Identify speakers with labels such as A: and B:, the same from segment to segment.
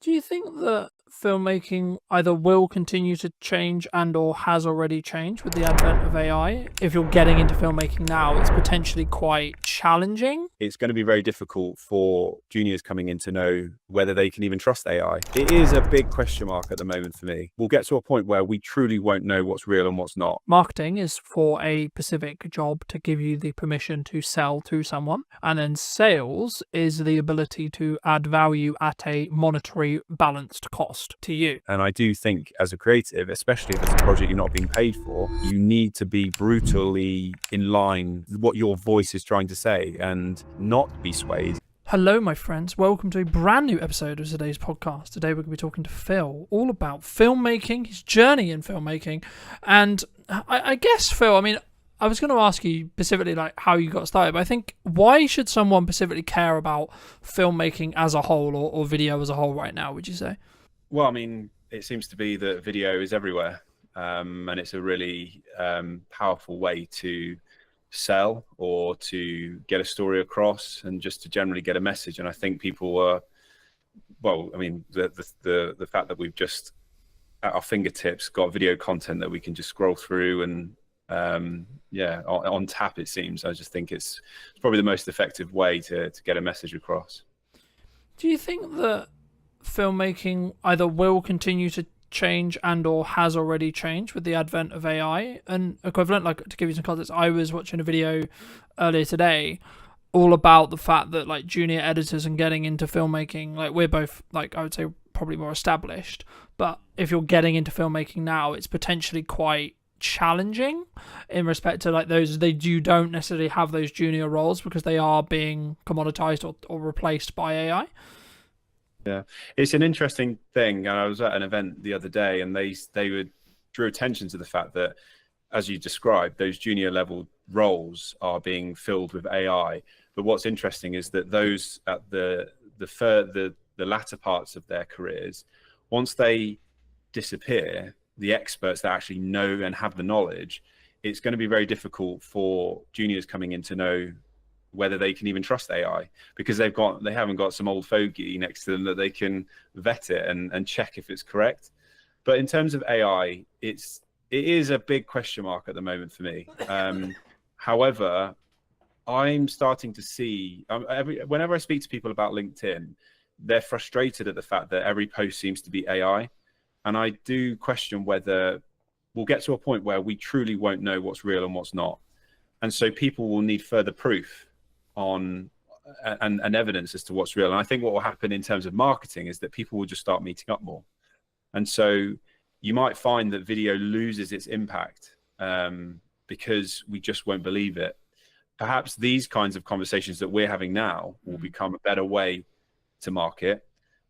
A: Do you think that filmmaking either will continue to change and or has already changed with the advent of AI? If you're getting into filmmaking now, it's potentially quite challenging.
B: It's going to be very difficult for juniors coming in to know whether they can even trust AI. It is a big question mark at the moment for me. We'll get to a point where we truly won't know what's real and what's not.
A: Marketing is for a specific job to give you the permission to sell to someone. And then sales is the ability to add value at a monetary balanced cost to you.
B: And I do think as a creative, especially if it's a project you're not being paid for, you need to be brutally in line with what your voice is trying to say and not be swayed.
A: Hello, my friends. Welcome to a brand new episode of today's podcast. Today we're going to be talking to Phil all about filmmaking, his journey in filmmaking. And I guess, Phil, I was going to ask you specifically like how you got started, but I think why should someone specifically care about filmmaking as a whole or video as a whole right now, would you say?
B: Well, it seems to be that video is everywhere, and it's a really powerful way to sell or to get a story across and just to generally get a message. And I think people are, the fact that we've just at our fingertips got video content that we can just scroll through and on tap, it seems. I just think it's probably the most effective way to get a message across.
A: Do you think that filmmaking either will continue to change and or has already changed with the advent of AI and equivalent? Like, to give you some context, I was watching a video earlier today all about the fact that like junior editors and getting into filmmaking, like we're both like I would say probably more established, but if you're getting into filmmaking now, it's potentially quite challenging in respect to like those you don't necessarily have those junior roles because they are being commoditized or replaced by AI.
B: Yeah, it's an interesting thing. And I was at an event the other day and they drew attention to the fact that, as you described, those junior level roles are being filled with AI. But what's interesting is that those at the latter parts of their careers, once they disappear, the experts that actually know and have the knowledge, it's going to be very difficult for juniors coming in to know whether they can even trust AI because they haven't got some old fogey next to them that they can vet it and check if it's correct. But in terms of AI, it is a big question mark at the moment for me. However, I'm starting to see whenever I speak to people about LinkedIn, they're frustrated at the fact that every post seems to be AI. And I do question whether we'll get to a point where we truly won't know what's real and what's not. And so people will need further proof on and evidence as to what's real. And I think what will happen in terms of marketing is that people will just start meeting up more. And so you might find that video loses its impact because we just won't believe it. Perhaps these kinds of conversations that we're having now will become a better way to market.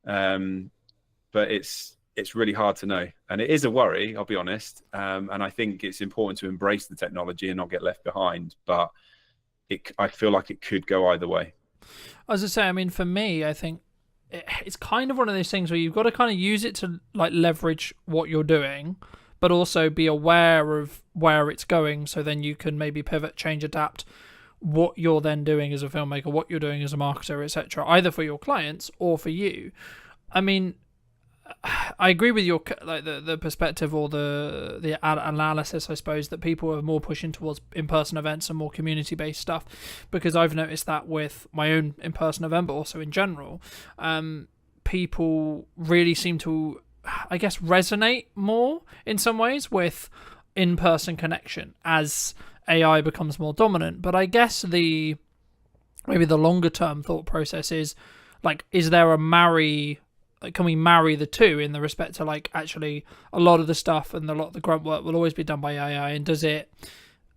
B: But it's really hard to know. And it is a worry, I'll be honest. And I think it's important to embrace the technology and not get left behind. But I feel like it could go either way.
A: As I say, for me, I think it's kind of one of those things where you've got to kind of use it to like leverage what you're doing, but also be aware of where it's going. So then you can maybe pivot, change, adapt what you're then doing as a filmmaker, what you're doing as a marketer, etc., either for your clients or for you. I agree with your like the perspective or the analysis, I suppose, that people are more pushing towards in-person events and more community-based stuff, because I've noticed that with my own in-person event, but also in general, people really seem to, I guess, resonate more in some ways with in-person connection as AI becomes more dominant. But I guess maybe the longer-term thought process is like, is there can we marry the two in the respect to like actually a lot of the stuff and a lot of the grunt work will always be done by AI, and does it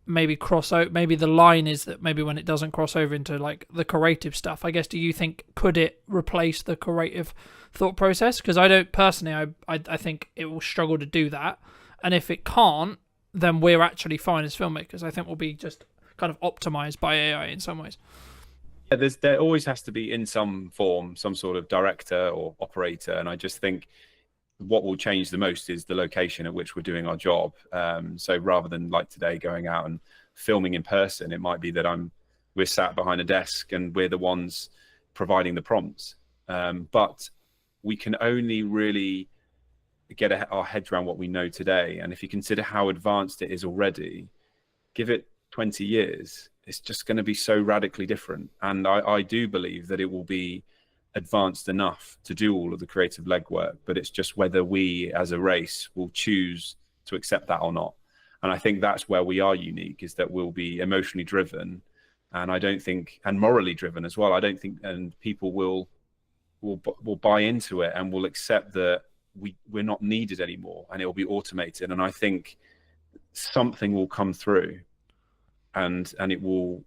A: maybe cross out? Maybe the line is that maybe when it doesn't cross over into like the creative stuff, I guess, do you think could it replace the creative thought process? Because I don't personally, I think it will struggle to do that, and if it can't, then we're actually fine as filmmakers. I think we'll be just kind of optimized by AI in some ways.
B: Yeah, there always has to be in some form some sort of director or operator, and I just think what will change the most is the location at which we're doing our job. So rather than like today going out and filming in person, it might be that we're sat behind a desk and we're the ones providing the prompts. But we can only really get our heads around what we know today. And if you consider how advanced it is already, give it 20 years, it's just going to be so radically different. And I do believe that it will be advanced enough to do all of the creative legwork, but it's just whether we as a race will choose to accept that or not. And I think that's where we are unique, is that we'll be emotionally driven, and I don't think, and morally driven as well. I don't think, and people will buy into it and will accept that we're not needed anymore, and it will be automated. And I think something will come through, and it will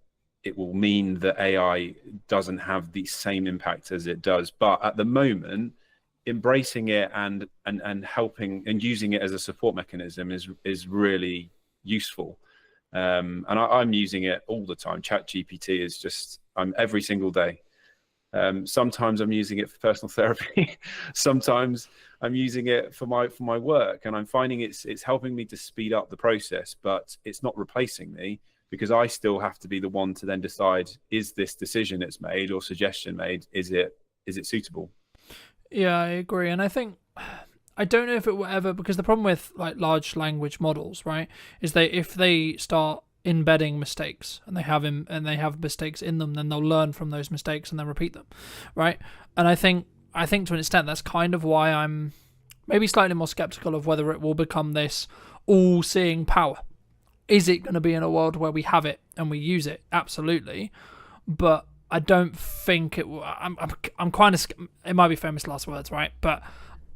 B: mean that AI doesn't have the same impact as it does. But at the moment, embracing it and helping and using it as a support mechanism is really useful. And I'm using it all the time. ChatGPT is just, I'm every single day. Sometimes I'm using it for personal therapy. Sometimes I'm using it for my work, and I'm finding it's helping me to speed up the process, but it's not replacing me, because I still have to be the one to then decide, is this decision it's made or suggestion made, is it suitable?
A: Yeah, I agree. And I think, I don't know if it will ever, because the problem with like large language models, right, is if they start embedding mistakes and they have mistakes in them, then they'll learn from those mistakes and then repeat them, right? And I think to an extent that's kind of why I'm maybe slightly more skeptical of whether it will become this all-seeing power. Is it going to be in a world where we have it and we use it? Absolutely, but I don't think it will. I'm kind of, it might be famous last words, right? But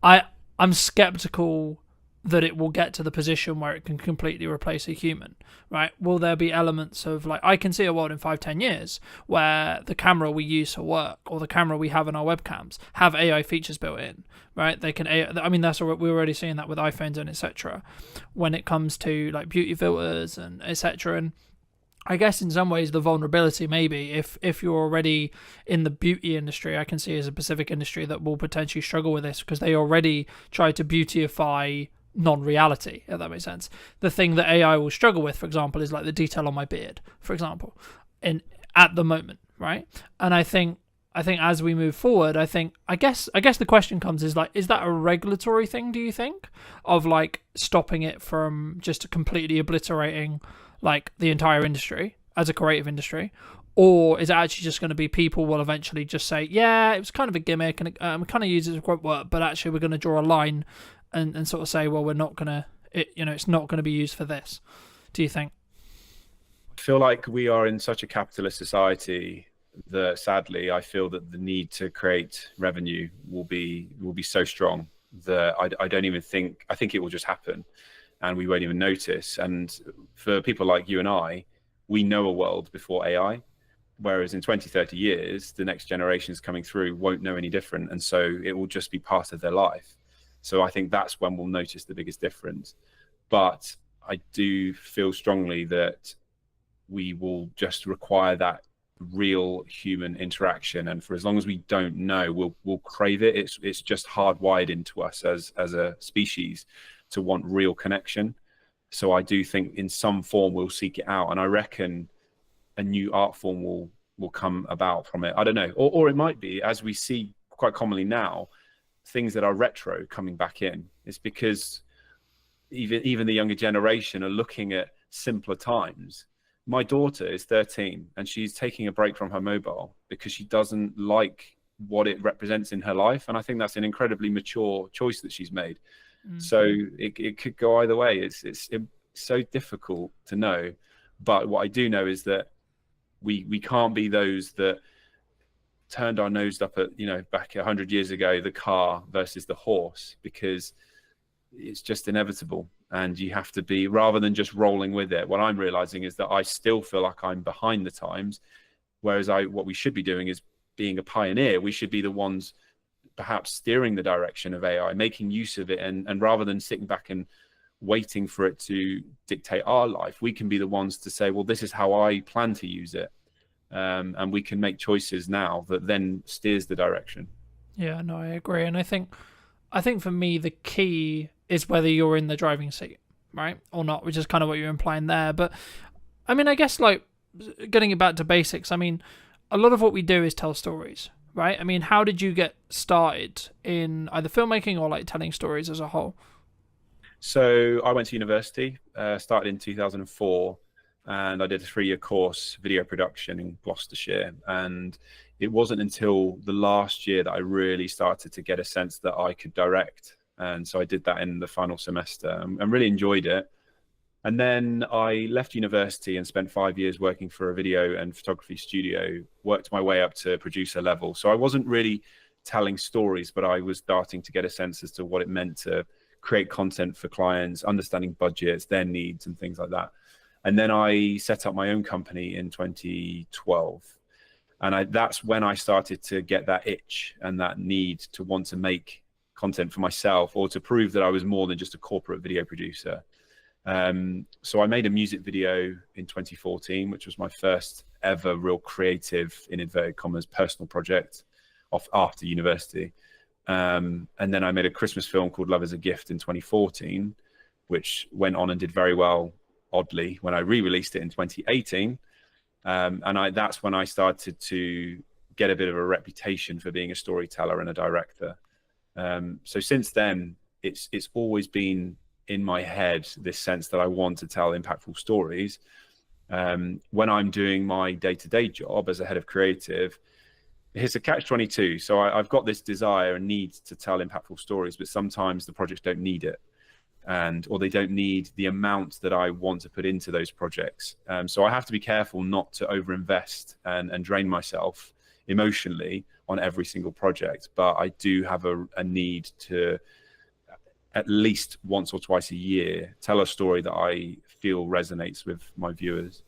A: I'm skeptical that it will get to the position where it can completely replace a human, right? Will there be elements of, like, I can see a world in 5-10 years where the camera we use for work or the camera we have in our webcams have AI features built in, right? They can, I mean, that's what we're already seeing that with iPhones and etc. when it comes to like beauty filters and etc. And I guess in some ways the vulnerability maybe, if you're already in the beauty industry, I can see as a specific industry that will potentially struggle with this, because they already try to beautify non-reality, if that makes sense. The thing that AI will struggle with, for example, is like the detail on my beard, for example, at the moment, right? And I think as we move forward, I guess the question comes is like, is that a regulatory thing, do you think, of like stopping it from just completely obliterating like the entire industry as a creative industry? Or is it actually just going to be people will eventually just say, yeah, it was kind of a gimmick and we kind of use it as a quote work, but actually we're going to draw a line and sort of say, well, we're not going to, it's not going to be used for this. Do you think?
B: I feel like we are in such a capitalist society that sadly I feel that the need to create revenue will be so strong that I don't even think, I think it will just happen and we won't even notice. And for people like you and I, we know a world before AI, whereas in 20-30 years the next generations coming through won't know any different, and so it will just be part of their life. So I think that's when we'll notice the biggest difference. But I do feel strongly that we will just require that real human interaction, and for as long as we don't know, we'll crave it. It's just hardwired into us as a species to want real connection. So I do think in some form we'll seek it out, and I reckon a new art form will come about from it. I don't know, or it might be, as we see quite commonly now, things that are retro coming back in. It's because even the younger generation are looking at simpler times. My daughter is 13 and she's taking a break from her mobile because she doesn't like what it represents in her life, and I think that's an incredibly mature choice that she's made. So it could go either way. It's so difficult to know, but what I do know is that we can't be those that turned our nose up at, back 100 years ago, the car versus the horse, because it's just inevitable. And you have to be, rather than just rolling with it, what I'm realizing is that I still feel like I'm behind the times, whereas what we should be doing is being a pioneer. We should be the ones perhaps steering the direction of AI, making use of it, and rather than sitting back and waiting for it to dictate our life, we can be the ones to say, well, this is how I plan to use it. And we can make choices now that then steers the direction.
A: Yeah, no, I agree. And I think for me, the key is whether you're in the driving seat, right, or not, which is kind of what you're implying there. But I mean, I guess like getting it back to basics, I mean, a lot of what we do is tell stories, right? I mean, how did you get started in either filmmaking or like telling stories as a whole?
B: So I went to university, started in 2004, and I did a 3-year course, video production in Gloucestershire. And it wasn't until the last year that I really started to get a sense that I could direct. And so I did that in the final semester and really enjoyed it. And then I left university and spent 5 years working for a video and photography studio, worked my way up to producer level. So I wasn't really telling stories, but I was starting to get a sense as to what it meant to create content for clients, understanding budgets, their needs, and things like that. And then I set up my own company in 2012. And that's when I started to get that itch and that need to want to make content for myself, or to prove that I was more than just a corporate video producer. So I made a music video in 2014, which was my first ever real creative, in inverted commas, personal project after university. And then I made a Christmas film called Love is a Gift in 2014, which went on and did very well, oddly, when I re-released it in 2018. And that's when I started to get a bit of a reputation for being a storyteller and a director. So since then, it's always been in my head, this sense that I want to tell impactful stories. When I'm doing my day-to-day job as a head of creative, it's a catch-22. So I've got this desire and need to tell impactful stories, but sometimes the projects don't need it, or they don't need the amount that I want to put into those projects. So I have to be careful not to overinvest and drain myself emotionally on every single project. But I do have a need to, at least once or twice a year, tell a story that I feel resonates with my viewers.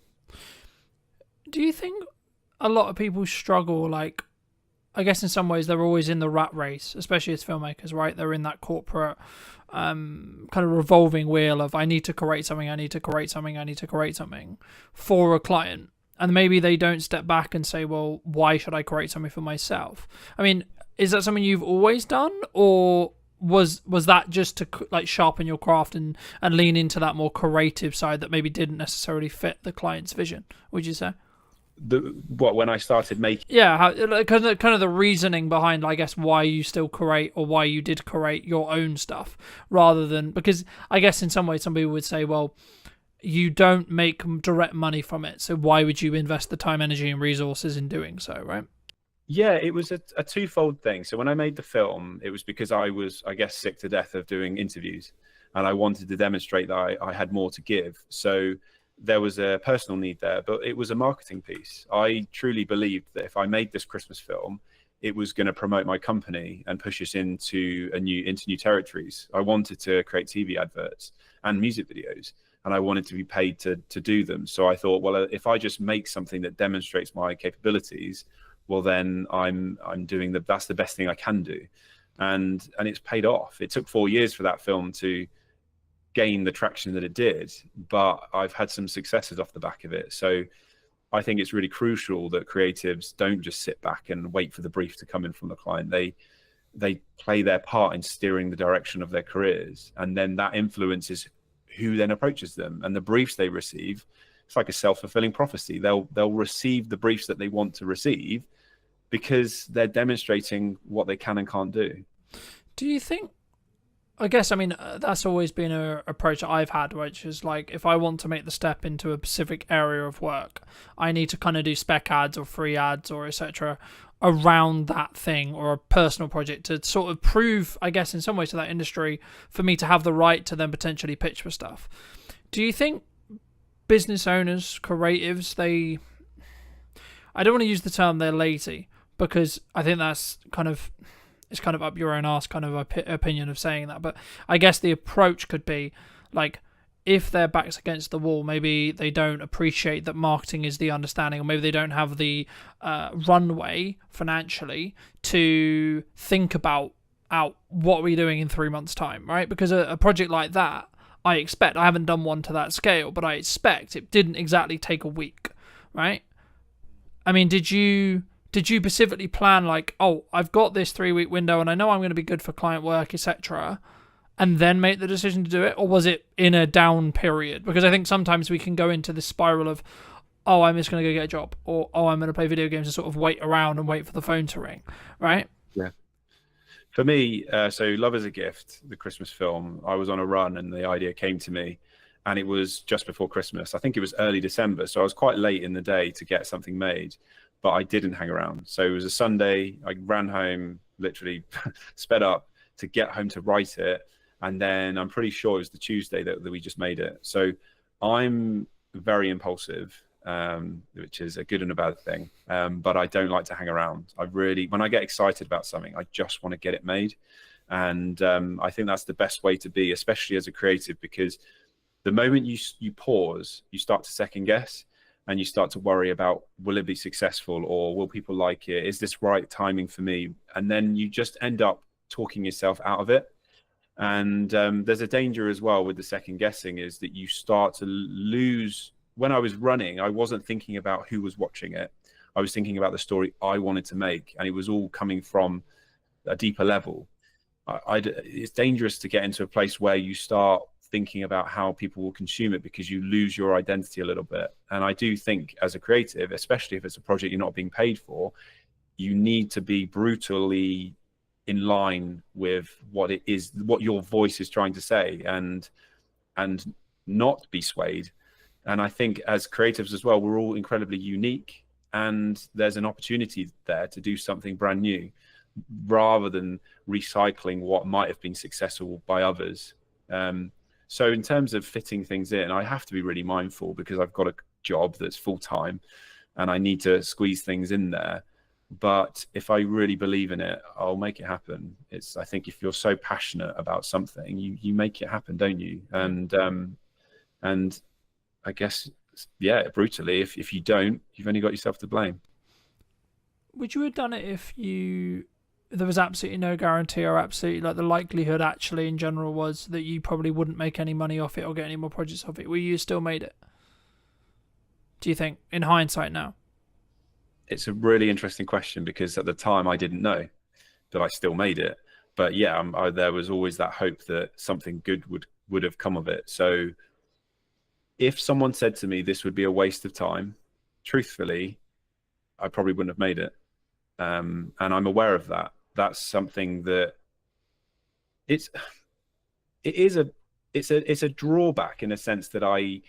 A: Do you think a lot of people struggle, like, I guess in some ways they're always in the rat race, especially as filmmakers, right? They're in that corporate kind of revolving wheel of, I need to create something, I need to create something, I need to create something for a client. And maybe they don't step back and say, well, why should I create something for myself? I mean, is that something you've always done, or was that just to like sharpen your craft and lean into that more creative side that maybe didn't necessarily fit the client's vision, would you say?
B: When I started making,
A: kind of the reasoning behind, I guess, why you still create, or why you did create your own stuff, rather than, because I guess in some ways some people would say, well, you don't make direct money from it, so why would you invest the time, energy, and resources in doing so, right?
B: Yeah, it was a twofold thing. So when I made the film, it was because I was, I guess, sick to death of doing interviews, and I wanted to demonstrate that I had more to give. So there was a personal need there, but it was a marketing piece. I truly believed that if I made this Christmas film, it was going to promote my company and push us into new territories. I wanted to create TV adverts and music videos, and I wanted to be paid to do them. So I thought, well, if I just make something that demonstrates my capabilities, well, then I'm doing that's the best thing I can do. And it's paid off. It took 4 years for that film to gain the traction that it did, but I've had some successes off the back of it. So I think it's really crucial that creatives don't just sit back and wait for the brief to come in from the client. They play their part in steering the direction of their careers, and then that influences who then approaches them and the briefs they receive. It's like a self-fulfilling prophecy. They'll receive the briefs that they want to receive because they're demonstrating what they can and can't do.
A: Do you think, I guess, I mean, that's always been an approach that I've had, which is like, if I want to make the step into a specific area of work, I need to kind of do spec ads or free ads or etc. around that thing, or a personal project to sort of prove, I guess, in some ways to that industry, for me to have the right to then potentially pitch for stuff. Do you think business owners, creatives, I don't want to use the term they're lazy, because I think that's it's kind of up your own arse kind of opinion of saying that, but I guess the approach could be like, if their back's against the wall, maybe they don't appreciate that marketing is the understanding, or maybe they don't have the runway financially to think about what we're doing in 3 months' time, right? Because a project like that, I haven't done one to that scale, but I expect it didn't exactly take a week, right? I mean, did you specifically plan like, oh, I've got this 3-week window and I know I'm going to be good for client work, etc., and then make the decision to do it? Or was it in a down period? Because I think sometimes we can go into this spiral of, oh, I'm just going to go get a job, or oh, I'm going to play video games and sort of wait around and wait for the phone to ring, right?
B: Yeah. For me, so Love is a Gift, the Christmas film, I was on a run and the idea came to me, and it was just before Christmas. I think it was early December, so I was quite late in the day to get something made, but I didn't hang around. So it was a Sunday. I ran home, literally sped up to get home to write it, and then I'm pretty sure it was the Tuesday that we just made it. So I'm very impulsive, which is a good and a bad thing. But I don't like to hang around. When I get excited about something, I just want to get it made. And I think that's the best way to be, especially as a creative, because the moment you pause, you start to second guess, and you start to worry about, will it be successful, or will people like it? Is this right timing for me? And then you just end up talking yourself out of it. And there's a danger as well with the second guessing, is that you start to lose. When I was running, I wasn't thinking about who was watching it. I was thinking about the story I wanted to make, and it was all coming from a deeper level. It's dangerous to get into a place where you start thinking about how people will consume it, because you lose your identity a little bit. And I do think, as a creative, especially if it's a project you're not being paid for, you need to be brutally in line with what it is, what your voice is trying to say, and not be swayed. And I think as creatives as well, we're all incredibly unique, and there's an opportunity there to do something brand new, rather than recycling what might have been successful by others. So in terms of fitting things in, I have to be really mindful, because I've got a job that's full time and I need to squeeze things in there. But if I really believe in it, I'll make it happen. I think if you're so passionate about something, you make it happen, don't you? And I guess, yeah, brutally, if you don't, you've only got yourself to blame.
A: Would you have done it if there was absolutely no guarantee, or absolutely, like, the likelihood actually in general was that you probably wouldn't make any money off it or get any more projects off it? Will you still made it, do you think, in hindsight now?
B: It's a really interesting question, because at the time I didn't know, but I still made it. But yeah, there was always that hope that something good would have come of it. So if someone said to me this would be a waste of time, truthfully, I probably wouldn't have made it. And I'm aware of that. That's something that it's a drawback, in a sense that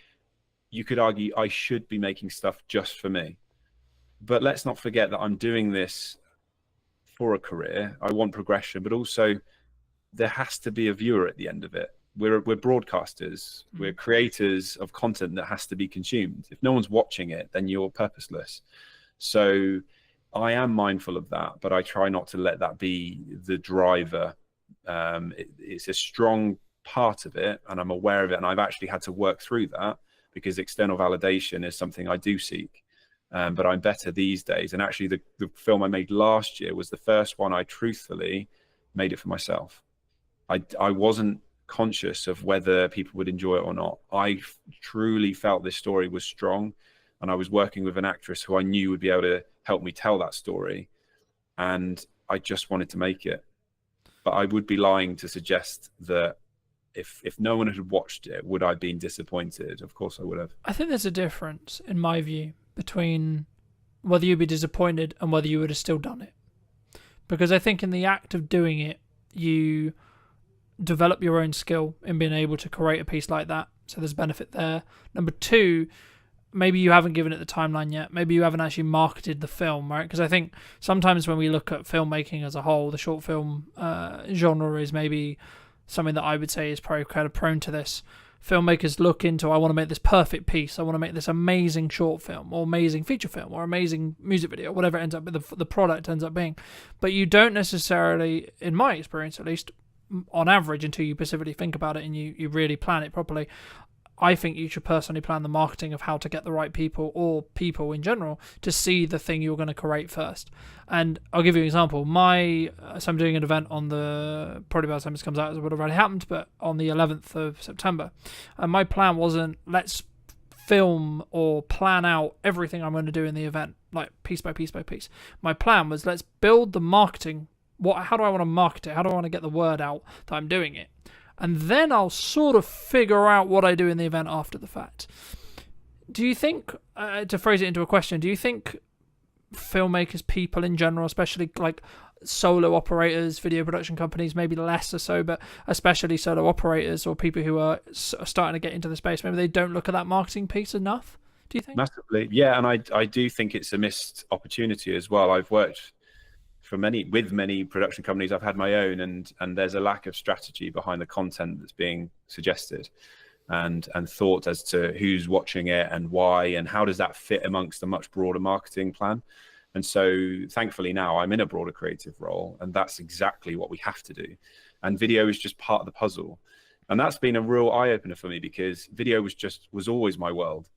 B: you could argue I should be making stuff just for me. But let's not forget that I'm doing this for a career. I want progression, but also there has to be a viewer at the end of it. We're broadcasters. We're creators of content that has to be consumed. If no one's watching it, then you're purposeless. So I am mindful of that, but I try not to let that be the driver. It's a strong part of it, and I'm aware of it, and I've actually had to work through that, because external validation is something I do seek. But I'm better these days. And actually, the film I made last year was the first one I truthfully made it for myself. I wasn't conscious of whether people would enjoy it or not. I truly felt this story was strong, and I was working with an actress who I knew would be able to help me tell that story, and I just wanted to make it. But I would be lying to suggest that if no one had watched it, would I have been disappointed? Of course I would have.
A: I think there's a difference, in my view, between whether you'd be disappointed and whether you would have still done it. Because I think in the act of doing it, you develop your own skill in being able to create a piece like that. So there's benefit there. Number two, maybe you haven't given it the timeline yet. Maybe you haven't actually marketed the film, right? Because I think sometimes when we look at filmmaking as a whole, the short film genre is maybe something that I would say is probably kind of prone to this. Filmmakers look into, I want to make this perfect piece, I want to make this amazing short film, or amazing feature film, or amazing music video, whatever it ends up, the product ends up being. But you don't necessarily, in my experience at least, on average, until you specifically think about it and you really plan it properly, I think you should personally plan the marketing of how to get the right people, or people in general, to see the thing you're going to create first. And I'll give you an example. So I'm doing an event on probably by the time this comes out, it would have already happened, but on the 11th of September. And my plan wasn't, let's film or plan out everything I'm going to do in the event, like piece by piece by piece. My plan was, let's build the marketing. How do I want to market it? How do I want to get the word out that I'm doing it? And then I'll sort of figure out what I do in the event after the fact. Do you think, to phrase it into a question, do you think filmmakers, people in general, especially like solo operators, video production companies, maybe less or so, but especially solo operators or people who are starting to get into the space, maybe they don't look at that marketing piece enough? Do you think?
B: Massively, yeah, and I do think it's a missed opportunity as well. I've worked with many production companies. I've had my own, and there's a lack of strategy behind the content that's being suggested, and thought as to who's watching it and why, and how does that fit amongst a much broader marketing plan. And so thankfully now I'm in a broader creative role, and that's exactly what we have to do. And video is just part of the puzzle. And that's been a real eye-opener for me, because video was always my world.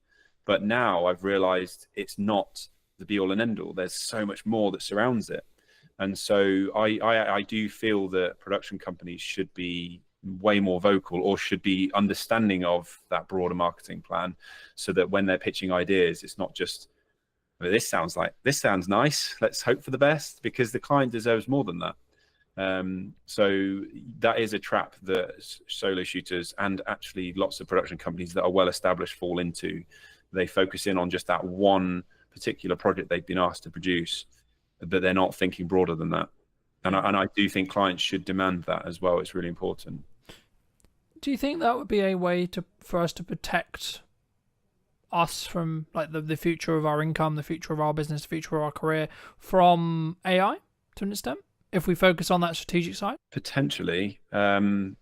B: But now I've realized it's not the be-all and end-all. There's so much more that surrounds it. And so I do feel that production companies should be way more vocal, or should be understanding of that broader marketing plan, so that when they're pitching ideas, it's not just, this sounds nice, let's hope for the best, because the client deserves more than that. So that is a trap that solo shooters, and actually lots of production companies that are well established, fall into. They focus in on just that one particular project they've been asked to produce, but they're not thinking broader than that. And I do think clients should demand that as well. It's really important.
A: Do you think that would be a way for us to protect us from like the future of our income, the future of our business, the future of our career from AI to an extent, if we focus on that strategic side?
B: Potentially. However,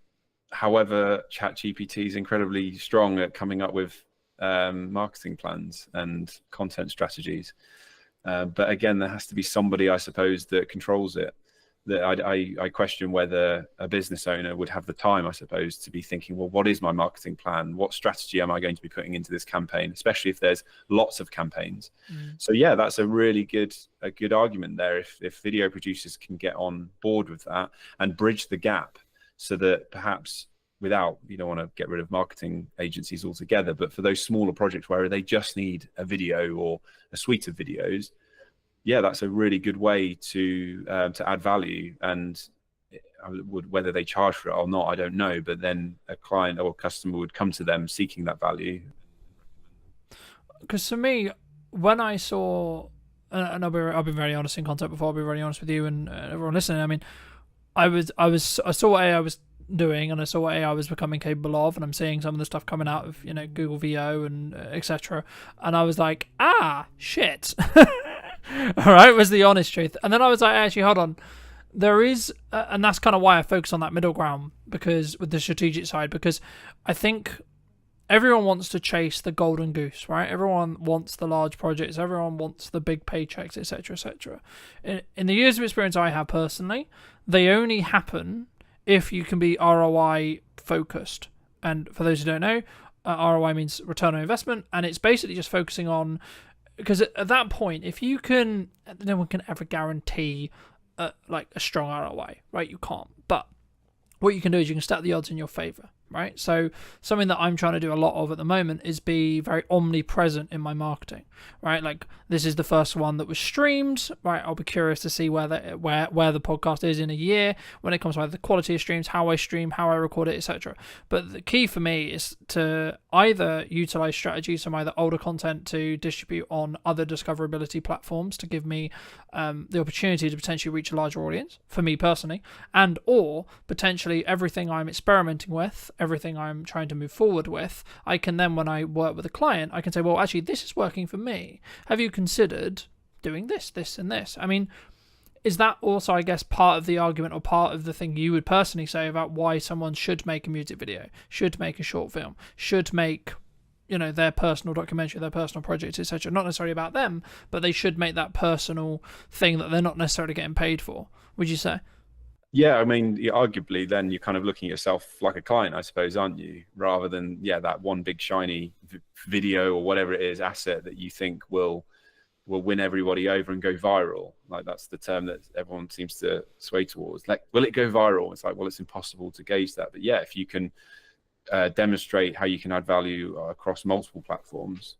B: ChatGPT is incredibly strong at coming up with marketing plans and content strategies. But again, there has to be somebody, I suppose, that controls it. That I question whether a business owner would have the time, I suppose, to be thinking, well, what is my marketing plan? What strategy am I going to be putting into this campaign, especially if there's lots of campaigns? So yeah, that's a really good argument there. If video producers can get on board with that and bridge the gap, so that perhaps you don't want to get rid of marketing agencies altogether, but for those smaller projects where they just need a video or a suite of videos, yeah, that's a really good way to add value. And whether they charge for it or not, I don't know. But then a client or a customer would come to them seeking that value.
A: Because for me, when I saw, and I've been very honest in content before, I'll be very honest with you and everyone listening. I mean, I saw what AI was doing, and I saw what AI was becoming capable of, and I'm seeing some of the stuff coming out of Google VO and etc. And I was like, shit. All right, was the honest truth. And then I was like, actually, hold on. There is, and that's kind of why I focus on that middle ground, because with the strategic side, because I think everyone wants to chase the golden goose, right? Everyone wants the large projects. Everyone wants the big paychecks, etc., etc. In the years of experience I have personally, they only happen if you can be ROI focused. And for those who don't know, ROI means return on investment, and it's basically just focusing on, because at that point, if you can, no one can ever guarantee like a strong ROI, right? You can't. But what you can do is you can stack the odds in your favor, right? So something that I'm trying to do a lot of at the moment is be very omnipresent in my marketing, right? Like, this is the first one that was streamed, right? I'll be curious to see where the podcast is in a year when it comes to either the quality of streams, how I stream, how I record it, etc. But the key for me is to either utilize strategies from either older content to distribute on other discoverability platforms to give me the opportunity to potentially reach a larger audience, for me personally, and or potentially everything I'm experimenting with, everything I'm trying to move forward with, I can then, when I work with a client, I can say, well, actually, this is working for me. Have you considered doing this, this, and this? I mean, is that also, I guess, part of the argument or part of the thing you would personally say about why someone should make a music video, should make a short film, should make, their personal documentary, their personal project, etc.? Not necessarily about them, but they should make that personal thing that they're not necessarily getting paid for, would you say?
B: Yeah, I mean, arguably, then you're kind of looking at yourself like a client, I suppose, aren't you? Rather than, that one big shiny video or whatever it is, asset that you think will win everybody over and go viral. Like, that's the term that everyone seems to sway towards. Like, will it go viral? It's like, well, it's impossible to gauge that. But yeah, if you can demonstrate how you can add value across multiple platforms,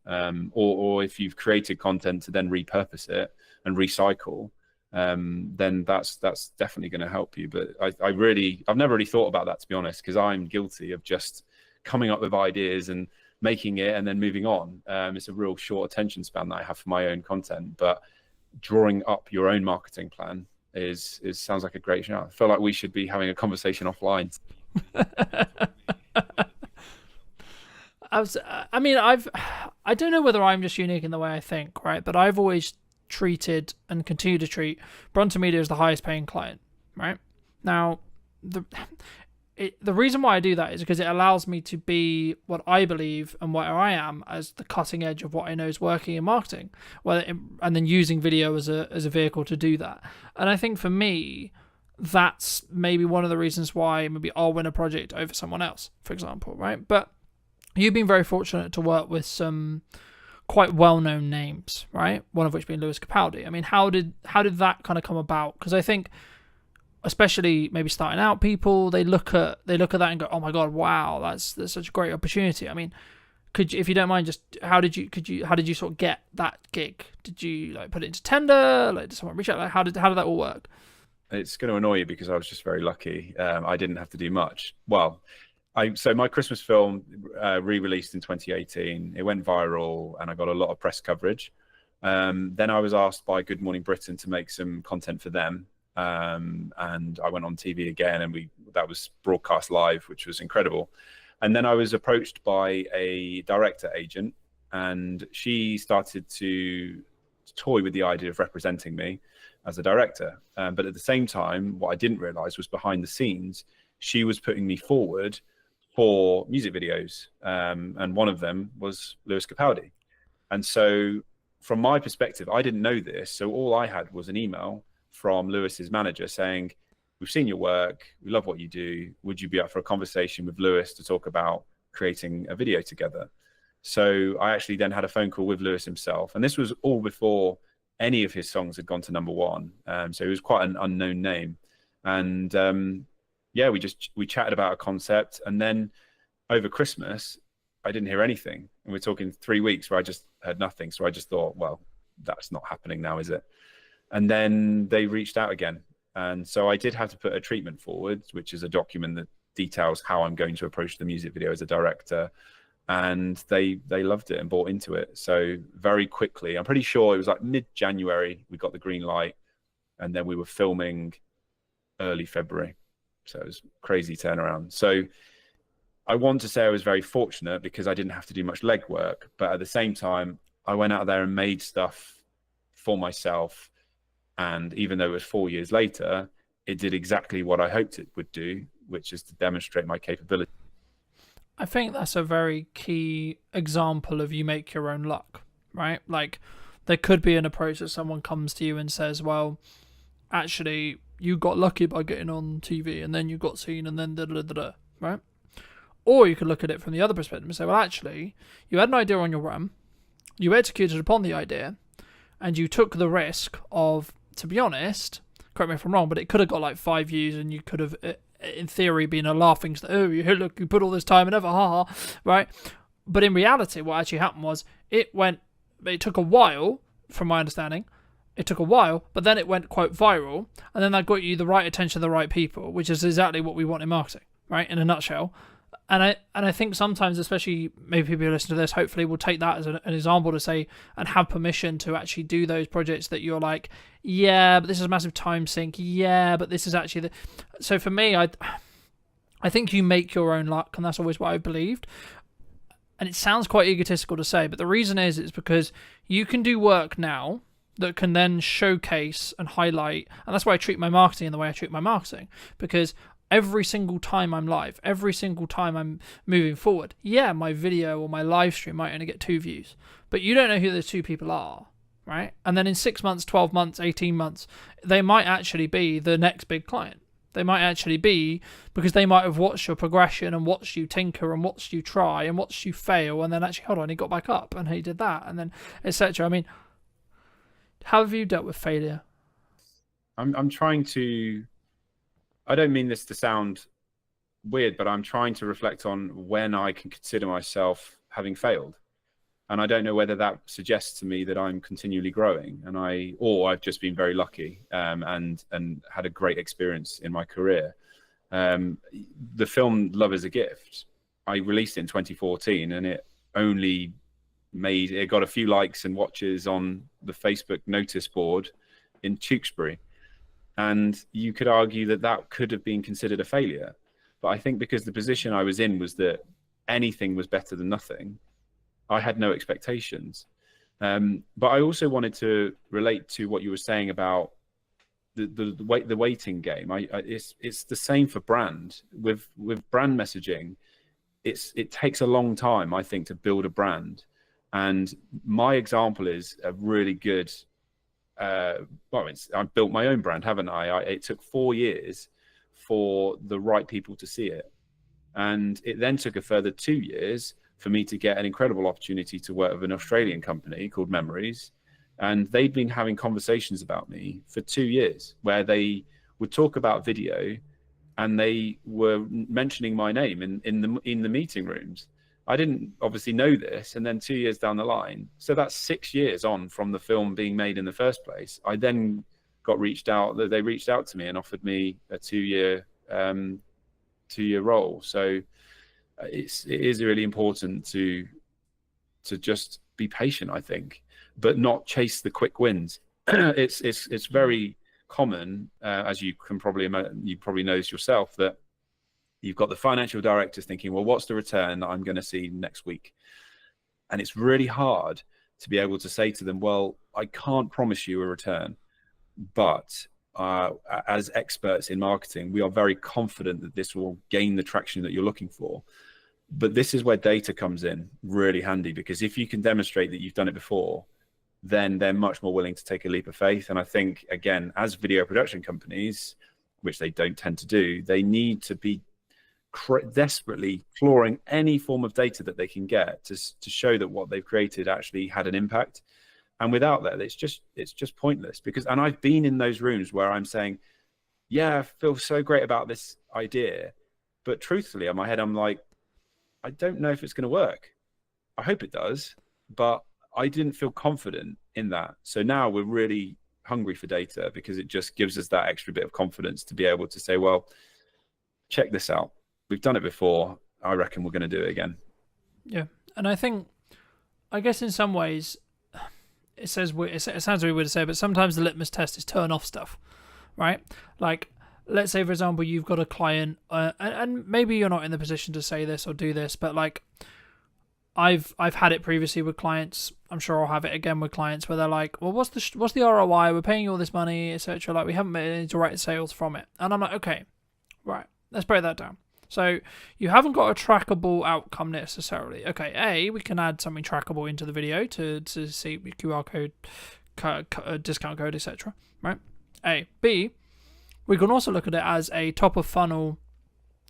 B: or if you've created content to then repurpose it and recycle, then that's definitely going to help you. But I've never really thought about that, to be honest, because I'm guilty of just coming up with ideas and making it and then moving on. It's a real short attention span that I have for my own content, but drawing up your own marketing plan is sounds like a great shout. I feel like we should be having a conversation offline.
A: I mean, I don't know whether I'm just unique in the way I think, right? But I've always treated and continue to treat Brunton Media as the highest paying client, right? Now, the reason why I do that is because it allows me to be what I believe and where I am as the cutting edge of what I know is working in marketing, and then using video as a vehicle to do that. And I think for me, that's maybe one of the reasons why maybe I'll win a project over someone else, for example, right? But you've been very fortunate to work with some quite well-known names, right? One of which being Lewis Capaldi. I mean, how did that kind of come about? Because I think, especially maybe starting out people, they look at that and go, "Oh my god, wow, that's such a great opportunity." I mean, if you don't mind, just how did you sort of get that gig? Did you like put it into tender? Like, did someone reach out? Like, how did that all work?
B: It's going to annoy you because I was just very lucky. I didn't have to do much. Well, so my Christmas film re-released in 2018. It went viral and I got a lot of press coverage. Then I was asked by Good Morning Britain to make some content for them. And I went on TV again, and that was broadcast live, which was incredible. And then I was approached by a director agent, and she started to toy with the idea of representing me as a director. But at the same time, what I didn't realize was behind the scenes, she was putting me forward for music videos. And one of them was Lewis Capaldi. And so from my perspective, I didn't know this. So all I had was an email from Lewis's manager saying, "We've seen your work. We love what you do. Would you be up for a conversation with Lewis to talk about creating a video together?" So I actually then had a phone call with Lewis himself. And this was all before any of his songs had gone to #1. So he was quite an unknown name. And yeah, we chatted about a concept. And then over Christmas, I didn't hear anything. And we're talking 3 weeks where I just heard nothing. So I just thought, well, that's not happening now, is it? And then they reached out again. And so I did have to put a treatment forward, which is a document that details how I'm going to approach the music video as a director. And they loved it and bought into it. So very quickly, I'm pretty sure it was like mid-January, we got the green light. And then we were filming early February. So it was crazy turnaround. So I want to say I was very fortunate because I didn't have to do much legwork. But at the same time, I went out there and made stuff for myself. And even though it was 4 years later, it did exactly what I hoped it would do, which is to demonstrate my capability.
A: I think that's a very key example of you make your own luck, right? Like, there could be an approach that someone comes to you and says, well, actually, you got lucky by getting on TV and then you got seen and then da-da-da-da, right? Or you could look at it from the other perspective and say, well, actually, you had an idea on your run, you executed upon the idea, and you took the risk of, to be honest, correct me if I'm wrong, but it could have got like 5 views and you could have, in theory, been a laughing stock. Oh, look, you put all this time and ever, ha ha, right? But in reality, what actually happened was it took a while, from my understanding, but then it went, quote, viral, and then that got you the right attention of the right people, which is exactly what we want in marketing, right? In a nutshell. And I think sometimes, especially maybe people who listen to this, hopefully will take that as an example to say and have permission to actually do those projects that you're like, yeah, but this is a massive time sink. Yeah, but this is actually So for me, I think you make your own luck, and that's always what I believed. And it sounds quite egotistical to say, but the reason is because you can do work now that can then showcase and highlight, and that's why I treat my marketing in the way I treat my marketing, because every single time I'm live, every single time I'm moving forward, yeah, my video or my live stream might only get 2 views, but you don't know who those 2 people are, right? And then in 6 months, 12 months, 18 months, they might actually be the next big client. They might actually be, because they might have watched your progression and watched you tinker and watched you try and watched you fail, and then actually, hold on, he got back up and he did that, and then etc. I mean, how have you dealt with failure?
B: I'm trying to, I don't mean this to sound weird, but I'm trying to reflect on when I can consider myself having failed. And I don't know whether that suggests to me that I'm continually growing, or I've just been very lucky and had a great experience in my career. The film Love is a Gift, I released it in 2014, and it only it got a few likes and watches on the Facebook notice board in Tewkesbury. And you could argue that that could have been considered a failure. But I think because the position I was in was that anything was better than nothing, I had no expectations. But I also wanted to relate to what you were saying about the waiting game. It's the same for brand. With brand messaging, it takes a long time, I think, to build a brand. And my example is a really good. I've built my own brand, haven't I? It took 4 years for the right people to see it, and it then took a further 2 years for me to get an incredible opportunity to work with an Australian company called Memories, and they'd been having conversations about me for 2 years, where they would talk about video, and they were mentioning my name in the meeting rooms. I didn't obviously know this, and then 2 years down the line, so that's 6 years on from the film being made in the first place, I then got reached out. They reached out to me and offered me a 2-year role. So it is really important to just be patient, I think, but not chase the quick wins. It's very common, as you probably know this yourself, that you've got the financial directors thinking, well, what's the return that I'm going to see next week? And it's really hard to be able to say to them, well, I can't promise you a return, but as experts in marketing, we are very confident that this will gain the traction that you're looking for. But this is where data comes in really handy, because if you can demonstrate that you've done it before, then they're much more willing to take a leap of faith. And I think, again, as video production companies, which they don't tend to do, they need to be desperately clawing any form of data that they can get to show that what they've created actually had an impact. And without that, it's just pointless. And I've been in those rooms where I'm saying, yeah, I feel so great about this idea, but truthfully, in my head, I'm like, I don't know if it's going to work. I hope it does, but I didn't feel confident in that. So now we're really hungry for data, because it just gives us that extra bit of confidence to be able to say, well, check this out. We've done it before. I reckon we're going to do it again.
A: Yeah. And I guess in some ways, it sounds really weird to say, but sometimes the litmus test is turn off stuff, right? Like, let's say, for example, you've got a client, and maybe you're not in the position to say this or do this, but like, I've had it previously with clients. I'm sure I'll have it again with clients where they're like, well, what's the ROI? We're paying you all this money, etc. Like, we haven't made any direct sales from it. And I'm like, okay, right, let's break that down. So you haven't got a trackable outcome necessarily. Okay, we can add something trackable into the video to see QR code, discount code, etc. Right? B, we can also look at it as a top of funnel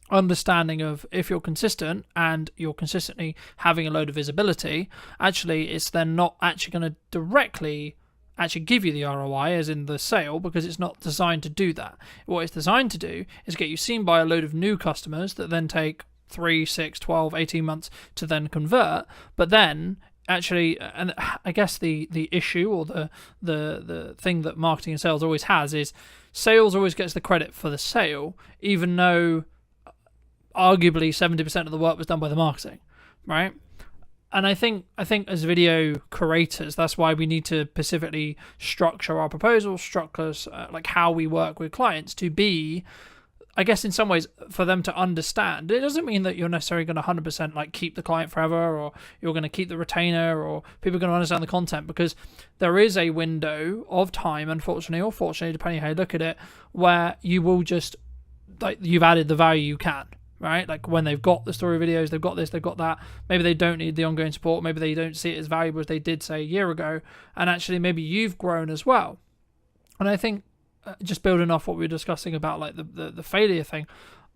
A: understanding of, if you're consistent and you're consistently having a load of visibility, actually it's then not actually going to directly actually give you the ROI as in the sale, because it's not designed to do that. What it's designed to do is get you seen by a load of new customers that then take 3, 6, 12, 18 months to then convert. But then actually, and I guess the issue or the thing that marketing and sales always has is sales always gets the credit for the sale, even though arguably 70% of the work was done by the marketing, right? And I think as video creators, that's why we need to specifically structure our proposals, like how we work with clients to be, I guess in some ways, for them to understand. It doesn't mean that you're necessarily going to 100% like keep the client forever, or you're going to keep the retainer, or people are going to understand the content, because there is a window of time, unfortunately or fortunately, depending how you look at it, where you will just, like, you've added the value you can. Right, like when they've got the story videos, they've got this, they've got that. Maybe they don't need the ongoing support. Maybe they don't see it as valuable as they did, say, a year ago. And actually, maybe you've grown as well. And I think, just building off what we were discussing about like the failure thing,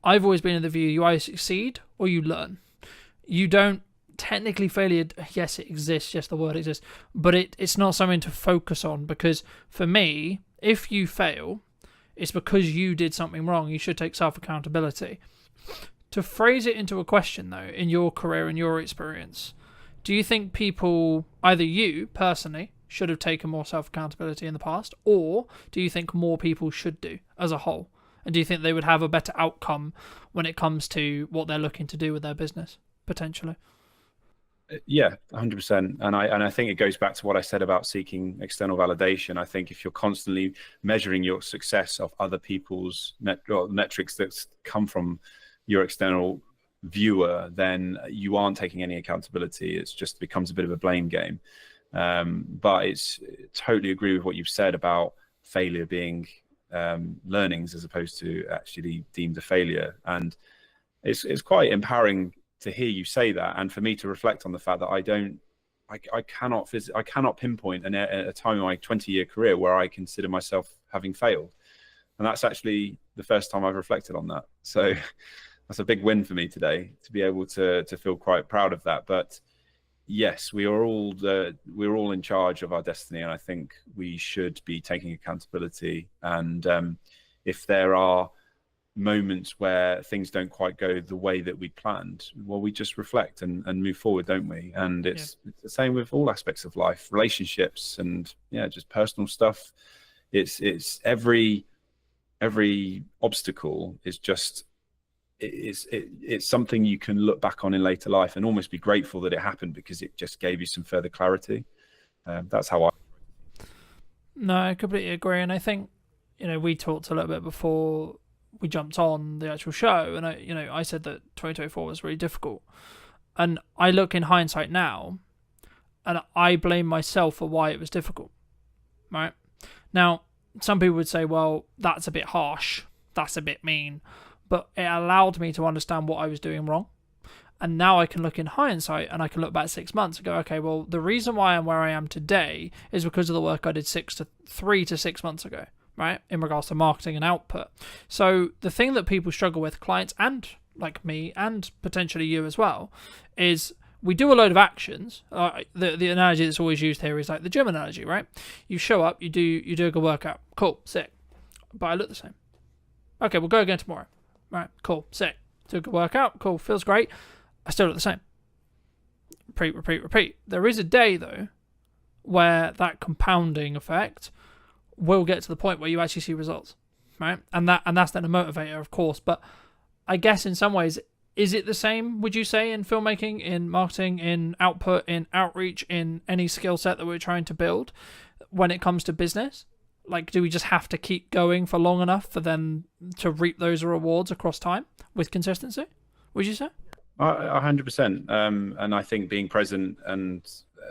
A: I've always been in the view you either succeed or you learn. You don't technically failure. Yes, it exists. Yes, the word exists, but it's not something to focus on, because for me, if you fail, it's because you did something wrong. You should take self accountability. To phrase it into a question, though, in your career and your experience, do you think people, either you personally, should have taken more self-accountability in the past, or do you think more people should do as a whole? And do you think they would have a better outcome when it comes to what they're looking to do with their business, potentially?
B: Yeah, 100%. And I think it goes back to what I said about seeking external validation. I think if you're constantly measuring your success of other people's metrics that come from your external viewer, then you aren't taking any accountability. It just becomes a bit of a blame game. But it's totally agree with what you've said about failure being learnings as opposed to actually deemed a failure. And it's quite empowering to hear you say that, and for me to reflect on the fact that I cannot pinpoint a time in my 20-year career where I consider myself having failed, and that's actually the first time I've reflected on that. So that's a big win for me today to be able to feel quite proud of that. But yes, we're all in charge of our destiny, and I think we should be taking accountability. And if there are moments where things don't quite go the way that we planned, well, we just reflect and move forward, don't we? And it's the same with all aspects of life, relationships, and just personal stuff. It's every obstacle is just it's something you can look back on in later life and almost be grateful that it happened, because it just gave you some further clarity. That's how
A: No, I completely agree. And I think, we talked a little bit before we jumped on the actual show, and I said that 2024 was really difficult, and I look in hindsight now, and I blame myself for why it was difficult. Right now, some people would say, "Well, that's a bit harsh, that's a bit mean," but it allowed me to understand what I was doing wrong, and now I can look in hindsight and I can look back 6 months and go, "Okay, well, the reason why I'm where I am today is because of the work I did 3 to 6 months ago." Right, in regards to marketing and output. So the thing that people struggle with, clients and like me and potentially you as well, is we do a load of actions. The analogy that's always used here is like the gym analogy, right? You show up, you do a good workout, cool, sick, but I look the same. Okay, we'll go again tomorrow. Right, cool, sick, do a good workout, cool, feels great. I still look the same. Repeat. There is a day though where that compounding effect will get to the point where you actually see results, right? And that's then a motivator, of course. But I guess in some ways, is it the same, would you say, in filmmaking, in marketing, in output, in outreach, in any skill set that we're trying to build when it comes to business? Like, do we just have to keep going for long enough for them to reap those rewards across time with consistency, would you say?
B: 100%. And I think being present and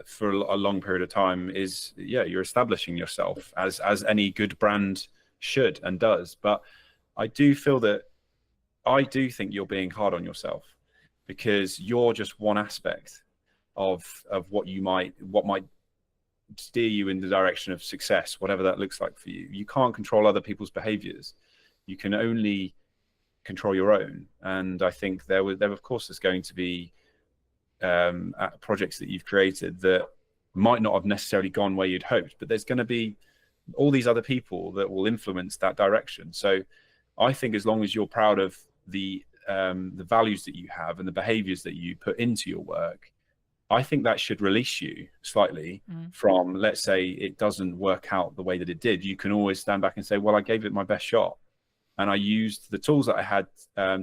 B: for a long period of time is, you're establishing yourself as any good brand should and does. But I do think you're being hard on yourself, because you're just one aspect of what might steer you in the direction of success, whatever that looks like for you. You can't control other people's behaviors. You can only control your own. And I think there of course there's going to be projects that you've created that might not have necessarily gone where you'd hoped, but there's going to be all these other people that will influence that direction. So I think as long as you're proud of the values that you have and the behaviors that you put into your work, I think that should release you slightly from, let's say it doesn't work out the way that it did. You can always stand back and say, well, I gave it my best shot, and I used the tools that I had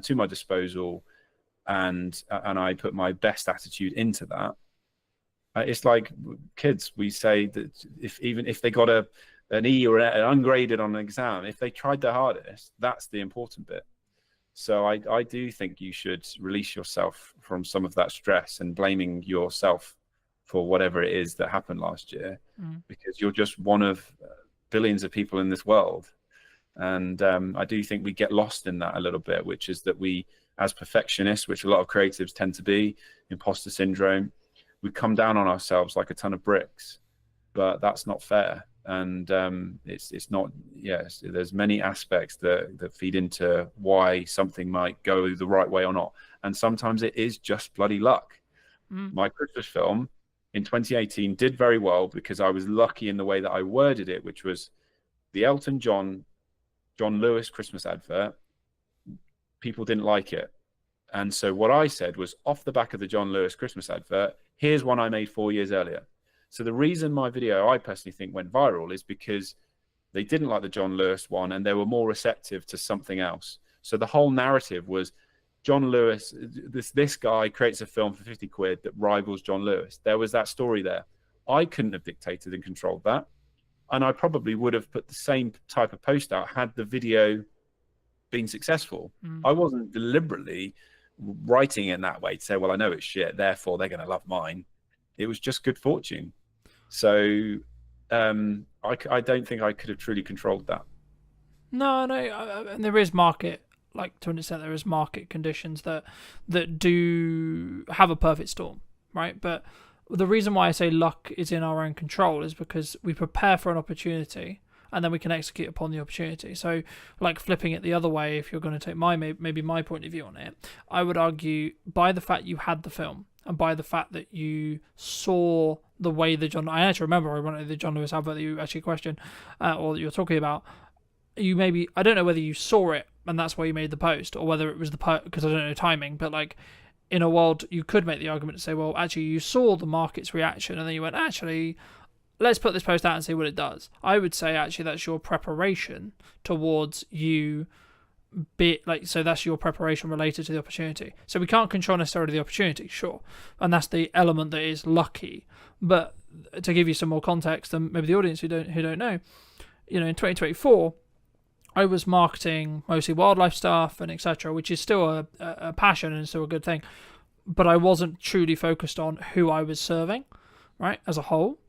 B: to my disposal, and I put my best attitude into that. It's like kids. We say that even if they got an E or an ungraded on an exam, if they tried their hardest, that's the important bit. So I do think you should release yourself from some of that stress and blaming yourself for whatever it is that happened last year, because you're just one of billions of people in this world. And I do think we get lost in that a little bit, which is that we, as perfectionists, which a lot of creatives tend to be, imposter syndrome, we come down on ourselves like a ton of bricks, but that's not fair. And it's not, there's many aspects that feed into why something might go the right way or not. And sometimes it is just bloody luck. My Christmas film in 2018 did very well because I was lucky in the way that I worded it, which was the Elton John Lewis Christmas advert. People didn't like it. And so what I said was, off the back of the John Lewis Christmas advert, here's one I made 4 years earlier. So the reason my video, I personally think, went viral is because they didn't like the John Lewis one and they were more receptive to something else. So the whole narrative was John Lewis, this guy creates a film for 50 quid that rivals John Lewis. There was that story there. I couldn't have dictated and controlled that. And I probably would have put the same type of post out had the video been successful. I wasn't deliberately writing in that way to say, well, I know it's shit, therefore they're going to love mine. It was just good fortune. So I don't think I could have truly controlled that.
A: No, and there is market, like to an extent, there is market conditions that do have a perfect storm, right? But the reason why I say luck is in our own control is because we prepare for an opportunity and then we can execute upon the opportunity. So, like flipping it the other way, if you're going to take maybe my point of view on it, I would argue by the fact you had the film and by the fact that you saw the way I actually remember I wanted the John Lewis advert that you actually questioned or that you're talking about. I don't know whether you saw it and that's why you made the post, or whether it was because I don't know timing, but like in a world you could make the argument to say, well, actually you saw the market's reaction and then you went, actually, let's put this post out and see what it does. I would say actually that's your preparation towards you so that's your preparation related to the opportunity. So we can't control necessarily the opportunity, sure, and that's the element that is lucky. But to give you some more context, and maybe the audience who don't know, in 2024 I was marketing mostly wildlife stuff and etc., which is still a passion and still a good thing, but I wasn't truly focused on who I was serving, right, as a whole,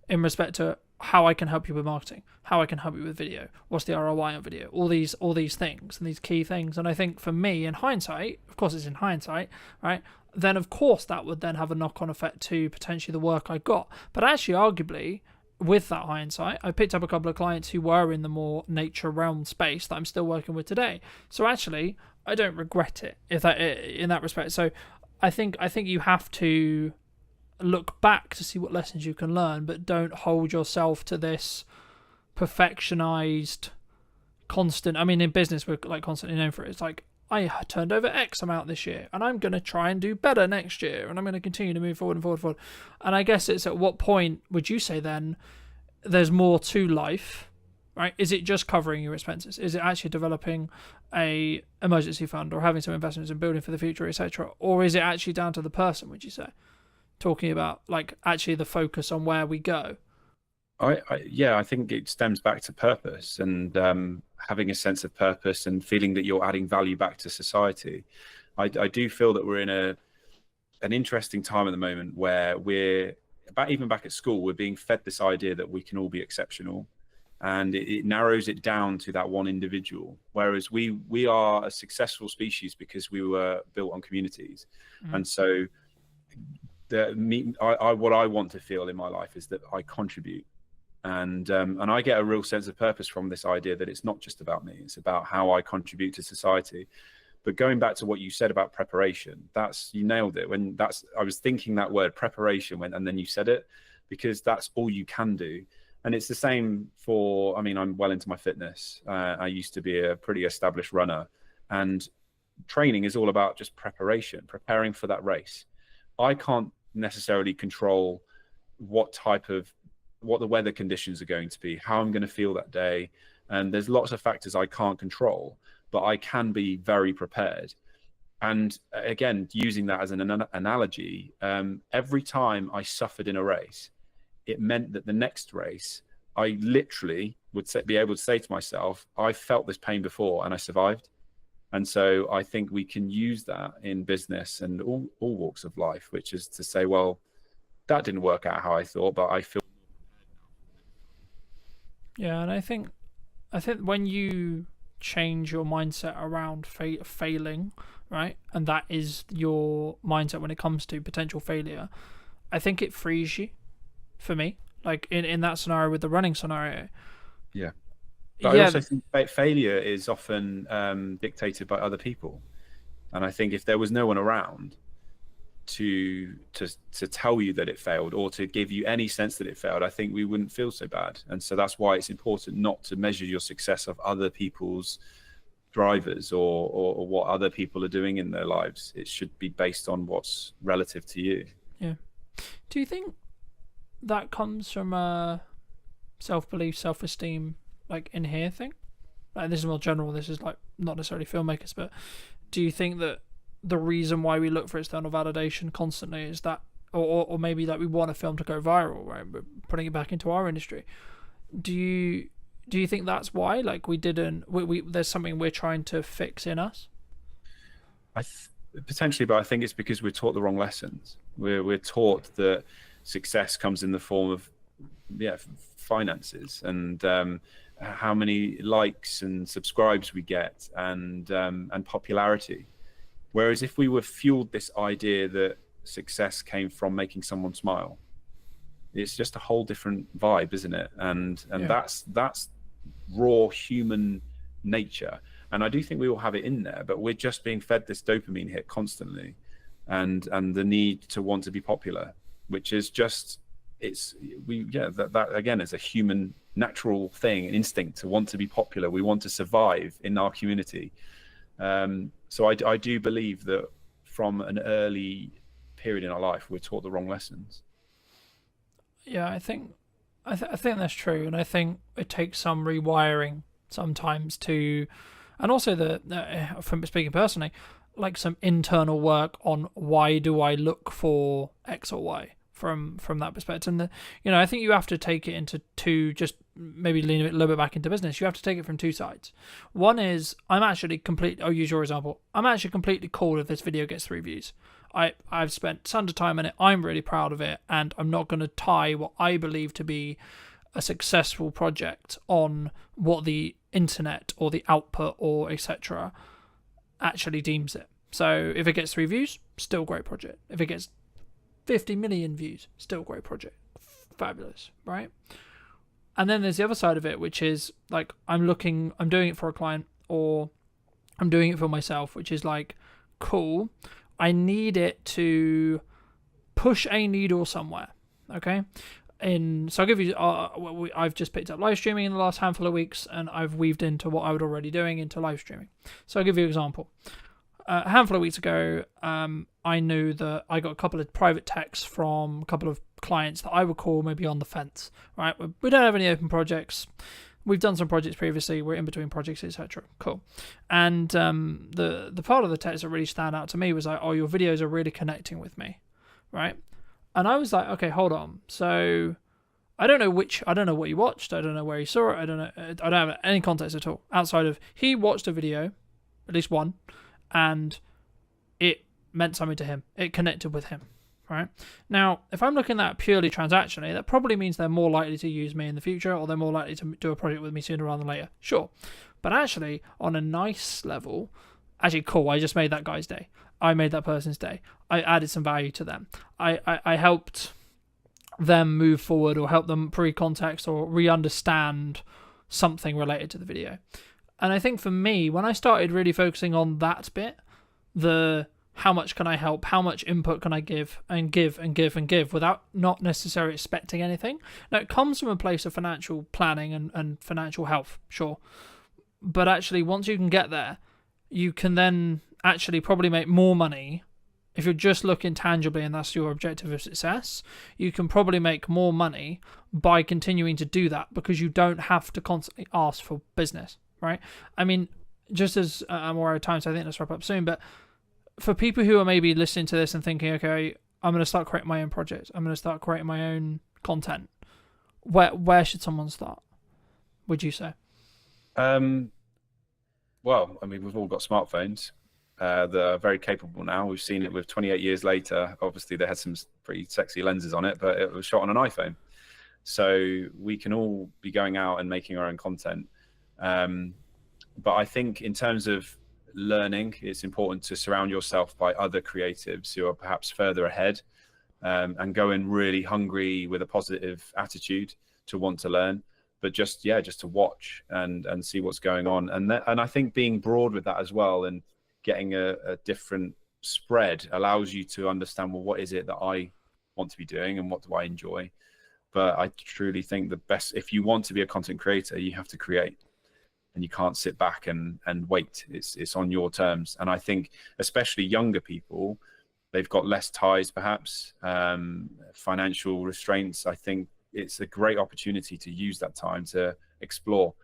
A: in respect to how I can help you with marketing, how I can help you with video, what's the ROI on video, all these things and these key things. And I think for me, in hindsight, of course it's in hindsight, right, then of course that would then have a knock-on effect to potentially the work I got. But actually, arguably, with that hindsight, I picked up a couple of clients who were in the more nature realm space that I'm still working with today. So actually, I don't regret it in that respect. So I think you have to look back to see what lessons you can learn, but don't hold yourself to this perfectionized constant. I mean, in business we're like constantly known for it. It's like, I turned over X amount this year and I'm going to try and do better next year and I'm going to continue to move forward and forward. And I guess it's at what point would you say then there's more to life, right? Is it just covering your expenses? Is it actually developing a emergency fund or having some investments in building for the future, etc.? Or is it actually down to the person, would you say? Talking about like actually the focus on where we go.
B: I think it stems back to purpose and having a sense of purpose and feeling that you're adding value back to society. I do feel that we're in an interesting time at the moment where even back at school, we're being fed this idea that we can all be exceptional, and it narrows it down to that one individual. Whereas we are a successful species because we were built on communities, and so what I want to feel in my life is that I contribute. And I get a real sense of purpose from this idea that it's not just about me, it's about how I contribute to society. But going back to what you said about preparation, you nailed it. I was thinking that word preparation and then you said it, because that's all you can do. And it's the same I'm well into my fitness. I used to be a pretty established runner, and training is all about just preparing for that race. I can't necessarily control what the weather conditions are going to be, how I'm going to feel that day. And there's lots of factors I can't control, but I can be very prepared. And again, using that as an analogy, every time I suffered in a race, it meant that the next race, I literally would be able to say to myself, I felt this pain before and I survived. And so I think we can use that in business and all walks of life, which is to say, well, that didn't work out how I thought, but I feel.
A: Yeah, and I think when you change your mindset around failing, right, and that is your mindset when it comes to potential failure, I think it frees you. For me, like in that scenario with the running scenario.
B: Yeah. But I also think failure is often dictated by other people. And I think if there was no one around to tell you that it failed or to give you any sense that it failed, I think we wouldn't feel so bad. And so that's why it's important not to measure your success of other people's drivers or what other people are doing in their lives. It should be based on what's relative to you.
A: Yeah. Do you think that comes from a self-belief, self-esteem, like in here thing? Like, this is more general, this is like not necessarily filmmakers, but do you think that the reason why we look for external validation constantly is that, or maybe that we want a film to go viral, right? But putting it back into our industry, do you think that's why? Like we didn't, we there's something we're trying to fix in us?
B: Potentially, but I think it's because we're taught the wrong lessons. We're taught that success comes in the form of finances and how many likes and subscribes we get and popularity. Whereas if we were fueled this idea that success came from making someone smile, it's just a whole different vibe, isn't it? And that's raw human nature. And I do think we all have it in there, but we're just being fed this dopamine hit constantly, and the need to want to be popular, which is just that again is a human natural thing, an instinct to want to be popular. We want to survive in our community. So I do believe that from an early period in our life, we're taught the wrong lessons.
A: Yeah, I think that's true, and I think it takes some rewiring sometimes to, and also from speaking personally, like some internal work on why do I look for X or Y from that perspective. And I think you have to take it into two, just maybe lean a little bit back into business. You have to take it from two sides. One is I'll use your example. I'm actually completely cool if this video gets 3 views. I've spent tons of time in it. I'm really proud of it, and I'm not going to tie what I believe to be a successful project on what the internet or the output or etc. actually deems it. So if it gets 3 views, still great project. If it gets 50 million views, still great project. Fabulous, right? And then there's the other side of it, which is like I'm doing it for a client or I'm doing it for myself, which is like, cool, I need it to push a needle somewhere, okay? So I'll give you, I've just picked up live streaming in the last handful of weeks, and I've weaved into what I was already doing into live streaming. So I'll give you an example. A handful of weeks ago, I knew that I got a couple of private texts from a couple of clients that I would call maybe on the fence, right? We don't have any open projects. We've done some projects previously. We're in between projects, etc. Cool. And the part of the text that really stand out to me was like, oh, your videos are really connecting with me, right? And I was like, okay, hold on. So I don't know what you watched. I don't know where he saw it. I don't have any context at all outside of he watched a video, at least one, and it meant something to him. It connected with him, right? Now, if I'm looking at purely transactionally, that probably means they're more likely to use me in the future, or they're more likely to do a project with me sooner rather than later. Sure. But actually, on a nice level, actually, cool, I just made that guy's day. I made that person's day. I added some value to them. I helped them move forward, or help them pre-context or re-understand something related to the video. And I think for me, when I started really focusing on that bit, the how much can I help, how much input can I give and give and give and give without not necessarily expecting anything. Now, it comes from a place of financial planning and financial health, sure. But actually, once you can get there, you can then actually probably make more money. If you're just looking tangibly and that's your objective of success, you can probably make more money by continuing to do that, because you don't have to constantly ask for business, right? I mean, just as I'm aware of time, so I think let's wrap up soon, but for people who are maybe listening to this and thinking, okay, I'm going to start creating my own projects, I'm going to start creating my own content, where should someone start, would you say?
B: Well, I mean, we've all got smartphones that are very capable now. We've seen it with 28 years later. Obviously, they had some pretty sexy lenses on it, but it was shot on an iPhone. So we can all be going out and making our own content. But I think in terms of learning, it's important to surround yourself by other creatives who are perhaps further ahead, and go in really hungry with a positive attitude to want to learn. But just to watch and see what's going on, and I think being broad with that as well, and getting a different spread allows you to understand, well, what is it that I want to be doing and what do I enjoy? But I truly think the best, if you want to be a content creator, you have to create, and you can't sit back and wait. It's on your terms. And I think especially younger people, they've got less ties, perhaps, financial restraints. I think it's a great opportunity to use that time to explore.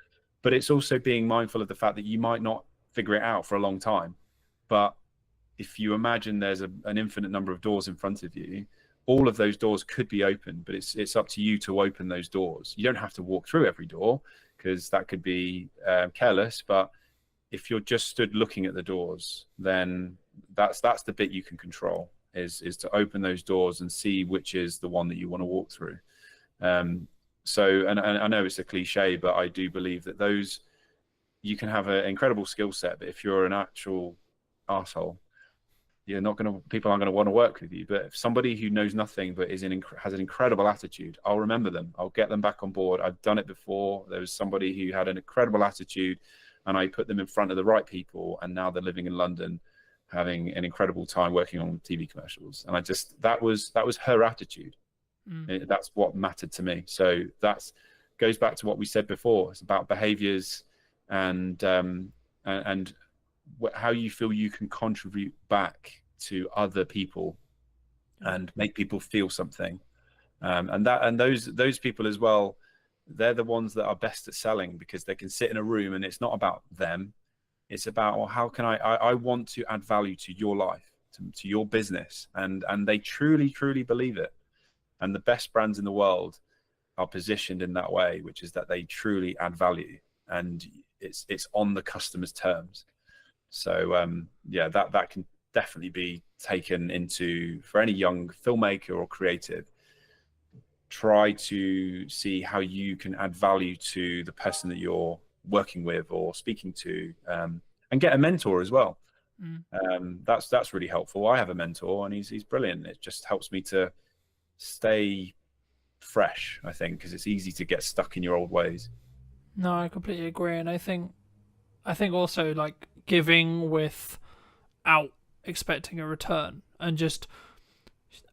B: But it's also being mindful of the fact that you might not figure it out for a long time. But if you imagine there's an infinite number of doors in front of you, all of those doors could be open, but it's up to you to open those doors. You don't have to walk through every door, because that could be careless. But if you're just stood looking at the doors, then that's the bit you can control, is to open those doors and see which is the one that you want to walk through. So, and I know it's a cliche, but I do believe that those, you can have an incredible skill set, but if you're an actual arsehole, people aren't going to want to work with you. But if somebody who knows nothing but has an incredible attitude, I'll remember them. I'll get them back on board. I've done it before. There was somebody who had an incredible attitude, and I put them in front of the right people, and now they're living in London, having an incredible time working on TV commercials. And that was her attitude. That's what mattered to me. So that goes back to what we said before. It's about behaviors and how you feel you can contribute back to other people and make people feel something. And those people as well, they're the ones that are best at selling, because they can sit in a room and it's not about them. It's about, well, how can I want to add value to your life, to your business. And they truly, truly believe it. And the best brands in the world are positioned in that way, which is that they truly add value, and it's on the customer's terms. So that can definitely be taken into, for any young filmmaker or creative. Try to see how you can add value to the person that you're working with or speaking to, and get a mentor as well. That's really helpful. I have a mentor, and he's brilliant. It just helps me to stay fresh, I think, because it's easy to get stuck in your old ways.
A: No, I completely agree, and I think also, like, giving without expecting a return, and just,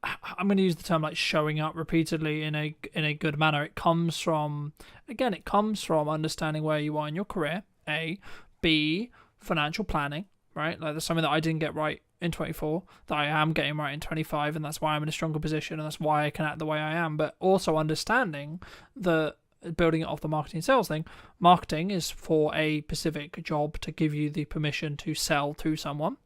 A: I'm going to use the term like showing up repeatedly in a good manner. It comes from understanding where you are in your career. A, B, financial planning, right? Like, there's something that I didn't get right in 24 that I am getting right in 25, and that's why I'm in a stronger position, and that's why I can act the way I am. But also understanding the, building it off the marketing sales thing, marketing is for a specific job to give you the permission to sell to someone,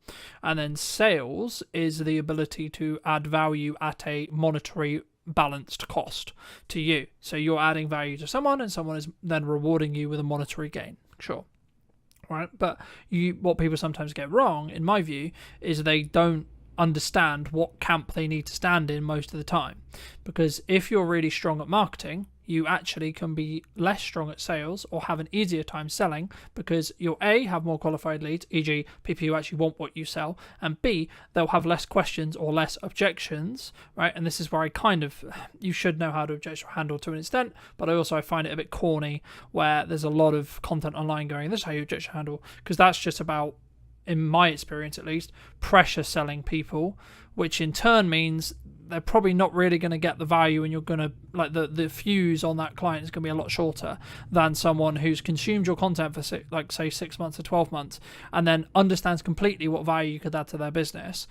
A: and then sales is the ability to add value at a monetary balanced cost to you. So you're adding value to someone, and someone is then rewarding you with a monetary gain. Sure. Right, but what people sometimes get wrong, in my view, is they don't understand what camp they need to stand in most of the time. Because if you're really strong at marketing, you actually can be less strong at sales, or have an easier time selling, because you'll A, have more qualified leads, e.g. people who actually want what you sell, and B, they'll have less questions or less objections, right? And this is where you should know how to objection handle to an extent, but I find it a bit corny where there's a lot of content online going, this is how you objection handle, because that's just about, in my experience at least, pressure selling people, which in turn means they're probably not really going to get the value, and you're going to, like, the fuse on that client is going to be a lot shorter than someone who's consumed your content for say 6 months or 12 months, and then understands completely what value you could add to their business,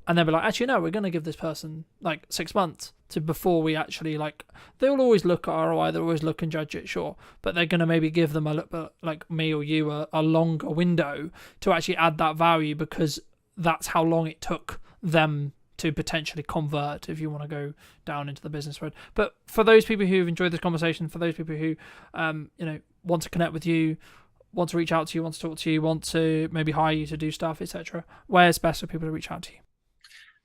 A: and then be like, actually no, we're going to give this person like 6 months to before we actually, like, they'll always look at ROI, they'll always look and judge it, sure, but they're going to maybe give them a little bit, like me or you, a longer window to actually add that value, because that's how long it took them to potentially convert, if you want to go down into the business road. But for those people who've enjoyed this conversation, for those people who want to connect with you, want to reach out to you, want to talk to you, want to maybe hire you to do stuff, etc., where's best for people to reach out to you?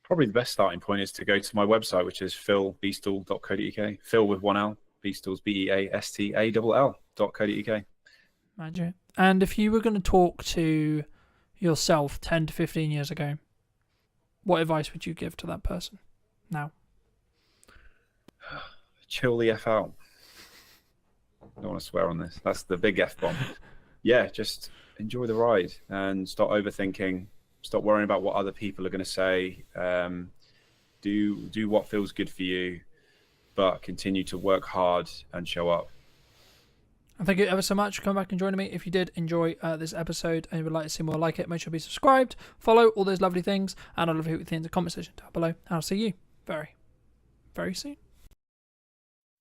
B: Probably the best starting point is to go to my website, which is philbeastall.co.uk. Phil with one L, Beastall's BEASTALL.co.uk.
A: Magic. And if you were going to talk to yourself 10 to 15 years ago, what advice would you give to that person now?
B: Chill the F out. I don't want to swear on this. That's the big F bomb. Yeah, just enjoy the ride and stop overthinking. Stop worrying about what other people are going to say. Do what feels good for you, but continue to work hard and show up.
A: And thank you ever so much for coming back and joining me. If you did enjoy this episode and you would like to see more like it, make sure to be subscribed, follow, all those lovely things, and I'd love to hear what you think in the comment section down below. And I'll see you very, very soon.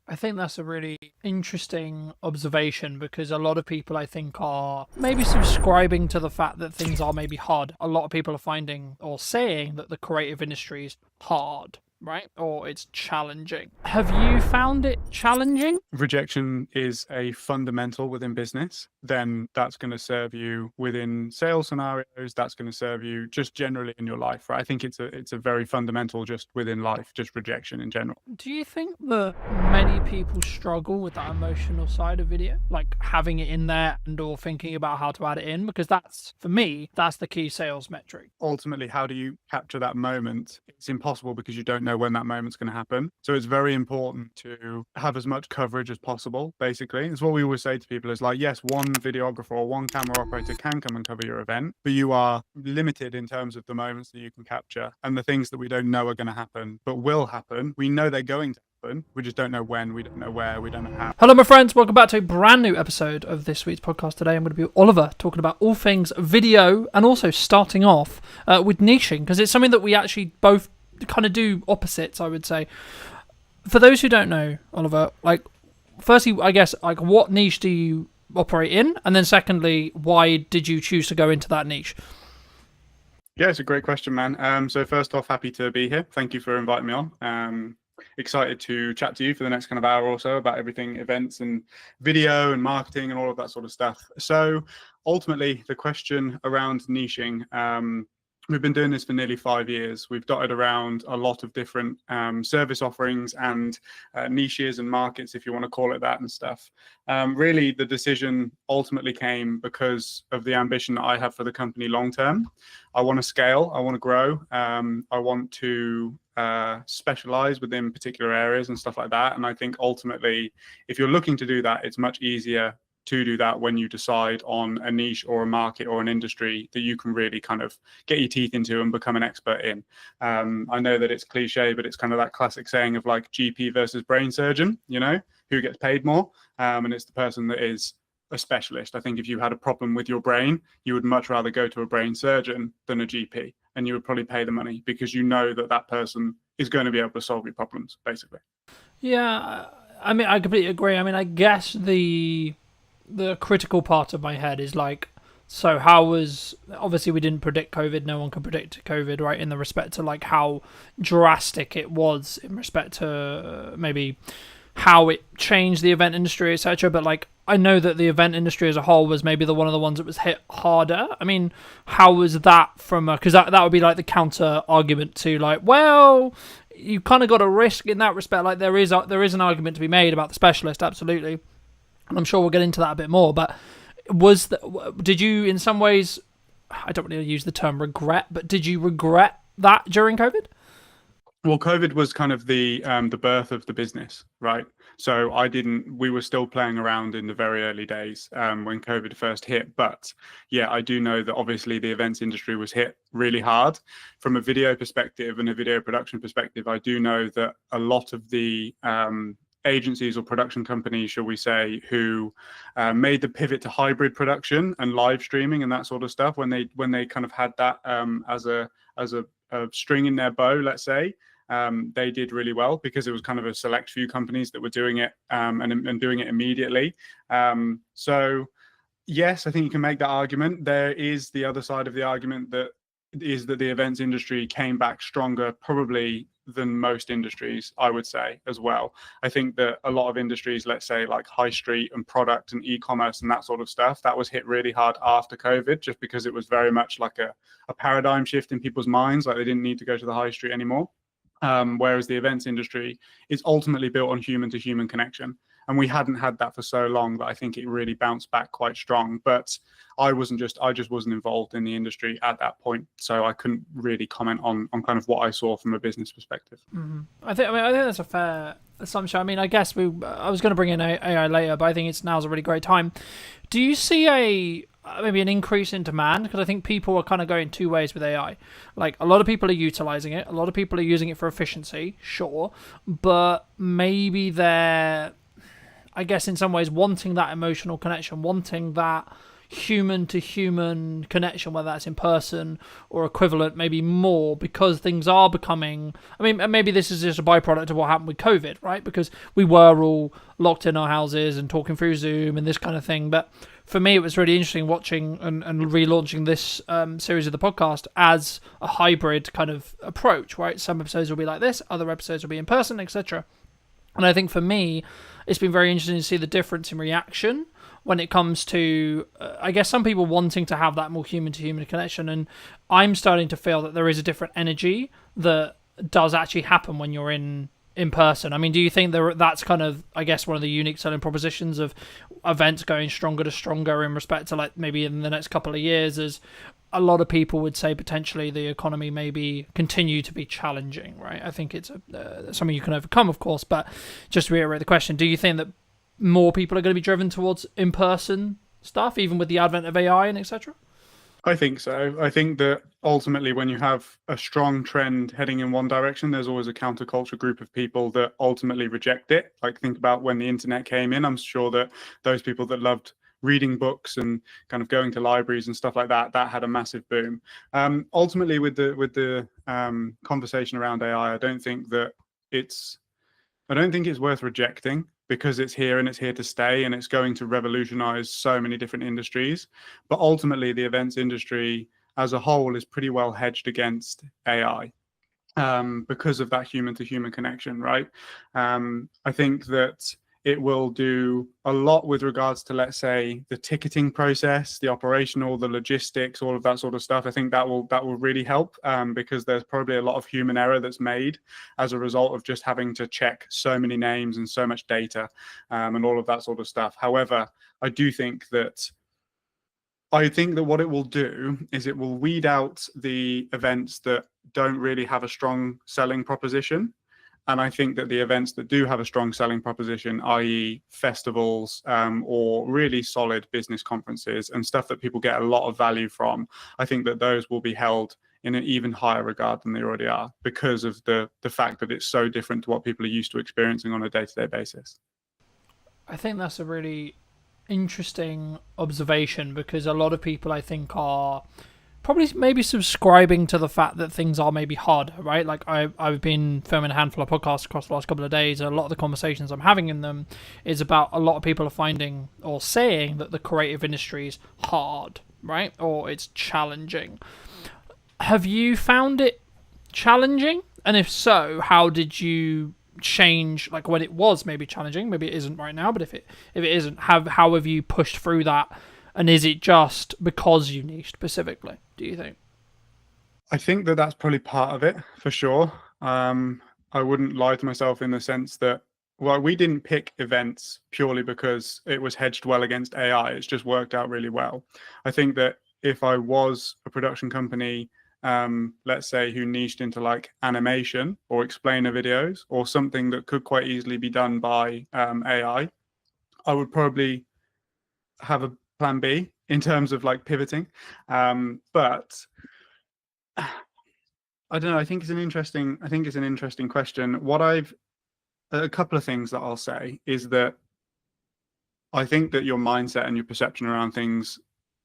A: I think that's a really interesting observation, because a lot of people, I think, are maybe subscribing to the fact that things are maybe hard. A lot of people are finding or saying that the creative industry is hard, right? Or it's challenging. Have you found it challenging?
C: Rejection is a fundamental within business, then that's going to serve you within sales scenarios. That's going to serve you just generally in your life, right? I think it's a very fundamental just within life, just rejection in general.
A: Do you think that many people struggle with that emotional side of video, like having it in there and or thinking about how to add it in? Because that's, for me, that's the key sales metric.
C: Ultimately, how do you capture that moment? It's impossible because you don't know when that moment's going to happen. So it's very important to have as much coverage as possible, basically. It's what we always say to people is like, yes, one videographer or one camera operator can come and cover your event, but you are limited in terms of the moments that you can capture and the things that we don't know are going to happen, but will happen. We know they're going to happen. We just don't know when, we don't know where, we don't know how.
A: Hello, my friends. Welcome back to a brand new episode of this week's podcast. Today, I'm going to be with Oliver, talking about all things video and also starting off with niching, because it's something that we actually both kind of do opposites, I would say. For those who don't know, Oliver, like, firstly, I guess, like, what niche do you operate in? And then secondly, why did you choose to go into that niche?
C: Yeah, it's a great question, man. So first off, happy to be here. Thank you for inviting me on. Excited to chat to you for the next kind of hour or so about everything events and video and marketing and all of that sort of stuff. So ultimately, the question around niching, we've been doing this for nearly 5 years. We've dotted around a lot of different service offerings and niches and markets, if you want to call it that, and stuff. Really, the decision ultimately came because of the ambition that I have for the company long term. I want to scale. I want to grow. I want to specialize within particular areas and stuff like that. And I think ultimately, if you're looking to do that, it's much easier to do that when you decide on a niche or a market or an industry that you can really kind of get your teeth into and become an expert in. I know that it's cliche, but it's kind of that classic saying of like GP versus brain surgeon, you know, who gets paid more. And it's the person that is a specialist. I think if you had a problem with your brain, you would much rather go to a brain surgeon than a GP, and you would probably pay the money because you know that that person is going to be able to solve your problems, basically.
A: Yeah, I mean, I completely agree. I mean, I guess the critical part of my head is like, so how was, obviously we didn't predict COVID, no one could predict COVID, right, in the respect to like how drastic it was in respect to maybe how it changed the event industry, etc. But like, I know that the event industry as a whole was maybe one of the ones that was hit harder. I mean, how was that from a, because that would be like the counter argument to like, well, you kind of got a risk in that respect. Like there is an argument to be made about the specialist, absolutely. And I'm sure we'll get into that a bit more, but did you in some ways, I don't really use the term regret, but did you regret that during COVID?
C: Well, COVID was kind of the birth of the business, right? So we were still playing around in the very early days when COVID first hit. But yeah, I do know that obviously the events industry was hit really hard. From a video perspective and a video production perspective, I do know that a lot of the agencies or production companies, shall we say, who made the pivot to hybrid production and live streaming and that sort of stuff, when they kind of had that as a string in their bow, let's say, they did really well because it was kind of a select few companies that were doing it and doing it immediately. So yes, I think you can make that argument. There is the other side of the argument that is that the events industry came back stronger probably than most industries, I would say, as well. I think that a lot of industries, let's say like high street and product and e-commerce and that sort of stuff, that was hit really hard after COVID, just because it was very much like a paradigm shift in people's minds, like they didn't need to go to the high street anymore. Whereas the events industry is ultimately built on human to human connection. And we hadn't had that for so long that I think it really bounced back quite strong. But I just wasn't involved in the industry at that point. So I couldn't really comment on kind of what I saw from a business perspective.
A: Mm-hmm. I think that's a fair assumption. I mean, I guess I was going to bring in AI later, but I think now's a really great time. Do you see maybe an increase in demand? Because I think people are kind of going two ways with AI. Like, a lot of people are utilizing it. A lot of people are using it for efficiency, sure. But maybe they're, I guess, in some ways wanting that emotional connection, wanting that human to human connection, whether that's in person or equivalent, maybe more, because things are becoming, I mean, maybe this is just a byproduct of what happened with COVID, right? Because we were all locked in our houses and talking through Zoom and this kind of thing. But for me, it was really interesting watching and relaunching this series of the podcast as a hybrid kind of approach, right? Some episodes will be like this, other episodes will be in person, etc. And I think for me, it's been very interesting to see the difference in reaction when it comes to, I guess, some people wanting to have that more human-to-human connection. And I'm starting to feel that there is a different energy that does actually happen when you're in person. I mean, do you think that's kind of, I guess, one of the unique selling propositions of events going stronger to stronger in respect to, like, maybe in the next couple of years, as a lot of people would say potentially the economy maybe continue to be challenging, right? I think it's something you can overcome, of course, but just to reiterate the question, do you think that more people are going to be driven towards in-person stuff, even with the advent of AI and etc.?
C: I think so. I think that ultimately, when you have a strong trend heading in one direction, there's always a counterculture group of people that ultimately reject it. Like, think about when the internet came in. I'm sure that those people that loved reading books and kind of going to libraries and stuff like that, that had a massive boom. Ultimately, with the conversation around AI, I don't think it's worth rejecting, because it's here and it's here to stay, and it's going to revolutionize so many different industries. But ultimately, the events industry as a whole is pretty well hedged against AI because of that human to human connection, right? I think that it will do a lot with regards to, let's say, the ticketing process, the operational, the logistics, all of that sort of stuff. I think that will really help because there's probably a lot of human error that's made as a result of just having to check so many names and so much data and all of that sort of stuff. However, I think that what it will do is it will weed out the events that don't really have a strong selling proposition. And I think that the events that do have a strong selling proposition, i.e. festivals or really solid business conferences and stuff that people get a lot of value from, I think that those will be held in an even higher regard than they already are, because of the fact that it's so different to what people are used to experiencing on a day-to-day basis.
A: I think that's a really interesting observation, because a lot of people, I think, are probably maybe subscribing to the fact that things are maybe harder, right? Like I've been filming a handful of podcasts across the last couple of days, and a lot of the conversations I'm having in them is about a lot of people are finding or saying that the creative industry is hard, right? Or it's challenging. Have you found it challenging? And if so, how did you change, like when it was maybe challenging? Maybe it isn't right now, but if it isn't, how have you pushed through that? And is it just because you niche specifically, do you think?
C: I think that that's probably part of it, for sure. I wouldn't lie to myself in the sense that, well, we didn't pick events purely because it was hedged well against AI. It's just worked out really well. I think that if I was a production company, let's say, who niched into like animation or explainer videos or something that could quite easily be done by AI, I would probably have a plan B in terms of like pivoting. But I don't know. I think it's an interesting question. A couple of things that I'll say is that I think that your mindset and your perception around things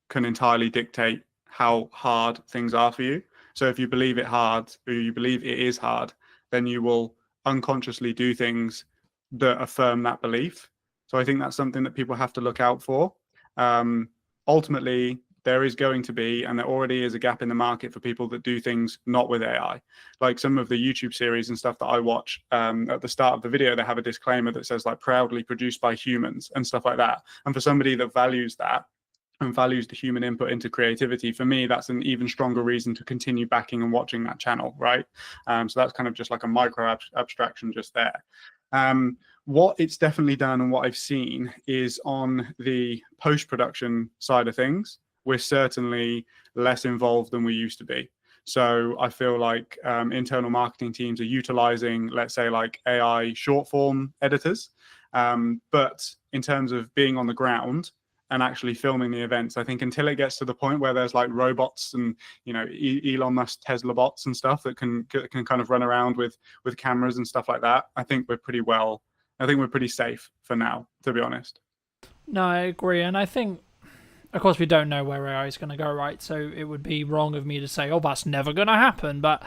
C: can entirely dictate how hard things are for you. So if you believe it is hard, then you will unconsciously do things that affirm that belief. So I think that's something that people have to look out for. Ultimately, there is going to be, and there already is, a gap in the market for people that do things not with AI. Like some of the YouTube series and stuff that I watch, at the start of the video, they have a disclaimer that says like proudly produced by humans and stuff like that. And for somebody that values that and values the human input into creativity, for me, that's an even stronger reason to continue backing and watching that channel, right? So that's kind of just like a micro abstraction just there. What it's definitely done and what I've seen is on the post-production side of things, we're certainly less involved than we used to be. So I feel like internal marketing teams are utilizing, let's say, like AI short form editors. But in terms of being on the ground and actually filming the events, I think until it gets to the point where there's like robots and, you know, Elon Musk Tesla bots and stuff that can kind of run around with cameras and stuff like that, I think we're pretty safe for now, to be honest.
A: No, I agree. And I think Of course, we don't know where AI is going to go, right? So it would be wrong of me to say, oh, that's never going to happen. But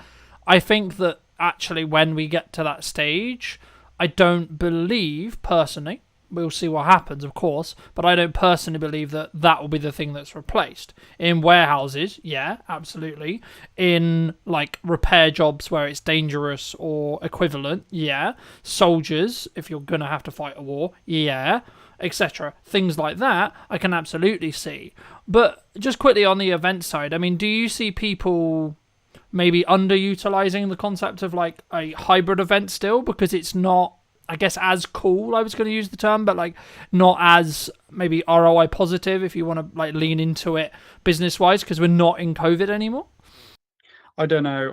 A: I think that actually when we get to that stage, I don't believe, personally, we'll see what happens, of course, but I don't personally believe that that will be the thing that's replaced. In warehouses, yeah, absolutely. In, like, repair jobs where it's dangerous or equivalent, yeah. Soldiers, if you're going to have to fight a war, yeah, etc. Things like that, I can absolutely see. But just quickly on the event side, I mean, do you see people maybe underutilizing the concept of, like, a hybrid event still, because it's not, I guess, as cool, I was going to use the term, but, like, not as maybe ROI positive if you want to, like, lean into it business wise, because we're not in COVID anymore?
C: I don't know.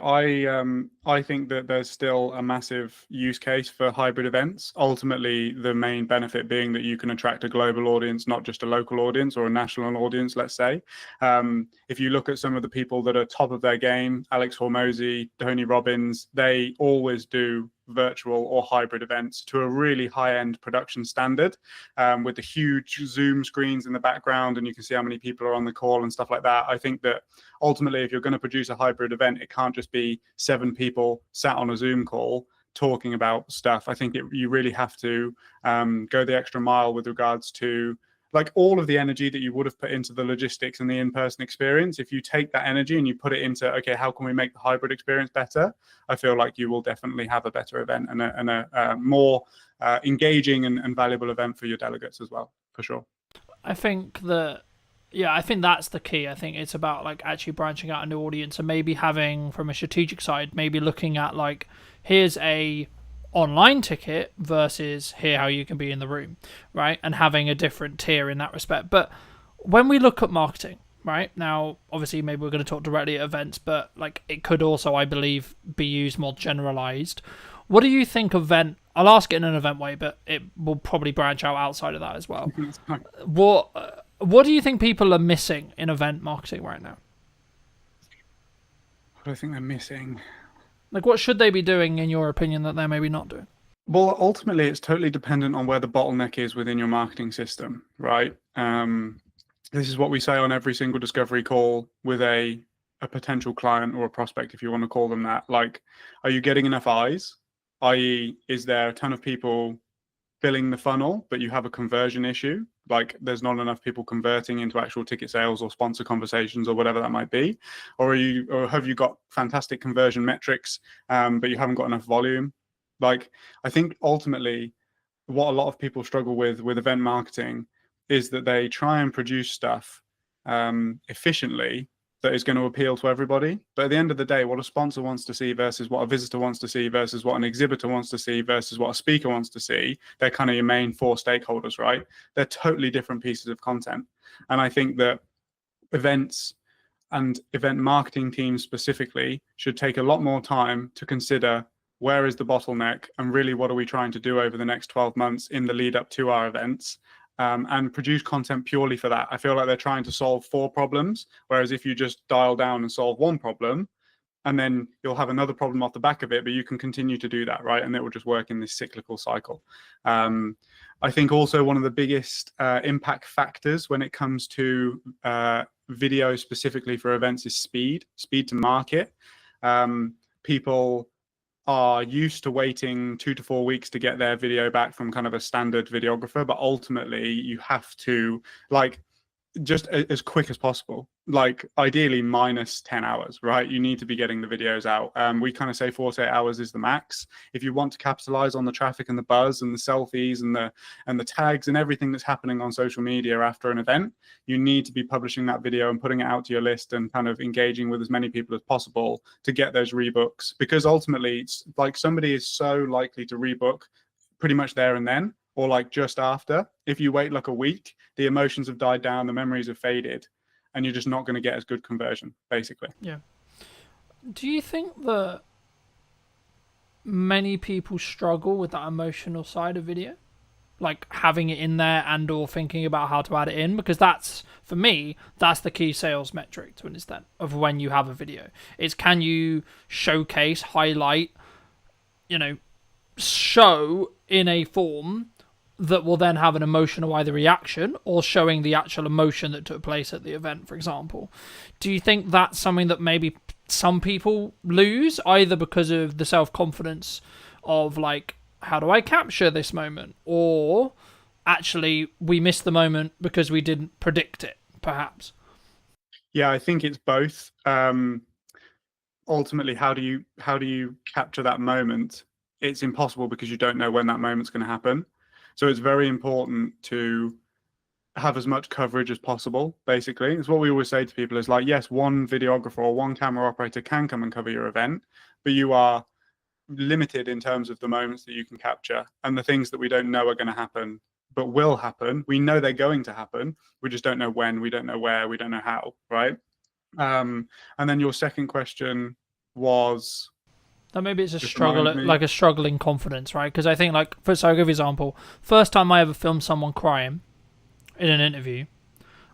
C: I think that there's still a massive use case for hybrid events. Ultimately, the main benefit being that you can attract a global audience, not just a local audience or a national audience, let's say. If you look at some of the people that are top of their game, Alex Hormozy, Tony Robbins, they always do virtual or hybrid events to a really high-end production standard, with the huge Zoom screens in the background, and you can see how many people are on the call and stuff like that. I think that ultimately, if you're going to produce a hybrid event, it can't just be 7 people sat on a Zoom call talking about stuff. I think you really have to go the extra mile with regards to, like, all of the energy that you would have put into the logistics and the in-person experience. If you take that energy and you put it into, okay, how can we make the hybrid experience better? I feel like you will definitely have a better event and a more engaging and valuable event for your delegates as well, for sure.
A: I think that, yeah, I think that's the key. I think it's about, like, actually branching out a new audience and maybe having, from a strategic side, maybe looking at, like, here's a online ticket versus here how you can be in the room, right? And having a different tier in that respect. But when we look at marketing, right now, obviously maybe we're going to talk directly at events, but, like, it could also, I believe, be used more generalized. What do you think I'll ask it in an event way, but it will probably branch out outside of that as well. What do you think people are missing in event marketing right now?
C: What do I think they're missing?
A: Like, what should they be doing, in your opinion, that they're maybe not doing?
C: Well, ultimately, it's totally dependent on where the bottleneck is within your marketing system, right? This is what we say on every single discovery call with a potential client or a prospect, if you want to call them that. Like, are you getting enough eyes? I.e., is there a ton of people filling the funnel, but you have a conversion issue? Like, there's not enough people converting into actual ticket sales or sponsor conversations or whatever that might be. Or have you got fantastic conversion metrics, but you haven't got enough volume? Like, I think ultimately what a lot of people struggle with event marketing is that they try and produce stuff efficiently that is going to appeal to everybody. But at the end of the day, what a sponsor wants to see versus what a visitor wants to see versus what an exhibitor wants to see versus what a speaker wants to see, they're kind of your main 4 stakeholders, right? They're totally different pieces of content. And I think that events and event marketing teams specifically should take a lot more time to consider where is the bottleneck and really what are we trying to do over the next 12 months in the lead up to our events, and produce content purely for that. I feel like they're trying to solve 4 problems, whereas if you just dial down and solve 1 problem, and then you'll have another problem off the back of it, but you can continue to do that, right? And it will just work in this cyclical cycle. I think also one of the biggest impact factors when it comes to video specifically for events is speed to market. People are used to waiting 2 to 4 weeks to get their video back from kind of a standard videographer, but ultimately you have to, like, just as quick as possible, like ideally minus 10 hours, right? You need to be getting the videos out. We kind of say 48 hours is the max. If you want to capitalize on the traffic and the buzz and the selfies and the tags and everything that's happening on social media after an event, you need to be publishing that video and putting it out to your list and kind of engaging with as many people as possible to get those rebooks, because ultimately it's like somebody is so likely to rebook pretty much there and then, or like just after. If you wait like a week, the emotions have died down, the memories have faded, and you're just not going to get as good conversion, basically.
A: Yeah. Do you think that many people struggle with that emotional side of video? Like having it in there and or thinking about how to add it in? Because that's, for me, that's the key sales metric to an extent of when you have a video. It's, can you showcase, highlight, show in a form that will then have an emotional either reaction or showing the actual emotion that took place at the event, for example. Do you think that's something that maybe some people lose, either because of the self-confidence of like, how do I capture this moment, or actually we missed the moment because we didn't predict it, perhaps?
C: Yeah, I think it's both. Ultimately, how do you capture that moment? It's impossible because you don't know when that moment's going to happen. So it's very important to have as much coverage as possible. Basically, it's what we always say to people is like, yes, one videographer or one camera operator can come and cover your event, but you are limited in terms of the moments that you can capture and the things that we don't know are going to happen but will happen. We know they're going to happen, we just don't know when, we don't know where, we don't know how, right? And then your second question was
A: That maybe it's a
C: just
A: struggle,
C: remind me.
A: like a struggle in confidence, right? Because I think, like, so I'll give you an example. First time I ever filmed someone crying in an interview,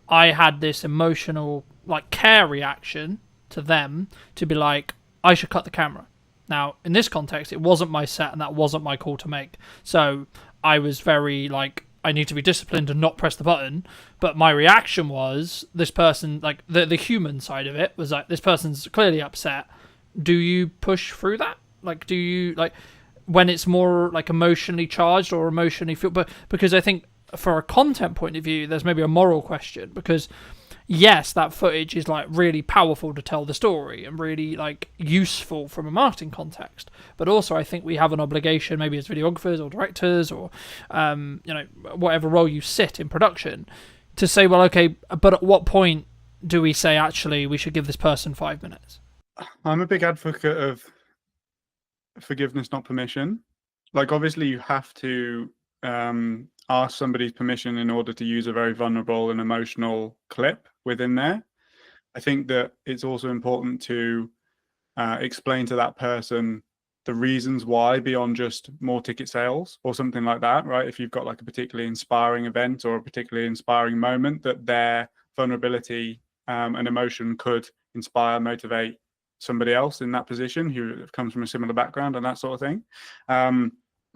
A: I had this emotional, like, care reaction to them to be like, I should cut the camera. Now, in this context, it wasn't my set and that wasn't my call to make. So I was very, like, I need to be disciplined and not press the button. But my reaction was, this person, like, the human side of it was like, this person's clearly upset. Do you push through that? Like, do you, like, when it's more, like, emotionally charged or emotionally feel? But because I think for a content point of view, there's maybe a moral question, because yes, that footage is like really powerful to tell the story and really like useful from a marketing context. But also I think we have an obligation, maybe as videographers or directors or, whatever role you sit in production, to say, well, okay, but at what point do we say, actually, we should give this person 5 minutes?
C: I'm a big advocate of forgiveness, not permission. Like, obviously you have to ask somebody's permission in order to use a very vulnerable and emotional clip within there. I think that it's also important to explain to that person the reasons why, beyond just more ticket sales or something like that, right? If you've got like a particularly inspiring event or a particularly inspiring moment, that their vulnerability and emotion could inspire, motivate somebody else in that position who comes from a similar background and that sort of thing.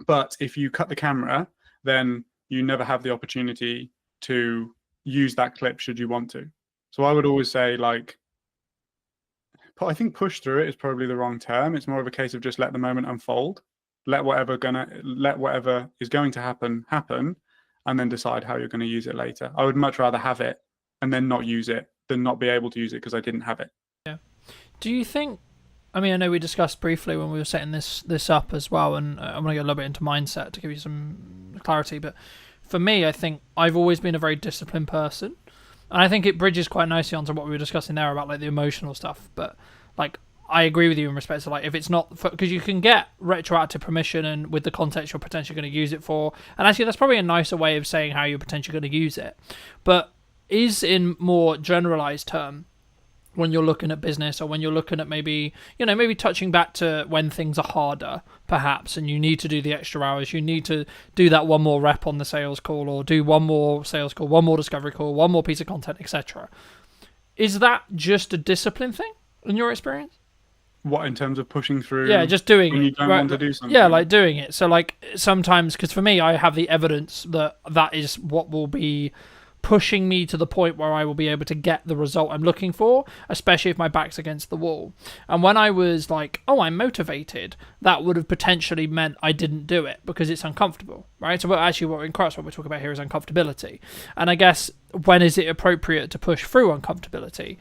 C: But if you cut the camera, then you never have the opportunity to use that clip should you want to. So I would always say, like, I think push through it is probably the wrong term. It's more of a case of just let the moment unfold, let whatever is going to happen, and then decide how you're going to use it later. I would much rather have it and then not use it than not be able to use it because I didn't have it.
A: Yeah. Do you think, I mean, I know we discussed briefly when we were setting this up as well, and I'm going to get a little bit into mindset to give you some clarity, but for me, I think I've always been a very disciplined person, and I think it bridges quite nicely onto what we were discussing there about like the emotional stuff. But like, I agree with you in respect to like, if it's not, because you can get retroactive permission, and with the context you're potentially going to use it for, and actually that's probably a nicer way of saying how you're potentially going to use it. But is in more generalized term, when you're looking at business, or when you're looking at maybe touching back to when things are harder, perhaps, and you need to do the extra hours, you need to do that one more rep on the sales call, or do one more sales call, one more discovery call, one more piece of content, etc. Is that just a discipline thing in your experience?
C: What, in terms of pushing through?
A: Yeah, just doing
C: when
A: it.
C: you don't want to do something.
A: Yeah, like doing it. So like sometimes, because for me, I have the evidence that is what will be pushing me to the point where I will be able to get the result I'm looking for, especially if my back's against the wall. And when I was like, oh, I'm motivated, that would have potentially meant I didn't do it because it's uncomfortable, right? So what in Christ, what we're talking about here is uncomfortability. And I guess, when is it appropriate to push through uncomfortability?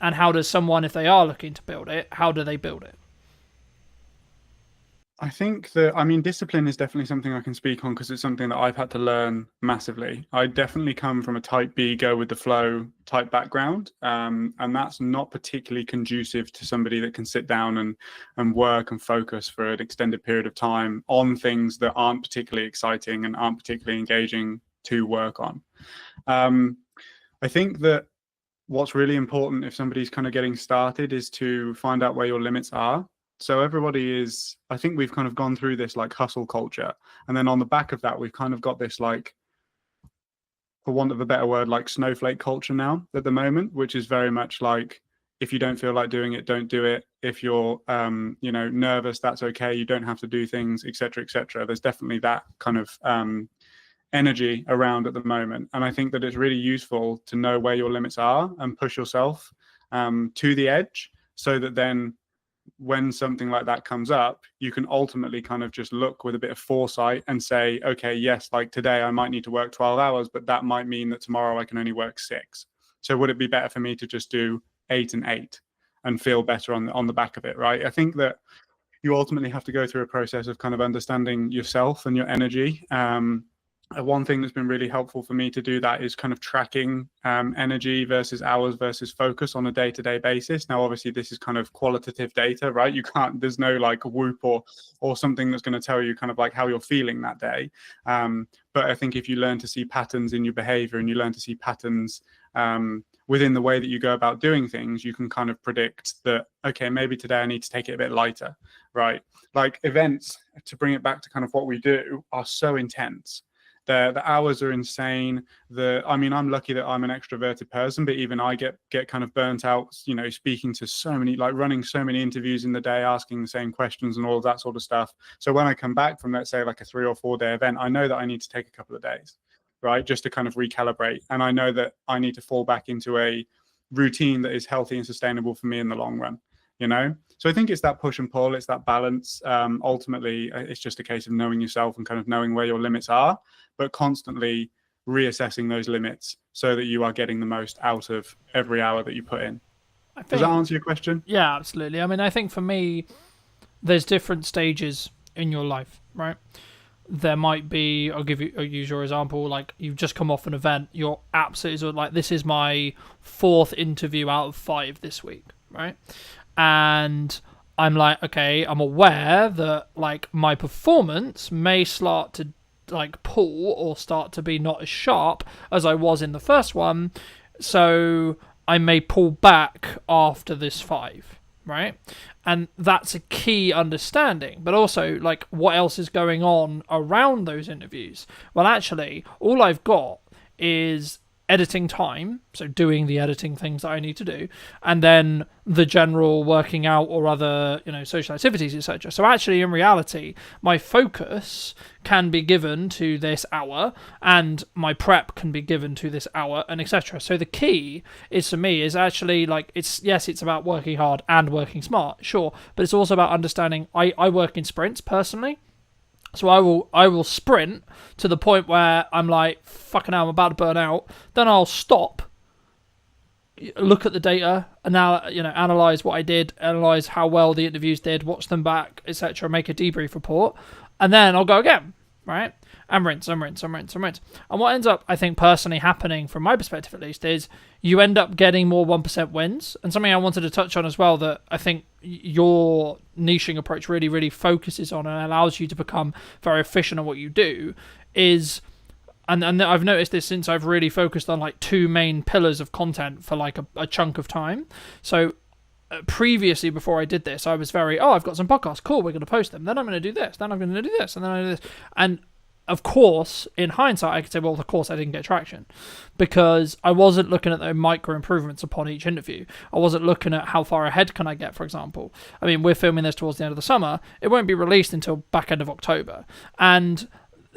A: And how does someone, if they are looking to build it, how do they build it?
C: I think that, I mean, discipline is definitely something I can speak on because it's something that I've had to learn massively. I definitely come from a type B, go with the flow type background. And that's not particularly conducive to somebody that can sit down and work and focus for an extended period of time on things that aren't particularly exciting and aren't particularly engaging to work on. I think that what's really important if somebody's kind of getting started is to find out where your limits are. So I think we've kind of gone through this like hustle culture. And then on the back of that, we've kind of got this, like, for want of a better word, like snowflake culture now at the moment, which is very much like, If you don't feel like doing it, don't do it. If you're, nervous, that's okay. You don't have to do things, etc., etc. There's definitely that kind of energy around at the moment, and I think that it's really useful to know where your limits are and push yourself to the edge, so that then when something like that comes up, you can ultimately kind of just look with a bit of foresight and say, okay, yes, like today I might need to work 12 hours, but that might mean that tomorrow I can only work 6. So would it be better for me to just do 8 and 8 and feel better on the back of it, right? I think that you ultimately have to go through a process of kind of understanding yourself and your energy. One thing that's been really helpful for me to do that is kind of tracking energy versus hours versus focus on a day-to-day basis. Now, obviously, this is kind of qualitative data, right? You can't, there's no like Whoop or something that's going to tell you kind of like how you're feeling that day. But I think if you learn to see patterns in your behavior and you learn to see patterns within the way that you go about doing things, you can kind of predict that, okay, maybe today I need to take it a bit lighter, right? Like events, to bring it back to kind of what we do, are so intense. The hours are insane. I'm lucky that I'm an extroverted person, but even I get kind of burnt out, speaking to so many, like running so many interviews in the day, asking the same questions and all of that sort of stuff. So when I come back from, let's say, like a 3 or 4 day event, I know that I need to take a couple of days, right? Just to kind of recalibrate. And I know that I need to fall back into a routine that is healthy and sustainable for me in the long run, So I think it's that push and pull, it's that balance. Ultimately, it's just a case of knowing yourself and kind of knowing where your limits are, but constantly reassessing those limits so that you are getting the most out of every hour that you put in. Does that answer your question?
A: Yeah, absolutely. I mean, I think for me, there's different stages in your life, right? There might be, I'll use your example, like you've just come off an event, you're absolutely like, this is my 4th interview out of 5 this week, right? And I'm like, okay, I'm aware that like my performance may start to like pull or start to be not as sharp as I was in the first one, so I may pull back after this 5, right? And that's a key understanding. But also, like, what else is going on around those interviews? Well, actually, all I've got is editing time, so doing the editing things that I need to do, and then the general working out or other, social activities, etc. So actually, in reality, my focus can be given to this hour, and my prep can be given to this hour, and etc. So the key is, for me, is actually like, it's about working hard and working smart, sure, but it's also about understanding. I work in sprints personally. So I will sprint to the point where I'm like, fucking hell, I'm about to burn out. Then I'll stop, look at the data, and now analyze what I did, analyze how well the interviews did, watch them back, etc. Make a debrief report, and then I'll go again, right? And rinse. And what ends up, I think, personally happening, from my perspective at least, is you end up getting more 1% wins. And something I wanted to touch on as well, that I think your niching approach really, really focuses on and allows you to become very efficient at what you do, is, and I've noticed this since I've really focused on like 2 main pillars of content for like a chunk of time. So previously, before I did this, I was very, I've got some podcasts, cool, we're going to post them, then I'm going to do this, then I'm going to do this, and then I do this. And of course, in hindsight, I could say, well, of course I didn't get traction, because I wasn't looking at the micro improvements upon each interview. I wasn't looking at how far ahead can I get, for example. I mean, we're filming this towards the end of the summer. It won't be released until back end of October. And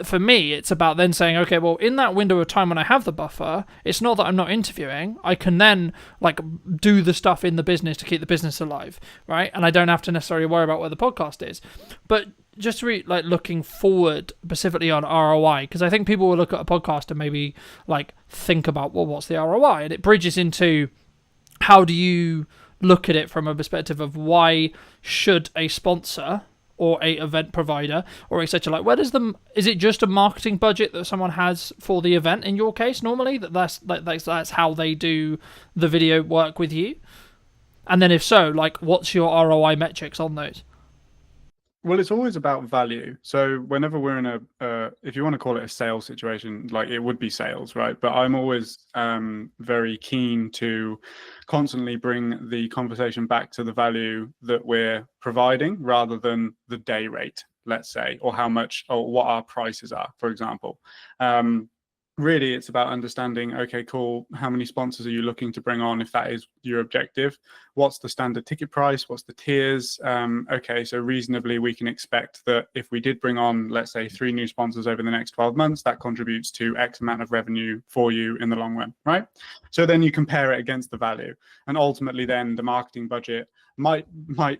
A: for me, it's about then saying, okay, well, in that window of time when I have the buffer, it's not that I'm not interviewing. I can then like do the stuff in the business to keep the business alive, right? And I don't have to necessarily worry about where the podcast is. But just like looking forward specifically on ROI, because I think people will look at a podcast and maybe like think about, well, what's the ROI? And it bridges into, how do you look at it from a perspective of why should a sponsor or a event provider or etc. like, is it just a marketing budget that someone has for the event in your case normally, that's how they do the video work with you? And then if so, like, what's your ROI metrics on those?
C: Well, it's always about value. So whenever we're in if you want to call it a sales situation, like it would be sales, right? But I'm always very keen to constantly bring the conversation back to the value that we're providing, rather than the day rate, let's say, or how much or what our prices are, for example. really it's about understanding, okay, cool, how many sponsors are you looking to bring on if that is your objective? What's the standard ticket price? What's the tiers? Okay, so reasonably we can expect that if we did bring on, let's say, 3 new sponsors over the next 12 months, that contributes to X amount of revenue for you in the long run, right? So then you compare it against the value, and ultimately then the marketing budget might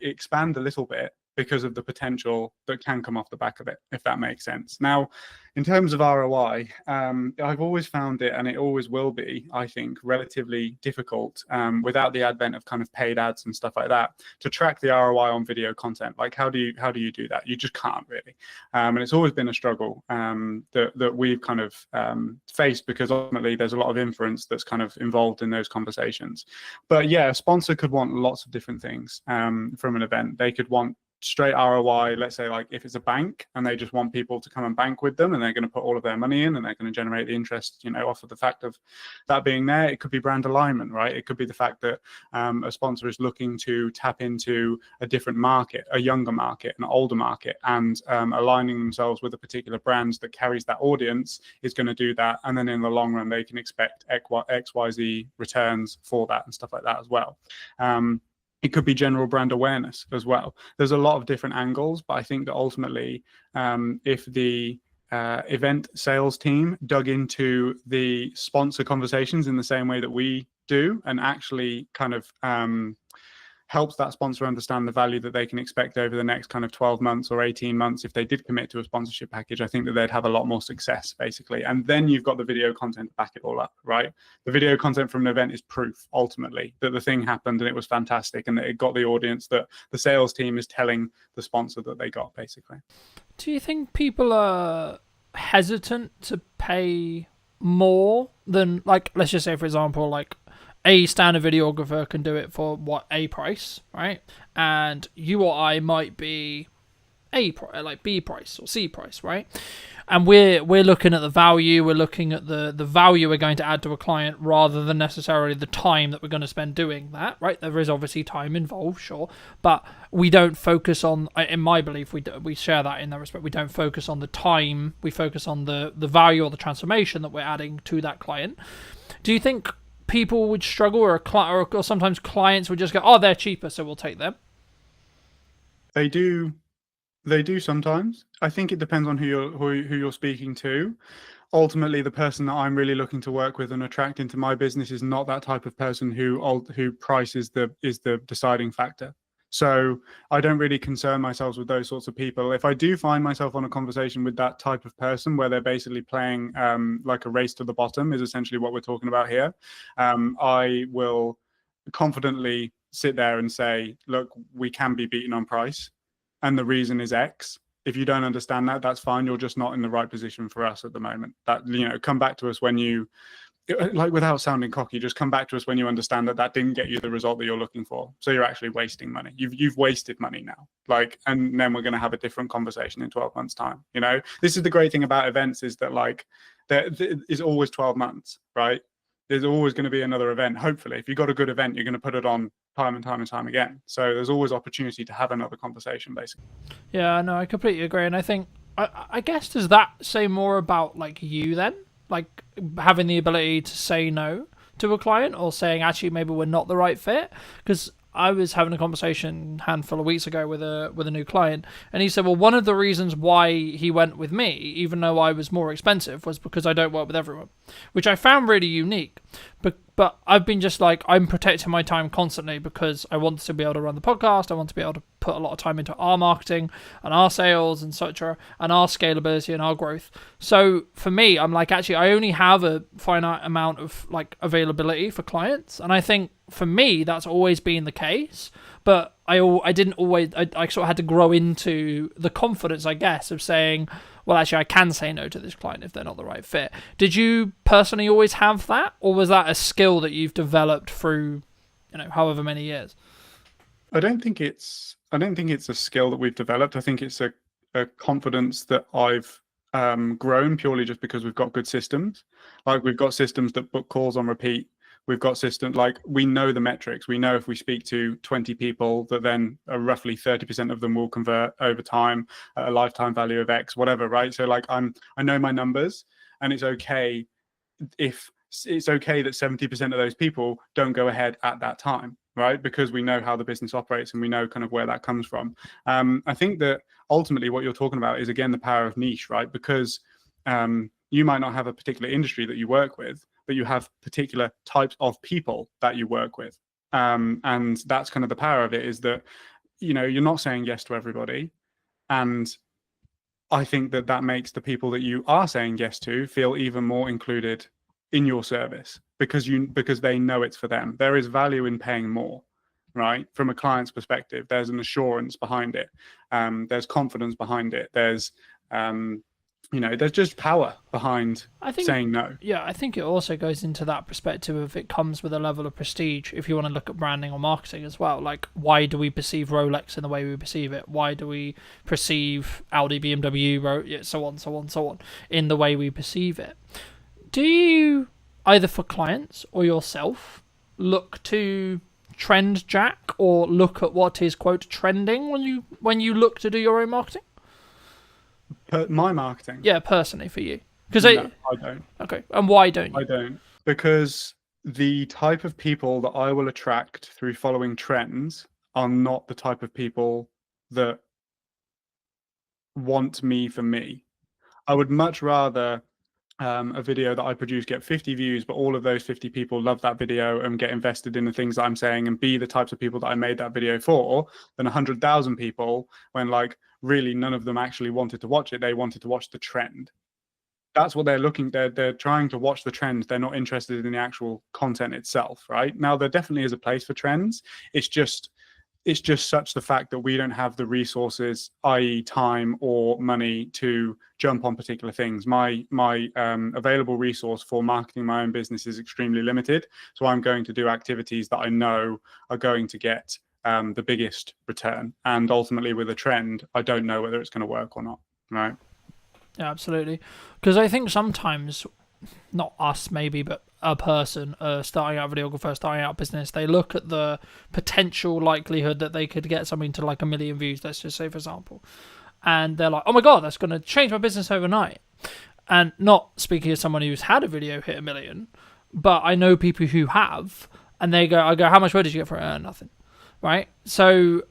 C: expand a little bit because of the potential that can come off the back of it, if that makes sense. Now, in terms of ROI, I've always found it, and it always will be, I think, relatively difficult without the advent of kind of paid ads and stuff like that to track the ROI on video content. Like, how do you do that? You just can't really, and it's always been a struggle that we've kind of faced, because ultimately there's a lot of inference that's kind of involved in those conversations. But yeah, a sponsor could want lots of different things from an event. They could want straight ROI, let's say, like if it's a bank and they just want people to come and bank with them, and they're going to put all of their money in and they're going to generate the interest, off of the fact of that being there. It could be brand alignment, right? It could be the fact that a sponsor is looking to tap into a different market, a younger market, an older market, and aligning themselves with a particular brand that carries that audience is going to do that. And then in the long run, they can expect XYZ returns for that and stuff like that as well. It could be general brand awareness as well. There's a lot of different angles, but I think that ultimately, if the event sales team dug into the sponsor conversations in the same way that we do, and actually kind of helps that sponsor understand the value that they can expect over the next kind of 12 months or 18 months if they did commit to a sponsorship package, I think that they'd have a lot more success, basically. And then you've got the video content to back it all up, right? The video content from an event is proof, ultimately, that the thing happened and it was fantastic and that it got the audience that the sales team is telling the sponsor that they got, basically.
A: Do you think people are hesitant to pay more than, like, let's just say, for example, like, a standard videographer can do it for a price, right? And you or I might be like B price or C price, right? And we're looking at the value, we're looking at the value we're going to add to a client rather than necessarily the time that we're going to spend doing that, right? There is obviously time involved, sure, but we don't focus on, in my belief, we share that in that respect. We don't focus on the time, we focus on the value or the transformation that we're adding to that client. Do you think people would struggle, or sometimes clients would just go, oh, they're cheaper, so we'll take them?
C: They do sometimes. I think it depends on who you're speaking to. Ultimately, the person that I'm really looking to work with and attract into my business is not that type of person who price is the deciding factor. So I don't really concern myself with those sorts of people. If I do find myself on a conversation with that type of person where they're basically playing like a race to the bottom, is essentially what we're talking about here, I will confidently sit there and say, look, we can be beaten on price, and the reason is X. If you don't understand that, that's fine. You're just not in the right position for us at the moment. That, come back to us when you, like, without sounding cocky, just come back to us when you understand that didn't get you the result that you're looking for. So you're actually wasting money. You've wasted money now. Like, and then we're going to have a different conversation in 12 months time. This is the great thing about events, is that, like, there is always 12 months, right? There's always going to be another event. Hopefully, if you've got a good event, you're going to put it on time and time and time again. So there's always opportunity to have another conversation, basically.
A: Yeah, no, I completely agree. And I think, I guess, does that say more about, like, you then? Like, having the ability to say no to a client, or saying, actually, maybe we're not the right fit? Because I was having a conversation a handful of weeks ago with a new client, and he said, well, one of the reasons why he went with me, even though I was more expensive, was because I don't work with everyone, which I found really unique. But I've been just like, I'm protecting my time constantly because I want to be able to run the podcast. I want to be able to put a lot of time into our marketing and our sales and such, and our scalability and our growth. So for me, I'm like, actually, I only have a finite amount of, like, availability for clients. And I think for me, that's always been the case. But I didn't always, I sort of had to grow into the confidence, I guess, of saying, well, actually, I can say no to this client if they're not the right fit. Did you personally always have that, or was that a skill that you've developed through, however many years?
C: I don't think it's a skill that we've developed. I think it's a confidence that I've grown purely just because we've got good systems. Like, we've got systems that book calls on repeat. We've got systems, like, we know the metrics. We know if we speak to 20 people, that then roughly 30% of them will convert over time at a lifetime value of X, whatever, right? So, like, I know my numbers, and it's okay if it's okay that 70% of those people don't go ahead at that time, right? Because we know how the business operates and we know kind of where that comes from. I think that ultimately what you're talking about is, again, the power of niche, right? Because you might not have a particular industry that you work with, but you have particular types of people that you work with. And that's kind of the power of it, is that, you know, you're not saying yes to everybody. And I think that that makes the people that you are saying yes to feel even more included in your service, because they know it's for them. There is value in paying more, right? From a client's perspective, there's an assurance behind it. There's confidence behind it. There's there's just power behind saying no.
A: Yeah, I think it also goes into that perspective of it comes with a level of prestige if you want to look at branding or marketing as well. Like, why do we perceive Rolex in the way we perceive it? Why do we perceive Audi, BMW, so on, so on, so on, in the way we perceive it? Do you, either for clients or yourself, look to trend jack or look at what is, quote, trending when you look to do your own marketing?
C: My marketing?
A: Yeah, personally for you.
C: No, I don't.
A: Okay, and why don't you?
C: I don't. Because the type of people that I will attract through following trends are not the type of people that want me for me. I would much rather a video that I produce get 50 views, but all of those 50 people love that video and get invested in the things that I'm saying and be the types of people that I made that video for, than 100,000 people when, like, really none of them actually wanted to watch it. They wanted to watch the trend. That's what they're they're trying to watch the trend. They're not interested in the actual content itself, right? Now, there definitely is a place for trends. It's just such the fact that we don't have the resources, i.e. time or money, to jump on particular things. My available resource for marketing my own business is extremely limited. So I'm going to do activities that I know are going to get the biggest return. And ultimately with a trend, I don't know whether it's going to work or not, right?
A: Yeah, absolutely. Because I think sometimes, not us maybe, but a person, starting out videographer, starting out business, they look at the potential likelihood that they could get something to like 1 million views, let's just say, for example. And they're like, oh my God, that's going to change my business overnight. And not speaking as someone who's had a video hit 1 million, but I know people who have, and I go, how much money did you get for it? Nothing. Right? So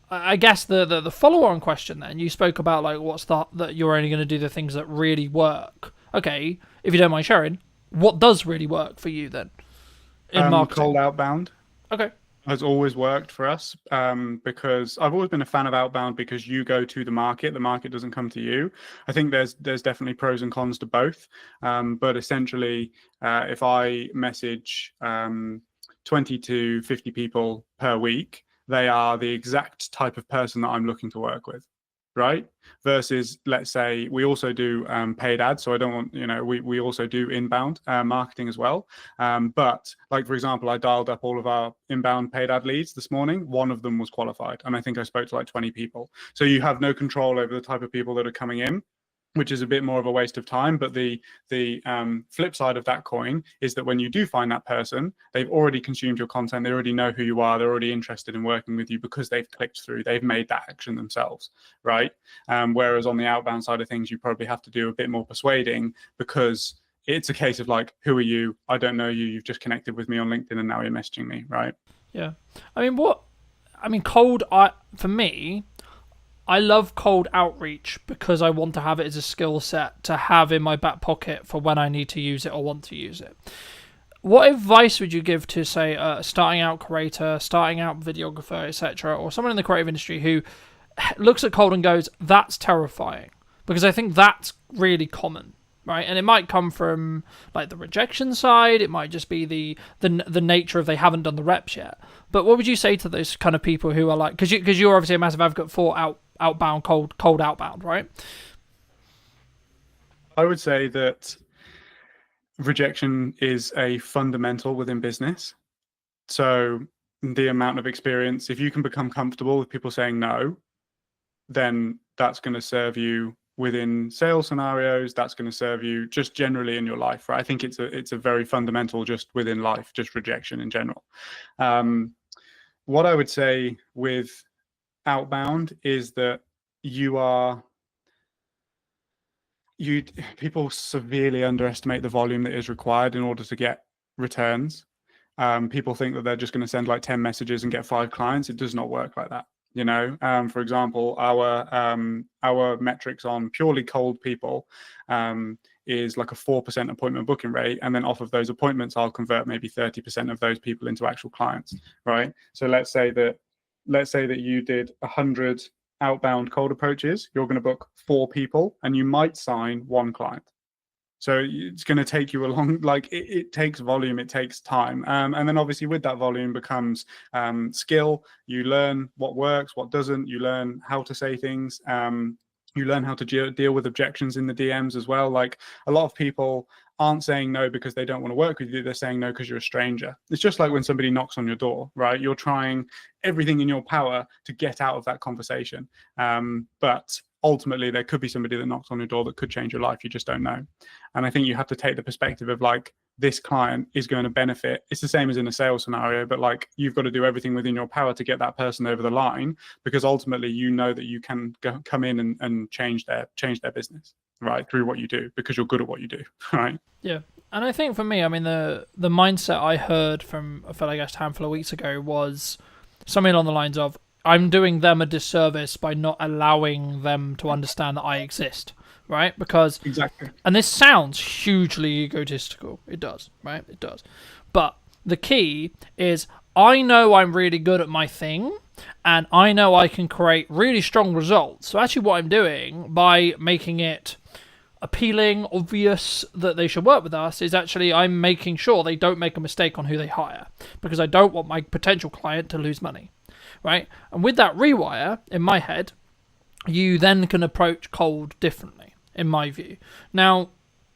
A: I guess the follow-on question then, you spoke about like that you're only going to do the things that really work. Okay, if you don't mind sharing, what does really work for you then in marketing?
C: Cold outbound.
A: Okay.
C: Has always worked for us, because I've always been a fan of outbound, because you go to the market doesn't come to you. I think there's definitely pros and cons to both, but essentially if I message 20 to 50 people per week, they are the exact type of person that I'm looking to work with, right? Versus, let's say, we also do paid ads. So I don't want, we also do inbound marketing as well. But like, for example, I dialed up all of our inbound paid ad leads this morning. One of them was qualified. And I think I spoke to like 20 people. So you have no control over the type of people that are coming in, which is a bit more of a waste of time. But the flip side of that coin is that when you do find that person, they've already consumed your content. They already know who you are. They're already interested in working with you because they've clicked through. They've made that action themselves, right? Whereas on the outbound side of things, you probably have to do a bit more persuading, because it's a case of like, who are you? I don't know you. You've just connected with me on LinkedIn and now you're messaging me, right?
A: Yeah. For me, I love cold outreach because I want to have it as a skill set to have in my back pocket for when I need to use it or want to use it. What advice would you give to, say, a starting out creator, starting out videographer, etc., or someone in the creative industry who looks at cold and goes, that's terrifying? Because I think that's really common, right? And it might come from like the rejection side. It might just be the nature of they haven't done the reps yet. But what would you say to those kind of people who are like, because you're obviously a massive advocate for outbound, cold outbound, right?
C: I would say that rejection is a fundamental within business. So the amount of experience, if you can become comfortable with people saying no, then that's going to serve you within sales scenarios. That's going to serve you just generally in your life, right? I think it's a very fundamental just within life, just rejection in general. What I would say with outbound is that you are people severely underestimate the volume that is required in order to get returns. People think that they're just going to send like 10 messages and get 5 clients. It does not work like that. For example, our metrics on purely cold people is like a 4% appointment booking rate, and then off of those appointments, I'll convert maybe 30% of those people into actual clients, right? So let's say that you did 100 outbound cold approaches. You're going to book 4 people, and you might sign 1 client. So it's going to take you a long, like it takes volume, it takes time. And then obviously with that volume becomes skill. You learn what works, what doesn't. You learn how to say things. You learn how to deal with objections in the DMs as well. Like a lot of people aren't saying no because they don't want to work with you. They're saying no because you're a stranger. It's just like when somebody knocks on your door, right? You're trying everything in your power to get out of that conversation. But ultimately there could be somebody that knocks on your door that could change your life. You just don't know. And I think you have to take the perspective of like, this client is going to benefit. It's the same as in a sales scenario, but like you've got to do everything within your power to get that person over the line, because ultimately you know that you can come in and change their business, right, through what you do, because you're good at what you do, right?
A: Yeah. And I think for me, I mean, the mindset I heard from a fellow guest a handful of weeks ago was something along the lines of, I'm doing them a disservice by not allowing them to understand that I exist, right? Because
C: exactly,
A: and this sounds hugely egotistical. It does, right? It does. But the key is I know I'm really good at my thing, and I know I can create really strong results. So actually what I'm doing by making it appealing, obvious that they should work with us, is actually I'm making sure they don't make a mistake on who they hire, because I don't want my potential client to lose money, right? And with that rewire in my head, you then can approach cold differently, in my view. Now,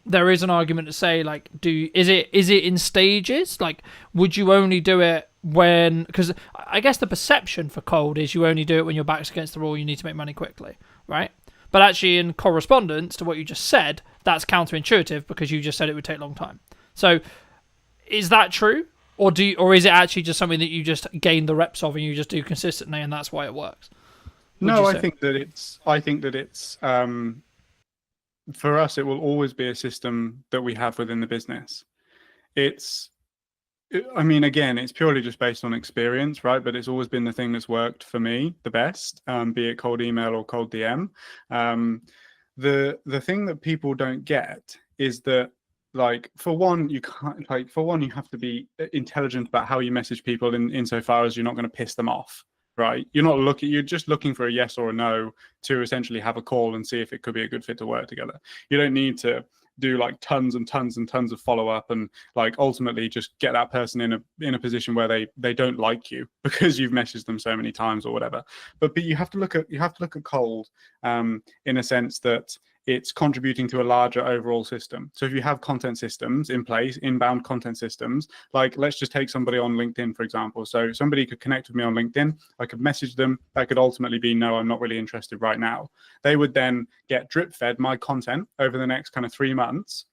A: there is an argument to say, like, is it in stages? Like, would you only do it when, because I guess the perception for cold is you only do it when your back's against the wall, you need to make money quickly, right? But actually, in correspondence to what you just said, that's counterintuitive, because you just said it would take a long time. So, is that true, or is it actually just something that you just gain the reps of and you just do consistently, and that's why it works?
C: No, I think that it's for us, it will always be a system that we have within the business. I mean, again, it's purely just based on experience, right? But it's always been the thing that's worked for me the best, be it cold email or cold DM. The thing that people don't get is that, like, for one, you have to be intelligent about how you message people insofar as you're not going to piss them off, right? You're just looking for a yes or a no to essentially have a call and see if it could be a good fit to work together. You don't need to do like tons and tons and tons of follow-up and like ultimately just get that person in a position where they don't like you because you've messaged them so many times or whatever. But you have to look at cold in a sense that it's contributing to a larger overall system. So if you have content systems in place, inbound content systems, like let's just take somebody on LinkedIn, for example. So somebody could connect with me on LinkedIn. I could message them. That could ultimately be, no, I'm not really interested right now. They would then get drip fed my content over the next kind of 3 months.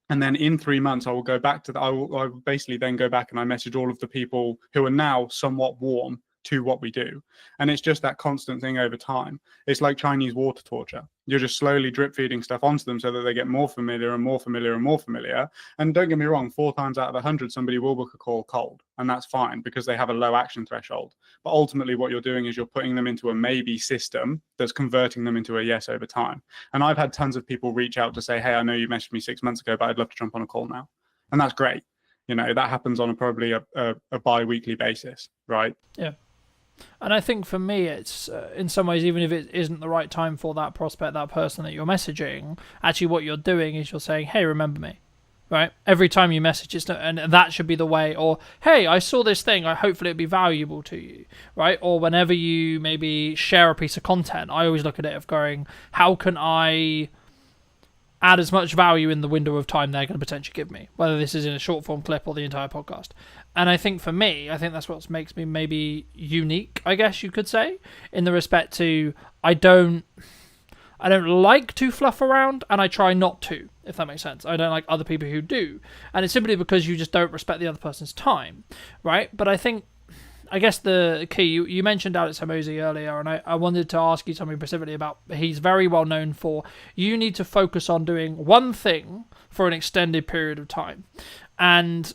C: And then in 3 months, I will go back to I will basically then go back and I message all of the people who are now somewhat warm to what we do. And it's just that constant thing over time. It's like Chinese water torture. You're just slowly drip feeding stuff onto them so that they get more familiar and more familiar and more familiar. And don't get me wrong, 4 times out of 100, somebody will book a call cold, and that's fine because they have a low action threshold. But ultimately what you're doing is you're putting them into a maybe system that's converting them into a yes over time. And I've had tons of people reach out to say, hey, I know you messaged me 6 months ago, but I'd love to jump on a call now. And that's great. That happens on probably a bi-weekly basis, right?
A: Yeah. And I think for me, it's in some ways, even if it isn't the right time for that prospect, that person that you're messaging, actually what you're doing is you're saying, hey, remember me, right? Every time you message, and that should be the way. Or, hey, I saw this thing, hopefully it'd be valuable to you, right? Or whenever you maybe share a piece of content, I always look at it of going, how can I add as much value in the window of time they're going to potentially give me, whether this is in a short form clip or the entire podcast. And I think for me, that's what makes me maybe unique, I guess you could say, in the respect to I don't like to fluff around, and I try not to, if that makes sense. I don't like other people who do. And it's simply because you just don't respect the other person's time, right? But I think I guess the key, you mentioned Alex Hormozy earlier, and I wanted to ask you something specifically about, he's very well known for, you need to focus on doing one thing for an extended period of time. And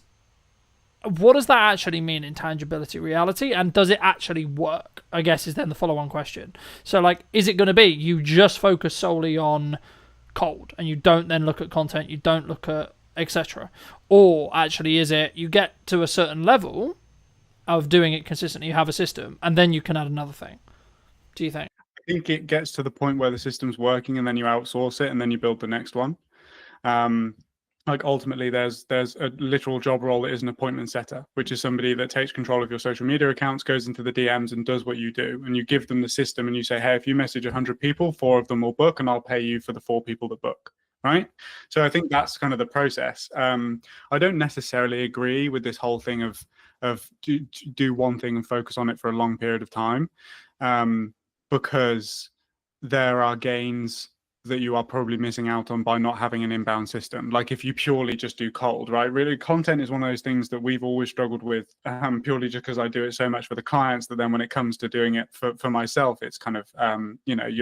A: what does that actually mean in tangibility reality, and does it actually work, I guess, is then the follow-on question. So like, is it going to be you just focus solely on cold and you don't then look at content, you don't look at etc., or actually is it you get to a certain level of doing it consistently, you have a system, and then you can add another thing? Do you think?
C: I think it gets to the point where the system's working and then you outsource it and then you build the next one. Like ultimately there's a literal job role that is an appointment setter, which is somebody that takes control of your social media accounts, goes into the DMs and does what you do. And you give them the system and you say, hey, if you message 100 people, 4 of them will book and I'll pay you for the 4 people that book. Right. So I think that's kind of the process. I don't necessarily agree with this whole thing of do one thing and focus on it for a long period of time, because there are gains that you are probably missing out on by not having an inbound system. Like if you purely just do cold, right? Really, content is one of those things that we've always struggled with, purely just because I do it so much for the clients that then when it comes to doing it for myself, it's kind of you're not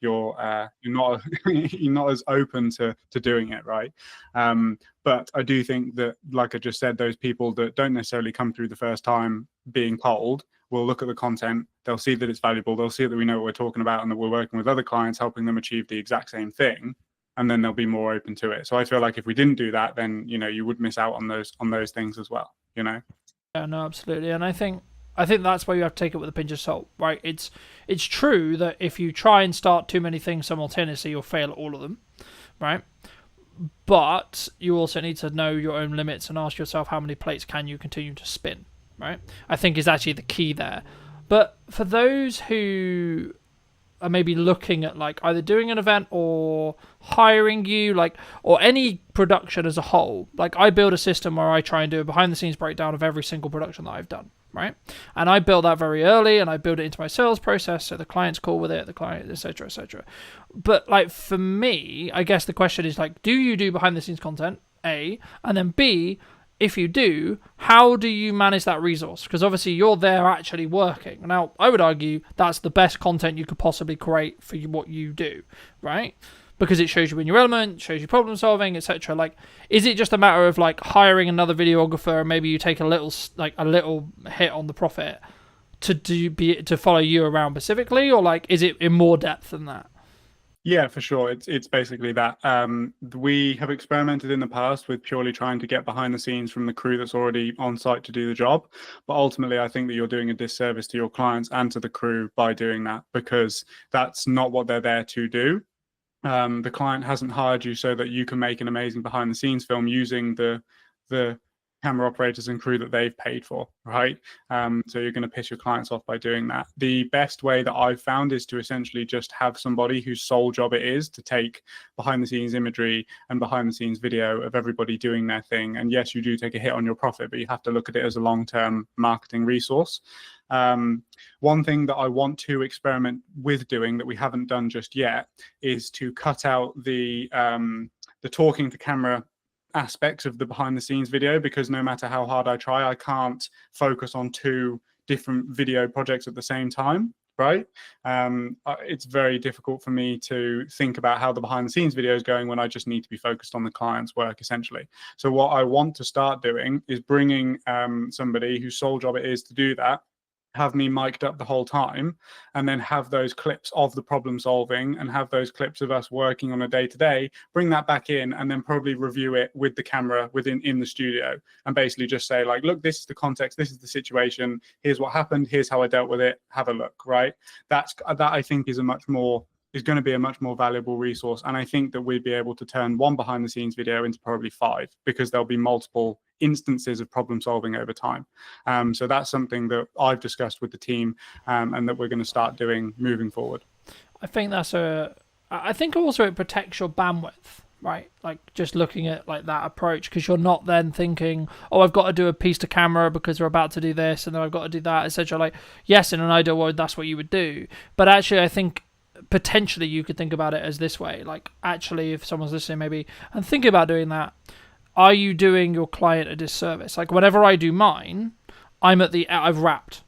C: you're not as open to doing it, right? But I do think that, like I just said, those people that don't necessarily come through the first time being cold will look at the content, they'll see that it's valuable, they'll see that we know what we're talking about and that we're working with other clients helping them achieve the exact same thing, and then they'll be more open to it. So I feel like if we didn't do that, then you would miss out on those things as well. Yeah,
A: no, absolutely. And I think that's why you have to take it with a pinch of salt, right? It's true that if you try and start too many things simultaneously, you'll fail at all of them, right? But you also need to know your own limits and ask yourself, how many plates can you continue to spin, right? I think is actually the key there. But for those who are maybe looking at like either doing an event or hiring you, like, or any production as a whole, like I build a system where I try and do a behind the scenes breakdown of every single production that I've done, right? And I build that very early and I build it into my sales process so the client's cool with it, the client, etc., etc. But like for me, I guess the question is like, do you do behind the scenes content, A, and then B, if you do, how do you manage that resource? Because obviously you're there actually working. Now, I would argue that's the best content you could possibly create for what you do, right? Because it shows you in your element, shows you problem solving, etc. Like, is it just a matter of like hiring another videographer and maybe you take a little hit on the profit to follow you around specifically, or like is it in more depth than that?
C: Yeah, for sure. It's basically that. We have experimented in the past with purely trying to get behind the scenes from the crew that's already on site to do the job. But ultimately, I think that you're doing a disservice to your clients and to the crew by doing that, because that's not what they're there to do. The client hasn't hired you so that you can make an amazing behind the scenes film using the camera operators and crew that they've paid for, right? So you're going to piss your clients off by doing that. The best way that I've found is to essentially just have somebody whose sole job it is to take behind the scenes imagery and behind the scenes video of everybody doing their thing. And yes, you do take a hit on your profit, but you have to look at it as a long-term marketing resource. One thing that I want to experiment with doing that we haven't done just yet is to cut out the talking to camera aspects of the behind the scenes video, because no matter how hard I try, I can't focus on 2 different video projects at the same time, right? It's very difficult for me to think about how the behind the scenes video is going when I just need to be focused on the client's work, essentially. So what I want to start doing is bringing somebody whose sole job it is to do that, have me mic'd up the whole time, and then have those clips of the problem solving and have those clips of us working on a day-to-day, bring that back in, and then probably review it with the camera in the studio, and basically just say like, look, this is the context, this is the situation, here's what happened, here's how I dealt with it, have a look, right? That I think is going to be a much more valuable resource. And I think that we'd be able to turn one behind the scenes video into probably 5, because there'll be multiple instances of problem solving over time. So that's something that I've discussed with the team, and that we're going to start doing moving forward.
A: I think I think also it protects your bandwidth, right? Like just looking at like that approach, because you're not then thinking, oh, I've got to do a piece to camera because they're about to do this and then I've got to do that, etc. Like, yes, in an ideal world, that's what you would do. But actually, I think potentially you could think about it as this way. Like, actually, if someone's listening maybe and thinking about doing that, are you doing your client a disservice? Like, whenever I do mine, I've wrapped.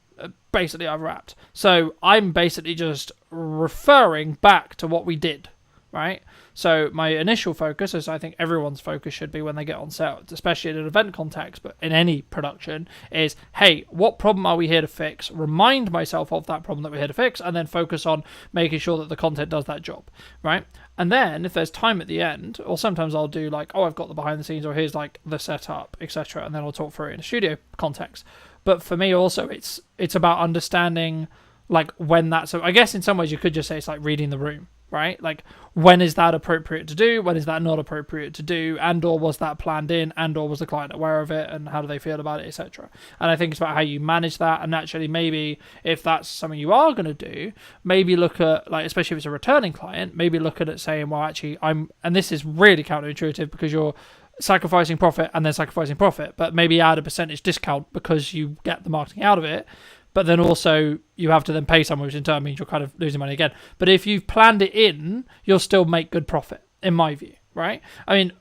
A: basically I've wrapped. So I'm basically just referring back to what we did, right? So my initial focus, as I think everyone's focus should be when they get on set, especially in an event context, but in any production, is, hey, what problem are we here to fix? Remind myself of that problem that we're here to fix, and then focus on making sure that the content does that job, right? And then if there's time at the end, or sometimes I'll do like, oh, I've got the behind the scenes, or here's like the setup, etc., and then I'll talk through it in a studio context. But for me also, it's about understanding like when that's, so I guess in some ways you could just say it's like reading the room, right? Like, when is that appropriate to do? When is that not appropriate to do? And or was that planned in? And or was the client aware of it? And how do they feel about it, etc.? And I think it's about how you manage that. And actually, maybe if that's something you are going to do, maybe look at, like, especially if it's a returning client, maybe look at it saying, well, actually, and this is really counterintuitive because you're sacrificing profit and then sacrificing profit, but maybe add a percentage discount because you get the marketing out of it. But then also you have to then pay someone, which in turn means you're kind of losing money again. But if you've planned it in, you'll still make good profit, in my view, right? I mean,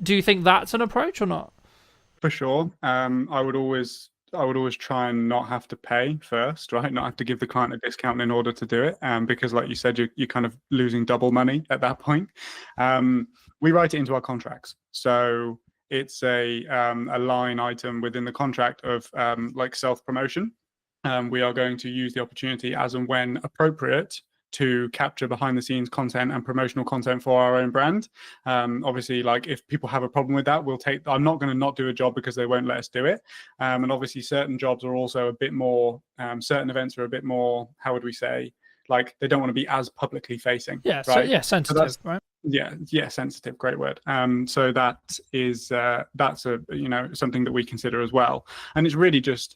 A: do you think that's an approach or not?
C: For sure. I would always try and not have to pay first, right? Not have to give the client a discount in order to do it, because, like you said, you're kind of losing double money at that point. We write it into our contracts, so it's a line item within the contract of like self-promotion. We are going to use the opportunity as and when appropriate to capture behind the scenes content and promotional content for our own brand. Obviously, like, if people have a problem with that, I'm not going to not do a job because they won't let us do it. And obviously certain jobs are also a bit more, certain events are a bit more, how would we say, like, they don't want to be as publicly facing.
A: Yeah.
C: Right?
A: So, sensitive,
C: so
A: right?
C: Yeah, sensitive, great word. So that is that's a, something that we consider as well. And it's really just,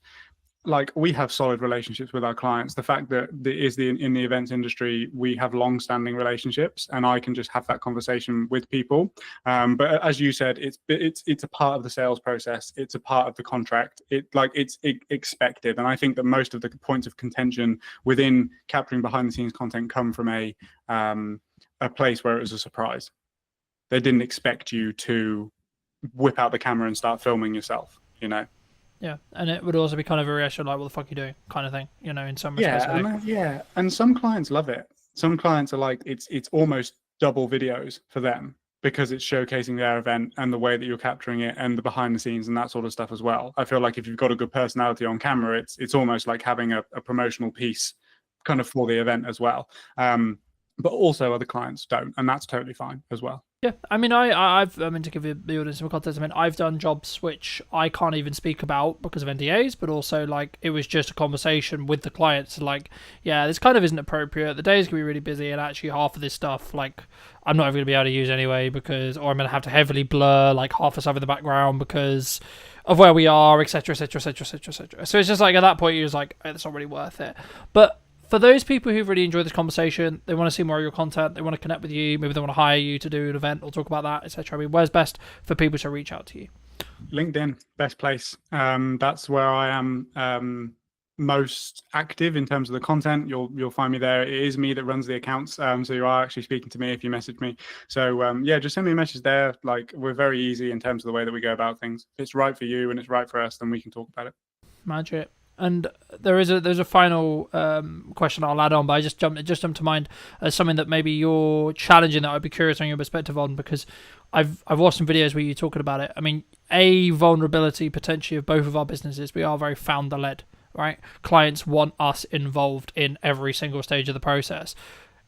C: like, we have solid relationships with our clients. The fact that in the events industry, we have long-standing relationships, and I can just have that conversation with people. But as you said, it's a part of the sales process. It's a part of the contract. It's expected, and I think that most of the points of contention within capturing behind-the-scenes content come from a place where it was a surprise. They didn't expect you to whip out the camera and start filming yourself,
A: Yeah, and it would also be kind of a reaction like, what the fuck are you doing, kind of thing, in some respects.
C: And some clients love it. Some clients are like, it's almost double videos for them because it's showcasing their event and the way that you're capturing it and the behind the scenes and that sort of stuff as well. I feel like if you've got a good personality on camera, it's almost like having a promotional piece kind of for the event as well. But also other clients don't, and that's totally fine as well.
A: Yeah, I mean, I've to give you the audience some context. I mean, I've done jobs which I can't even speak about because of NDAs, but also, like, it was just a conversation with the clients, like, yeah, this kind of isn't appropriate. The day's gonna be really busy, and actually half of this stuff, like, I'm not even gonna be able to use anyway or I'm gonna have to heavily blur like half the stuff in the background because of where we are, etc., etc., etc., etc., etc. So it's just like, at that point, you're just like, it's not really worth it. But for those people who've really enjoyed this conversation, they want to see more of your content, they want to connect with you, maybe they want to hire you to do an event or talk about that, etc. I mean, where's best for people to reach out to you?
C: LinkedIn, best place. That's where I am most active in terms of the content. You'll find me there. It is me that runs the accounts, so you are actually speaking to me if you message me. So just send me a message there. Like, we're very easy in terms of the way that we go about things. If it's right for you and it's right for us, then we can talk about it.
A: Magic. And there's a final question I'll add on, but it just jumped to mind as something that maybe you're challenging that I'd be curious on your perspective on, because I've watched some videos where you're talking about it. I mean, a vulnerability potentially of both of our businesses, we are very founder led, right? Clients want us involved in every single stage of the process.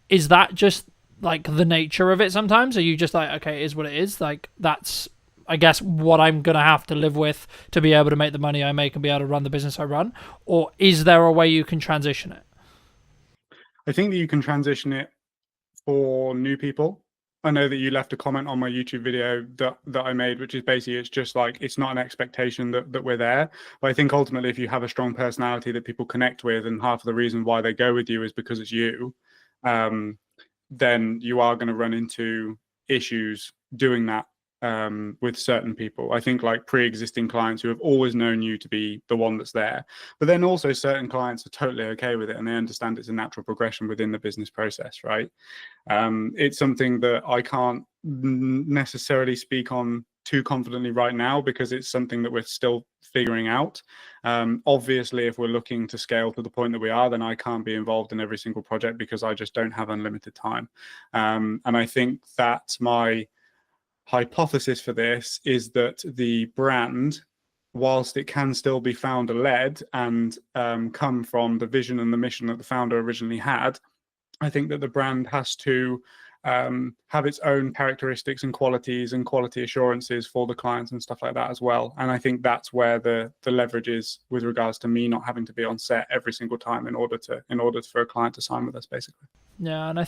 A: Is that just like the nature of it sometimes? Are you just like, okay, it is what it is? Like, that's, I guess, what I'm going to have to live with to be able to make the money I make and be able to run the business I run? Or is there a way you can transition it?
C: I think that you can transition it for new people. I know that you left a comment on my YouTube video that I made, which is basically, it's just like, it's not an expectation that we're there. But I think ultimately, if you have a strong personality that people connect with, and half of the reason why they go with you is because it's you, then you are going to run into issues doing that with certain people. I think like pre-existing clients who have always known you to be the one that's there, but then also certain clients are totally okay with it and they understand it's a natural progression within the business process, right? It's something that I can't necessarily speak on too confidently right now because it's something that we're still figuring out. Obviously, if we're looking to scale to the point that we are, then I can't be involved in every single project because I just don't have unlimited time. And I think that's my hypothesis for this, is that the brand, whilst it can still be founder led and come from the vision and the mission that the founder originally had, I think that the brand has to have its own characteristics and qualities and quality assurances for the clients and stuff like that as well. And I think that's where the leverage is with regards to me not having to be on set every single time in order for a client to sign with us, basically.
A: Yeah, and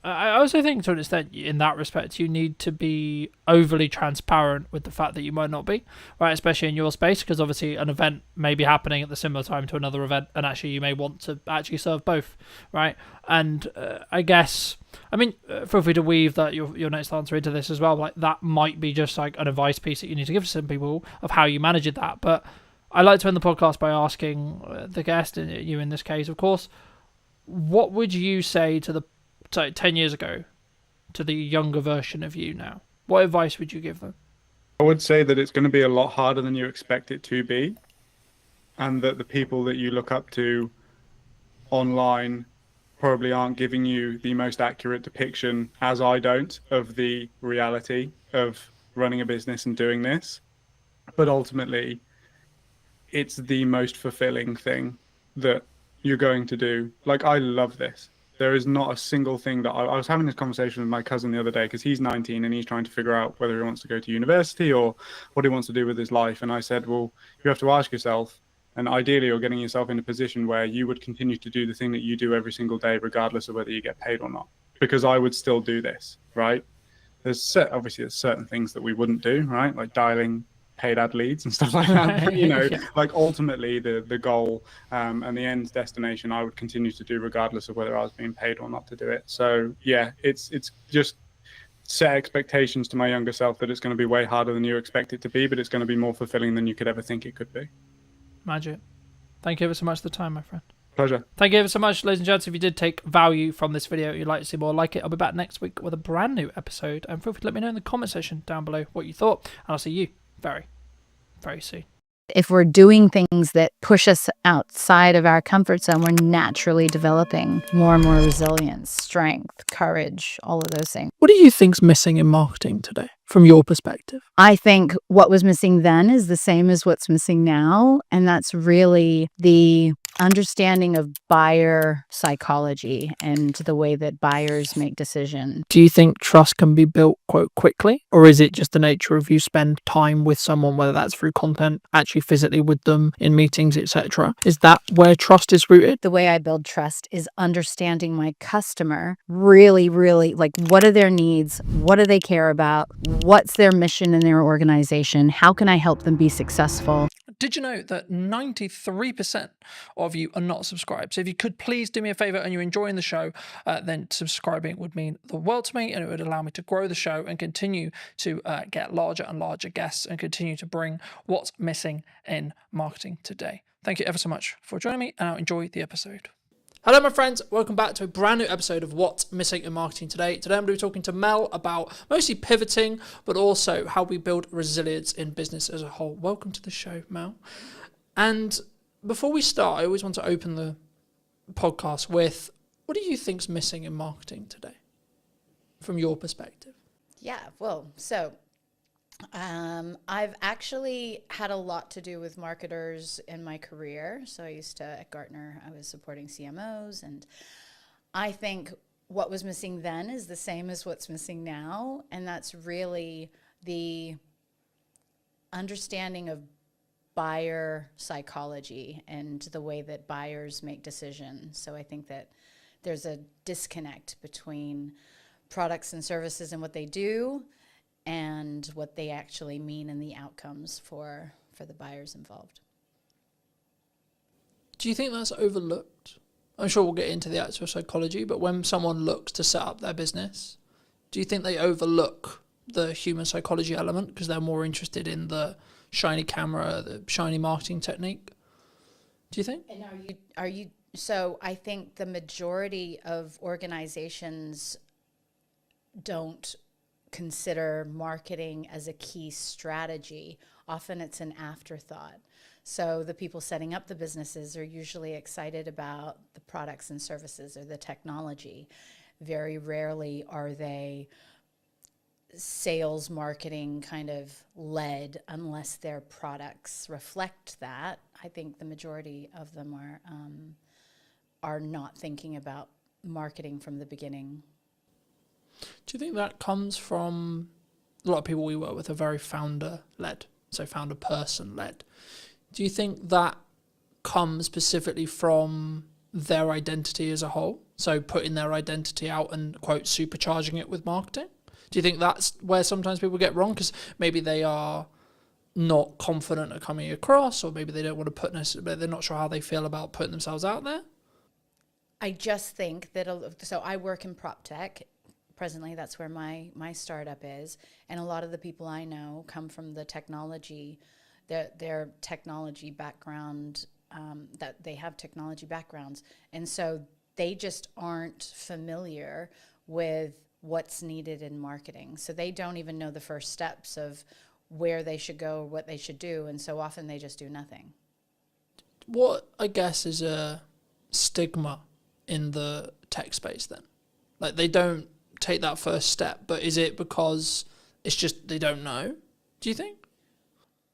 A: I also think to an extent in that respect you need to be overly transparent with the fact that you might not be, right, especially in your space, because obviously an event may be happening at the similar time to another event, and actually you may want to actually serve both, right? And I guess, I mean, feel free to weave that your next answer into this as well. Like that might be just like an advice piece that you need to give to some people of how you manage that. But I like to end the podcast by asking the guest, you in this case, of course, what would you say to 10 years ago to the younger version of you now? What advice would you give them?
C: I would say that it's going to be a lot harder than you expect it to be, and that the people that you look up to online probably aren't giving you the most accurate depiction, as I don't, of the reality of running a business and doing this. But ultimately, it's the most fulfilling thing that you're going to do. Like, I love this. There is not a single thing that I was having this conversation with my cousin the other day because he's 19 and he's trying to figure out whether he wants to go to university or what he wants to do with his life. And I said, well, you have to ask yourself, and ideally you're getting yourself in a position where you would continue to do the thing that you do every single day, regardless of whether you get paid or not, because I would still do this, right? There's certain things that we wouldn't do, right? Like dialing paid ad leads and stuff like that. But, you know, like ultimately the goal and the end destination, I would continue to do regardless of whether I was being paid or not to do it. So yeah, it's just set expectations to my younger self that it's going to be way harder than you expect it to be, but it's going to be more fulfilling than you could ever think it could be.
A: Magic. Thank you ever so much for the time, my friend.
C: Pleasure.
A: Thank you ever so much, ladies and gents. If you did take value from this video, you'd like to see more like it, I'll be back next week with a brand new episode. And feel free to let me know in the comment section down below what you thought. And I'll see you very, very soon.
D: If we're doing things that push us outside of our comfort zone, we're naturally developing more and more resilience, strength, courage, all of those things.
A: What do you think's missing in marketing today, from your perspective?
D: I think what was missing then is the same as what's missing now, and that's really the understanding of buyer psychology and the way that buyers make decisions.
A: Do you think trust can be built quite quickly, or is it just the nature of you spend time with someone, whether that's through content, actually physically with them in meetings, etc.? Is that where trust is rooted?
D: The way I build trust is understanding my customer really, really, like, what are their needs? What do they care about? What's their mission in their organization? How can I help them be successful?
A: Did you know that 93% of you are not subscribed? So if you could please do me a favor and you're enjoying the show, then subscribing would mean the world to me, and it would allow me to grow the show and continue to get larger and larger guests and continue to bring what's missing in marketing today. Thank you ever so much for joining me, and I'll enjoy the episode. Hello, my friends. Welcome back to a brand new episode of What's Missing in Marketing Today. Today, I'm going to be talking to Mel about mostly pivoting, but also how we build resilience in business as a whole. Welcome to the show, Mel. And before we start, I always want to open the podcast with, what do you think's missing in marketing today, from your perspective?
D: Yeah, well, so I've actually had a lot to do with marketers in my career. So I used to, at Gartner, I was supporting CMOs, and I think what was missing then is the same as what's missing now, and that's really the understanding of buyer psychology and the way that buyers make decisions. So I think that there's a disconnect between products and services and what they do and what they actually mean and the outcomes for the buyers involved.
A: Do you think that's overlooked? I'm sure we'll get into the actual psychology, but when someone looks to set up their business, do you think they overlook the human psychology element because they're more interested in the shiny camera, the shiny marketing technique? Do you think?
D: And are you so I think the majority of organizations don't consider marketing as a key strategy. Often it's an afterthought. So the people setting up the businesses are usually excited about the products and services or the technology. Very rarely are they sales marketing kind of led unless their products reflect that. I think the majority of them are not thinking about marketing from the beginning.
A: Do you think that comes from a lot of people we work with are very founder led, so founder person led? Do you think that comes specifically from their identity as a whole? So putting their identity out and, quote, supercharging it with marketing? Do you think that's where sometimes people get wrong? Because maybe they are not confident at coming across, or maybe they don't want to put necessarily, they're not sure how they feel about putting themselves out there?
D: I just think that, so I work in prop tech. Presently, that's where my startup is. And a lot of the people I know come from the technology, their technology background, that they have technology backgrounds. And so they just aren't familiar with what's needed in marketing. So they don't even know the first steps of where they should go, what they should do. And so often they just do nothing.
A: What, I guess, is a stigma in the tech space then? Like, they don't take that first step, but is it because it's just they don't know, do you think?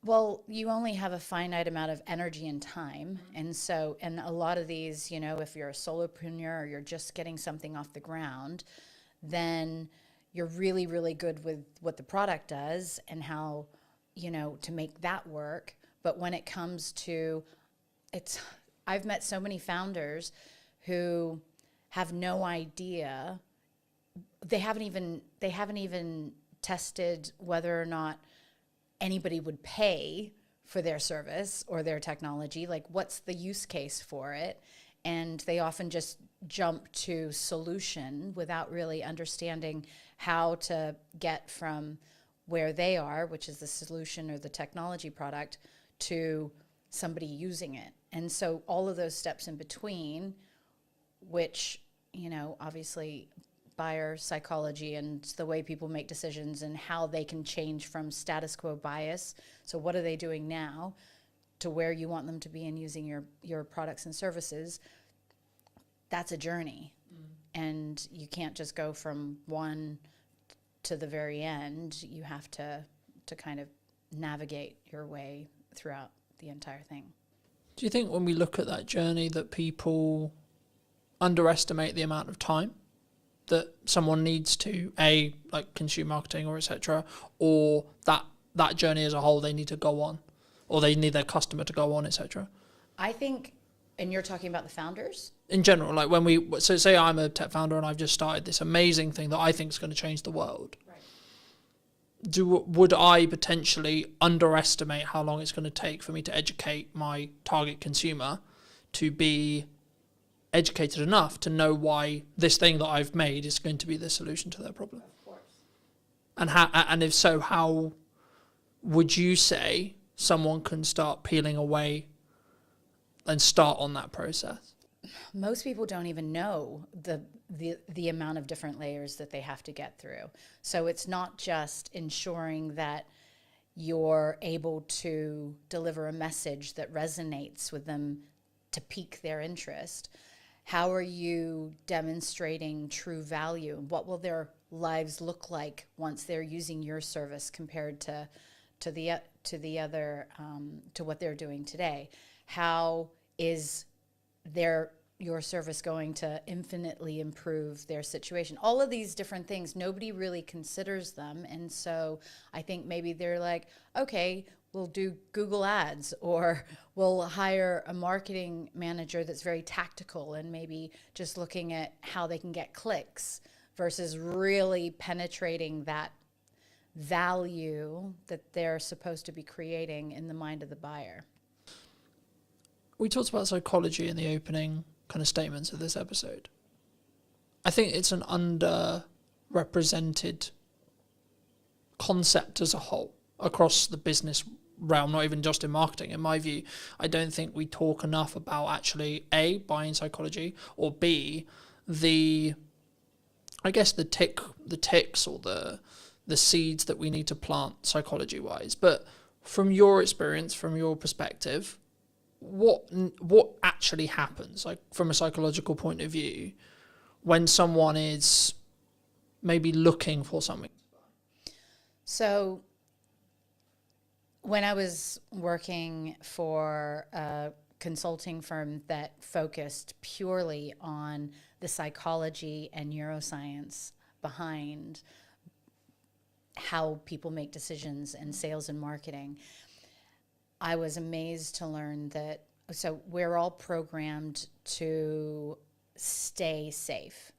D: Well, you only have a finite amount of energy and time. And so, and a lot of these, if you're a solopreneur or you're just getting something off the ground, then you're really, really good with what the product does and how, to make that work. But when it comes to I've met so many founders who have no idea. They haven't even tested whether or not anybody would pay for their service or their technology. Like, what's the use case for it? And they often just jump to solution without really understanding how to get from where they are, which is the solution or the technology product, to somebody using it. And so all of those steps in between, which, obviously buyer psychology and the way people make decisions and how they can change from status quo bias. So what are they doing now to where you want them to be in using your products and services? That's a journey. And you can't just go from one to the very end. You have to kind of navigate your way throughout the entire thing.
A: Do you think when we look at that journey that people underestimate the amount of time that someone needs to consume marketing or etc., or that journey as a whole they need to go on, or they need their customer to go on, etc.?
D: I think, and you're talking about the founders?
A: In general, like so say I'm a tech founder and I've just started this amazing thing that I think is going to change the world. Right. Would I potentially underestimate how long it's going to take for me to educate my target consumer to be educated enough to know why this thing that I've made is going to be the solution to their problem?
D: Of course.
A: And if so, how would you say someone can start peeling away and start on that process?
D: Most people don't even know the amount of different layers that they have to get through. So it's not just ensuring that you're able to deliver a message that resonates with them to pique their interest. How are you demonstrating true value? What will their lives look like once they're using your service compared to the other to what they're doing today? How is your service going to infinitely improve their situation? All of these different things, nobody really considers them. And so I think maybe they're like, okay, we'll do Google ads, or we'll hire a marketing manager that's very tactical and maybe just looking at how they can get clicks versus really penetrating that value that they're supposed to be creating in the mind of the buyer.
A: We talked about psychology in the opening kind of statements of this episode. I think it's an underrepresented concept as a whole across the business realm, not even just in marketing. In my view, I don't think we talk enough about actually A, buying psychology, or B, the ticks or the seeds that we need to plant psychology wise. But from your experience, from your perspective, what actually happens, like from a psychological point of view, when someone is maybe looking for something?
D: So when I was working for a consulting firm that focused purely on the psychology and neuroscience behind how people make decisions in sales and marketing, I was amazed to learn that, so we're all programmed to stay safe.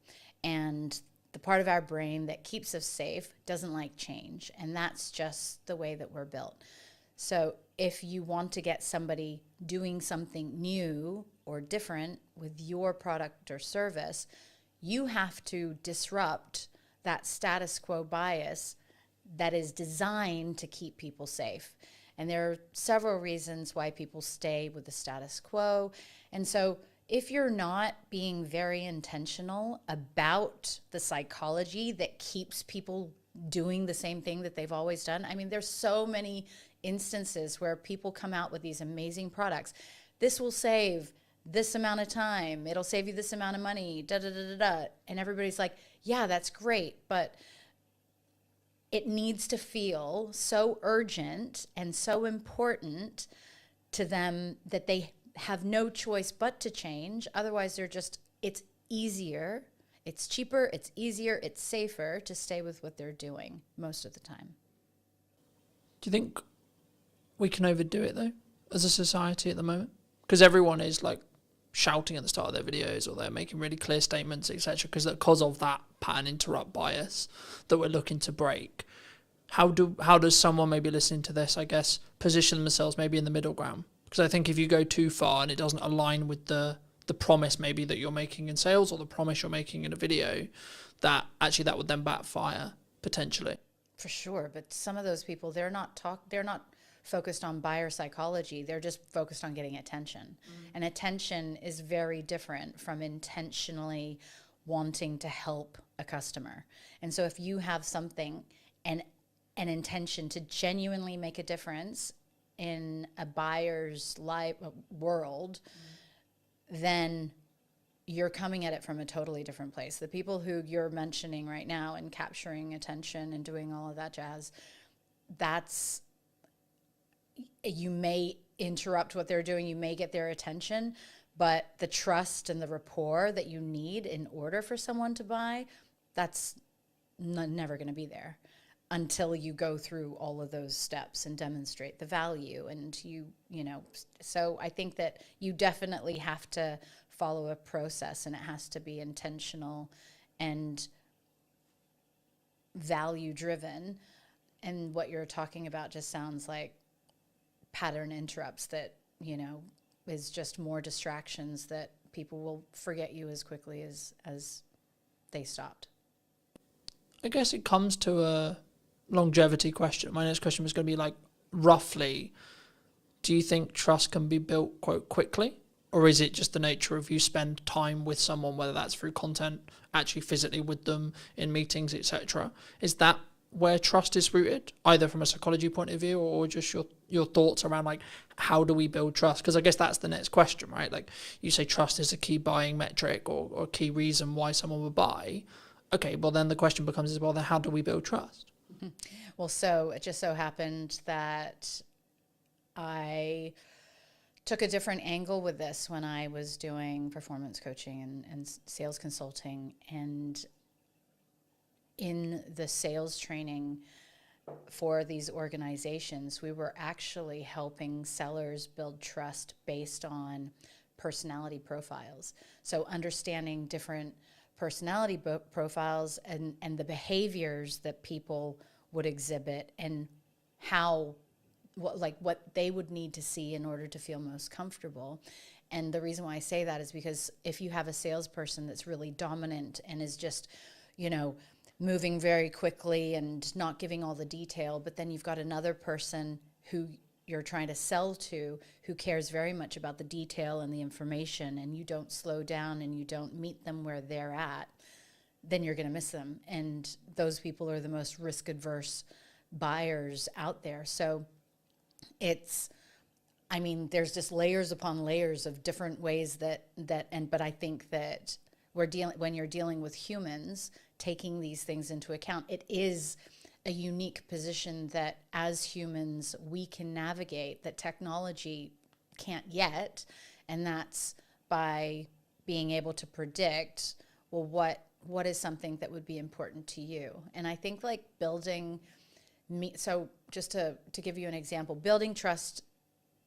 D: And the part of our brain that keeps us safe doesn't like change. And that's just the way that we're built. So if you want to get somebody doing something new or different with your product or service, you have to disrupt that status quo bias that is designed to keep people safe. And there are several reasons why people stay with the status quo. And so if you're not being very intentional about the psychology that keeps people doing the same thing that they've always done, I mean, there's so many instances where people come out with these amazing products. This will save this amount of time. It'll save you this amount of money, da da da da da. And everybody's like, yeah, that's great, but it needs to feel so urgent and so important to them that they have no choice but to change. Otherwise, it's easier, it's cheaper, it's easier, it's safer to stay with what they're doing most of the time.
A: Do you think we can overdo it, though, as a society at the moment? Because everyone is like shouting at the start of their videos, or they're making really clear statements, etc., because of that pattern interrupt bias that we're looking to break. How does someone maybe listening to this, I guess, position themselves maybe in the middle ground? Because I think if you go too far and it doesn't align with the promise maybe that you're making in sales, or the promise you're making in a video, that would then backfire potentially.
D: For sure, but some of those people, they're not focused on buyer psychology. They're just focused on getting attention. And attention is very different from intentionally wanting to help a customer. And so if you have something and an intention to genuinely make a difference in a buyer's life world, then you're coming at it from a totally different place. The people who you're mentioning right now and capturing attention and doing all of that jazz, you may interrupt what they're doing, you may get their attention, but the trust and the rapport that you need in order for someone to buy, that's never going to be there until you go through all of those steps and demonstrate the value. And so I think that you definitely have to follow a process, and it has to be intentional and value driven. And what you're talking about just sounds like pattern interrupts that, is just more distractions that people will forget you as quickly as they stopped.
A: I guess it comes to a longevity question. My next question was going to be like, roughly, do you think trust can be built quite quickly? Or is it just the nature of you spend time with someone, whether that's through content, actually physically with them in meetings, etc.? Is that where trust is rooted, either from a psychology point of view or just your thoughts around like, how do we build trust? Because I guess that's the next question, right? Like you say trust is a key buying metric or a key reason why someone would buy. Okay, well then the question becomes as well, then how do we build trust?
D: Well, so it just so happened that I took a different angle with this when I was doing performance coaching and sales consulting. And in the sales training for these organizations, we were actually helping sellers build trust based on personality profiles. So understanding different personality profiles and the behaviors that people would exhibit and what they would need to see in order to feel most comfortable. And the reason why I say that is because if you have a salesperson that's really dominant and is just, moving very quickly and not giving all the detail, but then you've got another person who you're trying to sell to who cares very much about the detail and the information, and you don't slow down and you don't meet them where they're at, then you're going to miss them. And those people are the most risk adverse buyers out there. So there's just layers upon layers of different ways but I think that when you're dealing with humans, taking these things into account, it is a unique position that as humans we can navigate that technology can't yet, and that's by being able to predict, well, what is something that would be important to you. And I think like so just to give you an example, building trust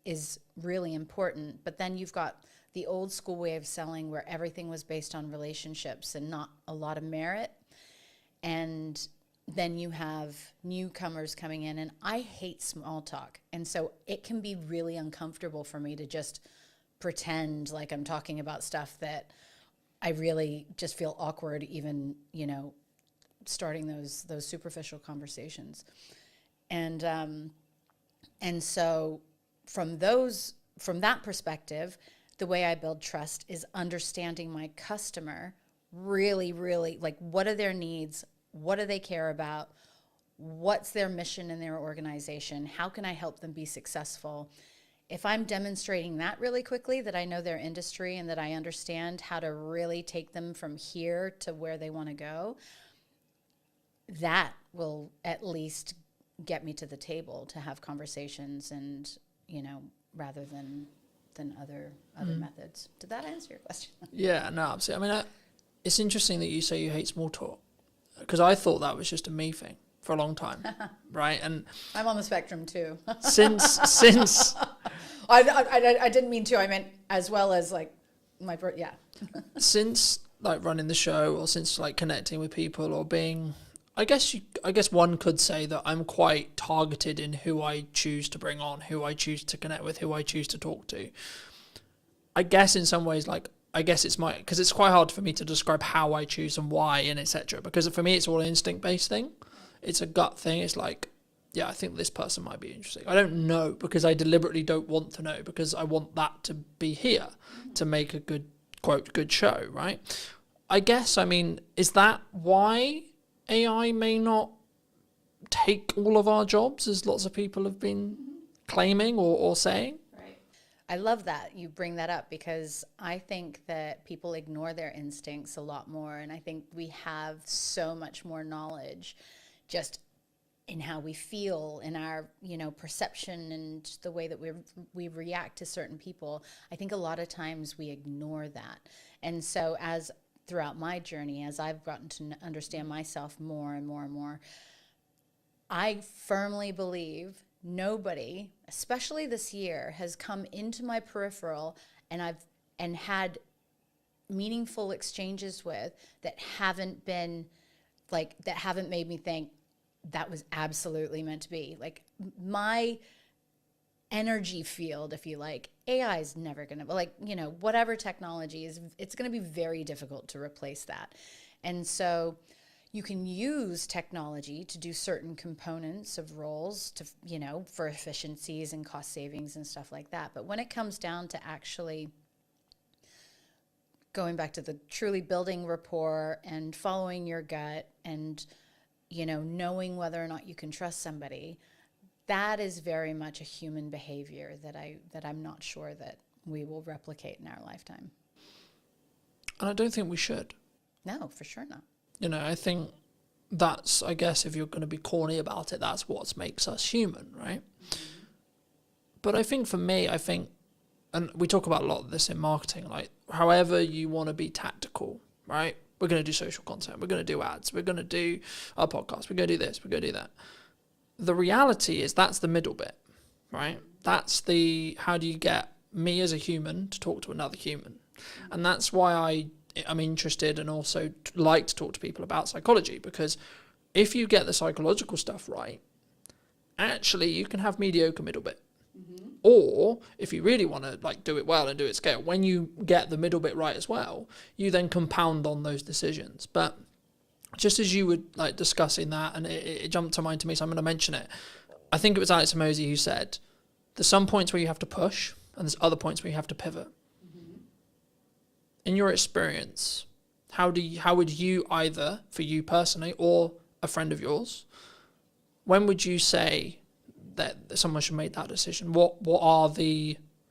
D: is really important, but then you've got the old school way of selling where everything was based on relationships and not a lot of merit. And then you have newcomers coming in, and I hate small talk. And so it can be really uncomfortable for me to just pretend like I'm talking about stuff that I really just feel awkward even, starting those superficial conversations. And so from that perspective, the way I build trust is understanding my customer really, really, like, what are their needs? What do they care about? What's their mission in their organization? How can I help them be successful? If I'm demonstrating that really quickly, that I know their industry and that I understand how to really take them from here to where they want to go, that will at least get me to the table to have conversations and, rather than other methods. Did that answer your question?
A: Yeah, no, absolutely. I mean, it's interesting that you say you hate small talk, because I thought that was just a me thing for a long time, right? And
D: I'm on the spectrum too.
A: since
D: I didn't mean to. I meant as well as like yeah.
A: Since like running the show, or since like connecting with people, or being, I guess one could say that I'm quite targeted in who I choose to bring on, who I choose to connect with, who I choose to talk to. I guess in some ways, because it's quite hard for me to describe how I choose and why and etc. Because for me, it's all an instinct-based thing. It's a gut thing. It's like, yeah, I think this person might be interesting. I don't know, because I deliberately don't want to know, because I want that to be here to make a good, quote, good show, right? I guess, is that why AI may not take all of our jobs, as lots of people have been claiming or saying?
D: Right. I love that you bring that up, because I think that people ignore their instincts a lot more. And I think we have so much more knowledge just in how we feel, in our, perception and the way that we react to certain people. I think a lot of times we ignore that. And so throughout my journey, as I've gotten to understand myself more and more and more, I firmly believe nobody, especially this year, has come into my peripheral and had meaningful exchanges with that haven't made me think that was absolutely meant to be. Like, my energy field, if you like, AI is never going to, whatever technology is, it's going to be very difficult to replace that. And so you can use technology to do certain components of roles to, for efficiencies and cost savings and stuff like that. But when it comes down to actually going back to the truly building rapport and following your gut and, knowing whether or not you can trust somebody, that is very much a human behavior that I'm not sure that we will replicate in our lifetime.
A: And I don't think we should.
D: No, for sure not.
A: I think that's, I guess, if you're going to be corny about it, that's what makes us human, right? Mm-hmm. But I think for me, and we talk about a lot of this in marketing, like, however you want to be tactical, right? We're going to do social content. We're going to do ads. We're going to do our podcast. We're going to do this. We're going to do that. The reality is that's the middle bit, right? That's how do you get me as a human to talk to another human? And that's why I'm interested and also like to talk to people about psychology, because if you get the psychological stuff right, actually you can have mediocre middle bit. Mm-hmm. Or if you really want to do it well and do it scale, when you get the middle bit right as well, you then compound on those decisions. But just as you were discussing that, and it jumped to mind to me, so I'm going to mention it. I think it was Alex Hormozi who said, there's some points where you have to push, and there's other points where you have to pivot. Mm-hmm. In your experience, how would you, either for you personally or a friend of yours, when would you say that someone should make that decision? What are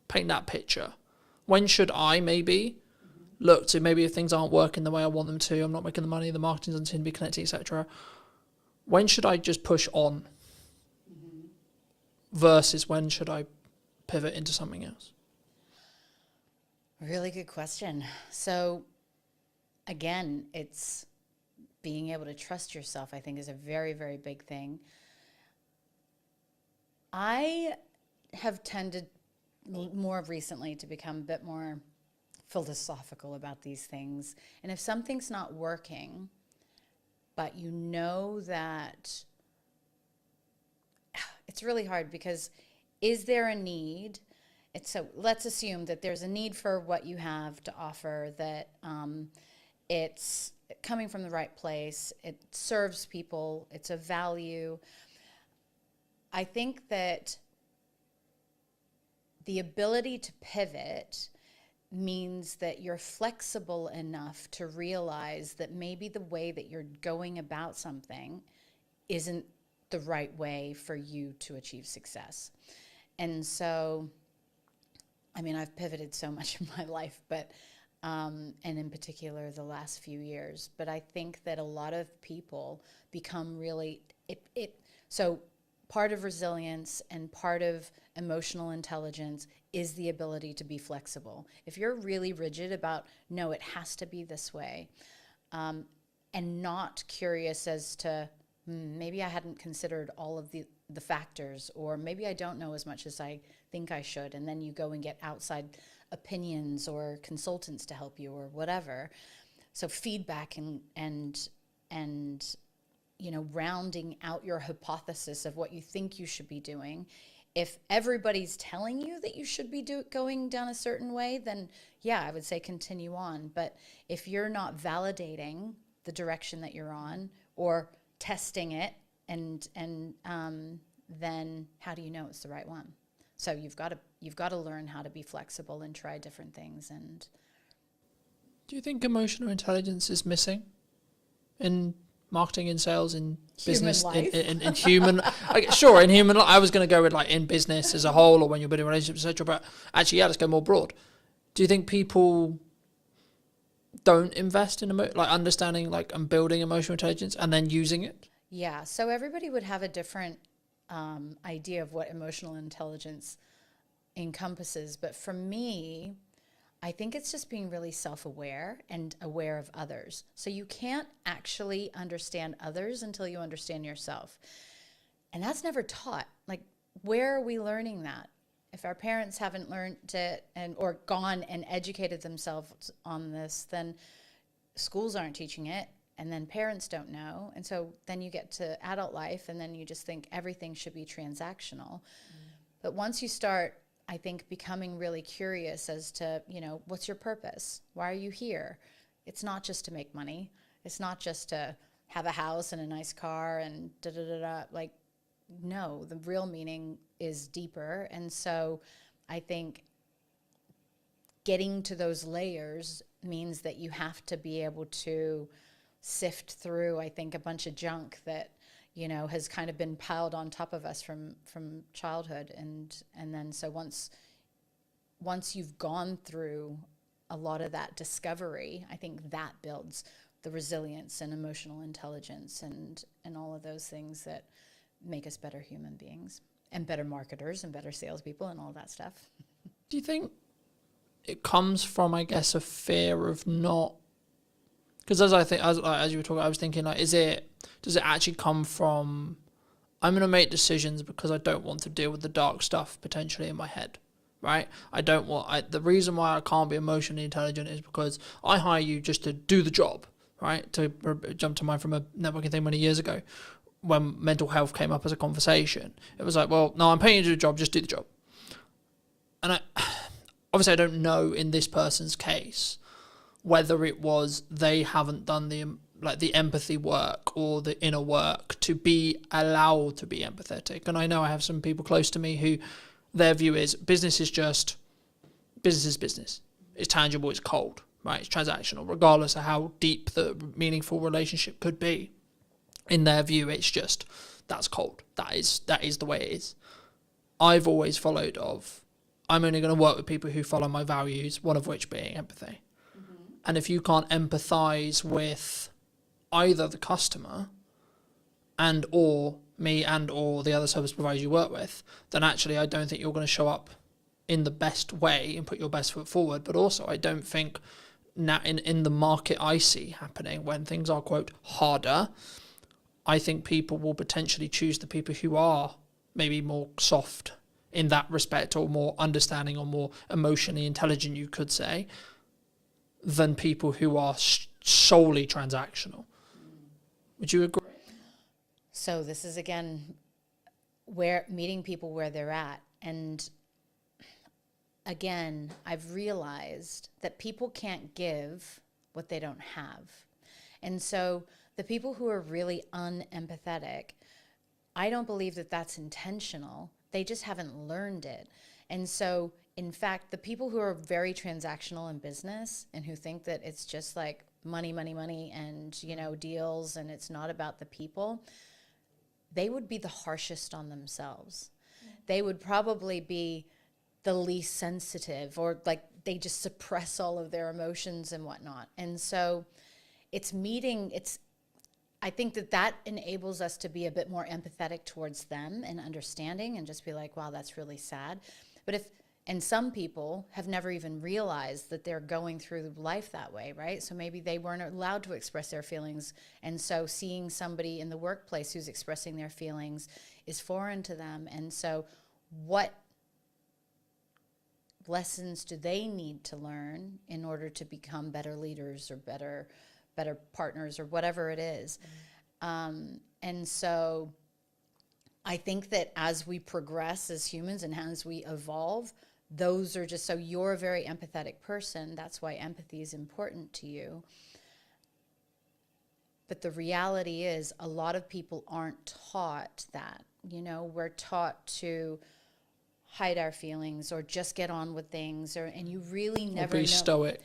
A: paint that picture? When should I maybe look to, maybe if things aren't working the way I want them to, I'm not making the money, the marketing doesn't seem to be connecting, etc. When should I just push on versus when should I pivot into something else?
D: Really good question. So again, it's being able to trust yourself, I think, is a very, very big thing. I have tended more recently to become a bit more philosophical about these things. And if something's not working, but you know that it's really hard, because is there a need? So let's assume that there's a need for what you have to offer, that it's coming from the right place, it serves people, it's a value. I think that the ability to pivot means that you're flexible enough to realize that maybe the way that you're going about something isn't the right way for you to achieve success. And so, I mean, I've pivoted so much in my life, but and in particular the last few years, but I think that a lot of people become really so part of resilience and part of emotional intelligence is the ability to be flexible. If you're really rigid about, no, it has to be this way, and not curious as to, maybe I hadn't considered all of the factors, or maybe I don't know as much as I think I should, and then you go and get outside opinions or consultants to help you or whatever. So feedback and you know, rounding out your hypothesis of what you think you should be doing. If everybody's telling you that you should be going down a certain way, then yeah, I would say continue on. But if you're not validating the direction that you're on or testing it, and then how do you know it's the right one? So you've got to learn how to be flexible and try different things. And
A: do you think emotional intelligence is missing in marketing, in sales, in business, in human? Sure, in human life. I was going to go with like in business as a whole, or when you're building relationships, etc. But actually, yeah, let's go more broad. Do you think people don't invest in like understanding, like, and building emotional intelligence and then using it?
D: Yeah. So everybody would have a different idea of what emotional intelligence encompasses, but for me, I think it's just being really self-aware and aware of others. So you can't actually understand others until you understand yourself. And that's never taught. Like, where are we learning that? If our parents haven't learned it or gone and educated themselves on this, then schools aren't teaching it, and then parents don't know. And so then you get to adult life, and then you just think everything should be transactional. But once you start, I think, becoming really curious as to, you know, what's your purpose? Why are you here? It's not just to make money. It's not just to have a house and a nice car and da-da-da-da. Like, no, the real meaning is deeper. And so I think getting to those layers means that you have to be able to sift through, I think, a bunch of junk that, you know, has kind of been piled on top of us from childhood. And then so once you've gone through a lot of that discovery, I think that builds the resilience and emotional intelligence and all of those things that make us better human beings and better marketers and better salespeople and all that stuff.
A: Do you think it comes from, I guess, a fear of not? Because as you were talking, I was thinking, like, does it actually come from, I'm going to make decisions because I don't want to deal with the dark stuff potentially in my head, right? The reason why I can't be emotionally intelligent is because I hire you just to do the job, right? To jump to mind from a networking thing many years ago, when mental health came up as a conversation, it was like, well, no, I'm paying you to do the job, just do the job. And obviously I don't know in this person's case whether it was they haven't done the empathy work or the inner work to be allowed to be empathetic. And I know I have some people close to me who their view is business is business. It's tangible, it's cold, right? It's transactional, regardless of how deep the meaningful relationship could be. In their view, it's just, that's cold. That is the way it is. I've always followed I'm only going to work with people who follow my values, one of which being empathy. And if you can't empathize with either the customer and or me and or the other service providers you work with, then actually I don't think you're going to show up in the best way and put your best foot forward. But also I don't think now in the market I see happening when things are, quote, harder, I think people will potentially choose the people who are maybe more soft in that respect, or more understanding, or more emotionally intelligent, you could say, than people who are solely transactional. Would you agree?
D: So this is, again, where meeting people where they're at. And again, I've realized that people can't give what they don't have. And so the people who are really unempathetic, I don't believe that that's intentional. They just haven't learned it. And so, in fact, the people who are very transactional in business and who think that it's just like money, money, money and, you know, deals, and it's not about the people, they would be the harshest on themselves. They would probably be the least sensitive, or like they just suppress all of their emotions and whatnot. And so I think that enables us to be a bit more empathetic towards them and understanding, and just be like, wow, that's really sad. And some people have never even realized that they're going through life that way, right? So maybe they weren't allowed to express their feelings. And so seeing somebody in the workplace who's expressing their feelings is foreign to them. And so what lessons do they need to learn in order to become better leaders or better partners or whatever it is? And so I think that as we progress as humans and as we evolve, those are just, so you're a very empathetic person. That's why empathy is important to you. But the reality is a lot of people aren't taught that. You know, we're taught to hide our feelings or just get on with things, and you really never
A: Or be
D: know.
A: stoic.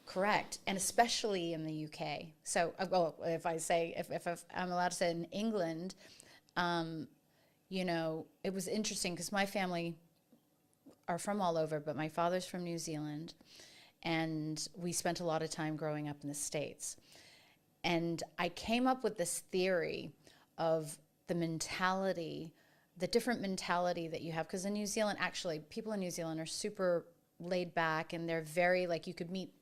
D: Correct. And especially in the UK. So, well, if I'm allowed to say in England, you know, it was interesting because my family are from all over, but my father's from New Zealand, and we spent a lot of time growing up in the States. And I came up with this theory of the different mentality that you have. Because in New Zealand, actually, people in New Zealand are super laid back, and they're very, like, you could meet,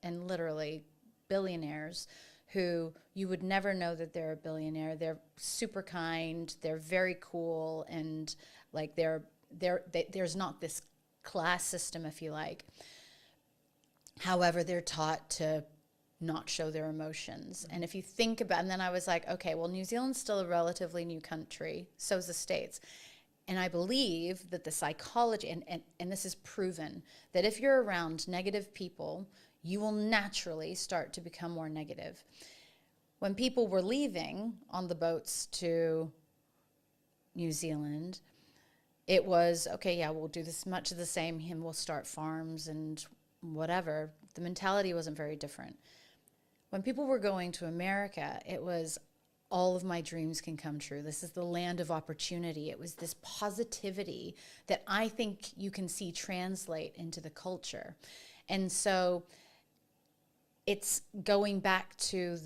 D: and literally, billionaires who you would never know that they're a billionaire. They're super kind, they're very cool, and like there's not this class system, if you like. However, they're taught to not show their emotions. And if you think about, and then I was like, okay, well, New Zealand's still a relatively new country, so's the States. And I believe that the psychology, and this is proven, that if you're around negative people, you will naturally start to become more negative. When people were leaving on the boats to New Zealand, it was, okay, yeah, we'll do this much of the same, and we'll start farms and whatever. The mentality wasn't very different. When people were going to America, it was, all of my dreams can come true. This is the land of opportunity. It was this positivity that I think you can see translate into the culture. And so it's going back to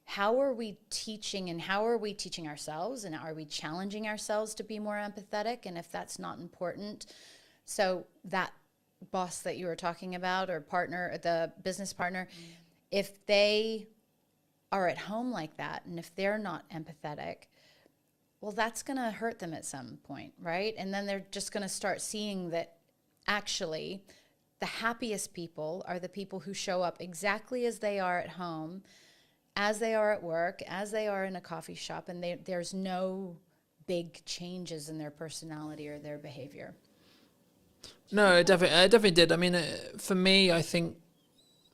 D: how are we teaching, and how are we teaching ourselves, and are we challenging ourselves to be more empathetic? And if that's not important, so that boss that you were talking about, or partner, the business partner, if they are at home like that, and if they're not empathetic, well, that's going to hurt them at some point, right? And then they're just going to start seeing that actually the happiest people are the people who show up exactly as they are at home, as they are at work, as they are in a coffee shop, and there's no big changes in their personality or their behavior.
A: No, it definitely did. I mean, for me, I think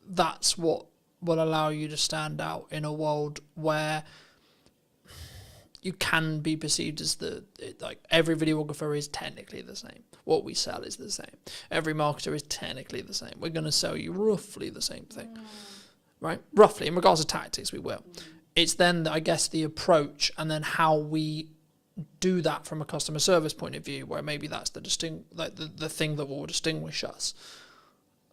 A: that's what will allow you to stand out in a world where you can be perceived as like every videographer is technically the same. What we sell is the same. Every marketer is technically the same. We're going to sell you roughly the same thing, right? Roughly, in regards to tactics, we will. It's then, I guess, the approach and then how we do that from a customer service point of view, where maybe that's the thing that will distinguish us.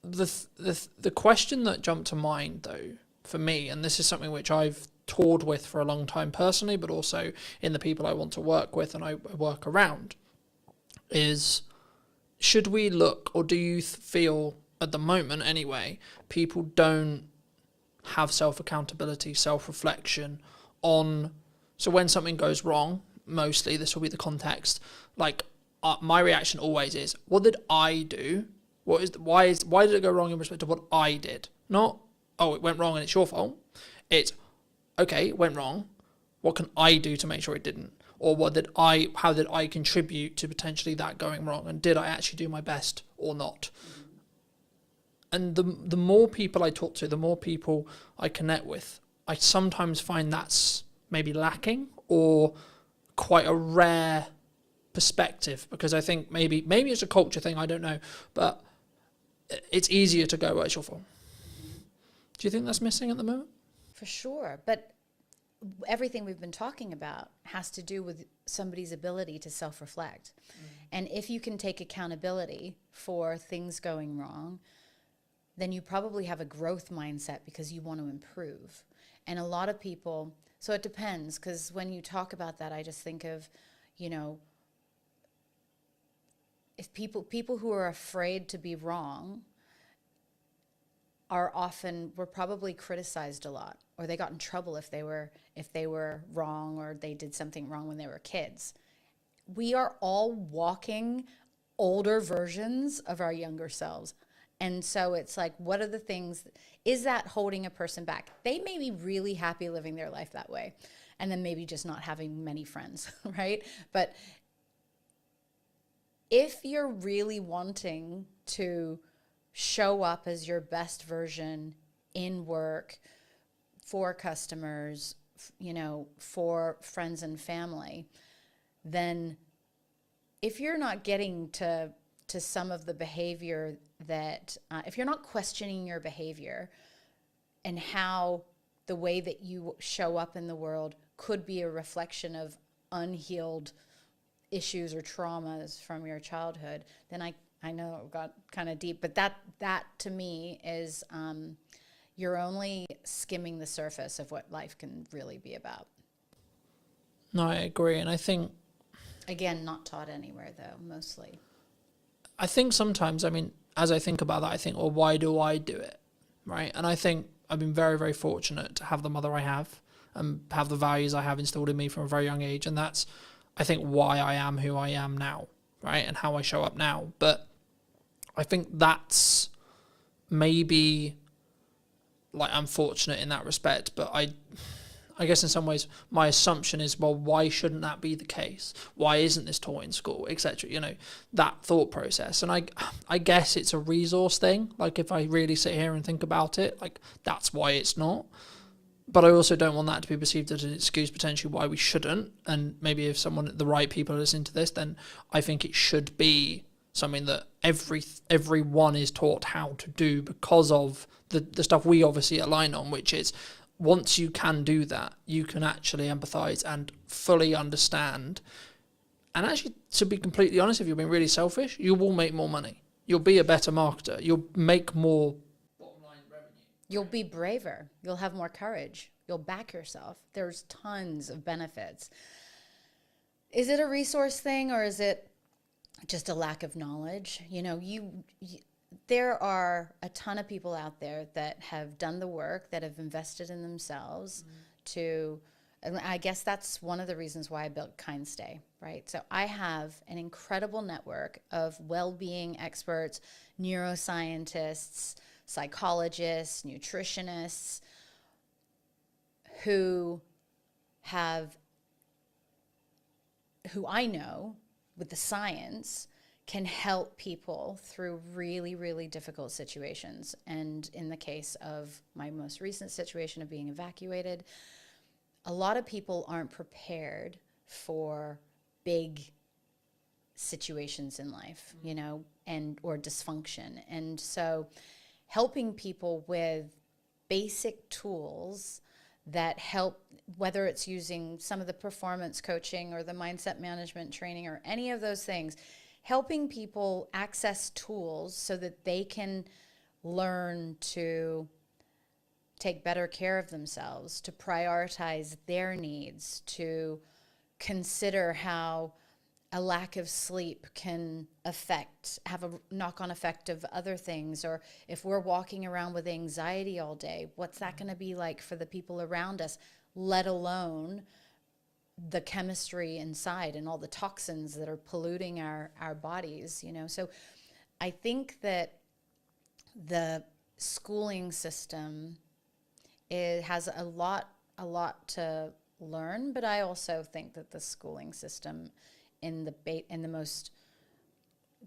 A: The question that jumped to mind, though, for me, and this is something which I've toured with for a long time personally, but also in the people I want to work with and I work around, is should we look, or do you feel at the moment anyway, people don't have self-accountability, self-reflection on, so when something goes wrong, mostly this will be the context, like my reaction always is, what did I do? Why did it go wrong in respect to what I did? Not, oh, it went wrong and it's your fault. It's, okay, it went wrong. What can I do to make sure it didn't? Or how did I contribute to potentially that going wrong? And did I actually do my best or not? And the more people I talk to, the more people I connect with, I sometimes find that's maybe lacking or quite a rare perspective, because I think maybe it's a culture thing, I don't know, but it's easier to go, well, it's your fault. Do you think that's missing at the moment?
D: For sure. But everything we've been talking about has to do with somebody's ability to self-reflect. And if you can take accountability for things going wrong, then you probably have a growth mindset because you want to improve. And a lot of people, so it depends, because when you talk about that, I just think of, if people who are afraid to be wrong were probably criticized a lot, or they got in trouble if they were wrong, or they did something wrong when they were kids. We are all walking older versions of our younger selves. And so it's like, what are the things, is that holding a person back? They may be really happy living their life that way, and then maybe just not having many friends, right? But if you're really wanting to show up as your best version in work, for customers, for friends and family, then if you're not getting to some of the behavior that, if you're not questioning your behavior and how the way that you show up in the world could be a reflection of unhealed issues or traumas from your childhood, then I know it got kind of deep, but that to me is you're only skimming the surface of what life can really be about.
A: No, I agree. And I think,
D: again, not taught anywhere though, mostly.
A: I think sometimes, as I think about that, I think, well, why do I do it? Right. And I think I've been very, very fortunate to have the mother I have and have the values I have instilled in me from a very young age. And that's, I think, why I am who I am now, right? And how I show up now. But I think that's maybe, like, I'm fortunate in that respect, but I guess in some ways my assumption is, well, why shouldn't that be the case? Why isn't this taught in school, etc.? That thought process. And I guess it's a resource thing. Like, if I really sit here and think about it, like, that's why it's not. But I also don't want that to be perceived as an excuse potentially why we shouldn't. And maybe if the right people are listening to this, then I think it should be something that everyone is taught how to do, because of the stuff we obviously align on, which is, once you can do that, you can actually empathize and fully understand. And actually, to be completely honest, if you're being really selfish, you will make more money. You'll be a better marketer. You'll make more bottom line revenue.
D: You'll be braver. You'll have more courage. You'll back yourself. There's tons of benefits. Is it a resource thing, or is it just a lack of knowledge? There are a ton of people out there that have done the work, that have invested in themselves and I guess that's one of the reasons why I built KindStay, right? So I have an incredible network of well-being experts, neuroscientists, psychologists, nutritionists, who I know with the science can help people through really, really difficult situations. And in the case of my most recent situation of being evacuated, a lot of people aren't prepared for big situations in life, you know, and or dysfunction. And so helping people with basic tools that help, whether it's using some of the performance coaching or the mindset management training or any of those things, helping people access tools so that they can learn to take better care of themselves, to prioritize their needs, to consider how a lack of sleep can have a knock-on effect of other things. Or if we're walking around with anxiety all day, what's that going to be like for the people around us, let alone the chemistry inside and all the toxins that are polluting our bodies, you know? So I think that the schooling system, it has a lot to learn, but I also think that the schooling system in the most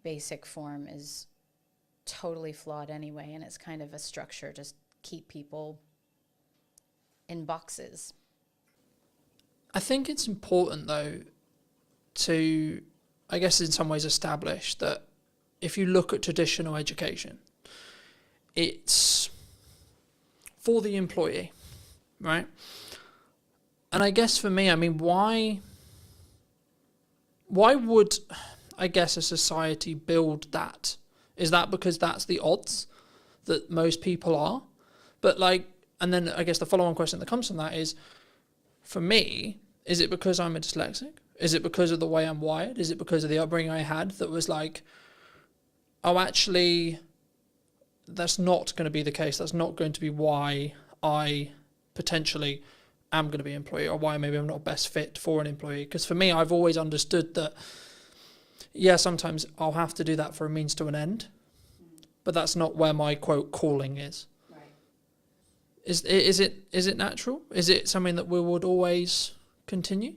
D: basic form is totally flawed anyway, and it's kind of a structure to keep people in boxes.
A: I think it's important, though, to, I guess in some ways, establish that if you look at traditional education, it's for the employee, right? And I guess for me, I mean, why would, I guess, a society build that? Is that because that's the odds that most people are? But like, and then I guess the follow-on question that comes from that is, for me, is it because I'm a dyslexic? Is it because of the way I'm wired? Is it because of the upbringing I had that was like, oh, actually, that's not going to be the case. That's not going to be why I potentially am going to be an employee, or why maybe I'm not best fit for an employee. Because for me, I've always understood that, yeah, sometimes I'll have to do that for a means to an end, but that's not where my quote calling is.
D: Right.
A: Is it natural? Is it something that we would always continue?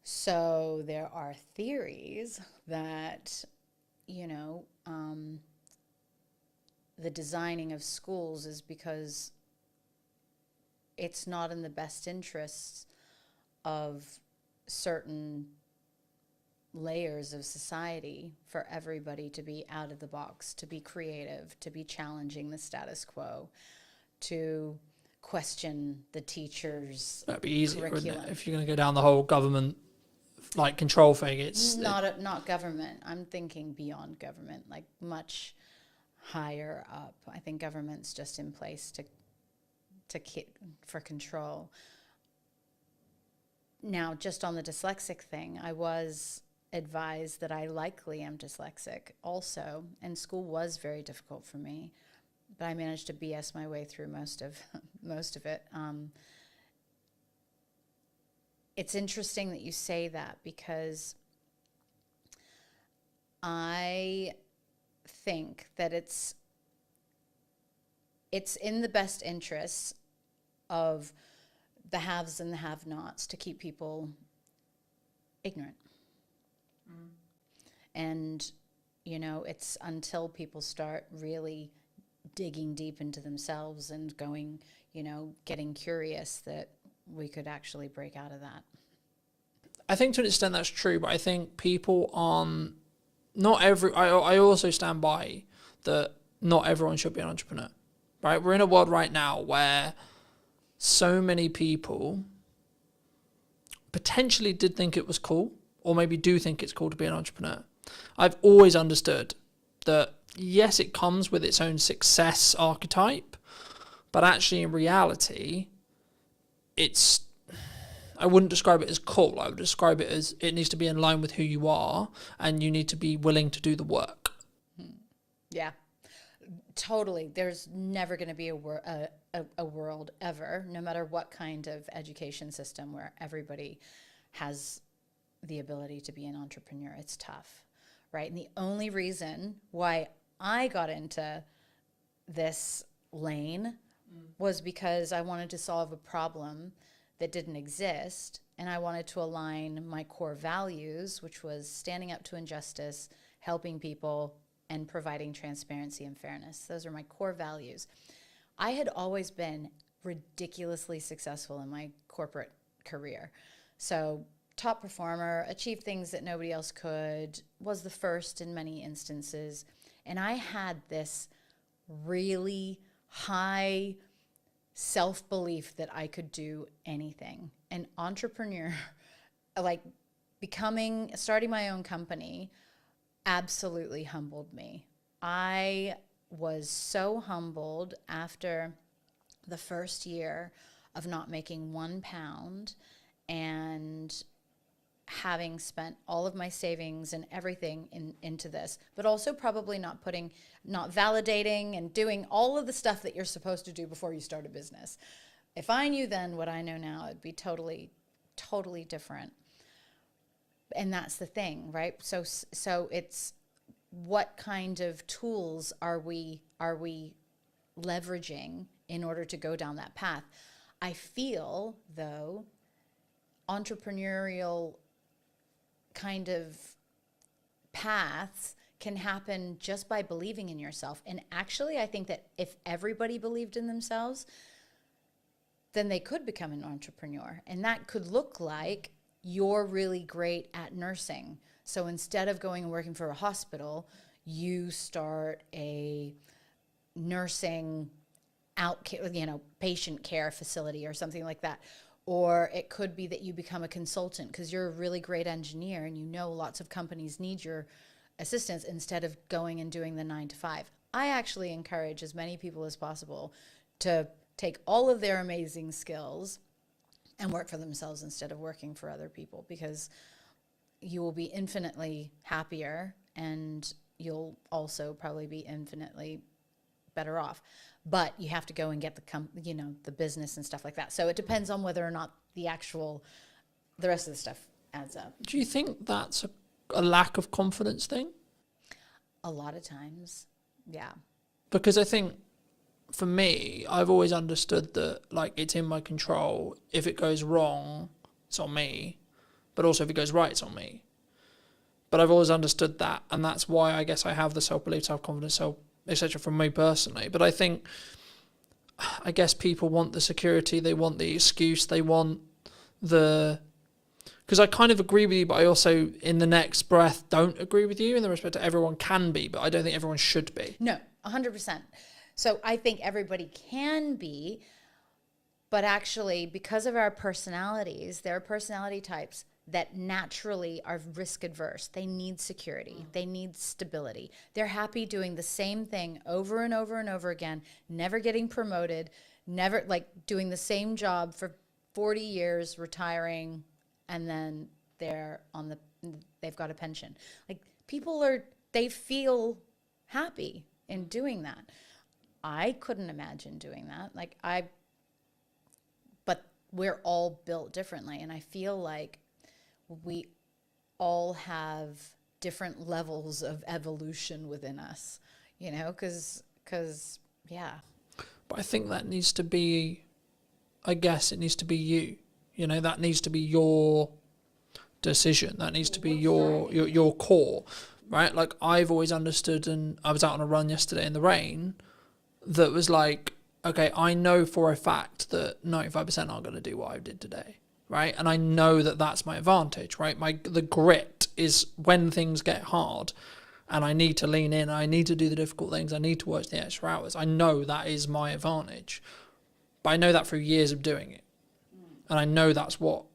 D: So there are theories that, you know, the designing of schools is because it's not in the best interests of certain layers of society for everybody to be out of the box, to be creative, to be challenging the status quo, to question the teachers'
A: That'd be easier, wouldn't
D: curriculum.
A: it? If you're going to go down the whole government like control thing, it's
D: Not government. I'm thinking beyond government, like much higher up. I think government's just in place for control. Now, just on the dyslexic thing, I was advised that I likely am dyslexic also, and school was very difficult for me, but I managed to BS my way through most of it. It's interesting that you say that, because I think that it's in the best interests of the haves and the have-nots to keep people ignorant. And, you know, it's until people start really digging deep into themselves and going, you know, getting curious, that we could actually break out of that.
A: I think to an extent that's true, but I think people aren't, I also stand by that not everyone should be an entrepreneur, right? We're in a world right now where so many people potentially did think it was cool, or maybe do think it's cool to be an entrepreneur. I've always understood that, yes, it comes with its own success archetype, but actually in reality, I wouldn't describe it as cool. I would describe it as it needs to be in line with who you are, and you need to be willing to do the work.
D: Yeah, totally. There's never going to be a world ever, no matter what kind of education system, where everybody has the ability to be an entrepreneur. It's tough, right? And the only reason why I got into this lane was because I wanted to solve a problem that didn't exist, and I wanted to align my core values, which was standing up to injustice, helping people, and providing transparency and fairness. Those are my core values. I had always been ridiculously successful in my corporate career. So top performer, achieved things that nobody else could, was the first in many instances. And I had this really high self-belief that I could do anything. An entrepreneur, like starting my own company, absolutely humbled me. I was so humbled after the first year of not making £1 and having spent all of my savings and everything into this, but also probably not validating and doing all of the stuff that you're supposed to do before you start a business. If I knew then what I know now, it'd be totally, totally different. And that's the thing, right? So it's what kind of tools are we leveraging in order to go down that path? I feel, though, entrepreneurial kind of paths can happen just by believing in yourself. And actually, I think that if everybody believed in themselves, then they could become an entrepreneur. And that could look like you're really great at nursing. So instead of going and working for a hospital, you start a nursing patient care facility or something like that. Or it could be that you become a consultant because you're a really great engineer and you know lots of companies need your assistance instead of going and doing the 9 to 5. I actually encourage as many people as possible to take all of their amazing skills and work for themselves instead of working for other people, because you will be infinitely happier and you'll also probably be infinitely better off. But you have to go and get the business and stuff like that. So it depends on whether or not the rest of the stuff adds up.
A: Do you think that's a lack of confidence thing?
D: A lot of times, yeah.
A: Because I think for me, I've always understood that like it's in my control. If it goes wrong, it's on me. But also if it goes right, it's on me. But I've always understood that, and that's why I guess I have the self-belief, self-confidence, etc. from me personally. But I guess people want the security, they want the excuse, they want because I kind of agree with you, but I also in the next breath don't agree with you in the respect that everyone can be, but I don't think everyone should be.
D: No, 100%. So I think everybody can be, but actually because of our personalities, there are personality types that naturally are risk adverse. They need security. They need stability. They're happy doing the same thing over and over and over again, never getting promoted, never doing the same job for 40 years, retiring, and then they've got a pension. They feel happy in doing that. I couldn't imagine doing that. But we're all built differently, and I feel like we all have different levels of evolution within us, because yeah.
A: But I think that needs to be, I guess it needs to be you, that needs to be your decision. That needs to be your core, right? Like I've always understood, and I was out on a run yesterday in the rain that was like, okay, I know for a fact that 95% aren't going to do what I did today. Right, and I know that that's my advantage, right? The grit is when things get hard and I need to lean in, I need to do the difficult things, I need to work the extra hours. I know that is my advantage. But I know that through years of doing it. And I know that's what,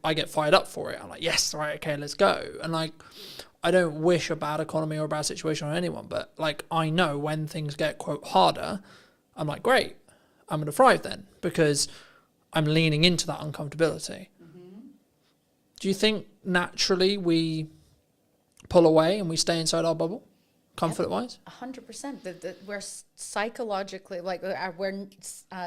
A: I get fired up for it. I'm like, yes, right, okay, let's go. And I don't wish a bad economy or a bad situation on anyone, but I know when things get, quote, harder, I'm like, great, I'm going to thrive then, because I'm leaning into that uncomfortability. Mm-hmm. Do you think naturally we pull away and we stay inside our bubble, comfort-wise?
D: 100%. We're psychologically, we're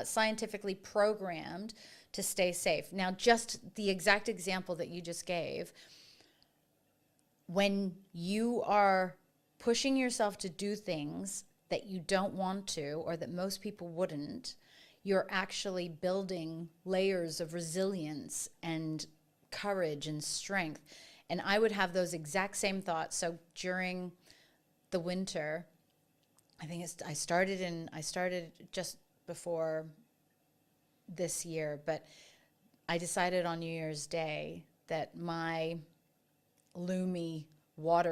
D: scientifically programmed to stay safe. Now, just the exact example that you just gave, when you are pushing yourself to do things that you don't want to or that most people wouldn't, you're actually building layers of resilience and courage and strength. And I would have those exact same thoughts. So during the winter, I think I started just before this year, but I decided on New Year's Day that my Lumi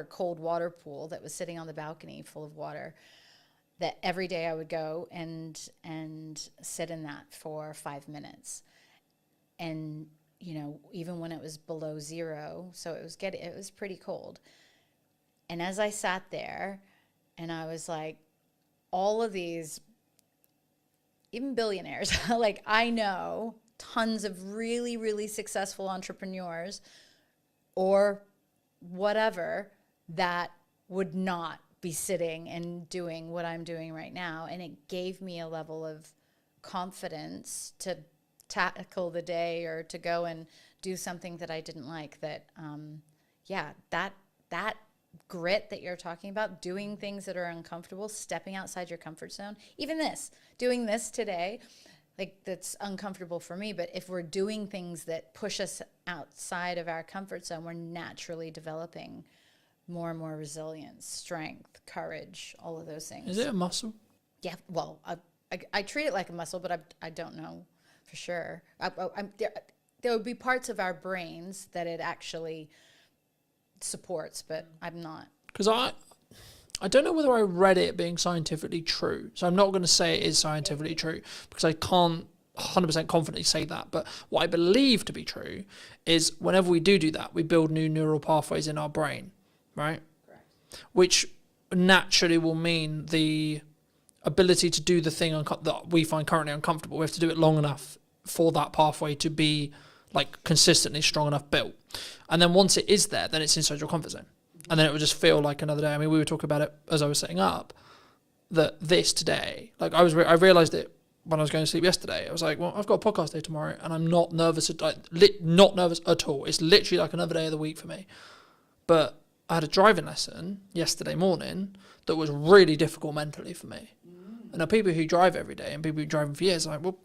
D: cold water pool that was sitting on the balcony full of water, that every day I would go and sit in that for 5 minutes. And, even when it was below zero, so it was pretty cold. And as I sat there, and I was like, all of these, even billionaires, like I know tons of really, really successful entrepreneurs or whatever that would not be sitting and doing what I'm doing right now. And it gave me a level of confidence to tackle the day or to go and do something that I didn't like. That, that grit that you're talking about, doing things that are uncomfortable, stepping outside your comfort zone, even doing this today, like that's uncomfortable for me. But if we're doing things that push us outside of our comfort zone, we're naturally developing more and more resilience, strength, courage, all of those things.
A: Is it a muscle?
D: Yeah, well, I treat it like a muscle, but I don't know for sure. There would be parts of our brains that it actually supports, but I'm not.
A: Because I don't know whether I read it being scientifically true, so I'm not going to say it is scientifically true because I can't 100% confidently say that. But what I believe to be true is whenever we do that, we build new neural pathways in our brain, right?
D: Correct.
A: Which naturally will mean the ability to do the thing that we find currently uncomfortable. We have to do it long enough for that pathway to be like consistently strong enough built. And then once it is there, then it's inside your comfort zone. And then it would just feel like another day. I mean, we were talking about it as I was setting up, that this today, like I realized it when I was going to sleep yesterday. I was like, well, I've got a podcast day tomorrow and I'm not nervous, not nervous at all. It's literally like another day of the week for me. But I had a driving lesson yesterday morning that was really difficult mentally for me. And now people who drive every day and people who drive for years are like, well,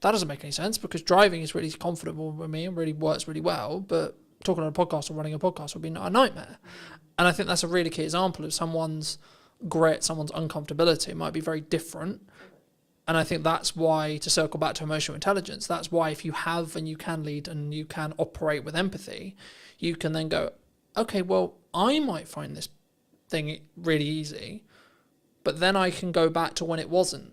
A: that doesn't make any sense because driving is really comfortable with me and really works really well, but talking on a podcast or running a podcast would be a nightmare. And I think that's a really key example of someone's grit, someone's uncomfortability might be very different. And I think that's why, to circle back to emotional intelligence, that's why if you have and you can lead and you can operate with empathy, you can then go, okay, well, I might find this thing really easy, but then I can go back to when it wasn't.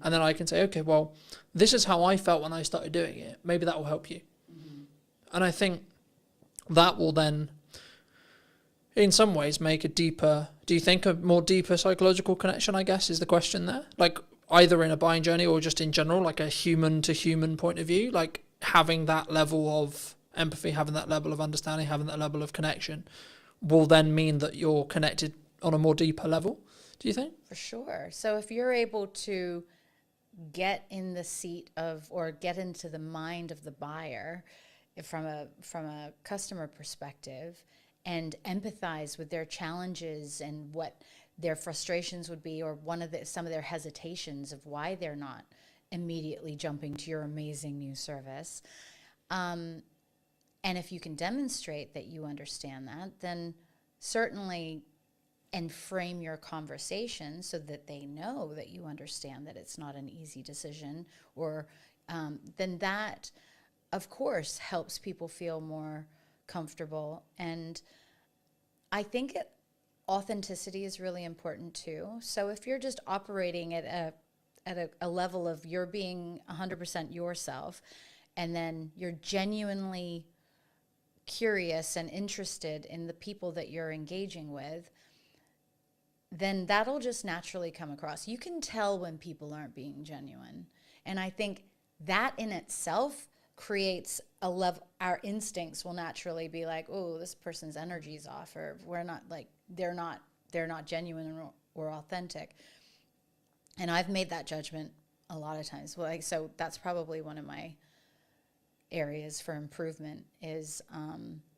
A: And then I can say, okay, well, this is how I felt when I started doing it. Maybe that will help you. Mm-hmm. And I think that will then, in some ways, make do you think a more deeper psychological connection, I guess, is the question there? Like either in a buying journey or just in general, like a human to human point of view, like having that level of empathy, having that level of understanding, having that level of connection will then mean that you're connected on a more deeper level. Do you think?
D: For sure. So if you're able to get in the seat of, or get into the mind of the buyer from a customer perspective and empathize with their challenges and what their frustrations would be, or some of their hesitations of why they're not immediately jumping to your amazing new service. And if you can demonstrate that you understand that, then certainly, and frame your conversation so that they know that you understand that it's not an easy decision, or then that, of course, helps people feel more comfortable. And I think authenticity is really important too. So if you're just operating at a level of you're being 100% yourself, and then you're genuinely curious and interested in the people that you're engaging with, then that'll just naturally come across. You can tell when people aren't being genuine. And I think that in itself creates a level, our instincts will naturally be like, oh, this person's energy's off, or we're not, like, they're not genuine or authentic. And I've made that judgment a lot of times. Well, so that's probably one of my areas for improvement is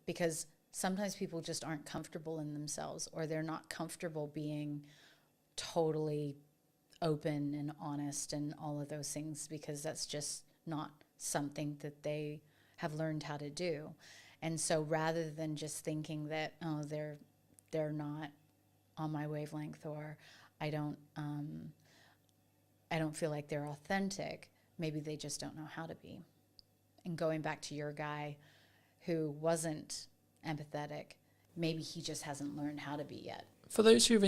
D: because sometimes people just aren't comfortable in themselves, or they're not comfortable being totally open and honest and all of those things, because that's just not something that they have learned how to do. And so rather than just thinking that, oh, they're not on my wavelength, or I don't feel like they're authentic, maybe they just don't know how to be. And going back to your guy who wasn't empathetic, maybe he just hasn't learned how to be yet.
A: For those who've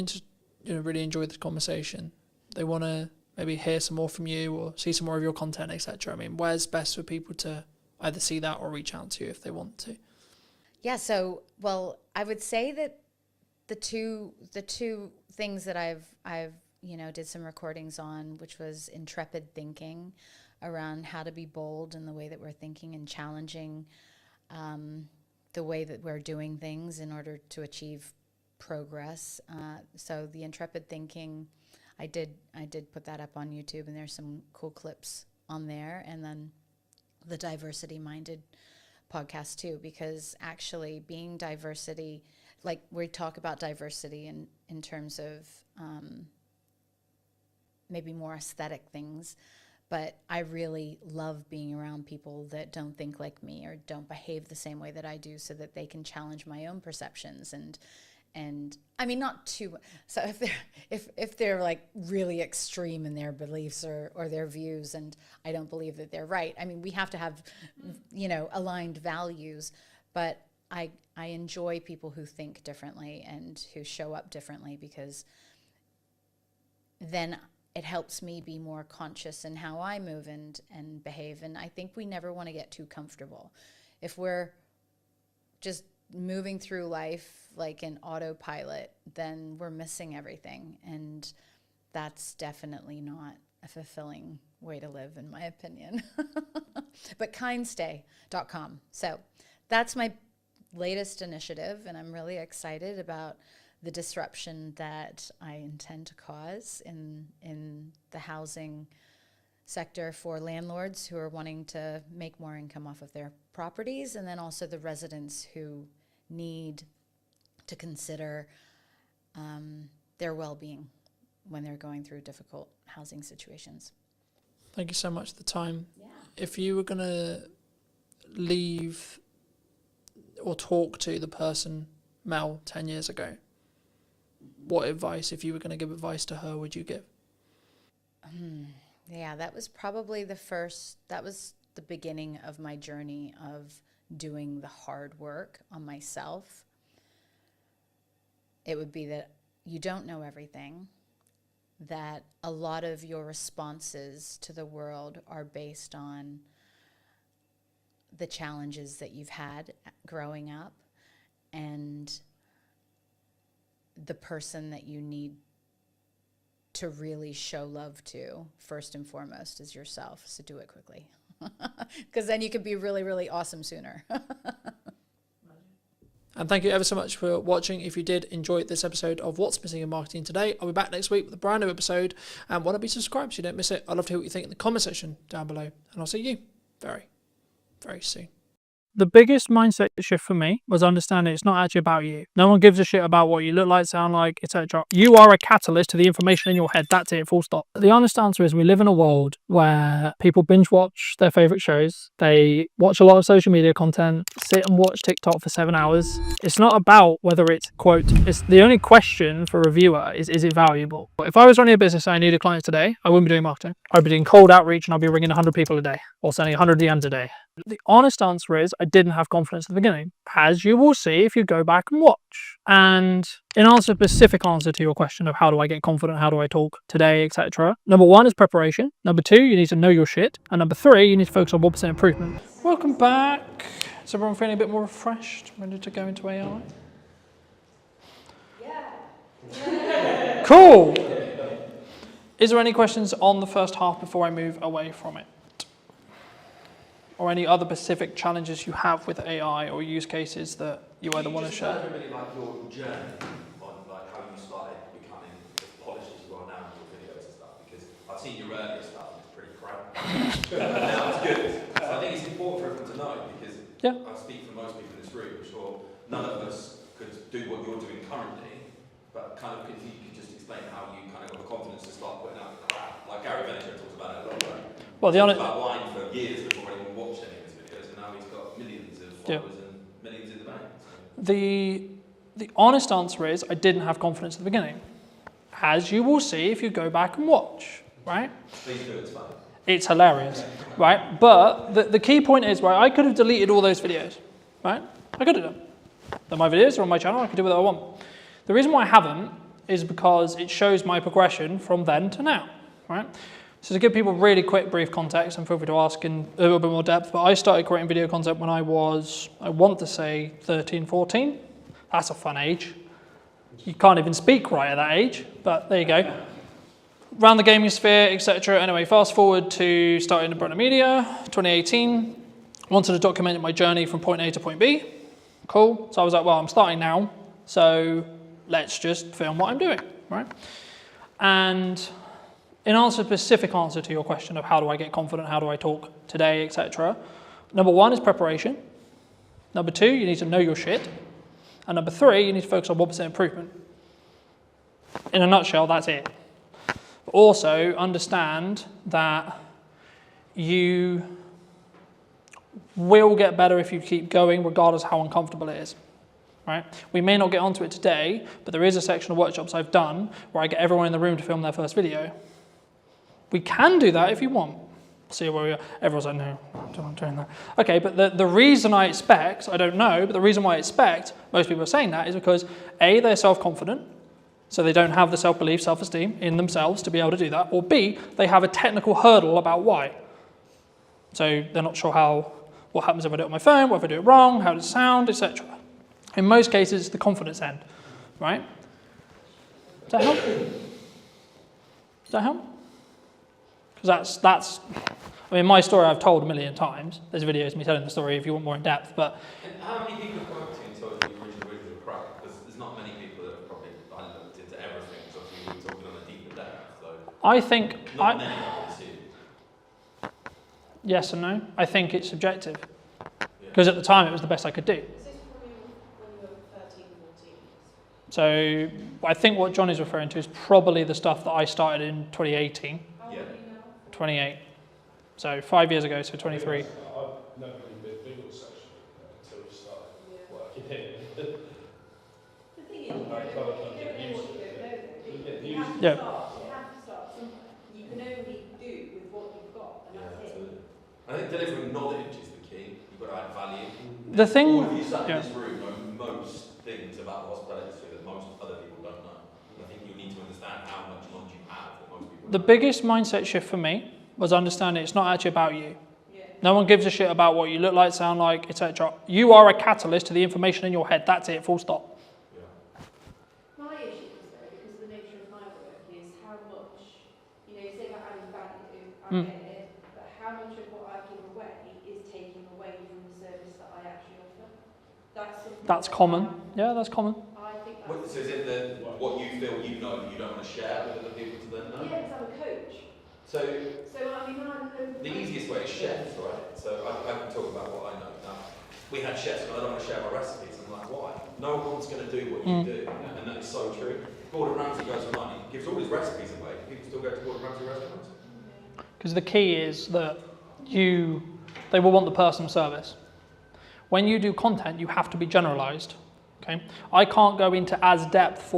A: really enjoyed the conversation, they want to maybe hear some more from you or see some more of your content, etc. I mean, where's best for people to either see that or reach out to you if they want to?
D: Yeah, so, well, I would say that the two things that I've did some recordings on, which was intrepid thinking around how to be bold in the way that we're thinking and challenging the way that we're doing things in order to achieve progress. So the intrepid thinking, I did put that up on YouTube, and there's some cool clips on there. And then the diversity minded podcast too, because actually being diversity, like we talk about diversity in terms of maybe more aesthetic things, but I really love being around people that don't think like me or don't behave the same way that I do, so that they can challenge my own perceptions. And I mean, not too, so if they're like really extreme in their beliefs or their views, and I don't believe that they're right, I mean, we have to have, aligned values, but I enjoy people who think differently and who show up differently, because then it helps me be more conscious in how I move and behave. And I think we never want to get too comfortable. If we're just moving through life like an autopilot, then we're missing everything. And that's definitely not a fulfilling way to live, in my opinion. But kindstay.com. So that's my latest initiative, and I'm really excited about the disruption that I intend to cause in the housing sector for landlords who are wanting to make more income off of their properties, and then also the residents who need to consider their well-being when they're going through difficult housing situations.
A: Thank you so much for the time.
D: Yeah.
A: If you were going to leave or talk to the person, Mel, 10 years ago, what advice, if you were going to give advice to her, would you give?
D: Yeah, that was probably that was the beginning of my journey of doing the hard work on myself. It would be that you don't know everything, that a lot of your responses to the world are based on the challenges that you've had growing up, and the person that you need to really show love to first and foremost is yourself. So do it quickly, because then you can be really, really awesome sooner.
A: And thank you ever so much for watching. If you did enjoy this episode of What's Missing in Marketing Today, I'll be back next week with a brand new episode. And why not be subscribed so you don't miss it? I'd love to hear what you think in the comment section down below. And I'll see you very, very soon. The biggest mindset shift for me was understanding it's not actually about you. No one gives a shit about what you look like, sound like, etc. You are a catalyst to the information in your head. That's it, full stop. The honest answer is we live in a world where people binge watch their favorite shows. They watch a lot of social media content, sit and watch TikTok for 7 hours. It's not about whether it's, quote, it's the only question for a viewer is it valuable? If I was running a business and I needed clients today, I wouldn't be doing marketing. I'd be doing cold outreach and I'd be ringing 100 people a day or sending 100 DMs a day. The honest answer is I didn't have confidence at the beginning, as you will see if you go back and watch. And in answer, specific answer to your question of how do I get confident, how do I talk today, etc. Number 1 is preparation. Number 2, you need to know your shit. And number 3, you need to focus on 1% improvement. Welcome back. Is everyone feeling a bit more refreshed, ready to go into AI? Yeah. Cool. Is there any questions on the first half before I move away from it? Or any other specific challenges you have with AI or use cases that you either want to share?
E: I really like your journey on like how you started becoming as polished as you are now in your videos and stuff, because I've seen your earlier stuff and it's pretty crap. Now it's good. So I think it's important for everyone to know, because I speak for most people in this room, I'm sure none of us could do what you're doing currently, but kind of if you could just explain how you kind of got the confidence to start putting out the crap. Like Gary Vaynerchuk talks about it a lot, right?
A: Well,
E: he talks about wine for years before anyone watched any of his videos, and now he's got millions of followers and millions in the bank. So.
A: The honest answer is I didn't have confidence at the beginning, as you will see if you go back and watch, right?
E: Please do, it's fine.
A: It's hilarious, right? But the key point is, right, I could have deleted all those videos, right? I could have done. They're my videos, they're on my channel, I can do whatever I want. The reason why I haven't is because it shows my progression from then to now, right? So to give people really quick, brief context, and feel free to ask in a little bit more depth, but I started creating video content when I was, I want to say 13, 14. That's a fun age. You can't even speak right at that age, but there you go. Around the gaming sphere, etc. Anyway, fast forward to starting in Brunner Media, 2018. Wanted to document my journey from point A to point B. Cool. So I was like, well, I'm starting now, so let's just film what I'm doing, right? And in answer, specific answer to your question of how do I get confident, how do I talk today, etc. Number one is preparation. Number two, you need to know your shit. And number three, you need to focus on 1% improvement. In a nutshell, that's it. But also understand that you will get better if you keep going, regardless of how uncomfortable it is. Right? We may not get onto it today, but there is a section of workshops I've done where I get everyone in the room to film their first video. We can do that if you want. See where we are. Everyone's like, no, I'm not doing that. Okay, but the reason I expect, I don't know, but the reason why I expect most people are saying that is because A, they're self-confident, so they don't have the self-belief, self-esteem in themselves to be able to do that, or B, they have a technical hurdle about why. So they're not sure what happens if I do it on my phone, what if I do it wrong, how does it sound, etc. In most cases, it's the confidence end, right? Does that help? Does that help? Because that's, I mean, my story I've told a million times. There's videos of me telling the story if you want more in depth, but...
E: And how many people have come up to you and told you the original video was crap? Because there's not many people that have probably looked into everything, because obviously we're talking on a deeper depth, so...
A: I think...
E: Not many, I would assume.
A: Yes and no. I think it's subjective. Because at the time, it was the best I could do. So I think what John is referring to is probably the stuff that I started in 2018.
E: Yeah.
A: 28. So 5 years ago, so 23.
F: I've never really been big on social media until we started working here.
G: The thing is, you don't know what you don't know, do you? You have to
A: Yeah.
G: start somewhere. You can only do with what you've got, and that's it.
E: I think delivering knowledge is the key. You've got to add value.
A: The thing...
E: All of you sat in this room know most things about the hospitality industry that most other people don't know. And I think you need to understand how much knowledge you have that most people don't.
A: The biggest mindset shift for me was understanding it's not actually about you.
G: Yeah.
A: No one gives a shit about what you look like, sound like, etc. You are a catalyst to the information in your head. That's it, full stop.
G: My issue is though, because of the nature of my work, is how much, you say about adding value, I get it, but how much of what I give away is taking away from the service that I actually offer? That's
A: common. Yeah, that's common.
G: I think
E: So
G: that's...
E: is it what you feel you know that you don't want to share with other people to then know?
G: Yeah, because I'm a coach.
E: So
G: I mean,
E: the easiest way is chefs, right? So I can talk about what I know. Now, we had chefs, and I don't want to share my recipes. I'm like, why? No one's going to do what you do, and that is so true. Gordon Ramsay goes online, he gives all his recipes away. People still go to Gordon Ramsay restaurants.
A: Because the key is that they will want the personal service. When you do content, you have to be generalized. Okay, I can't go into as depth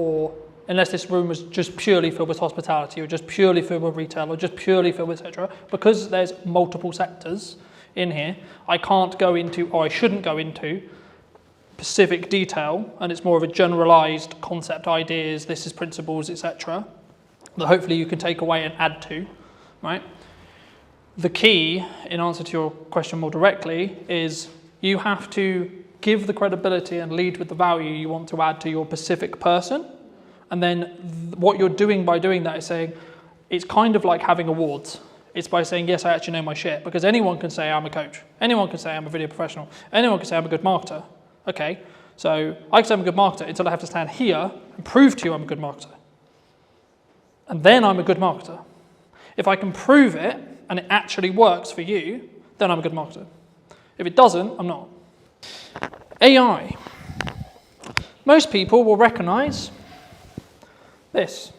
A: unless this room was just purely filled with hospitality or just purely filled with retail or just purely filled with etc. Because there's multiple sectors in here, I can't go into, or I shouldn't go into, specific detail, and it's more of a generalized concept, ideas, this is principles, etc. that hopefully you can take away and add to, right? The key, in answer to your question more directly, is you have to give the credibility and lead with the value you want to add to your specific person. And then what you're doing by doing that is saying, it's kind of like having awards. It's by saying, yes, I actually know my shit. Because anyone can say I'm a coach. Anyone can say I'm a video professional. Anyone can say I'm a good marketer. Okay, so I can say I'm a good marketer until I have to stand here and prove to you I'm a good marketer. And then I'm a good marketer. If I can prove it and it actually works for you, then I'm a good marketer. If it doesn't, I'm not. AI. Most people will recognize this.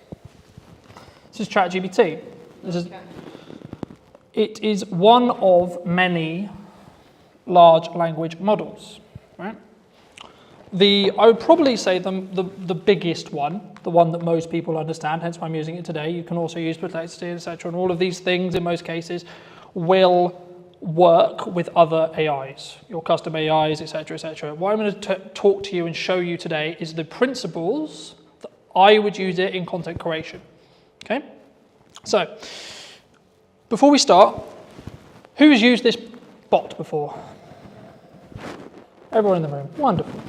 A: This is ChatGPT. It is one of many large language models, right? I would probably say the biggest one, the one that most people understand, hence why I'm using it today. You can also use perplexity, etc. And all of these things, in most cases, will work with other AIs, your custom AIs, etc., etc. What I'm going to talk to you and show you today is the principles that I would use it in content creation. Okay? So, before we start, who's used this bot before? Everyone in the room. Wonderful.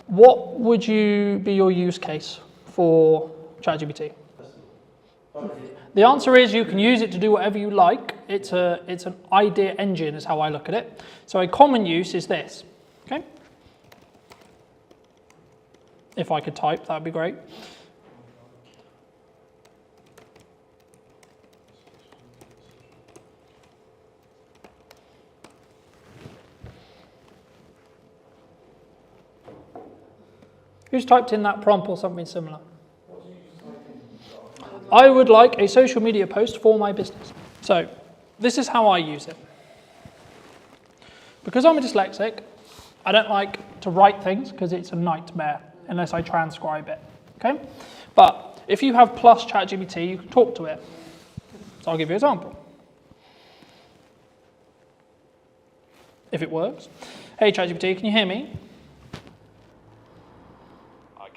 A: What would be your use case for ChatGPT? The answer is you can use it to do whatever you like. It's an idea engine is how I look at it. So a common use is this. Okay? If I could type, that would be great. Who's typed in that prompt or something similar? I would like a social media post for my business. So this is how I use it. Because I'm a dyslexic, I don't like to write things because it's a nightmare unless I transcribe it. Okay? But if you have plus ChatGPT, you can talk to it. So I'll give you an example. If it works. Hey ChatGPT, can you hear me?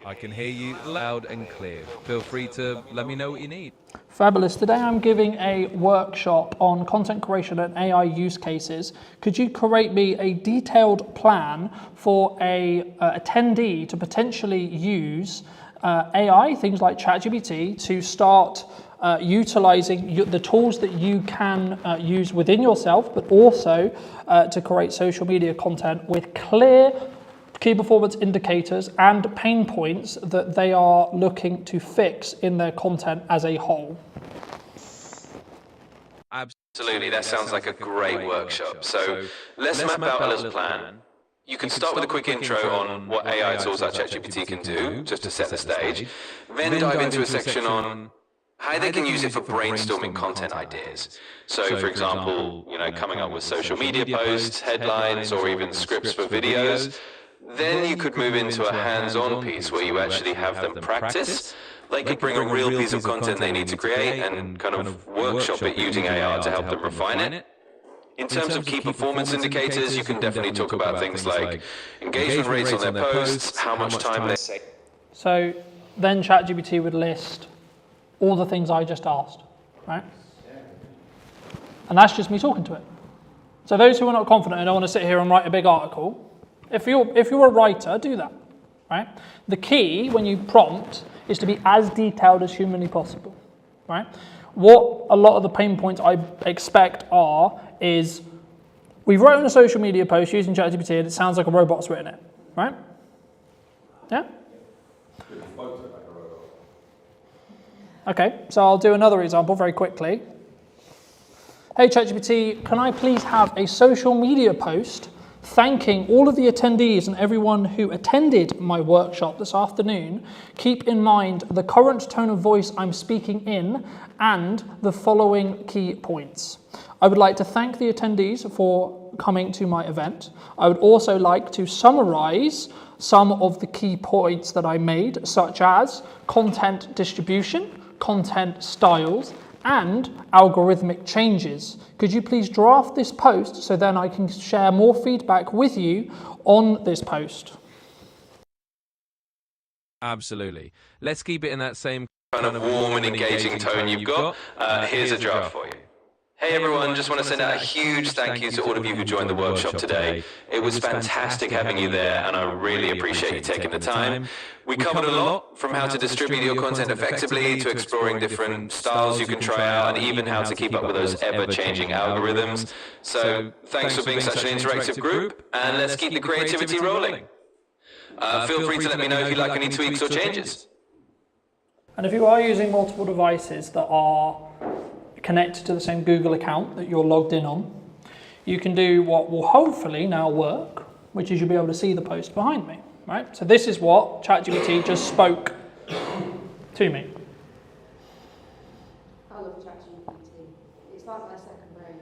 H: I can hear you loud and clear. Feel free to let me know what you need.
A: Fabulous. Today I'm giving a workshop on content creation and AI use cases. Could you create me a detailed plan for a attendee to potentially use AI, things like ChatGPT, to start utilizing the tools that you can use within yourself, but also to create social media content with clear key performance indicators and pain points that they are looking to fix in their content as a whole?
I: Absolutely, that sounds like a great workshop. So let's map out a little plan. You can start with a quick intro on what AI tools like ChatGPT can do, just to set the stage. Then dive into a section on how they can use it for brainstorming content ideas. So for example, coming up with social media posts, headlines, or even scripts for videos. Then you could move into a hands-on piece where you actually have them practice. They could bring a real piece of content they need to create and kind of workshop it using AI to help them refine it. In terms of key performance indicators, you can definitely talk about things like engagement rates on their posts, how much time they take.
A: So then ChatGPT would list all the things I just asked, right? And that's just me talking to it. So those who are not confident and don't want to sit here and write a big article, if you're a writer, do that, right? The key when you prompt is to be as detailed as humanly possible, right? What a lot of the pain points I expect is we've written a social media post using ChatGPT and it sounds like a robot's written it, right? Yeah? Okay, so I'll do another example very quickly. Hey ChatGPT, can I please have a social media post thanking all of the attendees and everyone who attended my workshop this afternoon? Keep in mind the current tone of voice I'm speaking in and the following key points. I would like to thank the attendees for coming to my event. I would also like to summarize some of the key points that I made, such as content distribution, content styles, and algorithmic changes. Could you please draft this post so then I can share more feedback with you on this post?
H: Absolutely. Let's keep it in that same
I: kind of warm and engaging tone you've got. Here's a draft for you. Hey everyone, just want to send out a huge thank you to all of you who joined the workshop today. It was fantastic having you there and I really appreciate you taking the time. We covered a lot, from how to distribute your content effectively to exploring different styles you can try out and even how to keep up with those ever-changing algorithms. So thanks for being such an interactive group and let's keep the creativity rolling. Feel free to let me know if you'd like any tweaks or changes.
A: And if you are using multiple devices that are connected to the same Google account that you're logged in on, you can do what will hopefully now work, which is you'll be able to see the post behind me, right? So this is what ChatGPT just spoke to me.
G: I love ChatGPT. It's like my second brain.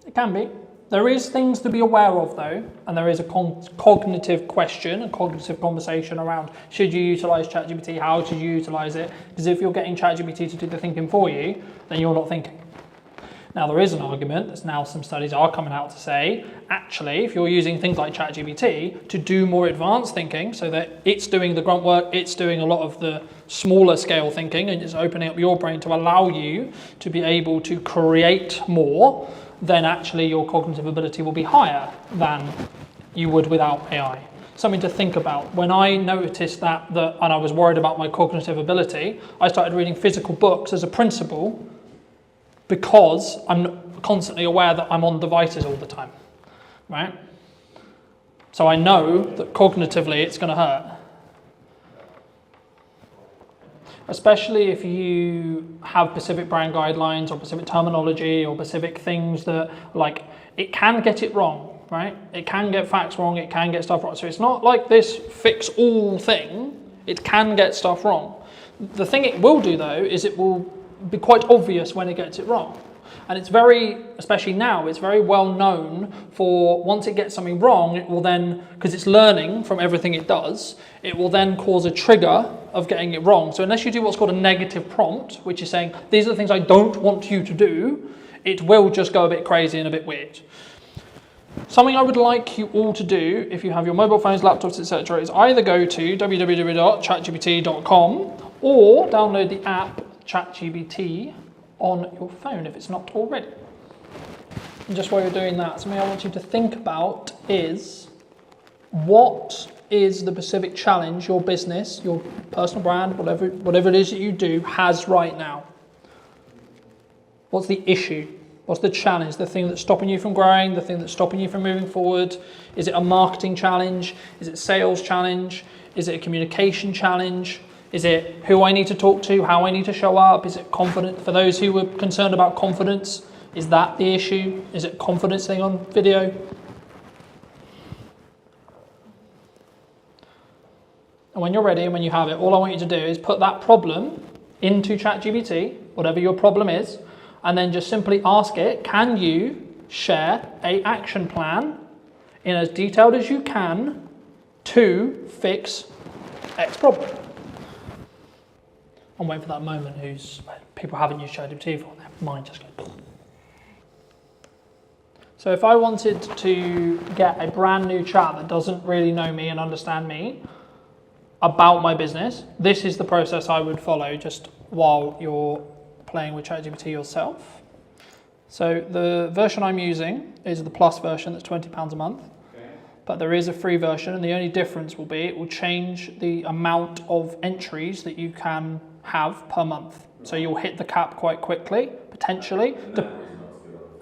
A: It can be. There is things to be aware of though, and there is a cognitive question, a cognitive conversation around should you utilize ChatGPT, how should you utilize it? Because if you're getting ChatGPT to do the thinking for you, then you're not thinking. Now there is an argument, there's now some studies are coming out to say, actually, if you're using things like ChatGPT to do more advanced thinking, so that it's doing the grunt work, it's doing a lot of the smaller scale thinking, and it's opening up your brain to allow you to be able to create more, then actually your cognitive ability will be higher than you would without AI. Something to think about. When I noticed that and I was worried about my cognitive ability, I started reading physical books as a principle because I'm constantly aware that I'm on devices all the time, right? So I know that cognitively it's going to hurt. Especially if you have specific brand guidelines or specific terminology or specific things that, like, it can get it wrong, right? It can get facts wrong, it can get stuff wrong. So it's not like this fix all thing, it can get stuff wrong. The thing it will do though is it will be quite obvious when it gets it wrong. And it's very, especially now, it's very well known for once it gets something wrong, it will then, because it's learning from everything it does, it will then cause a trigger of getting it wrong. So unless you do what's called a negative prompt, which is saying, these are the things I don't want you to do, it will just go a bit crazy and a bit weird. Something I would like you all to do, if you have your mobile phones, laptops, etc., is either go to www.chatgpt.com or download the app ChatGPT on your phone if it's not already. And just while you're doing that, something I want you to think about is what is the specific challenge your business, your personal brand, whatever it is that you do has right now. What's the issue? What's the challenge? The thing that's stopping you from growing, the thing that's stopping you from moving forward? Is it a marketing challenge? Is it a sales challenge? Is it a communication challenge? Is it who I need to talk to, how I need to show up? Is it confident? For those who were concerned about confidence, is that the issue? Is it confidence thing on video? And when you're ready and when you have it, all I want you to do is put that problem into ChatGPT, whatever your problem is, and then just simply ask it, can you share an action plan in as detailed as you can to fix X problem? I'm waiting for that moment people haven't used ChatGPT before, their mind just goes. So if I wanted to get a brand new chat that doesn't really know me and understand me about my business, this is the process I would follow just while you're playing with ChatGPT yourself. So the version I'm using is the Plus version that's £20 a month. But there is a free version, and the only difference will be it will change the amount of entries that you can have per month. So you'll hit the cap quite quickly, potentially.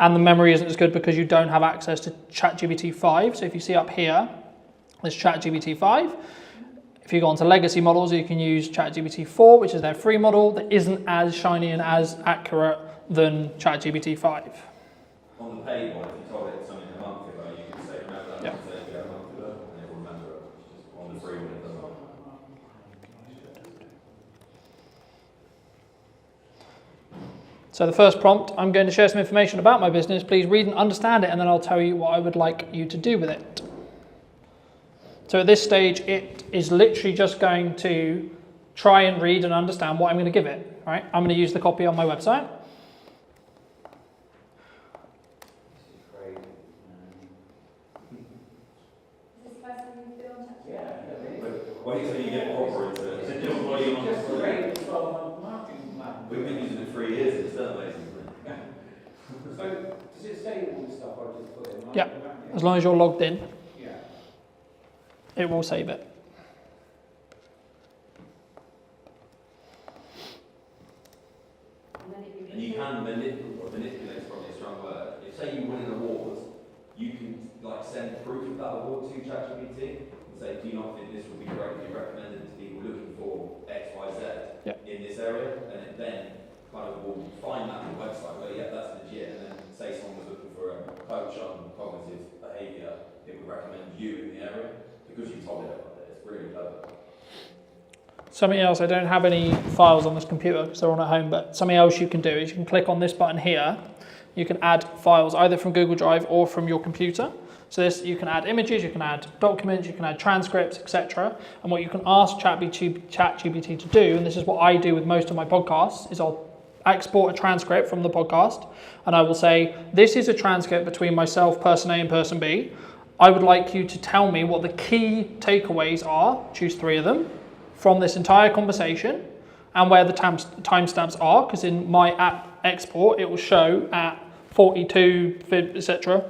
A: And the memory isn't as good because you don't have access to ChatGPT 5. So if you see up here, there's ChatGPT 5. If you go onto legacy models, you can use ChatGPT 4, which is their free model that isn't as shiny and as accurate than ChatGPT 5.
E: On the paid one, if you told it something a month ago, you could say, remember that
A: Yeah.
E: a month ago, and it will remember it. Just on the free one, it doesn't.
A: So the first prompt, I'm going to share some information about my business. Please read and understand it, and then I'll tell you what I would like you to do with it. So at this stage, it is literally just going to try and read and understand what I'm going to give it. Right? I'm going to use the copy on my website.
E: Wait till you get proper into it. We've been using it for 3 years, it's still amazing.
F: So, does it say all the stuff I just put in?
A: Yeah, as long as you're logged in,
F: Yeah.
A: it will save it.
E: And you can manipulate, probably a strong word. If say you win an award, you can like send proof of that award to ChatGPT and say, do you not think this would be great if you recommended it to people looking for X, Y, Z in this area? And it then kind of will find that on the website where, yeah, that's legit. And then say someone was looking for a coach on cognitive behaviour, it would recommend you in the area because you told it about it. It's really clever.
A: Something else, I don't have any files on this computer because they're on at home, but something else you can do is you can click on this button here. you can add files either from Google Drive or from your computer. So this, you can add images, you can add documents, you can add transcripts, etc. And what you can ask ChatGPT to do, and this is what I do with most of my podcasts, is I'll export a transcript from the podcast, and I will say, this is a transcript between myself, person A and person B. I would like you to tell me what the key takeaways are, choose 3 of them, from this entire conversation, and where the timestamps are, because in my app export, it will show at 42, etc.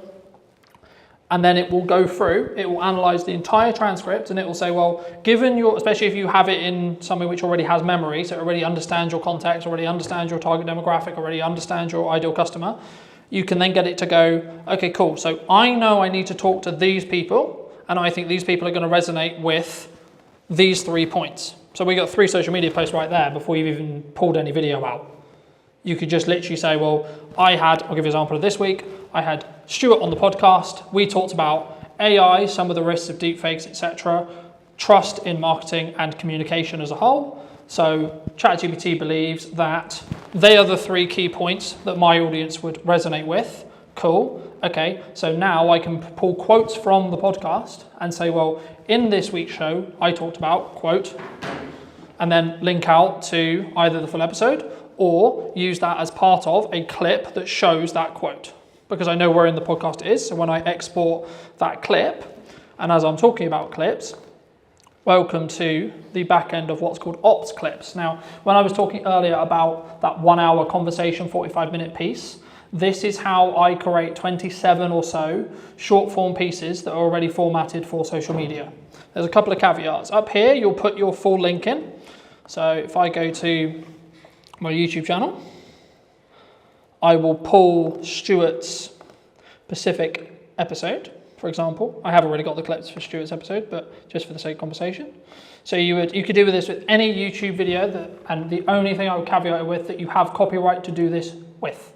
A: And then it will go through, it will analyze the entire transcript, and it will say, well, given your, especially if you have it in something which already has memory, so it already understands your context, already understands your target demographic, already understands your ideal customer, you can then get it to go, okay, cool. So I know I need to talk to these people, and I think these people are going to resonate with these 3 points. So we got 3 social media posts right there before you've even pulled any video out. You could just literally say, well, I'll give you an example of this week. I had Stuart on the podcast. We talked about AI, some of the risks of deepfakes, etc., trust in marketing and communication as a whole. So ChatGPT believes that they are the 3 key points that my audience would resonate with. Cool. Okay, so now I can pull quotes from the podcast and say, well, in this week's show, I talked about, quote, and then link out to either the full episode or use that as part of a clip that shows that quote, because I know where in the podcast it is. So when I export that clip, and as I'm talking about clips, welcome to the back end of what's called ops clips. Now, when I was talking earlier about that 1 hour conversation, 45-minute piece, this is how I create 27 or so short form pieces that are already formatted for social media. There's a couple of caveats. Up here, you'll put your full link in. So if I go to my YouTube channel, I will pull Stuart's Pacific episode, for example. I have already got the clips for Stuart's episode, but just for the sake of conversation. So you could do this with any YouTube video, and the only thing I would caveat it with that you have copyright to do this with.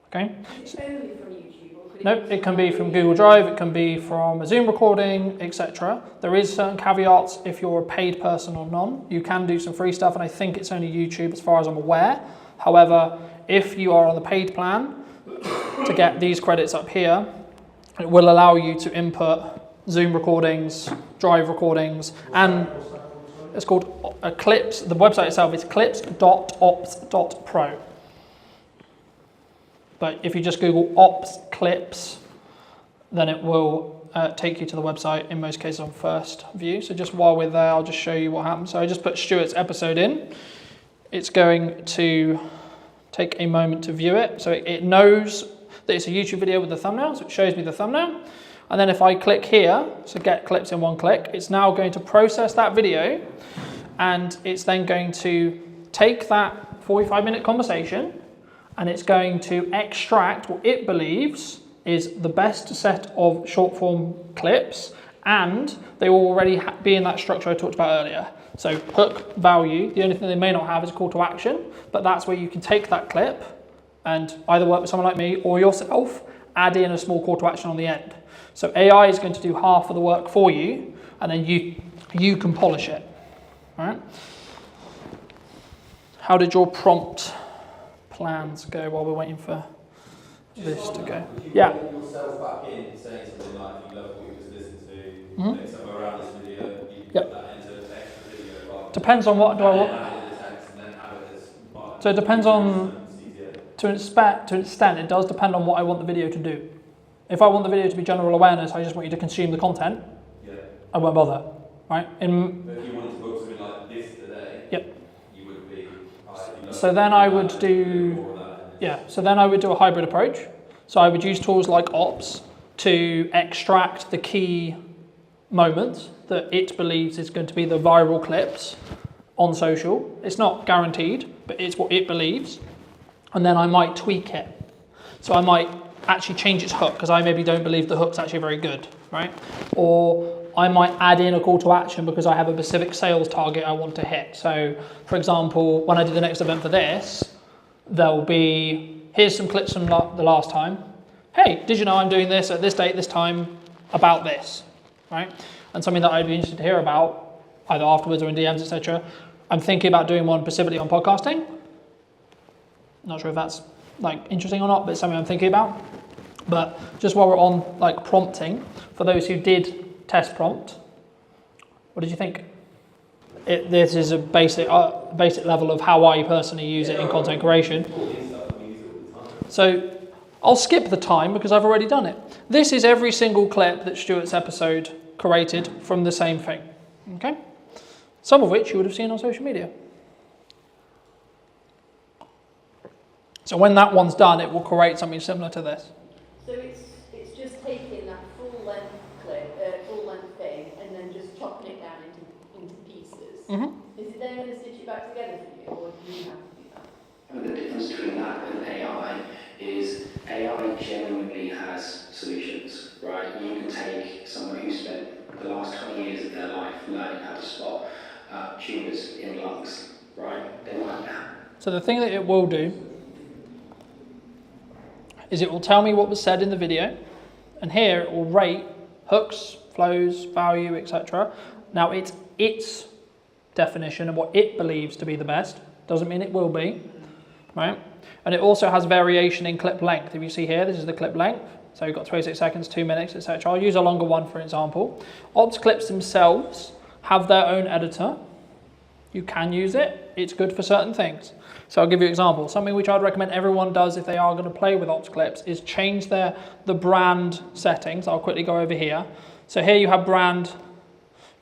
A: Okay?
G: Is it only from YouTube? Or could
A: No, it can be from Google Drive, it can be from a Zoom recording, etc. There is certain caveats if you're a paid person or none. You can do some free stuff, and I think it's only YouTube as far as I'm aware. However, if you are on the paid plan, to get these credits up here, it will allow you to input Zoom recordings, Drive recordings, and it's called Clips. The website itself is clips.ops.pro. But if you just Google ops clips, then it will take you to the website in most cases on first view. So just while we're there, I'll just show you what happens. So I just put Stuart's episode in. It's going to take a moment to view it. So it knows that it's a YouTube video with the thumbnail, so it shows me the thumbnail. And then if I click here, so get clips in one click, it's now going to process that video, and it's then going to take that 45-minute conversation, and it's going to extract what it believes is the best set of short form clips, and they will already be in that structure I talked about earlier. So hook, value, the only thing they may not have is a call to action, but that's where you can take that clip and either work with someone like me or yourself, add in a small call to action on the end. So AI is going to do half of the work for you, and then you can polish it. All right? How did your prompt plans go while we're waiting for this to go? Yeah.
E: Put yourself back in, saying something like, if you love what you just listened to, like somewhere around this video, you put that into an extra video.
A: Depends on what do I want. So it depends on, to an extent, it does depend on what I want the video to do. If I want the video to be general awareness, I just want you to consume the content, I won't bother, right?
E: But if you wanted to book something like this today, you would be...
A: So then I would do, so then I would do a hybrid approach. So I would use tools like Ops to extract the key moments that it believes is going to be the viral clips on social. It's not guaranteed, but it's what it believes. And then I might tweak it. So I might actually change its hook, because I maybe don't believe the hook's actually very good, right? Or I might add in a call to action because I have a specific sales target I want to hit. So for example, when I do the next event for this, there'll be, here's some clips from the last time. Hey, did you know I'm doing this at this date, this time, about this, right? And something that I'd be interested to hear about, either afterwards or in DMs, etc. I'm thinking about doing one specifically on podcasting. Not sure if that's like interesting or not, but it's something I'm thinking about. But just while we're on like prompting, for those who did test prompt, what did you think? This is a basic level of how I personally use it in content creation. So I'll skip the time because I've already done it. This is every single clip that Stuart's episode created from the same thing. Okay? Some of which you would have seen on social media. So when that one's done, it will create something similar to this.
G: So it's just taking that full length thing, and then just chopping it down into pieces.
A: Mm-hmm.
G: Is it then going to stitch it back together for you, or do you have to do that?
J: The difference between that and AI is AI genuinely has solutions, right? You can take someone who spent the last 20 years of their life learning how to spot tumours in lungs, right? They might have.
A: So the thing that it will do is it will tell me what was said in the video, and here it will rate hooks, flows, value, etc. Now it's its definition of what it believes to be the best. Doesn't mean it will be, right? And it also has variation in clip length. If you see here, this is the clip length. So you've got 26 seconds, 2 minutes, etc. I'll use a longer one, for example. Opt clips themselves have their own editor. You can use it. It's good for certain things. So I'll give you an example. Something which I'd recommend everyone does if they are going to play with Opt clips is change the brand settings. I'll quickly go over here. So here you have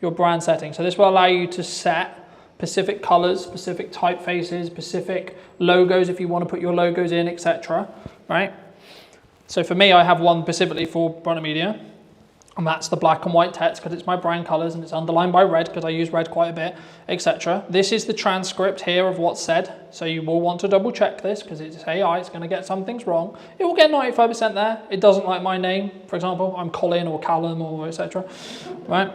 A: your brand settings. So this will allow you to set specific colors, specific typefaces, specific logos if you want to put your logos in, etc. Right? So for me, I have one specifically for Brunner Media, and that's the black and white text because it's my brand colors and it's underlined by red because I use red quite a bit, etc. This is the transcript here of what's said. So you will want to double check this because it's AI, it's going to get some things wrong. It will get 95% there. It doesn't like my name, for example. I'm Colin or Callum or etc. Right?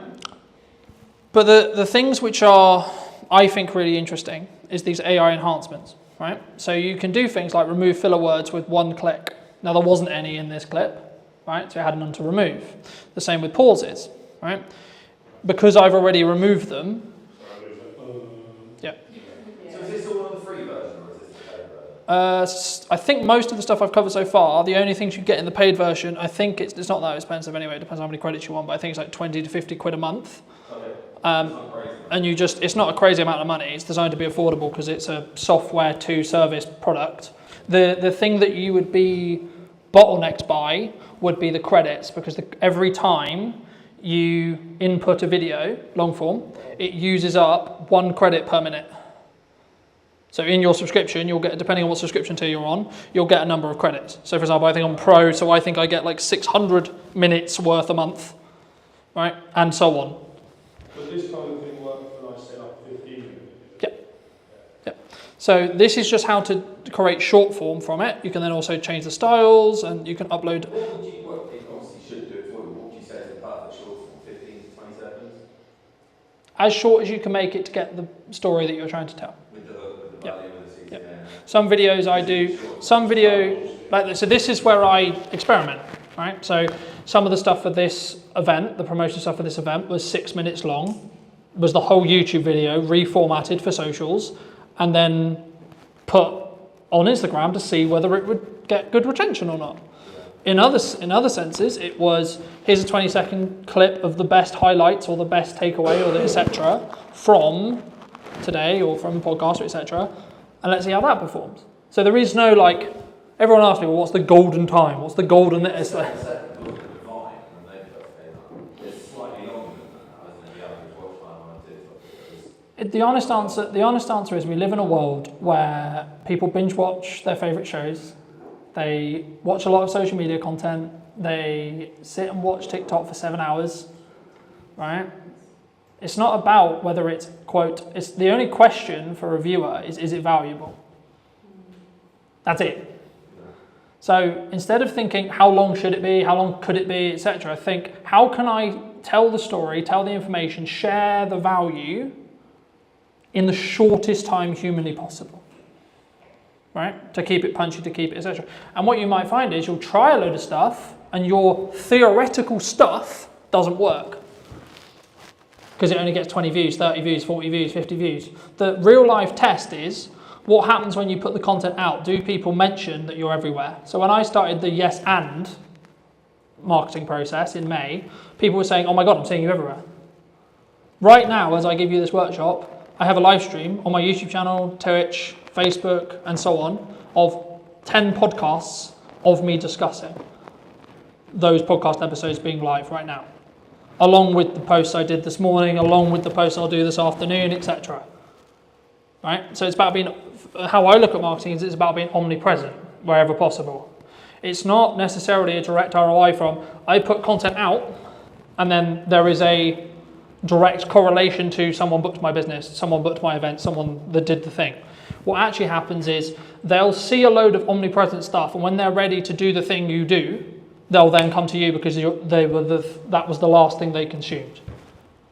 A: But the things which are, I think, really interesting is these AI enhancements, right? So you can do things like remove filler words with one click. Now there wasn't any in this clip, right? So I had none to remove. The same with pauses, right? Because I've already removed them. Yeah.
E: So is this all on the free version or is this the paid version?
A: I think most of the stuff I've covered so far, the only things you get in the paid version, I think it's not that expensive anyway. It depends how many credits you want, but I think it's like 20 to 50 quid a month.
E: Okay.
A: And it's not a crazy amount of money. It's designed to be affordable because it's a software to service product. The thing that you would be bottlenecked by would be the credits, because every time you input a video, long form, it uses up 1 credit per minute. So in your subscription, you'll get, depending on what subscription tier you're on, you'll get a number of credits. So for example, I think I'm Pro, so I think I get like 600 minutes worth a month, right? And so on.
F: But this kind of thing worked when I set up 15 minutes.
A: Yep. So this is just how to create short form from it. You can then also change the styles and you can upload.
E: What would you, it obviously should do it for you, what would you say is the perfect short form, 15 to 20 seconds?
A: As short as you can make it to get the story that you're trying to tell.
E: With the value and the CTA.
A: Yep. Some videos I do, some video, like this. So this is where I experiment, right? So some of the stuff for this event, the promotion stuff for this event was 6 minutes long, was the whole YouTube video reformatted for socials and then put on Instagram to see whether it would get good retention or not. In other senses, it was, here's a 20-second clip of the best highlights or the best takeaway or the etc. from today or from podcast, etc. And let's see how that performs. So there is no like, everyone asks me, well, what's the golden time? What's the golden this? The honest answer is we live in a world where people binge watch their favourite shows. They watch a lot of social media content. They sit and watch TikTok for 7 hours, right? It's not about whether it's, quote, it's the only question for a viewer is it valuable? That's it. So instead of thinking how long should it be, how long could it be, etc., think how can I tell the story, tell the information, share the value in the shortest time humanly possible, right? To keep it punchy, to keep it, etc. And what you might find is you'll try a load of stuff and your theoretical stuff doesn't work because it only gets 20 views, 30 views, 40 views, 50 views. The real life test is what happens when you put the content out? Do people mention that you're everywhere? So when I started the yes and marketing process in May, people were saying, oh my God, I'm seeing you everywhere. Right now, as I give you this workshop, I have a live stream on my YouTube channel, Twitch, Facebook, and so on, of 10 podcasts of me discussing those podcast episodes being live right now, along with the posts I did this morning, along with the posts I'll do this afternoon, etc. Right? So it's about being, how I look at marketing is it's about being omnipresent wherever possible. It's not necessarily a direct ROI from, I put content out, and then there is a direct correlation to someone booked my business, someone booked my event, someone that did the thing. What actually happens is they'll see a load of omnipresent stuff, and when they're ready to do the thing you do, they'll then come to you because that was the last thing they consumed.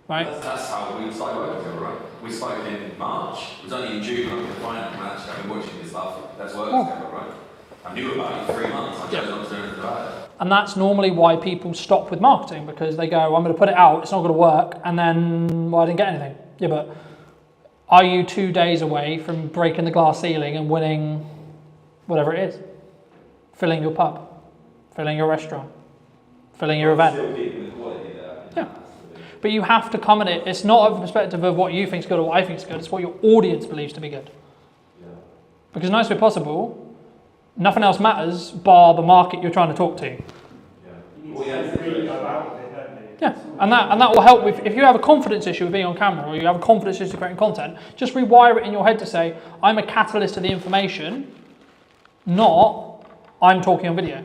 A: Right?
E: That's how we started working together, right? We spoke in March. It was only in June when we could find out, man, I've been watching this stuff. Let's work together, right? I knew about it for 3 months. I chose not to do anything about it.
A: And that's normally why people stop with marketing, because they go, I'm going to put it out, it's not going to work, and then, well, I didn't get anything. Yeah, but are you 2 days away from breaking the glass ceiling and winning whatever it is? Filling your pub, filling your restaurant, filling your event.
E: Still keeping the quality there.
A: Yeah. But you have to come at it. It's not a perspective of what you think is good or what I think is good. It's what your audience believes to be good.
E: Yeah.
A: Because nice way possible, nothing else matters bar the market you're trying to talk to. Yeah, and that will help with, if you have a confidence issue with being on camera or you have a confidence issue with creating content, just rewire it in your head to say, I'm a catalyst to the information, not I'm talking on video.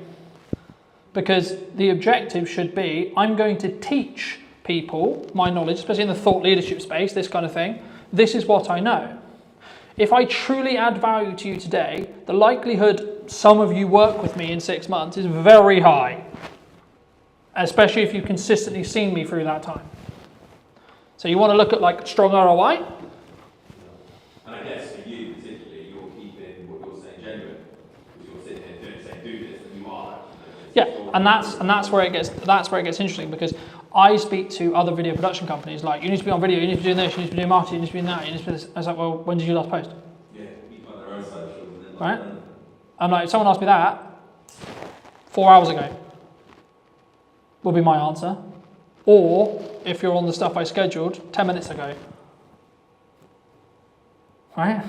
A: Because the objective should be, I'm going to teach people my knowledge, especially in the thought leadership space, this kind of thing. This is what I know. If I truly add value to you today, the likelihood some of you work with me in 6 months is very high, especially if you've consistently seen me through that time. So you want to look at like strong ROI?
E: And I guess for you particularly, you're keeping what you're saying genuine. Because you're sitting here saying do this, and you are actually.
A: Yeah, and that's where it gets interesting, because I speak to other video production companies like, you need to be on video, you need to be doing this, you need to be doing marketing, you need to be doing that, you need to be this. I was like, well, when did you last post?
E: Yeah, people on their own socials. And then
A: right? I'm like, if someone asked me that 4 hours ago, will be my answer. Or if you're on the stuff I scheduled 10 minutes ago. Right?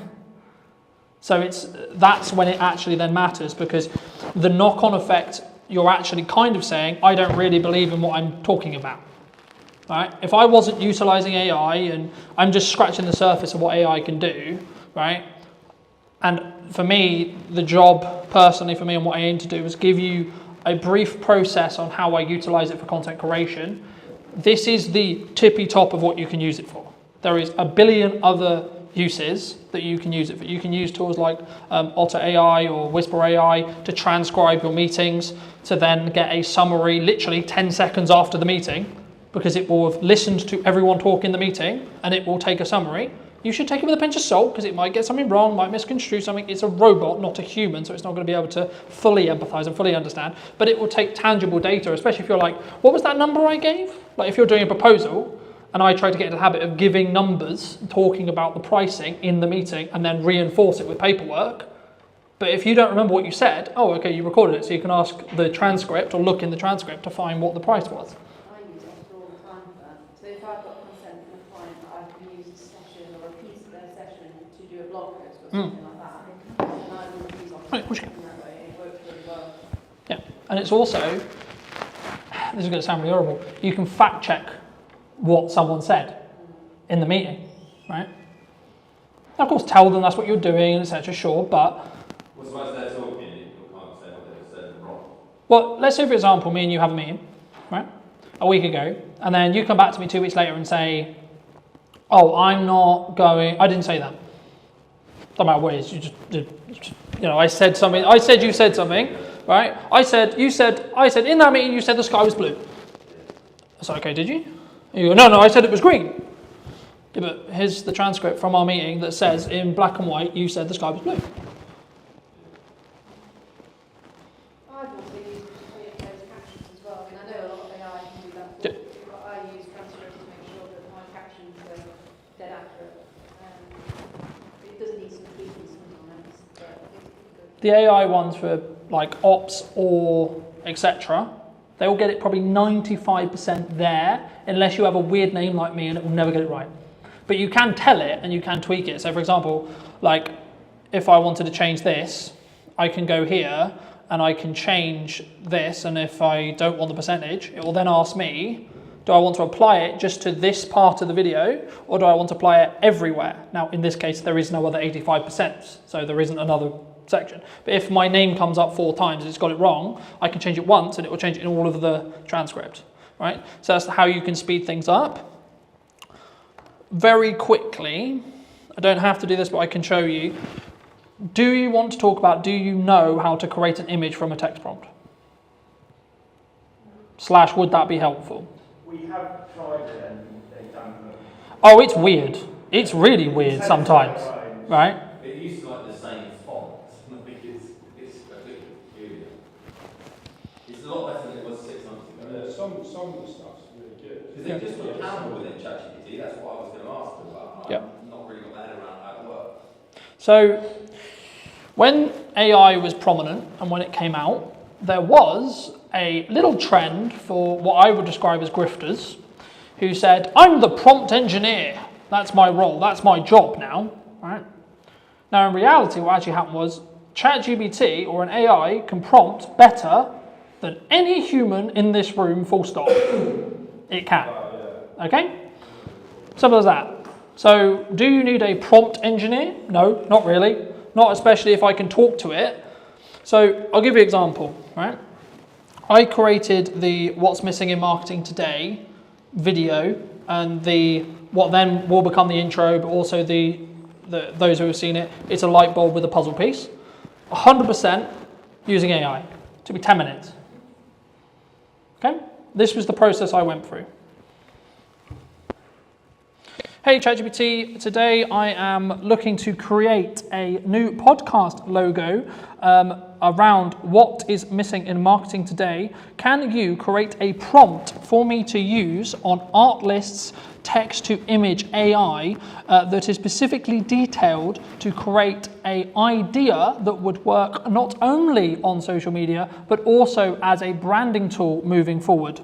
A: So that's when it actually then matters, because the knock-on effect, you're actually kind of saying, I don't really believe in what I'm talking about. Right? If I wasn't utilizing AI and I'm just scratching the surface of what AI can do, right? And for me, the job personally for me and what I aim to do is give you a brief process on how I utilize it for content creation. This is the tippy top of what you can use it for. There is a billion other uses that you can use it for. You can use tools like Otter AI or Whisper AI to transcribe your meetings, to then get a summary literally 10 seconds after the meeting, because it will have listened to everyone talk in the meeting and it will take a summary. You should take it with a pinch of salt, because it might get something wrong, might misconstrue something. It's a robot, not a human, so it's not going to be able to fully empathize and fully understand. But it will take tangible data, especially if you're like, what was that number I gave? Like if you're doing a proposal and I try to get into the habit of giving numbers, talking about the pricing in the meeting and then reinforce it with paperwork. But if you don't remember what you said, oh, okay, you recorded it, so you can ask the transcript or look in the transcript to find what the price was.
G: I use it all the time for that. So if I've got consent from a client that I can use a session or a piece of their session to do a blog post or something like that, and I will use off that way, and it works really well.
A: Yeah, and it's also, this is going to sound really horrible, you can fact check what someone said in the meeting, right? Now, of course, tell them that's what you're doing, etc. Sure, but
E: Well, suppose they're talking and you can't say what they've said wrong.
A: well, let's say for example, me and you have a meeting, right? A week ago, and then you come back to me 2 weeks later and say, "Oh, I'm not going." I didn't say that. Don't matter what it is. You just did. You know, I said something. I said you said something, right? I said you said. I said in that meeting you said the sky was blue. I said, okay, did you? And you go, no, I said it was green. Yeah, but here's the transcript from our meeting that says in black and white you said the sky was blue.
G: I've also used clear closed captions as well. I mean, I know a lot of AI can do that for you, but I use transcript to make sure that my captions are dead accurate. It does need some tweaking
A: The AI ones for like ops or etc., they will get it probably 95% there, unless you have a weird name like me and it will never get it right. But you can tell it and you can tweak it. So for example, like if I wanted to change this, I can go here and I can change this, and if I don't want the percentage, it will then ask me, do I want to apply it just to this part of the video, or do I want to apply it everywhere? Now, in this case, there is no other 85%, so there isn't another section. But if my name comes up 4 times and it's got it wrong, I can change it once and it will change it in all of the transcript, right? So that's how you can speed things up. Very quickly, I don't have to do this, but I can show you. Do you want to talk about, do you know how to create an image from a text prompt? / would that be helpful?
K: We have tried it and they don't look.
A: Oh, it's weird. It's really weird sometimes, right?
E: It used to like the same font. I think it's a bit peculiar. It's a lot better than it was 6 months ago.
F: Yeah, some of the stuff's really good.
E: Because they just put actionable within ChatGPT. That's what I was going to ask them about. I've not really got my head around how it works.
A: So when AI was prominent and when it came out, there was a little trend for what I would describe as grifters who said, I'm the prompt engineer. That's my role. That's my job now. Right? Now, in reality, what actually happened was ChatGPT or an AI can prompt better than any human in this room, full stop. It can. Okay? Simple as that. So, do you need a prompt engineer? No, not really. Not especially if I can talk to it. So, I'll give you an example, right? I created the What's Missing in Marketing Today video and the what then will become the intro, but also the those who have seen it, it's a light bulb with a puzzle piece. 100% using AI. It took me 10 minutes. Okay? This was the process I went through. Hey ChatGPT, today I am looking to create a new podcast logo around what is missing in marketing today. Can you create a prompt for me to use on Artlist's text-to-image AI that is specifically detailed to create an idea that would work not only on social media, but also as a branding tool moving forward?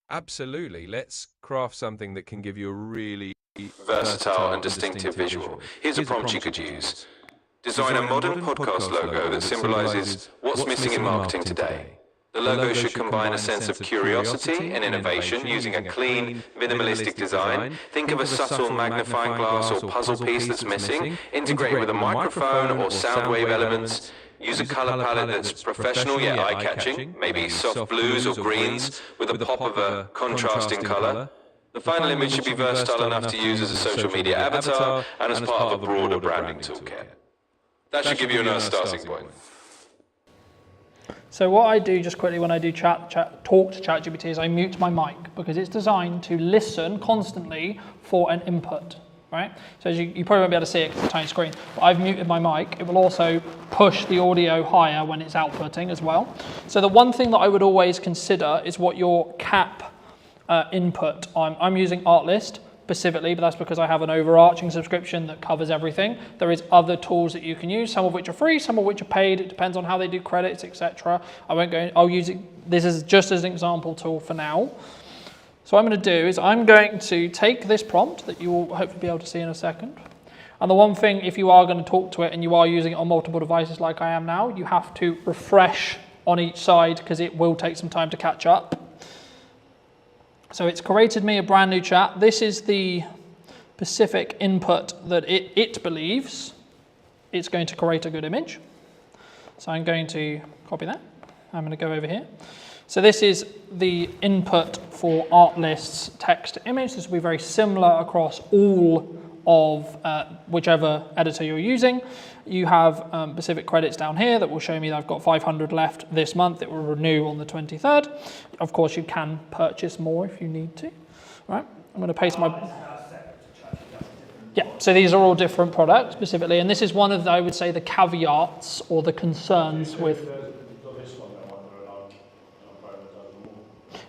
H: Absolutely. Let's craft something that can give you a really
I: Versatile and distinctive visual. Here's a prompt you could use. Design a modern podcast logo that symbolizes what's missing in marketing today. The logo should combine a sense of curiosity and innovation using a clean, minimalistic design. Think of a subtle magnifying glass or puzzle piece that's missing. Integrate with a microphone or sound wave elements. Use a color palette that's professional yet eye-catching, maybe soft blues or greens with a pop of a contrasting color. The final image should be versatile enough to use as a social media avatar and as part of a broader branding toolkit. That should give you a nice starting point.
A: So what I do just quickly when I do talk to ChatGPT is I mute my mic because it's designed to listen constantly for an input, right? So as you probably won't be able to see it because it's a tiny screen, but I've muted my mic. It will also push the audio higher when it's outputting as well. So the one thing that I would always consider is what your cap input. I'm using Artlist specifically, but that's because I have an overarching subscription that covers everything. There is other tools that you can use, some of which are free, some of which are paid. It depends on how they do credits, etc. I'll use it. This is just as an example tool for now. So what I'm going to do is I'm going to take this prompt that you will hopefully be able to see in a second. And the one thing, if you are going to talk to it and you are using it on multiple devices like I am now, you have to refresh on each side because it will take some time to catch up. So it's created me a brand new chat. This is the specific input that it believes it's going to create a good image. So I'm going to copy that. I'm going to go over here. So this is the input for Artlist's text to image. This will be very similar across all of whichever editor you're using. You have specific credits down here that will show me that I've got 500 left this month. It will renew on the 23rd. Of course, you can purchase more if you need to. Right? I'm going to paste my... Yeah, so these are all different products specifically, and this is one of the, I would say, the caveats or the concerns with...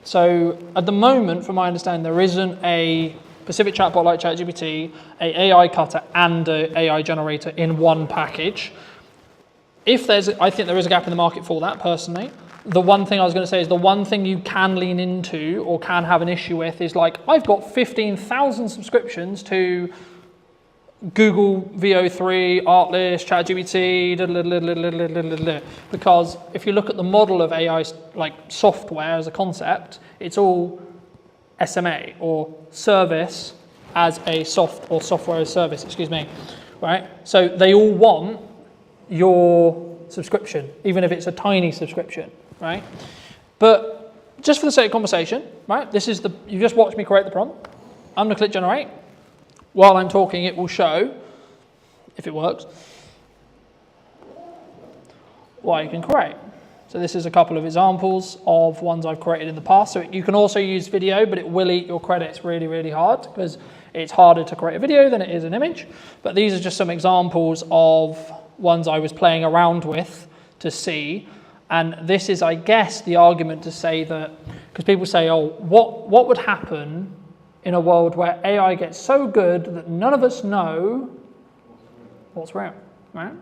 A: So at the moment, from my understanding, there isn't a specific chatbot like ChatGPT, a AI cutter, and a AI generator in one package. I think there is a gap in the market for that personally. The one thing I was going to say is the one thing you can lean into or can have an issue with is like, I've got 15,000 subscriptions to Google VO3, Artlist, ChatGPT, because if you look at the model of AI like software as a concept, it's all SMA or service as a software as service, right? So they all want your subscription, even if it's a tiny subscription, right? But just for the sake of conversation, right? You just watched me create the prompt. I'm gonna click generate. While I'm talking, it will show, if it works, what you can create. So this is a couple of examples of ones I've created in the past. So you can also use video, but it will eat your credits really, really hard because it's harder to create a video than it is an image. But these are just some examples of ones I was playing around with to see. And this is, I guess, the argument to say that, because people say, oh, what would happen in a world where AI gets so good that none of us know what's real, right?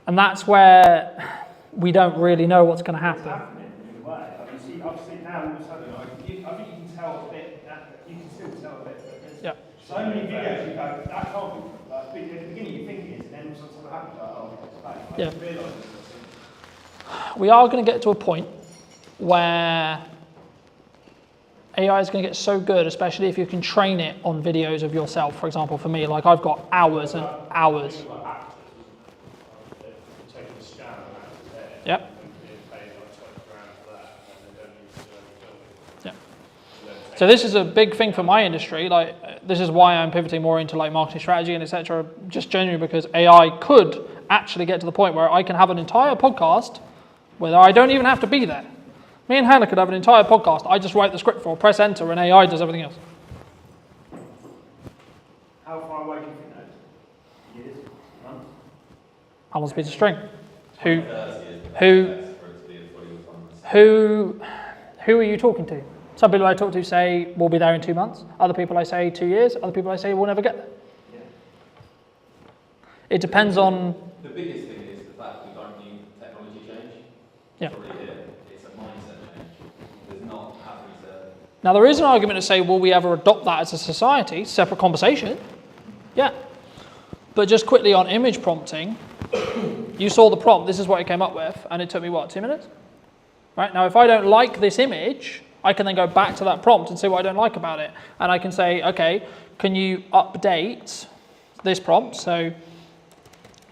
A: And that's where we don't really know what's going to happen.
K: It's happening in a way. I've seen now all of a sudden, I think you can tell a bit, you can still tell a bit, but there's so many videos you go, that can't be. Like, at the beginning you think it is, and then something happens, like, oh, it's fake. I didn't realise it.
A: We are going to get to a point where AI is going to get so good, especially if you can train it on videos of yourself. For example, for me, like I've got hours and hours. Yep. Yeah. So this is a big thing for my industry. Like this is why I'm pivoting more into like marketing strategy and etc. Just genuinely because AI could actually get to the point where I can have an entire podcast where I don't even have to be there. Me and Hannah could have an entire podcast. I just write the script for, press enter, and AI does everything else.
K: How far away do you think that is? Years? Months?
A: How long's a piece of string? Who are you talking to? Some people I talk to say we'll be there in 2 months. Other people I say 2 years. Other people I say we'll never get there.
K: Yeah.
A: It depends on.
E: The biggest thing is the fact we don't need technology change.
A: Yeah.
E: It's already here. It's a mindset change. There's not having to.
A: Now there is an argument to say, will we ever adopt that as a society? Separate conversation. Yeah. But just quickly on image prompting, you saw the prompt. This is what it came up with, and it took me what, 2 minutes? Right now, if I don't like this image, I can then go back to that prompt and say what I don't like about it, and I can say, okay, can you update this prompt? So,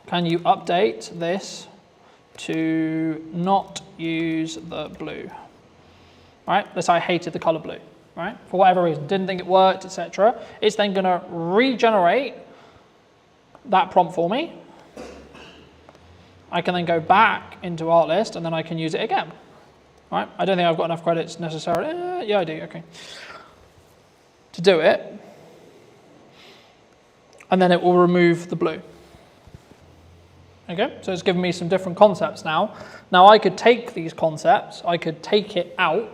A: can you update this to not use the blue? Right? Let's say I hated the color blue. Right? For whatever reason, didn't think it worked, etc. It's then going to regenerate that prompt for me. I can then go back into Artlist and then I can use it again. Right? I don't think I've got enough credits necessarily. Yeah, I do. Okay. To do it, and then it will remove the blue. Okay, so it's given me some different concepts now. Now I could take these concepts, I could take it out,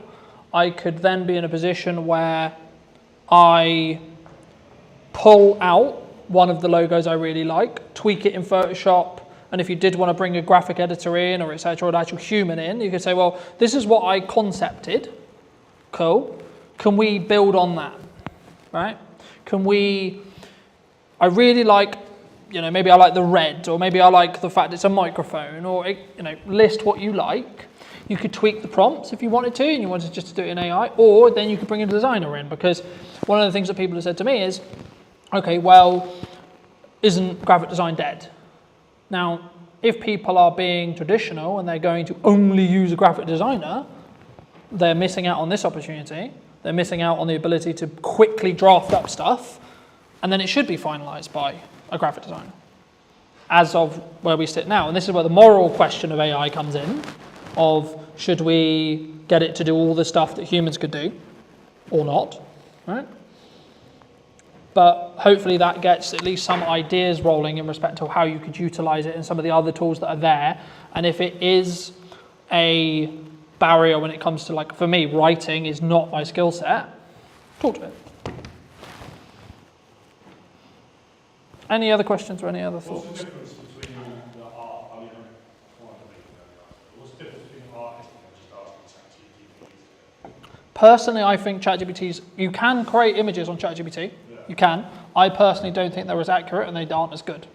A: I could then be in a position where I pull out one of the logos I really like, tweak it in Photoshop, and if you did want to bring a graphic editor in or etc. or an actual human in, you could say, well, this is what I concepted. Cool. Can we build on that? Right? I really like, maybe I like the red, or maybe I like the fact it's a microphone, or, list what you like. You could tweak the prompts if you wanted to, and you wanted just to do it in AI, or then you could bring a designer in, because one of the things that people have said to me is, okay, well, isn't graphic design dead? Now, if people are being traditional and they're going to only use a graphic designer, they're missing out on this opportunity. They're missing out on the ability to quickly draft up stuff, and then it should be finalized by a graphic designer, as of where we sit now. And this is where the moral question of AI comes in, of should we get it to do all the stuff that humans could do, or not, right? But hopefully that gets at least some ideas rolling in respect to how you could utilize it and some of the other tools that are there. And if it is a barrier when it comes to, like, for me, writing is not my skill set, talk to it. Any other questions or any other thoughts?
F: What's the difference between the art? I mean, what's the difference between artists and just asking ChatGPT?
A: Personally, I think ChatGPT's, you can create images on ChatGPT. You can. I personally don't think they're as accurate and they aren't as good,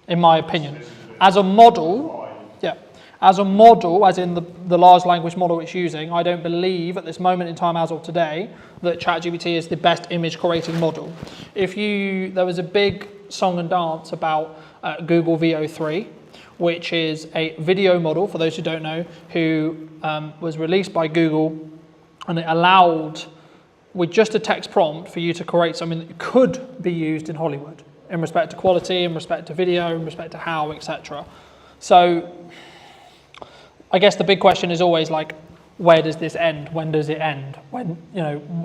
A: in my opinion. As a model, yeah. As a model, as in the large language model it's using, I don't believe at this moment in time, as of today, that ChatGPT is the best image creating model. There was a big song and dance about Google VO3, which is a video model, for those who don't know, who was released by Google, and it allowed, with just a text prompt, for you to create something that could be used in Hollywood, in respect to quality, in respect to video, in respect to how, etc. So I guess the big question is always like, where does this end? When does it end? When,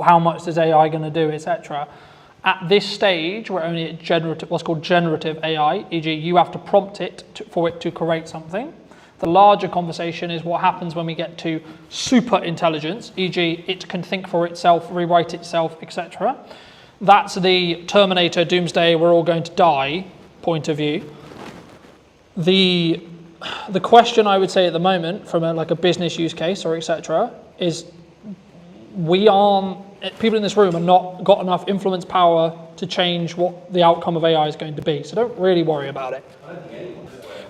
A: how much is AI going to do, etc. At this stage, we're only at generative, what's called generative AI, e.g. you have to prompt it for it to create something. The larger conversation is what happens when we get to super intelligence, e.g. it can think for itself, rewrite itself, etc. That's the Terminator, Doomsday, we're all going to die point of view. The question I would say at the moment, from a business use case or etc., is people in this room are not got enough influence power to change what the outcome of AI is going to be. So don't really worry about it.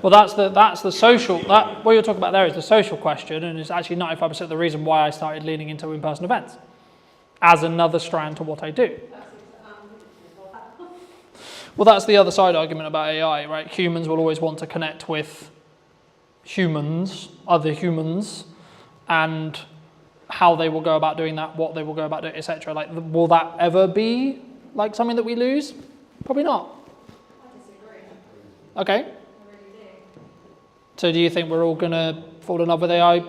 A: Well, that's the social. What you're talking about there is the social question, and it's actually 95% of the reason why I started leaning into in-person events as another strand to what I do. Well, that's the other side argument about AI, right? Humans will always want to connect with humans, other humans, and how they will go about doing that, what they will go about doing, etc. Like, will that ever be like something that we lose? Probably not.
G: I disagree.
A: Okay.
G: I really do.
A: So do you think we're all going to fall in love with AI?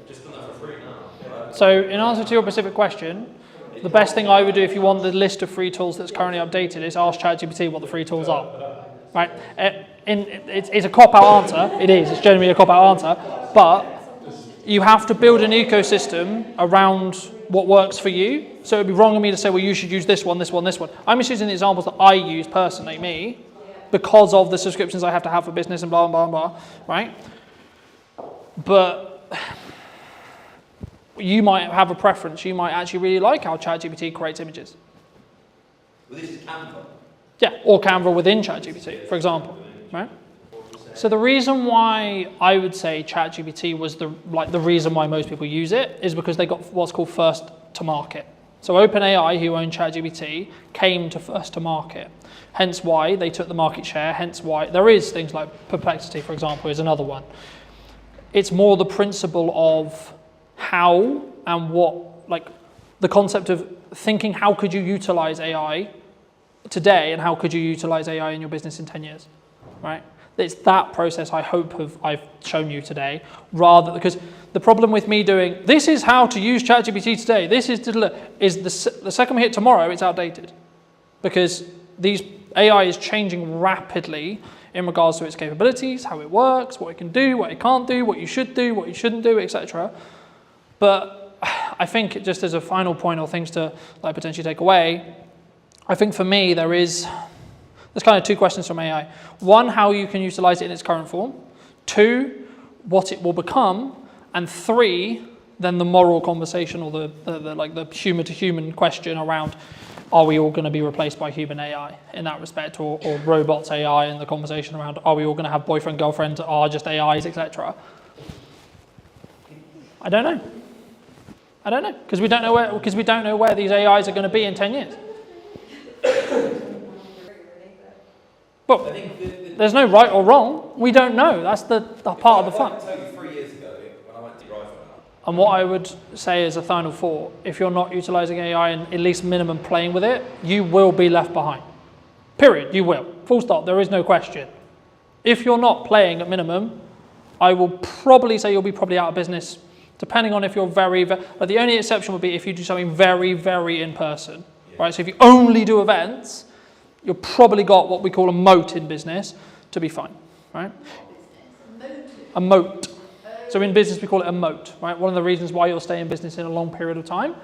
E: Just done that for free now.
A: So in answer to your specific question, the best thing I would do if you want the list of free tools that's currently updated is ask ChatGPT what the free tools are. Right? It's a cop-out answer. It is. It's generally a cop-out answer. But you have to build an ecosystem around what works for you. So it would be wrong of me to say, well, you should use this one, this one, this one. I'm just using the examples that I use personally, me, because of the subscriptions I have to have for business and blah, blah, blah, right? But you might have a preference. You might actually really like how ChatGPT creates images.
E: Well, this is Canva.
A: Yeah, or Canva within ChatGPT, for example, right? So the reason why I would say ChatGPT was the reason why most people use it is because they got what's called first to market. So OpenAI, who own ChatGPT, came to first to market. Hence why they took the market share, hence why there is things like Perplexity, for example, is another one. It's more the principle of how and what, like the concept of thinking how could you utilize AI today and how could you utilize AI in your business in 10 years, right? It's that process I hope I've shown you today, rather because the problem with me doing this is how to use ChatGPT today, this is the second we hit tomorrow, it's outdated, because these AI is changing rapidly in regards to its capabilities, how it works, what it can do, what it can't do, what you should do, what you shouldn't do, etc. But I think just as a final point or things to potentially take away, I think for me there's kind of two questions from AI. One, how you can utilize it in its current form. Two, what it will become. And three, then the moral conversation or the human to human question around, are we all going to be replaced by human AI in that respect, or robots AI, and the conversation around, are we all going to have boyfriend, girlfriends, that are just AIs, etc. I don't know, because we don't know where these AIs are going to be in 10 years. Well, there's no right or wrong. We don't know. That's the part of the fun.
E: I can tell you 3 years ago when I went to drive.
A: And what I would say as a final thought, if you're not utilizing AI and at least minimum playing with it, you will be left behind. Period. You will. Full stop. There is no question. If you're not playing at minimum, I will probably say you'll be probably out of business, depending on if you're but the only exception would be if you do something very, very in person, right? So if you only do events, you've probably got what we call a moat in business to be fine, right? A moat. So in business, we call it a moat, right? One of the reasons why you'll stay in business in a long period of time,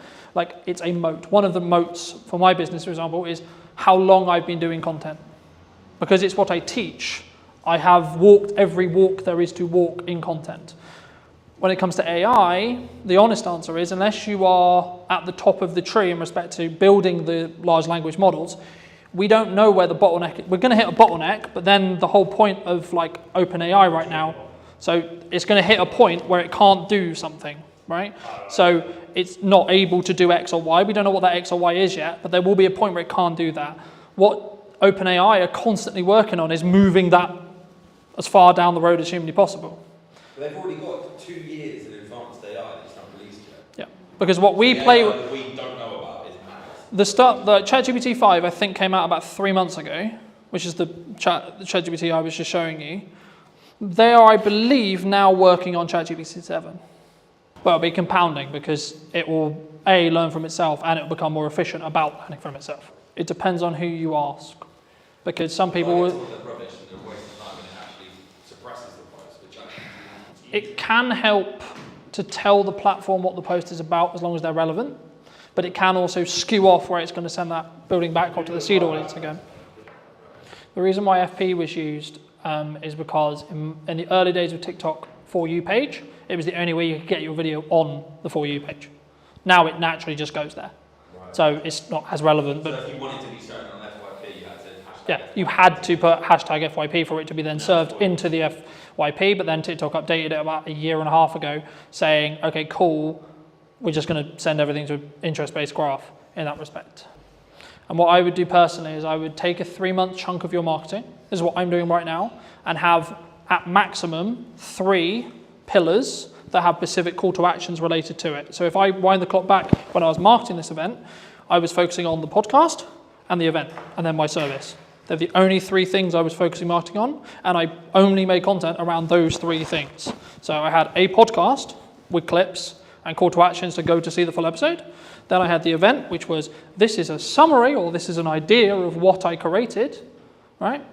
A: it's a moat. One of the moats for my business, for example, is how long I've been doing content. because it's what I teach, I have walked every walk there is to walk in content. When it comes to AI, the honest answer is, unless you are at the top of the tree in respect to building the large language models, we don't know where the bottleneck is. We're going to hit a bottleneck, but then the whole point of like OpenAI right now, so it's going to hit a point where it can't do something, right? So it's not able to do X or Y. We don't know what that X or Y is yet, but there will be a point where it can't do that. What OpenAI are constantly working on is moving that as far down the road as humanly possible.
E: But they've already got 2 years in advanced AI that's not released yet.
A: Yeah, because what we play
E: AI that we don't know about is madness.
A: the ChatGPT 5 I think came out about 3 months ago, which is the ChatGPT I was just showing you. They are, I believe, now working on ChatGPT 7. Well, it'll be compounding because it will learn from itself and it will become more efficient about learning from itself. It depends on who you ask, because some people will. It can help to tell the platform what the post is about as long as they're relevant, but it can also skew off where it's going to send that building back up to the seed audience again. The reason why FP was used is because in the early days of TikTok For You page, it was the only way you could get your video on the For You page. Now it naturally just goes there. Right. So it's not as relevant. But
E: so if you wanted to be shown on FYP, you had to hashtag
A: yeah, you had to put hashtag FYP for it to be then served into the FYP, but then TikTok updated it about 1.5 years ago saying, okay, cool, we're just going to send everything to an interest-based graph in that respect. And what I would do personally is I would take a 3-month chunk of your marketing, this is what I'm doing right now, and have at maximum 3 pillars that have specific call to actions related to it. So if I wind the clock back when I was marketing this event, I was focusing on the podcast and the event, and then my service. They're the only 3 things I was focusing marketing on, and I only made content around those 3 things. So I had a podcast with clips and call to actions to go to see the full episode. Then I had the event, which was, this is a summary, or this is an idea of what I created, right?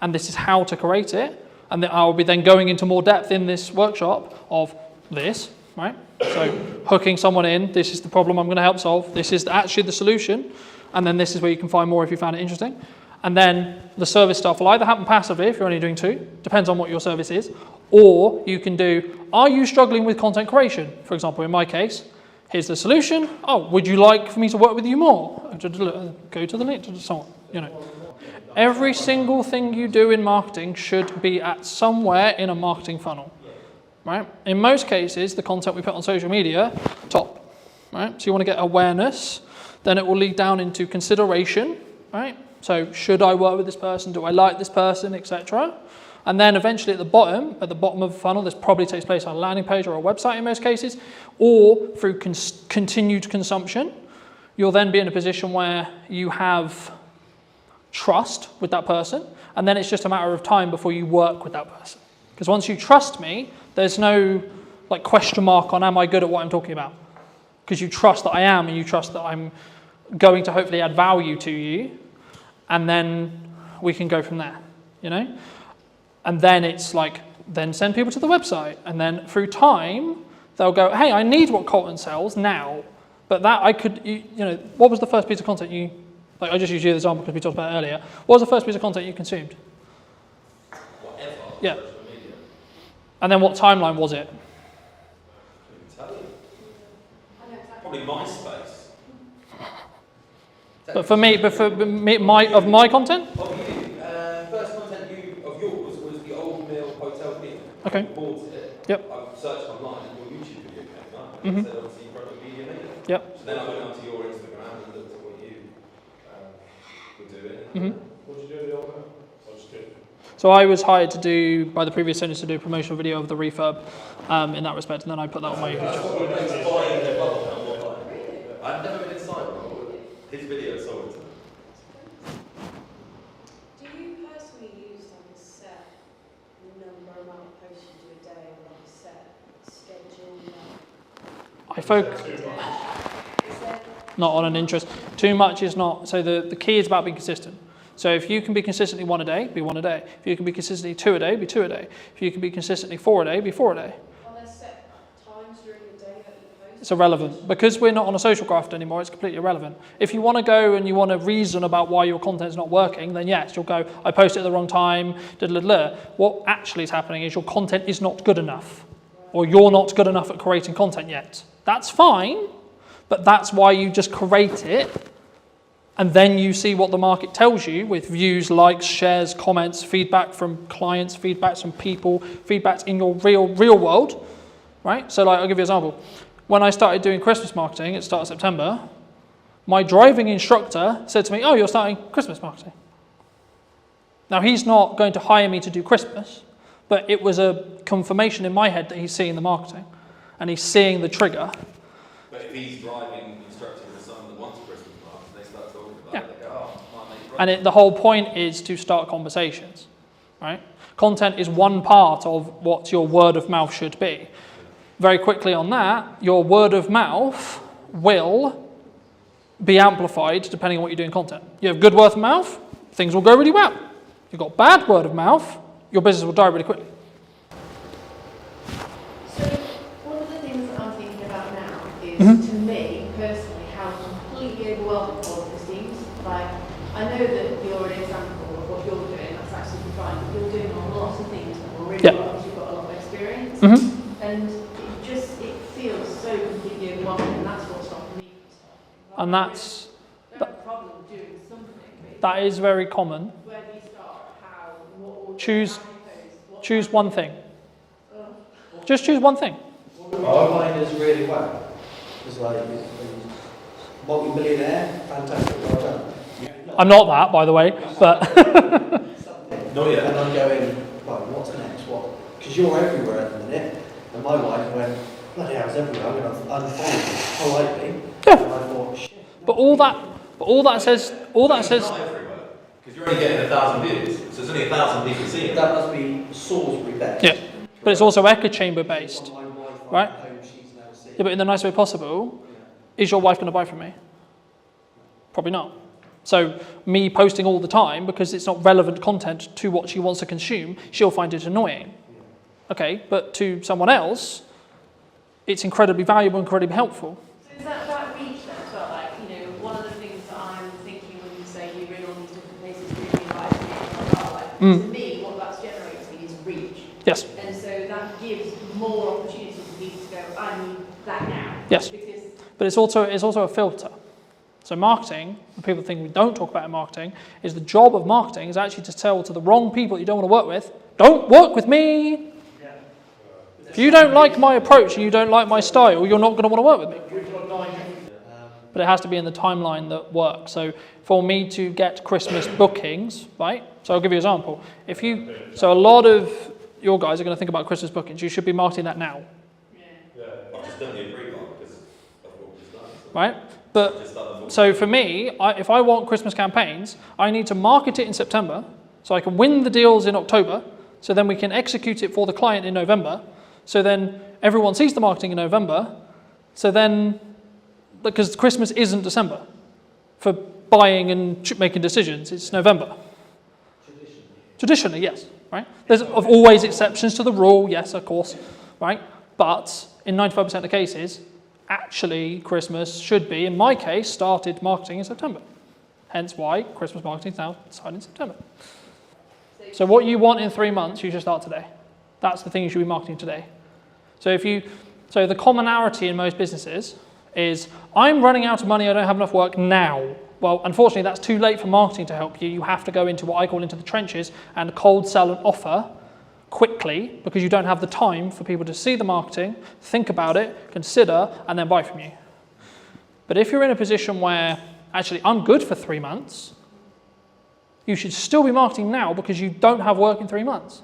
A: And this is how to create it. And then I'll be then going into more depth in this workshop of this, right? So hooking someone in, this is the problem I'm going to help solve. This is actually the solution. And then this is where you can find more if you found it interesting. And then the service stuff will either happen passively if you're only doing 2, depends on what your service is, or you can do, are you struggling with content creation? For example, in my case, here's the solution. Oh, would you like for me to work with you more? Go to the link to someone, you know. Every single thing you do in marketing should be at somewhere in a marketing funnel, right? In most cases, the content we put on social media, top, right? So you want to get awareness, then it will lead down into consideration, right? So should I work with this person? Do I like this person, etc.? And then eventually at the bottom of the funnel, this probably takes place on a landing page or a website in most cases, or through continued consumption, you'll then be in a position where you have trust with that person, and then it's just a matter of time before you work with that person. Because once you trust me, there's no like question mark on am I good at what I'm talking about? Because you trust that I am, and you trust that I'm going to hopefully add value to you, and then we can go from there, you know? And then it's like, then send people to the website, and then through time, they'll go, hey, I need what Colton sells now, but that I could, you know, what was the first piece of content you, like I just used you as an example because we talked about it earlier. What was the first piece of content you consumed?
E: Whatever.
A: Yeah.
E: Social media.
A: And then what timeline was it?
E: Probably MySpace.
A: But for me, my content?
E: Of you, first content of yours was the Old Mill Hotel thing.
A: Okay.
E: You bought it.
A: Yep.
E: I searched online and your YouTube video came up.
A: Mm-hmm.
E: And it said obviously Project Media Media.
A: Yep.
E: So then I went onto your Instagram and looked at what you were doing.
A: Mm-hmm.
F: What did you do with the old man? I just did.
A: So I was hired to do, by the previous owners, to do a promotional video of the refurb in that respect, and then I put that on my YouTube channel.
E: I've never been inside, his video sold it.
G: Do you personally use like a set number amount of posts you do a day, or like a set schedule?
A: I focus not on an interest. Too much is not. So the key is about being consistent. So if you can be consistently 1 a day, be 1 a day. If you can be consistently 2 a day, be 2 a day. If you can be consistently 4 a day, be 4 a day.
G: Are there set times during the day that you post?
A: It's irrelevant. Because we're not on a social graph anymore, it's completely irrelevant. If you want to go and you want to reason about why your content's not working, then yes, you'll go, I posted at the wrong time, What actually is happening is your content is not good enough, or you're not good enough at creating content yet. That's fine, but that's why you just create it, and then you see what the market tells you with views, likes, shares, comments, feedback from clients, feedbacks from people, feedbacks in your real world, right? So like, I'll give you an example. When I started doing Christmas marketing at the start of September, my driving instructor said to me, oh, you're starting Christmas marketing. Now, he's not going to hire me to do Christmas, but it was a confirmation in my head that he's seeing the marketing and he's seeing the trigger.
E: But if he's driving instructing with someone that wants Christmas marketing, they start talking about
A: Yeah.
E: it, they go, oh, mate,
A: And the whole point is to start conversations, right? Content is one part of what your word of mouth should be. Very quickly on that, your word of mouth will be amplified depending on what you do in content. You have good word of mouth, things will go really well. If you've got bad word of mouth, your business will die really quickly.
G: So one of the things that I'm thinking about now is, to me personally, how completely overwhelming all of this seems. Like, I know that you're an example of what you're doing, that's absolutely fine, but you're doing a lot of things that are really well because you've got a lot of experience. And it feels so completely overwhelming, and that's what's stopping me from starting.
A: And that's,
G: I don't have a problem doing something, but
A: that is very common.
G: where do you start? How? What order?
A: Choose
G: What
A: choose one thing. Just choose one thing.
L: Our mind is really well. It's like, multi-millionaire, fantastic, well done.
A: I'm not that, by the way, but
E: Not yet.
L: And I'm going, well, what's next? What? Because you're everywhere at the minute. And my wife went, bloody hell, it's everywhere. I'm going to unfollow you politely.
A: Yeah.
L: And I thought, shit.
A: but all that says
E: Not everywhere. Because you're only getting 1,000 views, so there's only 1,000 people seeing it.
L: That must be Salisbury based.
A: yeah. But it's also echo chamber based,
L: My wife
A: right?
L: at home, she's never seen.
A: Yeah, but in the nice way possible. Is your wife going to buy from me? Probably not. So me posting all the time because it's not relevant content to what she wants to consume, she'll find it annoying. Okay, but to someone else, it's incredibly valuable, incredibly helpful.
G: So is that reach then as well? Like, one of the things that I'm thinking when you say you're in all these different places, really like, to me, what that's generating is reach.
A: Yes.
G: And so that gives more opportunity for people to go, I need that now.
A: Yes.
G: Because
A: But it's also a filter. So marketing, the people think we don't talk about in marketing, is the job of marketing is actually to tell to the wrong people you don't want to work with, don't work with me. If you don't like my approach and you don't like my style, you're not going to want to work with me. But it has to be in the timeline that works. So for me to get Christmas bookings, right? So I'll give you an example. So a lot of your guys are going to think about Christmas bookings. You should be marketing that now.
E: I've just done the pre-con because that's what we've done.
A: Right? But so for me, if I want Christmas campaigns, I need to market it in September so I can win the deals in October, so then we can execute it for the client in November, so then everyone sees the marketing in November, so then, because Christmas isn't December for buying and making decisions, it's November. Traditionally, yes, right? There's always exceptions to the rule, yes, of course, right? But in 95% of the cases, actually Christmas should be, in my case, started marketing in September. Hence why Christmas marketing is now starting in September. So what you want in 3 months, you should start today. That's the thing you should be marketing today. So the commonality in most businesses is, I'm running out of money, I don't have enough work now. Well, unfortunately, that's too late for marketing to help you. You have to go into what I call into the trenches and cold sell an offer quickly, because you don't have the time for people to see the marketing, think about it, consider, and then buy from you. But if you're in a position where, actually, I'm good for 3 months, you should still be marketing now because you don't have work in 3 months.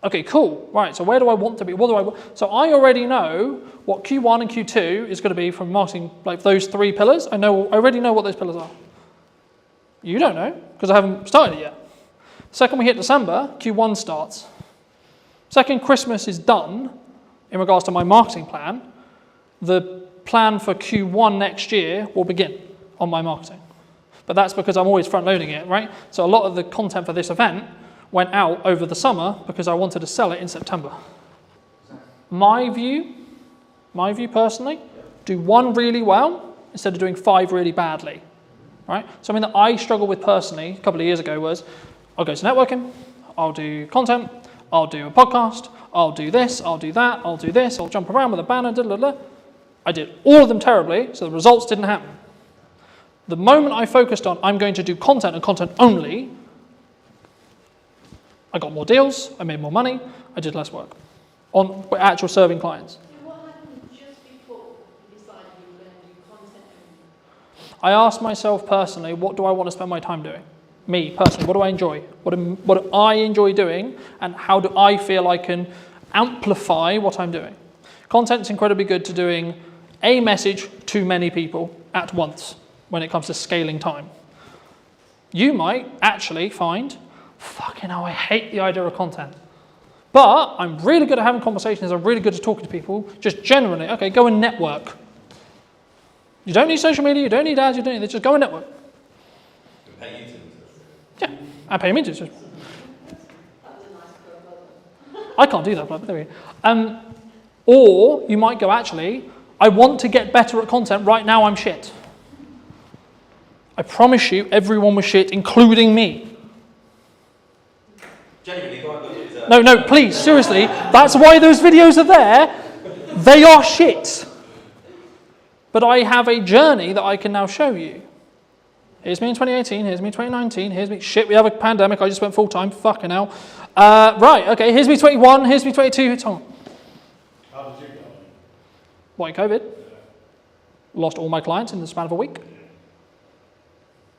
A: Okay, cool. Right, so where do I want to be? So I already know what Q1 and Q2 is going to be from marketing, like those 3 pillars. I already know what those pillars are. You don't know, because I haven't started it yet. Second we hit December, Q1 starts. Second Christmas is done, in regards to my marketing plan, the plan for Q1 next year will begin on my marketing. But that's because I'm always front loading it, right? So a lot of the content for this event went out over the summer because I wanted to sell it in September. My view my view personally, do one really well instead of doing 5 really badly, right? Something that I struggled with personally a couple of years ago was, I'll go to networking, I'll do content, I'll do a podcast, I'll do this, I'll do that, I'll do this, I'll jump around with a banner, I did all of them terribly, so the results didn't happen. The moment I focused on, I'm going to do content and content only, I got more deals, I made more money, I did less work on actual serving clients.
G: What happened just before you decided you were going to do content only?
A: I asked myself personally, what do I want to spend my time doing? Me personally, what do I enjoy? What do I enjoy doing, and how do I feel I can amplify what I'm doing? Content's incredibly good to doing a message to many people at once when it comes to scaling time. You might actually find, fucking hell, I hate the idea of content. But I'm really good at having conversations, I'm really good at talking to people, just generally, okay, go and network. You don't need social media, you don't need ads, you don't need this, just go and network.
E: Pay you to.
A: Yeah, I pay me to. I can't do that, but there we go. Or you might go, actually, I want to get better at content, right now I'm shit. I promise you, everyone was shit, including me.
E: Genuinely, go and look at it.
A: No, please, seriously, that's why those videos are there. They are shit. But I have a journey that I can now show you. Here's me in 2018, here's me in 2019, here's me, shit, we have a pandemic, I just went full time, fucking hell. Right, okay, here's me 21, here's me 22, it's on.
F: How did you go?
A: Why, COVID? Lost all my clients in the span of a week.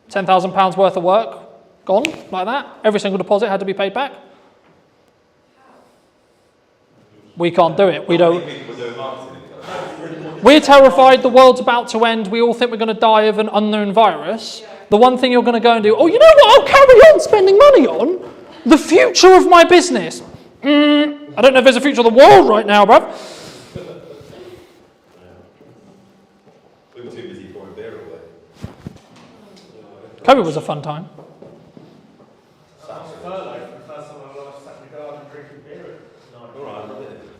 A: £10,000 worth of work, gone, like that. Every single deposit had to be paid back. We can't do it, we don't. We're terrified the world's about to end, we all think we're going to die of an unknown virus. The one thing you're going to go and do, oh, you know what, I'll carry on spending money on? The future of my business. I don't know if there's a future of the world right now, bruv.
E: We were too busy pouring beer away.
A: COVID was a fun time.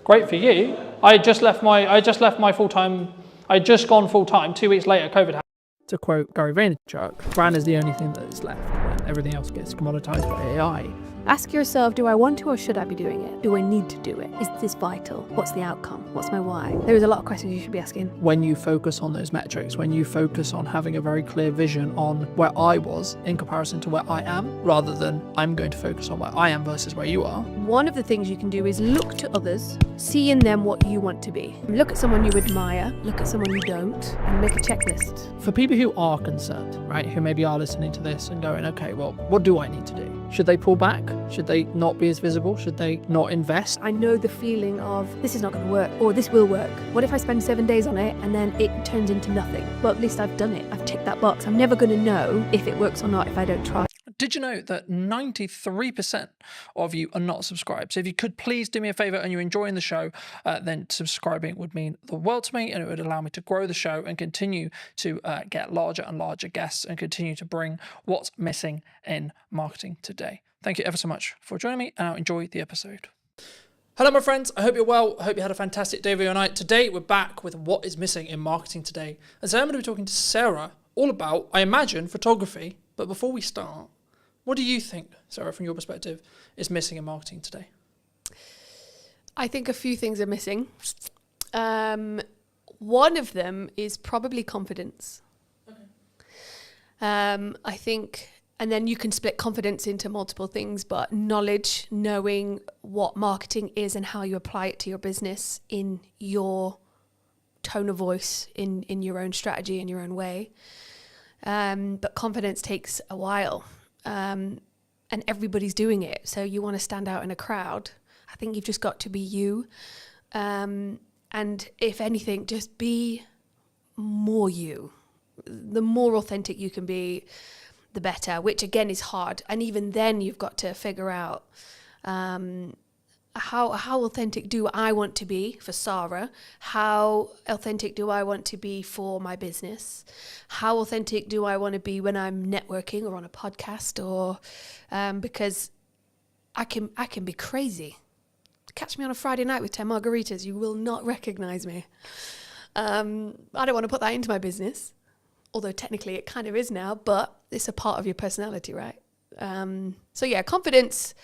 A: Great for you. I just left my full-time, I'd just gone full-time, 2 weeks later, COVID happened. To quote Gary Vaynerchuk, brand is the only thing that is left when everything else gets commoditized by AI.
M: Ask yourself, do I want to or should I be doing it? Do I need to do it? Is this vital? What's the outcome? What's my why? There is a lot of questions you should be asking.
A: When you focus on those metrics, when you focus on having a very clear vision on where I was in comparison to where I am, rather than I'm going to focus on where I am versus where you are.
M: One of the things you can do is look to others, see in them what you want to be. Look at someone you admire, look at someone you don't, and make a checklist.
A: For people who are concerned, right, who maybe are listening to this and going, okay, well, what do I need to do? Should they pull back? Should they not be as visible? Should they not invest?
M: I know the feeling of, this is not going to work, or this will work. What if I spend 7 days on it and then it turns into nothing? Well, at least I've done it. I've ticked that box. I'm never going to know if it works or not if I don't try.
A: Did you know that 93% of you are not subscribed? So if you could please do me a favor and you're enjoying the show, then subscribing would mean the world to me, and it would allow me to grow the show and continue to get larger and larger guests and continue to bring what's missing in marketing today. Thank you ever so much for joining me, and I'll enjoy the episode. Hello, my friends. I hope you're well. I hope you had a fantastic day of your night. Today, we're back with what is missing in marketing today. And so I'm going to be talking to Sarah all about, I imagine, photography. But before we start, what do you think, Sarah, from your perspective, is missing in marketing today?
M: I think a few things are missing. One of them is probably confidence. Okay. I think, and then you can split confidence into multiple things, but knowledge, knowing what marketing is and how you apply it to your business in your tone of voice, in your own strategy, in your own way. But confidence takes a while. And everybody's doing it. So you want to stand out in a crowd. I think you've just got to be you. And if anything, just be more you. The more authentic you can be, the better, which again is hard. And even then you've got to figure out how authentic do I want to be for Sarah? How authentic do I want to be for my business? How authentic do I want to be when I'm networking or on a podcast? Or because I can be crazy. catch me on a Friday night with 10 margaritas, you will not recognize me. I don't want to put that into my business, although technically it kind of is now, but it's a part of your personality, right? So yeah, confidence,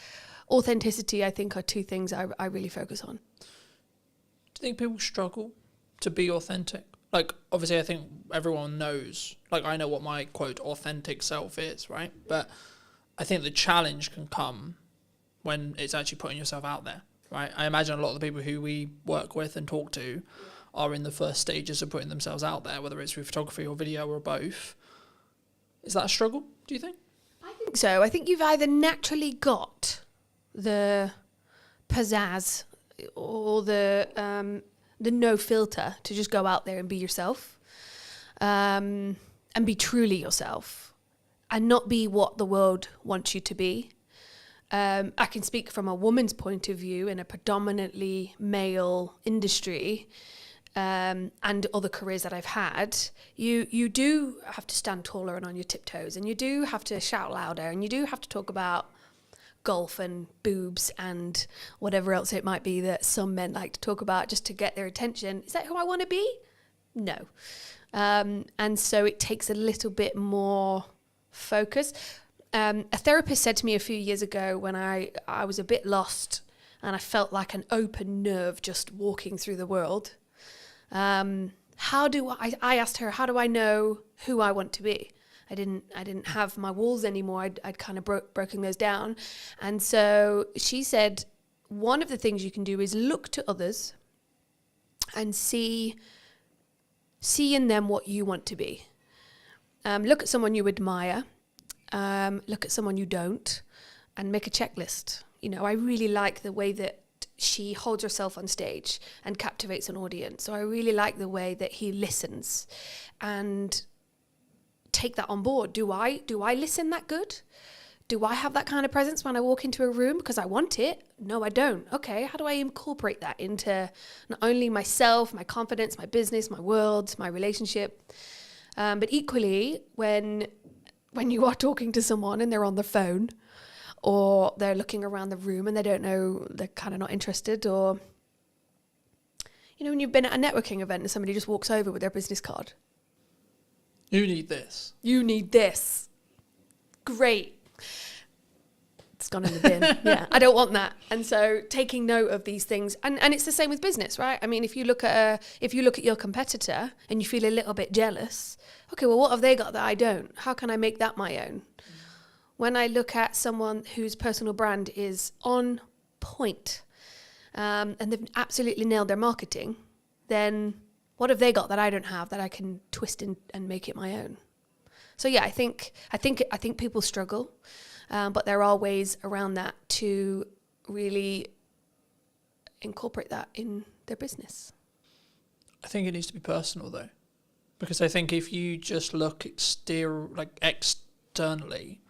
M: authenticity, I think are two things I really focus on.
A: Do you think people struggle to be authentic? Like, obviously, I think everyone knows, like, I know what my, quote, authentic self is, right? But I think the challenge can come when it's actually putting yourself out there, right? I imagine a lot of the people who we work with and talk to are in the first stages of putting themselves out there, whether it's through photography or video or both. Is that a struggle, do you think?
M: I think so. I think you've either naturally got the pizzazz or the no filter to just go out there and be yourself, and be truly yourself and not be what the world wants you to be. I can speak from a woman's point of view in a predominantly male industry, and other careers that I've had. You do have to stand taller and on your tiptoes, and you do have to shout louder, and you do have to talk about golf and boobs and whatever else it might be that some men like to talk about just to get their attention. Is that who I want to be? No. And so it takes a little bit more focus. A therapist said to me a few years ago when I was a bit lost and I felt like an open nerve just walking through the world. I asked her, how do I know who I want to be? I didn't have my walls anymore. I'd kind of broken those down. And so she said, one of the things you can do is look to others and see in them what you want to be. Look at someone you admire, look at someone you don't, and make a checklist. You know, I really like the way that she holds herself on stage and captivates an audience. So I really like the way that he listens, and take that on board. Do I listen that good? Do I have that kind of presence when I walk into a room because I want it? No, I don't. Okay, how do I incorporate that into not only myself, my confidence, my business, my world, my relationship, but equally when you are talking to someone and they're on the phone or they're looking around the room and they don't know, they're kind of not interested, or you know, when you've been at a networking event and somebody just walks over with their business card.
A: You need this.
M: You need this. Great. It's gone in the bin. Yeah, I don't want that. And so taking note of these things, and it's the same with business, right? I mean, if you look at your competitor and you feel a little bit jealous, okay, well, what have they got that I don't? How can I make that my own? When I look at someone whose personal brand is on point, and they've absolutely nailed their marketing, then what have they got that I don't have that I can twist and make it my own? So yeah, I think people struggle, but there are ways around that to really incorporate that in their business.
A: I think it needs to be personal though, because I think if you just look externally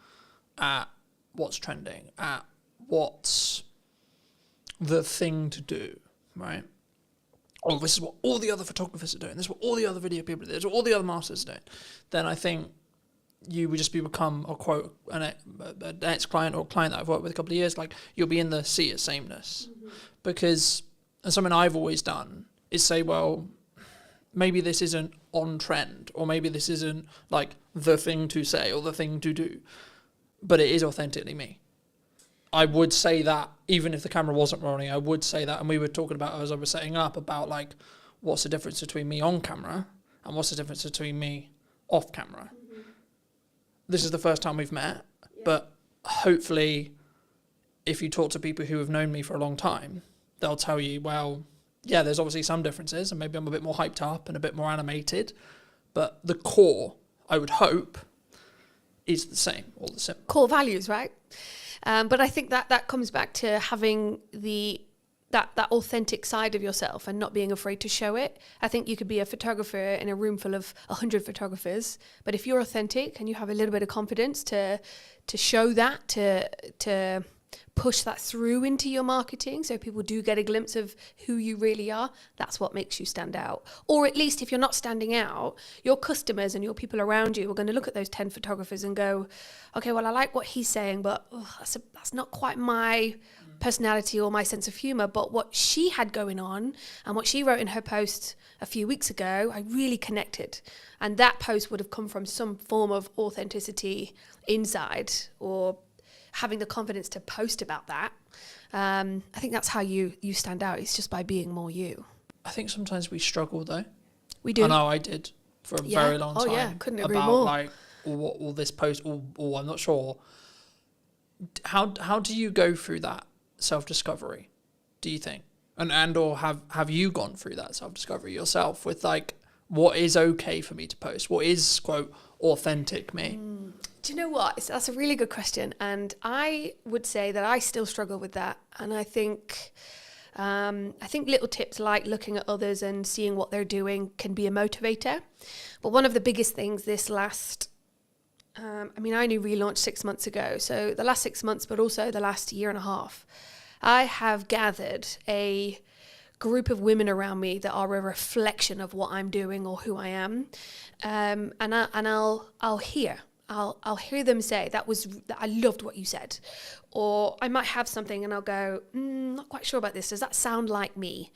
A: at what's trending, at what's the thing to do, right? Oh, this is what all the other photographers are doing, this is what all the other video people are doing, this is what all the other masters are doing, then I think you would just become, or quote, an ex-client or a client that I've worked with a couple of years, like you'll be in the sea of sameness. Mm-hmm. Because, and something I've always done is say, well, maybe this isn't on trend, or maybe this isn't like the thing to say or the thing to do, but it is authentically me. I would say that even if the camera wasn't rolling, I would say that. And we were talking about, as I was setting up, about like, what's the difference between me on camera and what's the difference between me off camera? Mm-hmm. This is the first time we've met, but hopefully if you talk to people who have known me for a long time, they'll tell you, well, yeah, there's obviously some differences and maybe I'm a bit more hyped up and a bit more animated, but the core, I would hope, is the same or the same.
M: Core values, right? But I think that comes back to having that authentic side of yourself and not being afraid to show it. I think you could be a photographer in a room full of 100 photographers, but if you're authentic and you have a little bit of confidence to show that, to push that through into your marketing so people do get a glimpse of who you really are, that's what makes you stand out. Or at least if you're not standing out, your customers and your people around you are going to look at those 10 photographers and go, okay, well, I like what he's saying, but that's not quite my personality or my sense of humor, but what she had going on and what she wrote in her post a few weeks ago, I really connected. And that post would have come from some form of authenticity inside, or having the confidence to post about that. I think that's how you stand out. It's just by being more you.
A: I think sometimes we struggle though.
M: We do.
A: I know I did for a very long time.
M: Oh yeah, couldn't agree
A: about
M: more.
A: Like all this post, or I'm not sure. How do you go through that self-discovery, do you think? And or have you gone through that self-discovery yourself with like, what is okay for me to post? What is, quote, authentic me?
M: Do you know what? That's a really good question. And I would say that I still struggle with that. And I think little tips like looking at others and seeing what they're doing can be a motivator. But one of the biggest things this last, I only relaunched 6 months ago. So the last 6 months, but also the last year and a half, I have gathered a group of women around me that are a reflection of what I'm doing or who I am. And I'll hear them say, I loved what you said. Or I might have something and I'll go, not quite sure about this. Does that sound like me?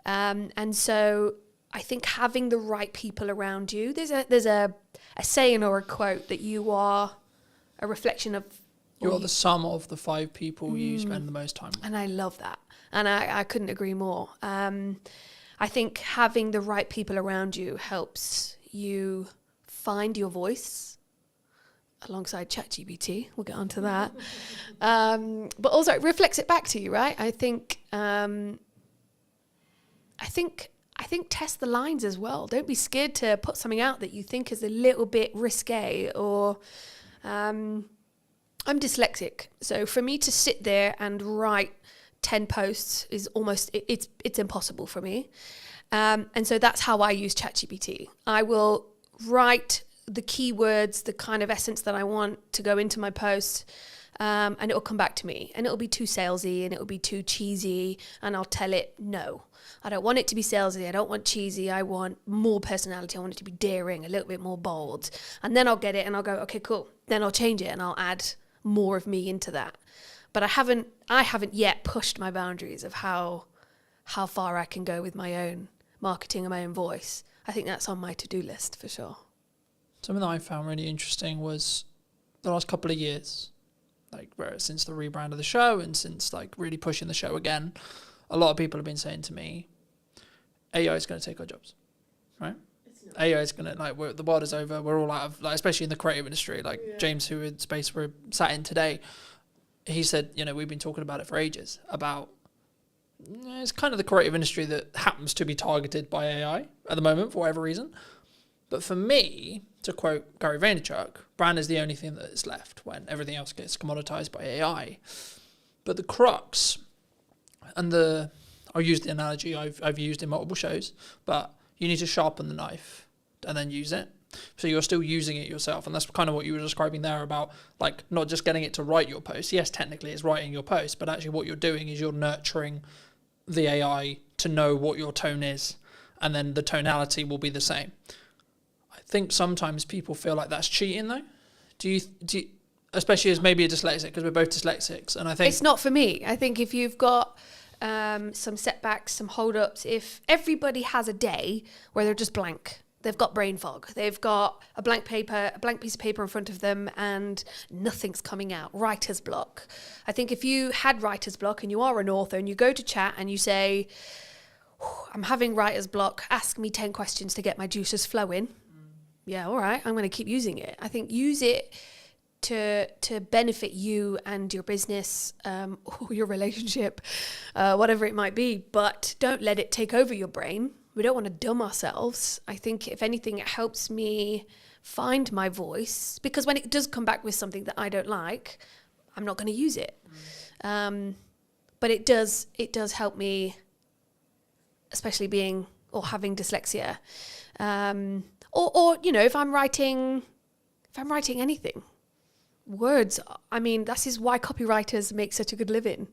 M: And so I think having the right people around you, there's a saying or a quote that you are a reflection of.
A: You're the sum of the 5 people you spend the most time with.
M: And I love that. And I couldn't agree more. I think having the right people around you helps you find your voice alongside ChatGPT. We'll get onto that. But also it reflects it back to you, right? I think test the lines as well. Don't be scared to put something out that you think is a little bit risque or I'm dyslexic. So for me to sit there and write 10 posts is almost, it's impossible for me. And so that's how I use ChatGPT. I will write the keywords, the kind of essence that I want to go into my post, and it will come back to me. And it'll be too salesy and it'll be too cheesy. And I'll tell it, no, I don't want it to be salesy. I don't want cheesy. I want more personality. I want it to be daring, a little bit more bold. And then I'll get it and I'll go, okay, cool. Then I'll change it and I'll add more of me into that. But I haven't yet pushed my boundaries of how far I can go with my own marketing and my own voice. I think that's on my to-do list for sure.
A: Something that I found really interesting was the last couple of years, like since the rebrand of the show and since like really pushing the show again, a lot of people have been saying to me, AI is going to take our jobs, right? AI is going to, the world is over. We're all out of, especially in the creative industry, James, who in space we're sat in today, he said, we've been talking about it for ages, about it's kind of the creative industry that happens to be targeted by AI at the moment for whatever reason. But for me, to quote Gary Vaynerchuk, brand is the only thing that is left when everything else gets commoditized by AI. But the crux, and I'll use the analogy I've used in multiple shows, but you need to sharpen the knife and then use it. So you're still using it yourself. And that's kind of what you were describing there about not just getting it to write your post. Yes, technically it's writing your post, but actually what you're doing is you're nurturing the AI to know what your tone is, and then the tonality will be the same. I think sometimes people feel like that's cheating though. Do you especially as maybe a dyslexic, because we're both dyslexics, and I think
M: it's not for me. I think if you've got some setbacks, some hold-ups, if everybody has a day where they're just blank, they've got brain fog, they've got a blank piece of paper in front of them and nothing's coming out, writer's block. I think if you had writer's block and you are an author and you go to chat and you say, I'm having writer's block, ask me 10 questions to get my juices flowing. Yeah, all right, I'm going to keep using it. I think use it to benefit you and your business, or your relationship, whatever it might be, but don't let it take over your brain. We don't want to dumb ourselves. I think if anything, it helps me find my voice, because when it does come back with something that I don't like, I'm not going to use it. But it does help me, especially having dyslexia. Or if I'm writing anything, words, that is why copywriters make such a good living.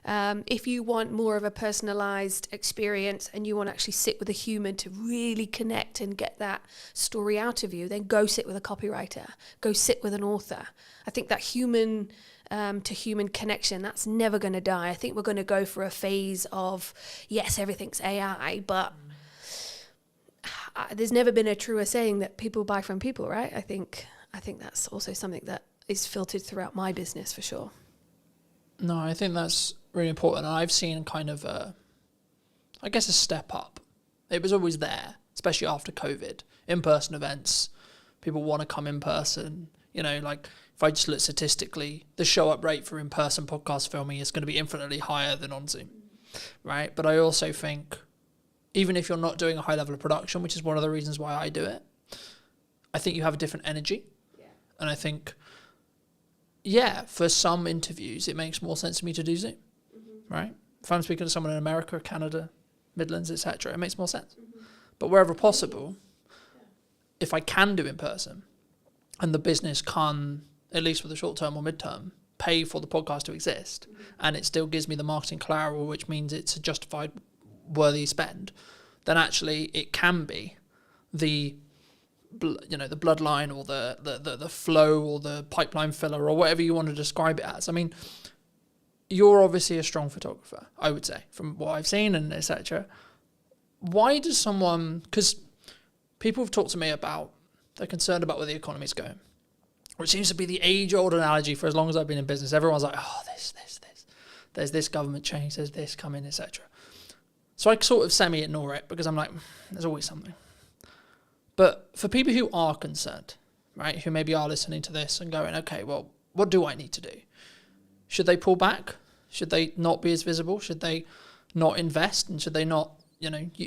M: If you want more of a personalized experience and you want to actually sit with a human to really connect and get that story out of you, then go sit with a copywriter, go sit with an author. I think that human to human connection. That's never going to die. I think we're going to go for a phase of, yes, everything's AI, but there's never been a truer saying that people buy from people, right? I think that's also something that is filtered throughout my business for sure.
A: No, I think that's really important. And I've seen kind of a step up. It was always there, especially after COVID. In-person events, people want to come in person. You know, like if I just look statistically, the show-up rate for in-person podcast filming is going to be infinitely higher than on Zoom, right? But I also think, even if you're not doing a high level of production, which is one of the reasons why I do it, I think you have a different energy. Yeah. And I think, for some interviews, it makes more sense to me to do Zoom, right? If I'm speaking to someone in America, Canada, Midlands, etc., it makes more sense. But wherever possible, if I can do in person, and the business can, at least for the short term or mid-term, pay for the podcast to exist, and it still gives me the marketing collateral, which means it's a justified, worthy spend, then actually it can be the bloodline or the flow or the pipeline filler or whatever you want to describe it as. I mean, you're obviously a strong photographer, I would say, from what I've seen and etc. Why does someone, because people have talked to me about, they're concerned about where the economy's going, which seems to be the age-old analogy for as long as I've been in business. Everyone's like, oh, this. There's this government change, there's this coming, etc. So I sort of semi-ignore it because I'm like, there's always something. But for people who are concerned, right, who maybe are listening to this and going, okay, well, what do I need to do? Should they pull back? Should they not be as visible? Should they not invest? And should they not,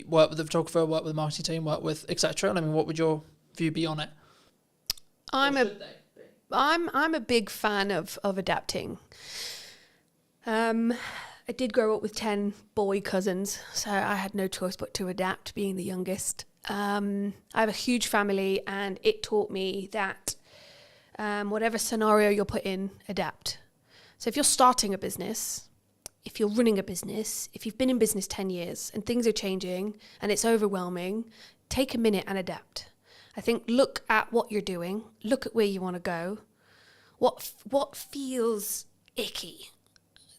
A: work with the photographer, work with the marketing team, work with etc.? I mean, what would your view be on it?
M: I'm a big fan of adapting. I did grow up with 10 boy cousins, so I had no choice but to adapt, being the youngest. I have a huge family, and it taught me that whatever scenario you're put in, adapt. So if you're starting a business, if you're running a business, if you've been in business 10 years and things are changing and it's overwhelming, take a minute and adapt. I think look at what you're doing, look at where you want to go, what feels icky.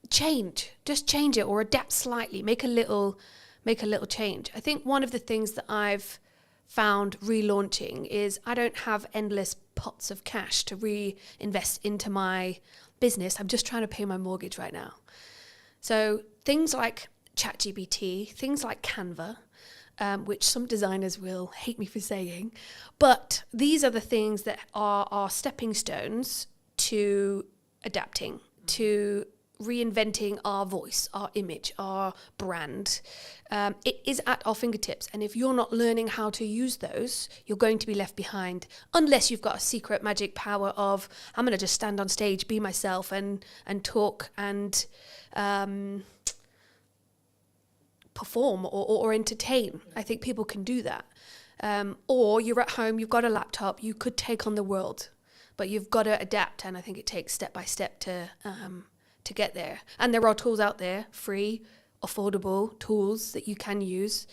M: Just change it or adapt slightly, make a little change. I think one of the things that I've found relaunching is I don't have endless pots of cash to reinvest into my business. I'm just trying to pay my mortgage right now. So things like ChatGPT, things like Canva, which some designers will hate me for saying, but these are the things that are stepping stones to adapting, to reinventing our voice, our image, our brand. It is at our fingertips, and if you're not learning how to use those, you're going to be left behind, unless you've got a secret magic power of, I'm going to just stand on stage, be myself, and talk and perform or entertain. I think people can do that. Or you're at home, you've got a laptop, you could take on the world, but you've got to adapt, and I think it takes step by step to get there. And there are tools out there, free, affordable tools that you can use.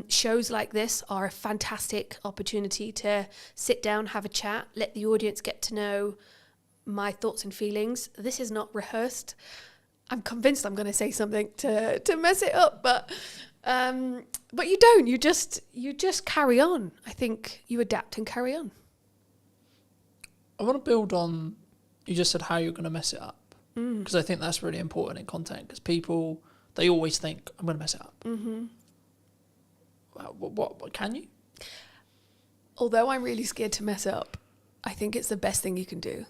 M: Shows like this are a fantastic opportunity to sit down, have a chat, let the audience get to know my thoughts and feelings. This is not rehearsed. I'm convinced I'm going to say something to mess it up, but you don't. You just carry on. I think you adapt and carry on.
A: I want to build on, you just said how you're going to mess it up. Because I think that's really important in content, because people, they always think, I'm going to mess it up. Mm-hmm. What can you?
M: Although I'm really scared to mess up, I think it's the best thing you can do.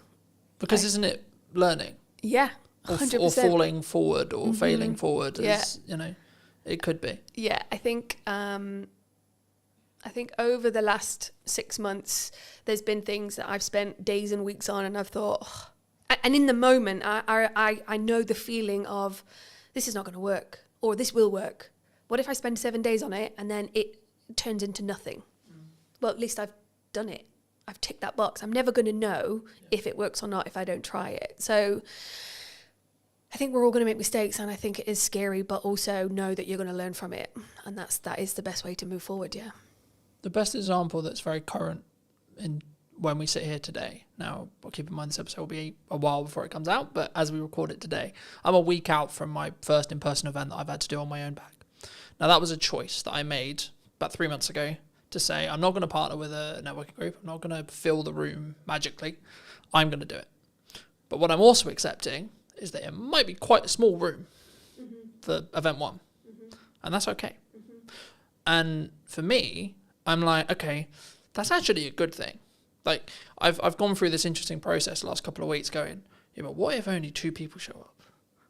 A: Because isn't it learning?
M: Yeah, 100%.
A: Or falling forward or failing forward, it could be.
M: Yeah, I think over the last 6 months, there's been things that I've spent days and weeks on, and I've thought, and in the moment, I know the feeling of, this is not going to work, or this will work. What if I spend 7 days on it and then it turns into nothing? Well, at least I've done it. I've ticked that box. I'm never going to know if it works or not if I don't try it. So I think we're all going to make mistakes, and I think it is scary, but also know that you're going to learn from it. And that is the best way to move forward, yeah.
A: The best example that's very current in when we sit here today. Now, I'll keep in mind this episode will be a while before it comes out, but as we record it today, I'm a week out from my first in-person event that I've had to do on my own back. Now, that was a choice that I made about 3 months ago to say, I'm not going to partner with a networking group. I'm not going to fill the room magically. I'm going to do it. But what I'm also accepting is that it might be quite a small room for event one. And that's okay. And for me, I'm like, okay, that's actually a good thing. Like, I've gone through this interesting process the last couple of weeks going, yeah, but what if only 2 people show up?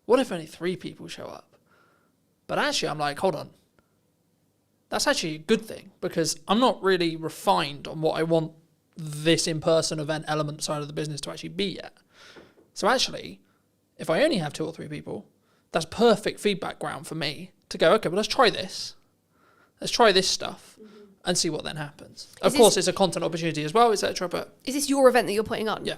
A: What if only 3 people show up? But actually, I'm like, hold on. That's actually a good thing, because I'm not really refined on what I want this in-person event element side of the business to actually be yet. So actually, if I only have 2 or 3 people, that's perfect feedback ground for me to go, okay, well, let's try this. Let's try this stuff and see what then happens. Of course, it's a content opportunity as well, etc. But
M: is this your event that you're putting on?
A: Yeah.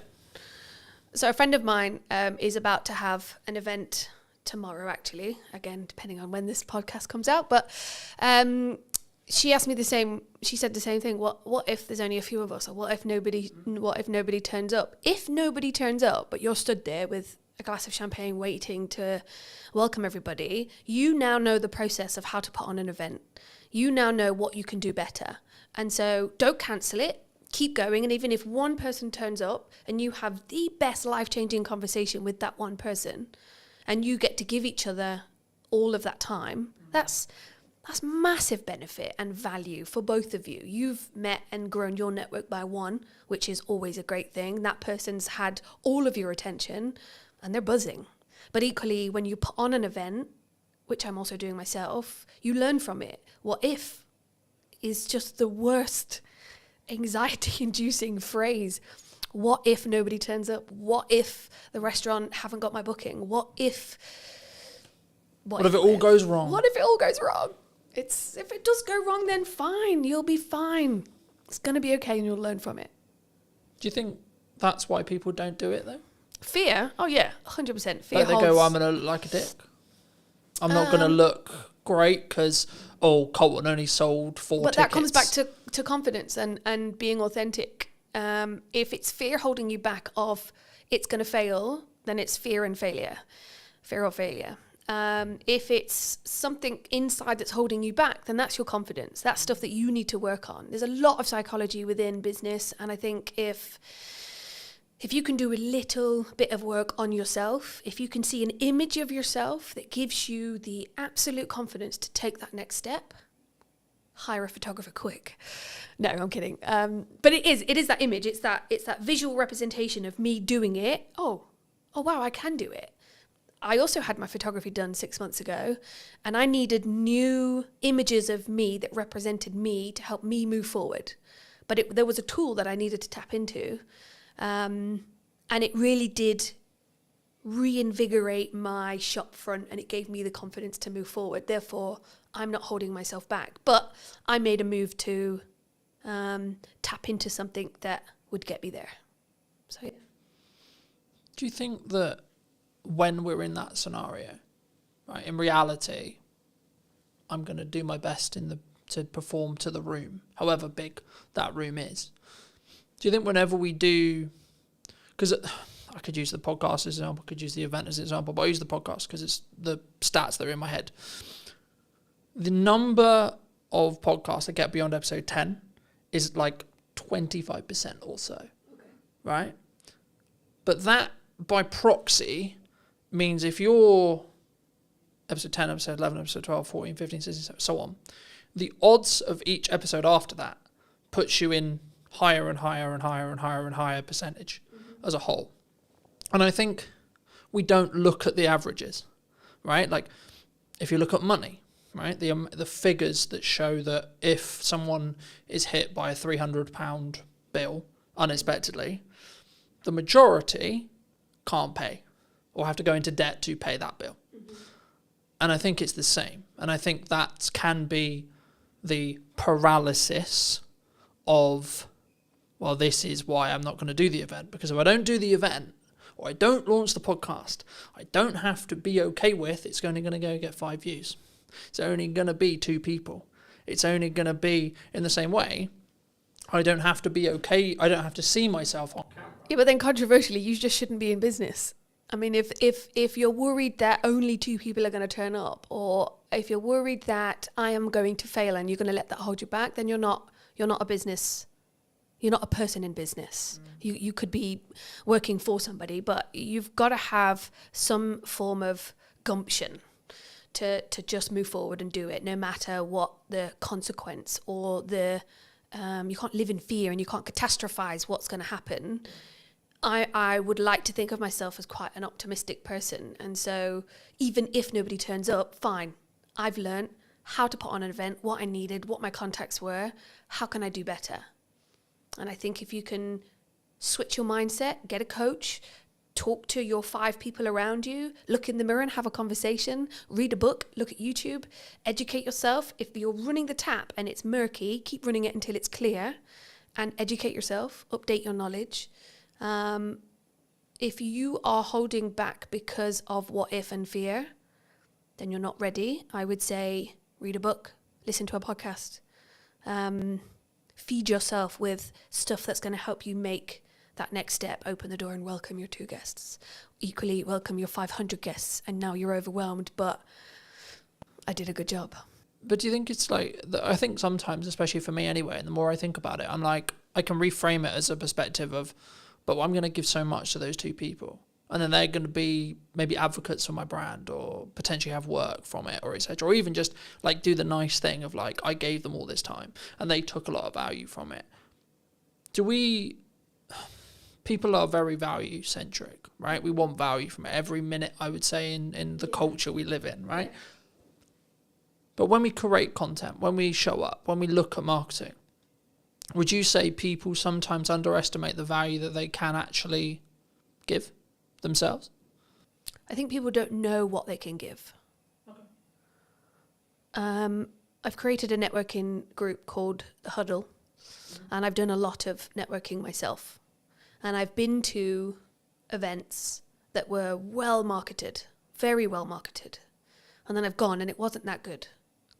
M: So a friend of mine is about to have an event tomorrow, actually, again, depending on when this podcast comes out. But she asked me the same, she said the same thing. What if there's only a few of us? Or what if nobody turns up? If nobody turns up, but you're stood there with a glass of champagne waiting to welcome everybody, you now know the process of how to put on an event. You now know what you can do better. And so don't cancel it. Keep going. And even if one person turns up and you have the best life-changing conversation with that one person and you get to give each other all of that time, that's massive benefit and value for both of you. You've met and grown your network by one, which is always a great thing. That person's had all of your attention and they're buzzing. But equally, when you put on an event, which I'm also doing myself, you learn from it. What if is just the worst anxiety-inducing phrase. What if nobody turns up? What if the restaurant haven't got my booking? What if
A: it all goes wrong?
M: What if it all goes wrong? If it does go wrong, then fine. You'll be fine. It's going to be okay and you'll learn from it.
A: Do you think that's why people don't do it, though?
M: Fear? Oh, yeah, 100%. Fear
A: like they go, I'm going to look like a dick. I'm not going to look great because, Colton only sold 4 tickets.
M: But that comes back to confidence and being authentic. If it's fear holding you back of it's going to fail, then it's fear and failure. Fear or failure. If it's something inside that's holding you back, then that's your confidence. That's stuff that you need to work on. There's a lot of psychology within business. And I think if you can do a little bit of work on yourself, if you can see an image of yourself that gives you the absolute confidence to take that next step, hire a photographer quick. No, I'm kidding. But it is that image. It's that visual representation of me doing it. Oh wow, I can do it. I also had my photography done 6 months ago, and I needed new images of me that represented me to help me move forward. But there was a tool that I needed to tap into. And it really did reinvigorate my shop front, and it gave me the confidence to move forward. Therefore, I'm not holding myself back. But I made a move to tap into something that would get me there. So, yeah.
A: Do you think that when we're in that scenario, right, in reality, I'm going to do my best to perform to the room, however big that room is? Do you think whenever we do, because I could use the podcast as an example, I could use the event as an example, but I use the podcast because it's the stats that are in my head. The number of podcasts that get beyond episode 10 is like 25% or so, right? But that, by proxy, means if you're episode 10, episode 11, episode 12, 14, 15, 16, so on, the odds of each episode after that puts you in higher and higher and higher and higher and higher percentage as a whole. And I think we don't look at the averages, right? Like if you look at money, right? The figures that show that if someone is hit by a £300 bill unexpectedly, the majority can't pay or have to go into debt to pay that bill. And I think it's the same. And I think that can be the paralysis of, well, this is why I'm not going to do the event. Because if I don't do the event, or I don't launch the podcast, I don't have to be okay with it's only going to go get 5 views. It's only going to be 2 people. It's only going to be in the same way. I don't have to be okay. I don't have to see myself on camera.
M: Yeah, but then controversially, you just shouldn't be in business. I mean, if you're worried that only 2 people are going to turn up, or if you're worried that I am going to fail and you're going to let that hold you back, then you're not a business. You're not a person in business. You could be working for somebody, but you've got to have some form of gumption to just move forward and do it, no matter what the consequence or the you can't live in fear and you can't catastrophize what's going to happen. I would like to think of myself as quite an optimistic person. And so even if nobody turns up, fine. I've learned how to put on an event, what I needed, what my contacts were, how can I do better? And I think if you can switch your mindset, get a coach, talk to your 5 people around you, look in the mirror and have a conversation, read a book, look at YouTube, educate yourself. If you're running the tap and it's murky, keep running it until it's clear, and educate yourself, update your knowledge. If you are holding back because of what if and fear, then you're not ready. I would say read a book, listen to a podcast, feed yourself with stuff that's going to help you make that next step, open the door and welcome your 2 guests. Equally, welcome your 500 guests, and now you're overwhelmed, but I did a good job.
A: But do you think it's like, I think sometimes, especially for me anyway, and the more I think about it, I'm like, I can reframe it as a perspective of, but I'm going to give so much to those 2 people. And then they're going to be maybe advocates for my brand, or potentially have work from it, or etc. Or even just like do the nice thing of like, I gave them all this time and they took a lot of value from it. People are very value centric, right? We want value from it every minute, I would say, in the culture we live in, right? But when we create content, when we show up, when we look at marketing, would you say people sometimes underestimate the value that they can actually give themselves?
M: I think people don't know what they can give. Okay. I've created a networking group called The Huddle, and I've done a lot of networking myself. And I've been to events that were well marketed, very well marketed. And then I've gone and it wasn't that good.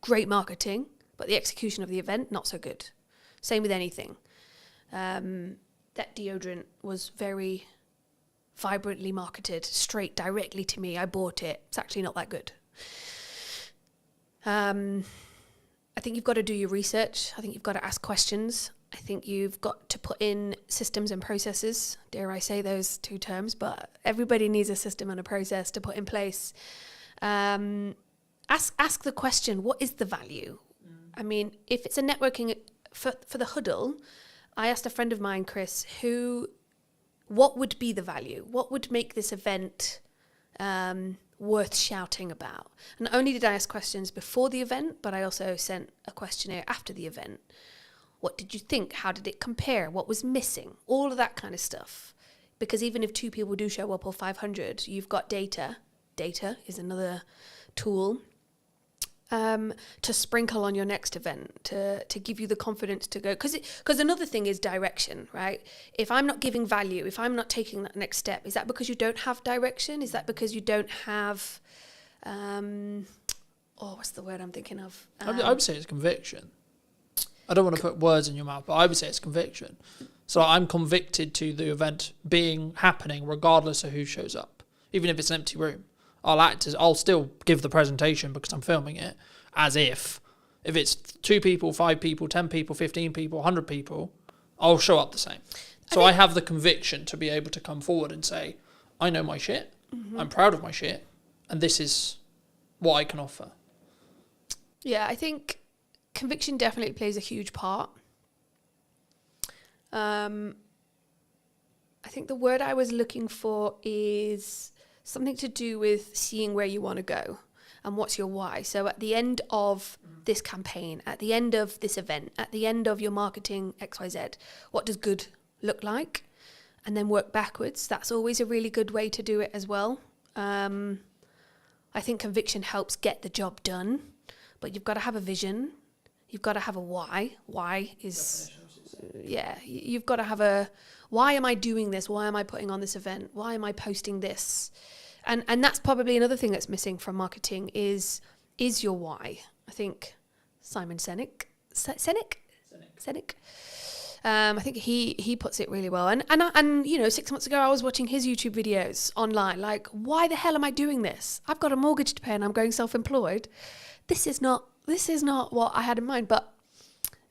M: Great marketing, but the execution of the event, not so good. Same with anything. That deodorant was very vibrantly marketed, straight directly to me. I bought it. It's actually not that good. I think you've got to do your research. I think you've got to ask questions. I think you've got to put in systems and processes. Dare I say those 2 terms, but everybody needs a system and a process to put in place. Ask the question, what is the value? I mean, if it's a networking for the huddle, I asked a friend of mine, Chris, what would be the value? What would make this event worth shouting about? And not only did I ask questions before the event, but I also sent a questionnaire after the event. What did you think? How did it compare? What was missing? All of that kind of stuff. Because even if 2 people do show up or 500, you've got data. Data is another tool to sprinkle on your next event, to give you the confidence to go. Because another thing is direction, right? If I'm not giving value, if I'm not taking that next step, is that because you don't have direction? Is that because you don't have, what's the word I'm thinking of?
A: I would say it's conviction. I don't want to put words in your mouth, but I would say it's conviction. So I'm convicted to the event happening regardless of who shows up. Even if it's an empty room, I'll still give the presentation because I'm filming it as if it's 2 people, 5 people, 10 people, 15 people, 100 people, I'll show up the same. So I have the conviction to be able to come forward and say, I know my shit, I'm proud of my shit, and this is what I can offer.
M: Yeah, I think conviction definitely plays a huge part. I think the word I was looking for is something to do with seeing where you want to go and what's your why. So at the end of this campaign, at the end of this event, at the end of your marketing XYZ, what does good look like? And then work backwards. That's always a really good way to do it as well. I think conviction helps get the job done, but you've got to have a vision. You've got to have a why. Why is, you've got to have a, why am I doing this? Why am I putting on this event? Why am I posting this? And that's probably another thing that's missing from marketing is your why. I think Simon Sinek I think he puts it really well. And you know, 6 months ago, I was watching his YouTube videos online. Like, why the hell am I doing this? I've got a mortgage to pay and I'm going self-employed. This is not what I had in mind. But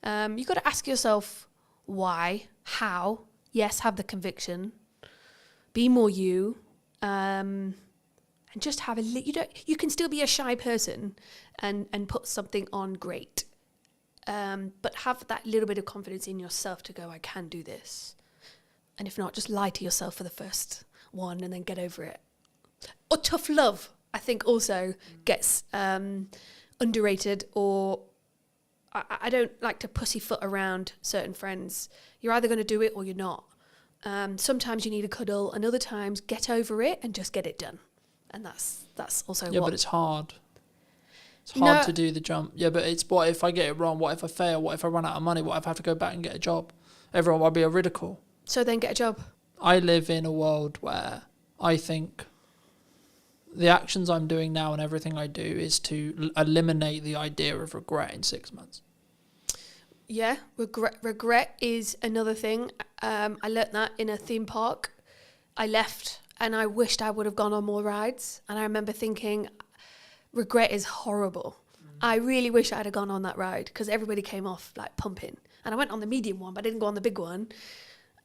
M: you got to ask yourself why, how. Yes, have the conviction. Be more you. And just have you can still be a shy person and put something on great. But have that little bit of confidence in yourself to go, I can do this. And if not, just lie to yourself for the first one and then get over it. Or tough love, I think also gets underrated, or I don't like to pussyfoot around certain friends. You're either going to do it or you're not. Sometimes you need a cuddle, and other times get over it and just get it done. And that's also
A: but it's hard. It's hard to do the jump. Yeah, but it's what if I get it wrong? What if I fail? What if I run out of money? What if I have to go back and get a job? Everyone will be a ridicule.
M: So then get a job.
A: I live in a world where I think the actions I'm doing now and everything I do is to eliminate the idea of regret in 6 months.
M: Yeah, regret is another thing. I learnt that in a theme park. I left and I wished I would have gone on more rides. And I remember thinking, regret is horrible. I really wish I'd have gone on that ride because everybody came off like pumping. And I went on the medium one, but I didn't go on the big one.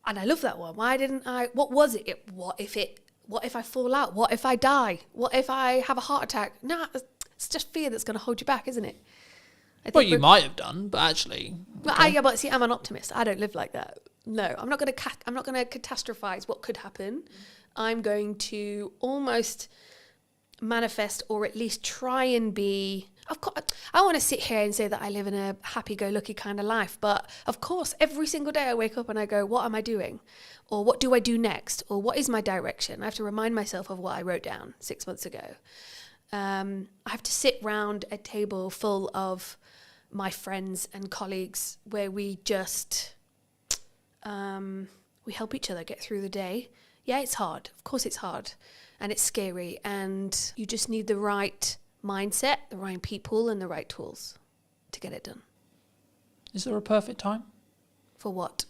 M: And I love that one. Why didn't I? What was it? What if I fall out? What if I die? What if I have a heart attack? Nah, it's just fear that's going to hold you back, isn't it?
A: Well, you might have done, but actually.
M: Okay. But see, I'm an optimist. I don't live like that. No, I'm not going to catastrophize what could happen. I'm going to almost manifest, or at least try and be. Of course, I want to sit here and say that I live in a happy-go-lucky kind of life, but of course, every single day I wake up and I go, "What am I doing?" Or "What do I do next?" Or "What is my direction?" I have to remind myself of what I wrote down 6 months ago. I have to sit round a table full of my friends and colleagues where we just we help each other get through the day. Yeah, it's hard. Of course, it's hard, and it's scary, and you just need the right mindset, the right people, and the right tools to get it done.
A: Is there a perfect time?
M: For what?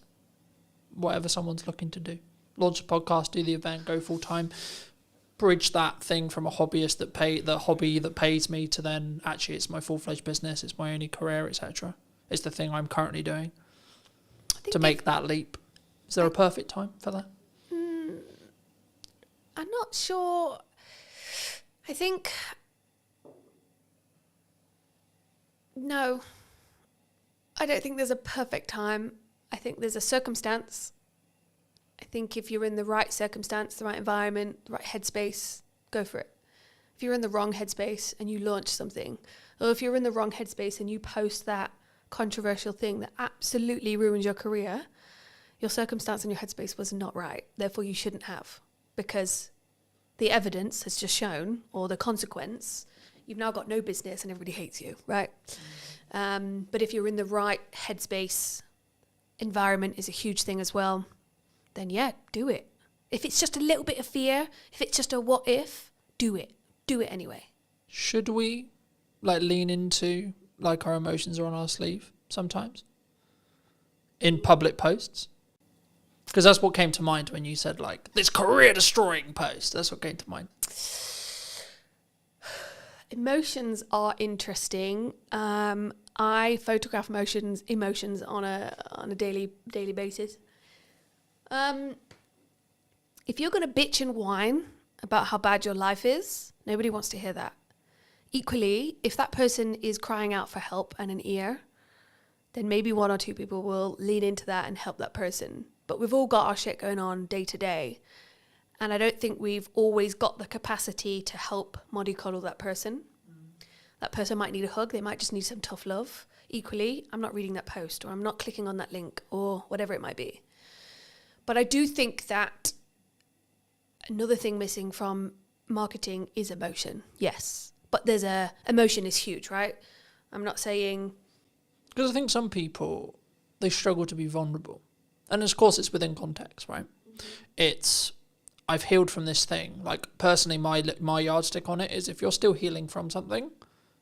A: Whatever someone's looking to do. Launch a podcast, do the event, go full time. Bridge that thing from a hobbyist the hobby that pays me to then actually it's my full-fledged business, it's my only career, etc. It's the thing I'm currently doing to make that leap. Is there a perfect time for that?
M: I'm not sure. I think no. I don't think there's a perfect time. I think there's a circumstance. I think if you're in the right circumstance, the right environment, the right headspace, go for it. If you're in the wrong headspace and you launch something, or if you're in the wrong headspace and you post that controversial thing that absolutely ruins your career, your circumstance and your headspace was not right. Therefore, you shouldn't have, because the evidence has just shown, or the consequence, you've now got no business and everybody hates you, right? But if you're in the right headspace, environment is a huge thing as well, then yeah, do it. If it's just a little bit of fear, if it's just a what if, do it. Do it anyway.
A: Should we lean into our emotions are on our sleeve sometimes in public posts? Because that's what came to mind when you said this career destroying post. That's what came to mind.
M: Emotions are interesting. I photograph emotions on a daily basis. If you're going to bitch and whine about how bad your life is, nobody wants to hear that. Equally, if that person is crying out for help and an ear, then maybe one or two people will lean into that and help that person. But we've all got our shit going on day to day. And I don't think we've always got the capacity to help mollycoddle that person. That person might need a hug. They might just need some tough love. Equally, I'm not reading that post, or I'm not clicking on that link, or whatever it might be. But I do think that another thing missing from marketing is emotion. Yes. But emotion is huge, right? I'm not saying...
A: Because I think some people, they struggle to be vulnerable. And of course it's within context, right? Mm-hmm. It's, I've healed from this thing. Personally, my yardstick on it is if you're still healing from something,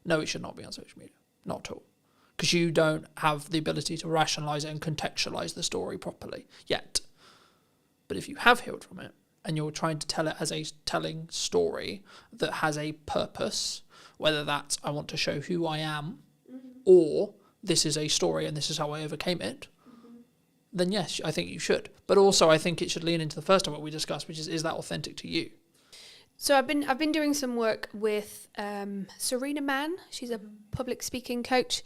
A: no, it should not be on social media. Not at all. because you don't have the ability to rationalize it and contextualize the story properly yet. But if you have healed from it and you're trying to tell it as a telling story that has a purpose, whether that's I want to show who I am, or this is a story and this is how I overcame it, then yes, I think you should. But also I think it should lean into the first of what we discussed, which is that authentic to you?
M: So I've been doing some work with Serena Mann. She's a public speaking coach.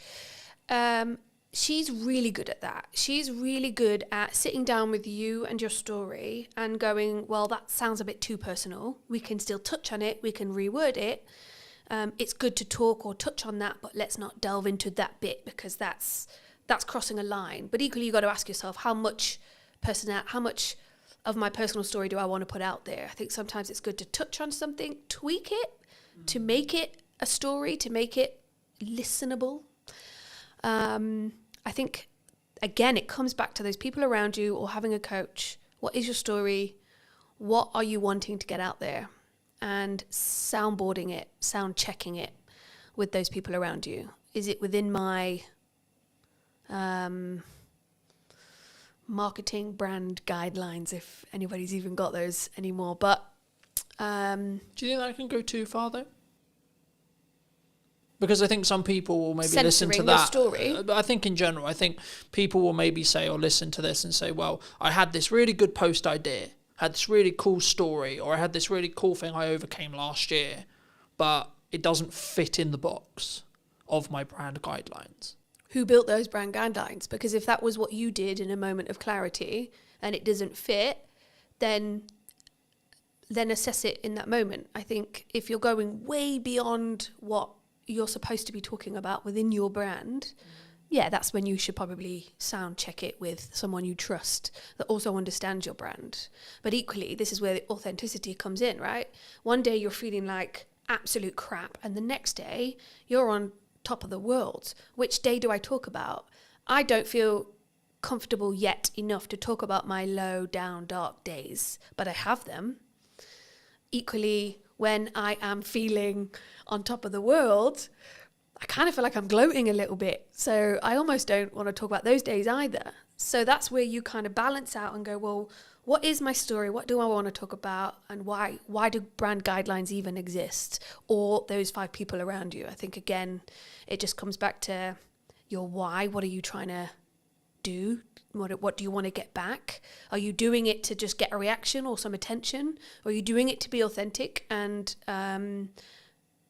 M: She's really good at that. She's really good at sitting down with you and your story and going, well, that sounds a bit too personal. We can still touch on it. We can reword it. It's good to talk or touch on that, but let's not delve into that bit because that's crossing a line. But equally, you've got to ask yourself, how much of my personal story do I want to put out there? I think sometimes it's good to touch on something, tweak it, to make it a story, to make it listenable. I think, again, it comes back to those people around you or having a coach. What is your story? What are you wanting to get out there? And soundboarding it, sound checking it with those people around you. Is it within my marketing brand guidelines, if anybody's even got those anymore? But
A: do you think that can go too far though? Because I think some people will maybe listen to that.
M: Story.
A: But I think in general, I think people will maybe say or listen to this and say, well, I had this really good post idea, had this really cool story, or I had this really cool thing I overcame last year, but it doesn't fit in the box of my brand guidelines.
M: Who built those brand guidelines? Because if that was what you did in a moment of clarity and it doesn't fit, then assess it in that moment. I think if you're going way beyond what you're supposed to be talking about within your brand, yeah, that's when you should probably sound check it with someone you trust that also understands your brand. But equally, this is where the authenticity comes in, right? One day you're feeling like absolute crap, and the next day you're on top of the world. Which day do I talk about? I don't feel comfortable yet enough to talk about my low, down, dark days, but I have them. Equally, when I am feeling on top of the world, I kind of feel like I'm gloating a little bit. So I almost don't want to talk about those days either. So that's where you kind of balance out and go, well, what is my story? What do I want to talk about? And why do brand guidelines even exist? Or those 5 people around you? I think, again, it just comes back to your why. What are you trying to do? What do you want to get back? Are you doing it to just get a reaction or some attention? Or are you doing it to be authentic and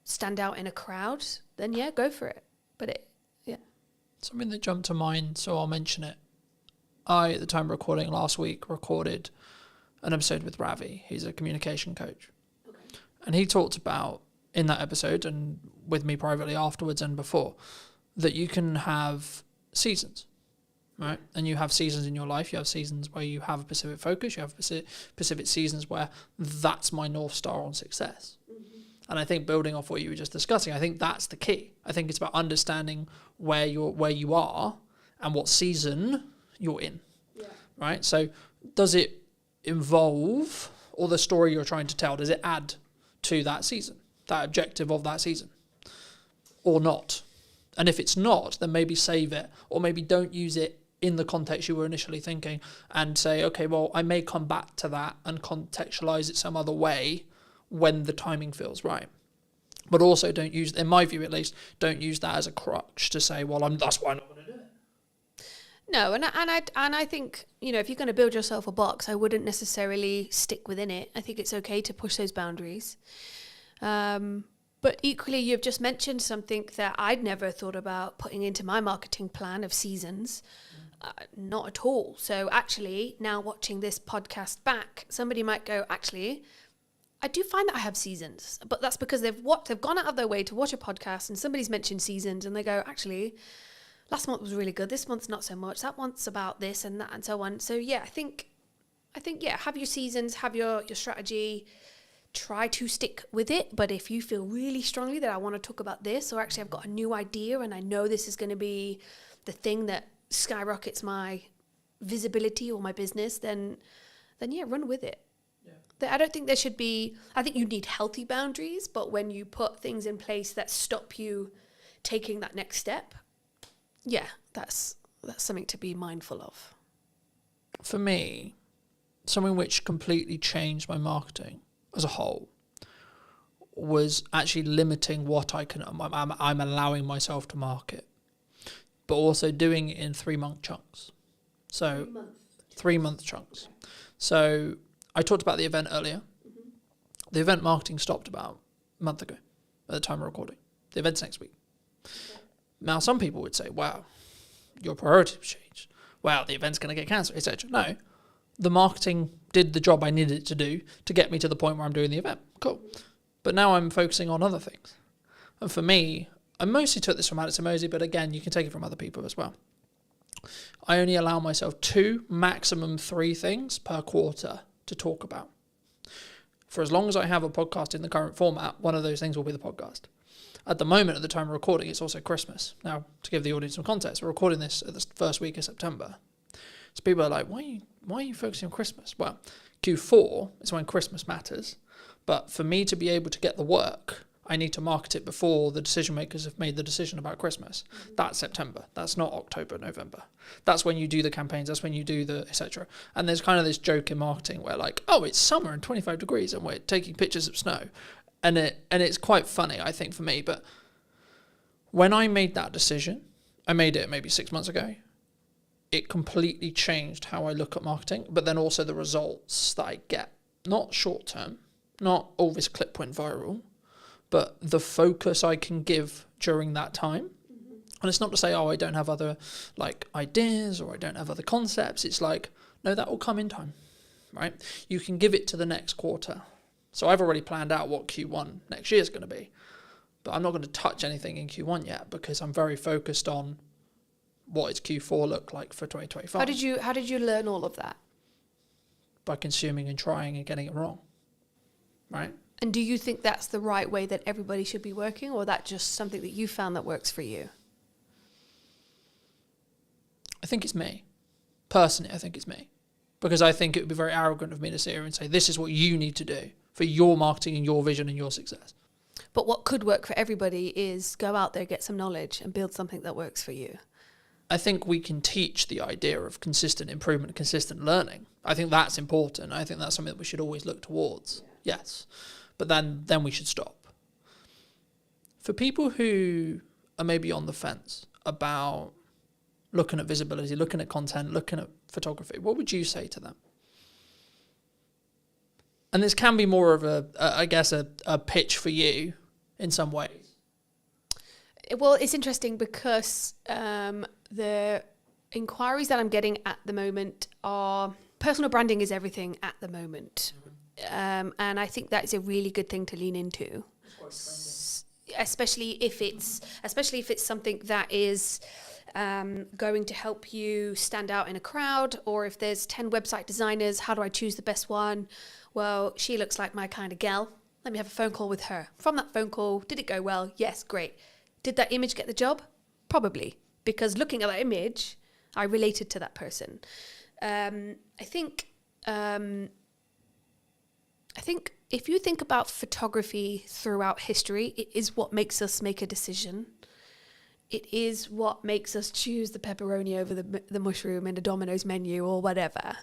M: stand out in a crowd? Then yeah, go for it. But
A: something that jumped to mind, so I'll mention it. I, at the time of recording last week, recorded an episode with Ravi. He's a communication coach. Okay. And he talked about, in that episode, and with me privately afterwards and before, that you can have seasons, right? And you have seasons in your life. You have seasons where you have a specific focus. You have specific seasons where that's my North Star on success. Mm-hmm. And I think building off what you were just discussing, I think that's the key. I think it's about understanding where you are and what season you're in, right? So does it involve, or the story you're trying to tell, does it add to that season, that objective of that season, or not? And if it's not, then maybe save it, or maybe don't use it in the context you were initially thinking, and say, okay, well, I may come back to that and contextualize it some other way when the timing feels right. But also don't use, in my view at least, don't use that as a crutch to say, well, that's why I'm not going to do it.
M: No, and I think, if you're going to build yourself a box, I wouldn't necessarily stick within it. I think it's okay to push those boundaries. But equally, you've just mentioned something that I'd never thought about putting into my marketing plan of seasons. Not at all. So actually, now watching this podcast back, somebody might go, actually, I do find that I have seasons, but that's because they've gone out of their way to watch a podcast and somebody's mentioned seasons and they go, actually, last month was really good. This month's not so much. That month's about this and that and so on. So yeah, I think have your seasons, have your strategy, try to stick with it. But if you feel really strongly that I want to talk about this, or actually I've got a new idea and I know this is going to be the thing that skyrockets my visibility or my business, then yeah, run with it. I don't think there should be, I think you need healthy boundaries, but when you put things in place that stop you taking that next step, Yeah, that's something to be mindful of.
A: For me, something which completely changed my marketing as a whole was actually limiting what I'm allowing myself to market, but also doing it in 3-month chunks. So 3-month chunks. So I talked about the event earlier. Mm-hmm. The event marketing stopped about a month ago at the time of recording. The event's next week. Okay. Now, some people would say, wow, your priorities changed. Wow, the event's going to get cancelled, etc. No, the marketing did the job I needed it to do to get me to the point where I'm doing the event. Cool. But now I'm focusing on other things. And for me, I mostly took this from Alex Emosi, but again, you can take it from other people as well. I only allow myself 2, maximum 3 things per quarter to talk about. For as long as I have a podcast in the current format, one of those things will be the podcast. At the moment, at the time of recording, it's also Christmas. Now, to give the audience some context, we're recording this at the first week of September. So people are like, why are you focusing on Christmas? Well, Q4 is when Christmas matters. But for me to be able to get the work, I need to market it before the decision makers have made the decision about Christmas. Mm-hmm. That's September. That's not October, November. That's when you do the campaigns. That's when you do the etc. And there's kind of this joke in marketing where like, oh, it's summer and 25 degrees and we're taking pictures of snow. And it's quite funny, I think, for me. But when I made that decision, I made it maybe 6 months ago, it completely changed how I look at marketing, but then also the results that I get. Not short term, not all this clip went viral, but the focus I can give during that time. Mm-hmm. And it's not to say, oh, I don't have other like ideas or I don't have other concepts. It's like, no, that will come in time, right? You can give it to the next quarter. So I've already planned out what Q1 next year is going to be, but I'm not going to touch anything in Q1 yet because I'm very focused on what does Q4 look like for 2025.
M: How did you learn all of that?
A: By consuming and trying and getting it wrong, right?
M: And do you think that's the right way that everybody should be working, or that just something that you found that works for you?
A: I think it's me. Personally, I think it's me. Because I think it would be very arrogant of me to sit here and say, this is what you need to do for your marketing and your vision and your success.
M: But what could work for everybody is go out there, get some knowledge and build something that works for you.
A: I think we can teach the idea of consistent improvement, consistent learning. I think that's important. I think that's something that we should always look towards. Yeah. Yes. But then we should stop. For people who are maybe on the fence about looking at visibility, looking at content, looking at photography, what would you say to them? And this can be more of a pitch for you in some ways.
M: Well, it's interesting because the inquiries that I'm getting at the moment are personal branding is everything at the moment. And I think that is a really good thing to lean into, especially if it's something that is going to help you stand out in a crowd, or if there's 10 website designers, how do I choose the best one? Well, she looks like my kind of gal. Let me have a phone call with her. From that phone call, did it go well? Yes, great. Did that image get the job? Probably, because looking at that image, I related to that person. I think if you think about photography throughout history, it is what makes us make a decision. It is what makes us choose the pepperoni over the mushroom in a Domino's menu or whatever.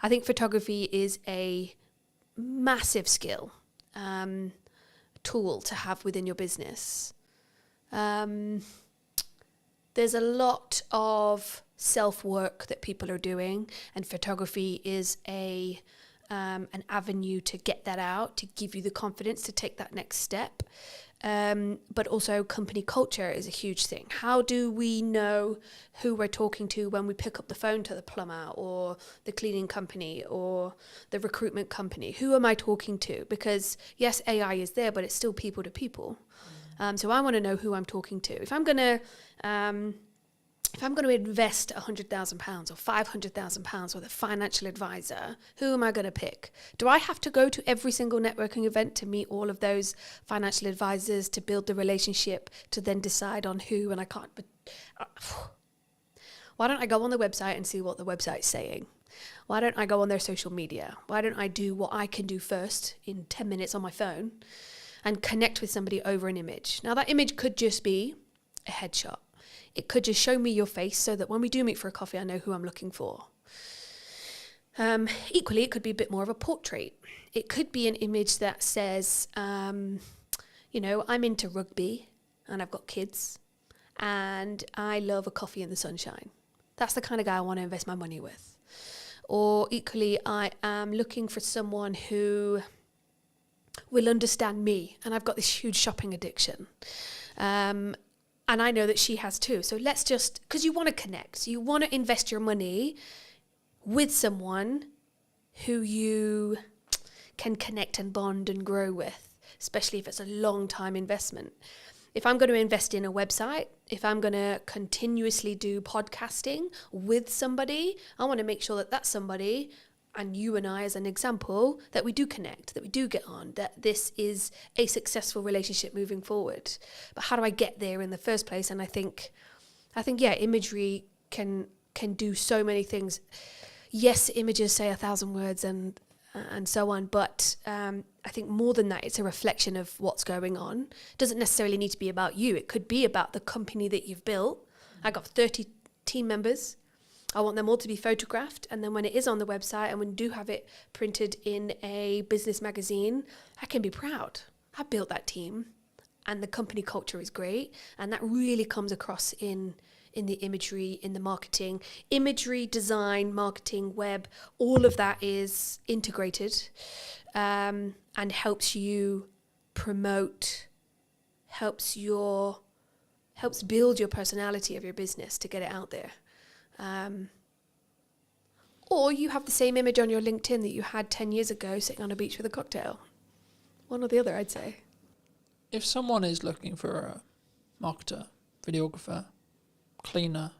M: I think photography is a massive skill, tool to have within your business. There's a lot of self-work that people are doing, and photography is an avenue to get that out, to give you the confidence to take that next step. But also company culture is a huge thing. How do we know who we're talking to when we pick up the phone to the plumber or the cleaning company or the recruitment company? Who am I talking to? Because yes, AI is there, but it's still people to people. So I want to know who I'm talking to. If I'm going to invest £100,000 or £500,000 with a financial advisor, who am I going to pick? Do I have to go to every single networking event to meet all of those financial advisors, to build the relationship, to then decide on who? And I can't. But why don't I go on the website and see what the website's saying? Why don't I go on their social media? Why don't I do what I can do first in 10 minutes on my phone and connect with somebody over an image? Now, that image could just be a headshot. It could just show me your face so that when we do meet for a coffee, I know who I'm looking for. Equally, it could be a bit more of a portrait. It could be an image that says, you know, I'm into rugby and I've got kids and I love a coffee in the sunshine. That's the kind of guy I want to invest my money with. Or equally, I am looking for someone who will understand me, and I've got this huge shopping addiction. And I know that she has too. So let's just, because you want to connect, you want to invest your money with someone who you can connect and bond and grow with, especially if it's a long time investment. If I'm going to invest in a website, if I'm going to continuously do podcasting with somebody, I want to make sure that that's somebody, and you and I as an example, that we do connect, that we do get on, that this is a successful relationship moving forward. But how do I get there in the first place? And I think yeah, imagery can do so many things. Yes, images say 1,000 words and so on, but I think more than that, it's a reflection of what's going on. It doesn't necessarily need to be about you. It could be about the company that you've built. I got 30 team members. I want them all to be photographed, and then when it is on the website and when we do have it printed in a business magazine, I can be proud. I built that team, and the company culture is great, and that really comes across in the imagery, in the marketing. Imagery, design, marketing, web, all of that is integrated and helps you promote, helps build your personality of your business to get it out there. Or you have the same image on your LinkedIn that you had 10 years ago sitting on a beach with a cocktail. One or the other, I'd say.
A: If someone is looking for a marketer, videographer, cleaner,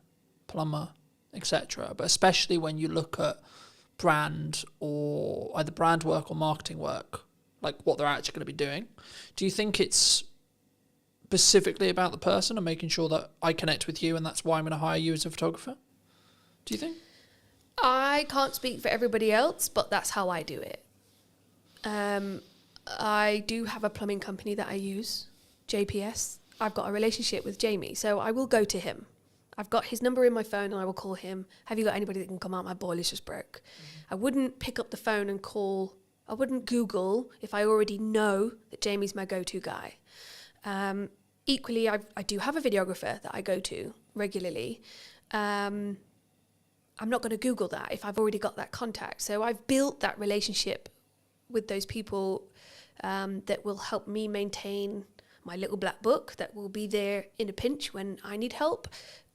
A: plumber, etc., but especially when you look at brand or either brand work or marketing work, like what they're actually going to be doing, do you think it's specifically about the person and making sure that I connect with you and that's why I'm going to hire you as a photographer? Do you think?
M: I can't speak for everybody else, but that's how I do it. I do have a plumbing company that I use, JPS. I've got a relationship with Jamie, so I will go to him. I've got his number in my phone and I will call him. Have you got anybody that can come out? My boiler's just broke. I wouldn't pick up the phone and call. I wouldn't Google if I already know that Jamie's my go-to guy. Equally, I do have a videographer that I go to regularly. I'm not going to Google that if I've already got that contact. So I've built that relationship with those people that will help me maintain my little black book, that will be there in a pinch when I need help.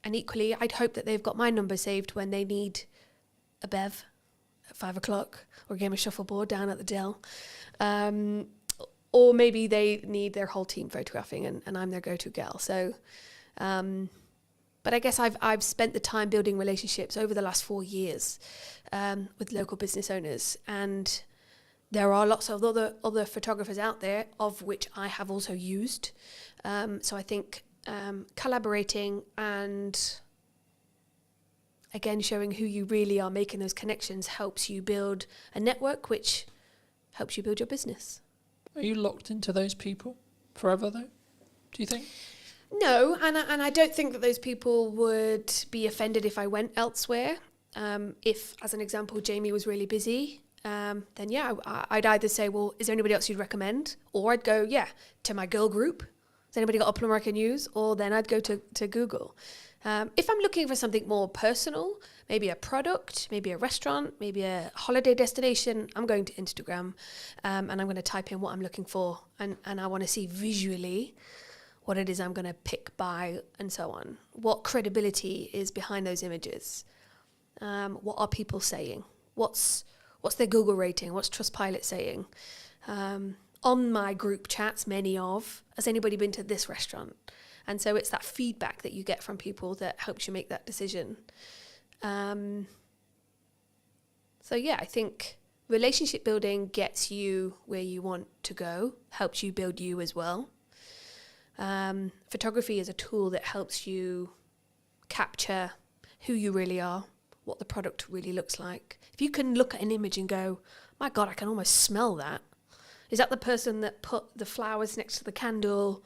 M: And equally, I'd hope that they've got my number saved when they need a bev at 5 o'clock or a game of shuffleboard down at the Dell. Or maybe they need their whole team photographing and I'm their go-to gal. So, but I guess I've spent the time building relationships over the last 4 years with local business owners. And there are lots of other photographers out there, of which I have also used. So I think collaborating and, again, showing who you really are, making those connections, helps you build a network, which helps you build your business.
A: Are you locked into those people forever, though? Do you think?
M: No, and I don't think that those people would be offended if I went elsewhere. If, as an example, Jamie was really busy, then yeah, I'd either say, well, is there anybody else you'd recommend? Or I'd go, yeah, to my girl group. Has anybody got a plumber I can use? Or then I'd go to Google. If I'm looking for something more personal, maybe a product, maybe a restaurant, maybe a holiday destination, I'm going to Instagram and I'm going to type in what I'm looking for. And I want to see visually what it is I'm going to pick by and so on. What credibility is behind those images? What are people saying? What's their Google rating? What's Trustpilot saying? On my group chats, has anybody been to this restaurant? And so it's that feedback that you get from people that helps you make that decision. So yeah, I think relationship building gets you where you want to go, helps you build you as well. Photography is a tool that helps you capture who you really are, what the product really looks like. If you can look at an image and go, my God, I can almost smell that. Is that the person that put the flowers next to the candle?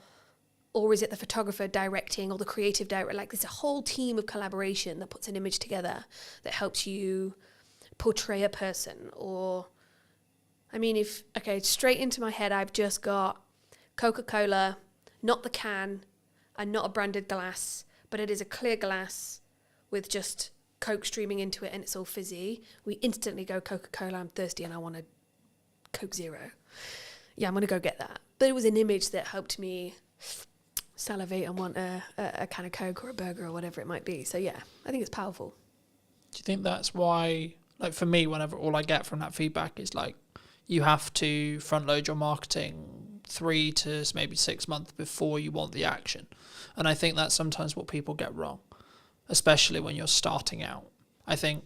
M: Or is it the photographer directing, or the creative director? Like, there's a whole team of collaboration that puts an image together that helps you portray a person. Or, I mean, straight into my head, I've just got Coca-Cola, not the can, and not a branded glass, but it is a clear glass with just Coke streaming into it, and it's all fizzy. We instantly go, Coca-Cola, I'm thirsty and I want a Coke Zero. Yeah, I'm going to go get that. But it was an image that helped me salivate and want a can of Coke or a burger or whatever it might be. So yeah, I think it's powerful.
A: Do you think that's why, like for me, whenever all I get from that feedback is like, you have to front load your marketing 3 to maybe 6 months before you want the action? And I think that's sometimes what people get wrong, especially when you're starting out. I think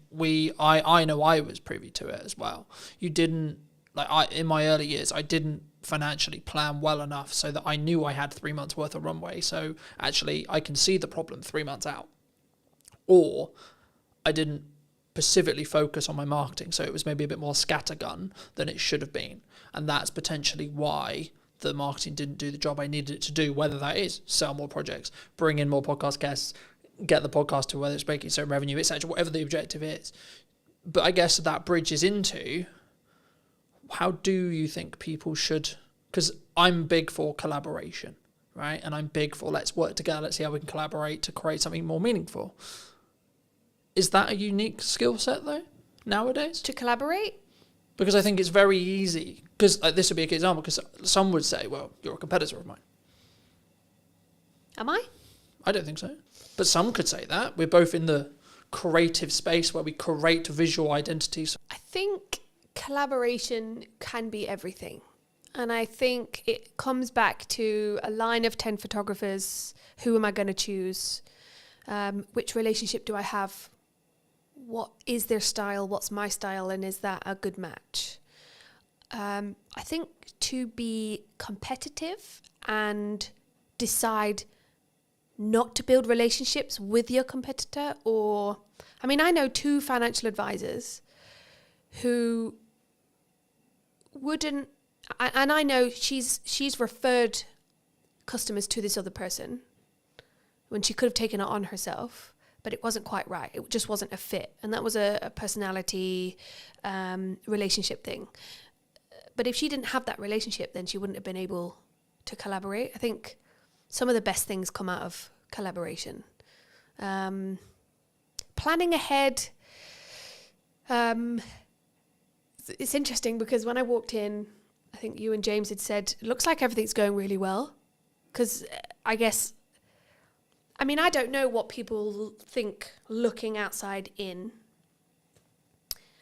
A: I know I was privy to it as well. You didn't, in my early years, I didn't financially plan well enough so that I knew I had 3 months worth of runway. So actually I can see the problem 3 months out. Or I didn't specifically focus on my marketing, so it was maybe a bit more scattergun than it should have been. And that's potentially why the marketing didn't do the job I needed it to do, whether that is sell more projects, bring in more podcast guests, get the podcast to whether it's making certain revenue, etc., whatever the objective is. But I guess that bridges into, how do you think people should, because I'm big for collaboration, right? And I'm big for let's work together, let's see how we can collaborate to create something more meaningful. Is that a unique skill set though, nowadays?
M: To collaborate?
A: Because I think it's very easy, because this would be a good example, because some would say, well, you're a competitor of mine.
M: Am I?
A: I don't think so. But some could say that. We're both in the creative space where we create visual identities.
M: I think collaboration can be everything. And I think it comes back to a line of 10 photographers. Who am I going to choose? Which relationship do I have? What is their style? What's my style? And is that a good match? I think to be competitive and decide not to build relationships with your competitor, or, I mean, I know 2 financial advisors who wouldn't, and I know she's referred customers to this other person when she could have taken it on herself, but it wasn't quite right. It just wasn't a fit. And that was a personality relationship thing. But if she didn't have that relationship, then she wouldn't have been able to collaborate. I think some of the best things come out of collaboration. Planning ahead. It's interesting because when I walked in, I think you and James had said, it looks like everything's going really well. Because I guess, I mean, I don't know what people think looking outside in.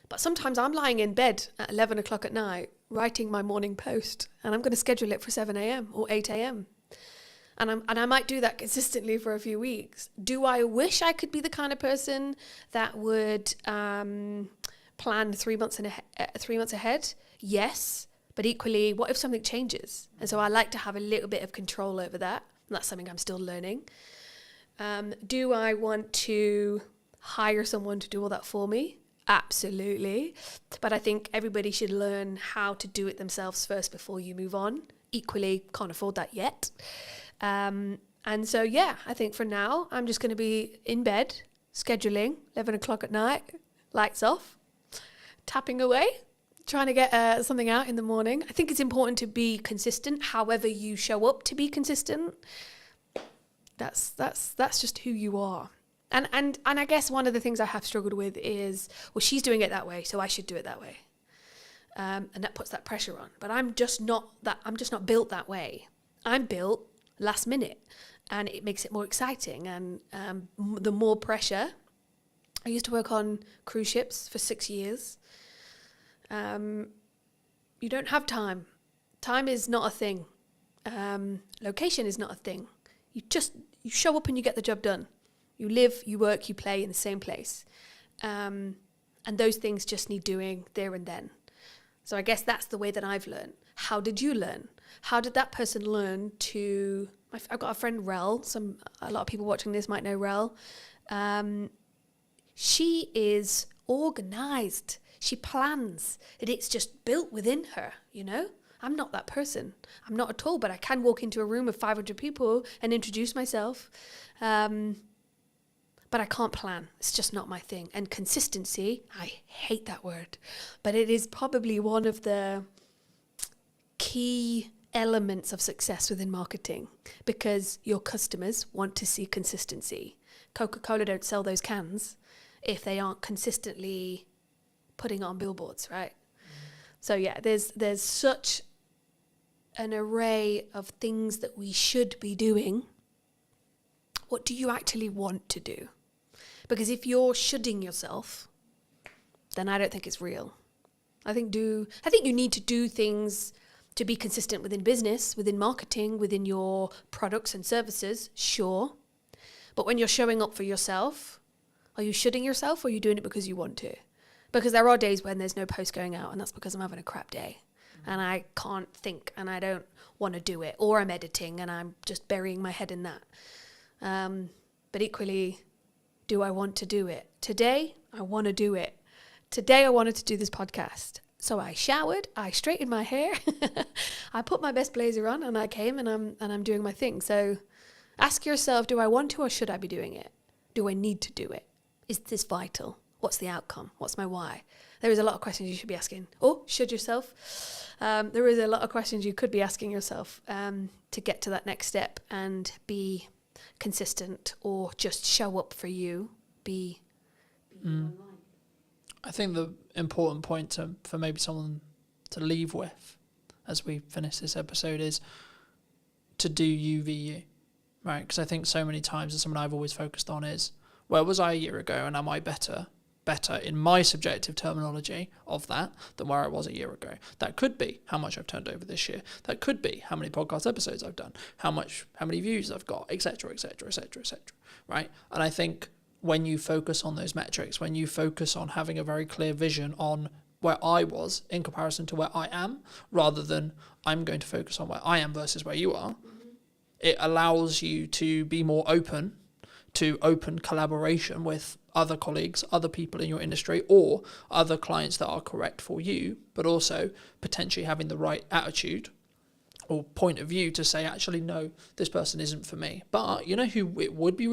M: But sometimes I'm lying in bed at 11 o'clock at night writing my morning post, and I'm going to schedule it for 7 a.m. or 8 a.m. And I might do that consistently for a few weeks. Do I wish I could be the kind of person that would plan 3 months ahead? Yes. But equally, what if something changes? And so I like to have a little bit of control over that. And that's something I'm still learning. Do I want to hire someone to do all that for me? Absolutely. But I think everybody should learn how to do it themselves first before you move on. Equally, can't afford that yet. And so, yeah, I think for now, I'm just going to be in bed, scheduling, 11 o'clock at night, lights off, tapping away, trying to get something out in the morning. I think it's important to be consistent, however you show up to be consistent. That's just who you are. And I guess one of the things I have struggled with is, well, she's doing it that way, so I should do it that way. And that puts that pressure on. But I'm just not built that way. I'm built last minute, and it makes it more exciting. And the more pressure, I used to work on cruise ships for 6 years. You don't have time. Time is not a thing. Location is not a thing. You show up and you get the job done. You live, you work, you play in the same place. And those things just need doing there and then. So I guess that's the way that I've learned. How did you learn? How did that person learn to... I've got a friend, Rel. A lot of people watching this might know Rel. She is organised. She plans. It's just built within her, you know? I'm not that person. I'm not at all, but I can walk into a room of 500 people and introduce myself. But I can't plan. It's just not my thing. And consistency, I hate that word, but it is probably one of the key elements of success within marketing, because your customers want to see consistency. Coca-Cola don't sell those cans if they aren't consistently putting it on billboards, right? So yeah, there's such an array of things that we should be doing. What do you actually want to do? Because if you're shoulding yourself, then I don't think it's real. I think you need to do things to be consistent within business, within marketing, within your products and services, sure. But when you're showing up for yourself, are you shoulding yourself, or are you doing it because you want to? Because there are days when there's no post going out, and that's because I'm having a crap day and I can't think and I don't want to do it, or I'm editing and I'm just burying my head in that. But equally, do I want to do it? Today, I want to do it. Today, I wanted to do this podcast. So I showered, I straightened my hair, I put my best blazer on, and I came and I'm doing my thing. So ask yourself, do I want to, or should I be doing it? Do I need to do it? Is this vital? What's the outcome? What's my why? There is a lot of questions you should be asking. Or should yourself? There is a lot of questions you could be asking yourself to get to that next step and be consistent, or just show up for you, be online.
A: I think the important point for maybe someone to leave with as we finish this episode is to do you v you, right? Because I think so many times, and something I've always focused on is, where was I a year ago, and am I better in my subjective terminology of that than where I was a year ago? That could be how much I've turned over this year. That could be how many podcast episodes I've done, how many views I've got, etc., etc., etc., etc. Right? And I think when you focus on those metrics, when you focus on having a very clear vision on where I was in comparison to where I am, rather than I'm going to focus on where I am versus where you are, it allows you to be more open to open collaboration with other colleagues, other people in your industry, or other clients that are correct for you, but also potentially having the right attitude or point of view to say, actually, no, this person isn't for me. But you know who you would be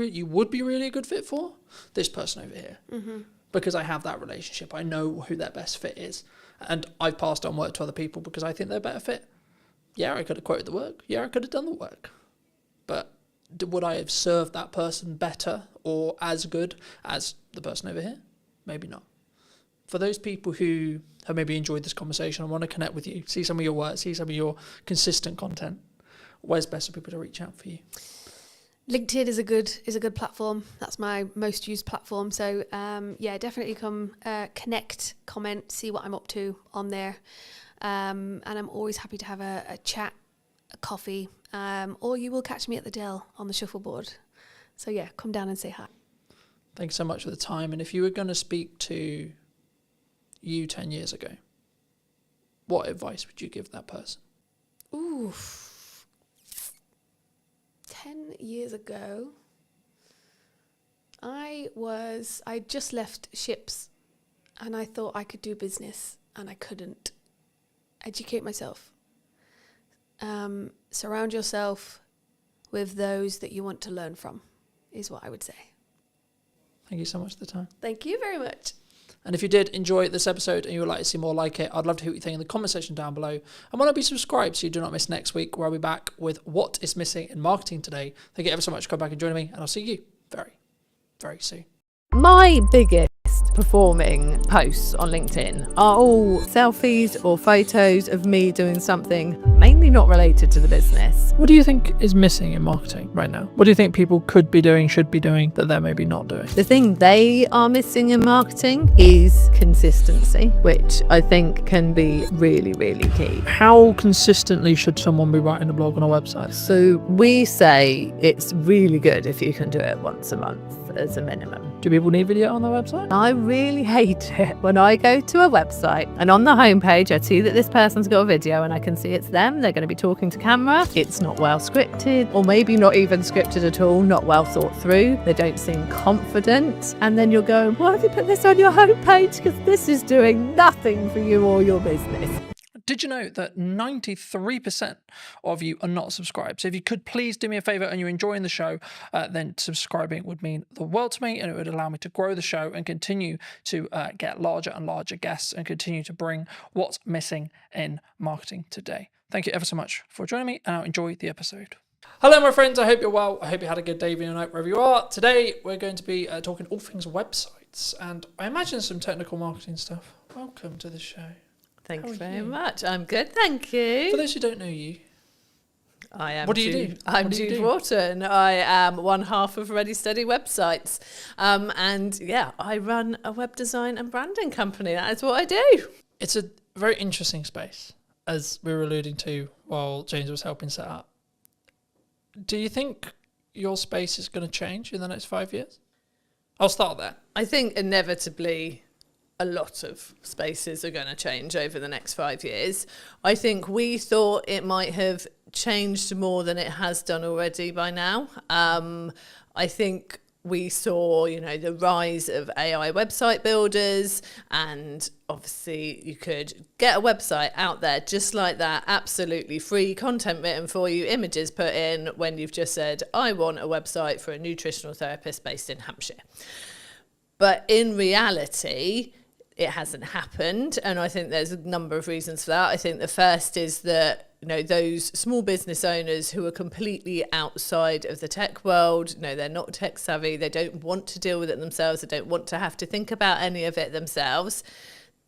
A: really a good fit for? This person over here. Mm-hmm. Because I have that relationship. I know who their best fit is. And I've passed on work to other people because I think they're a better fit. Yeah, I could have quoted the work. Yeah, I could have done the work. But would I have served that person better or as good as the person over here? Maybe not. For those people who have maybe enjoyed this conversation and want to connect with you, see some of your work, see some of your consistent content, where's best for people to reach out for you?
M: LinkedIn is a good platform. That's my most used platform. So yeah, definitely come connect, comment, see what I'm up to on there. And I'm always happy to have a chat, a coffee, or you will catch me at the Dell on the shuffleboard. So yeah, come down and say hi.
A: Thanks so much for the time. And if you were going to speak to you 10 years ago, what advice would you give that person?
M: Ooh, 10 years ago, I just left ships and I thought I could do business and I couldn't. Educate myself. Surround yourself with those that you want to learn from, is what I would say.
A: Thank you so much for the time.
M: Thank you very much.
A: And if you did enjoy this episode and you would like to see more like it, I'd love to hear what you think in the comment section down below. And why not be subscribed so you do not miss next week, where I'll be back with what is missing in marketing today. Thank you ever so much for coming back and joining me, and I'll see you very, very soon.
N: My biggest performing posts on LinkedIn are all selfies or photos of me doing something mainly not related to the business.
A: What do you think is missing in marketing right now? What do you think people could be doing, should be doing, that they're maybe not doing?
N: The thing they are missing in marketing is consistency, which I think can be really, really key.
A: How consistently should someone be writing a blog on a website?
N: So we say it's really good if you can do it once a month as a minimum.
A: Do people need video on their website?
N: I really hate it when I go to a website and on the homepage I see that this person's got a video and I can see it's them, they're going to be talking to camera, it's not well scripted, or maybe not even scripted at all, not well thought through, they don't seem confident, and then you're going, why have you put this on your homepage? Because this is doing nothing for you or your business.
A: did you know that 93% of you are not subscribed? So if you could please do me a favor and you're enjoying the show, then subscribing would mean the world to me, and it would allow me to grow the show and continue to get larger and larger guests and continue to bring what's missing in marketing today. Thank you ever so much for joining me, and I'll enjoy the episode. Hello, my friends. I hope you're well. I hope you had a good day, evening, or night, wherever you are. Today, we're going to be talking all things websites, and I imagine some technical marketing stuff. Welcome to the show.
N: Thank you very much. I'm good, thank you.
A: For those who don't know you,
N: I am.
A: What do you do?
N: I'm Jude Wharton. I am one half of Ready Steady Websites, and yeah, I run a web design and branding company. That is what I do.
A: It's a very interesting space, as we were alluding to while James was helping set up. Do you think your space is going to change in the next 5 years? I'll start there.
N: I think inevitably a lot of spaces are going to change over the next 5 years. I think we thought it might have changed more than it has done already by now. I think we saw, the rise of AI website builders, and obviously you could get a website out there just like that, absolutely free, content written for you, images put in when you've just said, I want a website for a nutritional therapist based in Hampshire. But in reality, it hasn't happened, and I think there's a number of reasons for that. I think the first is that those small business owners who are completely outside of the tech world, they're not tech savvy, they don't want to deal with it themselves, they don't want to have to think about any of it themselves.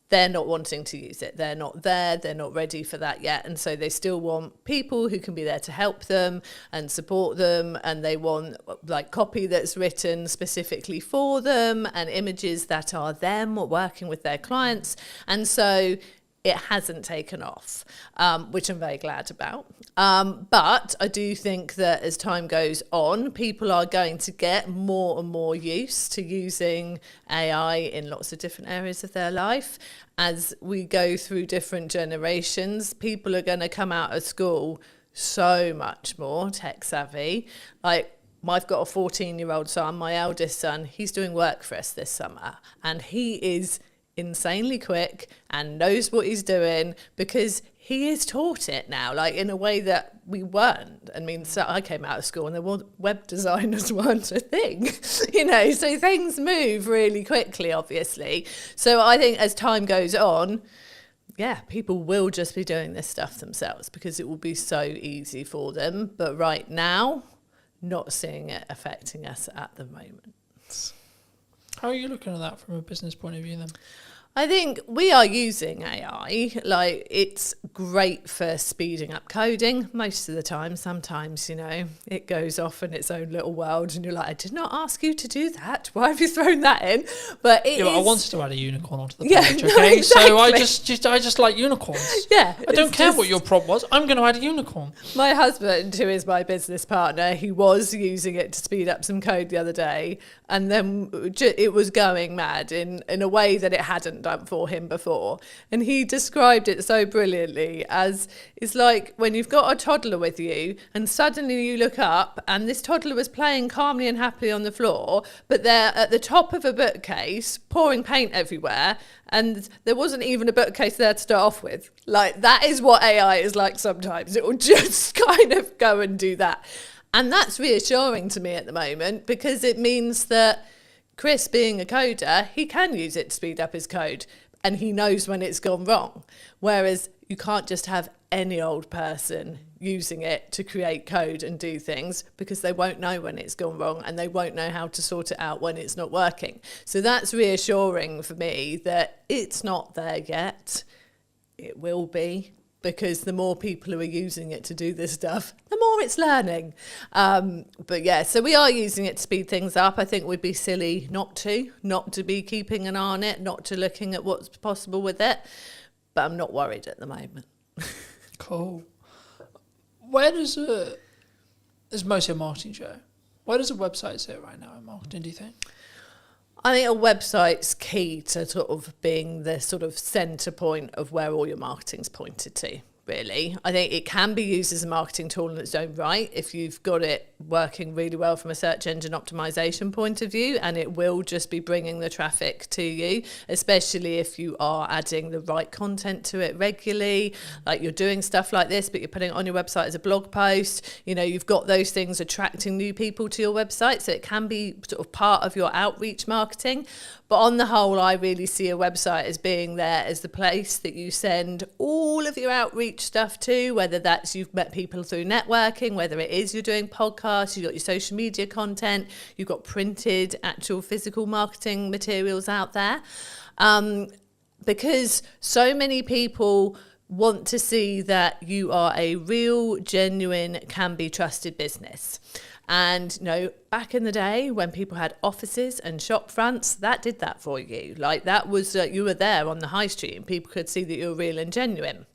N: They're not wanting to use it. They're not there. They're not ready for that yet. And so they still want people who can be there to help them and support them. And they want copy that's written specifically for them and images that are them working with their clients. And so it hasn't taken off, which I'm very glad about. But I do think that as time goes on, people are going to get more and more used to using AI in lots of different areas of their life. As we go through different generations, people are going to come out of school so much more tech savvy. I've got a 14-year-old son, my eldest son, he's doing work for us this summer, and he is insanely quick and knows what he's doing because he is taught it now, in a way that we weren't. I mean, so I came out of school and there were web designers weren't a thing, so things move really quickly, obviously. So I think as time goes on, people will just be doing this stuff themselves because it will be so easy for them. But right now, not seeing it affecting us at the moment.
A: How are you looking at that from a business point of view then?
N: I think we are using AI. It's great for speeding up coding most of the time. Sometimes, it goes off in its own little world and you're like, I did not ask you to do that. Why have you thrown that in? But it is...
A: I wanted to add a unicorn onto the page, okay? Exactly. So I just like unicorns.
N: Yeah.
A: I don't care what your prompt was. I'm going to add a unicorn.
N: My husband, who is my business partner, he was using it to speed up some code the other day, and then it was going mad in a way that it hadn't done for him before. And he described it so brilliantly as it's like when you've got a toddler with you and suddenly you look up and this toddler was playing calmly and happily on the floor, but they're at the top of a bookcase pouring paint everywhere, and there wasn't even a bookcase there to start off with. That is what AI is like sometimes. It will just kind of go and do that. And that's reassuring to me at the moment because it means that Chris, being a coder, he can use it to speed up his code and he knows when it's gone wrong. Whereas you can't just have any old person using it to create code and do things because they won't know when it's gone wrong and they won't know how to sort it out when it's not working. So that's reassuring for me that it's not there yet. It will be, because the more people who are using it to do this stuff, the more it's learning. So we are using it to speed things up. I think we'd be silly not to be keeping an eye on it, not to looking at what's possible with it. But I'm not worried at the moment.
A: Cool. Where does it's mostly a marketing show. Where does a website sit right now in marketing, do you think?
N: I think a website's key to sort of being the sort of centre point of where all your marketing's pointed to, really. I think it can be used as a marketing tool in its own right if you've got it working really well from a search engine optimization point of view, and it will just be bringing the traffic to you, especially if you are adding the right content to it regularly, like you're doing stuff like this, but you're putting it on your website as a blog post. You know, you've got those things attracting new people to your website, so it can be sort of part of your outreach marketing. But on the whole, I really see a website as being there as the place that you send all of your outreach stuff to, whether that's you've met people through networking, whether it is you're doing podcasts, you've got your social media content, you've got printed, actual physical marketing materials out there. Because so many people want to see that you are a real, genuine, can be trusted business. And, you know, back in the day when people had offices and shop fronts, that did that for you. Like that was, you were there on the high street and people could see that you were real and genuine.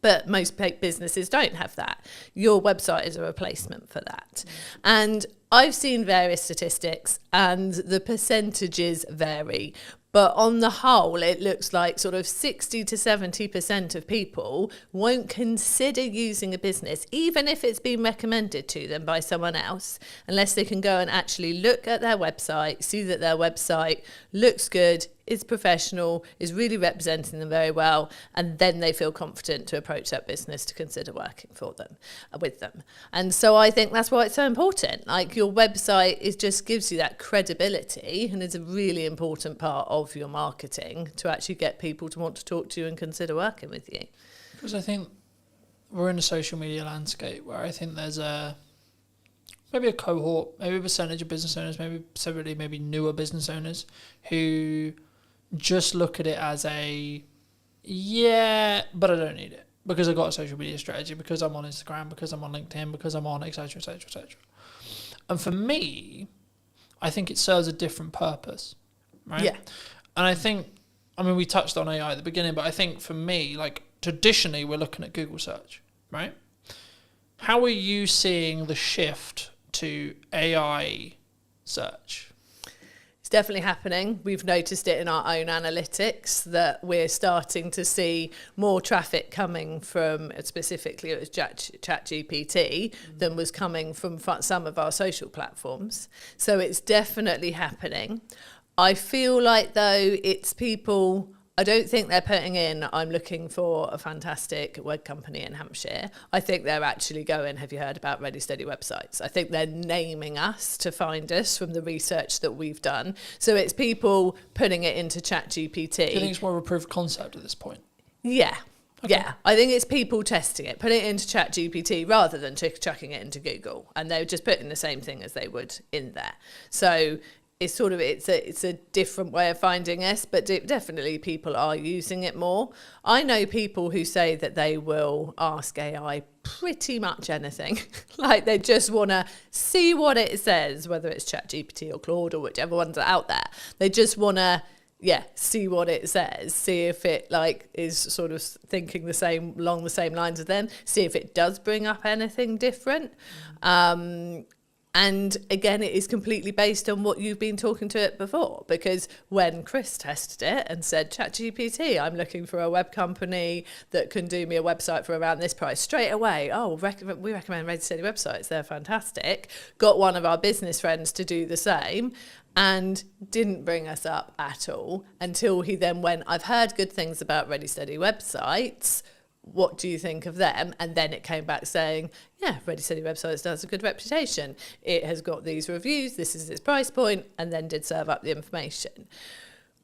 N: But most businesses don't have that. Your website is a replacement for that. And I've seen various statistics and the percentages vary. But on the whole, it looks like sort of 60 to 70% of people won't consider using a business, even if it's been recommended to them by someone else, unless they can go and actually look at their website, see that their website looks good, is professional, is really representing them very well, and then they feel confident to approach that business to consider working for them, with them. And so I think that's why it's so important. Like your website just gives you that credibility, and it's a really important part of your marketing to actually get people to want to talk to you and consider working with you.
A: Because I think we're in a social media landscape where I think there's maybe a cohort, maybe a percentage of business owners, maybe newer business owners who just look at it as but I don't need it because I've got a social media strategy, because I'm on Instagram, because I'm on LinkedIn, because I'm on etc, etc, etc. And for me, I think it serves a different purpose, right?
N: Yeah.
A: And I think, we touched on AI at the beginning, but I think for me, like traditionally we're looking at Google search, right? How are you seeing the shift to AI search?
N: It's definitely happening. We've noticed it in our own analytics that we're starting to see more traffic coming from, specifically it was ChatGPT, than was coming from some of our social platforms. So it's definitely happening. I feel like though it's people, I don't think they're putting in, I'm looking for a fantastic web company in Hampshire. I think they're actually going, have you heard about Ready Steady websites? I think they're naming us to find us from the research that we've done. So it's people putting it into ChatGPT.
A: Do you think it's more of a proof of concept at this point?
N: Yeah.
A: Okay.
N: Yeah, I think it's people testing it, putting it into ChatGPT rather than chucking it into Google. And they're just putting the same thing as they would in there. So it's sort of, it's a different way of finding us, but definitely people are using it more. I know people who say that they will ask AI pretty much anything. Like they just want to see what it says, whether it's ChatGPT or Claude or whichever ones are out there. They just want to, see what it says, see if it like is sort of thinking along the same lines as them, see if it does bring up anything different. And again, it is completely based on what you've been talking to it before, because when Chris tested it and said, ChatGPT, I'm looking for a web company that can do me a website for around this price, straight away, we recommend Ready Steady websites, they're fantastic. Got one of our business friends to do the same and didn't bring us up at all until he then went, I've heard good things about Ready Steady websites. What do you think of them? And then it came back saying, Ready Steady websites has a good reputation. It has got these reviews. This is its price point, and then did serve up the information.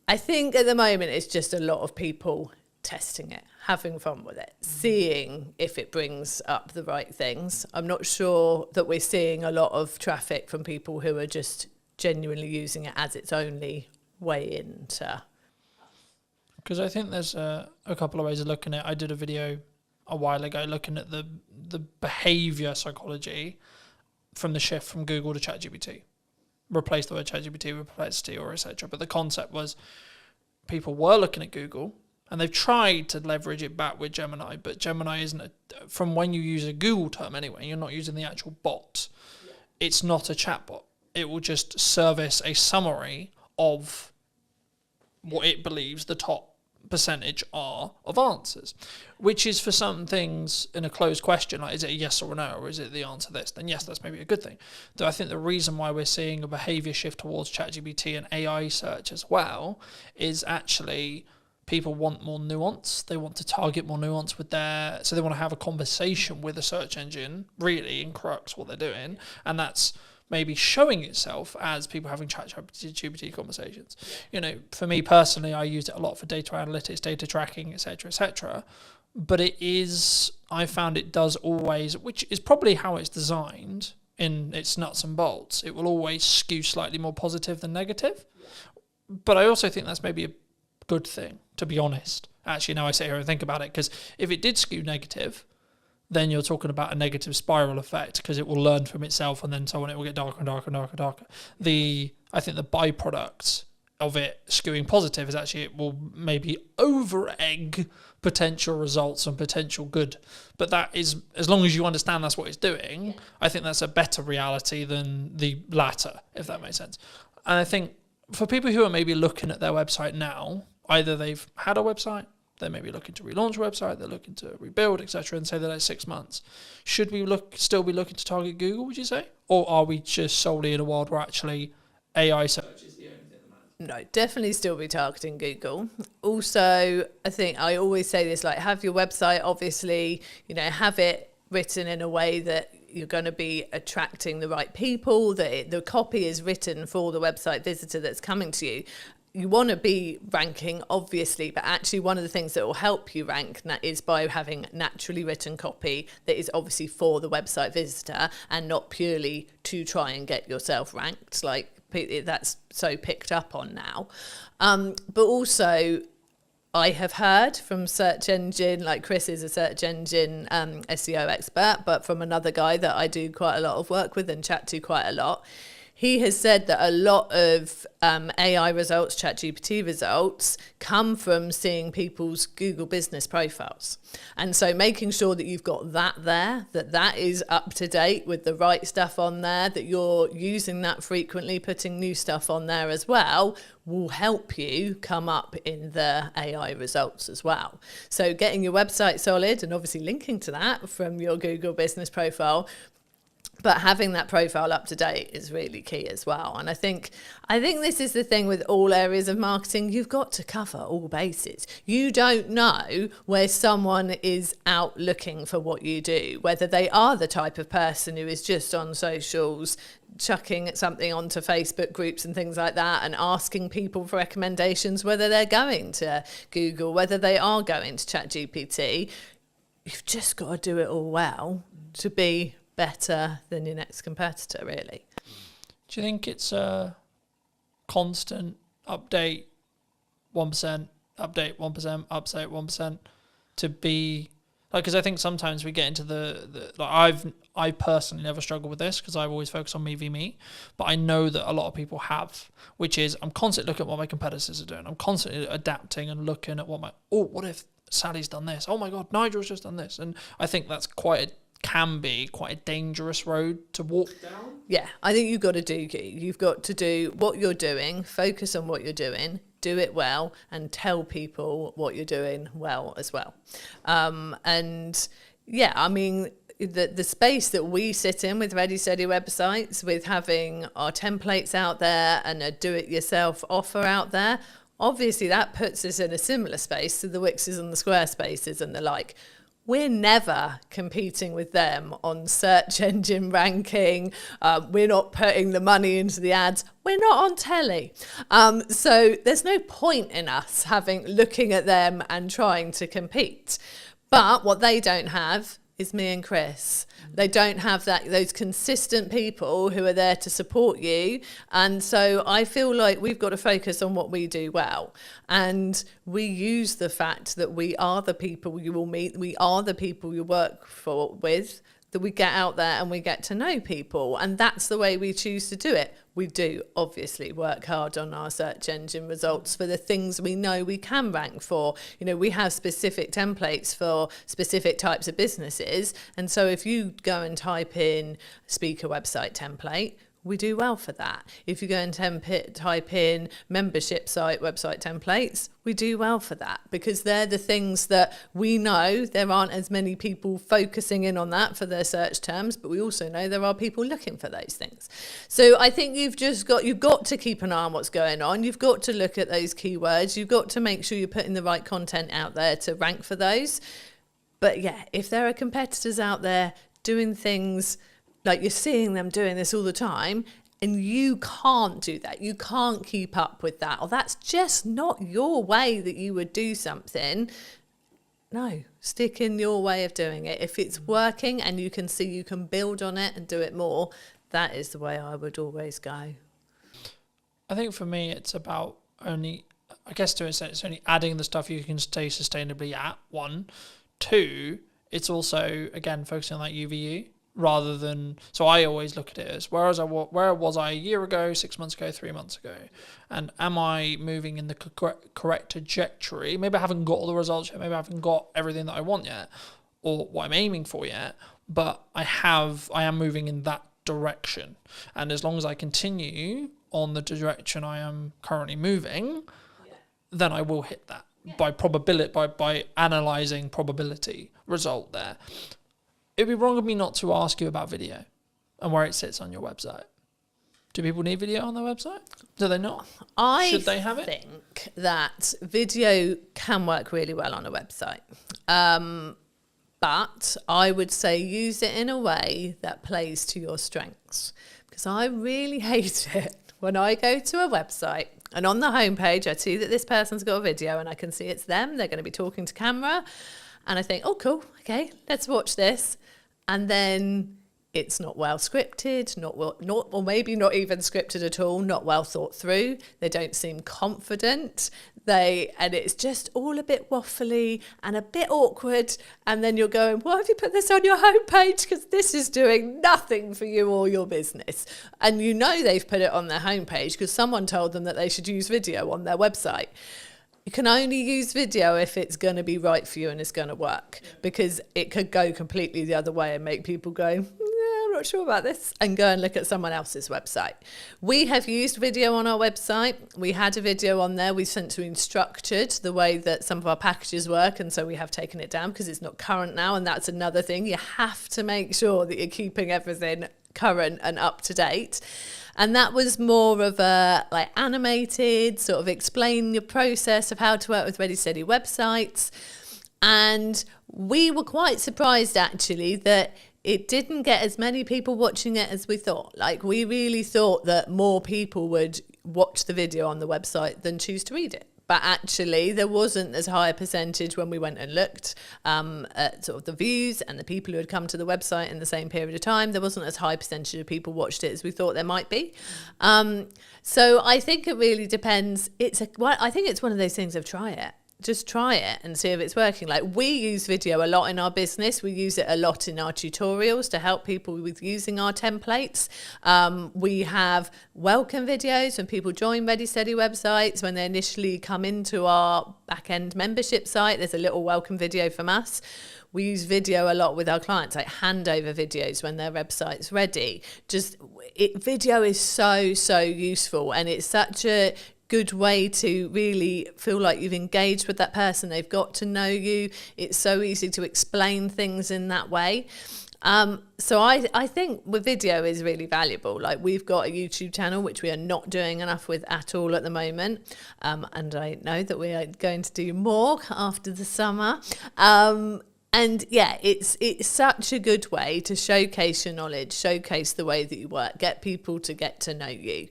N: I think at the moment it's just a lot of people testing it, having fun with it, seeing if it brings up the right things. I'm not sure that we're seeing a lot of traffic from people who are just genuinely using it as its only way into.
A: Because I think there's a couple of ways of looking at it. I did a video a while ago looking at the behaviour psychology from the shift from Google to ChatGPT. Replace the word ChatGPT with Perplexity or etc. But the concept was people were looking at Google and they've tried to leverage it back with Gemini, but Gemini isn't, from when you use a Google term anyway, you're not using the actual bot. Yeah. It's not a chatbot. It will just service a summary of what it believes the top percentage are of answers, which is for some things in a closed question, like is it a yes or a no, or is it the answer this, then yes, that's maybe a good thing. Though I think the reason why we're seeing a behaviour shift towards ChatGPT and AI search as well is actually people want more nuance. They want to target more nuance with so they want to have a conversation with a search engine, really, in crux what they're doing, and that's maybe showing itself as people having ChatGPT conversations. For me personally, I used it a lot for data analytics, data tracking, etc. But I found it does always, which is probably how it's designed in its nuts and bolts, it will always skew slightly more positive than negative. But I also think that's maybe a good thing, to be honest. Actually, now I sit here and think about it, because if it did skew negative, then you're talking about a negative spiral effect, because it will learn from itself, and then so on, it will get darker and darker and darker and darker. I think the byproduct of it skewing positive is actually it will maybe over-egg potential results and potential good. But that is, as long as you understand that's what it's doing, I think that's a better reality than the latter, if that makes sense. And I think for people who are maybe looking at their website now, either they've had a website, they're maybe looking to relaunch a website, they're looking to rebuild, etc., and say that it's 6 months. Should we still be looking to target Google, would you say? Or are we just solely in a world where actually AI search is the only thing that matters?
N: No, definitely still be targeting Google. Also, I think I always say this, like, have your website, obviously, have it written in a way that you're going to be attracting the right people, that the copy is written for the website visitor that's coming to you. You want to be ranking, obviously, but actually one of the things that will help you rank is by having naturally written copy that is obviously for the website visitor and not purely to try and get yourself ranked, like that's so picked up on now. But also, I have heard from search engine, like Chris is a search engine SEO expert, but from another guy that I do quite a lot of work with and chat to quite a lot, he has said that a lot of AI results, ChatGPT results, come from seeing people's Google business profiles. And so making sure that you've got that there, that is up to date with the right stuff on there, that you're using that frequently, putting new stuff on there as well, will help you come up in the AI results as well. So getting your website solid and obviously linking to that from your Google business profile, but having that profile up to date is really key as well. And I think this is the thing with all areas of marketing. You've got to cover all bases. You don't know where someone is out looking for what you do, whether they are the type of person who is just on socials, chucking something onto Facebook groups and things like that and asking people for recommendations, whether they're going to Google, whether they are going to ChatGPT. You've just got to do it all well to be better than your next competitor, really.
A: Do you think it's a constant update 1%, update 1%, update 1% to be like? Because I think sometimes we get into the I personally never struggle with this because I've always focused on me v me, but I know that a lot of people have, which is I'm constantly looking at what my competitors are doing. I'm constantly adapting and looking at what if Sally's done this? Oh my God, Nigel's just done this. And I think that's can be quite a dangerous road to walk down.
N: Yeah, I think you've got to do what you're doing, focus on what you're doing, do it well, and tell people what you're doing well as well. And yeah, I mean, the space that we sit in with Ready Steady websites, with having our templates out there and a do-it-yourself offer out there, obviously that puts us in a similar space to the Wixes and the Squarespaces and the like. We're never competing with them on search engine ranking. We're not putting the money into the ads. We're not on telly. So there's no point in us looking at them and trying to compete. But what they don't have is me and Chris. They don't have those consistent people who are there to support you. And so I feel like we've got to focus on what we do well. And we use the fact that we are the people you will meet, we are the people you work with, that we get out there and we get to know people. And that's the way we choose to do it. We do obviously work hard on our search engine results for the things we know we can rank for. We have specific templates for specific types of businesses. And so if you go and type in speaker website template, we do well for that. If you go and type in membership site, website templates, we do well for that, because they're the things that we know there aren't as many people focusing in on that for their search terms, but we also know there are people looking for those things. So I think you've got to keep an eye on what's going on. You've got to look at those keywords. You've got to make sure you're putting the right content out there to rank for those. But yeah, if there are competitors out there doing things like you're seeing them doing this all the time, and you can't do that, you can't keep up with that, or that's just not your way that you would do something, no, stick in your way of doing it. If it's working and you can see you can build on it and do it more, that is the way I would always go.
A: I think for me, it's about only, I guess to an extent, it's only adding the stuff you can stay sustainably at, 1. 2, it's also, again, focusing on that UVU. Rather than, so I always look at it as where was I a year ago, 6 months ago, 3 months ago, and am I moving in the correct trajectory? Maybe I haven't got all the results yet, maybe I haven't got everything that I want yet, or what I'm aiming for yet, but I am moving in that direction, and as long as I continue on the direction I am currently moving, then I will hit that by probability, by analysing probability result there. It'd be wrong of me not to ask you about video and where it sits on your website. Do people need video on their website? Do they not? Should they have it?
N: I think that video can work really well on a website. But I would say use it in a way that plays to your strengths. Because I really hate it when I go to a website and on the homepage I see that this person's got a video and I can see it's them, they're going to be talking to camera, and I think, oh cool, okay, let's watch this. And then it's not well scripted, or maybe not even scripted at all, not well thought through. They don't seem confident. And it's just all a bit waffly and a bit awkward. And then you're going, why have you put this on your homepage? Because this is doing nothing for you or your business. And you know they've put it on their homepage because someone told them that they should use video on their website. You can only use video if it's going to be right for you and it's going to work, because it could go completely the other way and make people go, I'm not sure about this, and go and look at someone else's website. We have used video on our website. We had a video on there. We sent to Instructured the way that some of our packages work, and so we have taken it down because it's not current now, and that's another thing. You have to make sure that you're keeping everything current and up to date. And that was more of a like animated, sort of explain your process of how to work with Ready Steady websites. And we were quite surprised actually that it didn't get as many people watching it as we thought. Like, we really thought that more people would watch the video on the website than choose to read it. But actually, there wasn't as high a percentage when we went and looked at sort of the views and the people who had come to the website in the same period of time. There wasn't as high a percentage of people watched it as we thought there might be. So I think it really depends. I think it's one of those things of try it. Just try it and see if it's working. Like, we use video a lot in our business. We use it a lot in our tutorials to help people with using our templates. We have welcome videos when people join Ready Steady websites. When they initially come into our back-end membership site, there's a little welcome video from us. We use video a lot with our clients, like handover videos when their website's ready. Video is so useful, and it's such a good way to really feel like you've engaged with that person. They've got to know you. It's so easy to explain things in that way. So I think with video is really valuable. Like, we've got a YouTube channel, which we are not doing enough with at all at the moment. And I know that we are going to do more after the summer. And yeah, it's such a good way to showcase your knowledge, showcase the way that you work, get people to get to know you,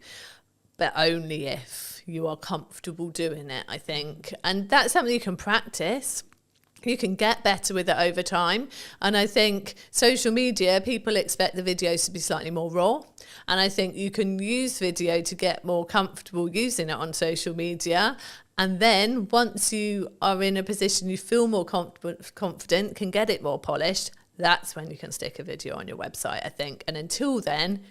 N: but only if you are comfortable doing it, I think. And that's something you can practice. You can get better with it over time. And I think social media, people expect the videos to be slightly more raw. And I think you can use video to get more comfortable using it on social media. And then once you are in a position you feel more confident, can get it more polished, that's when you can stick a video on your website, I think. And until then,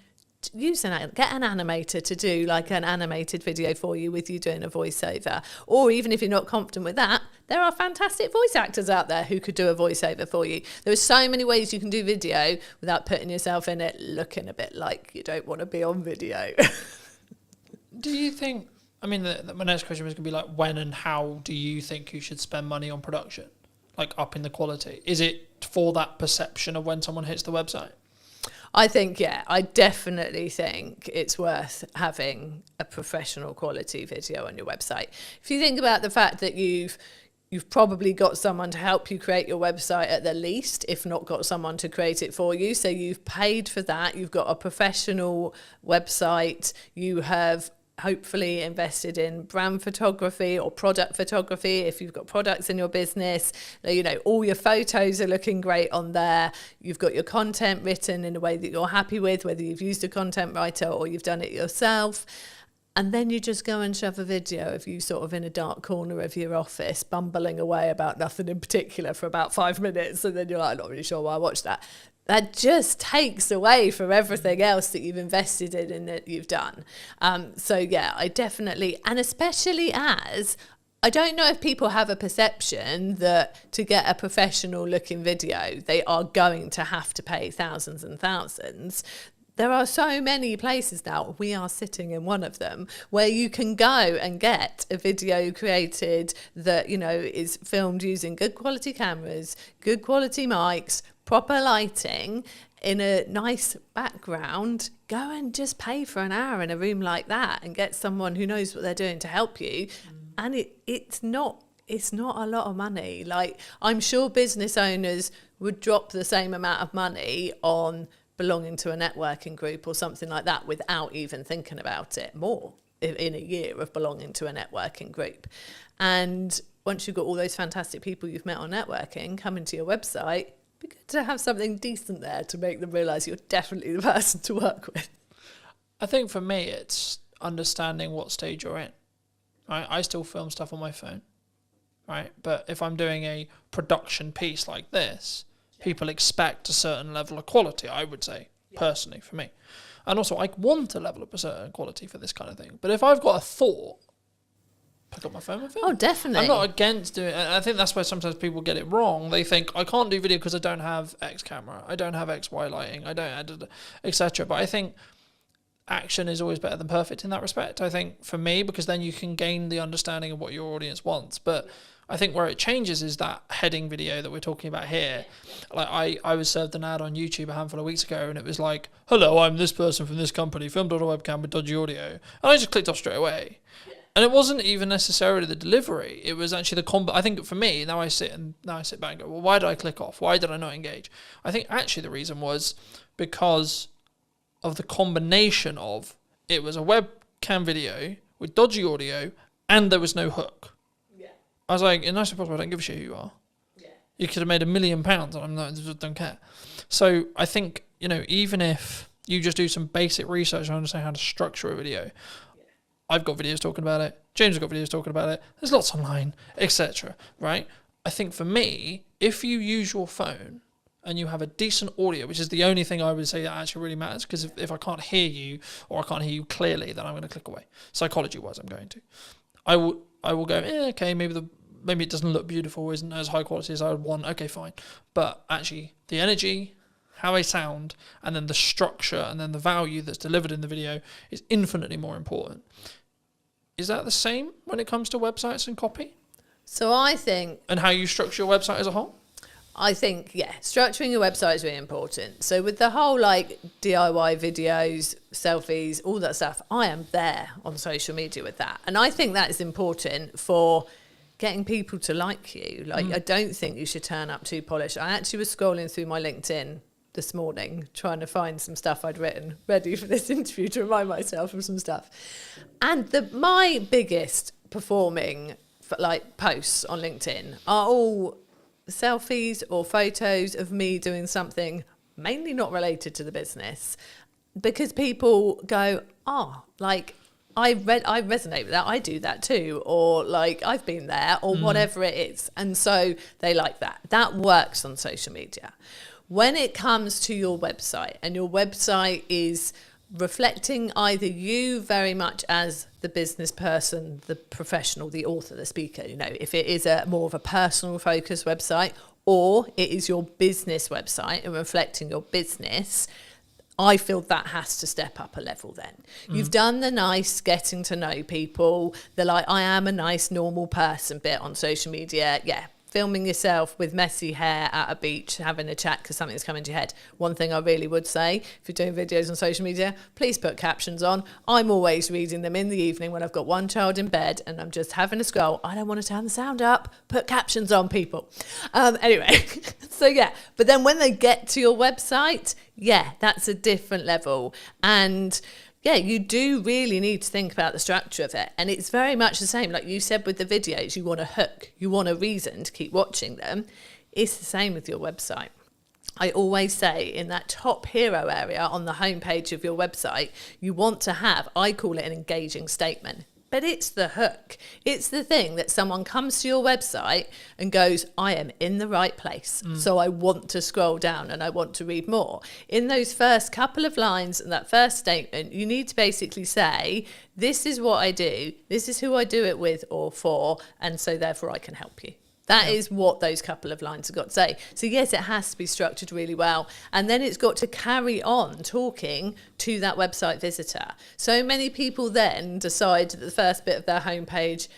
N: get an animator to do like an animated video for you with you doing a voiceover. Or even if you're not confident with that, There are fantastic voice actors out there who could do a voiceover for you. There are so many ways you can do video without putting yourself in it looking a bit like you don't want to be on video.
A: Do you think, I mean, my next question was going to be like, when and how do you think you should spend money on production? Like upping the quality? Is it for that perception of when someone hits the website?
N: I think, yeah, I definitely think it's worth having a professional quality video on your website. If you think about the fact that you've probably got someone to help you create your website at the least, if not got someone to create it for you. So you've paid for that. You've got a professional website. You have hopefully invested in brand photography or product photography if you've got products in your business. You know, all your photos are looking great on there. You've got your content written in a way that you're happy with, whether you've used a content writer or you've done it yourself. And then you just go and shove a video of you sort of in a dark corner of your office, bumbling away about nothing in particular for about 5 minutes. And then you're like, I'm not really sure why I watched that. That just takes away from everything else that you've invested in and that you've done. So yeah, I definitely, and especially as, I don't know if people have a perception that to get a professional looking video, they are going to have to pay thousands and thousands. There are so many places now, we are sitting in one of them, where you can go and get a video created that, you know, is filmed using good quality cameras, good quality mics, proper lighting, in a nice background. Go and just pay for an hour in a room like that and get someone who knows what they're doing to help you. And it's not a lot of money. Like, I'm sure business owners would drop the same amount of money on belonging to a networking group or something like that without even thinking about it more in a year of belonging to a networking group. And once you've got all those fantastic people you've met on networking coming to your website, it'd be good to have something decent there to make them realise you're definitely the person to work with.
A: I think for me, it's understanding what stage you're in. Right? I still film stuff on my phone, right? But if I'm doing a production piece like this, people expect a certain level of quality, I would say, personally, for me. And also, I want a level of a certain quality for this kind of thing. But if I've got a thought, pick up my phone and film.
N: Oh, definitely.
A: I'm not against doing it. I think that's where sometimes people get it wrong. They think, I can't do video because I don't have X camera, I don't have X, Y lighting, I don't, etc. But I think action is always better than perfect in that respect. I think for me, because then you can gain the understanding of what your audience wants. But I think where it changes is that heading video that we're talking about here. Like I was served an ad on YouTube a handful of weeks ago, and it was like, hello, I'm this person from this company, filmed on a webcam with dodgy audio. And I just clicked off straight away. And it wasn't even necessarily the delivery. It was actually the I think for me, now I sit back and go, well, why did I click off? Why did I not engage? I think actually the reason was because of the combination of it was a webcam video with dodgy audio and there was no hook. I was like, in no possible, I don't give a shit who you are. Yeah. You could have made £1 million and I'm not, just don't care. So I think, you know, even if you just do some basic research and understand how to structure a video, I've got videos talking about it, James has got videos talking about it, there's lots online, etc. Right? I think for me, if you use your phone and you have a decent audio, which is the only thing I would say that actually really matters, because if I can't hear you or I can't hear you clearly, then I'm going to click away. Psychology-wise, I'm going to. I will go, okay, maybe it doesn't look beautiful, isn't as high quality as I would want. Okay, fine. But actually, the energy, how I sound, and then the structure, and then the value that's delivered in the video is infinitely more important. Is that the same when it comes to websites and copy?
N: So I think...
A: And how you structure your website as a whole?
N: I think, yeah, structuring your website is really important. So with the whole like DIY videos, selfies, all that stuff, I am there on social media with that. And I think that is important for getting people to like you. Like, I don't think you should turn up too polished. I actually was scrolling through my LinkedIn this morning, trying to find some stuff I'd written ready for this interview to remind myself of some stuff. And my biggest performing like posts on LinkedIn are all selfies or photos of me doing something mainly not related to the business, because people go, like I resonate with that, I do that too, or like I've been there, or whatever it is. And so they like that. That works on social media. When it comes to your website, and your website is reflecting either you very much as the business person, the professional, the author, the speaker, you know, if it is a more of a personal focused website, or it is your business website and reflecting your business, I feel that has to step up a level then. You've done the nice getting to know people, the like, I am a nice normal person bit on social media. Yeah, filming yourself with messy hair at a beach, having a chat because something's coming to your head. One thing I really would say, if you're doing videos on social media, please put captions on. I'm always reading them in the evening when I've got one child in bed and I'm just having a scroll. I don't want to turn the sound up. Put captions on, people. Anyway, so yeah. But then when they get to your website, yeah, that's a different level. And yeah, you do really need to think about the structure of it. And it's very much the same. Like you said with the videos, you want a hook, you want a reason to keep watching them. It's the same with your website. I always say in that top hero area on the homepage of your website, you want to have, I call it an engaging statement. But it's the hook. It's the thing that someone comes to your website and goes, I am in the right place. So I want to scroll down and I want to read more. In those first couple of lines and that first statement, you need to basically say, this is what I do. This is who I do it with or for. And so therefore I can help you. That is what those couple of lines have got to say. So yes, it has to be structured really well. And then it's got to carry on talking to that website visitor. So many people then decide that the first bit of their homepage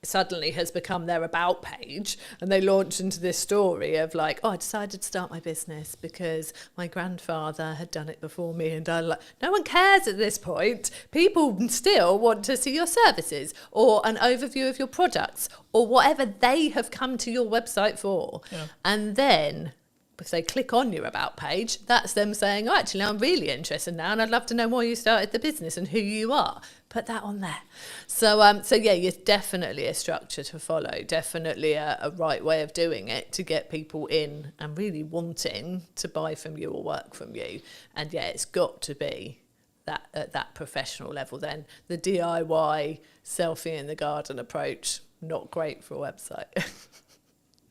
N: suddenly has become their about page, and they launch into this story of like, oh, I decided to start my business because my grandfather had done it before me, and no one cares at this point. People still want to see your services or an overview of your products or whatever they have come to your website for. And then if they click on your about page, that's them saying, oh, actually, I'm really interested now and I'd love to know why you started the business and who you are. Put that on there. So yeah, it's definitely a structure to follow, definitely a right way of doing it to get people in and really wanting to buy from you or work from you. And yeah, it's got to be that at that professional level then. The DIY selfie in the garden approach, not great for a website.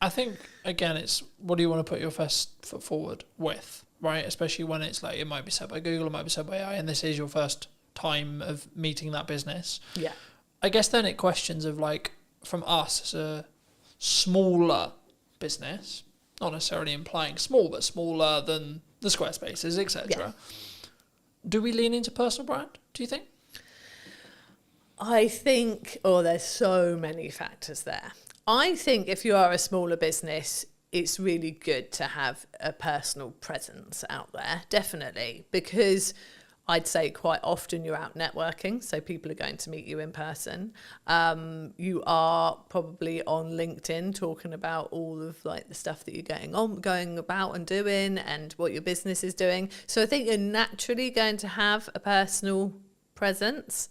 A: I think, again, it's what do you want to put your first foot forward with, right? Especially when it's like, it might be said by Google, it might be said by AI, and this is your first time of meeting that business. Yeah. I guess then it questions of like, from us as a smaller business, not necessarily implying small, but smaller than the Squarespaces, etc. Yeah. Do we lean into personal brand, do you think?
N: I think, there's so many factors there. I think if you are a smaller business, it's really good to have a personal presence out there, definitely, because I'd say quite often you're out networking, so people are going to meet you in person. You are probably on LinkedIn talking about all of like the stuff that you're going about and doing and what your business is doing. So I think you're naturally going to have a personal presence,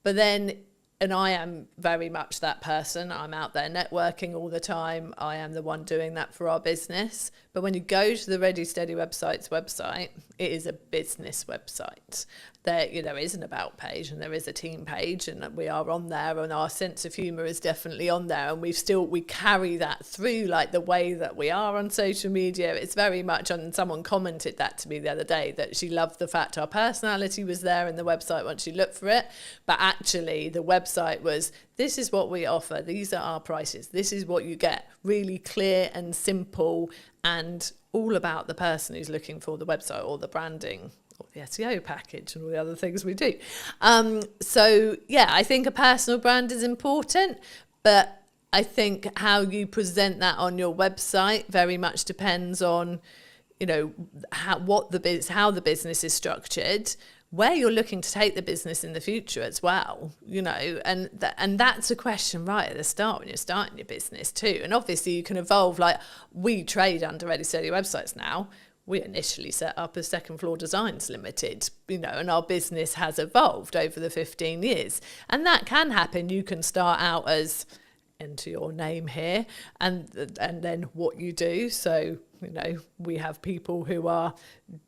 N: but then, and I am very much that person. I'm out there networking all the time. I am the one doing that for our business. But when you go to the Ready Steady website's website, it is a business website. There is an about page and there is a team page, and we are on there, and our sense of humour is definitely on there, and we carry that through like the way that we are on social media. It's very much on. Someone commented that to me the other day, that she loved the fact our personality was there in the website once you look for it, but actually the website was, this is what we offer, these are our prices, this is what you get, really clear and simple, and all about the person who's looking for the website or the branding or the SEO package and all the other things we do. So yeah, I think a personal brand is important, but I think how you present that on your website very much depends on, how the business is structured, where you're looking to take the business in the future as well, and that's a question right at the start when you're starting your business too. And obviously you can evolve, like we trade under Ready Steady websites now. We initially set up as Second Floor Designs Limited, and our business has evolved over the 15 years. And that can happen. You can start out as, enter your name here, and then what you do. So you know, we have people who are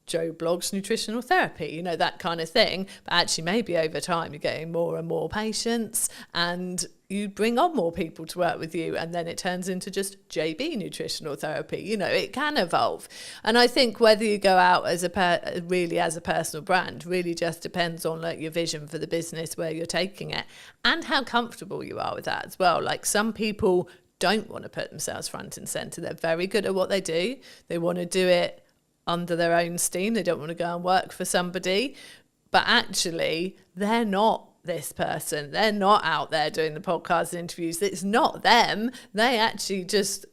N: Joe blogs nutritional therapy, you know, that kind of thing. But actually maybe over time you're getting more and more patients and you bring on more people to work with you, and then it turns into just JB nutritional therapy. You know, it can evolve. And I think whether you go out as really as a personal brand really just depends on like your vision for the business, where you're taking it, and how comfortable you are with that as well. Like some people don't want to put themselves front and center. They're very good at what they do. They want to do it under their own steam. They don't want to go and work for somebody. But actually, they're not this person. They're not out there doing the podcast interviews. It's not them. They actually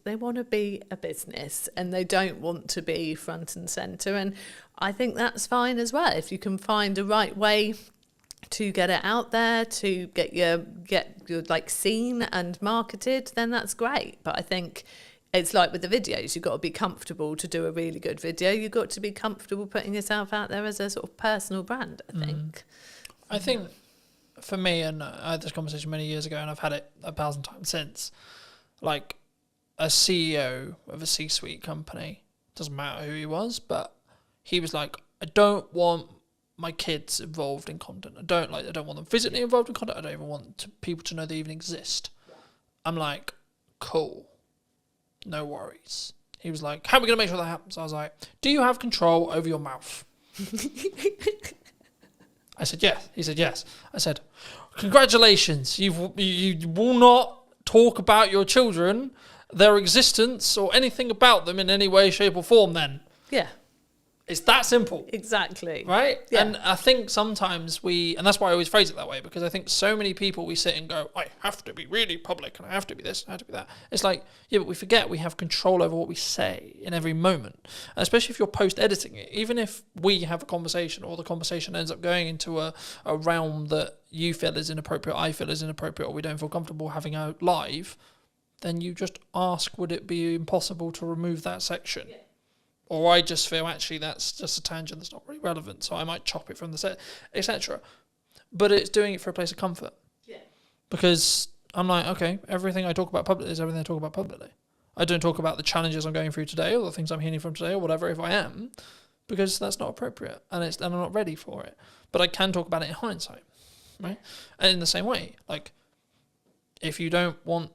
N: they want to be a business and they don't want to be front and center. And I think that's fine as well. If you can find the right way to get it out there, to get your like seen and marketed, then that's great. But I think it's like with the videos, you've got to be comfortable to do a really good video. You've got to be comfortable putting yourself out there as a sort of personal brand, I think.
A: I think for me, and I had this conversation many years ago and I've had it 1,000 times since, like a CEO of a C-suite company, doesn't matter who he was, but he was like, I don't want my kids involved in content. I don't want them physically involved in content. I don't even want people to know they even exist. I'm like, cool, no worries. He was like, how are we going to make sure that happens? I was like, do you have control over your mouth? I said, yes. He said, yes. I said, congratulations. You will not talk about your children, their existence, or anything about them in any way, shape, or form then.
N: Yeah.
A: It's that simple.
N: Exactly.
A: Right?
N: Yeah.
A: And I think sometimes and that's why I always phrase it that way, because I think so many people, we sit and go, I have to be really public, and I have to be this, and I have to be that. It's like, yeah, but we forget we have control over what we say in every moment. And especially if you're post-editing it, even if we have a conversation or the conversation ends up going into a realm that you feel is inappropriate, I feel is inappropriate, or we don't feel comfortable having out live, then you just ask, would it be impossible to remove that section? Yeah. Or I just feel actually that's just a tangent that's not really relevant, so I might chop it from the set, etc. But it's doing it for a place of comfort. Yeah. Because I'm like, okay, everything I talk about publicly is everything I talk about publicly. I don't talk about the challenges I'm going through today or the things I'm healing from today or whatever if I am, because that's not appropriate and I'm not ready for it. But I can talk about it in hindsight, right? And in the same way, like if you don't want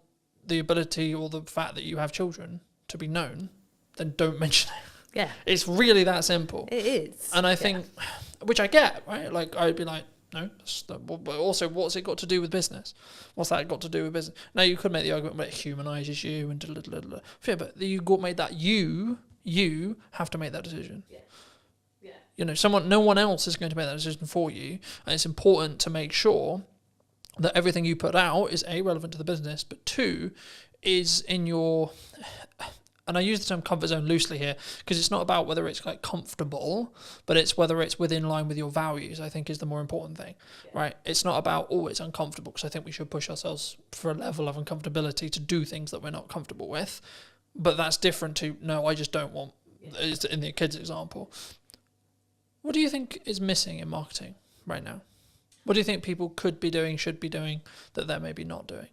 A: the ability or the fact that you have children to be known, then don't mention it.
N: Yeah.
A: It's really that simple.
N: It is.
A: And I think, which I get, right? Like, I'd be like, no, but also, what's it got to do with business? What's that got to do with business? Now, you could make the argument, but it humanises you and yeah, but you made that you have to make that decision. Yeah. Yeah. You know, no one else is going to make that decision for you. And it's important to make sure that everything you put out is A, relevant to the business, but 2, is in your... And I use the term comfort zone loosely here because it's not about whether it's like comfortable, but it's whether it's within line with your values, I think is the more important thing, right? It's not about, it's uncomfortable, because I think we should push ourselves for a level of uncomfortability to do things that we're not comfortable with. But that's different to, no, I just don't want, in the kids example. What do you think is missing in marketing right now? What do you think people could be doing, should be doing, that they're maybe not doing?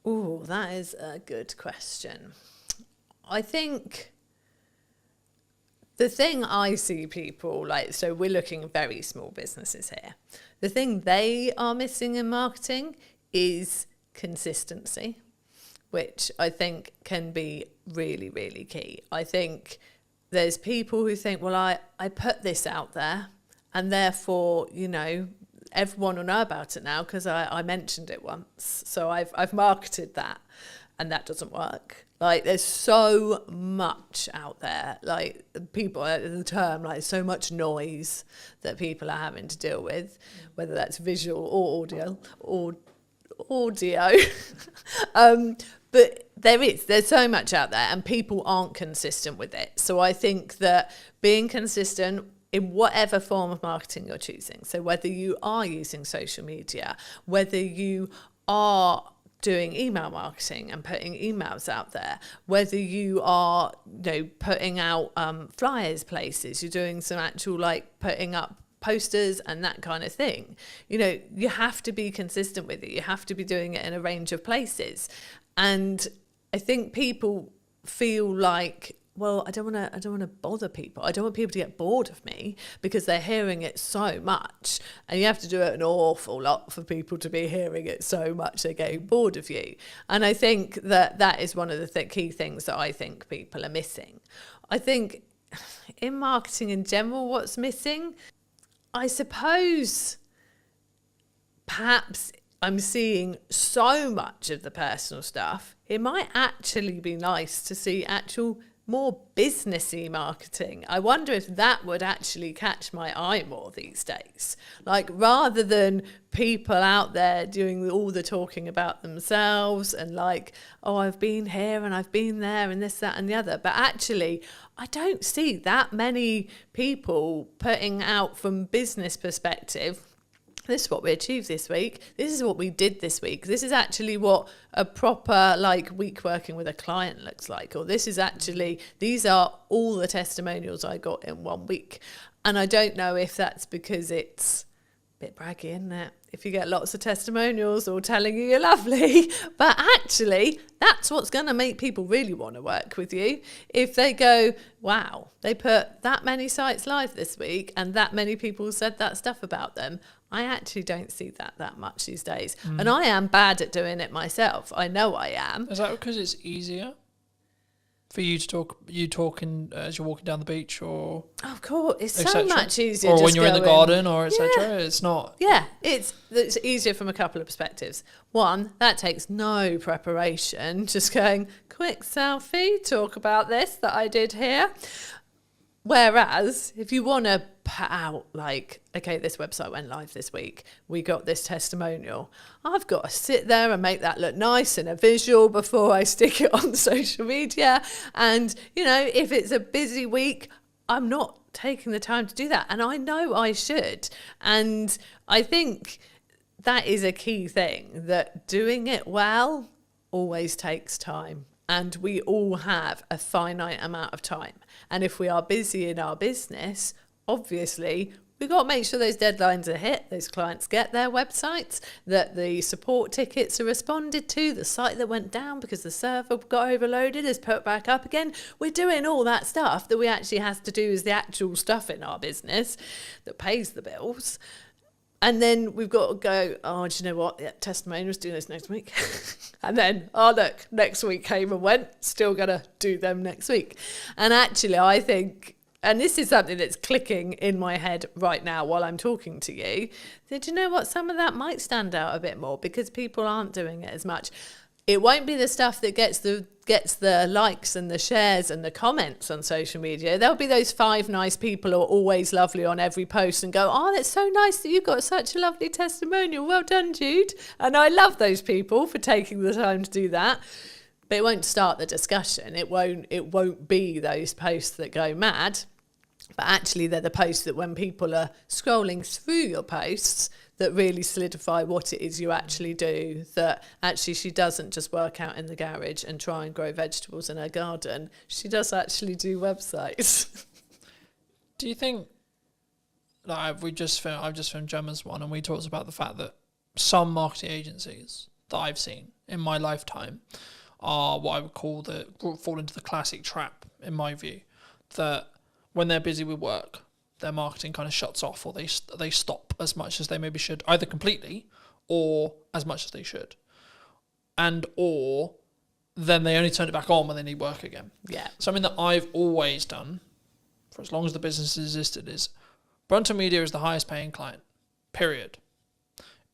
N: Oh, that is a good question. I think the thing I see people so we're looking at very small businesses here. The thing they are missing in marketing is consistency, which I think can be really, really key. I think there's people who think, well, I put this out there and therefore, you know, everyone will know about it now because I mentioned it once. So I've marketed that, and that doesn't work. Like, there's so much out there. Like, people, the term, like, so much noise that people are having to deal with, whether that's visual or audio. But there's so much out there, and people aren't consistent with it. So I think that being consistent in whatever form of marketing you're choosing, so whether you are using social media, whether you are doing email marketing and putting emails out there, whether you are, you know, putting out flyers places, you're doing some actual putting up posters and that kind of thing, you know, you have to be consistent with it. You have to be doing it in a range of places. And I think people feel like, well, I don't want to bother people. I don't want people to get bored of me because they're hearing it so much, and you have to do it an awful lot for people to be hearing it so much they're getting bored of you. And I think that is one of the key things that I think people are missing. I think in marketing in general, what's missing, I suppose, perhaps I'm seeing so much of the personal stuff. It might actually be nice to see actual more businessy marketing. I wonder if that would actually catch my eye more these days. Like, rather than people out there doing all the talking about themselves and like, oh, I've been here and I've been there and this, that and the other. But actually, I don't see that many people putting out from business perspective, this is what we achieved this week. This is what we did this week. This is actually what a proper week working with a client looks like. Or this is actually, these are all the testimonials I got in 1 week. And I don't know if that's because it's a bit braggy, isn't it? If you get lots of testimonials all telling you you're lovely, but actually that's what's going to make people really want to work with you. If they go, wow, they put that many sites live this week and that many people said that stuff about them. I actually don't see that much these days. And I am bad at doing it myself. I know I am.
A: Is that because it's easier for you to talk? You talking as you're walking down the beach, or
N: of course, it's so much easier.
A: Or
N: just
A: when you're in the garden, or etc.
N: Yeah.
A: It's not.
N: Yeah, it's easier from a couple of perspectives. One, that takes no preparation. Just going quick selfie, talk about this that I did here. Whereas if you want to put out okay, this website went live this week, we got this testimonial, I've got to sit there and make that look nice in a visual before I stick it on social media. And, if it's a busy week, I'm not taking the time to do that. And I know I should. And I think that is a key thing, that doing it well always takes time. And we all have a finite amount of time. And if we are busy in our business, obviously, we've got to make sure those deadlines are hit, those clients get their websites, that the support tickets are responded to, the site that went down because the server got overloaded is put back up again. We're doing all that stuff that we actually have to do as the actual stuff in our business that pays the bills. And then we've got to go, oh, do you know what? Yeah, testimonials, do this next week. And then, oh, look, next week came and went, still going to do them next week. And actually, I think, and this is something that's clicking in my head right now while I'm talking to you, that, you know what? Some of that might stand out a bit more because people aren't doing it as much. It won't be the stuff that gets the likes and the shares and the comments on social media. There'll be those 5 nice people who are always lovely on every post and go, oh, that's so nice that you've got such a lovely testimonial. Well done, Jude. And I love those people for taking the time to do that. But it won't start the discussion. It won't be those posts that go mad. But actually, they're the posts that when people are scrolling through your posts, that really solidify what it is you actually do, that actually she doesn't just work out in the garage and try and grow vegetables in her garden. She does actually do websites.
A: Do you think, I've just filmed Gemma's one, and we talked about the fact that some marketing agencies that I've seen in my lifetime are what I would call fall into the classic trap, in my view, that when they're busy with work, their marketing kind of shuts off, or they stop as much as they maybe should, either completely or as much as they should, or then they only turn it back on when they need work again.
N: Yeah.
A: Something that I've always done for as long as the business has existed is Brunton Media is the highest paying client, period.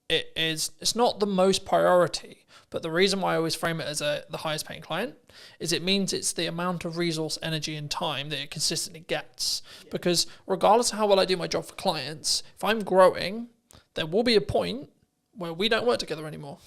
A: It's not the most priority, but the reason why I always frame it as the highest paying client is it means it's the amount of resource, energy and time that it consistently gets. Yeah. Because regardless of how well I do my job for clients, if I'm growing, there will be a point where we don't work together anymore.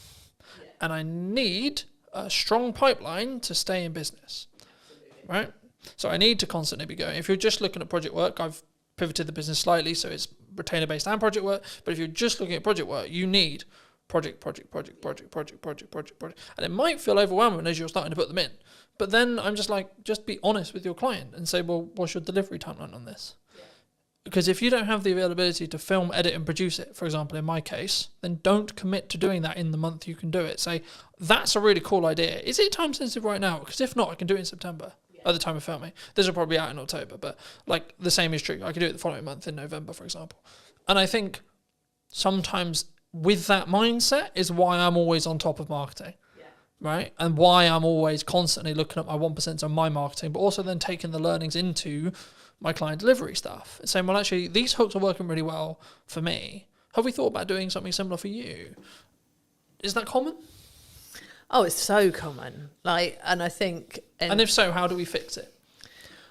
A: Yeah. And I need a strong pipeline to stay in business. Absolutely. Right? So I need to constantly be going. If you're just looking at project work, I've pivoted the business slightly so it's retainer-based and project work. But if you're just looking at project work, you need project. And it might feel overwhelming as you're starting to put them in. But then I'm just like, just be honest with your client and say, well, what's your delivery timeline on this? Yeah. Because if you don't have the availability to film, edit and produce it, for example, in my case, then don't commit to doing that in the month you can do it. Say, that's a really cool idea. Is it time sensitive right now? Because if not, I can do it in September at the time of filming. This will probably be out in October, but like the same is true. I can do it the following month in November, for example. And I think sometimes with that mindset is why I'm always on top of marketing. Right? And why I'm always constantly looking at my 1% on my marketing, but also then taking the learnings into my client delivery stuff. Saying, well, actually, these hooks are working really well for me. Have we thought about doing something similar for you? Is that common?
N: Oh, it's so common. And I think...
A: And if so, how do we fix it?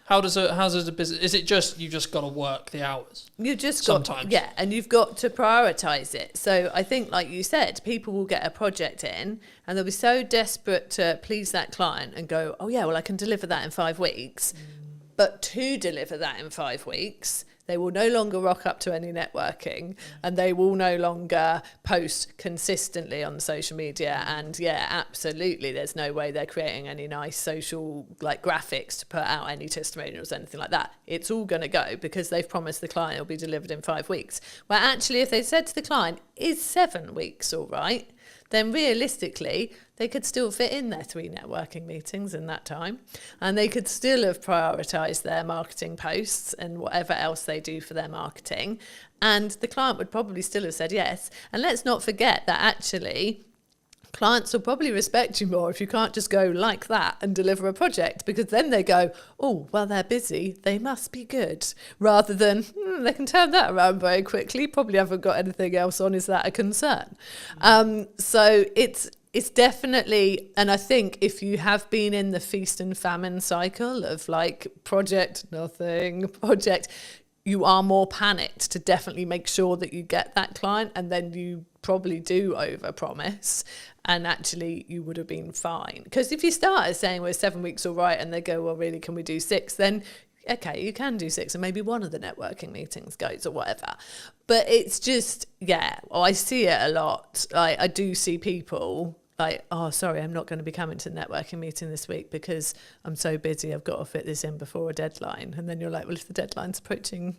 A: How does a business... Is it just, you just got to work the hours?
N: You just
A: sometimes.
N: Yeah, and you've got to prioritise it. So I think, like you said, people will get a project in and they'll be so desperate to please that client and go, oh yeah, well, I can deliver that in 5 weeks. But to deliver that in 5 weeks, they will no longer rock up to any networking and they will no longer post consistently on social media. And yeah, absolutely, there's no way they're creating any nice social graphics to put out any testimonials or anything like that. It's all going to go because they've promised the client it'll be delivered in 5 weeks. Well, actually, if they said to the client, is 7 weeks all right? Then realistically, they could still fit in their 3 networking meetings in that time. And they could still have prioritised their marketing posts and whatever else they do for their marketing. And the client would probably still have said yes. And let's not forget that actually, clients will probably respect you more if you can't just go like that and deliver a project, because then they go, oh, well, they're busy, they must be good, rather than they can turn that around very quickly, probably haven't got anything else on, is that a concern? So it's definitely, and I think if you have been in the feast and famine cycle of project, nothing, project, you are more panicked to definitely make sure that you get that client, and then you probably do overpromise, and actually you would have been fine. Because if you start saying, well, 7 weeks all right, and they go, well, really, can we do 6? Then, okay, you can do 6, and maybe one of the networking meetings goes or whatever. But it's just, I see it a lot. I do see people oh, sorry, I'm not going to be coming to the networking meeting this week because I'm so busy, I've got to fit this in before a deadline. And then you're like, well, if the deadline's approaching,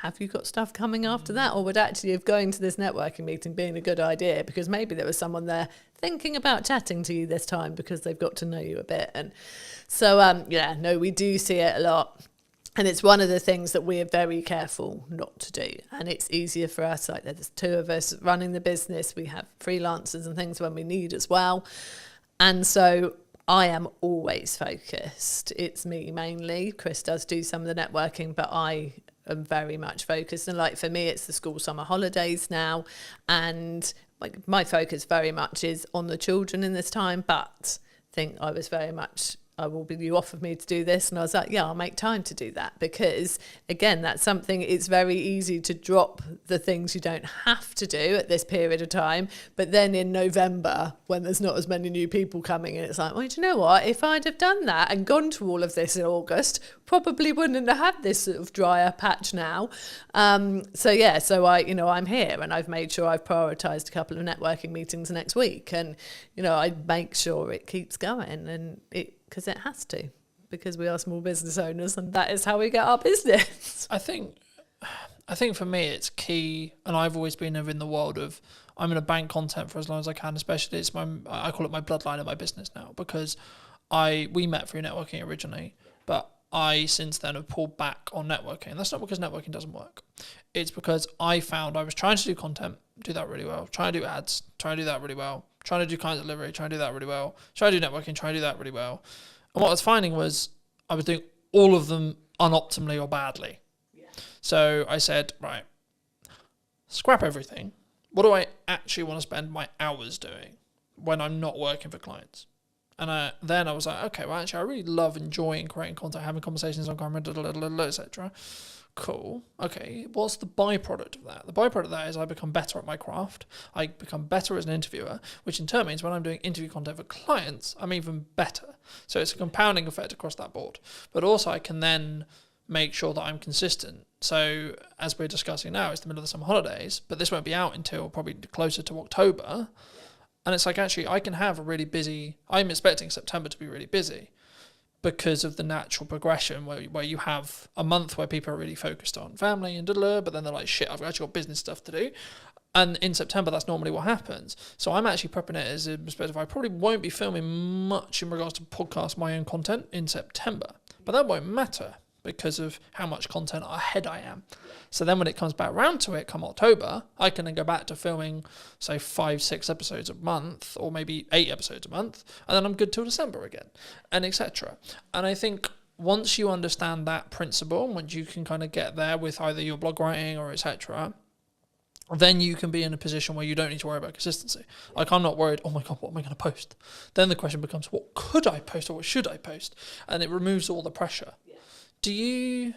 N: have you got stuff coming after that? Or would actually have going to this networking meeting being a good idea, because maybe there was someone there thinking about chatting to you this time because they've got to know you a bit. And so, no, we do see it a lot. And it's one of the things that we're very careful not to do. And it's easier for us, there's 2 of us running the business. We have freelancers and things when we need as well. And so I am always focused. It's me mainly. Chris does do some of the networking, but I am very much focused. And for me, it's the school summer holidays now. And my focus very much is on the children in this time. But I think I was very much... you offered me to do this, and I was like, yeah, I'll make time to do that, because again, that's something, it's very easy to drop the things you don't have to do at this period of time, but then in November, when there's not as many new people coming in, it's like, well, do you know what, if I'd have done that and gone to all of this in August, probably wouldn't have had this sort of drier patch now. So I'm here, and I've made sure I've prioritised a couple of networking meetings next week, and I make sure it keeps going, and because it has to, because we are small business owners, and that is how we get our business.
A: I think for me it's key, and I've always been in the world of, I'm going to bank content for as long as I can, especially I call it my bloodline of my business now, because we met through networking originally, but I since then have pulled back on networking. And that's not because networking doesn't work. It's because I found I was trying to do content, do that really well, trying to do ads, trying to do that really well, trying to do client delivery, trying to do that really well, trying to do networking, trying to do that really well. And what I was finding was I was doing all of them unoptimally or badly. Yeah. So I said, right, scrap everything. What do I actually want to spend my hours doing when I'm not working for clients? And then I was like, okay, well, actually, I really love enjoying creating content, having conversations on camera, etc. Cool. Okay, what's the byproduct of that? The byproduct of that is I become better at my craft. I become better as an interviewer, which in turn means when I'm doing interview content for clients, I'm even better. So it's a compounding effect across that board. But also I can then make sure that I'm consistent. So as we're discussing now, it's the middle of the summer holidays, but this won't be out until probably closer to October. And it's actually, I can have a really busy, I'm expecting September to be really busy, because of the natural progression where you have a month where people are really focused on family and but then they're like, shit, I've actually got business stuff to do. And in September, that's normally what happens. So I'm actually prepping it as a perspective. I probably won't be filming much in regards to podcast my own content in September, but that won't matter because of how much content ahead I am. So then when it comes back around to it come October, I can then go back to filming, say, 5-6 episodes a month, or maybe 8 episodes a month, and then I'm good till December again, and etc. And I think once you understand that principle, once you can kind of get there with either your blog writing or etc., then you can be in a position where you don't need to worry about consistency. Like, I'm not worried, oh my God, what am I going to post? Then the question becomes, what could I post or what should I post? And it removes all the pressure. Yeah. Do you,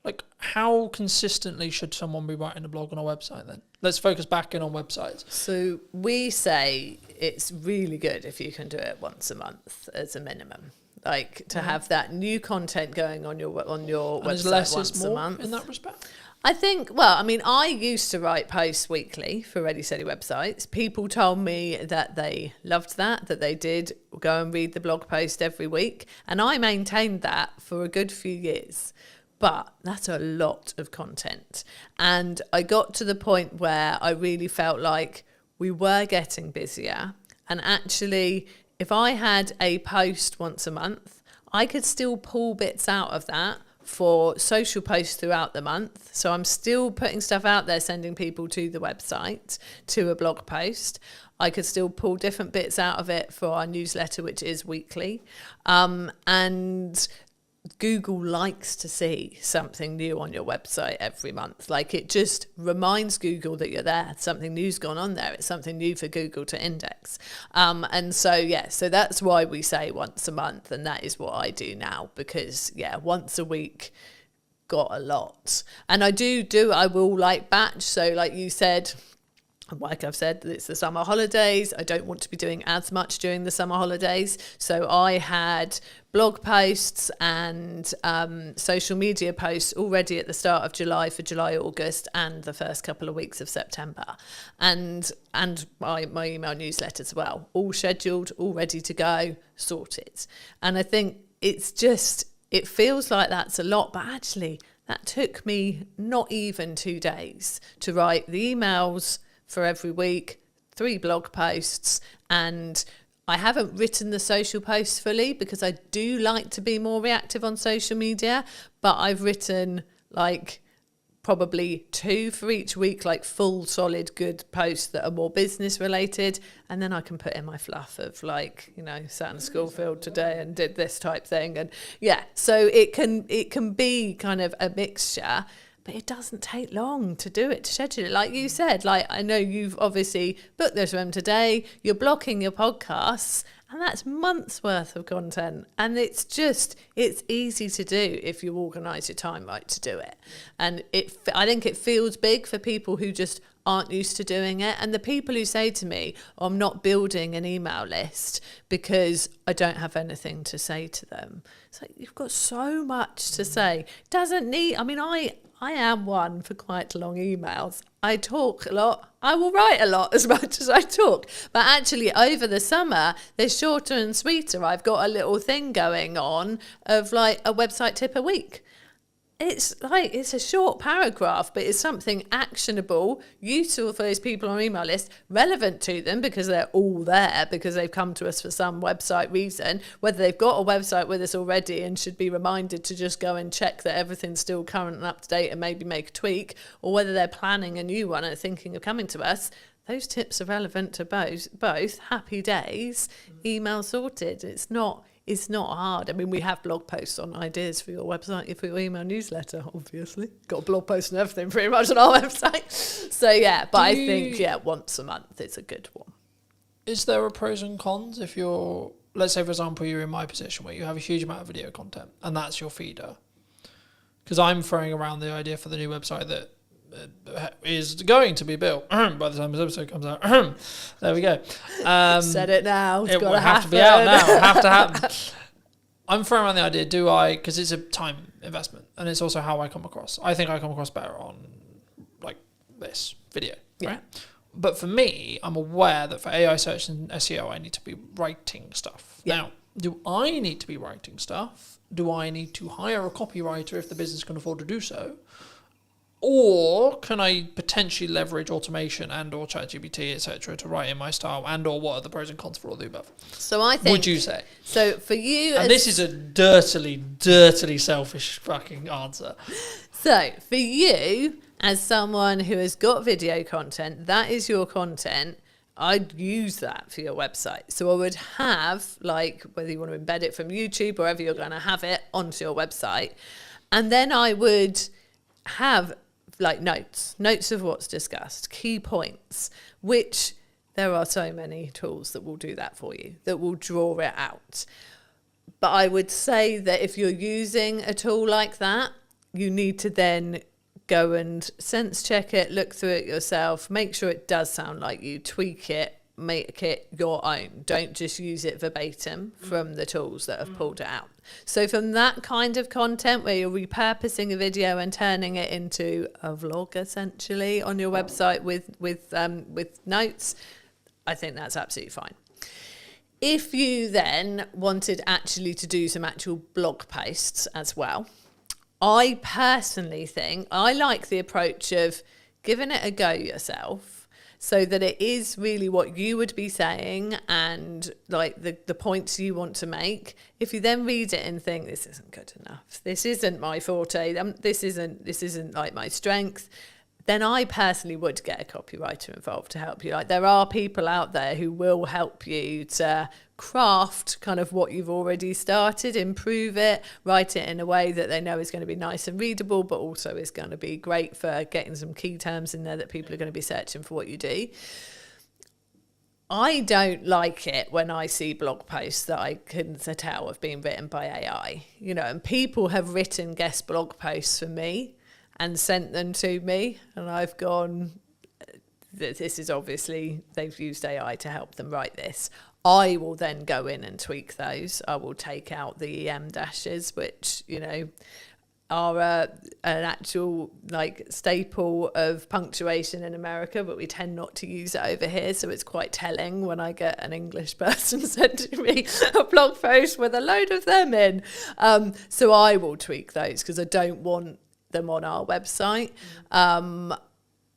A: like, how consistently should someone be writing a blog on a website then? Let's focus back in on websites.
N: So we say it's really good if you can do it once a month as a minimum. Like, to have that new content going on your website once a month.
A: In that respect?
N: I think, well, I mean, I used to write posts weekly for Ready Steady websites. People told me that they loved that they did go and read the blog post every week. And I maintained that for a good few years. But that's a lot of content. And I got to the point where I really felt like we were getting busier. And actually, if I had a post once a month, I could still pull bits out of that for social posts throughout the month. So I'm still putting stuff out there, sending people to the website, to a blog post. I could still pull different bits out of it for our newsletter, which is weekly. And Google likes to see something new on your website every month. Like, it just reminds Google that you're there. Something new's gone on there. It's something new for Google to index. And so, yeah, so that's why we say once a month. And that is what I do now, because, yeah, once a week got a lot. And I will like batch. So like you said, like I've said, it's the summer holidays. I don't want to be doing as much during the summer holidays. So I had blog posts and social media posts already at the start of July for July, August, and the first couple of weeks of September. And my email newsletter as well, all scheduled, all ready to go, sorted. And I think it feels like that's a lot, but actually that took me not even 2 days to write the emails for every week, 3 blog posts, and I haven't written the social posts fully because I do like to be more reactive on social media, but I've written like probably 2 for each week, like full, solid, good posts that are more business related. And then I can put in my fluff of like, sat in a school field today and did this type thing. And yeah, so it can be kind of a mixture. But it doesn't take long to do it, to schedule it. Like you said, like I know you've obviously booked this room today, you're blocking your podcasts, and that's months worth of content. And it's easy to do if you organise your time right to do it. And I think it feels big for people who just aren't used to doing it. And the people who say to me, I'm not building an email list because I don't have anything to say to them. It's like, you've got so much to say. I am one for quite long emails. I talk a lot. I will write a lot as much as I talk. But actually, over the summer, they're shorter and sweeter. I've got a little thing going on of like a website tip a week. It's a short paragraph, but it's something actionable, useful for those people on our email list, relevant to them because they're all there, because they've come to us for some website reason, whether they've got a website with us already and should be reminded to just go and check that everything's still current and up to date and maybe make a tweak, or whether they're planning a new one and thinking of coming to us. Those tips are relevant to both. Happy days, email sorted. It's not hard. I mean, we have blog posts on ideas for your website, for your email newsletter, obviously. Got a blog post and everything pretty much on our website. So, yeah, but I think, once a month is a good one.
A: Is there a pros and cons if let's say, for example, you're in my position where you have a huge amount of video content and that's your feeder? Because I'm throwing around the idea for the new website that is going to be built by the time this episode comes out. There we go.
N: Said it now.
A: It will have to be out now. It'll have to happen. I'm throwing around the idea, because it's a time investment and it's also how I come across. I think I come across better on like this video, right? But for me, I'm aware that for AI search and SEO, I need to be writing stuff. Yeah. Now, do I need to be writing stuff? Do I need to hire a copywriter if the business can afford to do so? Or can I potentially leverage automation and or ChatGPT, etc., to write in my style, and or what are the pros and cons for all the above?
N: So I think...
A: Would you say?
N: So for you...
A: And this is a dirtily selfish fucking answer.
N: So for you, as someone who has got video content, that is your content, I'd use that for your website. So I would have, like, whether you want to embed it from YouTube, wherever you're going to have it, onto your website. And then I would have... like notes of what's discussed, key points, which there are so many tools that will do that for you, that will draw it out. But I would say that if you're using a tool like that, you need to then go and sense check it, look through it yourself, make sure it does sound like you, tweak it, make it your own. Don't just use it verbatim from the tools that have pulled it out. So from that kind of content where you're repurposing a video and turning it into a vlog essentially on your website with notes, I think that's absolutely fine. If you then wanted actually to do some actual blog posts as well, I personally think I like the approach of giving it a go yourself, so that it is really what you would be saying and like the points you want to make. If you then read it and think, this isn't good enough, this isn't my forte, this isn't like my strength, then I personally would get a copywriter involved to help you. Like, there are people out there who will help you to craft kind of what you've already started, improve it, write it in a way that they know is going to be nice and readable, but also is going to be great for getting some key terms in there that people are going to be searching for what you do. I don't like it when I see blog posts that I can tell have been written by AI, you know, and people have written guest blog posts for me and sent them to me, and I've gone, this is obviously, they've used AI to help them write this. I will then go in and tweak those. I will take out the EM dashes, which, you know, are an actual like staple of punctuation in America, but we tend not to use it over here. So it's quite telling when I get an English person sending me a blog post with a load of them in. So I will tweak those because I don't want them on our website.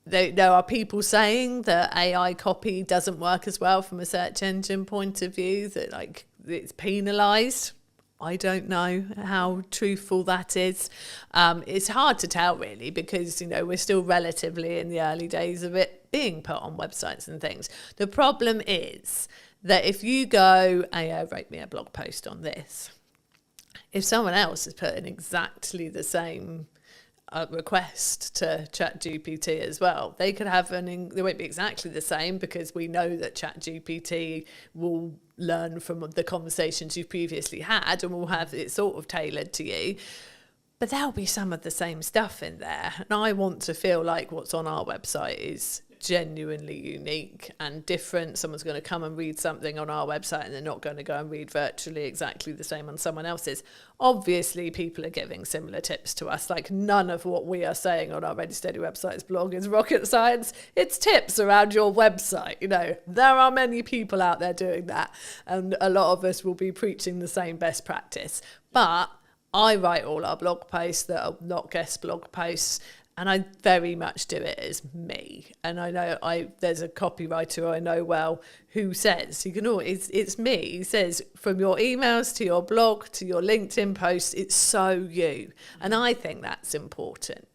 N: There are people saying that AI copy doesn't work as well from a search engine point of view, that like it's penalised. I don't know how truthful that is. It's hard to tell really, because, you know, we're still relatively in the early days of it being put on websites and things. The problem is that if you go, AI wrote me a blog post on this, if someone else is putting exactly the same request to ChatGPT as well, they could have they won't be exactly the same, because we know that ChatGPT will learn from the conversations you've previously had and will have it sort of tailored to you, but there'll be some of the same stuff in there, and I want to feel like what's on our website is genuinely unique and different. Someone's going to come and read something on our website and they're not going to go and read virtually exactly the same on someone else's. Obviously, people are giving similar tips to us. Like, none of what we are saying on our Ready Steady Websites blog is rocket science. It's tips around your website. You know, there are many people out there doing that, and a lot of us will be preaching the same best practice. But I write all our blog posts that are not guest blog posts, and I very much do it as me. And I know there's a copywriter I know well who says, you can always, it's me. He says, from your emails to your blog to your LinkedIn posts, it's so you. And I think that's important,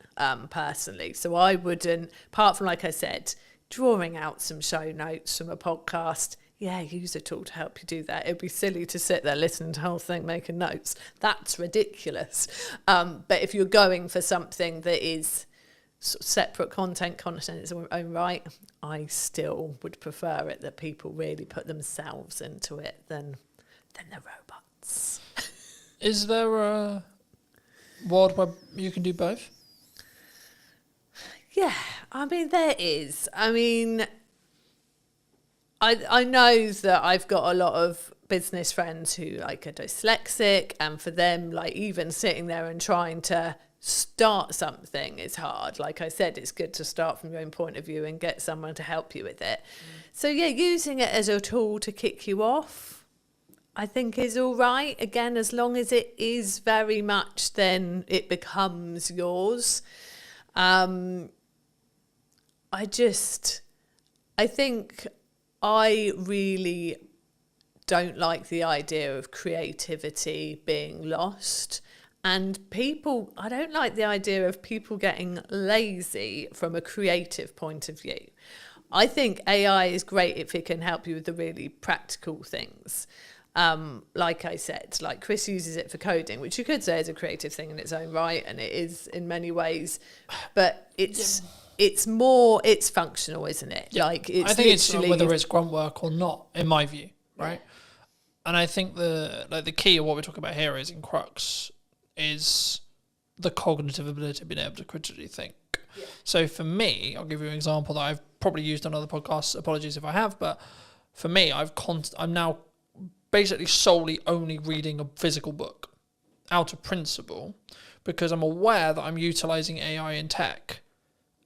N: personally. So I wouldn't, apart from, like I said, drawing out some show notes from a podcast, yeah, use a tool to help you do that. It'd be silly to sit there listening to the whole thing, making notes. That's ridiculous. But if you're going for something that is sort of separate content in its own right, I still would prefer it that people really put themselves into it than the robots.
A: Is there a world where you can do both?
N: Yeah, I mean, there is. I mean, I know that I've got a lot of business friends who like are dyslexic, and for them, like, even sitting there and trying to start something is hard. Like I said, it's good to start from your own point of view and get someone to help you with it. So yeah, using it as a tool to kick you off, I think is all right. Again, as long as it is very much, then it becomes yours. I think I really don't like the idea of creativity being lost. And I don't like the idea of people getting lazy from a creative point of view. I think AI is great if it can help you with the really practical things. Like I said, like Chris uses it for coding, which you could say is a creative thing in its own right, and it is in many ways, but it's functional, isn't it?
A: Yeah.
N: Like it's
A: I think it's whether it's grunt work or not, in my view, right? Yeah. And I think the key of what we're talking about here is in crux is the cognitive ability of being able to critically think. Yeah. So for me, I'll give you an example that I've probably used on other podcasts. Apologies if I have, but for me, I'm now basically solely only reading a physical book out of principle, because I'm aware that I'm utilizing AI in tech,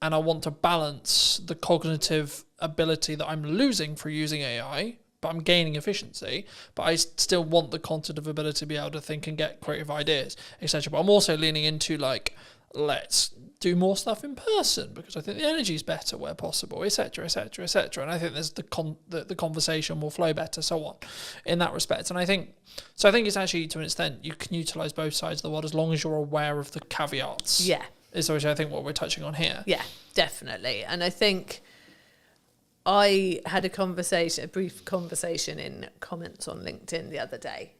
A: and I want to balance the cognitive ability that I'm losing through using AI, but I'm gaining efficiency, but I still want the cognitive ability to be able to think and get creative ideas, etc. But I'm also leaning into let's do more stuff in person because I think the energy is better where possible, etc., etc., etc. And I think there's the conversation will flow better, so on, in that respect. And I think it's actually, to an extent, you can utilize both sides of the world as long as you're aware of the caveats.
N: Yeah,
A: is which I think what we're touching on here.
N: Yeah, definitely. And I think I had a brief conversation in comments on LinkedIn the other day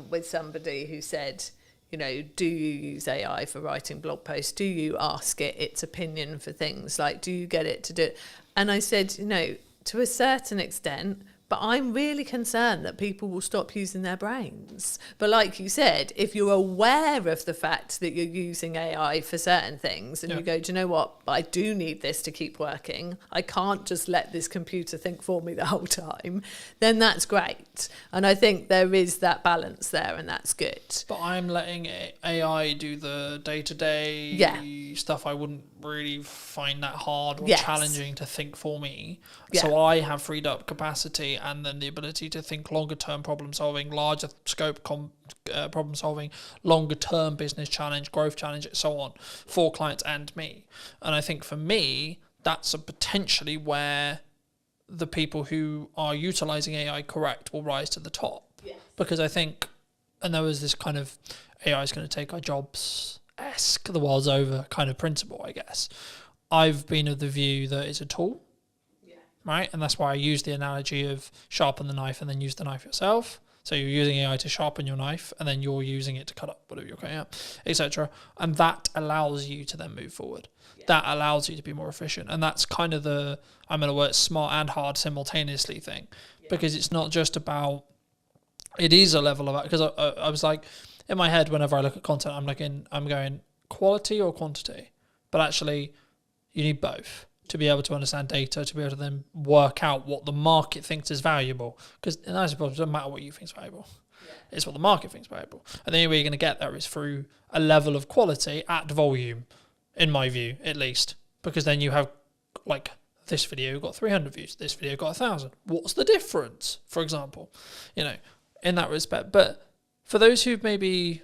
N: with somebody who said, do you use AI for writing blog posts? Do you ask it its opinion for things? Like, do you get it to do it? And I said, to a certain extent, but I'm really concerned that people will stop using their brains. But like you said, if you're aware of the fact that you're using AI for certain things and you go, do you know what? I do need this to keep working. I can't just let this computer think for me the whole time. Then that's great. And I think there is that balance there, and that's good.
A: But I'm letting AI do the day-to-day stuff I wouldn't really find that hard or challenging to think for me. So I have freed up capacity and then the ability to think longer term problem solving, larger scope problem solving, longer term business challenge, growth challenge, and so on for clients and me. And I think for me, that's potentially where the people who are utilizing AI correct will rise to the top. Yes. Because I think, and there was this kind of AI is going to take our jobs-esque, the world's over kind of principle, I guess. I've been of the view that it's a tool. Right, and that's why I use the analogy of sharpen the knife and then use the knife yourself. So you're using AI to sharpen your knife, and then you're using it to cut up whatever you're cutting up, etc. And that allows you to then move forward. Yeah. That allows you to be more efficient, and that's kind of I'm going to work smart and hard simultaneously thing, because it's not just about. It is a level of, because I was like in my head whenever I look at content, I'm going quality or quantity, but actually you need both to be able to understand data, to be able to then work out what the market thinks is valuable. Because I suppose it doesn't matter what you think is valuable. Yeah. It's what the market thinks is valuable. And the only way you're going to get there is through a level of quality at volume, in my view, at least. Because then you have, like, this video got 300 views, this video got 1,000. What's the difference, for example? In that respect. But for those who've maybe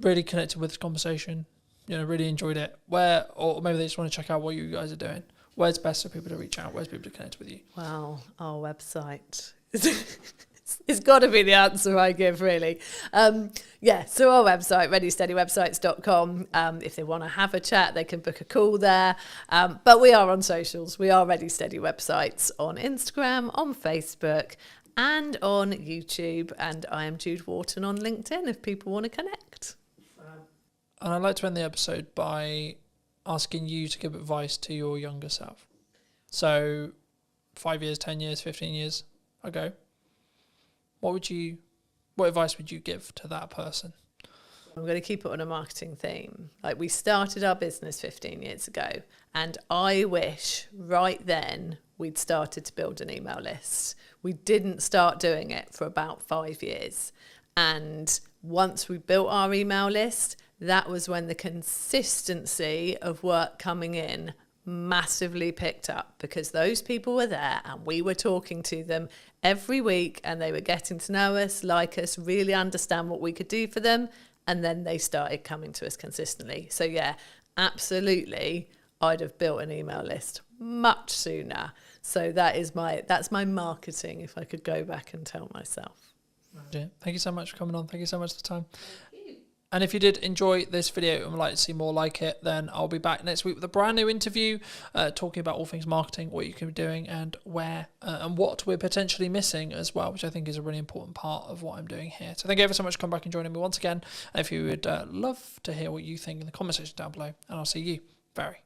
A: really connected with this conversation, really enjoyed it, or maybe they just want to check out what you guys are doing, where's best for people to reach out? Where's people to connect with you?
N: Well, our website. It's got to be the answer I give, really. So our website, readysteadywebsites.com. If they want to have a chat, they can book a call there. But we are on socials. We are Ready Steady Websites on Instagram, on Facebook, and on YouTube. And I am Jude Wharton on LinkedIn if people want to connect.
A: And I'd like to end the episode by asking you to give advice to your younger self. So 5 years, 10 years, 15 years ago, what advice would you give to that person?
N: I'm going to keep it on a marketing theme. Like, we started our business 15 years ago, and I wish right then we'd started to build an email list. We didn't start doing it for about 5 years. And once we built our email list, that was when the consistency of work coming in massively picked up because those people were there and we were talking to them every week and they were getting to know us, like us, really understand what we could do for them. And then they started coming to us consistently. So yeah, absolutely, I'd have built an email list much sooner. So that's my marketing, if I could go back and tell myself.
A: Yeah. Thank you so much for coming on. Thank you so much for the time. And if you did enjoy this video and would like to see more like it, then I'll be back next week with a brand new interview talking about all things marketing, what you can be doing and where and what we're potentially missing as well, which I think is a really important part of what I'm doing here. So thank you ever so much for coming back and joining me once again. And if you would love to hear what you think in the comment section down below, and I'll see you very,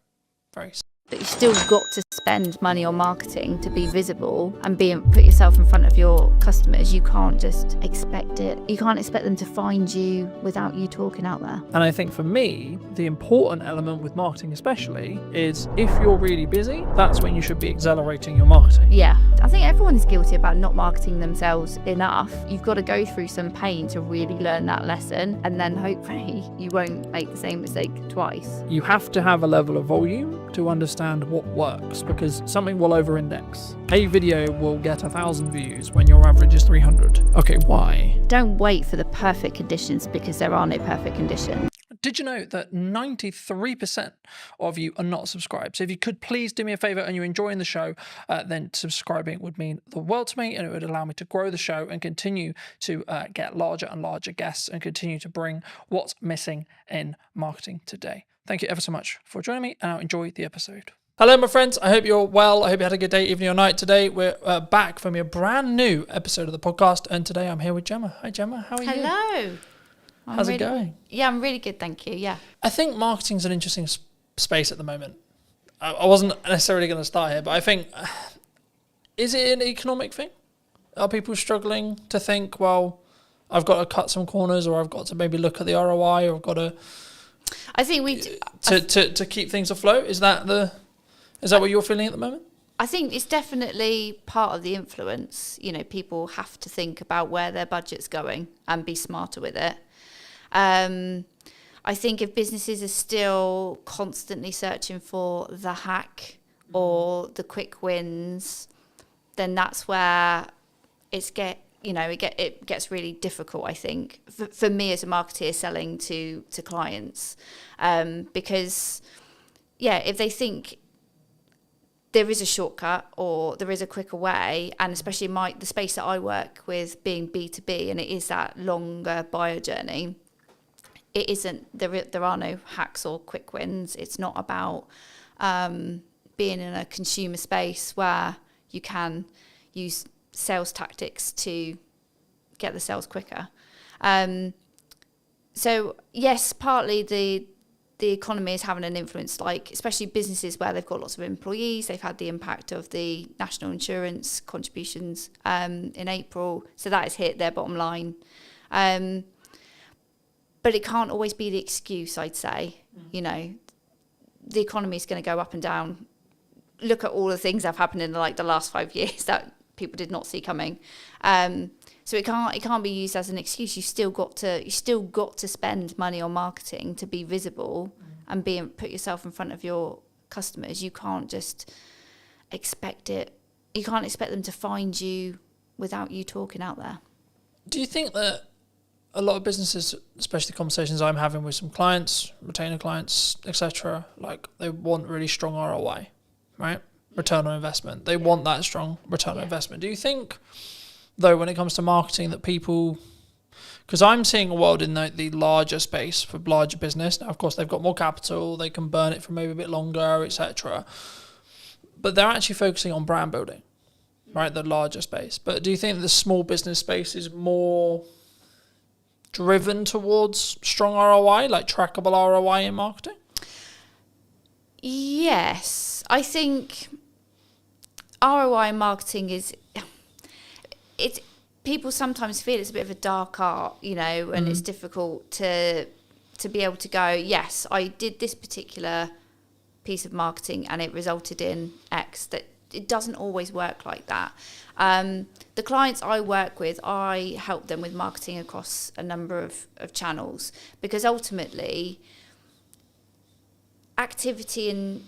A: very soon.
O: But you've still got to spend money on marketing to be visible and put yourself in front of your customers. You can't just expect it. You can't expect them to find you without you talking out there.
A: And I think for me, the important element with marketing especially is if you're really busy, that's when you should be accelerating your marketing.
O: Yeah, I think everyone is guilty about not marketing themselves enough. You've got to go through some pain to really learn that lesson, and then hopefully you won't make the same mistake twice.
A: You have to have a level of volume to understand what works, because something will over-index. A video will get 1,000 views when your average is 300. Okay, why?
O: Don't wait for the perfect conditions, because there are no perfect conditions.
A: Did you know that 93% of you are not subscribed? So if you could please do me a favor and you're enjoying the show, then subscribing would mean the world to me, and it would allow me to grow the show and continue to get larger and larger guests and continue to bring what's missing in marketing today. Thank you ever so much for joining me, and I'll enjoy the episode. Hello, my friends. I hope you're well. I hope you had a good day, evening or night. Today, we're back from a brand new episode of the podcast, and today I'm here with Gemma. Hi, Gemma. How are you?
O: Hello.
A: How's it going?
O: Yeah, I'm really good, thank you. Yeah.
A: I think marketing's an interesting space at the moment. I wasn't necessarily going to start here, but I think, is it an economic thing? Are people struggling to think, well, I've got to cut some corners, or I've got to maybe look at the ROI, or I've got to...
O: I think
A: to keep things afloat? Is that what you're feeling at the moment?
O: I think it's definitely part of the influence. You know, people have to think about where their budget's going and be smarter with it. I think if businesses are still constantly searching for the hack or the quick wins, then that's where it gets really difficult, I think, for me as a marketeer selling to clients. Because, if they think there is a shortcut or there is a quicker way, and especially the space that I work with being B2B, and it is that longer buyer journey, it isn't, there are no hacks or quick wins. It's not about being in a consumer space where you can use sales tactics to get the sales quicker. So yes, partly the economy is having an influence, like especially businesses where they've got lots of employees. They've had the impact of the national insurance contributions in April, so that has hit their bottom line. But it can't always be the excuse, I'd say. You know, the economy is going to go up and down. Look at all the things that have happened in the last 5 years that people did not see coming. So it can't be used as an excuse. You still got to spend money on marketing to be visible and put yourself in front of your customers. You can't just expect it. You can't expect them to find you without you talking out there.
A: Do you think that a lot of businesses, especially conversations I'm having with some clients, retainer clients, etc., like they want really strong ROI, right? Return on investment. They want that strong return on investment. Do you think, though, when it comes to marketing, that people, because I'm seeing a world in the larger space for larger business. Now, of course, they've got more capital, they can burn it for maybe a bit longer, etc. But they're actually focusing on brand building, right? The larger space. But do you think the small business space is more driven towards strong ROI, like trackable ROI in marketing?
O: Yes, I think ROI marketing is, people sometimes feel it's a bit of a dark art, you know, and it's difficult to be able to go, yes, I did this particular piece of marketing and it resulted in X. That it doesn't always work like that. The clients I work with, I help them with marketing across a number of channels, because ultimately activity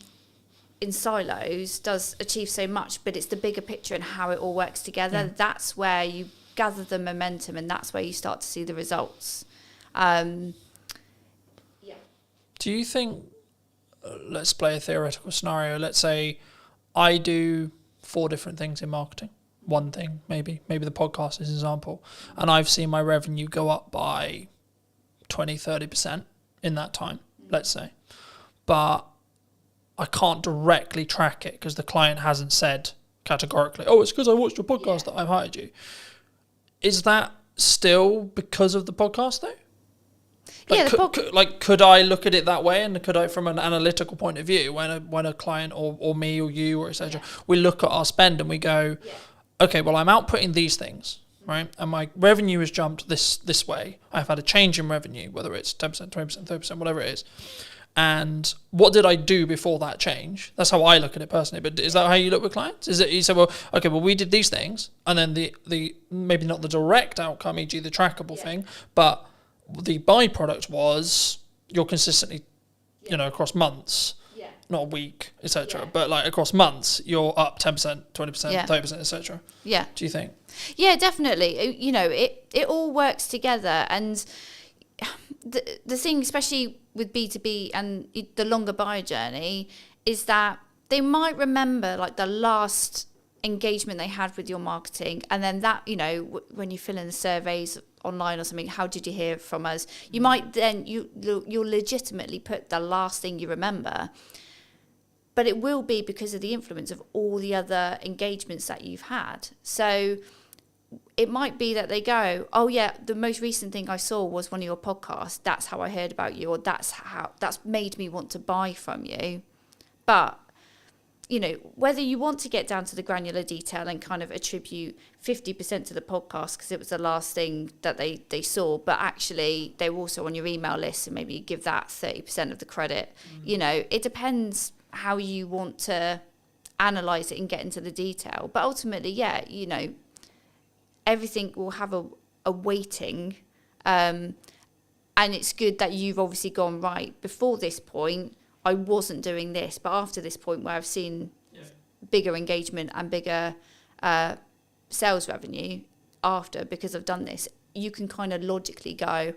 O: in silos does achieve so much, but it's the bigger picture and how it all works together.
A: Yeah.
O: That's where you gather the momentum, and that's where you start to see the results.
A: Do you think, let's play a theoretical scenario, let's say I do 4 different things in marketing, one thing maybe the podcast is an example, and I've seen my revenue go up by 20-30% in that time, let's say, but I can't directly track it because the client hasn't said categorically, oh, it's because I watched your podcast that I've hired you. Is that still because of the podcast though? Could I look at it that way, and could I, from an analytical point of view, when a client or me or you or etc., we look at our spend and we go, okay, well, I'm outputting these things, right, and my revenue has jumped this way. I've had a change in revenue, whether it's 10%, 20%, 30%, whatever it is. And what did I do before that change? That's how I look at it personally. But is that how you look with clients? Is it you say, well, okay, well, we did these things, and then the maybe not the direct outcome, e.g. the trackable thing, but the byproduct was you're consistently, across months, not a week, etc., but like across months, you're up 10%, 20%, 30%, etc.
O: Yeah.
A: Do you think?
O: Yeah, definitely. It all works together, and the thing, especially with B2B and the longer buyer journey, is that they might remember like the last engagement they had with your marketing, and then that, when you fill in the surveys online or something, how did you hear from us? You might then you'll legitimately put the last thing you remember, but it will be because of the influence of all the other engagements that you've had. So it might be that they go, oh yeah, the most recent thing I saw was one of your podcasts. That's how I heard about you, or that's made me want to buy from you. But whether you want to get down to the granular detail and kind of attribute 50% to the podcast because it was the last thing that they saw, but actually they were also on your email list, and maybe you give that 30% of the credit. It depends how you want to analyze it and get into the detail. But ultimately, everything will have a weighting, and it's good that you've obviously gone, right, before this point I wasn't doing this, but after this point where I've seen bigger engagement and bigger sales revenue after, because I've done this, you can kind of logically go,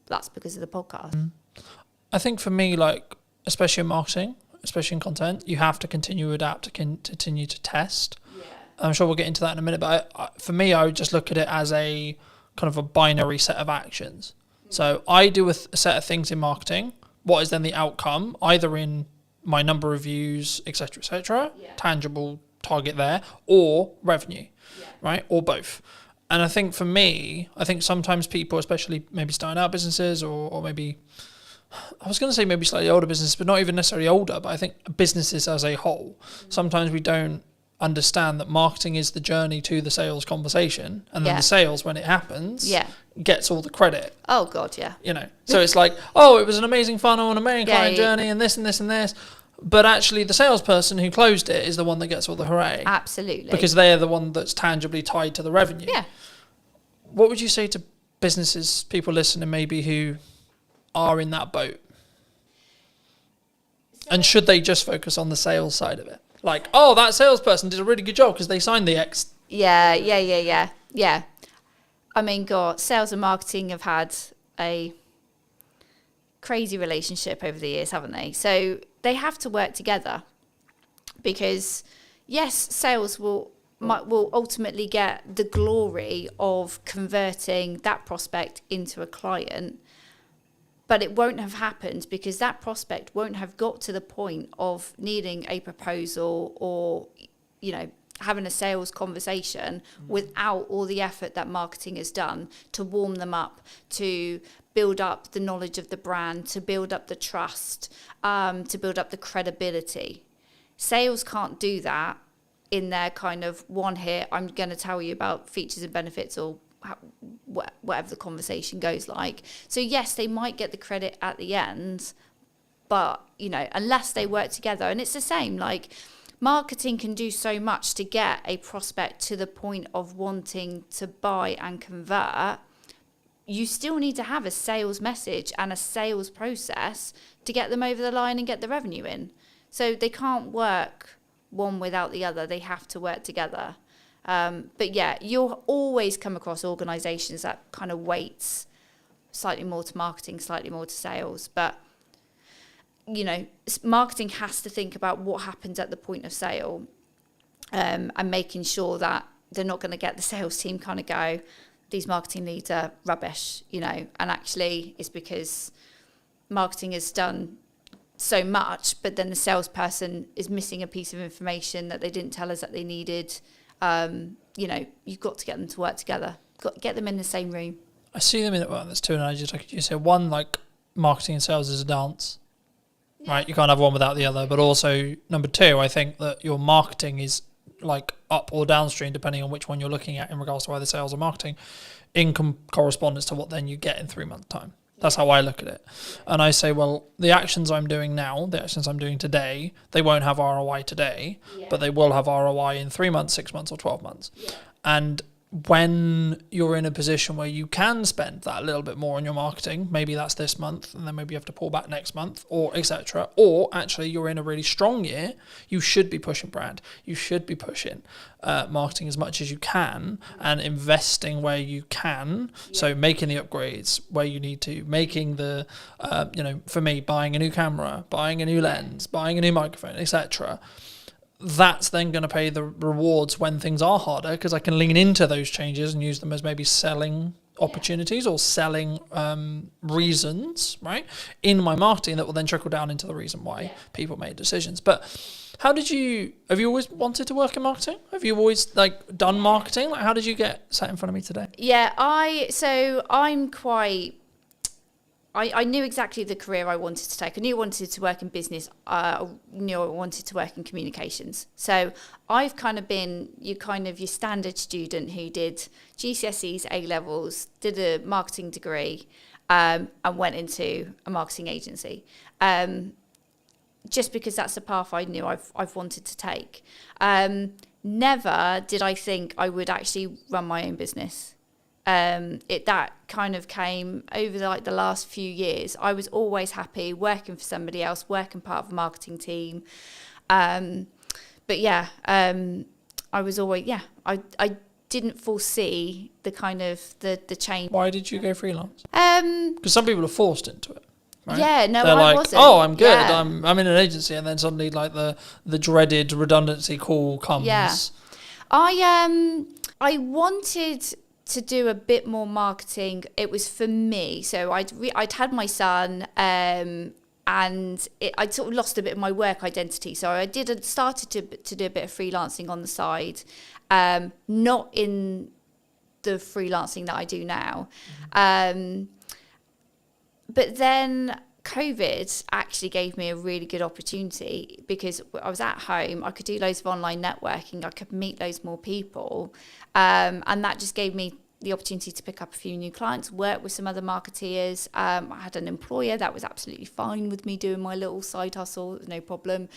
O: that's because of the podcast.
A: I think for me, like, especially in marketing, especially in content, you have to continue to adapt, to continue to test. I'm sure we'll get into that in a minute, but for me, I would just look at it as a kind of a binary set of actions. So I do a set of things in marketing. What is then the outcome, either in my number of views, etc., tangible target there, or revenue, right, or both. And I think for me, sometimes people, especially maybe starting out businesses, or maybe, I was going to say maybe slightly older businesses, but not even necessarily older, but I think businesses as a whole, sometimes we don't understand that marketing is the journey to the sales conversation, and then the sales, when it happens, gets all the credit.
O: Oh God, yeah.
A: So it's like, oh, it was an amazing funnel and amazing client journey, and this and this and this, but actually the salesperson who closed it is the one that gets all the hooray.
O: Absolutely.
A: Because they're the one that's tangibly tied to the revenue.
O: Yeah.
A: What would you say to businesses, people listening maybe who are in that boat? And should they just focus on the sales side of it? Like, oh, that salesperson did a really good job because they signed the X.
O: Yeah. I mean, God, sales and marketing have had a crazy relationship over the years, haven't they? So they have to work together, because yes, sales will ultimately get the glory of converting that prospect into a client, but it won't have happened because that prospect won't have got to the point of needing a proposal or, having a sales conversation without all the effort that marketing has done to warm them up, to build up the knowledge of the brand, to build up the trust, to build up the credibility. Sales can't do that in their kind of one hit, I'm going to tell you about features and benefits, or whatever the conversation goes like. So yes, they might get the credit at the end, but unless they work together. And it's the same, like, marketing can do so much to get a prospect to the point of wanting to buy and convert. You still need to have a sales message and a sales process to get them over the line and get the revenue in. So they can't work one without the other. They have to work together. But yeah, you'll always come across organisations that kind of weights slightly more to marketing, slightly more to sales. But, you know, marketing has to think about what happens at the point of sale, and making sure that they're not going to get the sales team kind of go, these marketing leads are rubbish, you know, and actually it's because marketing has done so much, but then the salesperson is missing a piece of information that they didn't tell us that they needed. You know, you've got to get them to work together. Got to get them in the same room.
A: I see them in it. Well, there's two analogies I could use here. One, like marketing and sales is a dance, right? You can't have one without the other. But also, number two, I think that your marketing is like up or downstream, depending on which one you're looking at in regards to either sales or marketing, in correspondence to what then you get in 3 months' time. That's how I look at it. And I say, well, the actions I'm doing now, the actions I'm doing today, they won't have ROI today, but they will have ROI in 3 months, 6 months, or 12 months. And when you're in a position where you can spend that little bit more on your marketing, maybe that's this month, and then maybe you have to pull back next month, or etc. Or actually you're in a really strong year, you should be pushing brand. You should be pushing marketing as much as you can and investing where you can. So making the upgrades where you need to, making the, you know, for me, buying a new camera, buying a new lens, buying a new microphone, etc. That's then going to pay the rewards when things are harder, because I can lean into those changes and use them as maybe selling opportunities or selling reasons, right, in my marketing that will then trickle down into the reason why people made decisions. But have you always wanted to work in marketing? Have you always like done marketing? Like, how did you get sat in front of me today?
O: Yeah, I knew exactly the career I wanted to take. I knew I wanted to work in business. I knew I wanted to work in communications. So I've kind of been your standard student who did GCSEs, A-levels, did a marketing degree, and went into a marketing agency. Just because that's the path I knew I've wanted to take. Never did I think I would actually run my own business. That kind of came over the last few years. I was always happy working for somebody else, working part of a marketing team. But yeah, I was always, I didn't foresee the kind of the change.
A: Why did you go freelance? Because some people are forced into it. Right?
O: Yeah, no,
A: they're
O: I
A: like,
O: wasn't.
A: oh, I'm good.
O: Yeah.
A: I'm in an agency, and then suddenly like the dreaded redundancy call comes.
O: Yeah, I wanted to do a bit more marketing. It was for me. So I'd had my son, and I'd sort of lost a bit of my work identity. So I started to do a bit of freelancing on the side, not in the freelancing that I do now. But then COVID actually gave me a really good opportunity, because I was at home, I could do loads of online networking, I could meet loads more people, and that just gave me the opportunity to pick up a few new clients, work with some other marketeers. I had an employer that was absolutely fine with me doing my little side hustle, no problem.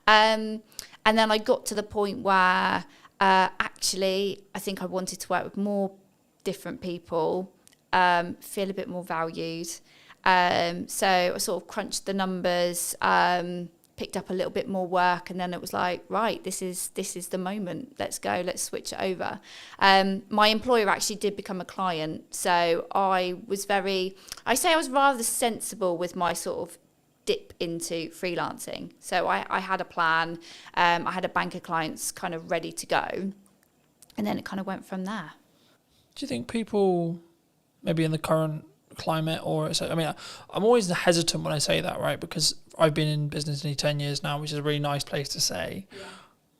O: And then I got to the point where actually I think I wanted to work with more different people, feel a bit more valued. So I sort of crunched the numbers, picked up a little bit more work, and then it was like, right, this is the moment. Let's go. Let's switch it over. My employer actually did become a client, so I was rather sensible with my sort of dip into freelancing. So I had a plan. I had a bank of clients kind of ready to go, and then it kind of went from there.
A: Do you think people, maybe in the current climate, or I mean, I'm always hesitant when I say that, right? Because I've been in business nearly 10 years now, which is a really nice place to say. Yeah.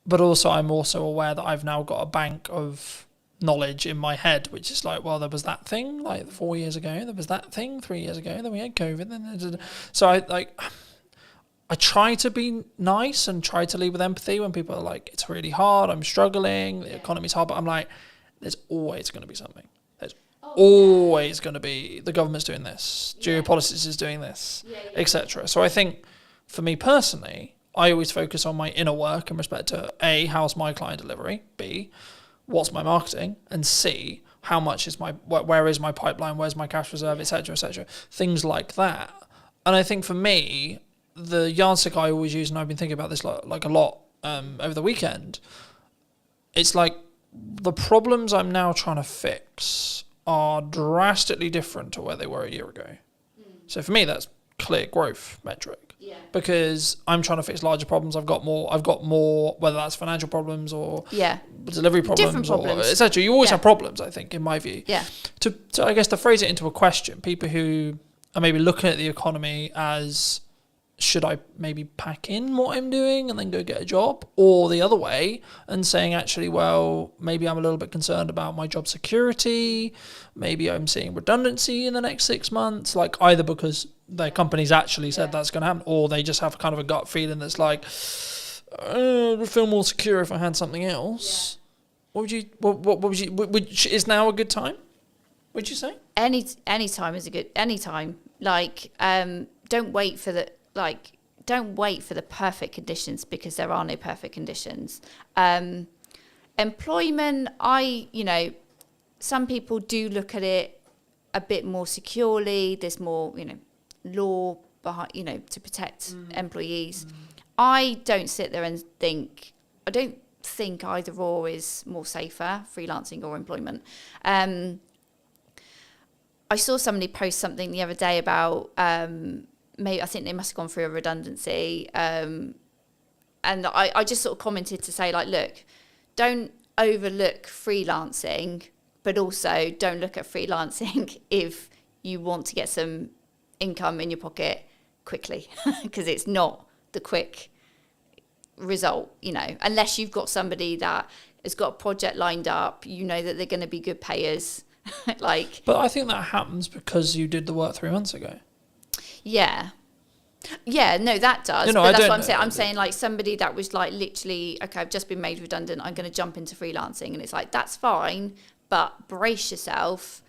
A: But also, I'm also aware that I've now got a bank of knowledge in my head, which is like, well, there was that thing like 4 years ago, there was that thing 3 years ago, then we had COVID, then so I try to be nice and try to lead with empathy when people are like, it's really hard, I'm struggling, the economy's hard, but I'm like, there's always going to be something. Always going to be, the government's doing this, geopolitics is doing this, etc. So I think for me personally, I always focus on my inner work in respect to A, how's my client delivery, B, what's my marketing, and C, how much is where is my pipeline, where's my cash reserve, etc., etc. Things like that. And I think for me, the yardstick I always use, and I've been thinking about this like a lot over the weekend, it's like the problems I'm now trying to fix are drastically different to where they were a year ago. So for me, that's clear growth metric.
O: Yeah.
A: Because I'm trying to fix larger problems. I've got more, whether that's financial problems or delivery problems,
O: different problems,
A: or etc. You always have problems, I think, in my view.
O: Yeah.
A: To I guess to phrase it into a question, people who are maybe looking at the economy as, should I maybe pack in what I'm doing and then go get a job, or the other way and saying, actually, well, maybe I'm a little bit concerned about my job security. Maybe I'm seeing redundancy in the next 6 months, like either because their company's actually said that's going to happen, or they just have kind of a gut feeling that's like, I would feel more secure if I had something else. What would you? What would you? Is now a good time? Would you say?
O: Any time is a good time. Like, don't wait for the perfect conditions, because there are no perfect conditions. Employment, some people do look at it a bit more securely. There's more, law behind, to protect employees. I don't sit there and think, I don't think either or is more safer, freelancing or employment. I saw somebody post something the other day about, maybe I think they must have gone through a redundancy, and I just sort of commented to say, like, look, don't overlook freelancing, but also don't look at freelancing if you want to get some income in your pocket quickly, because it's not the quick result, unless you've got somebody that has got a project lined up, that they're going to be good payers. But
A: I think that happens because you did the work 3 months ago.
O: Yeah, no, that does. But that's what I'm saying. I'm saying, like, somebody that was like literally, okay, I've just been made redundant, I'm going to jump into freelancing, and it's like, that's fine, but brace yourself.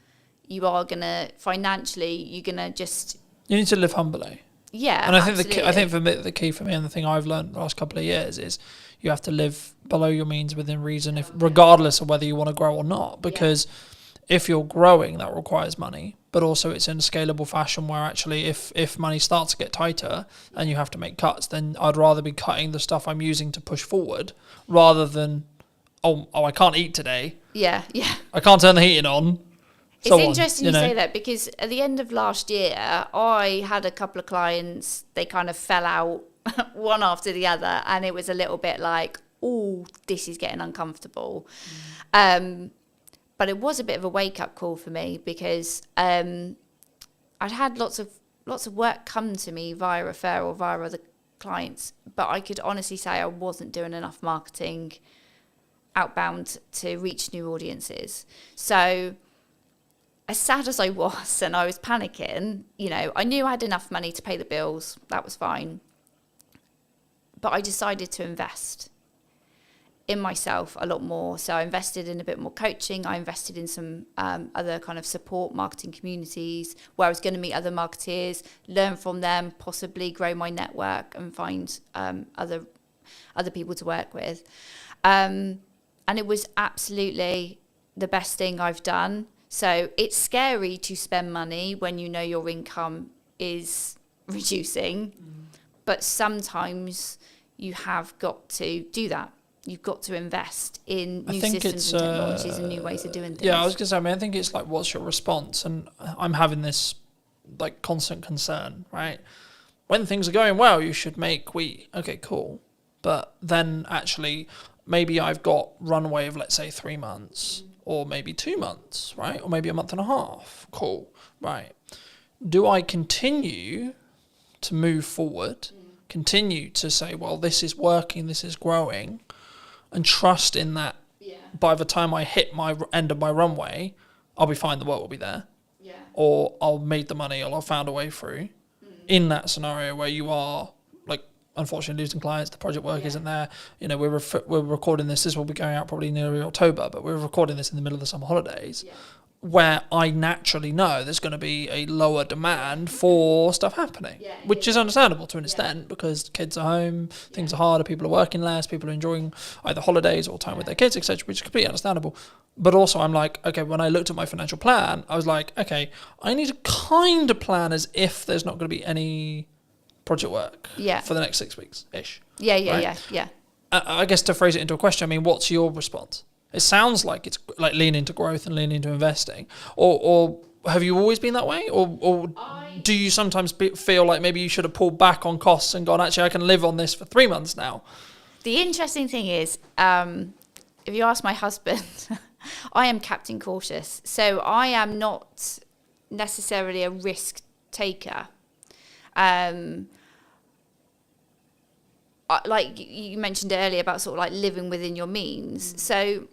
O: You are going to financially, you're going to just. You
A: need to live humbly.
O: Yeah,
A: and I think for me, the key for me, and the thing I've learned the last couple of years, is you have to live below your means within reason, regardless of whether you want to grow or not, because. If you're growing, that requires money, but also it's in a scalable fashion where actually if money starts to get tighter and you have to make cuts, then I'd rather be cutting the stuff I'm using to push forward rather than, oh, I can't eat today.
O: Yeah.
A: I can't turn the heating on.
O: It's interesting you say that, because at the end of last year, I had a couple of clients, they kind of fell out one after the other, and it was a little bit like, oh, this is getting uncomfortable. But it was a bit of a wake-up call for me, because I'd had lots of work come to me via referral, via other clients, but I could honestly say I wasn't doing enough marketing outbound to reach new audiences. So as sad as I was, and I was panicking, I knew I had enough money to pay the bills. That was fine. But I decided to invest in myself a lot more. So I invested in a bit more coaching. I invested in some other kind of support marketing communities where I was going to meet other marketeers, learn from them, possibly grow my network and find other people to work with. And it was absolutely the best thing I've done. So it's scary to spend money when you know your income is reducing, but sometimes you have got to do that. You've got to invest in new systems and technologies and new ways of doing things.
A: Yeah, I was going to say, I think it's like, what's your response? And I'm having this like constant concern, right? When things are going well, you should make wheat. Okay, cool. But then actually, maybe I've got runway of, let's say, 3 months or maybe 2 months, right? Or maybe a month and a half. Cool, right. Do I continue to move forward, continue to say, well, this is working, this is growing, and trust in that by the time I hit my end of my runway, I'll be fine, the work will be there. Yeah. Or I'll make the money, or I'll found a way through. In that scenario where you are, like, unfortunately losing clients, the project work isn't there. We're recording this will be going out probably nearly October, but we're recording this in the middle of the summer holidays. Yeah. Where I naturally know there's going to be a lower demand for stuff happening, which is understandable to an extent, because kids are home, things are harder, people are working less, people are enjoying either holidays or time with their kids, etc., which is completely understandable. But also I'm like, okay, when I looked at my financial plan, I was like, okay, I need to kind of plan as if there's not going to be any project work
O: Yeah.
A: for the next 6 weeks ish.
O: Yeah.
A: I guess to phrase it into a question, I mean, what's your response? It sounds like it's like lean into growth and lean into investing, or have you always been that way, or do you sometimes feel like maybe you should have pulled back on costs and gone, actually, I can live on this for 3 months now?
O: The interesting thing is, if you ask my husband, I am Captain Cautious, so I am not necessarily a risk taker. Like you mentioned earlier about sort of like living within your means. So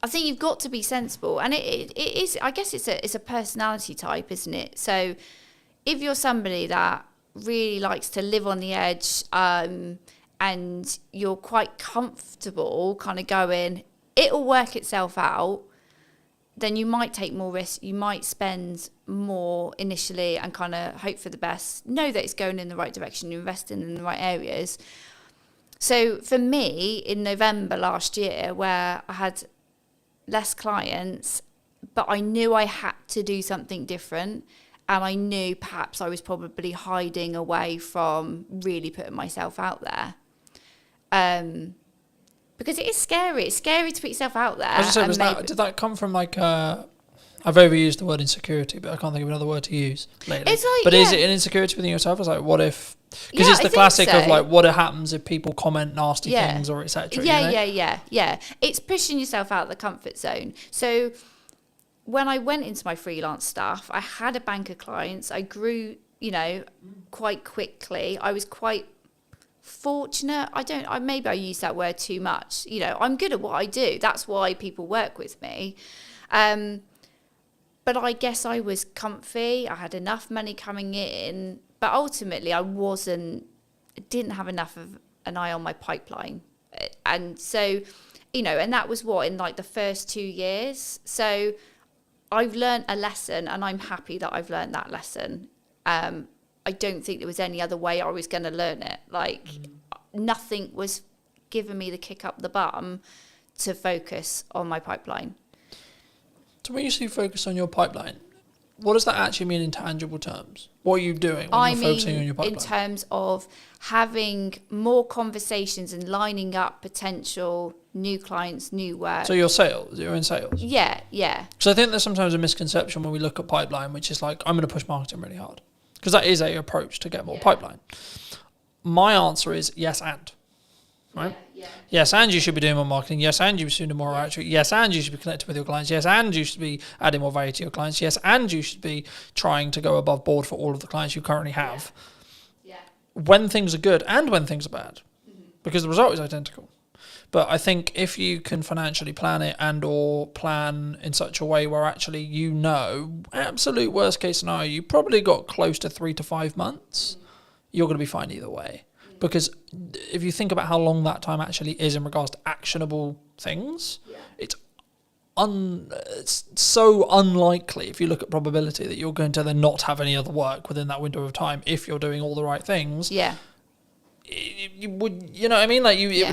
O: I think you've got to be sensible, and it is. I guess it's a personality type, isn't it? So if you're somebody that really likes to live on the edge, and you're quite comfortable, kind of going, it'll work itself out, then you might take more risk. You might spend more initially and kind of hope for the best, know that it's going in the right direction, investing in the right areas. So for me, in November last year, where I had less clients, but I knew I had to do something different, and I knew perhaps I was probably hiding away from really putting myself out there. Because it is scary. It's scary to put yourself out there.
A: I was just saying, did that come from like I've overused the word insecurity, but I can't think of another word to use lately.
O: It's like,
A: but is it an insecurity within yourself? It's like, what if? Because it's the classic of like, what happens if people comment nasty things or etc.
O: Yeah. It's pushing yourself out of the comfort zone. So when I went into my freelance stuff, I had a bank of clients. I grew, quite quickly. I was quite fortunate. Maybe I use that word too much. I'm good at what I do. That's why people work with me. But I guess I was comfy. I had enough money coming in, but ultimately I didn't have enough of an eye on my pipeline. And so, and that was in like the first 2 years. So I've learned a lesson, and I'm happy that I've learned that lesson. I don't think there was any other way I was going to learn it. Like nothing was giving me the kick up the bum to focus on my pipeline.
A: So when you say focus on your pipeline, what does that actually mean in tangible terms? What are you doing when you're focusing on your pipeline?
O: In terms of having more conversations and lining up potential new clients, new work.
A: So you're in sales?
O: Yeah.
A: So I think there's sometimes a misconception when we look at pipeline, which is like, I'm going to push marketing really hard. Because that is a approach to get more pipeline. My answer is yes and. Right? Yeah. Yes, and you should be doing more marketing. Yes, and you should do more outreach. Yes, and you should be connected with your clients. Yes, and you should be adding more value to your clients. Yes, and you should be trying to go above board for all of the clients you currently have. Yeah. When things are good and when things are bad. Mm-hmm. Because the result is identical. But I think if you can financially plan it and or plan in such a way where actually absolute worst case scenario, you probably got close to 3 to 5 months, you're going to be fine either way. Because if you think about how long that time actually is in regards to actionable things, it's so unlikely if you look at probability that you're going to then not have any other work within that window of time if you're doing all the right things.
O: Yeah.
A: You would, it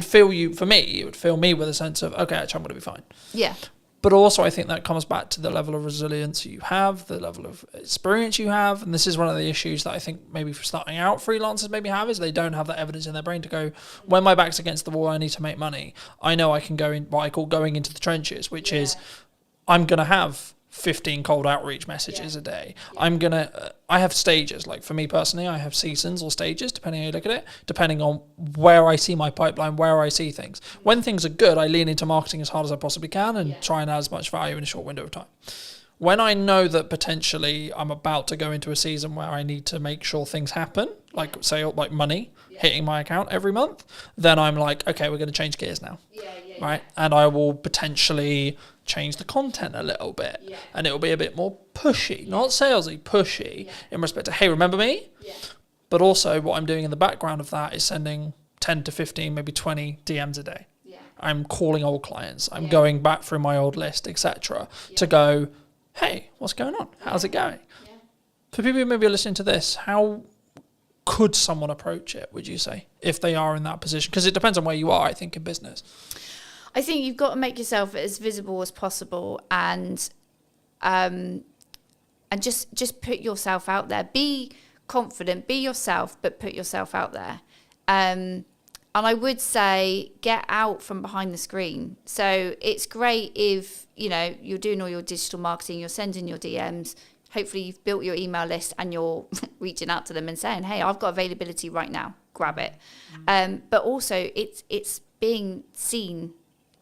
A: would fill me with a sense of, okay, actually I'm going to be fine.
O: Yeah.
A: But also I think that comes back to the level of resilience you have, the level of experience you have. And this is one of the issues that I think maybe for starting out freelancers maybe have, is they don't have that evidence in their brain to go, when my back's against the wall, I need to make money. I know I can go in what I call going into the trenches, which is I'm going to have 15 cold outreach messages a day. I have stages. Like for me personally, I have seasons or stages, depending how you look at it, depending on where I see my pipeline, where I see things. When things are good, I lean into marketing as hard as I possibly can and try and add as much value in a short window of time. When I know that potentially I'm about to go into a season where I need to make sure things happen, like say like money hitting my account every month, then I'm like, okay, we're going to change gears now. Right? And I will potentially change the content a little bit, and it'll be a bit more pushy, not salesy, pushy in respect to, hey, remember me? But also what I'm doing in the background of that is sending 10 to 15, maybe 20 DMs a day. I'm calling old clients. I'm going back through my old list, etc. to go, hey, what's going on? How's it going? For people who maybe are listening to this, how could someone approach it, would you say, if they are in that position? Because it depends on where you are, I think, in business.
O: I think you've got to make yourself as visible as possible, and just put yourself out there. Be confident, be yourself, but put yourself out there. And I would say get out from behind the screen. So it's great if, you know, you're doing all your digital marketing, you're sending your DMs, hopefully you've built your email list and you're reaching out to them and saying, hey, I've got availability right now, grab it. But also it's being seen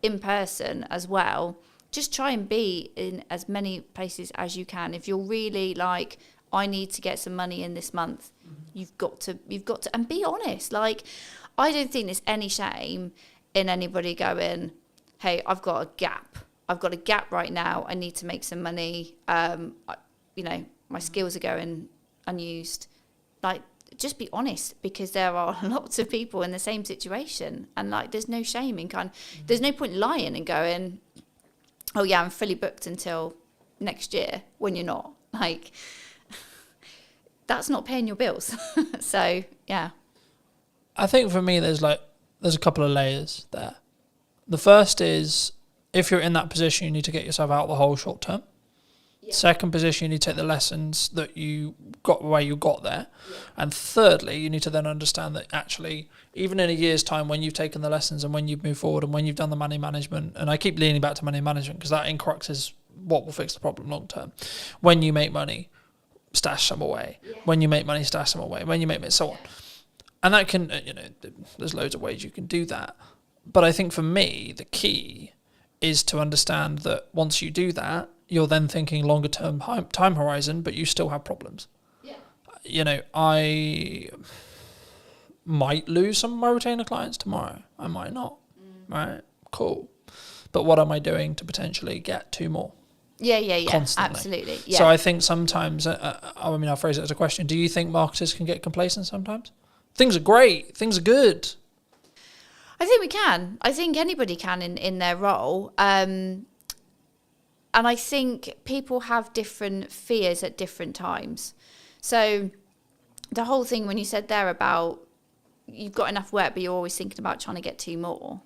O: in person as well. Just try and be in as many places as you can. If you're really like, I need to get some money in this month, you've got to, and be honest. Like, I don't think there's any shame in anybody going, hey, I've got a gap. I've got a gap right now. I need to make some money. You know, my skills are going unused. Like, just be honest, because there are lots of people in the same situation. And like, there's no shame in there's no point lying and going, oh yeah, I'm fully booked until next year, when you're not. Like, that's not paying your bills. So, yeah.
A: I think for me, there's a couple of layers there. The first is, if you're in that position, you need to get yourself out of the hole short term. Yeah. Second position, you need to take the lessons that you got where you got there. Yeah. And thirdly, you need to then understand that actually, even in a year's time, when you've taken the lessons and when you've moved forward and when you've done the money management, and I keep leaning back to money management because that in crux is what will fix the problem long term. When you make money, stash some away. Yeah. When you make money, stash some away. When you make money, so on. And that can, you know, there's loads of ways you can do that. But I think for me, the key is to understand that once you do that, you're then thinking longer term time horizon, but you still have problems. Yeah. You know, I might lose some of my retainer clients tomorrow. I might not. Right? Cool. But what am I doing to potentially get 2 more?
O: Yeah.
A: Constantly.
O: Absolutely. Yeah.
A: So I think sometimes, I mean, I'll phrase it as a question. Do you think marketers can get complacent sometimes? Things are great. Things are good.
O: I think we can. I think anybody can in their role. And I think people have different fears at different times. So the whole thing when you said there about you've got enough work, but you're always thinking about trying to get 2 more.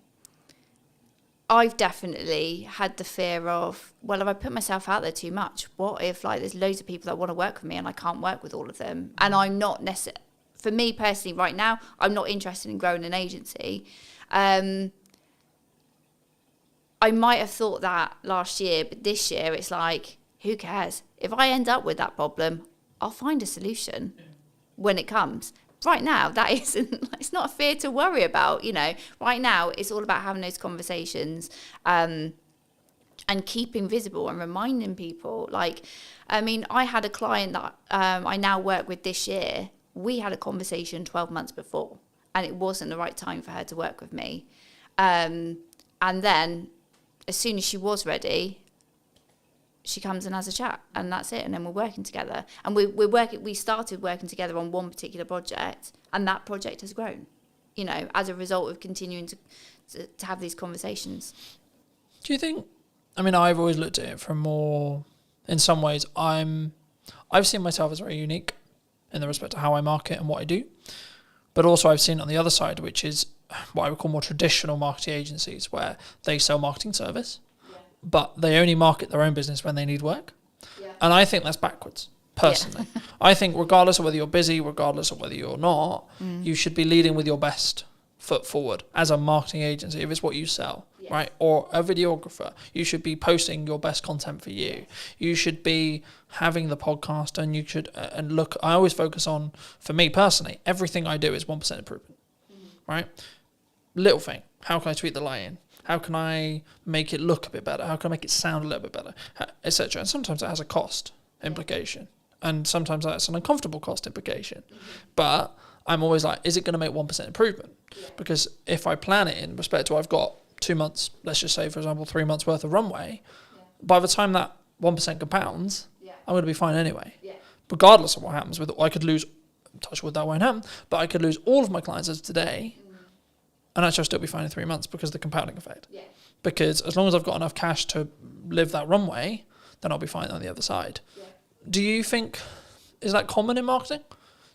O: I've definitely had the fear of, well, if I put myself out there too much, what if like there's loads of people that want to work with me and I can't work with all of them? And I'm not necessarily, for me personally right now, I'm not interested in growing an agency. I might have thought that last year, but this year it's like, who cares? If I end up with that problem, I'll find a solution when it comes. Right now, that isn't, it's not a fear to worry about, you know. Right now, it's all about having those conversations and keeping visible and reminding people. Like, I mean, I had a client that I now work with this year. We had a conversation 12 months before, and it wasn't the right time for her to work with me. And then, as soon as she was ready, she comes and has a chat, and that's it. And then we're working together, and we started working together on one particular project, and that project has grown, you know, as a result of continuing to have these conversations.
A: Do you think? I mean, I've always looked at it from more. In some ways, I've seen myself as very unique in the respect of how I market and what I do, but also I've seen it on the other side, which is what I would call more traditional marketing agencies, where they sell marketing service. But they only market their own business when they need work. Yeah. And I think that's backwards, personally. Yeah. I think regardless of whether you're busy, regardless of whether you're not, you should be leading with your best foot forward as a marketing agency, if it's what you sell, right? Or a videographer. You should be posting your best content for you. You should be having the podcast, and you should, and look, I always focus on, for me personally, everything I do is 1% improvement, right? Little thing. How can I tweak the lighting? How can I make it look a bit better? How can I make it sound a little bit better? Etc. And sometimes it has a cost implication. And sometimes that's an uncomfortable cost implication. But I'm always like, is it going to make 1% improvement? Because if I plan it in respect to I've got 2 months, let's just say, for example, 3 months worth of runway, by the time that 1% compounds, I'm going to be fine anyway. Regardless of what happens with it. I could lose, touch wood, that won't happen, but I could lose all of my clients as of today, and actually I'll still be fine in 3 months because of the compounding effect. Yeah. Because as long as I've got enough cash to live that runway, then I'll be fine on the other side. Yeah. Do you think, is that common in marketing?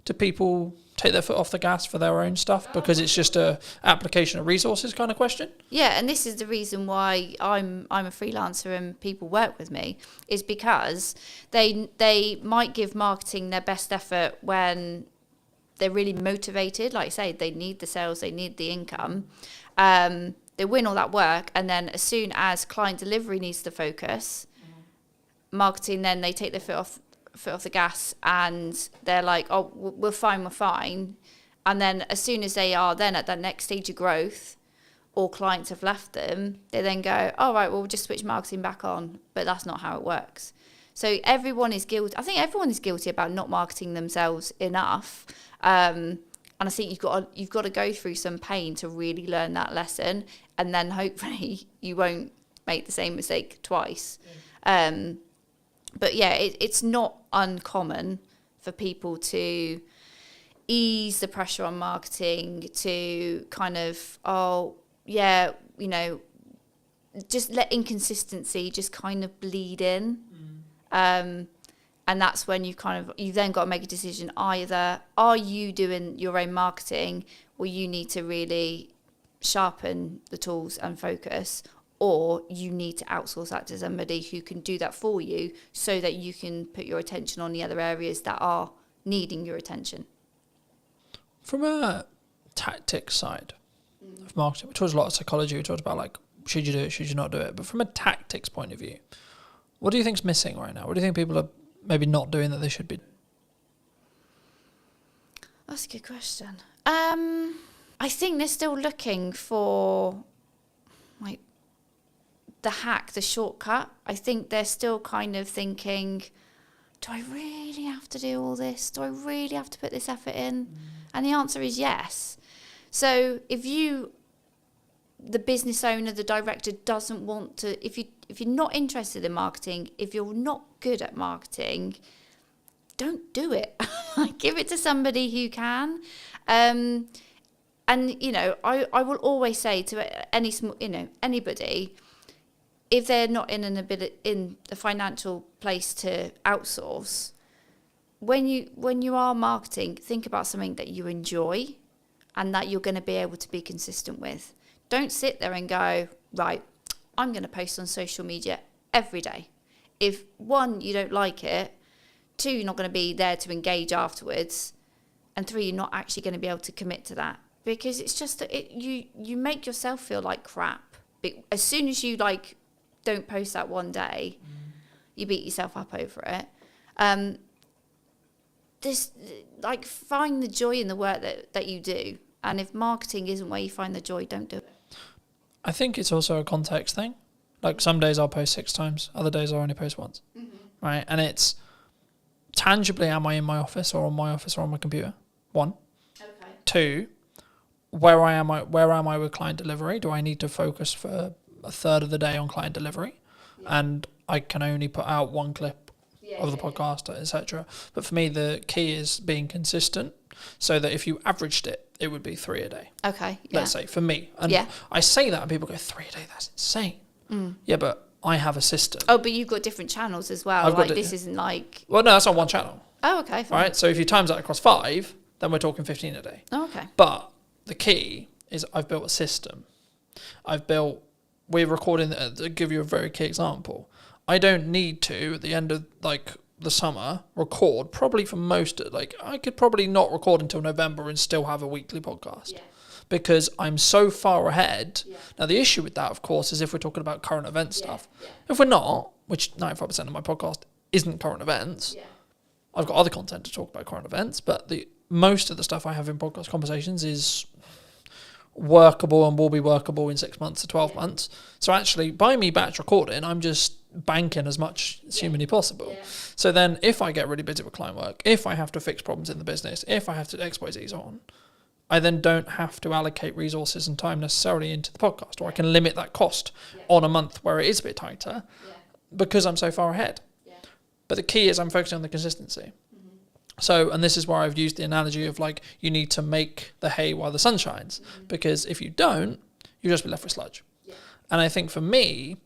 A: do people take their foot off the gas for their own stuff because it's just a application of resources kind of question?
O: Yeah, and this is the reason why I'm a freelancer and people work with me, is because they might give marketing their best effort when they're really motivated. Like I say, they need the sales, they need the income. They win all that work, and then as soon as client delivery needs the focus, marketing, then they take their foot off the gas, and they're like, oh, we're fine. And then as soon as they are then at that next stage of growth, or clients have left them, they then go, all right, well, we'll just switch marketing back on. But that's not how it works. So everyone is guilty. I think everyone is guilty about not marketing themselves enough. And I think you've got to go through some pain to really learn that lesson, and then hopefully you won't make the same mistake twice. But yeah, it's not uncommon for people to ease the pressure on marketing, to kind of, just let inconsistency just kind of bleed in. And that's when you've then got to make a decision. Either are you doing your own marketing, or you need to really sharpen the tools and focus, or you need to outsource that to somebody who can do that for you, so that you can put your attention on the other areas that are needing your attention.
A: From a tactics side of marketing, we talked a lot of psychology. We talked about, like, should you do it, should you not do it? But from a tactics point of view, what do you think's missing right now? What do you think people are maybe not doing that they should be?
O: That's a good question. I think they're still looking for, like, the hack, the shortcut. I think they're still kind of thinking, do I really have to do all this? Do I really have to put this effort in? And the answer is yes. So if the business owner, the director, doesn't want to, if you're not interested in marketing, if you're not good at marketing, don't do it. Give it to somebody who can. And I will always say to anybody, if they're not in the financial place to outsource, when you are marketing, think about something that you enjoy and that you're going to be able to be consistent with. Don't sit there and go, right, I'm going to post on social media every day. If 1, you don't like it, 2, you're not going to be there to engage afterwards, and 3, you're not actually going to be able to commit to that, because it's just that you make yourself feel like crap. As soon as you don't post that one day, you beat yourself up over it. Find the joy in the work that you do, and if marketing isn't where you find the joy, don't do it.
A: I think it's also a context thing. Like, some days I'll post 6 times, other days I'll only post once, right? And it's tangibly, am I in my office or on my computer? 1.
O: Okay.
A: 2, where am I with client delivery? Do I need to focus for a third of the day on client delivery? Yeah. And I can only put out 1 clip of the podcast, etc. But for me, the key is being consistent, so that if you averaged it, it would be 3 a day.
O: Okay. Yeah.
A: Let's say, for me. And I say that and people go, 3 a day, that's insane. Yeah, but I have a system.
O: Oh, but you've got different channels as well. This isn't like...
A: Well, no, that's on 1 channel.
O: Oh, okay. Fine.
A: Right, so if you times that across 5, then we're talking 15 a day.
O: Oh, okay.
A: But the key is I've built a system. We're recording, to give you a very key example, I don't need to, at the end of the summer, record, probably for most, I could probably not record until November and still have a weekly podcast. Yeah. Because I'm so far ahead. Yeah. Now, the issue with that, of course, is if we're talking about current event stuff. Yeah. If we're not, which 95% of my podcast isn't current events, I've got other content to talk about current events, but most of the stuff I have in podcast conversations is workable and will be workable in 6 months to 12 months. So actually, by me batch recording, I'm just banking as much as humanly possible. Yeah. So then if I get really busy with client work, if I have to fix problems in the business, if I have to X, Y, Z's on, I then don't have to allocate resources and time necessarily into the podcast, or I can limit that cost on a month where it is a bit tighter because I'm so far ahead. Yeah. But the key is I'm focusing on the consistency. So, and this is where I've used the analogy of you need to make the hay while the sun shines, because if you don't, you'll just be left with sludge. Yeah. And I think for me,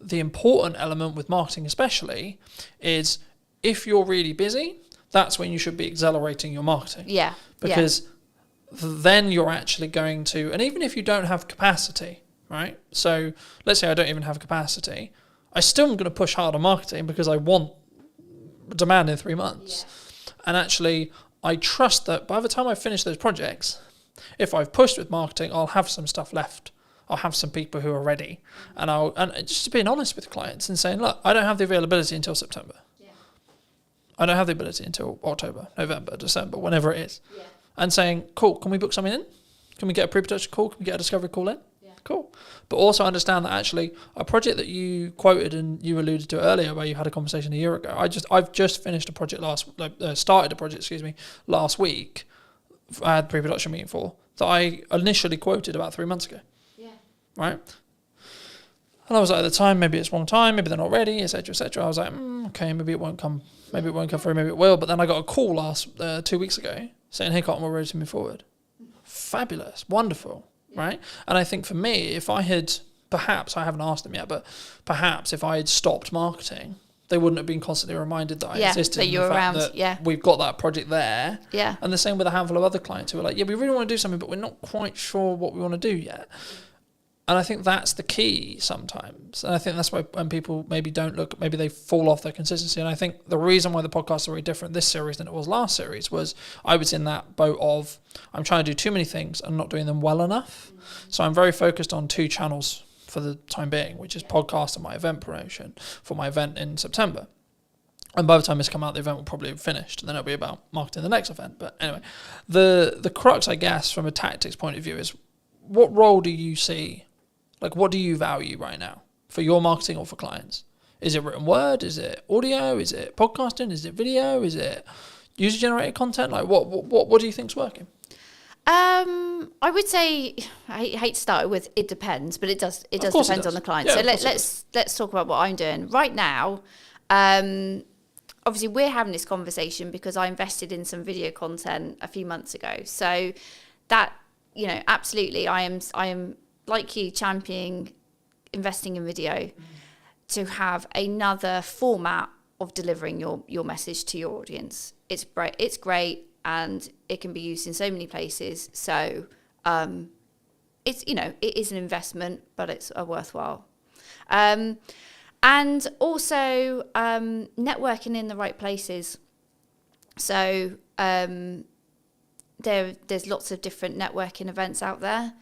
A: the important element with marketing especially is if you're really busy, that's when you should be accelerating your marketing.
O: Yeah.
A: Because then you're actually going to, and even if you don't have capacity, right? So let's say I don't even have capacity, I still am going to push hard on marketing because I want demand in 3 months. And actually, I trust that by the time I finish those projects, if I've pushed with marketing, I'll have some stuff left. I'll have some people who are ready. And just being honest with clients and saying, look, I don't have the availability until September. I don't have the ability until October, November, December, whenever it is. And saying, cool, can we book something in? Can we get a pre-production call? Can we get a discovery call in? Cool. But also understand that actually a project that you quoted and you alluded to earlier where you had a conversation a year ago, I've just finished a project started a project, last week. I had a pre-production meeting for that I initially quoted about 3 months ago. Right? And I was like, at the time, maybe it's wrong time, maybe they're not ready, etc., etc. I was like, okay, maybe it won't come through, maybe it will. But then I got a call 2 weeks ago saying, hey, Cotton, we're ready to move forward. Fabulous, wonderful, right? And I think for me, if I had, perhaps, I haven't asked them yet, but perhaps if I had stopped marketing, they wouldn't have been constantly reminded that I existed.
O: That you're around, that
A: we've got that project there.
O: Yeah.
A: And the same with a handful of other clients who are like, yeah, we really want to do something, but we're not quite sure what we want to do yet. And I think that's the key sometimes. And I think that's why when people maybe don't look, maybe they fall off their consistency. And I think the reason why the podcasts are very different this series than it was last series was I was in that boat of I'm trying to do too many things and not doing them well enough. So I'm very focused on 2 channels for the time being, which is podcast and my event promotion for my event in September. And by the time this come out, the event will probably have finished, and then it'll be about marketing the next event. But anyway, the crux, I guess, from a tactics point of view is what role do you see? Like, what do you value right now for your marketing or for clients? Is it written word? Is it audio? Is it podcasting? Is it video? Is it user-generated content? Like, what do you think's working?
O: I would say I hate to start with it depends, but it does depend on the client. So let's talk about what I'm doing right now. Obviously, we're having this conversation because I invested in some video content a few months ago. So that, absolutely, I am like you, championing investing in video to have another format of delivering your message to your audience. It's great, and it can be used in so many places. So it's it is an investment, but it's a worthwhile. And also networking in the right places. So there's lots of different networking events out there.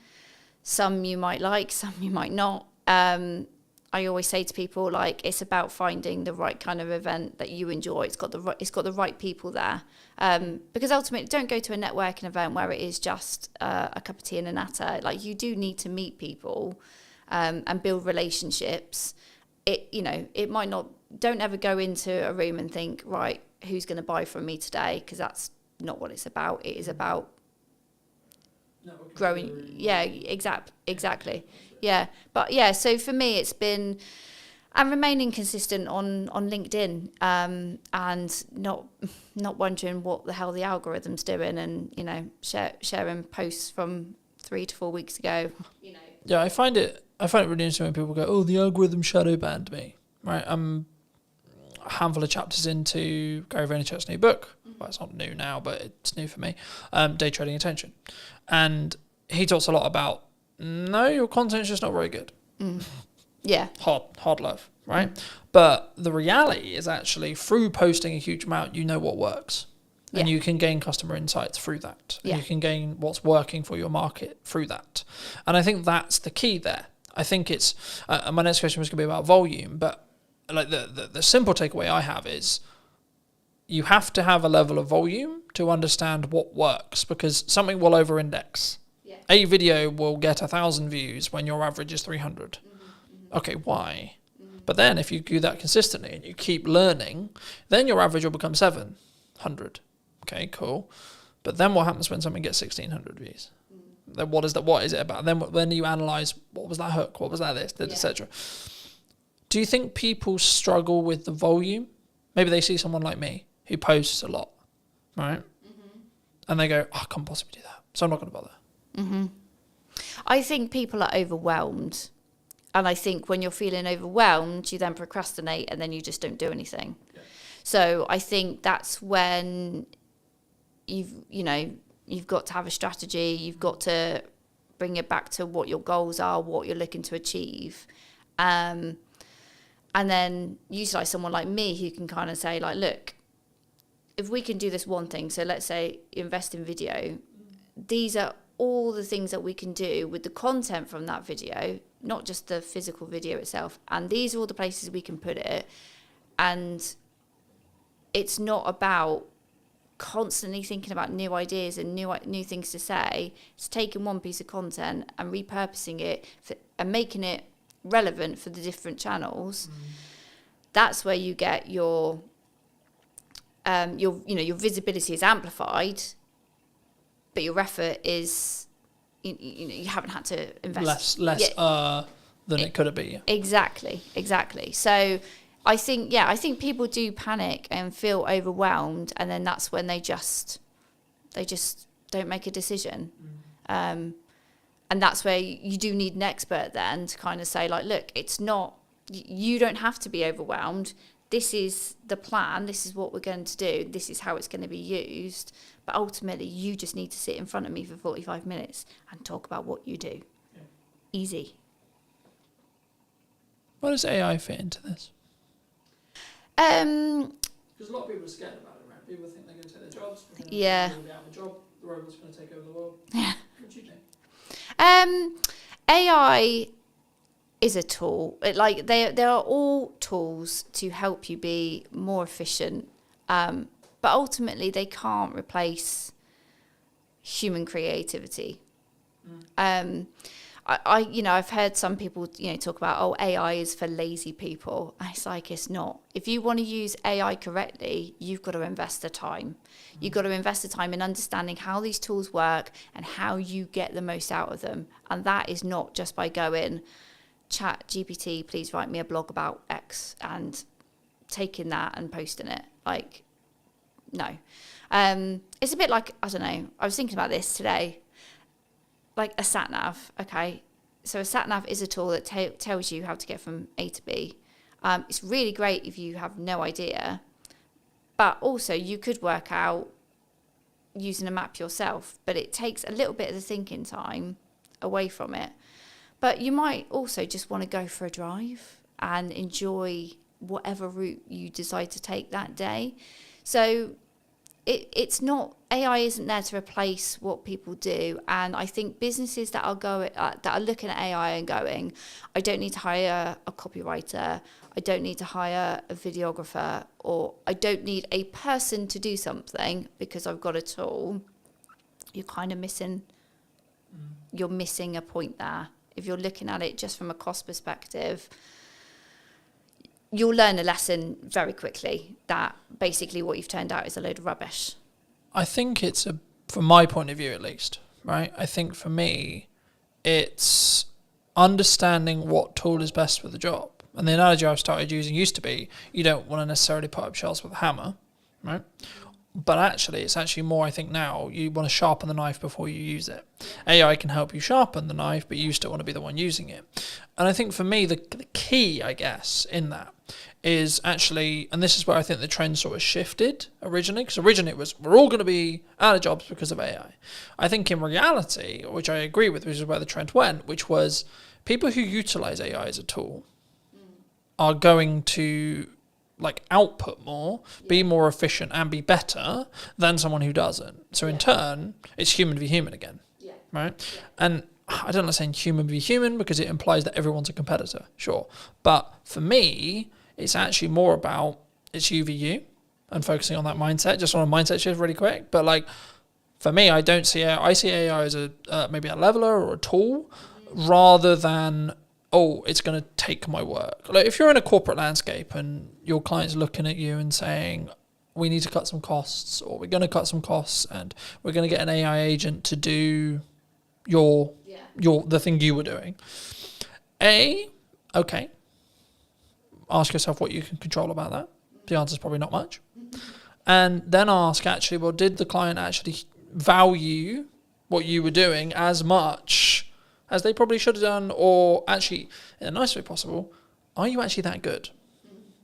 O: Some you might like, some you might not. I always say to people, like, it's about finding the right kind of event that you enjoy. It's got the right people there. Because ultimately, don't go to a networking event where it is just a cup of tea and a natter. Like, you do need to meet people and build relationships. It might not. Don't ever go into a room and think, right, who's going to buy from me today? Because that's not what it's about. It is about growing. Yeah, exactly. Yeah, but yeah. So for me, it's been and remaining consistent on LinkedIn, and not wondering what the hell the algorithm's doing, and sharing posts from 3 to 4 weeks ago.
A: Yeah, I find it really interesting when people go, "Oh, the algorithm shadow banned me." Right, I'm a handful of chapters into Gary Vaynerchuk's new book. Well, it's not new now, but it's new for me. Day Trading Attention, and he talks a lot about your content's just not very good.
O: Yeah,
A: hard love, right? But the reality is actually through posting a huge amount, you know what works. And you can gain customer insights through that. And you can gain what's working for your market through that. And I think that's the key there. I think it's, my next question was going to be about volume, but like the simple takeaway I have is you have to have a level of volume to understand what works, because something will over-index. Yeah. A video will get 1,000 views when your average is 300. Okay, why? But then if you do that consistently and you keep learning, then your average will become 700. Okay, cool. But then what happens when something gets 1,600 views? Then what is it about? Then when you analyze, what was that hook? What was that this, etc. Do you think people struggle with the volume? Maybe they see someone like me who posts a lot, right? And they go, I can't possibly do that, so I'm not going to bother.
O: I think people are overwhelmed. And I think when you're feeling overwhelmed, you then procrastinate and then you just don't do anything. Yeah. So I think that's when you've got to have a strategy. You've got to bring it back to what your goals are, what you're looking to achieve. And then utilize someone like me who can kind of say, like, look, if we can do this one thing, so let's say invest in video, these are all the things that we can do with the content from that video, not just the physical video itself. And these are all the places we can put it. And it's not about constantly thinking about new ideas and new things to say. It's taking one piece of content and repurposing it and making it relevant for the different channels. That's where you get your visibility is amplified, but your effort is, you haven't had to invest
A: less than it could have been.
O: Exactly. So I think people do panic and feel overwhelmed, and then that's when they just don't make a decision. And that's where you do need an expert then to kind of say, like, look, it's not, you don't have to be overwhelmed. This is the plan. This is what we're going to do. This is how it's going to be used. But ultimately, you just need to sit in front of me for 45 minutes and talk about what you do. Yeah. Easy.
A: Where does AI fit into this?
O: Because
A: a lot of people are scared about it, right? People think they're going to take their jobs.
O: Yeah.
A: They're going to be out of a job. The robot's going to take over the world.
O: Yeah.
A: What do you think?
O: AI is a tool. There are all tools to help you be more efficient, but ultimately they can't replace human creativity. I've heard some people talk about, AI is for lazy people. It's like, it's not. If you want to use AI correctly, you've got to invest the time. You've got to invest the time in understanding how these tools work and how you get the most out of them. And that is not just by going, chat GPT, please write me a blog about X, and taking that and posting it. Like, no. It's a bit like, I don't know, I was thinking about this today. Like a sat nav, okay? So a sat nav is a tool that tells you how to get from A to B. It's really great if you have no idea, but also you could work out using a map yourself, but it takes a little bit of the thinking time away from it. But you might also just want to go for a drive and enjoy whatever route you decide to take that day. So it's not, AI isn't there to replace what people do. And I think businesses that are looking at AI and going, I don't need to hire a copywriter, I don't need to hire a videographer, or I don't need a person to do something because I've got a tool, you're kind of missing a point there. If you're looking at it just from a cost perspective, you'll learn a lesson very quickly that basically what you've turned out is a load of rubbish.
A: I think it's from my point of view at least, right? I think for me, it's understanding what tool is best for the job. And the analogy I've started using used to be, you don't want to necessarily put up shelves with a hammer, right? But actually, it's actually more, I think now, you want to sharpen the knife before you use it. AI can help you sharpen the knife, but you still want to be the one using it. And I think for me, the key, I guess, in that is actually, and this is where I think the trend sort of shifted originally, because originally it was, we're all going to be out of jobs because of AI. I think in reality, which I agree with, which is where the trend went, which was people who utilize AI as a tool are going to output more, be more efficient, and be better than someone who doesn't. So in turn, it's human v human again, right? And I don't like saying human v human because it implies that everyone's a competitor, sure. But for me, it's actually more about it's you v you and focusing on that mindset, just on a mindset shift really quick. But for me, I see AI as maybe a leveler or a tool rather than, it's going to take my work. If you're in a corporate landscape and your client's looking at you and saying, we need to cut some costs, or we're going to cut some costs and we're going to get an AI agent to do the thing you were doing. Okay. Ask yourself what you can control about that. The answer is probably not much. And then ask actually, well, did the client actually value what you were doing as much as they probably should have done, or actually, in the nicest way possible, are you actually that good?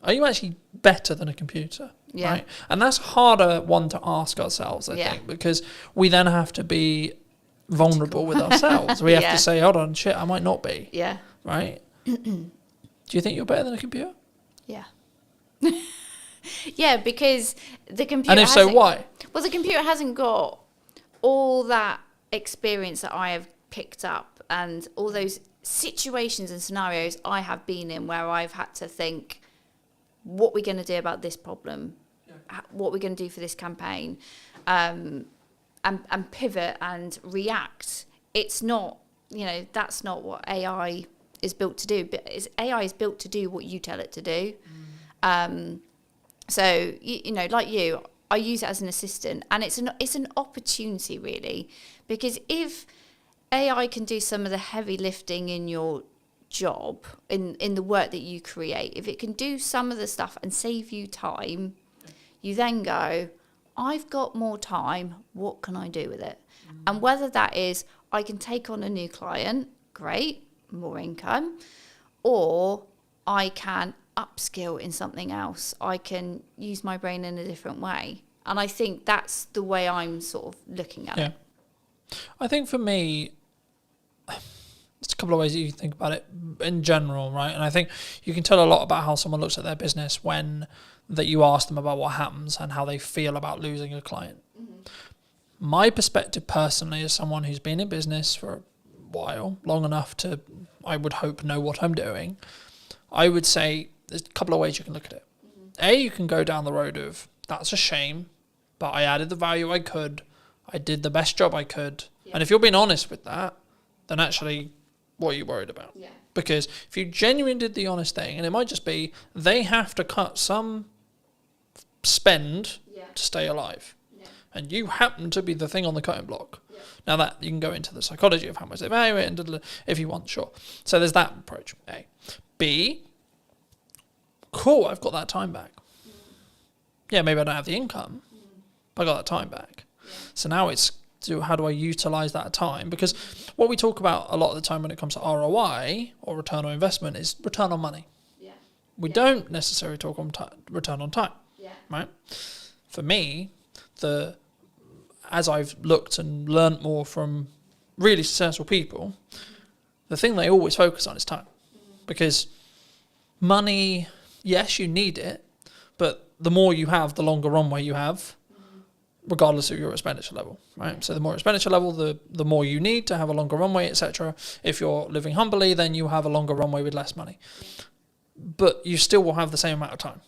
A: Are you actually better than a computer?
O: Yeah.
A: Right? And that's harder one to ask ourselves, I think, because we then have to be vulnerable with ourselves. We have to say, hold on, shit, I might not be.
O: Yeah.
A: Right? Do you think you're better than a computer?
O: Yeah. Yeah, because the computer.
A: And if so, why?
O: Well, the computer hasn't got all that experience that I have picked up and all those situations and scenarios I have been in where I've had to think, what we're going to do about this problem, what we're going to do for this campaign, and pivot and react. It's not, that's not what AI is built to do. But AI is built to do what you tell it to do. So, like you, I use it as an assistant, and it's an opportunity, really, because if AI can do some of the heavy lifting in your job, in the work that you create, if it can do some of the stuff and save you time, you then go, I've got more time, what can I do with it? And whether that is I can take on a new client, great, more income, or I can upskill in something else. I can use my brain in a different way. And I think that's the way I'm sort of looking at it.
A: I think for me, there's a couple of ways that you can think about it in general, right? And I think you can tell a lot about how someone looks at their business when that you ask them about what happens and how they feel about losing a client. My perspective personally, as someone who's been in business for a while, long enough to, I would hope, know what I'm doing, I would say there's a couple of ways you can look at it. A, you can go down the road of, that's a shame, but I added the value I could, I did the best job I could. And if you're being honest with that, then actually, what are you worried about? Because if you genuinely did the honest thing, and it might just be, they have to cut some spend to stay alive. And you happen to be the thing on the cutting block. Now that you can go into the psychology of how much they value it and if you want, sure. So there's that approach, A. B, cool, I've got that time back. Yeah, maybe I don't have the income, but I got that time back. So now it's, how do I utilize that time? Because what we talk about a lot of the time when it comes to ROI or return on investment is return on money. We don't necessarily talk on return on time, right? For me, as I've looked and learnt more from really successful people, the thing they always focus on is time. Because money, yes, you need it, but the more you have, the longer runway you have, regardless of your expenditure level, right? So the more expenditure level, the more you need to have a longer runway, etc. If you're living humbly, then you have a longer runway with less money. But you still will have the same amount of time.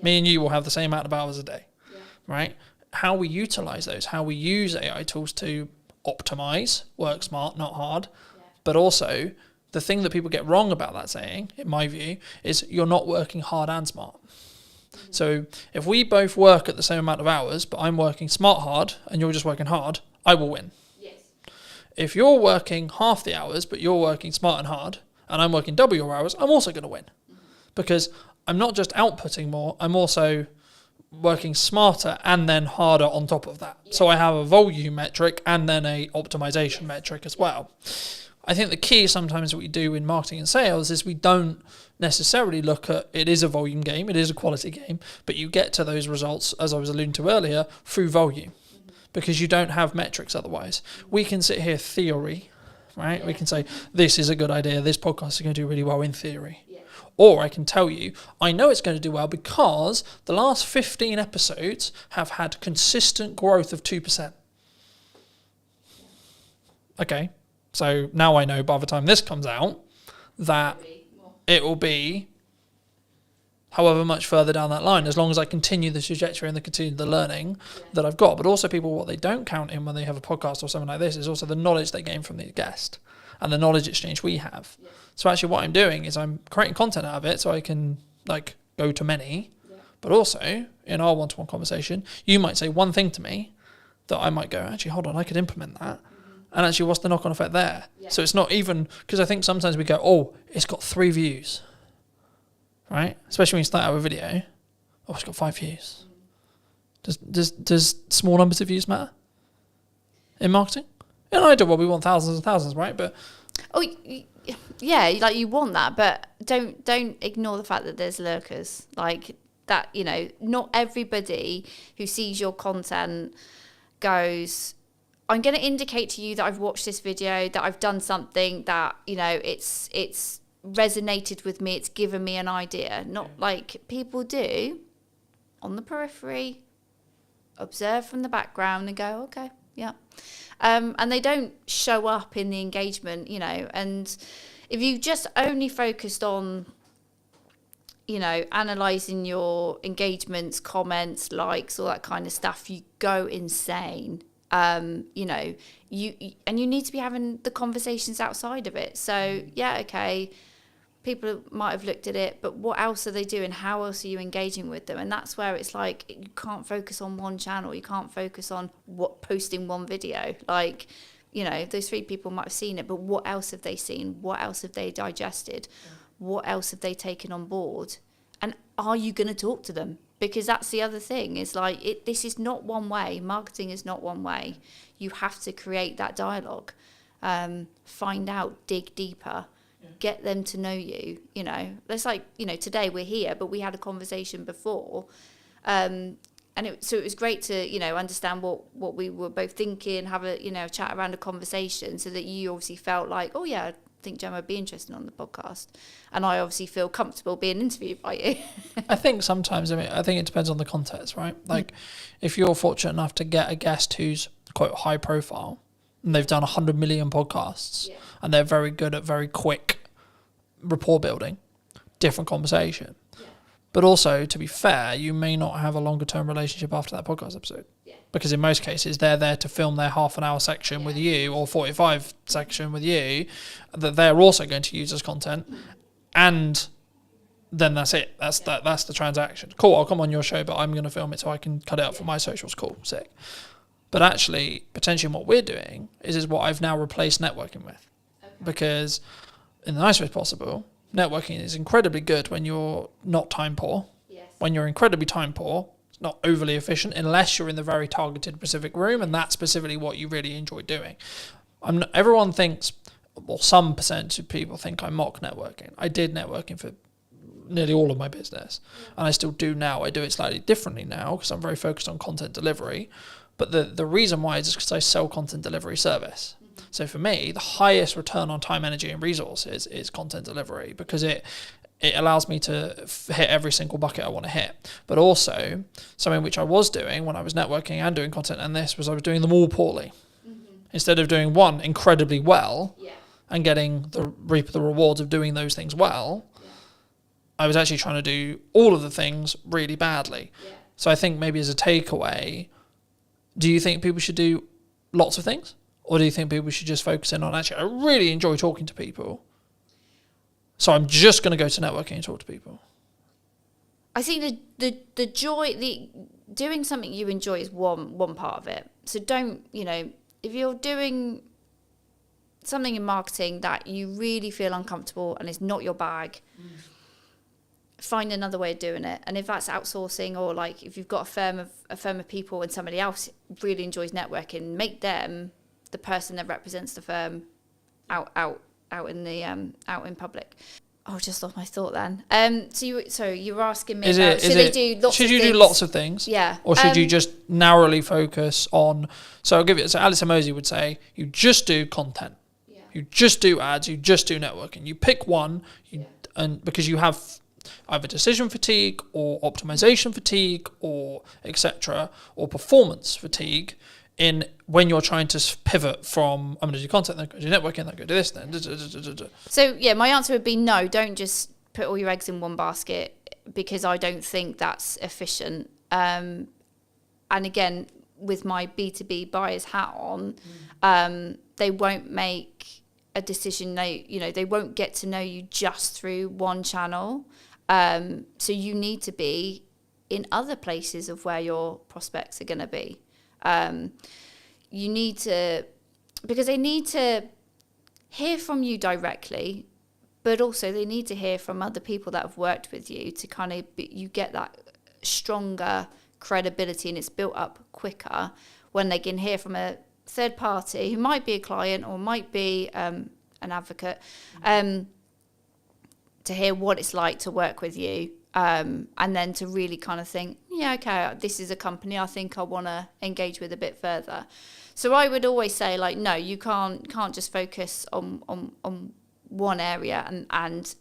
A: Me and you will have the same amount of hours a day, right? How we utilize those, how we use AI tools to optimize, work smart, not hard, but also the thing that people get wrong about that saying, in my view, is you're not working hard and smart. So if we both work at the same amount of hours, but I'm working smart hard and you're just working hard, I will win. If you're working half the hours, but you're working smart and hard, and I'm working double your hours, I'm also going to win. Because I'm not just outputting more, I'm also working smarter and then harder on top of that. So I have a volume metric and then a optimization metric as well. I think the key sometimes what we do in marketing and sales is we don't necessarily look at, it is a volume game, it is a quality game, but you get to those results, as I was alluding to earlier, through volume, because you don't have metrics otherwise. We can sit here theory, right? We can say, this is a good idea, this podcast is going to do really well in theory. Or I can tell you, I know it's going to do well because the last 15 episodes have had consistent growth of 2%. Okay, so now I know by the time this comes out that it will be however much further down that line, as long as I continue the trajectory and continue the learning that I've got. But also people, what they don't count in when they have a podcast or something like this is also the knowledge they gain from the guest and the knowledge exchange we have. So actually what I'm doing is I'm creating content out of it so I can go to many, but also in our one-to-one conversation, you might say one thing to me that I might go, actually, hold on, I could implement that. And actually, what's the knock-on effect there? So it's not even, because I think sometimes we go, oh, it's got 3 views, right? Especially when you start out with video. Oh, it's got 5 views. Does small numbers of views matter in marketing? In an ideal world, we want thousands and thousands, right? But
O: yeah, like you want that, but don't ignore the fact that there's lurkers. Like that, you know, not everybody who sees your content goes, I'm going to indicate to you that I've watched this video, that I've done something that, you know, it's resonated with me, it's given me an idea. Not like people do on the periphery, observe from the background and go, okay, yeah. And they don't show up in the engagement, you know. And if you just only focused on, you know, analysing your engagements, comments, likes, all that kind of stuff, you go insane. You know, you need to be having the conversations outside of it. So yeah, okay, people might have looked at it, but what else are they doing? How else are you engaging with them? And that's where it's like, you can't focus on one channel. You can't focus on posting one video. Like, you know, those 3 people might have seen it, but what else have they seen? What else have they digested? What else have they taken on board? And are you going to talk to them? Because that's the other thing, is like, this is not one way. Marketing is not one way. You have to create that dialogue, find out, dig deeper, get them to know you. You know, it's like, you know, today we're here, but we had a conversation before. So it was great to, you know, understand what we were both thinking, have a, you know, chat around a conversation, so that you obviously felt like, oh yeah, I think Gemma would be interested on the podcast, and I obviously feel comfortable being interviewed by you.
A: I think sometimes, I think it depends on the context, right? Like, if you're fortunate enough to get a guest who's quite high profile and they've done 100 million podcasts and they're very good at very quick rapport building, different conversation. But also, to be fair, you may not have a longer term relationship after that podcast episode. Because in most cases, they're there to film their half-an-hour section with you, or 45 section with you, that they're also going to use as content. And then that's it. That's the transaction. Cool, I'll come on your show, but I'm going to film it so I can cut it up for my socials. Cool, sick. But actually, potentially what we're doing is what I've now replaced networking with. Because in the nicest way possible, networking is incredibly good when you're not time poor. When you're incredibly time poor, it's not overly efficient unless you're in the very targeted specific room, and that's specifically what you really enjoy doing. Everyone thinks, well, some percentage of people think I mock networking. I did networking for nearly all of my business, and I still do now. I do it slightly differently now because I'm very focused on content delivery. But the reason why is because I sell content delivery service. So for me, the highest return on time, energy, and resources is content delivery, because it allows me to hit every single bucket I want to hit. But also, something which I was doing when I was networking and doing content, and this was I was doing them all poorly. Instead of doing one incredibly well and reap the rewards of doing those things well, I was actually trying to do all of the things really badly. So I think maybe as a takeaway, do you think people should do lots of things? Or do you think people should just focus in on, actually, I really enjoy talking to people, so I'm just going to go to networking and talk to people?
O: I think the joy, doing something you enjoy is one part of it. So don't, you know, if you're doing something in marketing that you really feel uncomfortable and it's not your bag, find another way of doing it. And if that's outsourcing, or like if you've got a firm of people and somebody else really enjoys networking, make them the person that represents the firm out in public. Oh, just lost my thought then. So you were asking me about, should you do lots of things? Yeah.
A: Or should you just narrowly focus on, so I'll give it, so Alice Emosi would say, you just do content. Yeah. You just do ads, you just do networking. You pick one, and because you have either decision fatigue or optimization fatigue or etc. or performance fatigue, in when you're trying to pivot from, I'm going to do content, then go to networking, then go to this, then.
O: So yeah, my answer would be no, don't just put all your eggs in one basket, because I don't think that's efficient. And again, with my B2B buyer's hat on, they won't make a decision. They won't get to know you just through one channel. So you need to be in other places of where your prospects are going to be. You need to, because they need to hear from you directly, but also they need to hear from other people that have worked with you to kind of, you get that stronger credibility, and it's built up quicker when they can hear from a third party who might be a client or might be an advocate, to to hear what it's like to work with you, and then to really kind of think, yeah, okay, this is a company I think I want to engage with a bit further. So I would always say, like, no, you can't just focus on one area and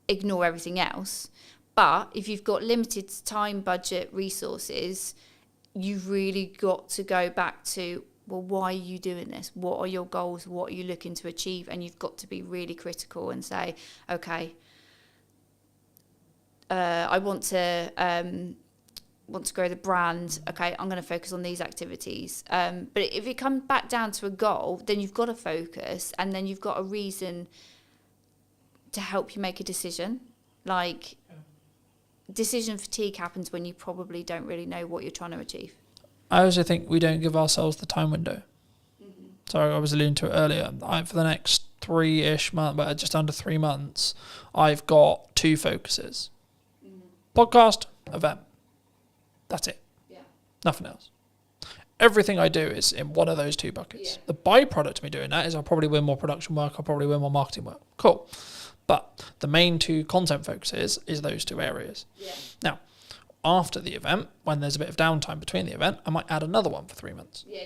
O: ignore everything else. But if you've got limited time, budget, resources, you've really got to go back to, well, why are you doing this? What are your goals? What are you looking to achieve? And you've got to be really critical and say, okay, I want to grow the brand. Okay, I'm going to focus on these activities. But if it comes back down to a goal, then you've got to focus, and then you've got a reason to help you make a decision. Like, decision fatigue happens when you probably don't really know what you're trying to achieve.
A: I also think we don't give ourselves the time window. So I was alluding to it earlier. For the next 3-ish months, but just under 3 months, I've got 2 focuses. Podcast, event. That's it. Yeah. Nothing else. Everything I do is in one of those 2 buckets. Yeah. The byproduct of me doing that is I'll probably win more production work, I'll probably win more marketing work. Cool. But the main 2 content focuses is those 2 areas. Yeah. Now, after the event, when there's a bit of downtime between the event, I might add another one for 3 months. Yeah.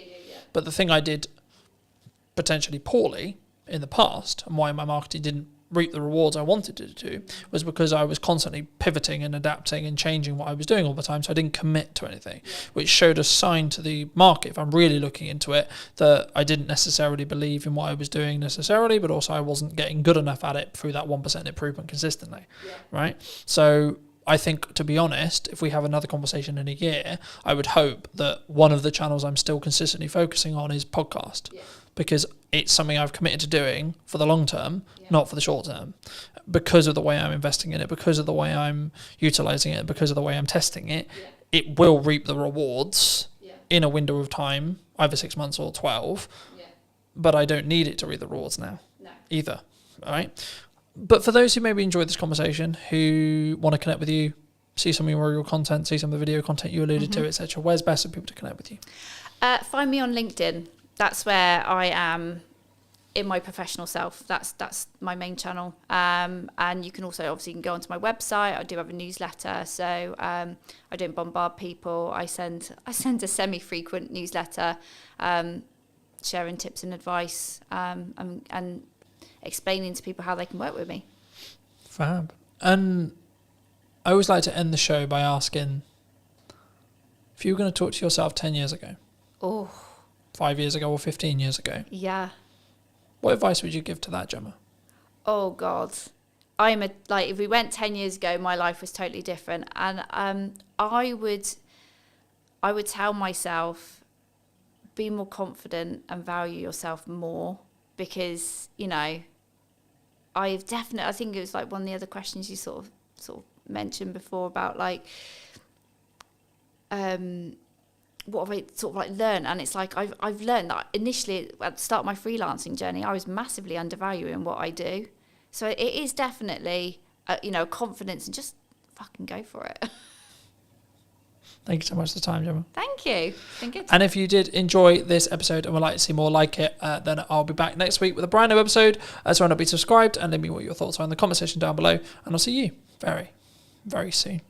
A: But the thing I did potentially poorly in the past, and why my marketing didn't reap the rewards I wanted it to, was because I was constantly pivoting and adapting and changing what I was doing all the time, so I didn't commit to anything, which showed a sign to the market, if I'm really looking into it, that I didn't necessarily believe in what I was doing necessarily, but also I wasn't getting good enough at it through that 1% improvement consistently, right? So I think, to be honest, if we have another conversation in a year, I would hope that one of the channels I'm still consistently focusing on is podcast, because it's something I've committed to doing for the long term, not for the short term, because of the way I'm investing in it, because of the way I'm utilizing it, because of the way I'm testing it. It will reap the rewards in a window of time, either 6 months or 12, but I don't need it to reap the rewards now either. All right. But for those who maybe enjoyed this conversation, who want to connect with you, see some of your content, see some of the video content you alluded to, etc., where's best for people to connect with you?
O: Find me on LinkedIn. That's where I am in my professional self. That's my main channel. And you can also obviously go onto my website. I do have a newsletter, so I don't bombard people. I send a semi-frequent newsletter, sharing tips and advice, and explaining to people how they can work with me.
A: Fab. And I always like to end the show by asking, if you were going to talk to yourself 10 years ago, 5 years ago or 15 years ago, what advice would you give to that Gemma?
O: Oh God, if we went 10 years ago, my life was totally different, and I would tell myself, be more confident and value yourself more, because I think it was like one of the other questions you sort of mentioned before about like what have I sort of like learned, and it's like I've learned that initially at the start of my freelancing journey I was massively undervaluing what I do, so it is definitely confidence and just fucking go for it.
A: Thank you so much for the time, Gemma.
O: Thank you. It's been good.
A: And if you did enjoy this episode and would like to see more like it, then I'll be back next week with a brand new episode. So why not be subscribed and let me know what your thoughts are in the comment section down below. And I'll see you very, very soon.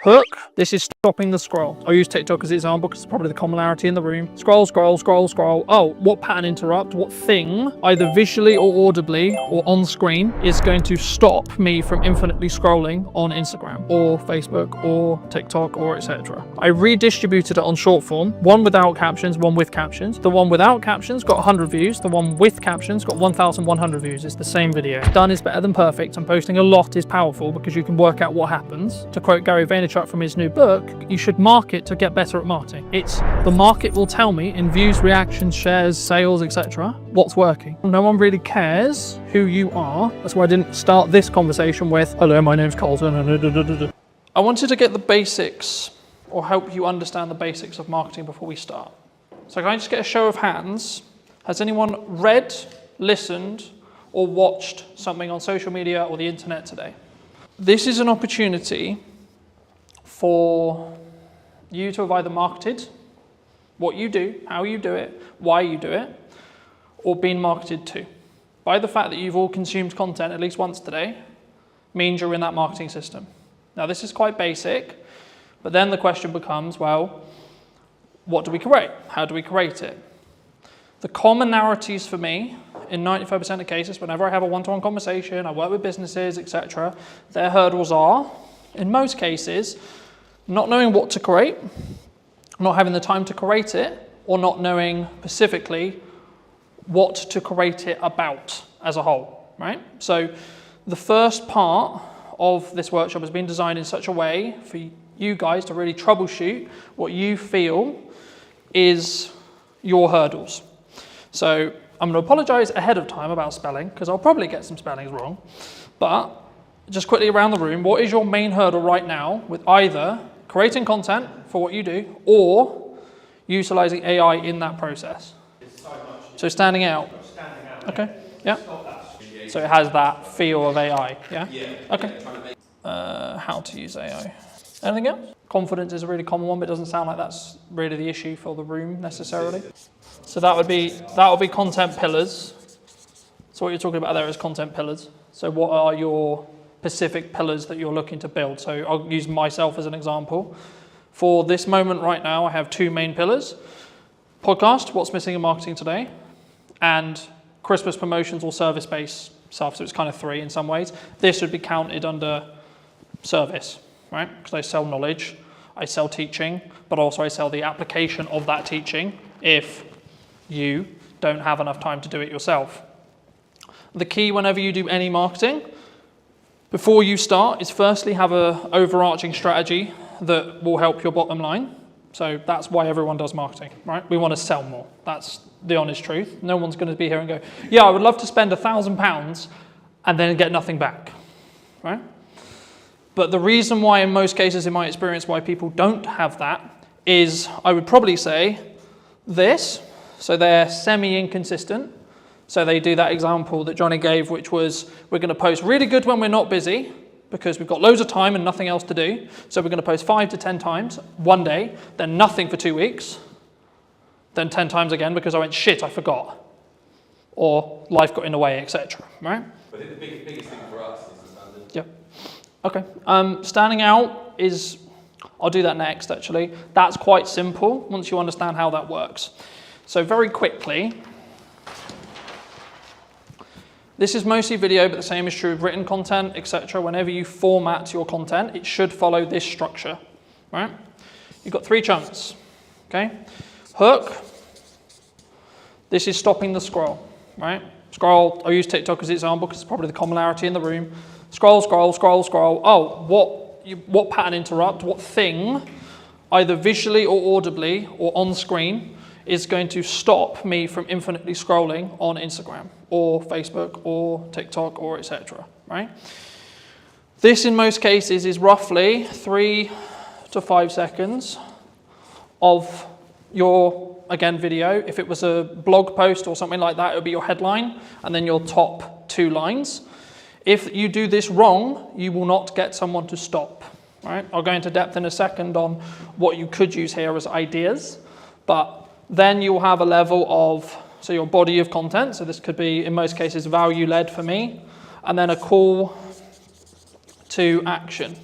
A: Hook. This is stopping the scroll. I'll use TikTok as an example because it's probably the commonality in the room. Scroll, scroll, scroll, scroll. Oh, what pattern interrupt? What thing, either visually or audibly or on screen, is going to stop me from infinitely scrolling on Instagram or Facebook or TikTok or etc. I redistributed it on short form. One without captions, one with captions. The one without captions got 100 views. The one with captions got 1,100 views. It's the same video. Done is better than perfect, and posting a lot is powerful because you can work out what happens. To quote Gary Vaynerchuk from his new book, you should market to get better at marketing. It's the market will tell me in views, reactions, shares, sales, etc. what's working. No one really cares who you are. That's why I didn't start this conversation with, hello, my name's Colton. I wanted to get the basics, or help you understand the basics of marketing before we start. So can I just get a show of hands? Has anyone read, listened, or watched something on social media or the internet today? This is an opportunity for you to have either marketed what you do, how you do it, why you do it, or been marketed to. by the fact that you've all consumed content at least once today, means you're in that marketing system. Now, this is quite basic, but then the question becomes, well, what do we create? How do we create it? The commonalities for me, in 95% of cases, whenever I have a one-to-one conversation, I work with businesses, etc., their hurdles are, in most cases, not knowing what to create, not having the time to create it, or not knowing specifically what to create it about as a whole, right? So the first part of this workshop has been designed in such a way for you guys to really troubleshoot what you feel is your hurdles. So I'm going to apologize ahead of time about spelling, because I'll probably get some spellings wrong, but just quickly around the room, what is your main hurdle right now with either creating content for what you do or utilizing AI in that process? So standing out. Okay, yeah. So it has that feel of AI, yeah? Okay. How to use AI. Anything else? Confidence is a really common one, but it doesn't sound like that's really the issue for the room necessarily. So that would be content pillars. So what you're talking about there is content pillars. So what are your specific pillars that you're looking to build? So I'll use myself as an example. For this moment right now, I have two main pillars. Podcast, what's missing in marketing today, and Christmas promotions or service-based stuff. So it's kind of three in some ways. This would be counted under service, right? Because I sell knowledge, I sell teaching, but also I sell the application of that teaching if you don't have enough time to do it yourself. The key whenever you do any marketing, before you start, is firstly have an overarching strategy that will help your bottom line. So that's why everyone does marketing, right? We want to sell more. That's the honest truth. No one's going to be here and go, yeah, I would love to spend £1,000 and then get nothing back, right? But the reason why in most cases, in my experience, why people don't have that is, I would probably say this. So they're semi-inconsistent. So they do that example that Johnny gave, which was, we're going to post really good when we're not busy, because we've got loads of time and nothing else to do. So we're going to post 5 to 10 times one day, then nothing for 2 weeks, then 10 times again because I went, shit, I forgot. Or life got in the way, etc. Right?
E: But the biggest thing for us is the standard.
A: Yeah. Okay. Standing out is, I'll do that next actually. That's quite simple once you understand how that works. So very quickly, this is mostly video, but the same is true of written content, etc. Whenever you format your content, it should follow this structure, right? You've got 3 chunks, okay? Hook, this is stopping the scroll, right? Scroll, I'll use TikTok as an example because it's probably the commonality in the room. Scroll, scroll, scroll, scroll. Oh, what pattern interrupt, what thing, either visually or audibly or on screen, is going to stop me from infinitely scrolling on Instagram or Facebook or TikTok or etc. Right? This in most cases is roughly 3 to 5 seconds of your, again, video. If it was a blog post or something like that, it would be your headline and then your top 2 lines. If you do this wrong, you will not get someone to stop. Right? I'll go into depth in a second on what you could use here as ideas, but then you'll have a level of, so your body of content, so this could be, in most cases, value-led for me, and then a call to action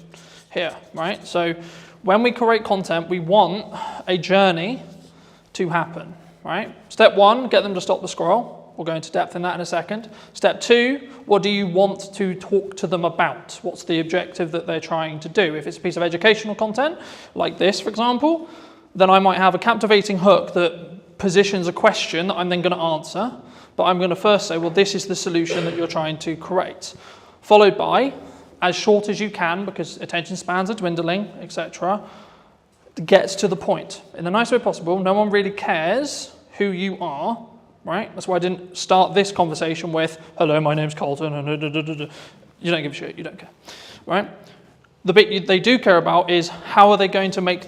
A: here, right? So when we create content, we want a journey to happen, right? Step 1, get them to stop the scroll. We'll go into depth in that in a second. Step 2, what do you want to talk to them about? What's the objective that they're trying to do? If it's a piece of educational content, like this, for example, then I might have a captivating hook that positions a question that I'm then going to answer, but I'm going to first say, well, this is the solution that you're trying to create, followed by, as short as you can, because attention spans are dwindling, etc., gets to the point. In the nicest way possible, no one really cares who you are, right? That's why I didn't start this conversation with, hello, my name's Colton, and you don't give a shit, you don't care, right? The bit they do care about is how are they going to make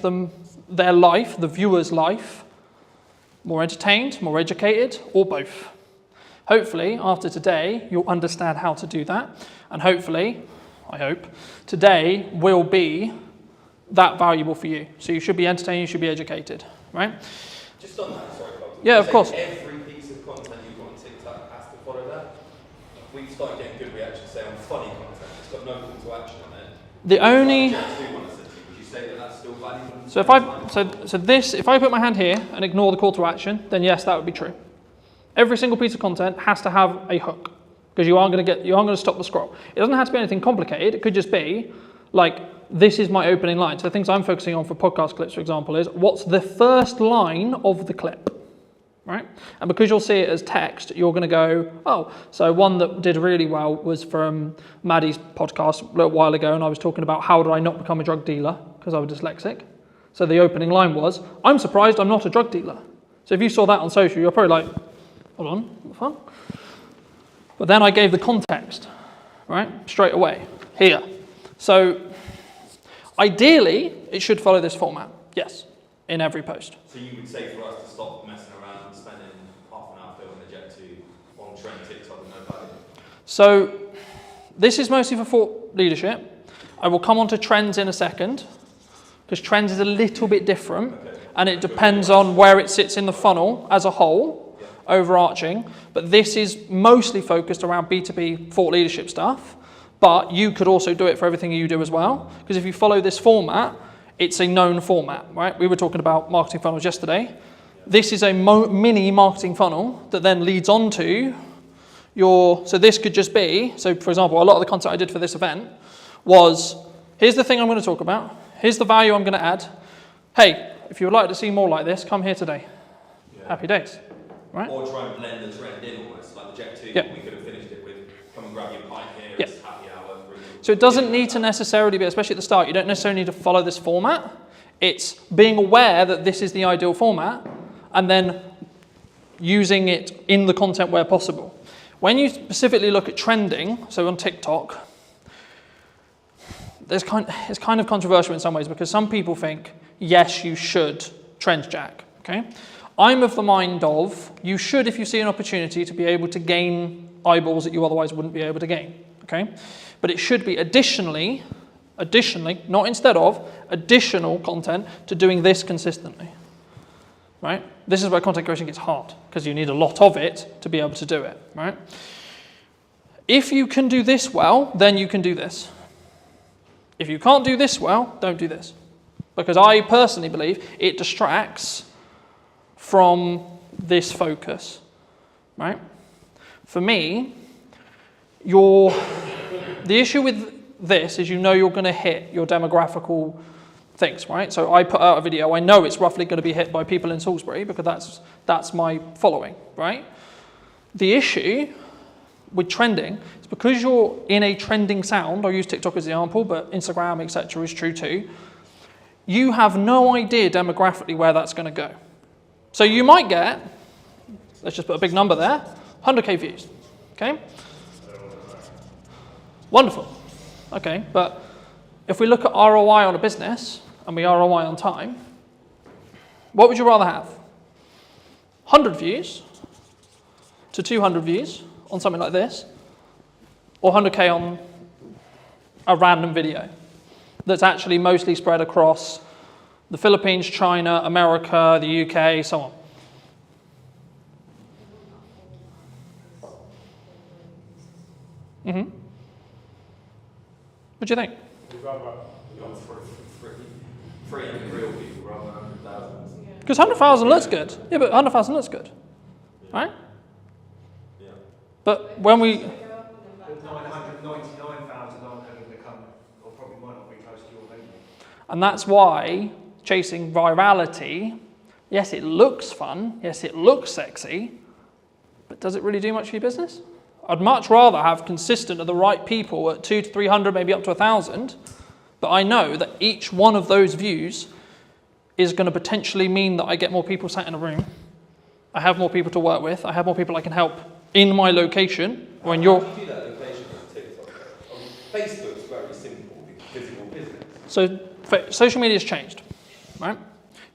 A: their life, the viewer's life, more entertained, more educated, or both. Hopefully, after today, you'll understand how to do that. And hopefully, I hope, today will be that valuable for you. So you should be entertained, you should be educated, right?
E: Just on that, sorry, Colton.
A: Yeah, of course.
E: Every piece of content you've got on TikTok has to follow that? we've started getting good reactions, say, on funny content. It's got no call to action on it.
A: The only...
E: Would you say that that's still valuable?
A: So if I put my hand here and ignore the call to action, then yes, that would be true. Every single piece of content has to have a hook, because you aren't going to stop the scroll. It doesn't have to be anything complicated. It could just be like, this is my opening line. So the things I'm focusing on for podcast clips, for example, is what's the first line of the clip, right? And because you'll see it as text, you're going to go, oh, so one that did really well was from Maddie's podcast a little while ago, and I was talking about how did I not become a drug dealer because I was dyslexic. So the opening line was, I'm surprised I'm not a drug dealer. So if you saw that on social, you're probably like, hold on, what the fuck? But then I gave the context, right, straight away, here. So ideally, it should follow this format, yes, in every post.
E: So you would say for us to stop messing around and spending half an hour filming a Jet 2 on trend TikTok with no value?
A: So this is mostly for thought leadership. I will come on to trends in a second, because trends is a little bit different, and it depends on where it sits in the funnel as a whole, overarching. But this is mostly focused around B2B thought leadership stuff. But you could also do it for everything you do as well. Because if you follow this format, it's a known format, right? We were talking about marketing funnels yesterday. This is a mini marketing funnel that then leads on to your, so this could just be, so for example, a lot of the content I did for this event was, here's the thing I'm going to talk about. Here's the value I'm going to add. Hey, if you would like to see more like this, come here today. Yeah. Happy days. Right?
E: Or try and blend the trend in almost, like the Jet 2,
A: yeah.
E: We could have finished it with, come and grab your pint here,
A: yeah.
E: It's happy hour.
A: So it doesn't need to necessarily be, especially at the start, you don't necessarily need to follow this format. It's being aware that this is the ideal format and then using it in the content where possible. When you specifically look at trending, so on TikTok, it's kind of controversial in some ways because some people think, yes, you should trend jack, okay? I'm of the mind of, you should if you see an opportunity to be able to gain eyeballs that you otherwise wouldn't be able to gain, okay? But it should be additionally, not instead of, additional content to doing this consistently, right? This is where content creation gets hard because you need a lot of it to be able to do it, right? If you can do this well, then you can do this. If you can't do this well, don't do this. Because I personally believe it distracts from this focus, right? For me, the issue with this is you know you're going to hit your demographical things, right? So I put out a video, I know it's roughly going to be hit by people in Salisbury because that's my following, right? The issue with trending is because you're in a trending sound, I'll use TikTok as the example, but Instagram, etc. is true too, you have no idea demographically where that's going to go. So you might get, let's just put a big number there, 100k views, okay? Wonderful, okay, but if we look at ROI on a business and we ROI on time, what would you rather have? 100 views to 200 views on something like this, or 100k on a random video that's actually mostly spread across the Philippines, China, America, the UK, so on. Mm-hmm. What do you think? Because 100,000 looks good. Yeah, but 100,000 looks good. Right?
E: Yeah.
A: But when we...
K: 999,000 aren't going to become, or probably might not be close to your venue.
A: And that's why chasing virality, yes, it looks fun, yes, it looks sexy, but does it really do much for your business? I'd much rather have consistent of the right people at 200 to 300, maybe up to 1,000, but I know that each one of those views is going to potentially mean that I get more people sat in a room, I have more people to work with, I have more people I can help in my location. When you're...
E: How do you do that location on TikTok? Facebook's very simple, physical business.
A: So social media's changed, right?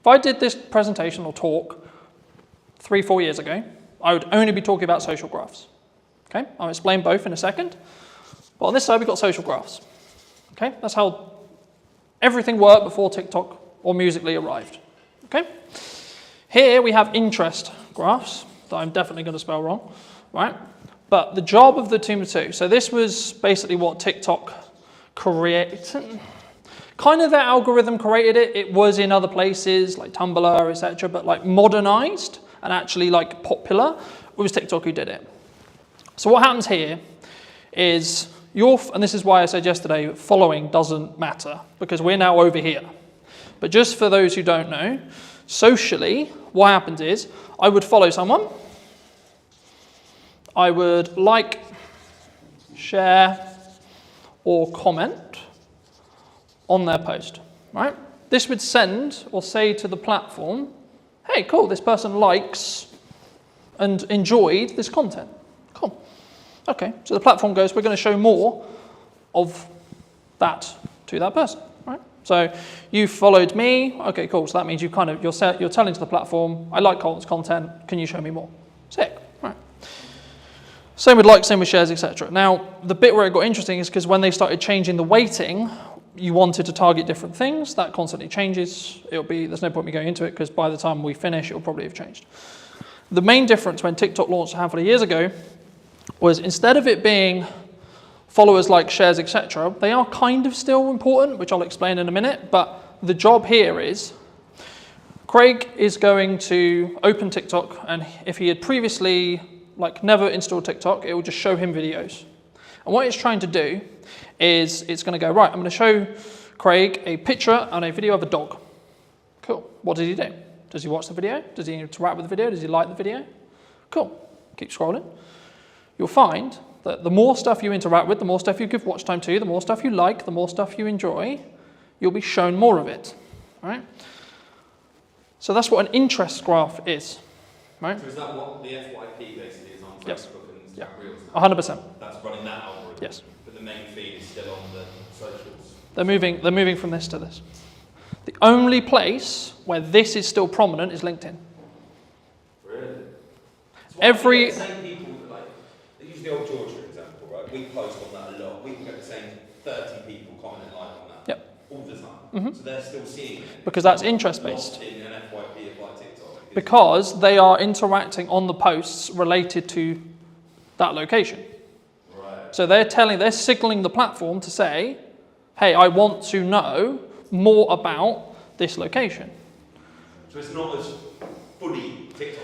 A: If I did this presentation or talk 3-4 years ago, I would only be talking about social graphs. Okay, I'll explain both in a second. But on this side, we've got social graphs. Okay, that's how everything worked before TikTok or Musical.ly arrived. Okay, here we have interest graphs that I'm definitely going to spell wrong, right? But the job of the team of two, so this was basically what TikTok created. Kind of their algorithm created it. It was in other places like Tumblr, etc., but like modernized and actually like popular. It was TikTok who did it. So what happens here is and this is why I said yesterday, following doesn't matter because we're now over here. But just for those who don't know, socially, what happens is I would follow someone. I would like, share, or comment on their post, right? This would send or say to the platform, hey, cool, this person likes and enjoyed this content. Cool. Okay, so the platform goes, we're going to show more of that to that person, right? So you followed me. Okay, cool. So that means you're telling to the platform, I like Colton's content. Can you show me more? Sick, right? Same with likes, same with shares, etc. Now, the bit where it got interesting is because when they started changing the weighting, you wanted to target different things. That constantly changes. There's no point me going into it because by the time we finish, it'll probably have changed. The main difference when TikTok launched a handful of years ago was instead of it being followers, like, shares, etc., they are kind of still important, which I'll explain in a minute, but the job here is Craig is going to open TikTok, and if he had previously never installed TikTok, it will just show him videos. And what it's trying to do is it's going to go, right, I'm going to show Craig a picture and a video of a dog. Cool. What does he do? Does he watch the video? Does he interact with the video? Does he like the video? Cool. Keep scrolling. You'll find that the more stuff you interact with, the more stuff you give watch time to, the more stuff you like, the more stuff you enjoy, you'll be shown more of it, right? So that's what an interest graph is, right?
E: So is that what the FYP basically is on Facebook
A: Yes.
E: and Instagram Reels?
A: 100%.
E: That's running that algorithm?
A: Yes.
E: But the main feed is still on the socials?
A: They're moving from this to this. The only place where this is still prominent is LinkedIn.
E: Really? So
A: Every...
E: the same people that use the old George, for example, right? We post on that a lot. We can get the same 30 people commenting like on that all the time.
A: Mm-hmm.
E: So they're still seeing it.
A: Because that's interest-based.
E: Not in an FYP of like TikTok.
A: Because they are interacting on the posts related to that location.
E: Right.
A: So they're signaling the platform to say, hey, I want to know more about this location.
E: So it's not as fully TikTok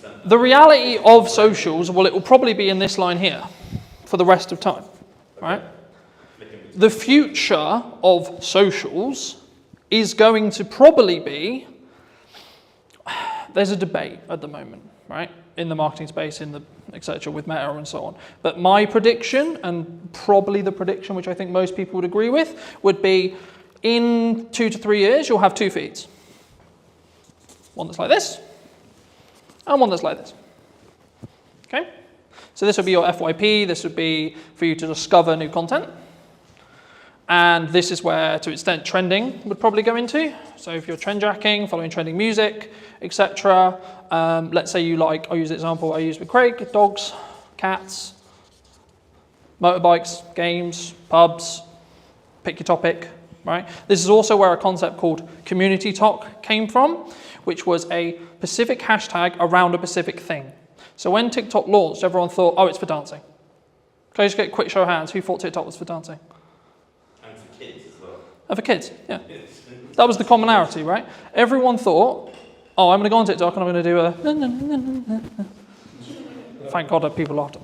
E: 100%.
A: The reality of socials, well, it will probably be in this line here for the rest of time, right? The future of socials is going to probably be, there's a debate at the moment, right? In the marketing space, in the etc. with Meta and so on. But my prediction, and probably the prediction which I think most people would agree with, would be in 2 to 3 years, you'll have two feeds. One that's like this, and one that's like this. Okay? So this would be your FYP, this would be for you to discover new content. And this is where, to an extent, trending would probably go into. So if you're trend jacking, following trending music, etc. Let's say you I'll use the example I used with Craig, dogs, cats, motorbikes, games, pubs, pick your topic, right? This is also where a concept called community talk came from, which was a specific hashtag around a specific thing. So when TikTok launched, everyone thought, oh, it's for dancing. Can I just get a quick show of hands? Who thought TikTok was for dancing?
E: And for kids as well.
A: Oh, for kids, yeah. That was the commonality, right? Everyone thought, oh, I'm going to go on TikTok and I'm going to do a... Thank God that people laughed at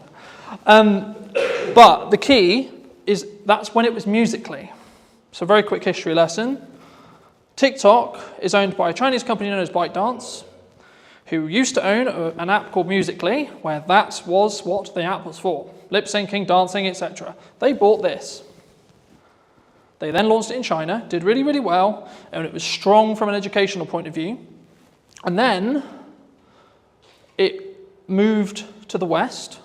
A: that. But the key is that's when it was Musical.ly. So very quick history lesson. TikTok is owned by a Chinese company known as ByteDance, who used to own an app called Musical.ly, where that was what the app was for. Lip syncing, dancing, etc. They bought this. They then launched it in China, did really, really well, and it was strong from an educational point of view. And then it moved to the West,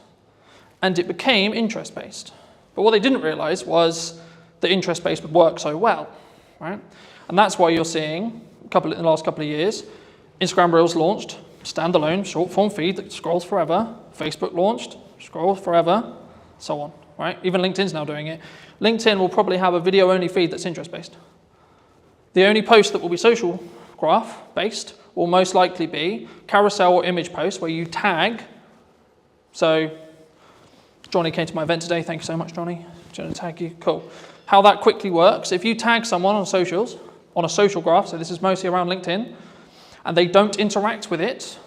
A: and it became interest-based. But what they didn't realize was that interest-based would work so well, right? And that's why you're seeing, in the last couple of years, Instagram Reels launched, standalone, short-form feed that scrolls forever. Facebook launched, scrolls forever, so on, right? Even LinkedIn's now doing it. LinkedIn will probably have a video-only feed that's interest-based. The only post that will be social graph-based will most likely be carousel or image posts where you tag. So Johnny came to my event today. Thank you so much, Johnny. Going to tag you. Cool. How that quickly works, if you tag someone on socials, on a social graph, so this is mostly around LinkedIn, and they don't interact with it,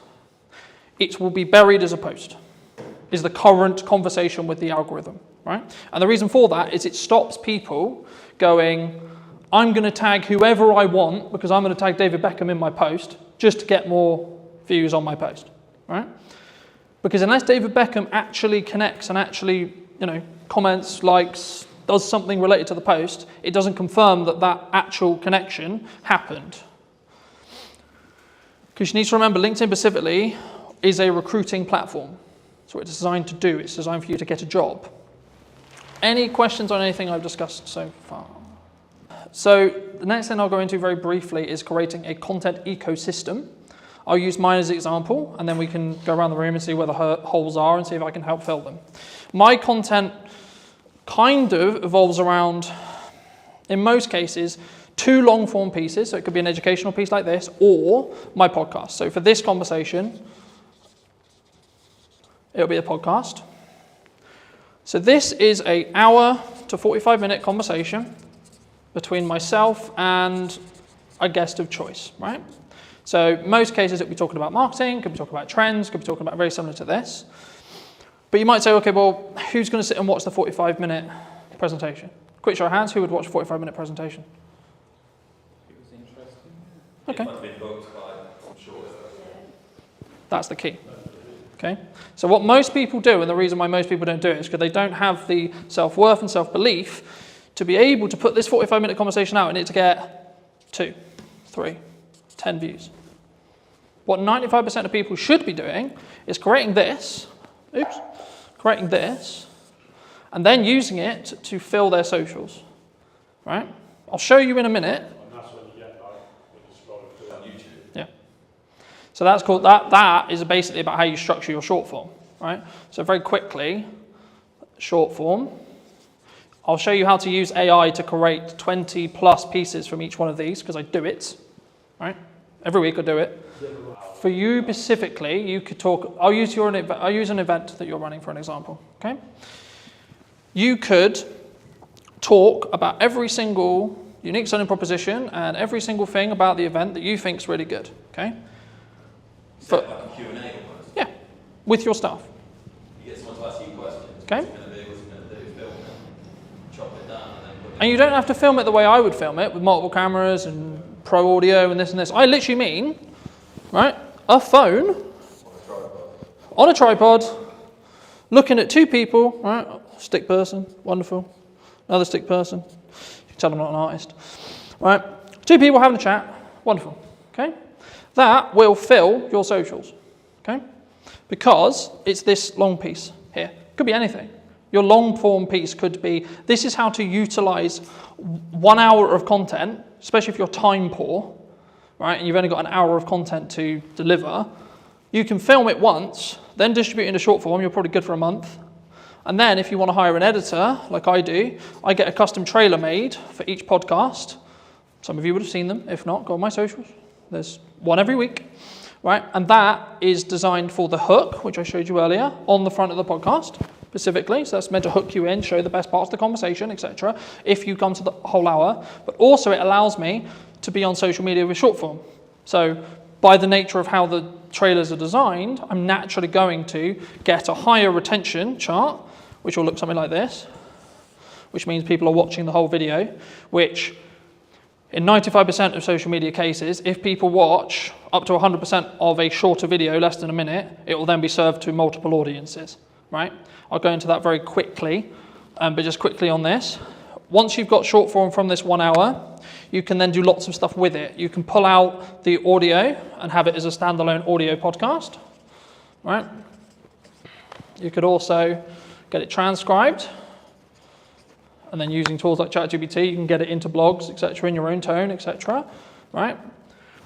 A: it will be buried as a post, is the current conversation with the algorithm, right? And the reason for that is it stops people going, I'm going to tag whoever I want because I'm going to tag David Beckham in my post just to get more views on my post, right? Because unless David Beckham actually connects and actually, comments, likes, does something related to the post, it doesn't confirm that that actual connection happened. Because you need to remember, LinkedIn specifically is a recruiting platform. That's what it's designed to do. It's designed for you to get a job. Any questions on anything I've discussed so far? So the next thing I'll go into very briefly is creating a content ecosystem. I'll use mine as an example, and then we can go around the room and see where the holes are and see if I can help fill them. My content kind of evolves around, in most cases, 2 long-form pieces. So it could be an educational piece like this, or my podcast. So for this conversation, it'll be a podcast. So this is an hour to 45-minute conversation between myself and a guest of choice, right? So most cases it'll be talking about marketing, could be talking about trends, could be talking about very similar to this. But you might say, okay, well, who's going to sit and watch the 45-minute presentation? Quick show of hands, who would watch a 45-minute presentation? Okay. That's the key. Okay. So what most people do, and the reason why most people don't do it, is because they don't have the self-worth and self-belief to be able to put this 45-minute conversation out and it to get 2, 3, 10 views. What 95% of people should be doing is creating this, and then using it to fill their socials, right? I'll show you in a minute.
F: And that's when you get when you scroll through on YouTube.
A: Yeah. So that's called, that is basically about how you structure your short form, right? So very quickly, short form. I'll show you how to use AI to create 20 plus pieces from each one of these, because I do it, right? Every week I do it. For you specifically, you could talk, I'll use an event that you're running for an example, okay? You could talk about every single unique selling proposition and every single thing about the event that you think is really good, okay?
E: Like a Q&A almost?
A: Yeah, with your staff.
E: You get someone to ask you questions.
A: Okay.
E: What's it going to do? Film it, chop it down, and then put it.
A: And you don't have to film it the way I would film it, with multiple cameras and pro audio and this and this. I literally mean, right, a phone on a tripod, looking at 2 people, right, stick person, wonderful, another stick person, you can tell I'm not an artist, right, 2 people having a chat, wonderful, okay? That will fill your socials, okay? Because it's this long piece here. Could be anything. Your long form piece could be, this is how to utilize 1 hour of content, especially if you're time poor, right, and you've only got an hour of content to deliver. You can film it once, then distribute it into short form. You're probably good for a month. And then if you want to hire an editor, like I do, I get a custom trailer made for each podcast. Some of you would have seen them. If not, go on my socials. There's one every week, right? And that is designed for the hook, which I showed you earlier, on the front of the podcast specifically. So that's meant to hook you in, show the best parts of the conversation, etc. if you come to the whole hour. But also it allows me to be on social media with short form. So by the nature of how the trailers are designed, I'm naturally going to get a higher retention chart, which will look something like this, which means people are watching the whole video, which in 95% of social media cases, if people watch up to 100% of a shorter video, less than a minute, it will then be served to multiple audiences, right? I'll go into that very quickly, but just quickly on this. Once you've got short form from this 1 hour, you can then do lots of stuff with it. You can pull out the audio and have it as a standalone audio podcast, right? You could also get it transcribed, and then using tools like ChatGPT, you can get it into blogs, etc., in your own tone, etc., right?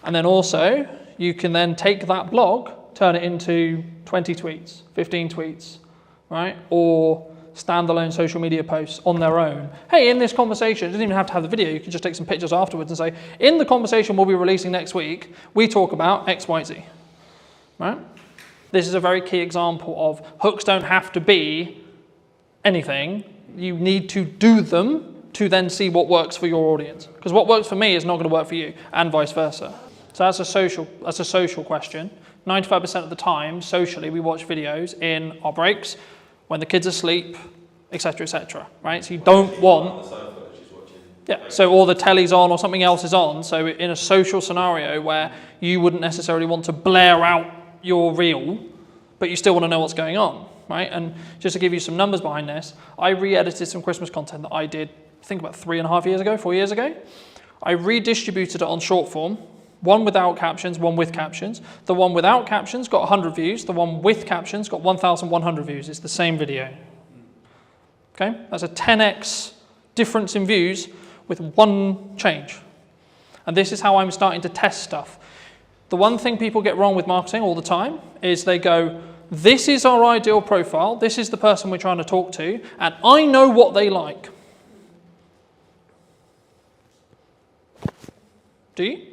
A: And then also, you can then take that blog, turn it into 20 tweets, 15 tweets, right? Or standalone social media posts on their own. Hey, in this conversation, it doesn't even have to have the video, you can just take some pictures afterwards and say, in the conversation we'll be releasing next week, we talk about X, Y, Z, right? This is a very key example of hooks don't have to be anything, you need to do them to then see what works for your audience. Because what works for me is not going to work for you, and vice versa. So that's a social question. 95% of the time, socially, we watch videos in our breaks, when the kids are asleep, etc., right? So you don't want... Yeah, so or the telly's on or something else is on. So in a social scenario where you wouldn't necessarily want to blare out your reel, but you still want to know what's going on, right? And just to give you some numbers behind this, I re-edited some Christmas content that I did, I think about 4 years ago. I redistributed it on short form, one without captions, one with captions. The one without captions got 100 views. The one with captions got 1,100 views. It's the same video. Okay, that's a 10x difference in views with one change. And this is how I'm starting to test stuff. The one thing people get wrong with marketing all the time is they go, this is our ideal profile, this is the person we're trying to talk to, and I know what they like. Do you?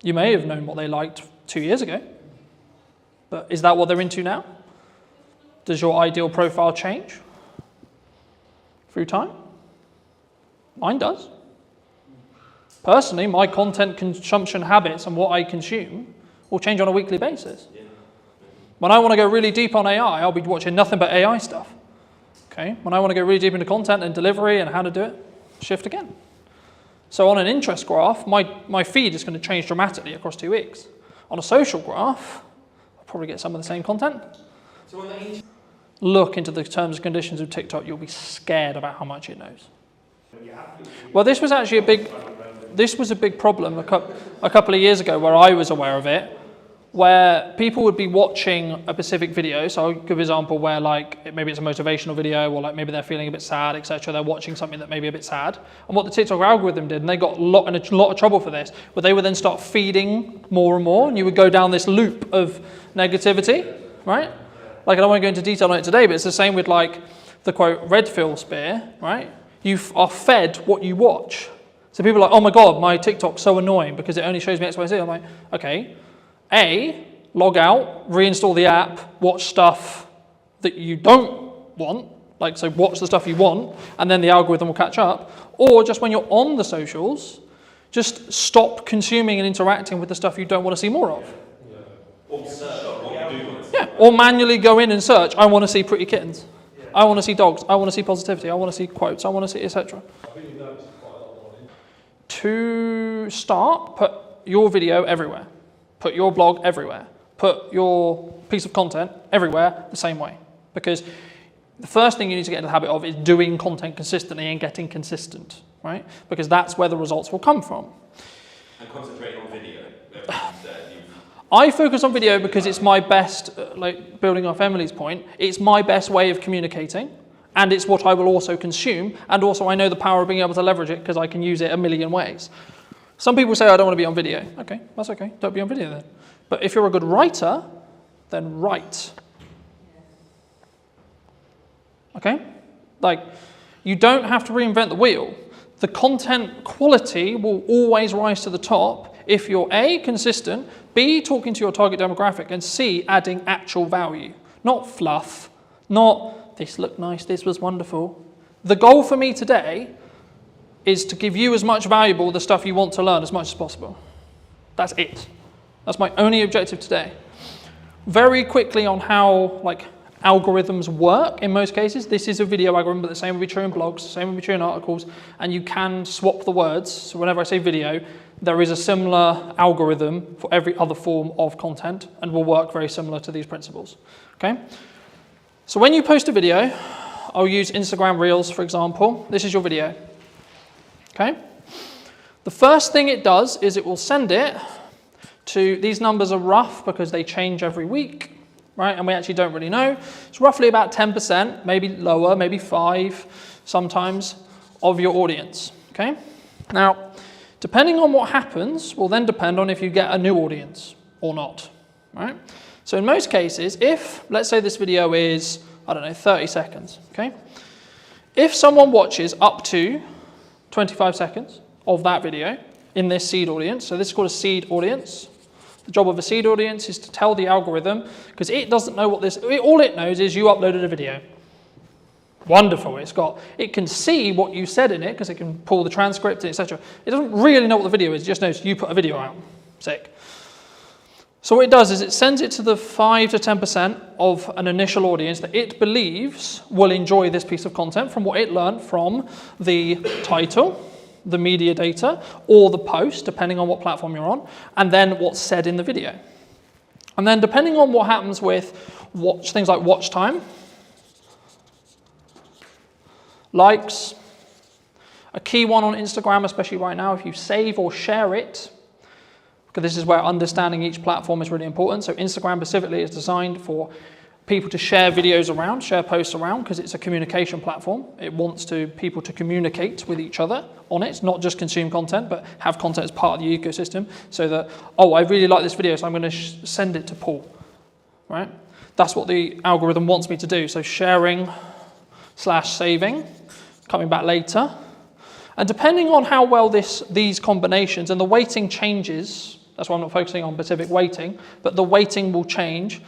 A: You may have known what they liked 2 years ago, but is that what they're into now? Does your ideal profile change through time? Mine does. Personally, my content consumption habits and what I consume will change on a weekly basis. When I want to go really deep on AI, I'll be watching nothing but AI stuff. Okay? When I want to go really deep into content and delivery and how to do it, shift again. So on an interest graph, my feed is going to change dramatically across 2 weeks. On a social graph, I'll probably get some of the same content. Look into the terms and conditions of TikTok, you'll be scared about how much it knows. Well, this was actually a big problem a couple of years ago where I was aware of it, where people would be watching a specific video. So I'll give an example where like maybe it's a motivational video or like maybe they're feeling a bit sad, etc. They're watching something that may be a bit sad. And what the TikTok algorithm did, and they got in a lot of trouble for this, but they would then start feeding more and more, and you would go down this loop of negativity, right? Like I don't want to go into detail on it today, but it's the same with like the quote red pill spear, right? You are fed what you watch. So people are like, oh my God, my TikTok's so annoying because it only shows me X, Y, Z. I'm like, okay, log out, reinstall the app, watch stuff that you don't want, like so watch the stuff you want, and then the algorithm will catch up. Or just when you're on the socials, just stop consuming and interacting with the stuff you don't want to see more of.
E: Or search what you do want to see.
A: Yeah, or manually go in and search, I want to see pretty kittens. I want to see dogs, I want to see positivity, I want to see quotes, I want to see etc. To start, put your video everywhere. Put your blog everywhere. Put your piece of content everywhere the same way. Because the first thing you need to get into the habit of is doing content consistently and getting consistent, right? Because that's where the results will come from.
E: And concentrating on video.
A: I focus on video because it's my best, like building off Emily's point, it's my best way of communicating, and it's what I will also consume, and also I know the power of being able to leverage it because I can use it a million ways. Some people say, I don't want to be on video. Okay, that's okay, don't be on video then. But if you're a good writer, then write. Okay? Like, you don't have to reinvent the wheel. The content quality will always rise to the top if you're A, consistent, B, talking to your target demographic, and C, adding actual value. Not fluff, not this looked nice, this was wonderful. The goal for me today is to give you as much valuable the stuff you want to learn as much as possible. That's it. That's my only objective today. Very quickly on how like algorithms work in most cases. This is a video algorithm, but the same will be true in blogs, the same will be true in articles, and you can swap the words. So whenever I say video, there is a similar algorithm for every other form of content and will work very similar to these principles. Okay? So when you post a video, I'll use Instagram Reels, for example. This is your video. Okay? The first thing it does is it will send it to, these numbers are rough because they change every week, right? And we actually don't really know. It's roughly about 10%, maybe lower, maybe 5% sometimes, of your audience, okay? Now, depending on what happens will then depend on if you get a new audience or not, right? So in most cases, if, let's say this video is, I don't know, 30 seconds, okay? If someone watches up to 25 seconds of that video in this seed audience, so this is called a seed audience. The job of a seed audience is to tell the algorithm, because it doesn't know what this, all it knows is you uploaded a video. Wonderful, it can see what you said in it, because it can pull the transcript, etc. It doesn't really know what the video is, it just knows you put a video out. Sick. So what it does is it sends it to the 5 to 10% of an initial audience that it believes will enjoy this piece of content from what it learned from the title, the media data, or the post, depending on what platform you're on, and then what's said in the video. And then depending on what happens with things like watch time, likes, a key one on Instagram, especially right now, if you save or share it, because this is where understanding each platform is really important. So Instagram specifically is designed for people to share videos around, share posts around, because it's a communication platform. It wants people to communicate with each other on it, not just consume content, but have content as part of the ecosystem, so that, oh, I really like this video, so I'm going to send it to Paul, right? That's what the algorithm wants me to do. So sharing/saving, coming back later. And depending on how well these combinations, and the weighting changes, that's why I'm not focusing on specific weighting, but the weighting will change.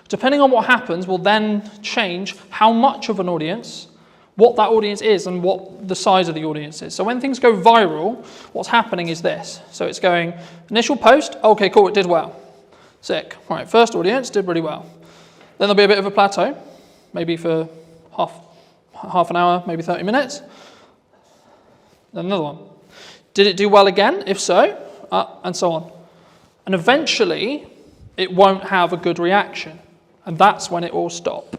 A: Depending on what happens will then change how much of an audience, what that audience is, and what the size of the audience is. So when things go viral, what's happening is this. So it's going, initial post, okay, cool, it did well. Sick. All right, first audience, did really well. Then there'll be a bit of a plateau, maybe for half an hour, maybe 30 minutes. Then another one. Did it do well again? If so, and so on. And eventually, it won't have a good reaction. And that's when it will stop.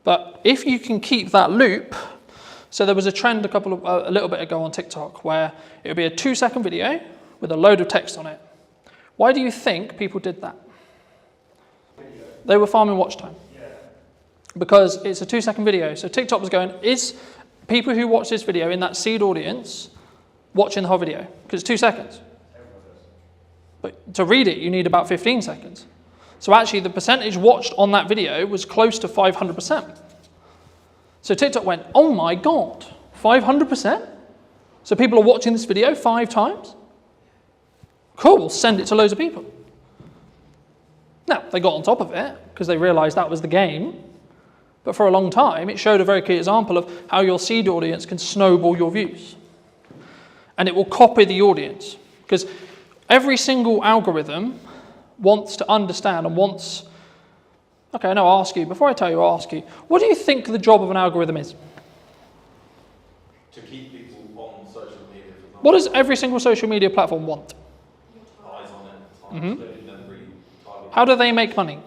A: But if you can keep that loop, so there was a trend a little bit ago on TikTok where it would be a 2-second video with a load of text on it. Why do you think people did that? They were farming watch time. Because it's a 2-second video. So TikTok was going, is people who watch this video in that seed audience watching the whole video? Because it's 2 seconds. But to read it, you need about 15 seconds. So actually, the percentage watched on that video was close to 500%. So TikTok went, oh my God, 500%? So people are watching this video 5 times? Cool, we'll send it to loads of people. Now, they got on top of it because they realized that was the game. But for a long time, it showed a very clear example of how your seed audience can snowball your views. And it will copy the audience. Because every single algorithm wants to understand and wants... Okay, no, I'll ask you. Before I tell you, I'll ask you. What do you think the job of an algorithm is?
E: To keep people on social media.
A: What does every single social media platform want?
E: Eyes on it.
A: Mm-hmm. How do they make money?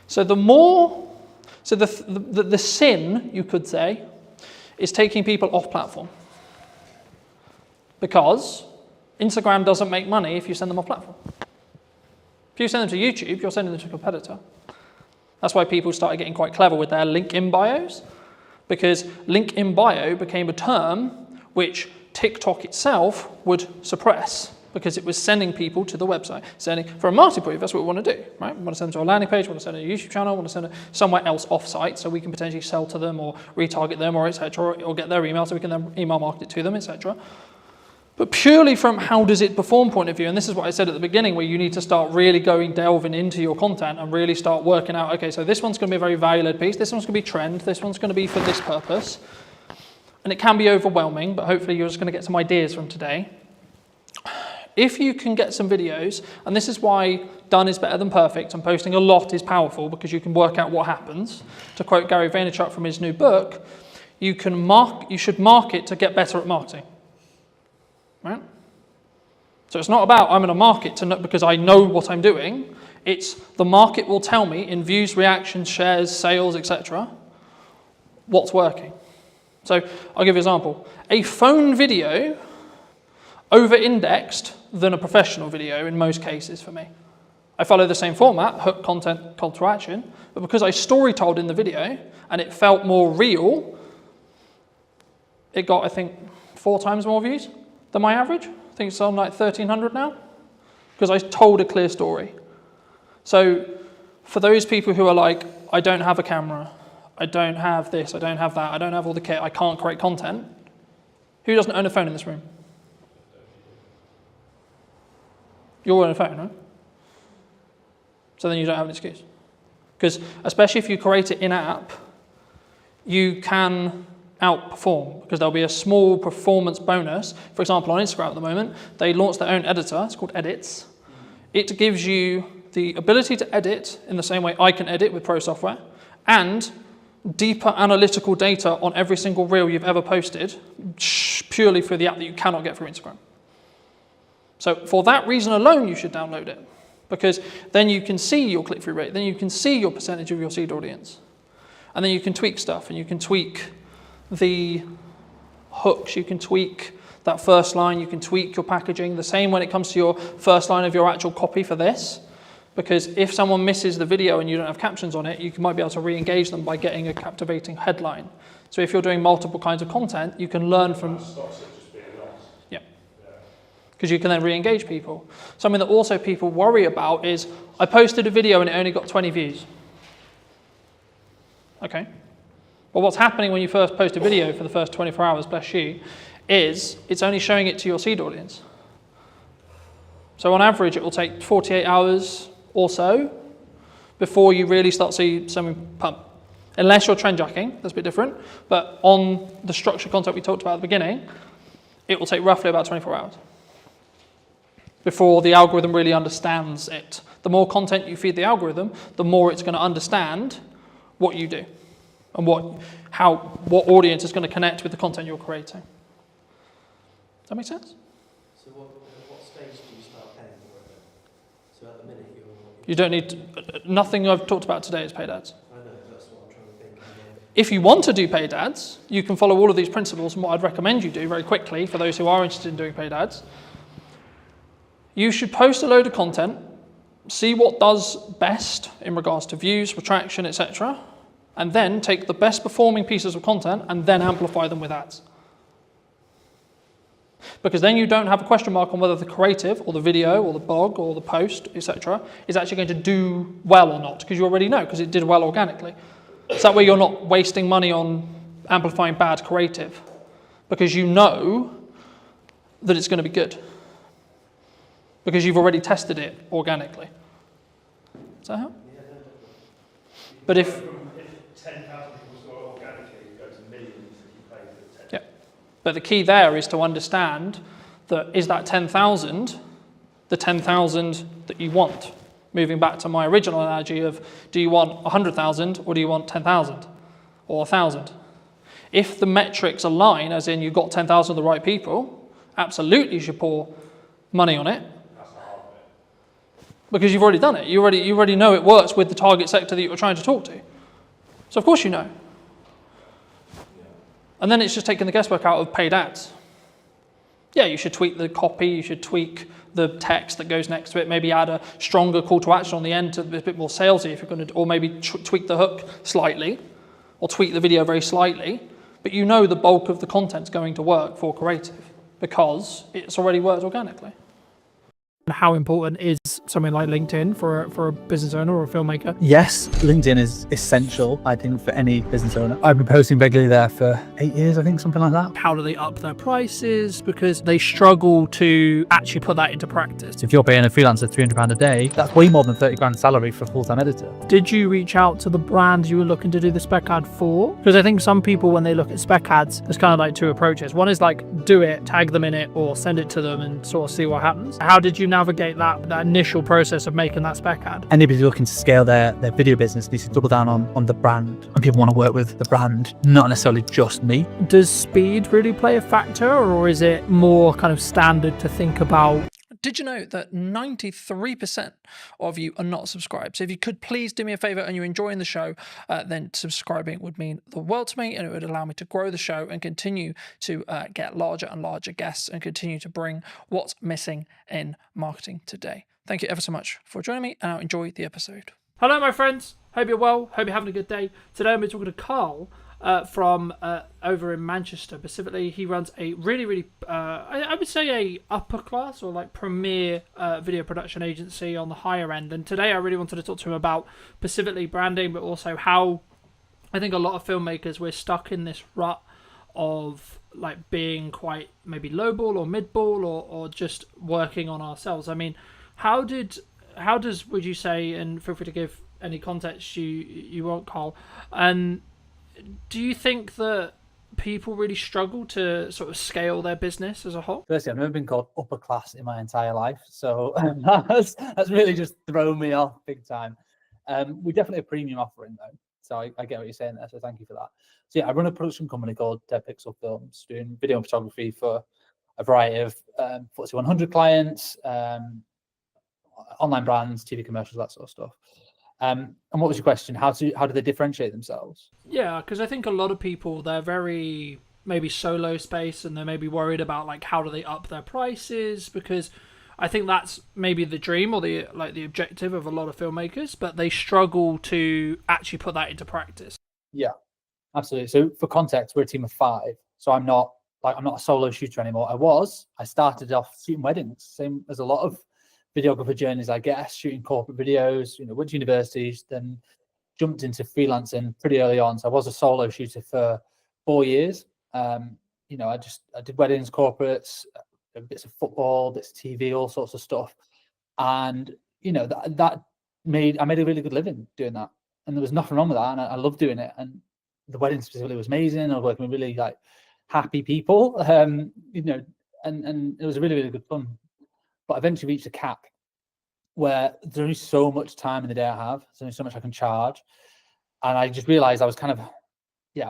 A: So the sin, you could say, is taking people off platform. Because Instagram doesn't make money if you send them off platform. If you send them to YouTube, you're sending them to a competitor. That's why people started getting quite clever with their link in bios, because link in bio became a term which TikTok itself would suppress, because it was sending people to the website. For a marketing point, that's what we want to do, right? We want to send them to a landing page, we want to send them to a YouTube channel, we want to send them somewhere else off-site so we can potentially sell to them or retarget them or etc. or get their email so we can then email market it to them, etc. But purely from how does it perform point of view, and this is what I said at the beginning, where you need to start really delving into your content and really start working out, okay, so this one's going to be a very value-led piece, this one's going to be trend, this one's going to be for this purpose. And it can be overwhelming, but hopefully you're just going to get some ideas from today. If you can get some videos, and this is why done is better than perfect, and posting a lot is powerful because you can work out what happens. To quote Gary Vaynerchuk from his new book, you should market to get better at marketing. Right? So it's not about I'm going to market because I know what I'm doing. It's the market will tell me in views, reactions, shares, sales, etc. what's working. So I'll give you an example. A phone video over-indexed than a professional video in most cases for me. I follow the same format, hook, content, call to action, but because I story-told in the video and it felt more real, it got, I think, 4 times more views than my average. I think it's on like 1,300 now, because I told a clear story. So for those people who are like, I don't have a camera, I don't have this, I don't have that, I don't have all the kit, I can't create content, who doesn't own a phone in this room? You're on a phone, right? So then you don't have an excuse. Because especially if you create it in-app, you can outperform because there'll be a small performance bonus. For example, on Instagram at the moment, they launched their own editor. It's called Edits. It gives you the ability to edit in the same way I can edit with Pro software, and deeper analytical data on every single reel you've ever posted purely through the app that you cannot get through Instagram. So for that reason alone, you should download it, because then you can see your click-through rate, then you can see your percentage of your seed audience, and then you can tweak stuff, and you can tweak the hooks, you can tweak that first line, you can tweak your packaging. The same when it comes to your first line of your actual copy for this, because if someone misses the video and you don't have captions on it, you might be able to re-engage them by getting a captivating headline. So if you're doing multiple kinds of content, you can learn from...
F: That stops it just being lost.
A: Yeah. Because you can then re-engage people. Something that also people worry about is, I posted a video and it only got 20 views. Okay. Well, what's happening when you first post a video for the first 24 hours, bless you, is it's only showing it to your seed audience. So on average, it will take 48 hours or so before you really start to see something pump. Unless you're trend jacking, that's a bit different. But on the structured content we talked about at the beginning, it will take roughly about 24 hours before the algorithm really understands it. The more content you feed the algorithm, the more it's going to understand what you do and what audience is going to connect with the content you're creating. Does that make sense?
L: So what stage do you start paying for it? So at the minute
A: You don't need, nothing I've talked about today is paid ads.
L: I know, that's what I'm trying to think.
A: If you want to do paid ads, you can follow all of these principles, and what I'd recommend you do very quickly for those who are interested in doing paid ads, you should post a load of content, see what does best in regards to views, retraction, etc., and then take the best performing pieces of content and then amplify them with ads. Because then you don't have a question mark on whether the creative or the video or the blog or the post, etc., is actually going to do well or not, because you already know, because it did well organically. So that way you're not wasting money on amplifying bad creative, because you know that it's going to be good, because you've already tested it organically. Does that help? But if
F: 10,000 people saw it organically, it goes to millions if you pay for 10.
A: Yeah. But the key there is to understand that is that 10,000 the 10,000 that you want? Moving back to my original analogy of, do you want 100,000 or do you want 10,000 or 1,000? If the metrics align, as in you got 10,000 of the right people, absolutely you should pour money on it. Because you've already done it. You already know it works with the target sector that you're trying to talk to. So of course you know. And then it's just taking the guesswork out of paid ads. Yeah, you should tweak the copy, you should tweak the text that goes next to it, maybe add a stronger call to action on the end to be a bit more salesy if you're going to, or maybe tweak the hook slightly, or tweak the video very slightly, but you know the bulk of the content's going to work for creative because it's already worked organically.
P: How important is something like LinkedIn for a business owner or a filmmaker?
Q: Yes, LinkedIn is essential, I think, for any business owner. I've been posting regularly there for 8 years, I think, something like that.
P: How do they up their prices? Because they struggle to actually put that into practice.
Q: If you're paying a freelancer £300 a day, that's way more than 30 grand salary for a full-time editor.
P: Did you reach out to the brands you were looking to do the spec ad for? Because I think some people, when they look at spec ads, there's kind of like two approaches. One is like, do it, tag them in it, or send it to them and sort of see what happens. How did you navigate that initial process of making that spec ad?
Q: Anybody looking to scale their video business needs to double down on the brand, and people want to work with the brand, not necessarily just me.
P: Does speed really play a factor, or is it more kind of standard to think about?
A: Did you know that 93% of you are not subscribed? So if you could please do me a favor and you're enjoying the show, then subscribing would mean the world to me, and it would allow me to grow the show and continue to get larger and larger guests and continue to bring what's missing in marketing today. Thank you ever so much for joining me, and I'll enjoy the episode.
P: Hello, my friends. Hope you're well. Hope you're having a good day. Today I'm going to be talking to Carl from over in Manchester. Specifically, he runs a really, I would say a upper class or like premier video production agency on the higher end. And today I really wanted to talk to him about specifically branding, but also how I think a lot of filmmakers, we're stuck in this rut of like being quite maybe lowball or midball or just working on ourselves. I mean, How does would you say, and feel free to give any context you want, Carl, and do you think that people really struggle to sort of scale their business as a whole?
Q: Firstly, I've never been called upper class in my entire life, so that's really just thrown me off big time. We're definitely a premium offering though, so I get what you're saying there, so thank you for that. So yeah, I run a production company called Dead Pixel Films, doing video and photography for a variety of FTSE 100 clients, online brands, TV commercials, that sort of stuff. And what was your question? How do they differentiate themselves?
P: Yeah, because I think a lot of people, they're very maybe solo space, and they're maybe worried about like how do they up their prices, because I think that's maybe the dream or the objective of a lot of filmmakers, but they struggle to actually put that into practice.
Q: Yeah, absolutely. So for context, we're a team of 5. So I'm not a solo shooter anymore. I started off shooting weddings, same as a lot of videographer journeys, I guess, shooting corporate videos, went to universities, then jumped into freelancing pretty early on. So I was a solo shooter for 4 years. I did weddings, corporates, bits of football, bits of TV, all sorts of stuff. And, I made a really good living doing that. And there was nothing wrong with that. And I loved doing it. And the wedding specifically was amazing. I was working with really happy people, and it was really, really good fun. But I eventually reached a cap where there's only so much time in the day I have. There's only so much I can charge. And I just realized I was I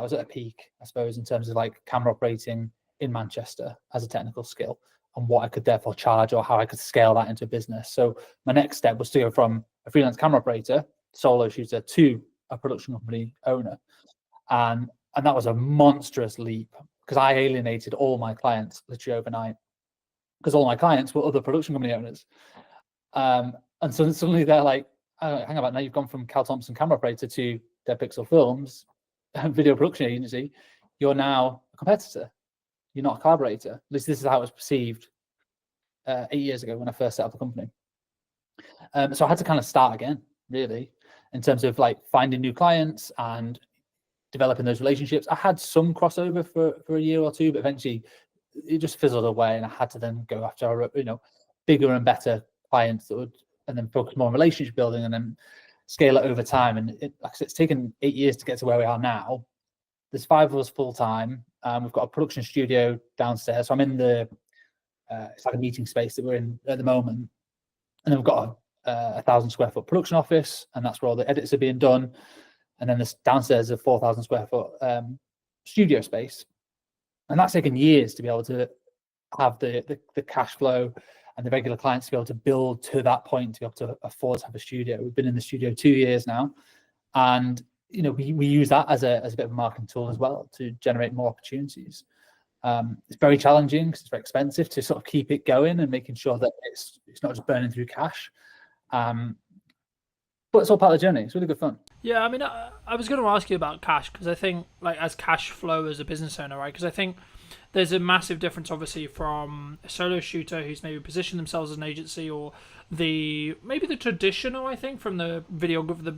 Q: was at a peak, I suppose, in terms of camera operating in Manchester as a technical skill, and what I could therefore charge or how I could scale that into a business. So my next step was to go from a freelance camera operator, solo shooter, to a production company owner. And that was a monstrous leap, because I alienated all my clients literally overnight, because all my clients were other production company owners. And so suddenly they're like, oh, hang about, now you've gone from Cal Thompson camera operator to Dead Pixel Films, video production agency. You're now a competitor. You're not a collaborator. At least this is how it was perceived 8 years ago when I first set up the company. So I had to kind of start again, really, in terms of finding new clients and developing those relationships. I had some crossover for a year or two, but eventually it just fizzled away, and I had to then go after bigger and better clients that would, and then focus more on relationship building, and then scale it over time. And it's taken 8 years to get to where we are now. There's 5 of us full time. We've got a production studio downstairs. So I'm in the it's like a meeting space that we're in at the moment, and then we've got a 1,000 square foot production office, and that's where all the edits are being done. And then this downstairs is a 4,000 square foot studio space, and that's taken years to be able to have the cash flow and the regular clients to be able to build to that point, to be able to afford to have a studio. We've been in the studio 2 years now, and we use that as a bit of a marketing tool as well to generate more opportunities. It's very challenging because it's very expensive to sort of keep it going and making sure that it's not just burning through cash. But it's all part of the journey. It's really good fun.
P: Yeah, I mean, I was going to ask you about cash, because I think as cash flow as a business owner, right? Because I think there's a massive difference, obviously, from a solo shooter who's maybe positioned themselves as an agency, or maybe the traditional, I think, from the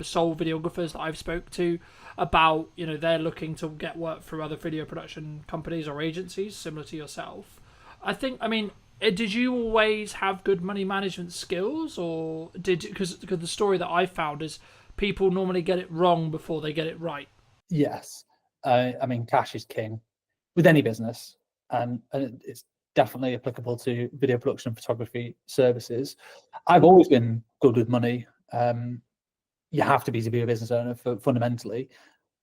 P: sole videographers that I've spoke to about, they're looking to get work through other video production companies or agencies similar to yourself. Did you always have good money management skills, or because the story that I found is people normally get it wrong before they get it right?
Q: Yes. Cash is king with any business, and it's definitely applicable to video production and photography services. I've always been good with money. You have to be a business owner fundamentally,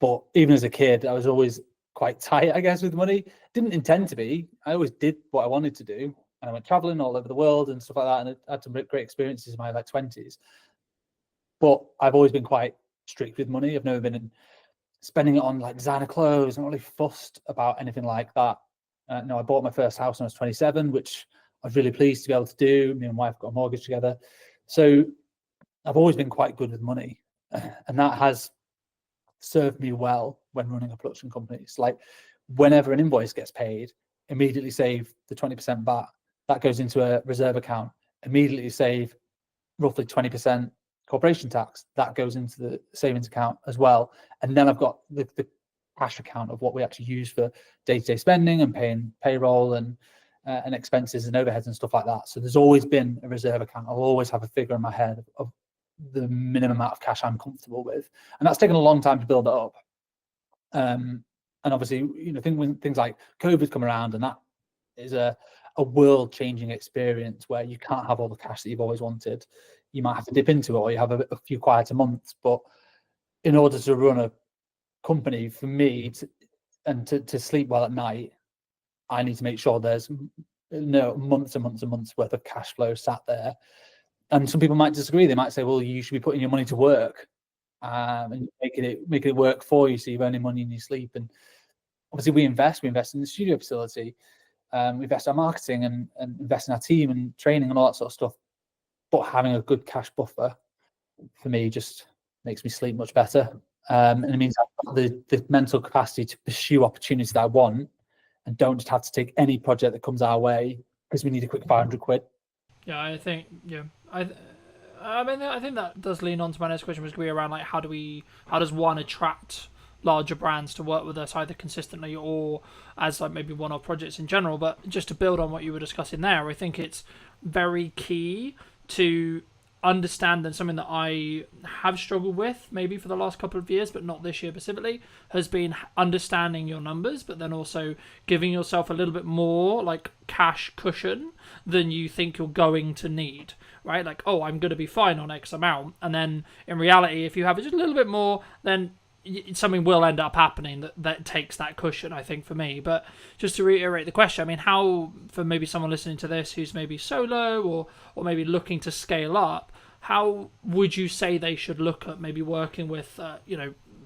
Q: but even as a kid, I was always quite tight, I guess, with money. Didn't intend to be. I always did what I wanted to do, and I went traveling all over the world and stuff like that, and I had some great experiences in my 20s. But I've always been quite strict with money. I've never been spending it on designer clothes. I'm not really fussed about anything like that. I bought my first house when I was 27, which I was really pleased to be able to do. Me and my wife got a mortgage together. So I've always been quite good with money, and that has served me well when running a production company. It's whenever an invoice gets paid, immediately save the 20% VAT. That goes into a reserve account. Immediately save roughly 20% corporation tax. That goes into the savings account as well. And then I've got the cash account of what we actually use for day-to-day spending and paying payroll and and expenses and overheads and stuff like that. So there's always been a reserve account. I'll always have a figure in my head of the minimum amount of cash I'm comfortable with, and that's taken a long time to build it up. And obviously, you know, when things like COVID come around, and that is a world-changing experience where you can't have all the cash that you've always wanted. You might have to dip into it, or you have a few quieter months. But in order to run a company, for me, to sleep well at night, I need to make sure there's months and months and months worth of cash flow sat there. And some people might disagree. They might say, well, you should be putting your money to work and making it work for you, so you're earning money in your sleep. And obviously we invest in the studio facility, we invest in our marketing and invest in our team and training and all that sort of stuff. But having a good cash buffer for me just makes me sleep much better. And it means I've got the mental capacity to pursue opportunities that I want, and don't just have to take any project that comes our way because we need a quick 500 quid.
A: Yeah, I think, I mean, I think that does lean on to my next question, was going to be around, like, how does one attract larger brands to work with us, either consistently or as, like, maybe one-off projects in general. But just to build on what you were discussing there, I think it's very key to understand, and something that I have struggled with maybe for the last couple of years, but not this year specifically, has been understanding your numbers, but then also giving yourself a little bit more, like, cash cushion than you think you're going to need, right? Like, oh, I'm going to be fine on X amount, and then in reality, if you have just a little bit more, then something will end up happening that takes that cushion, I think, for me. But just to reiterate the question, I mean, how, for maybe someone listening to this who's maybe solo or maybe looking to scale up, how would you say they should look at maybe working with,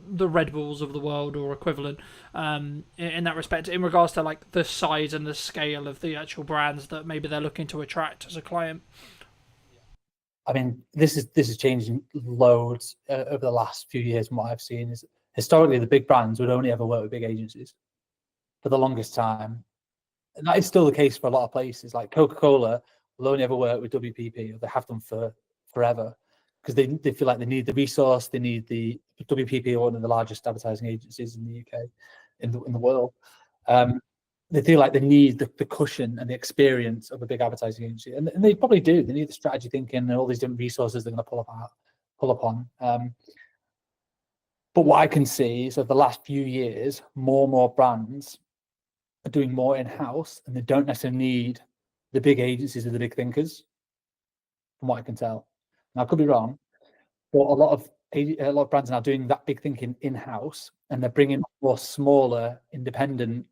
A: the Red Bulls of the world or equivalent, in that respect, in regards to, like, the size and the scale of the actual brands that maybe they're looking to attract as a client?
Q: I mean, this is changing loads over the last few years. From what I've seen, is historically the big brands would only ever work with big agencies for the longest time, and that is still the case for a lot of places. Like Coca-Cola will only ever work with WPP, or they have done for forever, because they feel like they need the resource. They need the WPP, are one of the largest advertising agencies in the UK, in the world. They feel like they need the cushion and the experience of a big advertising agency, and they probably do. They need the strategy thinking and all these different resources they're going to pull upon. But what I can see is, over the last few years, more and more brands are doing more in-house, and they don't necessarily need the big agencies or the big thinkers, from what I can tell. Now, I could be wrong, but a lot of brands are now doing that big thinking in-house, and they're bringing more smaller, independent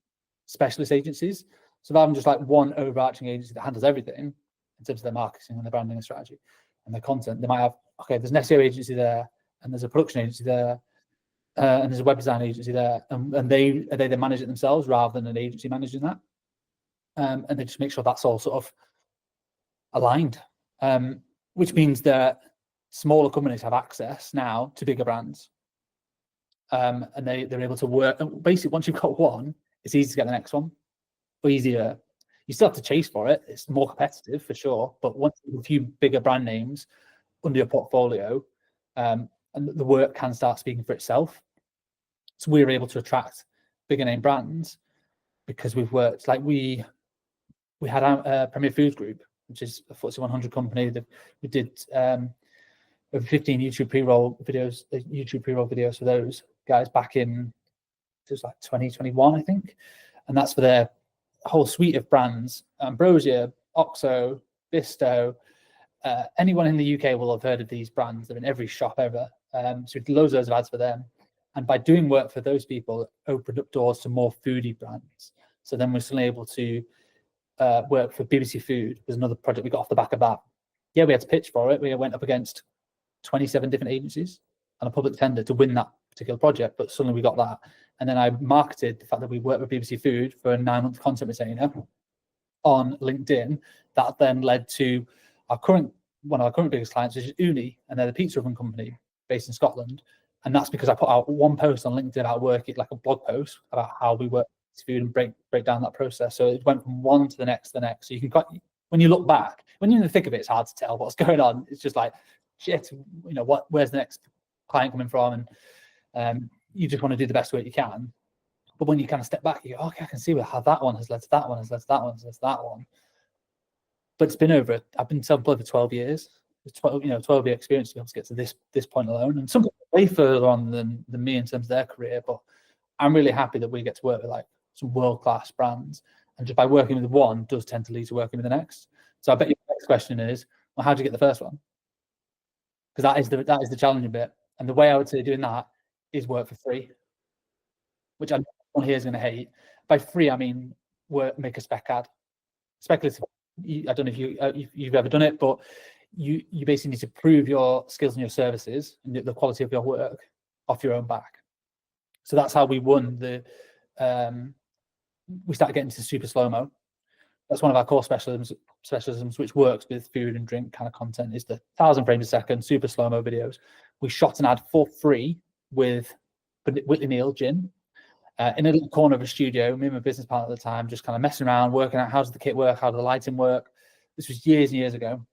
Q: specialist agencies. So rather than just like one overarching agency that handles everything in terms of their marketing and their branding and strategy and their content, they might have, okay, there's an SEO agency there, and there's a production agency there, and there's a web design agency there, and they manage it themselves rather than an agency managing that, and they just make sure that's all sort of aligned, which means that smaller companies have access now to bigger brands, and they're able to work. And basically, once you've got one, it's easy to get the next one, or easier. You still have to chase for it. It's more competitive for sure, but once you have a few bigger brand names under your portfolio, and the work can start speaking for itself. So we're able to attract bigger name brands because we've worked, like we had our Premier Foods Group, which is a FTSE 100 company that we did over 15 YouTube pre-roll videos for those guys back in, it was like 2021, I think. And that's for their whole suite of brands: Ambrosia, Oxo, Bisto. Anyone in the UK will have heard of these brands. They're in every shop ever. So we did loads of ads for them. And by doing work for those people, it opened up doors to more foodie brands. So then we're suddenly able to work for BBC Food. There's another project we got off the back of that. Yeah, we had to pitch for it. We went up against 27 different agencies and a public tender to win that particular project, but suddenly we got that. And then I marketed the fact that we worked with BBC Food for a 9-month content retainer on LinkedIn. That then led to one of our current biggest clients, which is Uni, and they're the pizza oven company based in Scotland. And that's because I put out one post on LinkedIn about working, like a blog post about how we work with food and break down that process. So it went from one to the next to the next. So you can, when you look back, when you're in the thick of it, it's hard to tell what's going on. It's just like, shit, where's the next client coming from? And you just want to do the best work you can. But when you kind of step back, you go, okay, I can see how that one has led to that one, has led to that one, has led to that one. But it's been I've been self-employed for 12 years. It's 12-year experience to be able to get to this point alone. And some people are way further on than me in terms of their career, but I'm really happy that we get to work with like some world-class brands. And just by working with one does tend to lead to working with the next. So I bet your next question is, well, how did you get the first one? Because that is the challenging bit. And the way I would say doing that is work for free, which I know everyone here is going to hate. By free, I mean make a spec ad. Speculative. I don't know if you've ever done it, but you basically need to prove your skills and your services and the quality of your work off your own back. So that's how we won we started getting to super slow-mo. That's one of our core specialisms, which works with food and drink kind of content, is the 1,000 frames a second super slow-mo videos. We shot an ad for free with Whitley Neal Gin in a little corner of a studio. Me and my business partner at the time just kind of messing around, working out how does the kit work, how does the lighting work. This was years and years ago.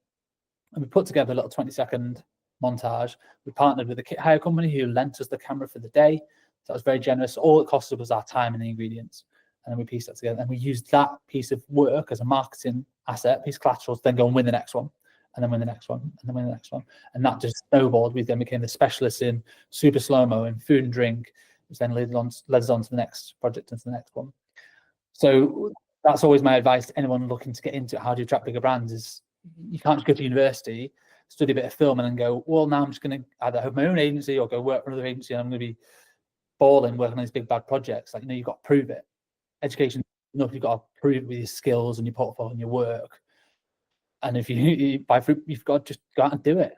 Q: And we put together a little 20-second montage. We partnered with a kit hire company who lent us the camera for the day. So that was very generous. All it costed was our time and the ingredients. And then we pieced that together. And we used that piece of work as a marketing asset, piece of collateral, to then go and win the next one, and then win the next one, and then win the next one. And that just snowballed. We then became the specialists in super slow-mo and food and drink, which then led us on to the next project and to the next one. So that's always my advice to anyone looking to get into it. How do you attract bigger brands? Is you can't just go to university, study a bit of film, and then go, well, now I'm just going to either have my own agency or go work for another agency, and I'm going to be balling working on these big bad projects. Like, you've got to prove it. Education, you've got to prove it with your skills and your portfolio and your work. And if you buy fruit, you've got to just go out and do it.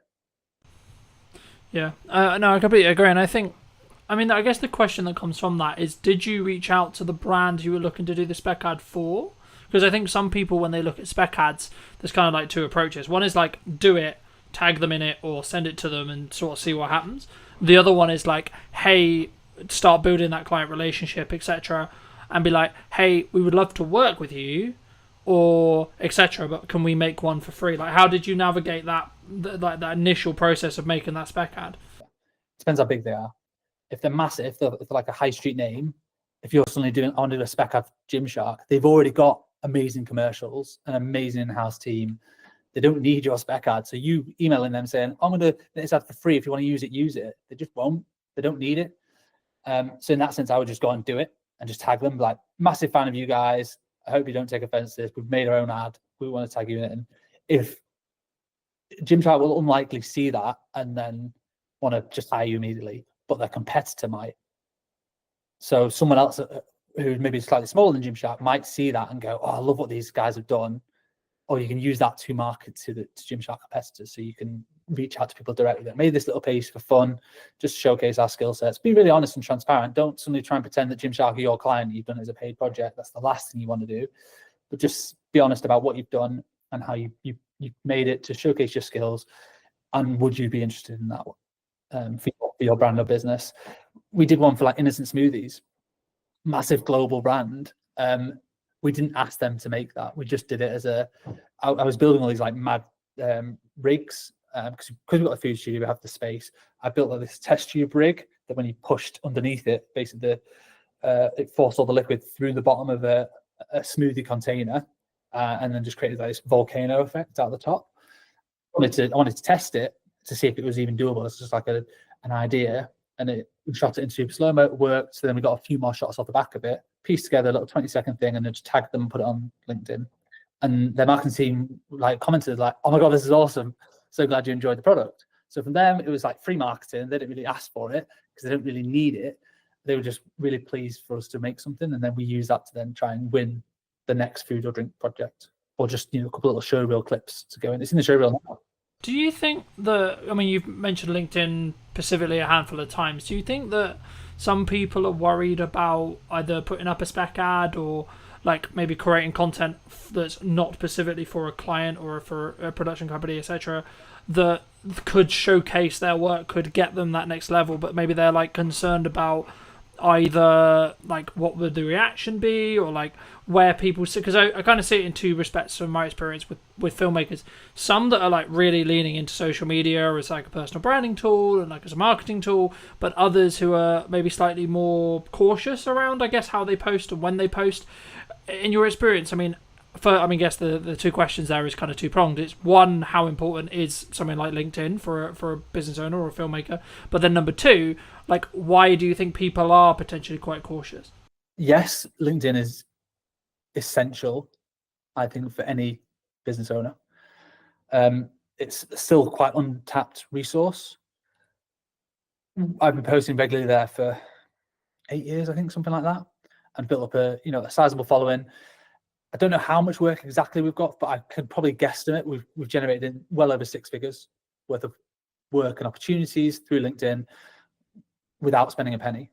P: Yeah, no, I completely agree. And I guess the question that comes from that is, did you reach out to the brand you were looking to do the spec ad for? Because I think some people, when they look at spec ads, there's kind of like two approaches. One is like, do it, tag them in it, or send it to them and sort of see what happens. The other one is like, hey, start building that client relationship, etc., and be like, hey, we would love to work with you, or etc., but can we make one for free? Like, how did you navigate that initial process of making that spec ad?
Q: Depends how big they are. If they're massive, if they're like a high street name, if you're suddenly I want to do a spec ad for Gymshark, they've already got amazing commercials, an amazing in-house team. They don't need your spec ad. So you emailing them saying, I'm going to do this ad for free. If you want to use it, use it. They just won't. They don't need it. So in that sense, I would just go and do it and just tag them. Like, massive fan of you guys. I hope you don't take offense to this. We've made our own ad. We want to tag you in it. And if Gymshark will unlikely see that and then want to just hire you immediately, but their competitor might. So someone else who maybe is slightly smaller than Gymshark might see that and go, oh, I love what these guys have done. Or you can use that to market to Gymshark competitors. So you can reach out to people directly that made this little piece for fun, just showcase our skill sets. Be really honest and transparent. Don't suddenly try and pretend that Gymshark are your client. You've done it as a paid project. That's the last thing you want to do. But just be honest about what you've done and how you've made it to showcase your skills. And would you be interested in that one for your brand or business? We did one for like Innocent Smoothies, massive global brand. We didn't ask them to make that. We just did it as I was building all these like mad rigs because we've got a food studio, we have the space. I built like this test tube rig that when you pushed underneath it, basically it forced all the liquid through the bottom of a smoothie container and then just created like this volcano effect out the top. I wanted to test it to see if it was even doable. It's just like an idea, and we shot it in super slow-mo. It worked. So then we got a few more shots off the back of it, pieced together a little 20-second thing, and then just tagged them and put it on LinkedIn. And their marketing team like commented like, "Oh my god, this is awesome! So glad you enjoyed the product." So from them, it was like free marketing. They didn't really ask for it because they don't really need it. They were just really pleased for us to make something, and then we use that to then try and win the next food or drink project, or just a couple of little showreel clips to go in. It's in the showreel now.
P: Do you think you've mentioned LinkedIn specifically a handful of times. Do you think that some people are worried about either putting up a spec ad or like maybe creating content that's not specifically for a client or for a production company, etc., that could showcase their work, could get them that next level, but maybe they're like concerned about either like what would the reaction be, or like where people see, because I kind of see it in two respects from my experience with filmmakers. Some that are like really leaning into social media as like a personal branding tool and like as a marketing tool, but others who are maybe slightly more cautious around, I guess, how they post and when they post. In your experience, I guess the two questions there is kind of two-pronged. It's one, how important is something like LinkedIn for a business owner or a filmmaker? But then number two, like, why do you think people are potentially quite cautious?
Q: Yes, LinkedIn is essential, I think, for any business owner. It's still quite untapped resource. I've been posting regularly there for 8 years, I think, something like that, and built up a sizable following. I don't know how much work exactly we've got, but I could probably guesstimate we've generated well over 6 figures worth of work and opportunities through LinkedIn without spending a penny.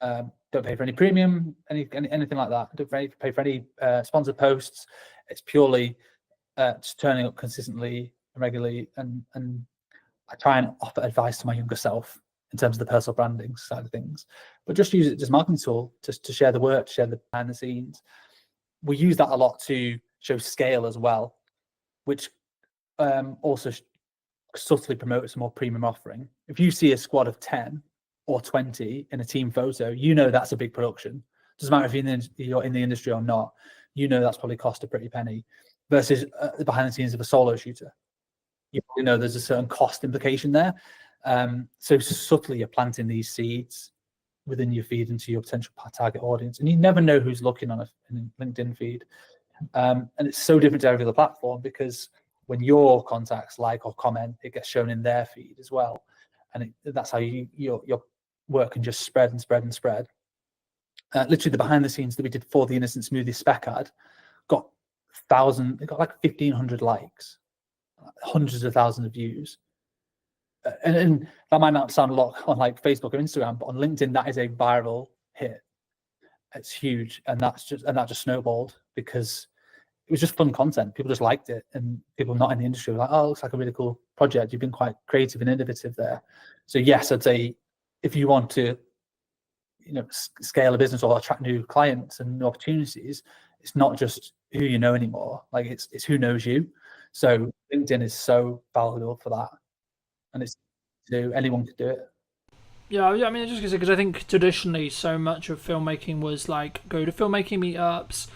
Q: Don't pay for any premium, anything like that. Don't pay for any sponsored posts. It's purely just turning up consistently and regularly, and I try and offer advice to my younger self in terms of the personal branding side of things, but just use it as a marketing tool, just to share the work, to share the behind the scenes. We use that a lot to show scale as well, which also subtly promotes a more premium offering. If you see a squad of 10 or 20 in a team photo, you know that's a big production. Doesn't matter if you're in the industry or not, you know that's probably cost a pretty penny, versus the behind the scenes of a solo shooter. You probably know there's a certain cost implication there. So subtly you're planting these seeds within your feed into your potential target audience, and you never know who's looking on a LinkedIn feed. And it's so different to every other platform, because when your contacts like or comment, it gets shown in their feed as well, and that's how your work can just spread and spread and spread. Literally, the behind the scenes that we did for the Innocent Smoothie spec ad got like 1,500 likes, hundreds of thousands of views. And that might not sound a lot on like Facebook or Instagram, but on LinkedIn, that is a viral hit. It's huge, and that just snowballed because it was just fun content. People just liked it, and people not in the industry were like, "Oh, it looks like a really cool project. You've been quite creative and innovative there." So yes, I'd say if you want to, scale a business or attract new clients and new opportunities, it's not just who you know anymore. Like it's who knows you. So LinkedIn is so valuable for that. And anyone could do it.
P: Yeah, just because I think traditionally so much of filmmaking was like go to filmmaking meetups,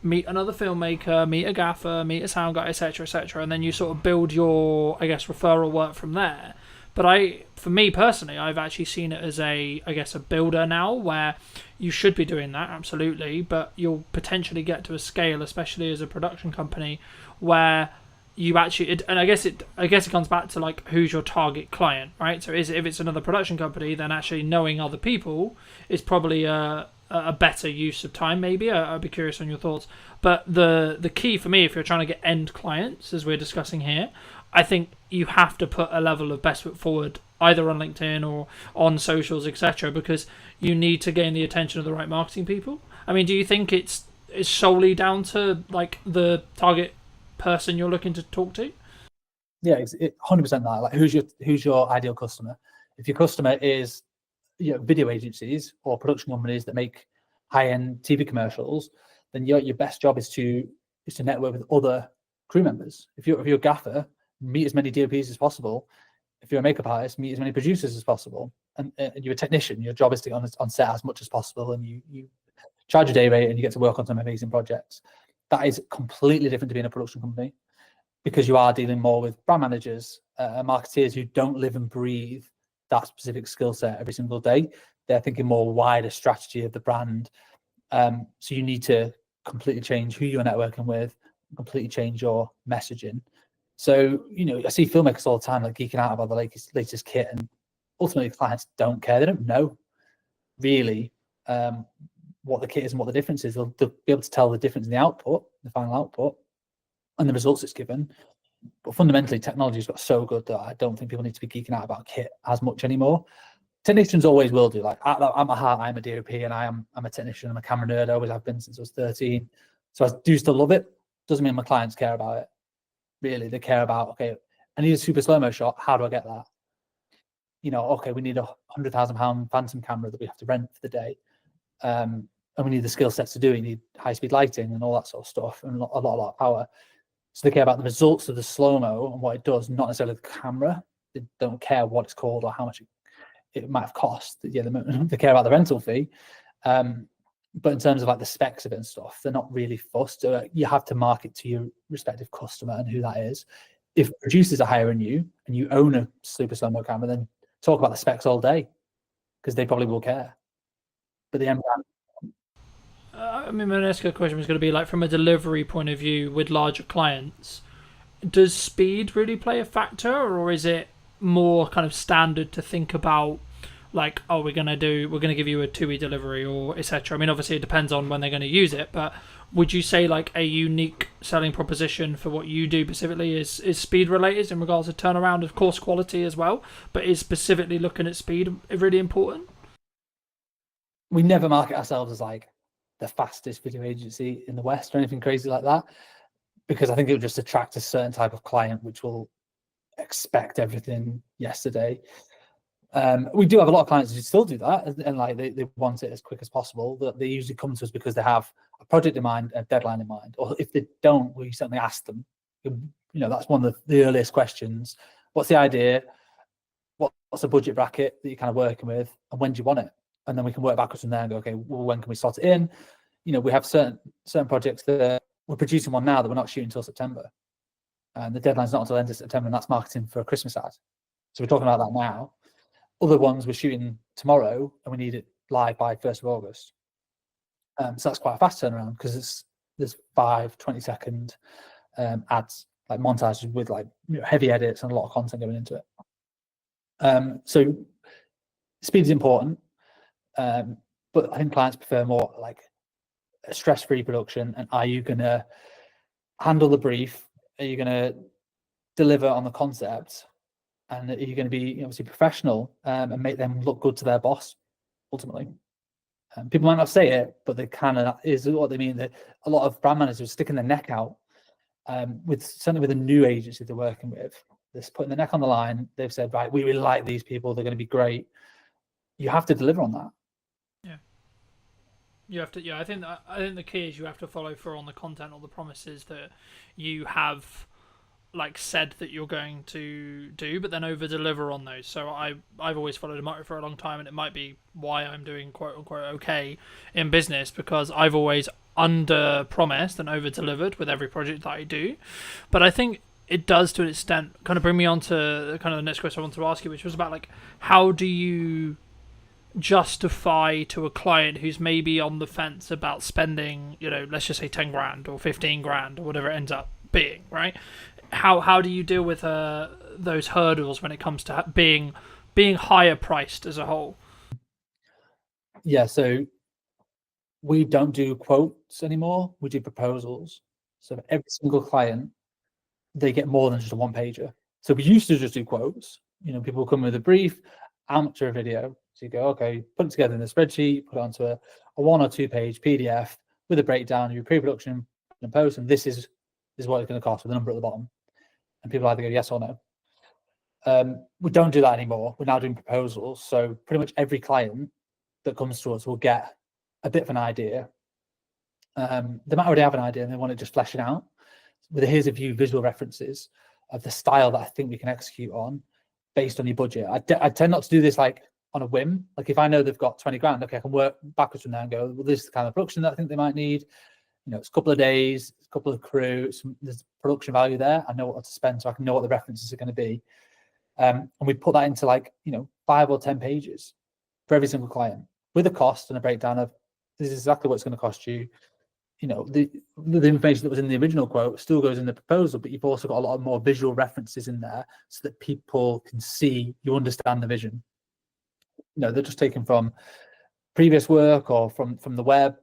P: meet another filmmaker, meet a gaffer, meet a sound guy, etc., and then you sort of build your, I guess, referral work from there. But for me personally, I've actually seen it as a builder now, where you should be doing that, absolutely, but you'll potentially get to a scale, especially as a production company, where you actually, and I guess it comes back to like who's your target client, right? So if it's another production company, then actually knowing other people is probably a better use of time. Maybe I'd be curious on your thoughts. But the key for me, if you're trying to get end clients, as we're discussing here, I think you have to put a level of best foot forward, either on LinkedIn or on socials, etc., because you need to gain the attention of the right marketing people. Do you think it's solely down to like the target person you're looking to talk to?
Q: Yeah, it's 100% that. Like, who's your ideal customer? If your customer is video agencies or production companies that make high-end TV commercials, then your best job is to network with other crew members. If you're a gaffer, meet as many DOPs as possible. If you're a makeup artist, meet as many producers as possible. And you're a technician, your job is to get on set as much as possible, and you charge a day rate and you get to work on some amazing projects. That is completely different to being a production company, because you are dealing more with brand managers, marketeers who don't live and breathe that specific skill set every single day. They're thinking more wider strategy of the brand. So you need to completely change who you're networking with, completely change your messaging. So, I see filmmakers all the time like geeking out about the latest kit, and ultimately clients don't care. They don't know really what the kit is and what the difference is. They'll be able to tell the difference in the output, the final output, and the results it's given. But fundamentally, technology's got so good that I don't think people need to be geeking out about kit as much anymore. Technicians always will do. Like at my heart, I'm a DOP, and I'm a technician. I'm a camera nerd. I always have been since I was 13. So I do still love it. Doesn't mean my clients care about it. Really, they care about, okay, I need a super slow-mo shot. How do I get that? you know, okay, we need £100,000 phantom camera that we have to rent for the day. And we need the skill sets to do it. You need high-speed lighting and all that sort of stuff, and a lot of power. So they care about the results of the slow-mo and what it does, not necessarily the camera. They don't care what it's called or how much it might have cost. Yeah, they care about the rental fee. But in terms of like the specs of it and stuff, they're not really fussed. You have to market to your respective customer and who that is. If producers are hiring you and you own a super slow-mo camera, then talk about the specs all day, because they probably will care. But the end
P: I mean, my next question was going to be like, from a delivery point of view with larger clients, does speed really play a factor, or is it more kind of standard to think about like, oh, we're going to give you a 2-week delivery or etc.? I mean, obviously it depends on when they're going to use it, but would you say like a unique selling proposition for what you do specifically is speed related in regards to turnaround, of course quality as well, but is specifically looking at speed really important?
Q: We never market ourselves as like the fastest video agency in the West or anything crazy like that, because I think it would just attract a certain type of client which will expect everything yesterday. We do have a lot of clients who still do that, and like they want it as quick as possible. But they usually come to us because they have a project in mind, a deadline in mind, or if they don't, we certainly ask them. You know, that's one of the earliest questions. What's the idea? What's the budget bracket that you're kind of working with, and when do you want it? And then we can work backwards from there and go, okay, well, when can we slot it in? You know, we have certain projects that we're producing one now that we're not shooting until September, and the deadline's not until the end of September, and that's marketing for a Christmas ad. So we're talking about that now. Other ones we're shooting tomorrow, and we need it live by 1st of August. So that's quite a fast turnaround, because there's 5 20-second ads, like montages with like heavy edits and a lot of content going into it. So speed is important, but I think clients prefer more like a stress-free production. And are you going to handle the brief? Are you going to deliver on the concept? And are you going to be obviously professional and make them look good to their boss, ultimately? People might not say it, but they kind of is what they mean. That a lot of brand managers are sticking their neck out, certainly with a new agency they're working with. They're putting their neck on the line. They've said, right, we really like these people. They're going to be great. You have to deliver on that.
P: Yeah. You have to. Yeah, I think the key is you have to follow through on the content or the promises that you have, like, said that you're going to do, but then over deliver on those. So I've always followed a motto for a long time, and it might be why I'm doing quote unquote okay in business, because I've always under promised and over delivered with every project that I do. But I think it does, to an extent, kind of bring me on to kind of the next question I want to ask you, which was about like, how do you justify to a client who's maybe on the fence about spending, let's just say 10 grand or 15 grand or whatever it ends up being, right? How do you deal with those hurdles when it comes to being higher priced as a whole?
Q: Yeah, so we don't do quotes anymore. We do proposals. So for every single client, they get more than just a one-pager. So we used to just do quotes. People come with a brief, amateur video. So you go, okay, put it together in a spreadsheet, put it onto a 1 or 2 page PDF with a breakdown of your pre-production and post, and this is what it's going to cost with a number at the bottom. And people either go yes or no. We don't do that anymore. We're now doing proposals. So pretty much every client that comes to us will get a bit of an idea. They might already have an idea and they want to just flesh it out. With here's a few visual references of the style that I think we can execute on based on your budget. I tend not to do this like on a whim. Like if I know they've got 20 grand, okay, I can work backwards from there and go, well, this is the kind of production that I think they might need. It's a couple of days, a couple of crew, there's production value there. I know what to spend, so I can know what the references are going to be. And we put that into 5 or 10 pages for every single client with a cost and a breakdown of this is exactly what it's going to cost you. The information that was in the original quote still goes in the proposal, but you've also got a lot of more visual references in there so that people can see you understand the vision. They're just taken from previous work or from the web.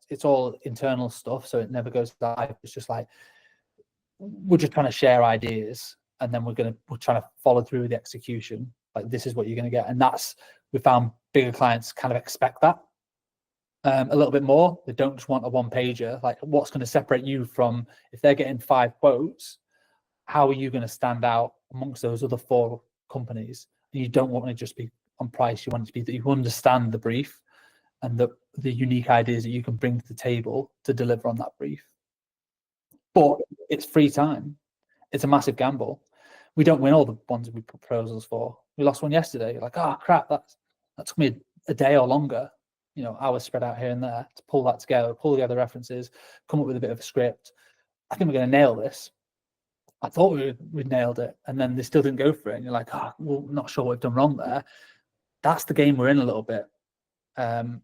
Q: It's all internal stuff, so it never goes live. It's just like we're just trying to share ideas, and then we're trying to follow through with the execution. Like this is what you're going to get, and we found bigger clients kind of expect that a little bit more. They don't just want a one-pager. Like what's going to separate you from, if they're getting 5 quotes, how are you going to stand out amongst those other 4 companies? You don't want to just be on price. You want it to be that you understand the brief and the unique ideas that you can bring to the table to deliver on that brief. But it's free time. It's a massive gamble. We don't win all the ones we put proposals for. We lost one yesterday. You're like, oh crap, that took me a day or longer, hours spread out here and there to pull that together, pull together references, come up with a bit of a script. I think we're going to nail this. I thought we'd nailed it, and then they still didn't go for it. And you're like, oh, well, not sure what we've done wrong there. That's the game we're in a little bit. Some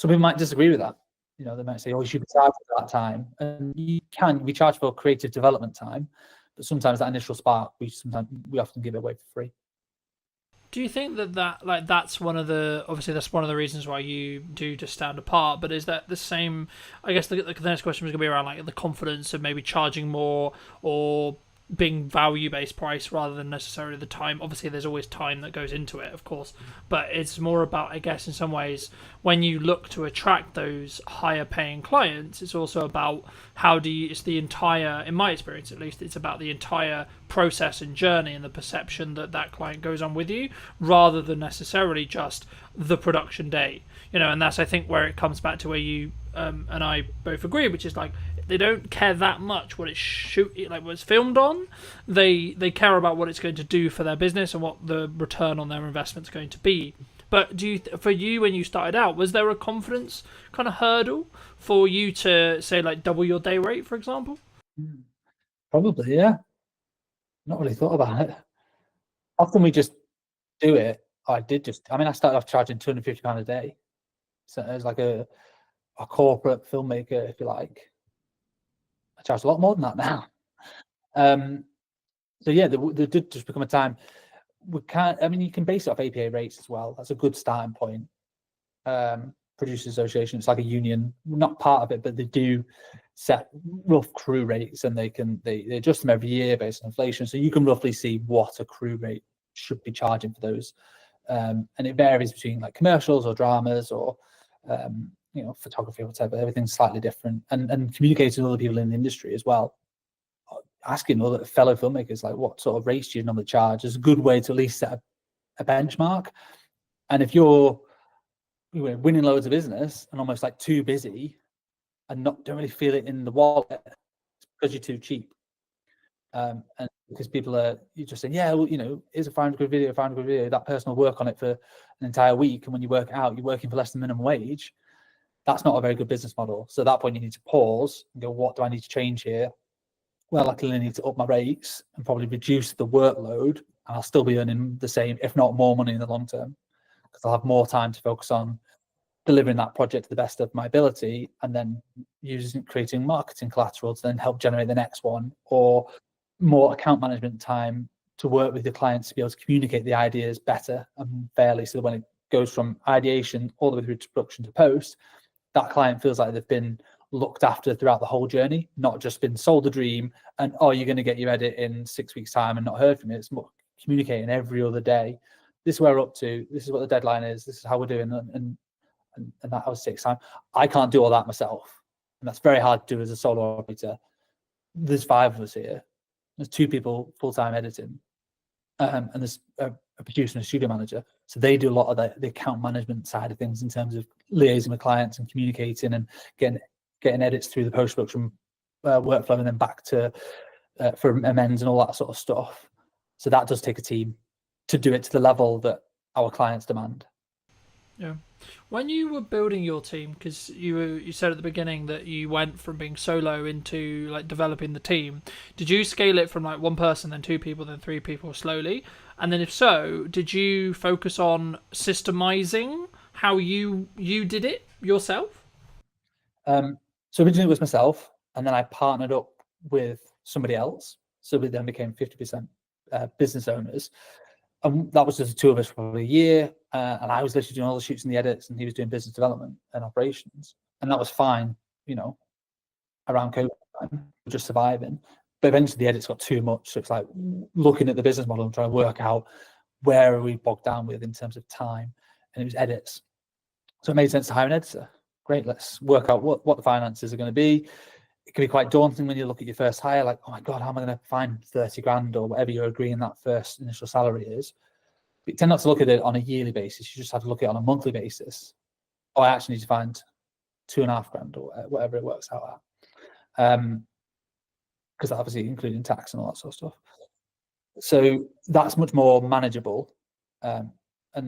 Q: people might disagree with that. They might say, oh, you should be charged for that time. And we charge for creative development time, but sometimes that initial spark, we often give it away for free.
A: Do you think that's one of the reasons why you do just stand apart? But is that the same? I guess the next question was going to be around like the confidence of maybe charging more or being value-based price rather than necessarily the time. Obviously, there's always time that goes into it, of course, but it's more about, I guess, in some ways, when you look to attract those higher-paying clients, it's also about it's the entire, in my experience at least, it's about the entire process and journey and the perception that client goes on with you, rather than necessarily just the production day. And that's, I think, where it comes back to where you and I both agree, which is like, they don't care that much what it's filmed on. They care about what it's going to do for their business and what the return on their investment is going to be. But for you, when you started out, was there a confidence kind of hurdle for you to say like double your day rate, for example?
Q: Probably, yeah. Not really thought about it. Often we just do it. I started off charging £250 a day. So it was like a corporate filmmaker, if you like. I charge a lot more than that now. So yeah, there did just become a time you can base it off APA rates as well. That's a good starting point. Producers Association, it's like a union, not part of it, but they do set rough crew rates, and they adjust them every year based on inflation. So you can roughly see what a crew rate should be charging for those. And it varies between like commercials or dramas or photography or whatever. Everything's slightly different, and communicating with other people in the industry as well, asking other fellow filmmakers like, what sort of rates do you normally charge, is a good way to at least set a benchmark. And if you're winning loads of business and almost like too busy and don't really feel it in the wallet, it's because you're too cheap. And because you're just saying, yeah, well, here's a £500 video, that person will work on it for an entire week, and when you work out, you're working for less than minimum wage. That's not a very good business model. So at that point, you need to pause and go, what do I need to change here? Well, I clearly need to up my rates and probably reduce the workload, and I'll still be earning the same, if not more money in the long term, because I'll have more time to focus on delivering that project to the best of my ability, and then creating marketing collateral to then help generate the next one, or more account management time to work with the clients to be able to communicate the ideas better and fairly, so that when it goes from ideation all the way through to production to post, that client feels like they've been looked after throughout the whole journey, not just been sold a dream and, oh, you're going to get your edit in 6 weeks' time and not heard from it. It's more communicating every other day. This is where we're up to. This is what the deadline is. This is how we're doing. And that always takes time. I can't do all that myself. And that's very hard to do as a solo operator. There's 5 of us here. There's 2 people full-time editing. And there's a producer and a studio manager. So they do a lot of the account management side of things in terms of liaising with clients and communicating and getting edits through the post-production workflow and then back to for amends and all that sort of stuff. So that does take a team to do it to the level that our clients demand.
A: Yeah. When you were building your team, because you said at the beginning that you went from being solo into like developing the team, did you scale it from like 1 person, then 2 people, then 3 people slowly? And then if so, did you focus on systemizing how you did it yourself?
Q: So originally it was myself, and then I partnered up with somebody else. So we then became 50% business owners. And that was just the 2 of us for probably a year. And I was literally doing all the shoots and the edits, and he was doing business development and operations. And that was fine, around COVID time, just surviving. But eventually the edits got too much. So it's like looking at the business model and trying to work out where are we bogged down with in terms of time. And it was edits. So it made sense to hire an editor. Great, let's work out what the finances are going to be. It can be quite daunting when you look at your first hire, like, oh my God, how am I going to find 30 grand or whatever you're agreeing that first initial salary is? But you tend not to look at it on a yearly basis. You just have to look at it on a monthly basis. Oh, I actually need to find £2,500 or whatever it works out at. Because obviously including tax and all that sort of stuff. So that's much more manageable. And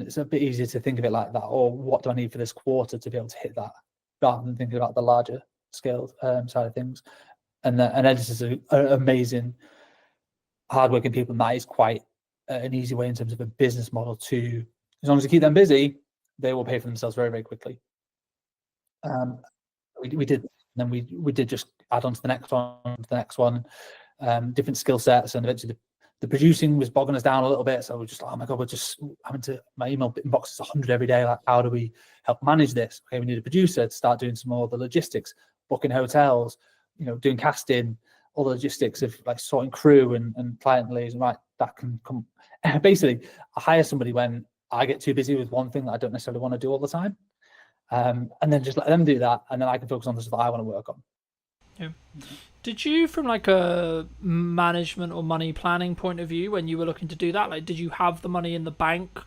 Q: it's a bit easier to think of it like that. Or what do I need for this quarter to be able to hit that, rather than thinking about the larger scale side of things. And editors are amazing, hardworking people, and that is quite an easy way in terms of a business model to, as long as you keep them busy, they will pay for themselves very, very quickly. We did, and then we did just add on to the next one, different skill sets, and eventually the producing was bogging us down a little bit. So we're just like, oh my god, we're just having to, my email inbox is 100 every day. Like, how do we help manage this? Okay, we need a producer to start doing some more of the logistics, booking hotels, doing casting, all the logistics of like sorting crew and client liaison. Right, that can come. Basically, I hire somebody when I get too busy with one thing that I don't necessarily want to do all the time. And then just let them do that, and then I can focus on the stuff I want to work on.
A: Yeah. Did you, from like a management or money planning point of view, when you were looking to do that, like, did you have the money in the bank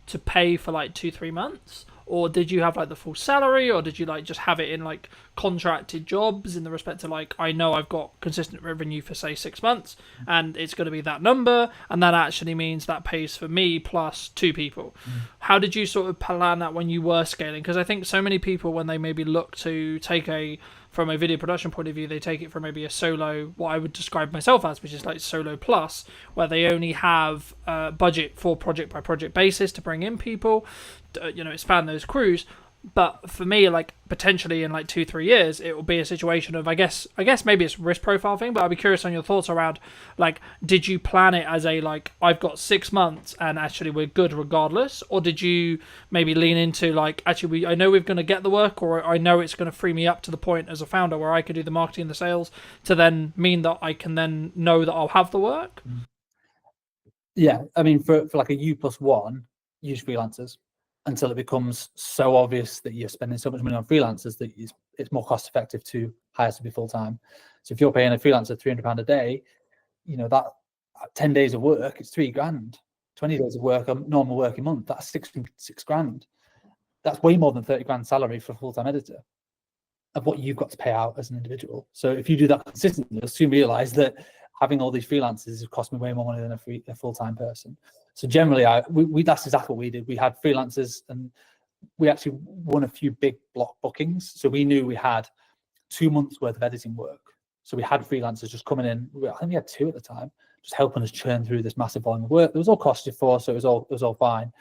A: to pay for like 2-3 months, or did you have like the full salary, or did you like just have it in like contracted jobs in the respect to like, I know I've got consistent revenue for say 6 months and it's going to be that number, and that actually means that pays for me plus 2 people? How did you sort of plan that when you were scaling? Because I think so many people, when they maybe look to take from a video production point of view, they take it from maybe a solo, what I would describe myself as, which is like solo plus, where they only have budget for project by project basis to bring in people, expand those crews. But for me, like, potentially in like 2-3 years, it will be a situation of, I guess maybe it's risk profile thing, but I'd be curious on your thoughts around, like, did you plan it as a, like, I've got 6 months and actually we're good regardless? Or did you maybe lean into like, actually, I know we're going to get the work, or I know it's going to free me up to the point as a founder where I could do the marketing and the sales to then mean that I can then know that I'll have the work?
Q: Yeah, I mean, for like a U+1, use freelancers until it becomes so obvious that you're spending so much money on freelancers that it's more cost effective to hire somebody full time. So if you're paying a freelancer £300 a day, that 10 days of work, it's £3,000. 20 days of work, a normal working month, that's six grand. That's way more than 30 grand salary for a full-time editor of what you've got to pay out as an individual. So if you do that consistently, you'll soon realize that having all these freelancers has cost me way more money than a full-time person. So generally, that's exactly what we did. We had freelancers, and we actually won a few big block bookings. So we knew we had 2 months worth of editing work. So we had freelancers just coming in. I think we had 2 at the time, just helping us churn through this massive volume of work. It was all costed for, so it was all fine.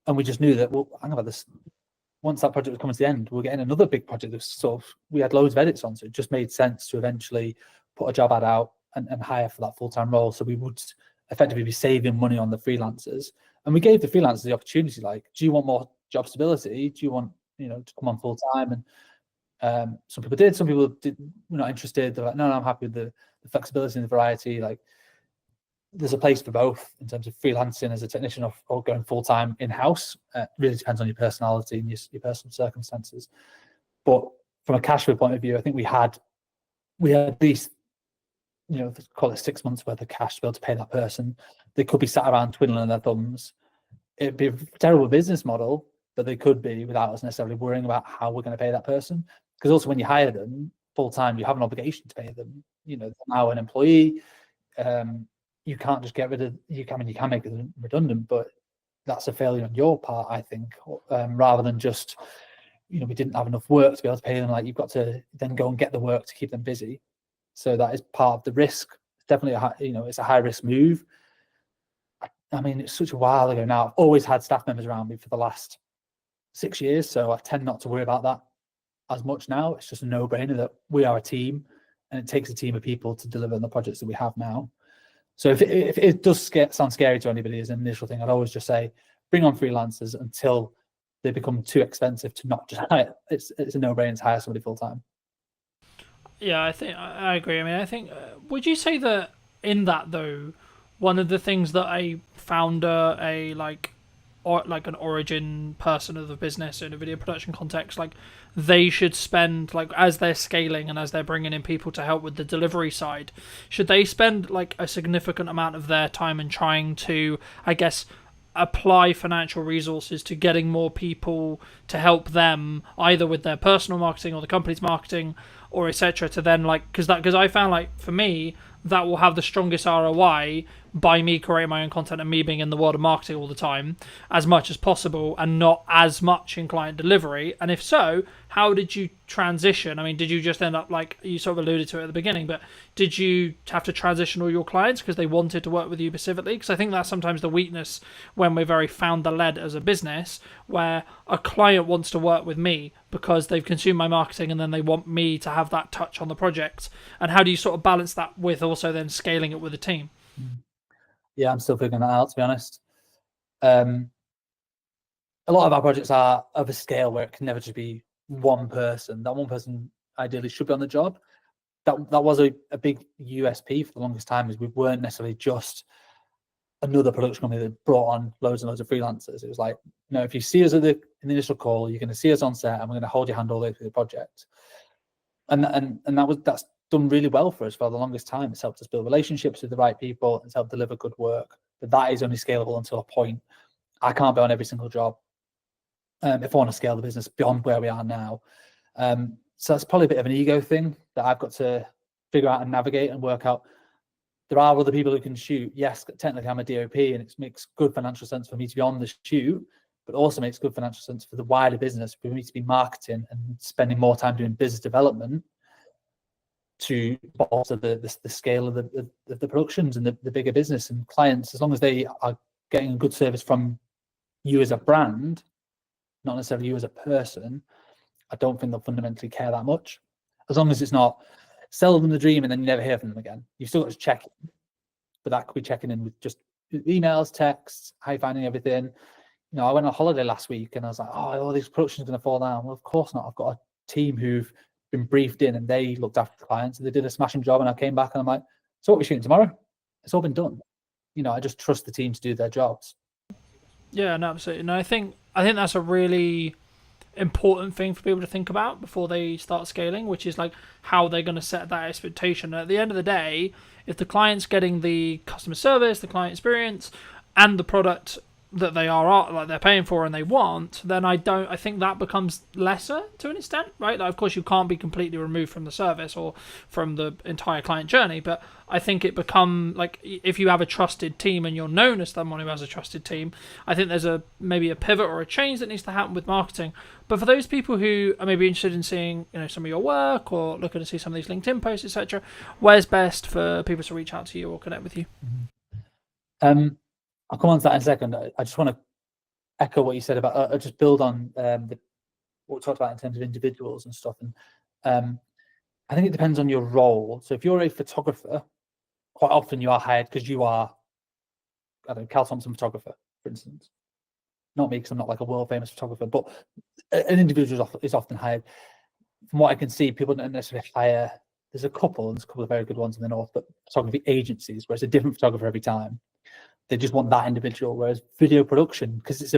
Q: And we just knew that, well, hang about this. Once that project was coming to the end, we're getting another big project that sort of, we had loads of edits on. So it just made sense to eventually put a job ad out and hire for that full-time role. So we would effectively be saving money on the freelancers. And we gave the freelancers the opportunity, like, do you want more job stability? Do you want, to come on full-time? And some people did, some people were not interested. They're like, no, I'm happy with the flexibility and the variety. Like, there's a place for both in terms of freelancing as a technician or going full-time in-house. Really depends on your personality and your personal circumstances. But from a cash flow point of view, I think we had at least, call it 6 months worth of cash to be able to pay that person. They could be sat around twiddling their thumbs. It'd be a terrible business model, but they could be without us necessarily worrying about how we're going to pay that person. Because also when you hire them full-time, you have an obligation to pay them. They're now an employee. You can't just get rid of, you can make them redundant, but that's a failure on your part, I think, rather than just, we didn't have enough work to be able to pay them. Like, you've got to then go and get the work to keep them busy. So that is part of the risk. It's definitely it's a high risk move. I mean, it's such a while ago now. I've always had staff members around me for the last 6 years, so I tend not to worry about that as much now. It's just a no-brainer that we are a team, and it takes a team of people to deliver on the projects that we have now. So if it does sound scary to anybody as an initial thing, I'd always just say, bring on freelancers until they become too expensive to not just hire. It's a no-brainer to hire somebody full-time.
A: Yeah, I think I agree. I mean, I think, would you say that in that though, one of the things that a founder, like an origin person of the business in a video production context, like, they should spend, like, as they're scaling and as they're bringing in people to help with the delivery side, should they spend like a significant amount of their time in trying to, I guess, apply financial resources to getting more people to help them either with their personal marketing or the company's marketing or etc. to then like because I found like for me that will have the strongest ROI by me creating my own content and me being in the world of marketing all the time as much as possible and not as much in client delivery. And if so, how did you transition? I mean, did you just end up like you sort of alluded to it at the beginning, but did you have to transition all your clients because they wanted to work with you specifically? Because I think that's sometimes the weakness when we're very founder-led as a business, where a client wants to work with me because they've consumed my marketing and then they want me to have that touch on the project. And how do you sort of balance that with also then scaling it with a team?
Q: Yeah, I'm still figuring that out, to be honest. A lot of our projects are of a scale where it can never just be one person. That one person ideally should be on the job. That was a big USP for the longest time, is we weren't necessarily just another production company that brought on loads and loads of freelancers. It was like, if you see us in the initial call, you're going to see us on set and we're going to hold your hand all the way through the project. And that's done really well for us for the longest time. It's helped us build relationships with the right people. It's helped deliver good work. But that is only scalable until a point. I can't be on every single job if I want to scale the business beyond where we are now. So that's probably a bit of an ego thing that I've got to figure out and navigate and work out. There are other people who can shoot. Yes, technically I'm a DOP and it makes good financial sense for me to be on the shoot, but also makes good financial sense for the wider business for me to be marketing and spending more time doing business development to bolster the scale of the productions and the bigger business and clients. As long as they are getting a good service from you as a brand, not necessarily you as a person, I don't think they'll fundamentally care that much. As long as it's not sell them the dream and then you never hear from them again. You've still got to check in, but that could be checking in with just emails, texts, how you finding everything. I went on holiday last week and I was like, all these productions are going to fall down. Well, of course not. I've got a team who've been briefed in and they looked after the clients and they did a smashing job. And I came back and I'm like, so what are we shooting tomorrow? It's all been done. I just trust the team to do their jobs. Yeah,
A: no, absolutely. No, I think that's a really important thing for people to think about before they start scaling, which is like how they're going to set that expectation. At the end of the day, if the client's getting the customer service, the client experience, and the product that they are like they're paying for and they want, then I think that becomes lesser to an extent, right? Like, of course, you can't be completely removed from the service or from the entire client journey, but I think it become like if you have a trusted team and you're known as someone who has a trusted team, I think there's maybe a pivot or a change that needs to happen with marketing. But for those people who are maybe interested in seeing some of your work or looking to see some of these LinkedIn posts, etc., where's best for people to reach out to you or connect with you?
Q: I'll come on to that in a second. I just want to echo what you said about, just build on what we talked about in terms of individuals and stuff. And I think it depends on your role. So if you're a photographer, quite often you are hired because you are, Cal Thompson photographer, for instance. Not me, because I'm not like a world famous photographer, but an individual is often hired. From what I can see, people don't necessarily hire. There's a couple of very good ones in the north, but photography agencies, where it's a different photographer every time. They just want that individual. Whereas video production, because it's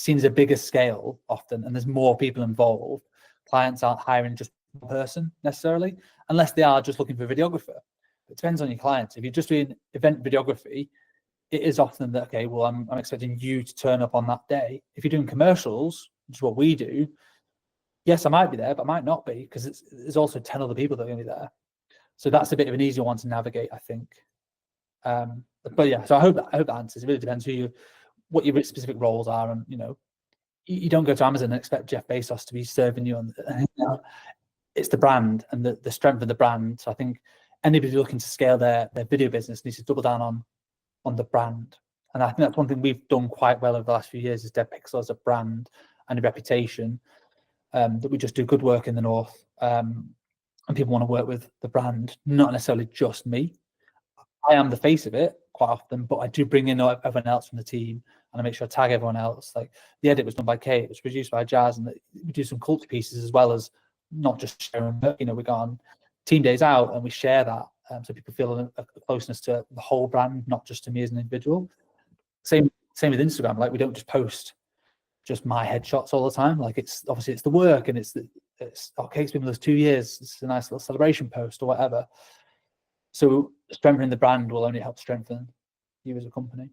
Q: seen as a bigger scale often, and there's more people involved, clients aren't hiring just one person necessarily, unless they are just looking for a videographer. It depends on your clients. If you're just doing event videography, it is often that, okay, well, I'm expecting you to turn up on that day. If you're doing commercials, which is what we do, yes, I might be there, but I might not be, because there's also 10 other people that are going to be there. So that's a bit of an easier one to navigate, I think. But yeah, so I hope that answers. It really depends what your specific roles are, and you don't go to Amazon and expect Jeff Bezos to be serving you on. It's the brand and the strength of the brand. So I think anybody looking to scale their video business needs to double down on the brand, and I think that's one thing we've done quite well over the last few years, is Dead Pixel as a brand and a reputation, that we just do good work in the north, and people want to work with the brand, not necessarily just me. I am the face of it quite often, but I do bring in everyone else from the team, and I make sure I tag everyone else. Like the edit was done by Kate, it was produced by Jazz, and we do some culture pieces as well as not just sharing. We go on team days out and we share that, so people feel a closeness to the whole brand, not just to me as an individual. Same with Instagram. Like we don't just post just my headshots all the time. Like it's obviously the work, and it's Kate's been with us 2 years. It's a nice little celebration post or whatever. So strengthening the brand will only help strengthen you as a company.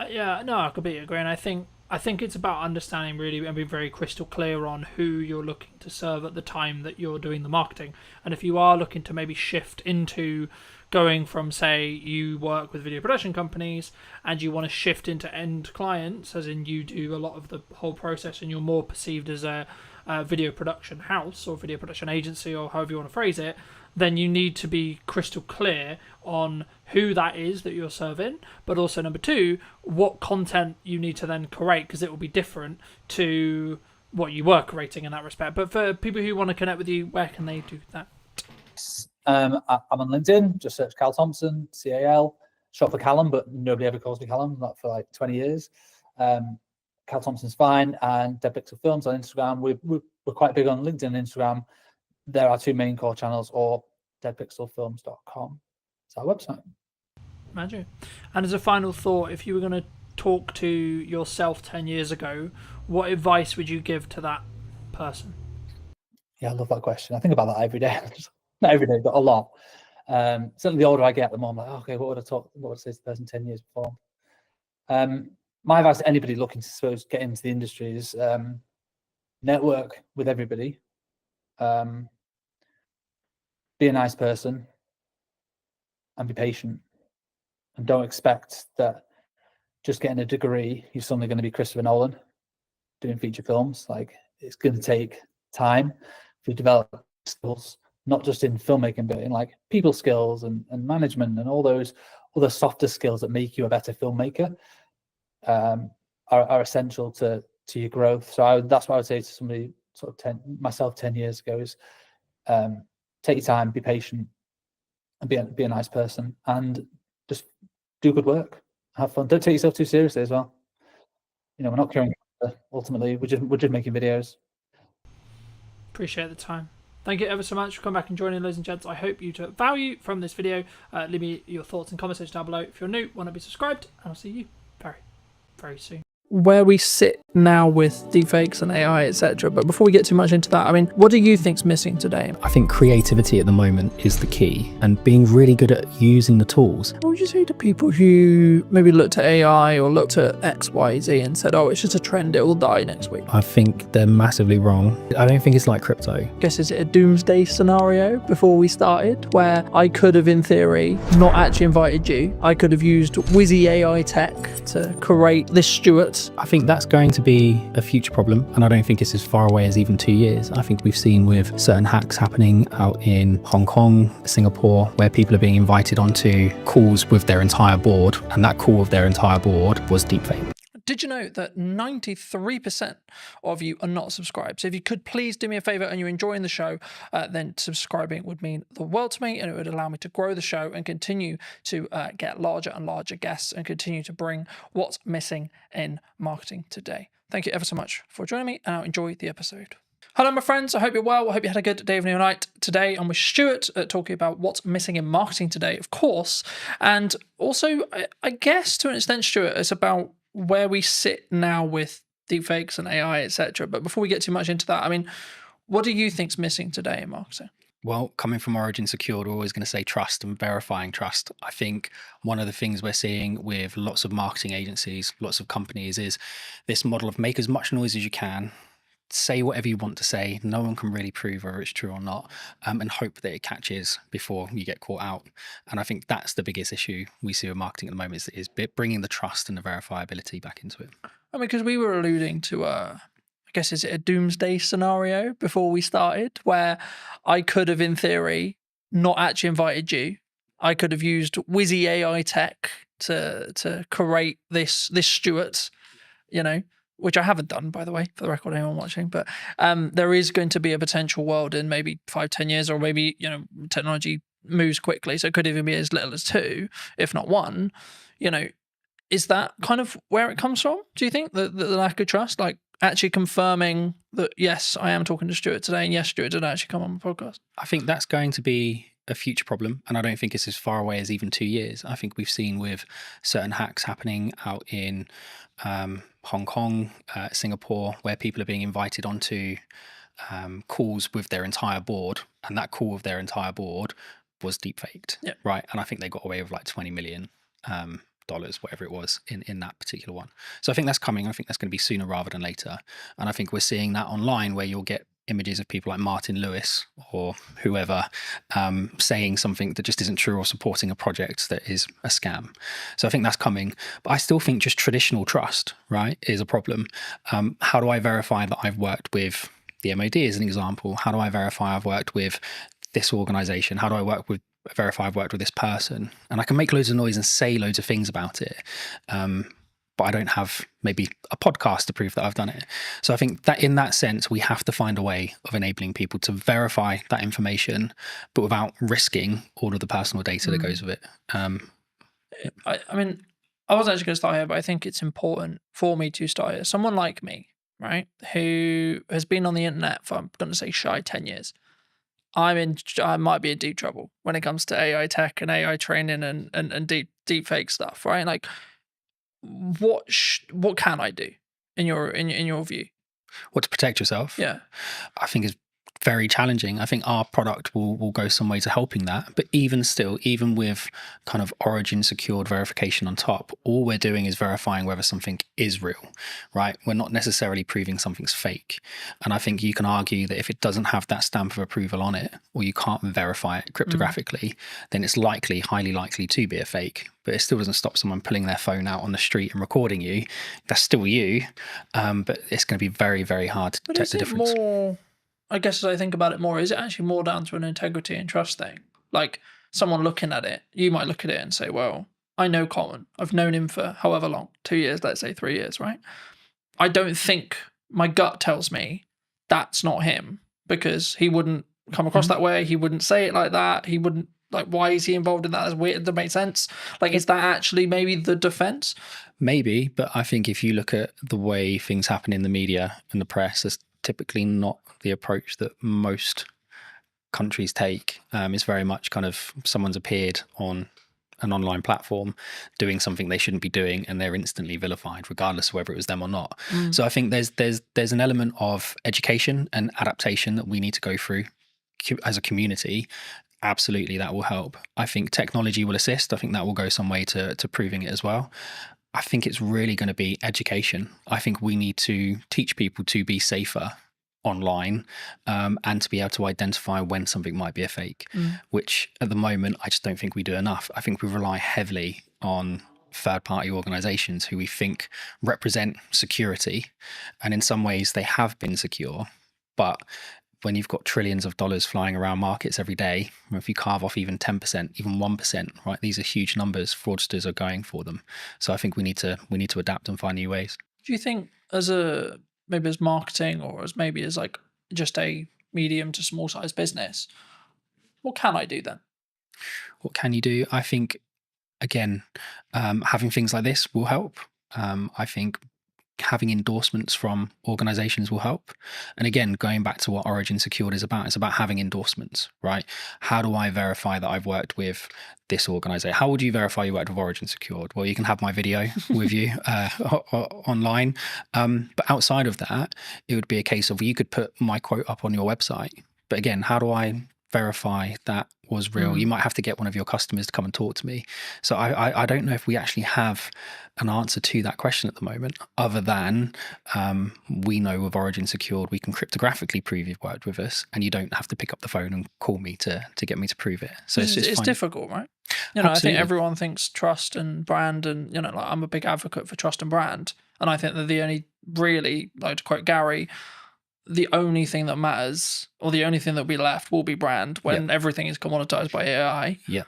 P: Yeah, no, I completely agree, and I think it's about understanding really and being very crystal clear on who you're looking to serve at the time that you're doing the marketing. And if you are looking to maybe shift into going from, say, you work with video production companies and you want to shift into end clients, as in you do a lot of the whole process and you're more perceived as a video production house or video production agency or however you want to phrase it, then you need to be crystal clear on who that is that you're serving, but also number two, what content you need to then create, because it will be different to what you were creating in that respect. But for people who want to connect with you, where can they do that?
Q: I'm on LinkedIn, just search Cal Thompson, CAL, short for Callum, but nobody ever calls me Callum, not for like 20 years. Cal Thompson's fine, and Dead Pixel Films on Instagram. We're quite big on LinkedIn and Instagram. There are two main core channels, or deadpixelfilms.com. It's our website.
P: Imagine. And as a final thought, if you were going to talk to yourself 10 years ago, what advice would you give to that person?
Q: Yeah, I love that question. I think about that every day. Not every day, but a lot. Certainly the older I get, the more I'm like, okay, what would I say to the person 10 years before? My advice to anybody looking to suppose get into the industry is network with everybody. Be a nice person and be patient, and don't expect that just getting a degree you're suddenly going to be Christopher Nolan doing feature films. Like, it's going to take time to develop skills, not just in filmmaking, but in like people skills and management and all those other softer skills that make you a better filmmaker, are essential to your growth. So that's what I would say to somebody sort of myself 10 years ago is take your time, be patient, and be a nice person, and just do good work, have fun. Don't take yourself too seriously as well. You know, we're not curing cancer, ultimately. We're just making videos.
P: Appreciate the time. Thank you ever so much for coming back and joining, ladies and gents. I hope you took value from this video. Leave me your thoughts and comments down below. If you're new, want to be subscribed, and I'll see you very, very soon. Where we sit now with deepfakes and AI, etc. But before we get too much into that, I mean, what do you think's missing today?
R: I think creativity at the moment is the key, and being really good at using the tools.
P: What would you say to people who maybe looked at AI or looked at X, Y, Z and said, oh, it's just a trend, it will die next week?
R: I think they're massively wrong. I don't think it's like crypto.
P: I guess, is it a doomsday scenario before we started, where I could have, in theory, not actually invited you? I could have used Wizzy AI tech to create this Stuart.
R: I think that's going to be a future problem, and I don't think it's as far away as even 2 years. I think we've seen with certain hacks happening out in Hong Kong, Singapore, where people are being invited onto calls with their entire board, and that call with their entire board was deepfake.
P: Did you know that 93% of you are not subscribed? So if you could please do me a favor and you're enjoying the show, then subscribing would mean the world to me, and it would allow me to grow the show and continue to get larger and larger guests and continue to bring what's missing in marketing today. Thank you ever so much for joining me, and I'll enjoy the episode. Hello, my friends. I hope you're well. I hope you had a good day, evening, or night. Today, I'm with Stuart talking about what's missing in marketing today, of course. And also, I guess to an extent, Stuart, it's about where we sit now with deepfakes and AI, etc. But before we get too much into that, I mean, what do you think's missing today in marketing?
R: Well, coming from Origin Secured, we're always going to say trust and verifying trust. I think one of the things we're seeing with lots of marketing agencies, lots of companies, is this model of make as much noise as you can, say whatever you want to say, no one can really prove whether it's true or not, and hope that it catches before you get caught out. And I think that's the biggest issue we see with marketing at the moment, is bringing the trust and the verifiability back into it.
P: I mean, because we were alluding to, I guess, is it a doomsday scenario before we started, where I could have, in theory, not actually invited you. I could have used Wizzy AI tech to create this Stuart, you know, which I haven't done, by the way, for the record, anyone watching. But there is going to be a potential world in maybe 5-10 years, or maybe, you know, technology moves quickly, so it could even be as little as 2, if not 1. You know, is that kind of where it comes from? Do you think the lack of trust, like actually confirming that, yes, I am talking to Stuart today, and yes, Stuart did actually come on the podcast?
R: I think that's going to be a future problem, and I don't think it's as far away as even 2 years. I think we've seen with certain hacks happening out in Hong Kong, Singapore, where people are being invited onto calls with their entire board, and that call with their entire board was deepfaked, right? And I think they got away with like 20 million dollars, whatever it was in that particular one. So I think that's coming. I think that's going to be sooner rather than later. And I think we're seeing that online, where you'll get images of people like Martin Lewis or whoever saying something that just isn't true, or supporting a project that is a scam. So I think that's coming. But I still think just traditional trust, right, is a problem. How do I verify that I've worked with the MOD as an example? How do I verify I've worked with this organization? How do I verify I've worked with this person? And I can make loads of noise and say loads of things about it. But I don't have maybe a podcast to prove that I've done it. So I think that in that sense, we have to find a way of enabling people to verify that information, but without risking all of the personal data that goes with it.
A: I mean, I wasn't actually going to start here, but I think it's important for me to start here. Someone like me, right, who has been on the internet for, I'm going to say, shy 10 years. I might be in deep trouble when it comes to AI tech and AI training and deep fake stuff, right? Like, what can I do in your view?
R: What, to protect yourself?
A: Yeah,
R: I think is very challenging. I think our product will go some way to helping that. But even still, even with kind of origin secured verification on top, all we're doing is verifying whether something is real, right? We're not necessarily proving something's fake. And I think you can argue that if it doesn't have that stamp of approval on it, or you can't verify it cryptographically, then it's highly likely to be a fake. But it still doesn't stop someone pulling their phone out on the street and recording you. That's still you. But it's going to be very, very hard to detect the difference.
A: More, I guess, as I think about it more, is it actually more down to an integrity and trust thing? Like, someone looking at it, you might look at it and say, well, I know Colin. I've known him for however long, 2 years, let's say 3 years, right? I don't think, my gut tells me that's not him, because he wouldn't come across that way. He wouldn't say it like that. He wouldn't, like, why is he involved in that? That's weird. That makes sense. Like, is that actually maybe the defense?
R: Maybe, but I think if you look at the way things happen in the media and the press, that's typically not the approach that most countries take. It's very much kind of someone's appeared on an online platform doing something they shouldn't be doing, and they're instantly vilified, regardless of whether it was them or not. So I think there's an element of education and adaptation that we need to go through as a community. Absolutely, that will help. I think technology will assist. I think that will go some way to proving it as well. I think it's really going to be education. I think we need to teach people to be safer online, and to be able to identify when something might be a fake, which at the moment I just don't think we do enough. I think we rely heavily on third-party organizations who we think represent security, and in some ways they have been secure, but when you've got trillions of dollars flying around markets every day, if you carve off even 10%, even 1%, right, these are huge numbers. Fraudsters are going for them. So I think we need to adapt and find new ways.
A: Do you think, maybe as marketing, or as maybe as like just a medium to small size business, what can I do then?
R: What can you do? I think, again, having things like this will help. I think having endorsements from organizations will help. And again, going back to what Origin Secured is about, it's about having endorsements, right? How do I verify that I've worked with this organization? How would you verify you worked with Origin Secured? Well, you can have my video with you online. But outside of that, it would be a case of, you could put my quote up on your website. But again, how do I verify that was real? You might have to get one of your customers to come and talk to me. So I don't know if we actually have an answer to that question at the moment, other than we know with Origin Secured, we can cryptographically prove you've worked with us, and you don't have to pick up the phone and call me to get me to prove it. So it's
A: difficult, right? You know, I think everyone thinks trust and brand, and, you know, like, I'm a big advocate for trust and brand, and I think that the only really, like to quote Gary, the only thing that matters, or the only thing that will be left, will be brand, when everything is commoditized by AI.
R: Yeah.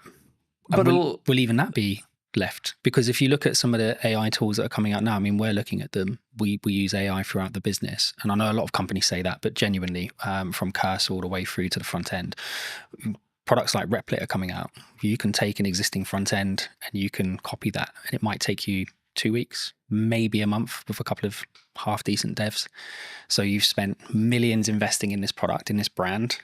R: But will even that be left? Because if you look at some of the AI tools that are coming out now, I mean, we're looking at them. We use AI throughout the business. And I know a lot of companies say that, but genuinely, from cursor all the way through to the front end, products like Replit are coming out. You can take an existing front end and you can copy that, and it might take you 2 weeks, maybe a month, with a couple of half decent devs. So you've spent millions investing in this product, in this brand,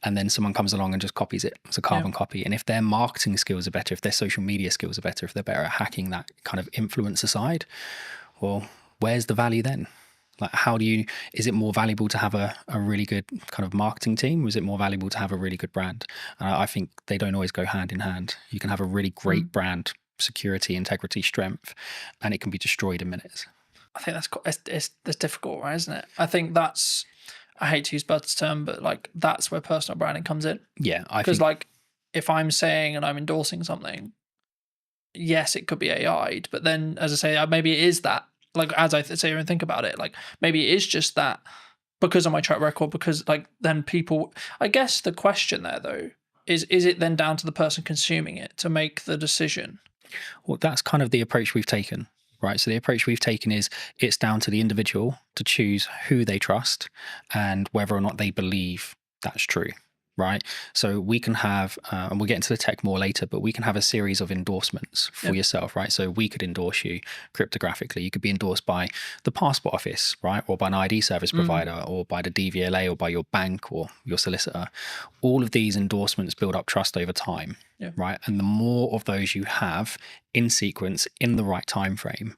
R: and then someone comes along and just copies it as a carbon copy. And if their marketing skills are better, if their social media skills are better, if they're better at hacking that kind of influencer side, well, where's the value then? Like, is it more valuable to have a really good kind of marketing team, or is it more valuable to have a really good brand? I think they don't always go hand in hand. You can have a really great brand, security, integrity, strength, and it can be destroyed in minutes.
A: I think that's difficult, right? Isn't it? I think that's, I hate to use Bud's term, but like that's where personal branding comes in.
R: Yeah,
A: because like if I'm saying and I'm endorsing something, yes, it could be AI'd, but then as I say, maybe it is that. Like as I sit here and think about it, like maybe it is just that because of my track record. Because like then people, I guess the question there though is it then down to the person consuming it to make the decision?
R: Well, that's kind of the approach we've taken. Right. So the approach we've taken is it's down to the individual to choose who they trust and whether or not they believe that's true. Right. So we can have, and we'll get into the tech more later, but we can have a series of endorsements for yourself. Right. So we could endorse you cryptographically. You could be endorsed by the passport office, right, or by an ID service provider, or by the DVLA, or by your bank or your solicitor. All of these endorsements build up trust over time.
A: Yeah.
R: Right. And the more of those you have in sequence in the right time frame,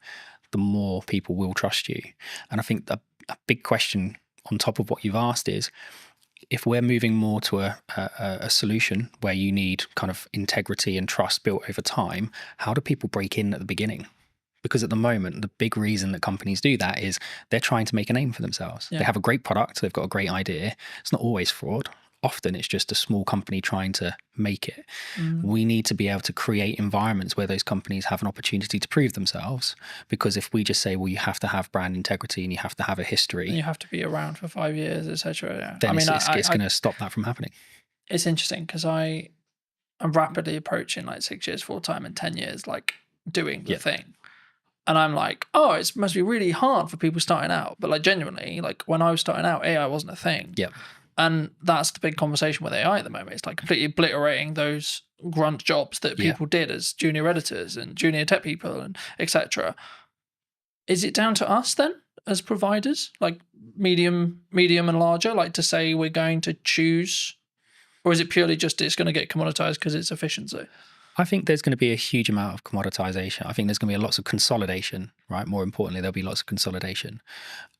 R: the more people will trust you. And I think a big question on top of what you've asked is, if we're moving more to a solution where you need kind of integrity and trust built over time, how do people break in at the beginning? Because at the moment, the big reason that companies do that is they're trying to make a name for themselves.
A: Yeah.
R: They have a great product, they've got a great idea. It's not always fraud. Often it's just a small company trying to make it. We need to be able to create environments where those companies have an opportunity to prove themselves. Because if we just say, well, you have to have brand integrity and you have to have a history,
A: And you have to be around for 5 years, etc. Yeah.
R: then
A: I mean,
R: it's going to stop that from happening.
A: It's interesting because I'm rapidly approaching like 6 years full time and 10 years like doing the thing. And I'm like, oh, it must be really hard for people starting out. But like genuinely, like when I was starting out, AI wasn't a thing.
R: Yep.
A: And that's the big conversation with AI at the moment. It's like completely obliterating those grunt jobs that people did as junior editors and junior tech people and etc. Is it down to us then as providers, like medium and larger, like to say we're going to choose, or is it purely just it's going to get commoditized because it's efficiency?
R: I think there's going to be a huge amount of commoditization. I think there's going to be lots of consolidation, right? More importantly, there'll be lots of consolidation.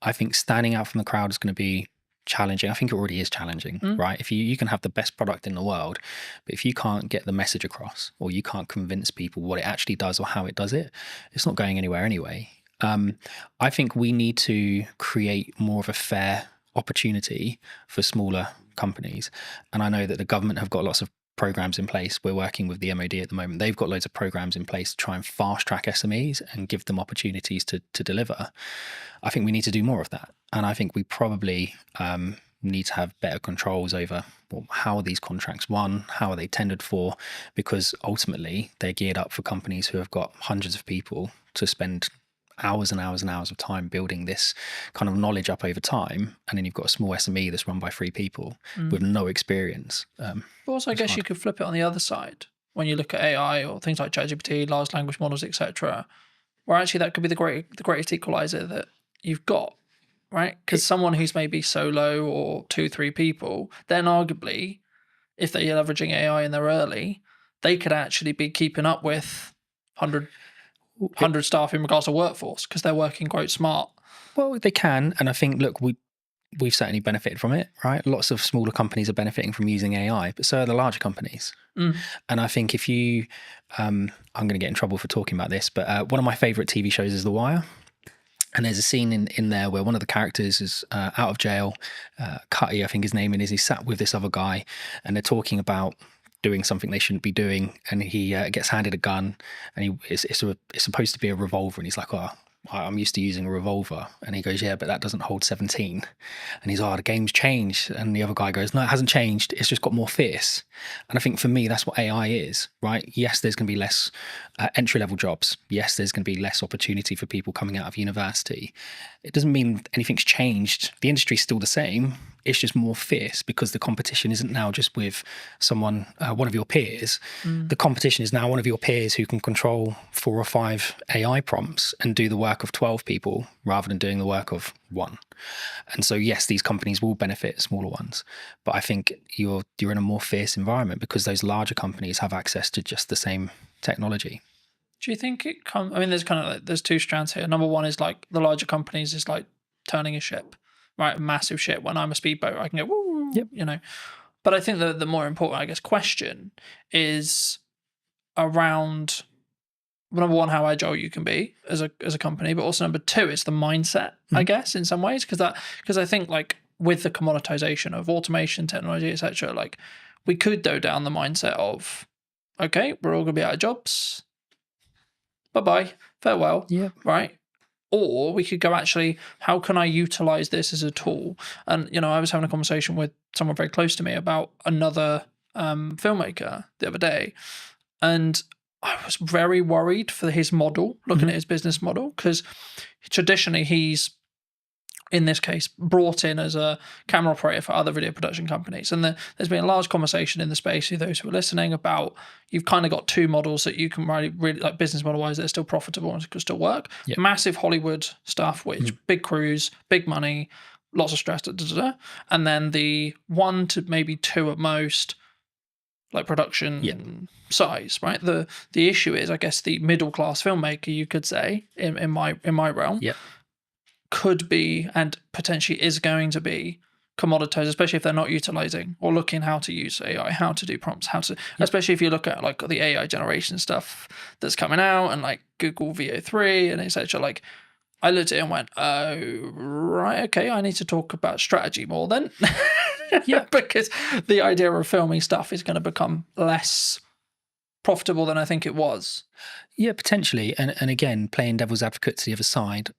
R: I think standing out from the crowd is going to be challenging. I think it already is challenging, right? If you can have the best product in the world, but if you can't get the message across, or you can't convince people what it actually does or how it does it, it's not going anywhere anyway. I think we need to create more of a fair opportunity for smaller companies. And I know that the government have got lots of programs in place. We're working with the MOD at the moment. They've got loads of programs in place to try and fast track SMEs and give them opportunities to deliver. I think we need to do more of that. And I think we probably need to have better controls over, well, how are these contracts won? How are they tendered for? Because ultimately they're geared up for companies who have got hundreds of people to spend hours and hours and hours of time building this kind of knowledge up over time, and then you've got a small SME that's run by 3 people with no experience.
A: But also, I guess you could flip it on the other side when you look at AI or things like ChatGPT, large language models, etc., where actually that could be the greatest equalizer that you've got, right? Because someone who's maybe solo or 2-3 people, then arguably, if they're leveraging AI and they're early, they could actually be keeping up with 100 staff in regards to workforce because they're working quite smart.
R: Well, they can, and I think, look, we've certainly benefited from it, right? Lots of smaller companies are benefiting from using AI, but so are the larger companies. And I think if you, I'm going to get in trouble for talking about this, but one of my favourite TV shows is The Wire. And there's a scene in there where one of the characters is out of jail. Cutty, I think his name is. He's sat with this other guy, and they're talking about doing something they shouldn't be doing, and he gets handed a gun, and it's supposed to be a revolver, and he's like, oh, I'm used to using a revolver. And he goes, yeah, but that doesn't hold 17. And he's, oh, the game's changed. And the other guy goes, no, it hasn't changed. It's just got more fierce. And I think for me, that's what AI is, right? Yes, there's going to be less entry-level jobs. Yes, there's going to be less opportunity for people coming out of university. It doesn't mean anything's changed. The industry's still the same. It's just more fierce because the competition isn't now just with someone, one of your peers. The competition is now one of your peers who can control 4 or 5 AI prompts and do the work of 12 people rather than doing the work of 1. And so, yes, these companies will benefit smaller ones, but I think you're in a more fierce environment because those larger companies have access to just the same technology.
A: Do you think it comes? I mean, there's kind of like, there's 2 strands here. Number one is like the larger companies is like turning a ship, right? A massive ship. When I'm a speedboat, I can go, woo, you know. But I think the more important, I guess, question is around number one, how agile you can be as a company, but also number two, it's the mindset, I guess, in some ways, because I think like with the commoditization of automation, technology, etc., like we could go down the mindset of, okay, we're all gonna be out of jobs. Bye-bye, farewell.
R: Yeah.
A: Right. Or we could go, actually, how can I utilize this as a tool? And, you know, I was having a conversation with someone very close to me about another filmmaker the other day. And I was very worried for his model, looking at his business model, because traditionally he's, in this case, brought in as a camera operator for other video production companies. And there's been a large conversation in the space, for those who are listening, about you've kind of got two models that you can really like business model-wise that are still profitable and can still work.
R: Yep.
A: Massive Hollywood stuff, which big crews, big money, lots of stress, and then the one to maybe two at most, like production size, right? The issue is, I guess, the middle-class filmmaker, you could say, in my realm, could be and potentially is going to be commoditized, especially if they're not utilizing or looking how to use AI, how to do prompts, especially if you look at like the AI generation stuff that's coming out and like Google VO3 and etc. Like I looked at it and went, oh, right, okay, I need to talk about strategy more then. Because the idea of filming stuff is going to become less profitable than I think it was.
R: Yeah, potentially. And again, playing devil's advocate to the other side,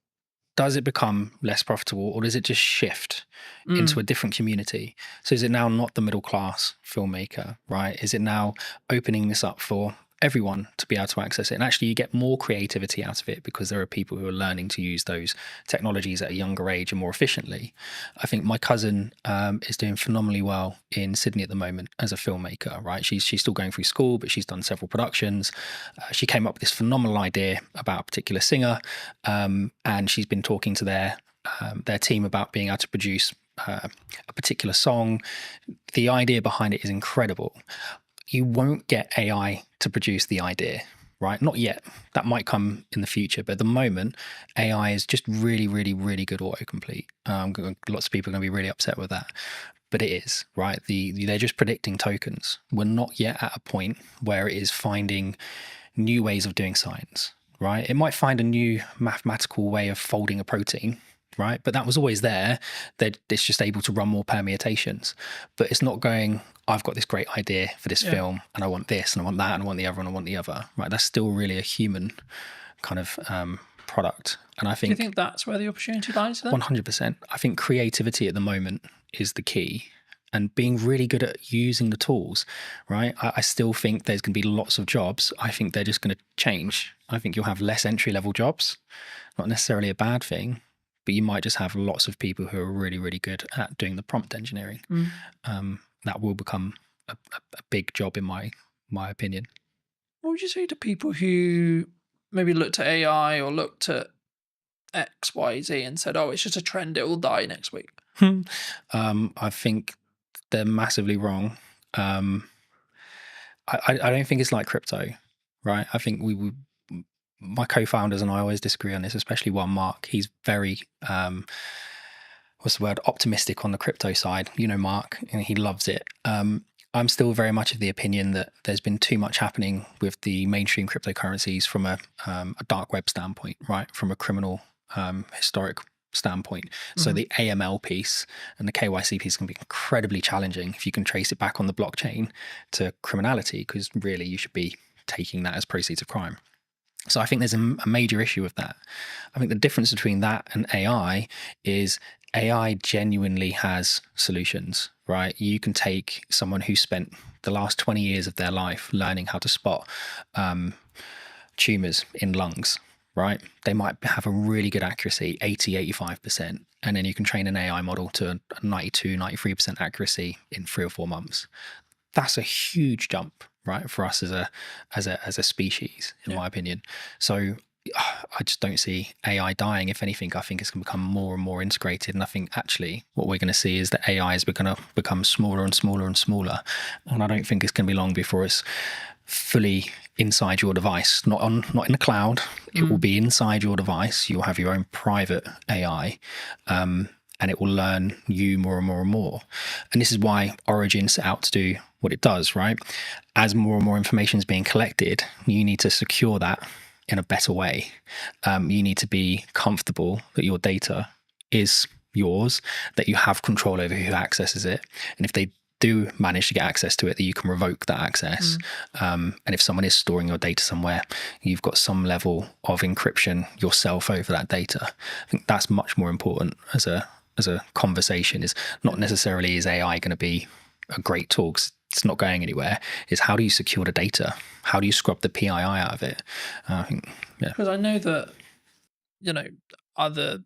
R: does it become less profitable, or does it just shift into a different community? So is it now not the middle class filmmaker, right? Is it now opening this up for everyone to be able to access it? And actually you get more creativity out of it because there are people who are learning to use those technologies at a younger age and more efficiently. I think my cousin is doing phenomenally well in Sydney at the moment as a filmmaker, right? She's still going through school, but she's done several productions. She came up with this phenomenal idea about a particular singer, and she's been talking to their team about being able to produce a particular song. The idea behind it is incredible. You won't get AI to produce the idea, right? Not yet. That might come in the future. But at the moment, AI is just really, really, really good autocomplete. Lots of people are going to be really upset with that. But it is, right? They're just predicting tokens. We're not yet at a point where it is finding new ways of doing science, right? It might find a new mathematical way of folding a protein, right? But that was always there. It's just able to run more permutations. But it's not going, I've got this great idea for this film, and I want this, and I want that, and I want the other, and I want the other, right? That's still really a human kind of product. And I think...
A: Do you think that's where the opportunity lies then?
R: 100%. I think creativity at the moment is the key. And being really good at using the tools, right? I still think there's going to be lots of jobs. I think they're just going to change. I think you'll have less entry-level jobs. Not necessarily a bad thing, but you might just have lots of people who are really, really good at doing the prompt engineering. That will become a big job in my opinion.
A: What would you say to people who maybe looked at AI or looked at X, Y, Z and said, oh, it's just a trend, it will die next week?
R: I think they're massively wrong. I don't think it's like crypto, right? I think my co-founders and I always disagree on this, especially one Mark. He's very optimistic on the crypto side, you know, Mark, and he loves it. I'm still very much of the opinion that there's been too much happening with the mainstream cryptocurrencies from a dark web standpoint, right? From a criminal historic standpoint. So the AML piece and the KYC piece can be incredibly challenging if you can trace it back on the blockchain to criminality, because really you should be taking that as proceeds of crime. So I think there's a major issue with that. I think the difference between that and AI is AI genuinely has solutions, right? You can take someone who spent the last 20 years of their life learning how to spot tumors in lungs, right? They might have a really good accuracy, 80-85%. And then you can train an AI model to a 92-93% accuracy in 3 or 4 months. That's a huge jump, right, for us as a species, in my opinion. So I just don't see AI dying. If anything, I think it's going to become more and more integrated. And I think actually what we're going to see is that AI is going to become smaller and smaller and smaller. And I don't think it's going to be long before it's fully inside your device, not in the cloud. It will be inside your device. You'll have your own private AI. And it will learn you more and more and more. And this is why Origin set out to do what it does, right? As more and more information is being collected, you need to secure that in a better way. You need to be comfortable that your data is yours, that you have control over who accesses it, and if they do manage to get access to it, that you can revoke that access. And if someone is storing your data somewhere, you've got some level of encryption yourself over that data. I think that's much more important as a conversation. Is not necessarily is AI going to be a great tool, 'cause it's not going anywhere. Is how do you secure the data? How do you scrub the PII out of it? I think, yeah.
A: Because I know that, you know, other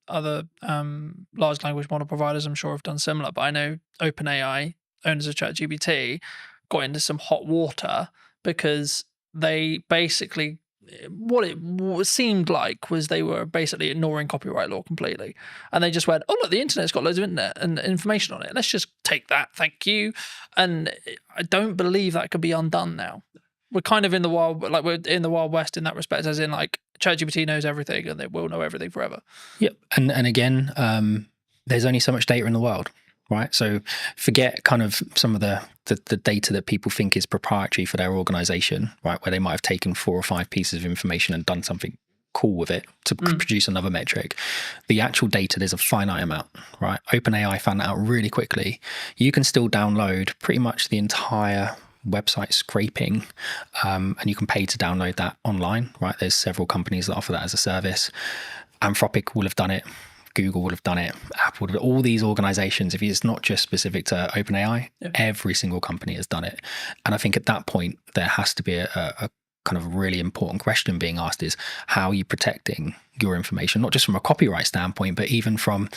A: large language model providers, I'm sure, have done similar. But I know OpenAI, owners of ChatGPT, got into some hot water because they basically, what it seemed like was they were basically ignoring copyright law completely, and they just went, "Oh look, the internet's got loads of internet and information on it. Let's just take that, thank you." And I don't believe that could be undone now. We're kind of in the wild, like we're in the Wild West in that respect, as in like ChatGPT knows everything and they will know everything forever.
R: Yep. And again, there's only so much data in the world, right? So forget kind of some of the data that people think is proprietary for their organization, right? Where they might have taken 4 or 5 pieces of information and done something cool with it to produce another metric. The actual data, there's a finite amount, right? OpenAI found that out really quickly. You can still download pretty much the entire website scraping, and you can pay to download that online, right? There's several companies that offer that as a service. Anthropic will have done it, Google will have done it, Apple would have, all these organizations. If it's not just specific to OpenAI, every single company has done it. And I think at that point there has to be a kind of really important question being asked, is how are you protecting your information, not just from a copyright standpoint, but even from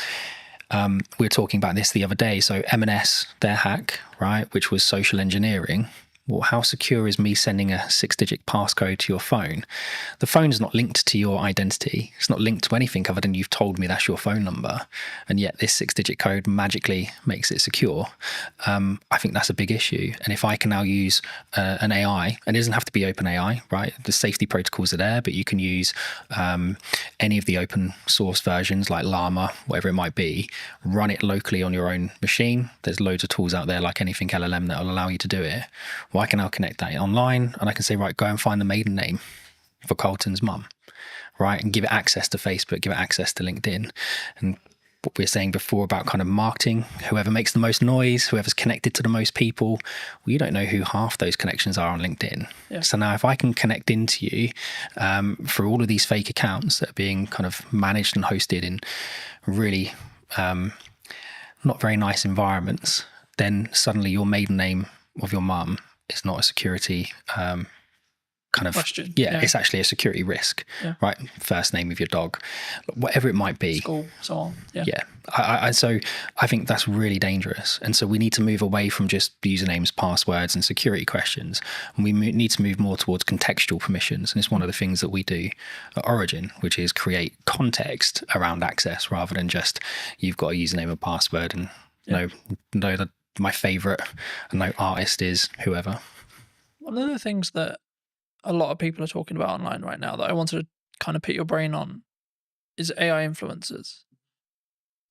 R: we were talking about this the other day. So M&S, their hack, right, which was social engineering. Well, how secure is me sending a 6-digit passcode to your phone? The phone's not linked to your identity. It's not linked to anything other than you've told me that's your phone number. And yet this 6-digit code magically makes it secure. I think that's a big issue. And if I can now use an AI, and it doesn't have to be OpenAI, right? The safety protocols are there, but you can use any of the open source versions like Llama, whatever it might be, run it locally on your own machine. There's loads of tools out there like anything LLM that will allow you to do it. Well, I can now connect that online and I can say, right, go and find the maiden name for Carlton's mum, right? And give it access to Facebook, give it access to LinkedIn. And what we were saying before about kind of marketing, whoever makes the most noise, whoever's connected to the most people, well, you don't know who half those connections are on LinkedIn. Yeah. So now if I can connect into you through all of these fake accounts that are being kind of managed and hosted in really not very nice environments, then suddenly your maiden name of your mum is not a security kind of question. Yeah, it's actually a security risk, right? First name of your dog, whatever it might be.
A: School, so on.
R: Yeah. So I think that's really dangerous. And so we need to move away from just usernames, passwords, and security questions. And we need to move more towards contextual permissions. And it's one of the things that we do at Origin, which is create context around access rather than just you've got a username and password and know that my favorite and no artist is whoever.
A: One of the things that a lot of people are talking about online right now that I wanted to kind of put your brain on is AI influencers.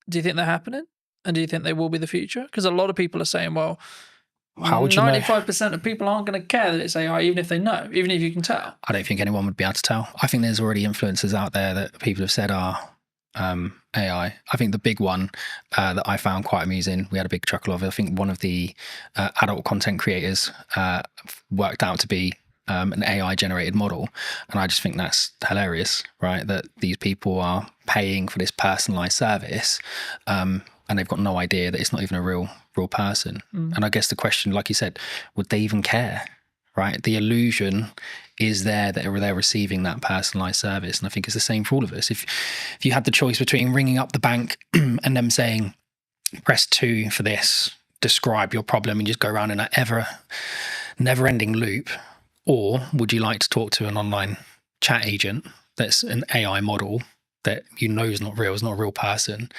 A: Do you think they're happening? And do you think they will be the future? Because a lot of people are saying, well,
R: how would you
A: 95% of people aren't going to care that it's AI, even if they know, even if you can tell.
R: I don't think anyone would be able to tell. I think there's already influencers out there that people have said are AI. I think the big one that I found quite amusing, we had a big chuckle of it. I think one of the adult content creators worked out to be an AI generated model. And I just think that's hilarious, right? That these people are paying for this personalized service and they've got no idea that it's not even a real person. And I guess the question, like you said, would they even care? Right? The illusion is there that they're receiving that personalized service. And I think it's the same for all of us. If you had the choice between ringing up the bank and them saying, press 2 for this, describe your problem, and just go around in an never-ending loop, or would you like to talk to an online chat agent that's an AI model that you know is not real, is not a real person,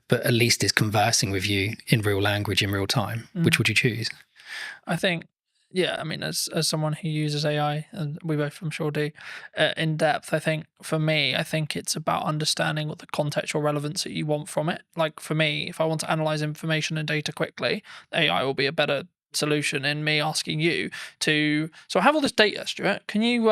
R: but at least is conversing with you in real language in real time? Which would you choose?
A: I think, I mean, as someone who uses AI, and we both, I'm sure, do, in depth, I think for me, I think it's about understanding what the contextual relevance that you want from it. Like for me, if I want to analyze information and data quickly, AI will be a better solution in me asking you to, so I have all this data, Stuart, can you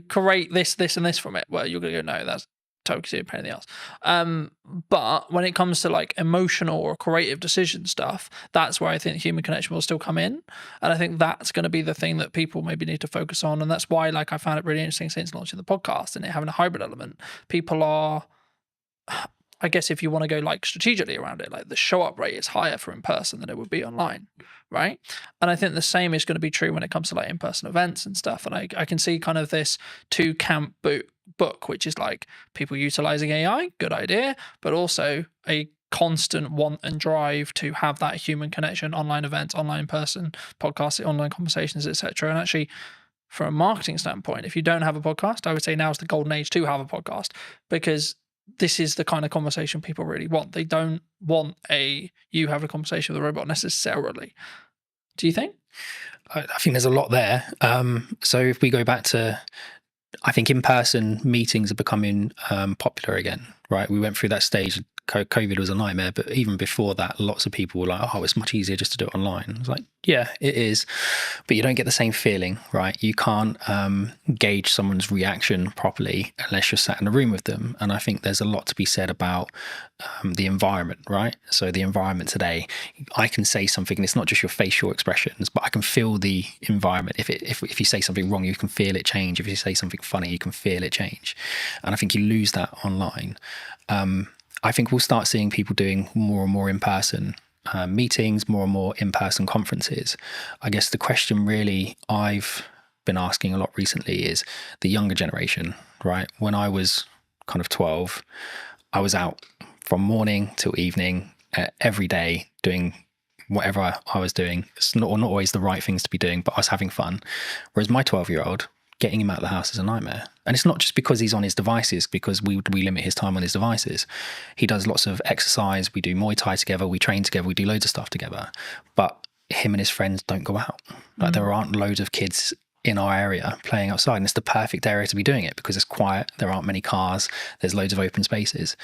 A: create this and this from it? Well, you're gonna go, no, that's totally a pain in the ass. But when it comes to like emotional or creative decision stuff, that's where I think human connection will still come in, and I think that's going to be the thing that people maybe need to focus on. And that's why, like, I found it really interesting since launching the podcast and it having a hybrid element. People are, I guess, if you want to go like strategically around it, like the show up rate is higher for in person than it would be online, right? And I think the same is going to be true when it comes to like in person events and stuff. And I can see kind of this two camp book, which is like people utilizing AI, good idea, but also a constant want and drive to have that human connection, online events, online person, podcasting, online conversations, etc. And actually, from a marketing standpoint, if you don't have a podcast, I would say now is the golden age to have a podcast, because this is the kind of conversation people really want. They don't want you have a conversation with a robot necessarily. Do you think?
R: I think there's a lot there. So if we go back to, I think in-person meetings are becoming popular again, right? We went through that stage. COVID was a nightmare, but even before that, lots of people were like, oh, it's much easier just to do it online. I was like, yeah, it is, but you don't get the same feeling, right? You can't gauge someone's reaction properly unless you're sat in a room with them. And I think there's a lot to be said about the environment, right? So the environment today, I can say something and it's not just your facial expressions, but I can feel the environment. If you say something wrong, you can feel it change. If you say something funny, you can feel it change. And I think you lose that online. I think we'll start seeing people doing more and more in-person meetings, more and more in-person conferences. I guess the question really I've been asking a lot recently is the younger generation, right? When I was kind of 12, I was out from morning till evening every day doing whatever I was doing. It's not always the right things to be doing, but I was having fun. Whereas my 12-year-old, getting him out of the house is a nightmare. And it's not just because he's on his devices, because we limit his time on his devices. He does lots of exercise. We do Muay Thai together. We train together. We do loads of stuff together. But him and his friends don't go out. Like there aren't loads of kids in our area playing outside. And it's the perfect area to be doing it because it's quiet. There aren't many cars. There's loads of open spaces.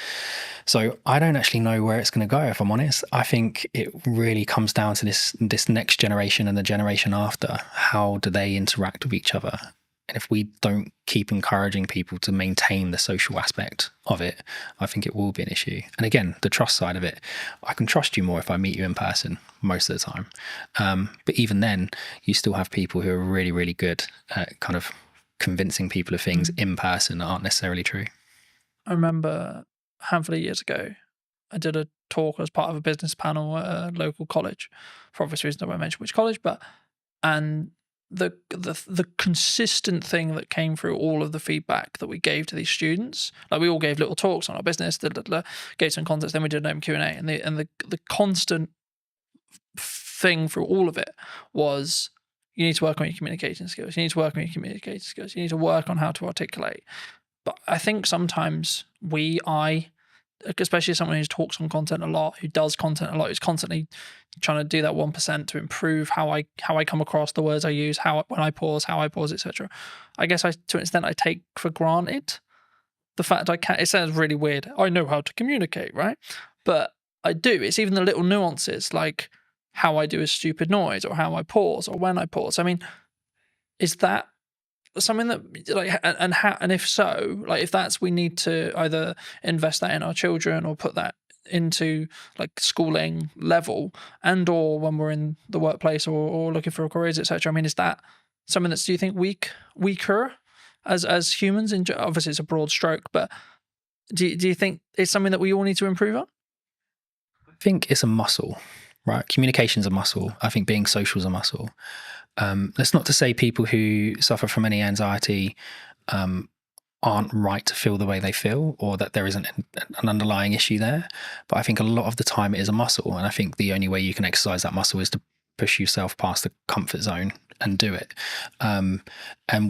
R: So I don't actually know where it's going to go, if I'm honest. I think it really comes down to this next generation and the generation after. How do they interact with each other? And if we don't keep encouraging people to maintain the social aspect of it, I think it will be an issue. And again, the trust side of it, I can trust you more if I meet you in person most of the time. But even then, you still have people who are really, really good at kind of convincing people of things in person that aren't necessarily true.
A: I remember a handful of years ago, I did a talk as part of a business panel at a local college. For obvious reasons, I won't mention which college, and the consistent thing that came through all of the feedback that we gave to these students, like we all gave little talks on our business, gave some context, then we did an open Q&A, and the constant thing through all of it was, you need to work on your communication skills. You need to work on your communication skills. You need to work on how to articulate. But I think sometimes especially someone who talks on content a lot, who does content a lot, who's constantly trying to do that 1% to improve how I come across, the words I use, when I pause, etc. I guess to an extent I take for granted the fact I can't. It sounds really weird. I know how to communicate, right? But I do. It's even the little nuances, like how I do a stupid noise, or how I pause, or when I pause. I mean, is that something that, like, and if so, like, if that's, we need to either invest that in our children or put that into like schooling level, and or when we're in the workplace or looking for careers, etc. I mean, is that something that's, do you think, weaker as humans? Obviously it's a broad stroke, but do you think it's something that we all need to improve on?
R: I think it's a muscle, right? Communication's a muscle. I think being social is a muscle. That's not to say people who suffer from any anxiety aren't right to feel the way they feel, or that there isn't an underlying issue there. But I think a lot of the time it is a muscle. And I think the only way you can exercise that muscle is to push yourself past the comfort zone and do it. And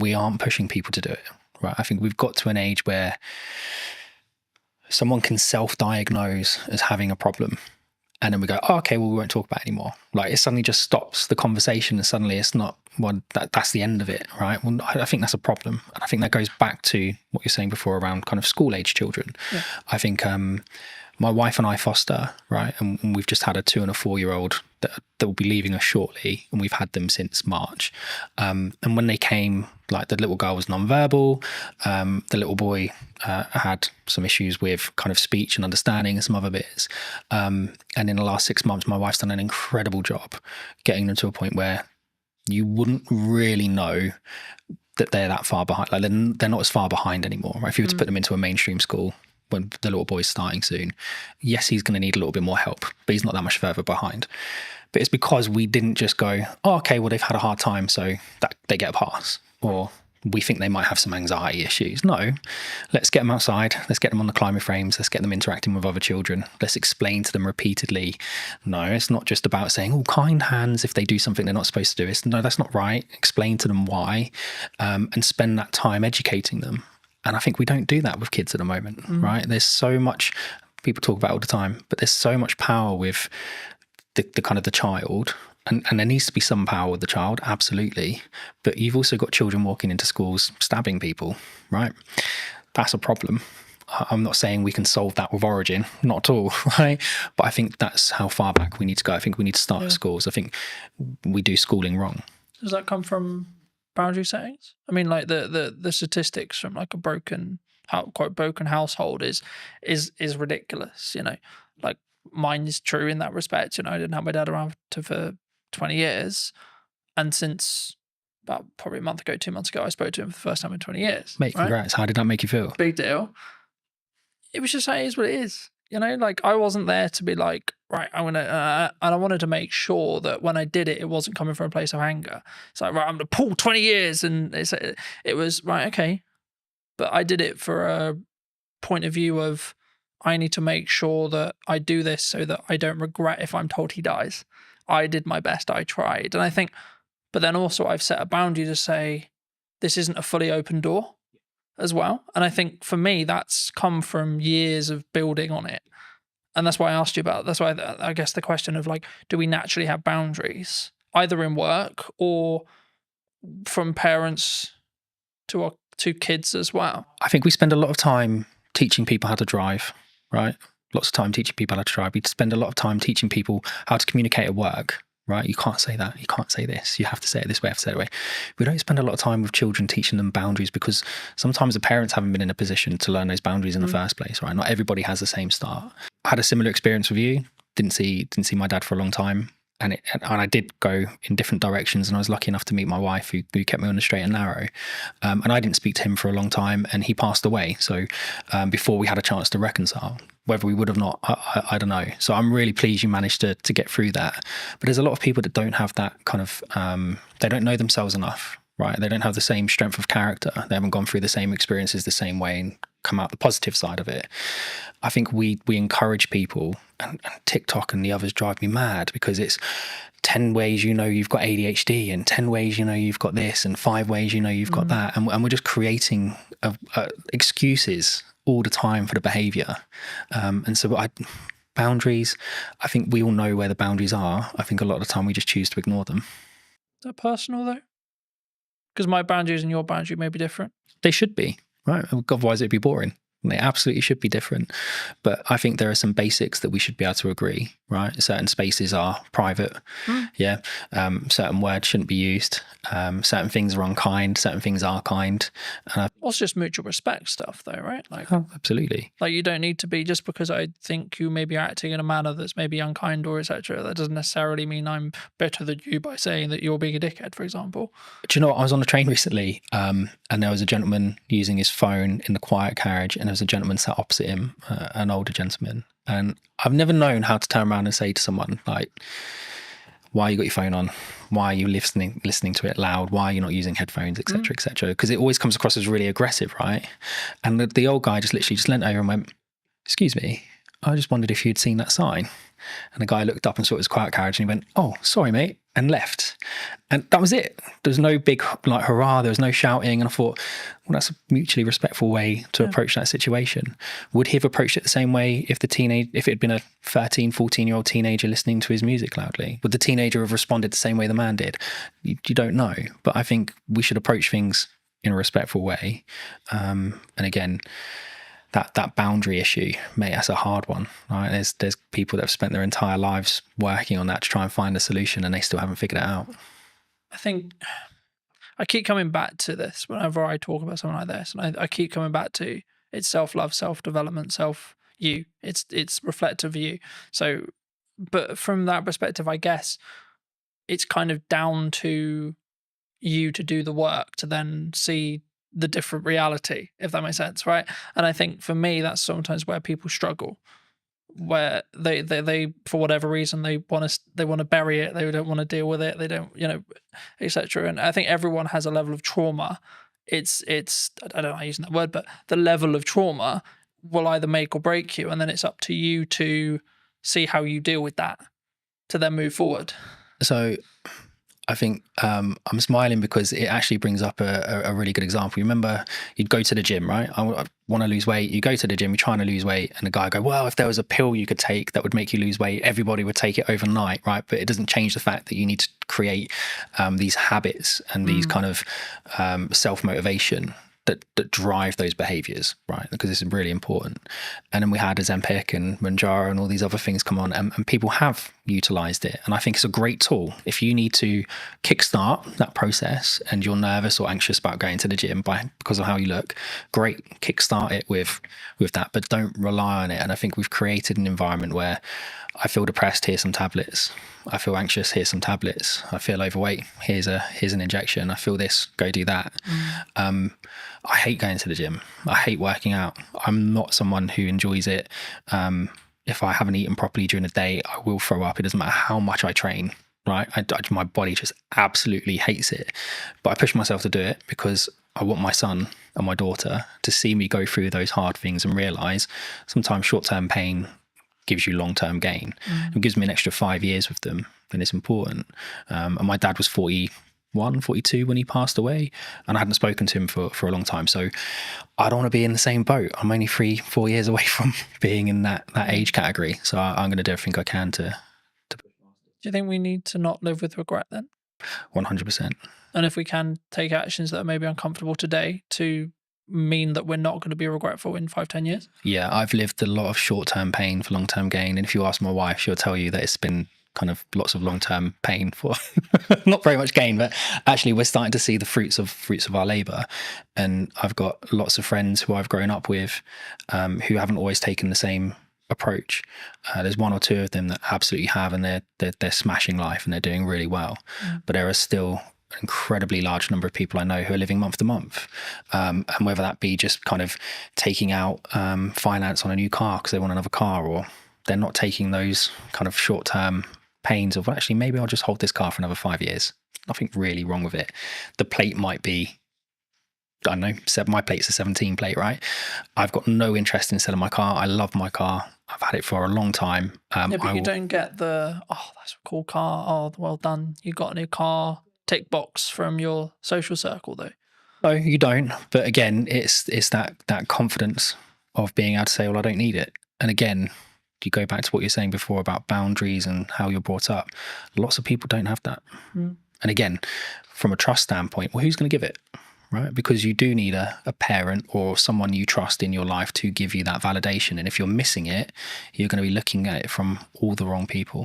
R: we aren't pushing people to do it, right? I think we've got to an age where someone can self-diagnose as having a problem. And then we go, oh, okay, well, we won't talk about it anymore. Like, it suddenly just stops the conversation, and suddenly it's not, well, that's the end of it, right? Well, I think that's a problem. And I think that goes back to what you're saying before around kind of school-age children. Yeah. I think my wife and I foster, right? And we've just had a 2 and a 4-year-old that will be leaving us shortly, and we've had them since March. And when they came, like the little girl was nonverbal, the little boy had some issues with kind of speech and understanding and some other bits. And in the last 6 months, my wife's done an incredible job getting them to a point where you wouldn't really know that they're that far behind. Like they're not as far behind anymore. Right? If you were to put them into a mainstream school when the little boy's starting soon, yes, he's going to need a little bit more help, but he's not that much further behind. But it's because we didn't just go, oh, okay, well, they've had a hard time, so that they get a pass. Or we think they might have some anxiety issues. No, let's get them outside. Let's get them on the climber frames. Let's get them interacting with other children. Let's explain to them repeatedly. No, it's not just about saying, oh, kind hands if they do something they're not supposed to do. It's, no, that's not right. Explain to them why, and spend that time educating them. And I think we don't do that with kids at the moment, right? There's so much, people talk about it all the time, but there's so much power with the kind of the child. And there needs to be some power with the child, absolutely. But you've also got children walking into schools stabbing people, right? That's a problem. I'm not saying we can solve that with Origin, not at all, right? But I think that's how far back we need to go. I think we need to start at schools. I think we do schooling wrong.
A: Does that come from boundary settings? I mean, like the statistics from like a quote broken household is ridiculous. You know, like mine is true in that respect. You know, I didn't have my dad around for 20 years, and since about probably a month ago, 2 months ago, I spoke to him for the first time in 20 years.
R: Mate, congrats. How did that make you feel?
A: Big deal. It was just like, it is what it is. You know, like I wasn't there to be like, right, I'm going to, and I wanted to make sure that when I did it, it wasn't coming from a place of anger. It's like, right, I'm going to pull 20 years. And it was, right, okay. But I did it for a point of view of, I need to make sure that I do this so that I don't regret if I'm told he dies. I did my best, I tried. And I think, but then also I've set a boundary to say, this isn't a fully open door as well. And I think for me, that's come from years of building on it. And that's why I asked you about, that's why I guess the question of like, do we naturally have boundaries, either in work or from parents to kids as well?
R: I think we spend a lot of time teaching people how to drive, right? Lots of time teaching people how to drive. We spend a lot of time teaching people how to communicate at work, right? You can't say that. You can't say this. You have to say it this way. You have to say it that way. We don't spend a lot of time with children teaching them boundaries because sometimes the parents haven't been in a position to learn those boundaries in the first place, right? Not everybody has the same start. I had a similar experience with you. Didn't see my dad for a long time. And I did go in different directions, and I was lucky enough to meet my wife who kept me on the straight and narrow. And I didn't speak to him for a long time, and he passed away. So before we had a chance to reconcile, whether we would have not, I don't know. So I'm really pleased you managed to get through that. But there's a lot of people that don't have that kind of, they don't know themselves enough, right? They don't have the same strength of character. They haven't gone through the same experiences the same way and come out the positive side of it. I think we encourage people, and TikTok and the others drive me mad because it's 10 ways you know you've got ADHD and 10 ways you know you've got this and 5 ways you know you've got that. And we're just creating excuses all the time for the behaviour. And so boundaries, I think we all know where the boundaries are. I think a lot of the time we just choose to ignore them.
A: Is that personal though? Because my boundaries and your boundary may be different.
R: They should be, right? Otherwise it'd be boring. They absolutely should be different. But I think there are some basics that we should be able to agree, right? Certain spaces are private. Yeah. Certain words shouldn't be used. Certain things are unkind. Certain things are kind.
A: It's just mutual respect stuff though, right? Like,
R: oh, absolutely.
A: Like you don't need to be, just because I think you may be acting in a manner that's maybe unkind or etc. That doesn't necessarily mean I'm better than you by saying that you're being a dickhead, for example.
R: Do you know what? I was on a train recently and there was a gentleman using his phone in the quiet carriage, and there was a gentleman sat opposite him, an older gentleman. And I've never known how to turn around and say to someone like, why you got your phone on? Why are you listening to it loud? Why are you not using headphones, etc., etc.? Because it always comes across as really aggressive, right? And the old guy just literally just leant over and went, excuse me, I just wondered if you'd seen that sign. And the guy looked up and saw it was a quiet carriage and he went, oh, sorry, mate, and left. And that was it. There was no big like hurrah, there was no shouting. And I thought, well, that's a mutually respectful way to approach that situation. Would he have approached it the same way if it had been a 13, 14-year-old teenager listening to his music loudly? Would the teenager have responded the same way the man did? You don't know. But I think we should approach things in a respectful way. And again, that boundary issue, mate, that's a hard one, right? There's people that have spent their entire lives working on that to try and find a solution, and they still haven't figured it out.
A: I think I keep coming back to this whenever I talk about something like this, and I keep coming back to it's self-love, self-development, self-you. It's reflective of you. So, but from that perspective, I guess it's kind of down to you to do the work to then see the different reality, if that makes sense, right? And I think for me, that's sometimes where people struggle, where they for whatever reason they want to bury it, they don't want to deal with it, they don't, etc. And I think everyone has a level of trauma. It's I don't know using that word, but the level of trauma will either make or break you, and then it's up to you to see how you deal with that to then move forward.
R: So I think I'm smiling because it actually brings up a really good example. You remember you'd go to the gym, right? I want to lose weight. You go to the gym, you're trying to lose weight, and the guy go, well, if there was a pill you could take that would make you lose weight, everybody would take it overnight, right? But it doesn't change the fact that you need to create these habits and these kind of self-motivation that drive those behaviors, right? Because this is really important. And then we had Ozempic and Mounjaro and all these other things come on, and people have utilized it. And I think it's a great tool. If you need to kickstart that process and you're nervous or anxious about going to the gym because of how you look, great, kickstart it with that, but don't rely on it. And I think we've created an environment where I feel depressed, here's some tablets. I feel anxious, here's some tablets. I feel overweight, here's an injection. I feel this, go do that. I hate going to the gym. I hate working out. I'm not someone who enjoys it. If I haven't eaten properly during the day, I will throw up. It doesn't matter how much I train, right? My body just absolutely hates it. But I push myself to do it because I want my son and my daughter to see me go through those hard things and realize sometimes short-term pain gives you long-term gain. It gives me an extra 5 years with them, and it's important. And my dad was 41, 42 when he passed away, and I hadn't spoken to him for a long time. So I don't want to be in the same boat. I'm only 3-4 years away from being in that age category. So I'm going to do everything I can to.
A: Do you think we need to not live with regret then?
R: 100%.
A: And if we can take actions that are maybe uncomfortable today to mean that we're not going to be regretful in 5-10 years?
R: Yeah, I've lived a lot of short-term pain for long-term gain. And if you ask my wife, she'll tell you that it's been kind of lots of long-term pain for not very much gain, but actually we're starting to see the fruits of our labor. And I've got lots of friends who I've grown up with who haven't always taken the same approach. There's one or two of them that absolutely have, and they're smashing life and they're doing really well. But there are still an incredibly large number of people I know who are living month to month, and whether that be just kind of taking out finance on a new car because they want another car, or they're not taking those kind of short-term pains of, well, actually maybe I'll just hold this car for another 5 years. Nothing really wrong with it. The plate might be, I don't know, my plate's a 17 plate, right? I've got no interest in selling my car. I love my car. I've had it for a long time.
A: Yeah, but you don't get the, oh, that's a cool car. Oh, well done. You got a new car. Tick box from your social circle, though.
R: No, you don't. But again, it's that confidence of being able to say, well, I don't need it. And again, you go back to what you're saying before about boundaries and how you're brought up. Lots of people don't have that. And again, from a trust standpoint, well, who's going to give it? Right? Because you do need a parent or someone you trust in your life to give you that validation. And if you're missing it, you're going to be looking at it from all the wrong people.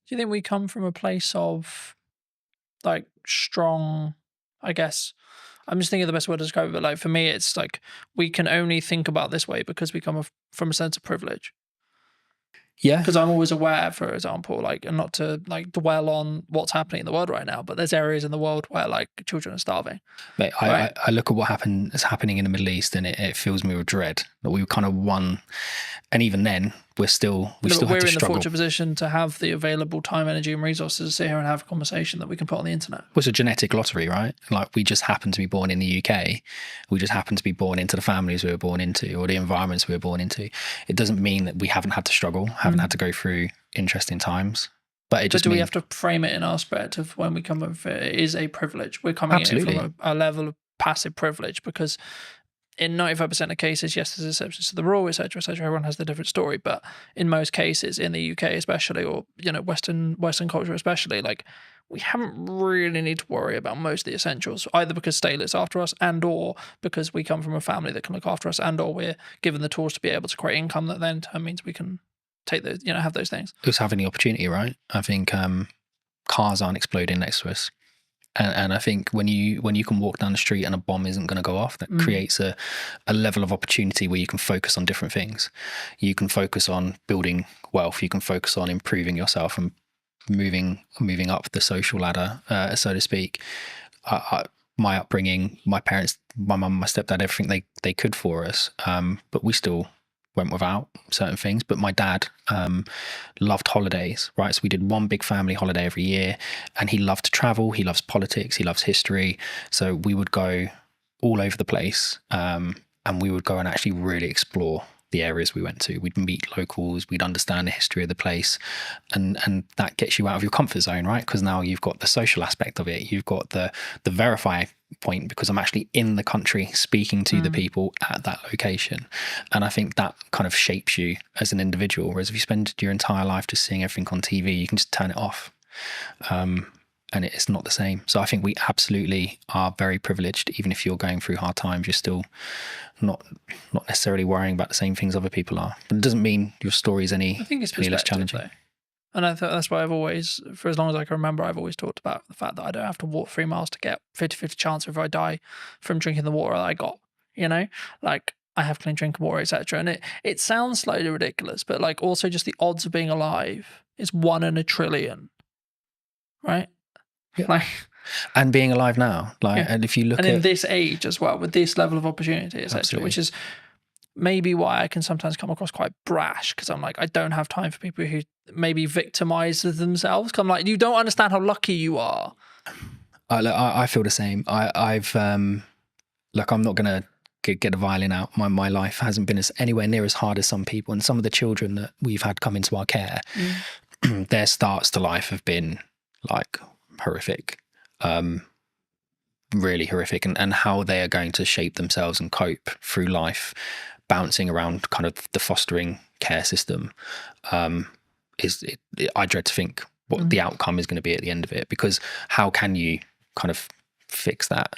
A: Do you think we come from a place of like strong, I guess, I'm just thinking of the best word to describe it, but like for me, it's like we can only think about this way because we come from a sense of privilege.
R: Yeah.
A: Because I'm always aware, for example, like, and not to like dwell on what's happening in the world right now, but there's areas in the world where like children are starving.
R: Mate, I look at what is happening in the Middle East, and it fills me with dread that we kind of won. And even then, we're still have to struggle.
A: We're in the fortunate position to have the available time, energy, and resources to sit here and have a conversation that we can put on the internet.
R: Well, it's a genetic lottery, right? Like we just happen to be born in the UK. We just happen to be born into the families we were born into, or the environments we were born into. It doesn't mean that we haven't had to struggle, haven't had to go through interesting times. But it just
A: do we have to frame it in our perspective when we come up with it is a privilege? We're coming in from a level of passive privilege because in 95% of cases, yes, there's exceptions to the rule, etc., etc. Everyone has the different story, but in most cases, in the UK especially, or Western culture especially, like we haven't really need to worry about most of the essentials, either because state looks after us and or because we come from a family that can look after us and or we're given the tools to be able to create income that then means we can take those, have those things.
R: It's having the opportunity, right? I think cars aren't exploding next to us. And I think when you can walk down the street and a bomb isn't going to go off, that creates a level of opportunity where you can focus on different things. You can focus on building wealth. You can focus on improving yourself and moving up the social ladder, so to speak. My upbringing, my parents, my mum, my stepdad, everything they could for us, but we still went without certain things. But my dad loved holidays, right? So we did one big family holiday every year, and he loved to travel. He loves politics. He loves history. So we would go all over the place, and we would go and actually really explore the areas we went to. We'd meet locals, we'd understand the history of the place, and that gets you out of your comfort zone, right? Because now you've got the social aspect of it, you've got the verify point, because I'm actually in the country speaking to the people at that location. And I think that kind of shapes you as an individual, whereas if you spend your entire life just seeing everything on TV, you can just turn it off. And it's not the same. So I think we absolutely are very privileged. Even if you're going through hard times, you're still not necessarily worrying about the same things other people are. But it doesn't mean your story is any less challenging.
A: Though. And I thought that's why I've always, for as long as I can remember, I've always talked about the fact that I don't have to walk 3 miles to get 50-50 chance if I die from drinking the water that I got. Like I have clean drinking water, etc. And it sounds slightly ridiculous, but like also just the odds of being alive is 1 in a trillion, right?
R: Yeah.
A: Like,
R: and being alive now, and if you look
A: in this age as well, with this level of opportunity, etc., which is maybe why I can sometimes come across quite brash, because I'm like, I don't have time for people who maybe victimize themselves. Cause I'm like, you don't understand how lucky you are.
R: I feel the same. I've look, I'm not gonna get a violin out. My life hasn't been anywhere near as hard as some people, and some of the children that we've had come into our care, their starts to life have been like horrific, really horrific, and how they are going to shape themselves and cope through life, bouncing around kind of the fostering care system, I dread to think what the outcome is going to be at the end of it, because how can you kind of fix that?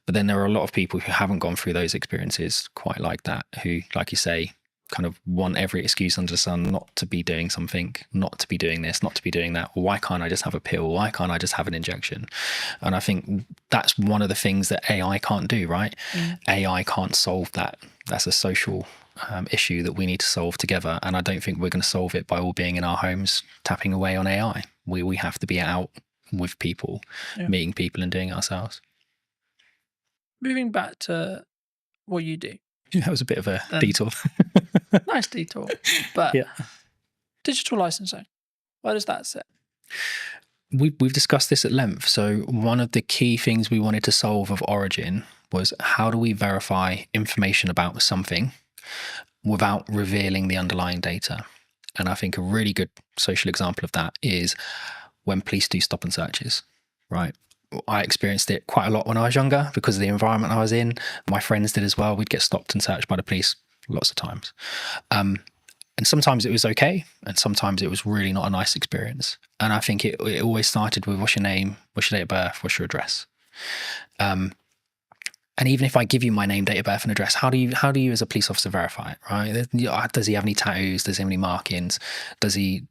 R: But then there are a lot of people who haven't gone through those experiences quite like that, who, like you say, kind of want every excuse under the sun not to be doing something, not to be doing this, not to be doing that. Why can't I just have a pill? Why can't I just have an injection? And I think that's one of the things that AI can't do, right? AI can't solve that. That's a social issue that we need to solve together. And I don't think we're going to solve it by all being in our homes tapping away on AI. We have to be out with people, meeting people and doing it ourselves.
A: Moving back to what you do.
R: That was a bit of a detour.
A: Nice detour. But digital licensing, where does that sit?
R: We've discussed this at length. So one of the key things we wanted to solve of Origin was, how do we verify information about something without revealing the underlying data? And I think a really good social example of that is when police do stop and searches, right? I experienced it quite a lot when I was younger because of the environment I was in. My friends did as well. We'd get stopped and searched by the police lots of times. And sometimes it was okay, and sometimes it was really not a nice experience. And I think it always started with, what's your name, what's your date of birth, what's your address? And even if I give you my name, date of birth and address, how do you as a police officer verify it, right? Does he have any tattoos? Does he have any markings? Does he,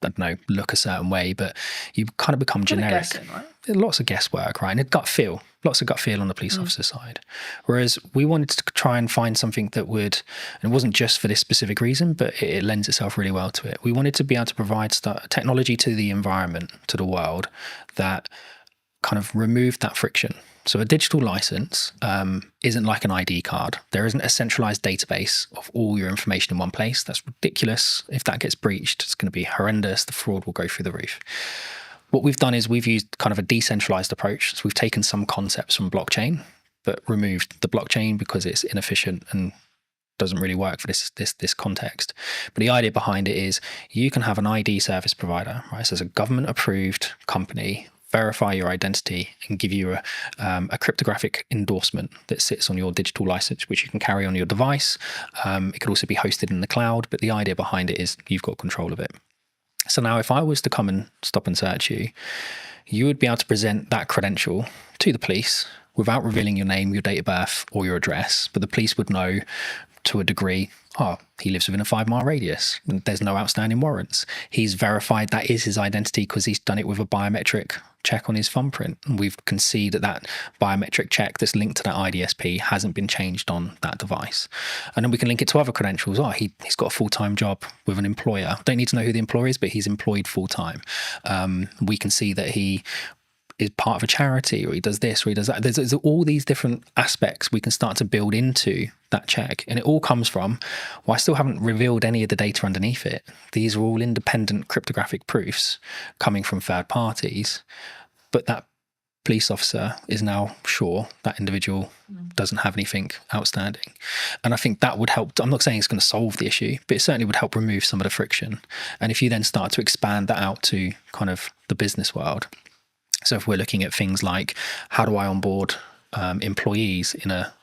R: I don't know, look a certain way? But you kind of become generic.
A: Guessing, right?
R: Lots of guesswork, right? And a gut feel, lots of gut feel on the police officer side. Whereas we wanted to try and find something that would, and it wasn't just for this specific reason, but it lends itself really well to it. We wanted to be able to provide technology to the environment, to the world, that kind of removed that friction. So a digital license isn't like an ID card. There isn't a centralized database of all your information in one place. That's ridiculous. If that gets breached, it's going to be horrendous. The fraud will go through the roof. What we've done is we've used kind of a decentralized approach. So we've taken some concepts from blockchain, but removed the blockchain because it's inefficient and doesn't really work for this context. But the idea behind it is you can have an ID service provider, right? So it's a government approved company, verify your identity and give you a cryptographic endorsement that sits on your digital license, which you can carry on your device. It could also be hosted in the cloud, but the idea behind it is you've got control of it. So now if I was to come and stop and search you, you would be able to present that credential to the police without revealing your name, your date of birth, or your address. But the police would know to a degree, oh, he lives within a 5-mile radius. There's no outstanding warrants. He's verified that is his identity because he's done it with a biometric check on his thumbprint. And we can see that that biometric check that's linked to that IDSP hasn't been changed on that device. And then we can link it to other credentials. Oh, he's got a full-time job with an employer. Don't need to know who the employer is, but he's employed full-time. We can see that he is part of a charity, or he does this, or he does that. There's all these different aspects we can start to build into that check. And it all comes from, well, I still haven't revealed any of the data underneath it. These are all independent cryptographic proofs coming from third parties, but that police officer is now sure that individual doesn't have anything outstanding. And I think that would help. I'm not saying it's going to solve the issue, but it certainly would help remove some of the friction. And if you then start to expand that out to kind of the business world, so if we're looking at things like how do I onboard employees in a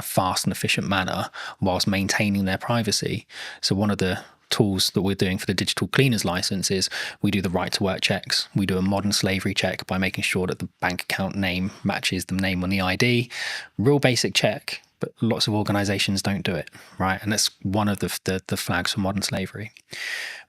R: fast and efficient manner whilst maintaining their privacy. So one of the tools that we're doing for the digital cleaners license is we do the right to work checks. We do a modern slavery check by making sure that the bank account name matches the name on the ID. Real basic check, but lots of organizations don't do it, right? And that's one of the flags for modern slavery.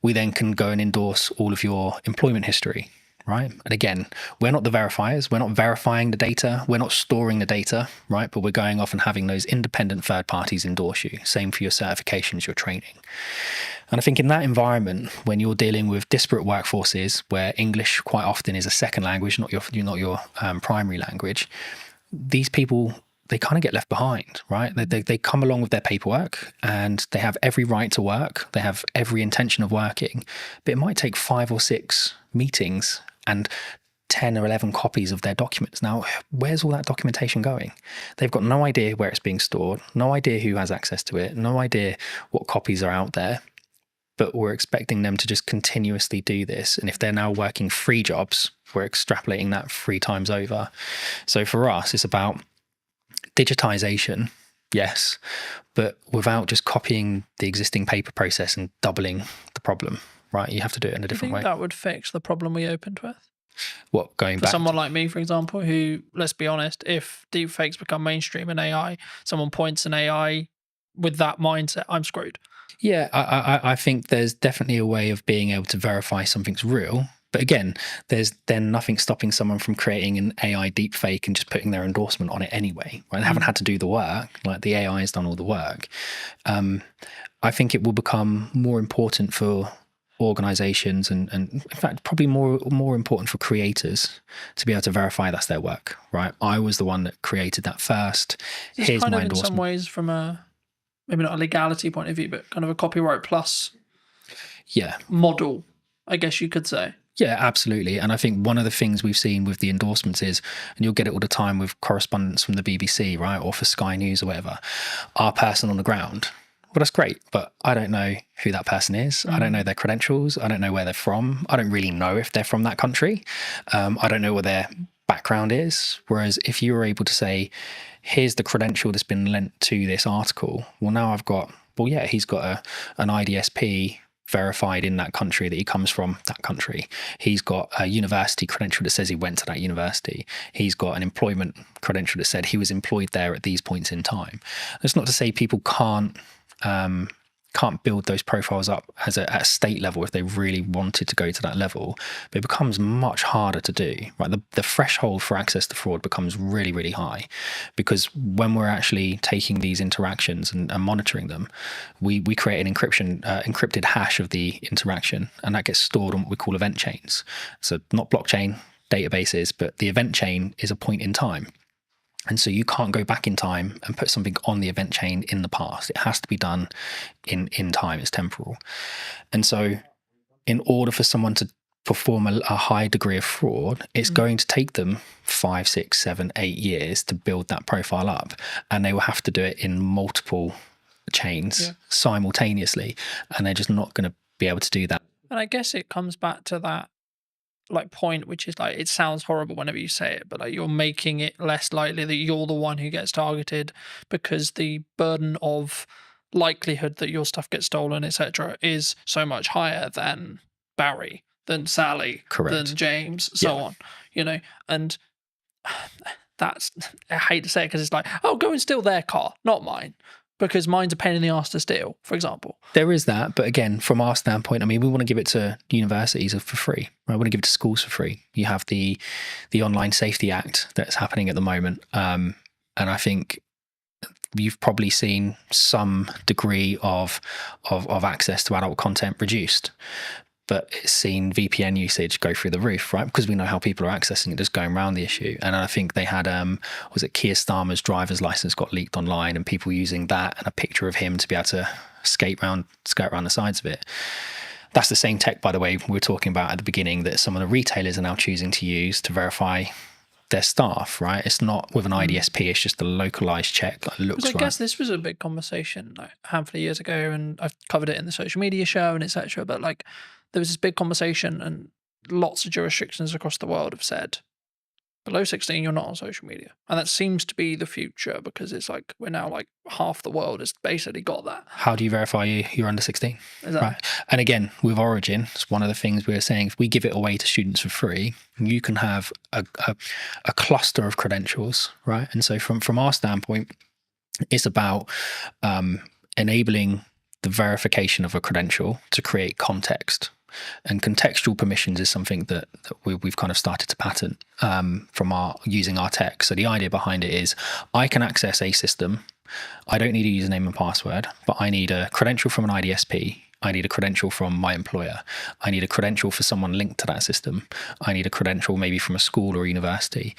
R: We then can go and endorse all of your employment history. Right. And again, we're not the verifiers. We're not verifying the data. We're not storing the data. Right. But we're going off and having those independent third parties endorse you. Same for your certifications, your training. And I think in that environment, when you're dealing with disparate workforces where English quite often is a second language, not your primary language, these people, they kind of get left behind, right? They come along with their paperwork and they have every right to work. They have every intention of working, but it might take 5 or 6 meetings and 10 or 11 copies of their documents. Now, where's all that documentation going? They've got no idea where it's being stored, no idea who has access to it, no idea what copies are out there, but we're expecting them to just continuously do this. And if they're now working 3 jobs, we're extrapolating that 3 times over. So for us, it's about digitization, yes, but without just copying the existing paper process and doubling the problem. Right, you have to do it in a different way.
A: That would fix the problem we opened with?
R: What, going
A: for
R: back?
A: Someone like me, for example, who, let's be honest, if deepfakes become mainstream in AI, someone points an AI with that mindset, I'm screwed.
R: Yeah, I think there's definitely a way of being able to verify something's real. But again, there's then nothing stopping someone from creating an AI deepfake and just putting their endorsement on it anyway. Right? They haven't had to do the work. Like the AI has done all the work. I think it will become more important for organizations and in fact probably more important for creators to be able to verify that's their work, right? I was the one that created that first.
A: Here's kind my of endorsement. In some ways from a maybe not a legality point of view, but kind of a copyright plus model, I guess you could say.
R: Yeah, absolutely. And I think one of the things we've seen with the endorsements is, and you'll get it all the time with correspondence from the BBC, right, or for Sky News or whatever, our person on the ground. Well, that's great, but I don't know who that person is. I don't know their credentials. I don't know where they're from. I don't really know if they're from that country. I don't know what their background is. Whereas if you were able to say, here's the credential that's been lent to this article, well, now I've got, he's got an IDSP verified in that country that he comes from that country. He's got a university credential that says he went to that university. He's got an employment credential that said he was employed there at these points in time. That's not to say people can't build those profiles up at a state level if they really wanted to go to that level, but it becomes much harder to do, right? The threshold for access to fraud becomes really, really high, because when we're actually taking these interactions and monitoring them, we create an encrypted hash of the interaction, and that gets stored on what we call event chains. So not blockchain databases, but the event chain is a point in time. And so you can't go back in time and put something on the event chain in the past. It has to be done in time. It's temporal. And so in order for someone to perform a high degree of fraud, it's going to take them 5, 6, 7, 8 years to build that profile up. And they will have to do it in multiple chains simultaneously. And they're just not going to be able to do that.
A: And I guess it comes back to that point, which is it sounds horrible whenever you say it, but you're making it less likely that you're the one who gets targeted, because the burden of likelihood that your stuff gets stolen, etc., is so much higher than Barry, than Sally, than James, so on. you know, and that's, I hate to say it because it's like, oh, go and steal their car, not mine, because mine's a pain in the ass to steal, for example.
R: There is that, but again, from our standpoint, I mean, we want to give it to universities for free. Right? We want to give it to schools for free. You have the Online Safety Act that's happening at the moment, and I think you've probably seen some degree of access to adult content reduced. But it's seen VPN usage go through the roof, right? Because we know how people are accessing it, just going around the issue. And I think they had, was it Keir Starmer's driver's license got leaked online, and people using that and a picture of him to be able to skirt around the sides of it. That's the same tech, by the way, we were talking about at the beginning that some of the retailers are now choosing to use to verify their staff, right? It's not with an IDSP, it's just a localized check that looks right.
A: I guess this was a big conversation like a handful of years ago, and I've covered it in the social media show and etc. But like, there was this big conversation, and lots of jurisdictions across the world have said, below 16, you're not on social media. And that seems to be the future, because it's like we're now like half the world has basically got that.
R: How do you verify you're under 16?
A: Exactly.
R: Right. And again, with Origin, it's one of the things we were saying, if we give it away to students for free, you can have a cluster of credentials, right? And so from our standpoint, it's about enabling the verification of a credential to create context. And contextual permissions is something that we've kind of started to patent from using our tech. So the idea behind it is I can access a system. I don't need a username and password, but I need a credential from an IDSP. I need a credential from my employer. I need a credential for someone linked to that system. I need a credential maybe from a school or university.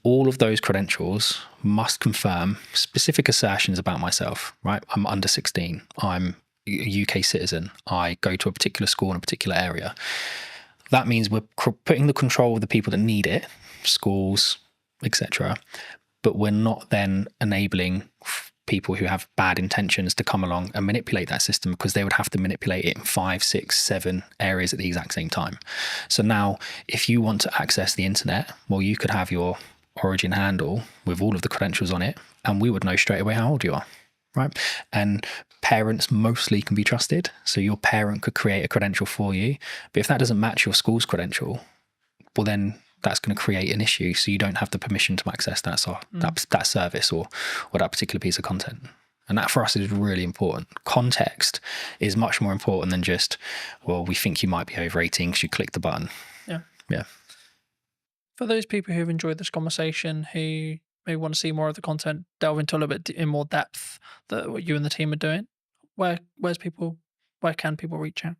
R: All of those credentials must confirm specific assertions about myself, right? I'm under 16. I'm a UK citizen. I go to a particular school in a particular area. That means we're putting the control of the people that need it, schools, etc. But we're not then enabling people who have bad intentions to come along and manipulate that system, because they would have to manipulate it in 5, 6, 7 areas at the exact same time. So now if you want to access the internet, well, you could have your Origin handle with all of the credentials on it, and we would know straight away how old you are, right? And parents mostly can be trusted. So your parent could create a credential for you, but if that doesn't match your school's credential, well, then that's going to create an issue. So you don't have the permission to access that service or that particular piece of content. And that for us is really important. Context is much more important than just, well, we think you might be over 18 because you clicked the button.
A: Yeah.
R: Yeah.
A: For those people who've enjoyed this conversation, who may want to see more of the content, delve into a little bit in more depth that what you and the team are doing, where can people reach out?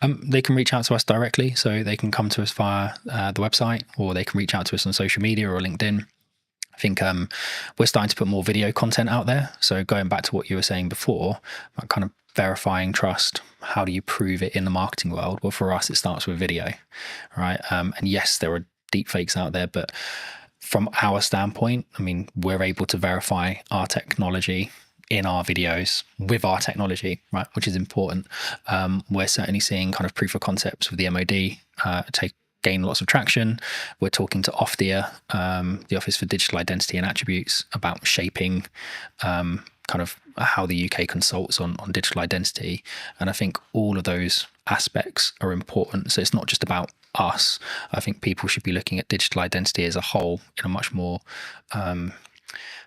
R: They can reach out to us directly, so they can come to us via the website, or they can reach out to us on social media or LinkedIn. I think we're starting to put more video content out there. So going back to what you were saying before, about kind of verifying trust, how do you prove it in the marketing world? Well, for us, it starts with video, right? And yes, there are deep fakes out there, but from our standpoint, I mean, we're able to verify our technology in our videos with our technology, right, which is important. We're certainly seeing kind of proof of concepts with the MOD gain lots of traction. We're talking to OFDIA, the Office for Digital Identity and Attributes, about shaping kind of how the UK consults on digital identity. And I think all of those aspects are important. So it's not just about us. I think people should be looking at digital identity as a whole in a much more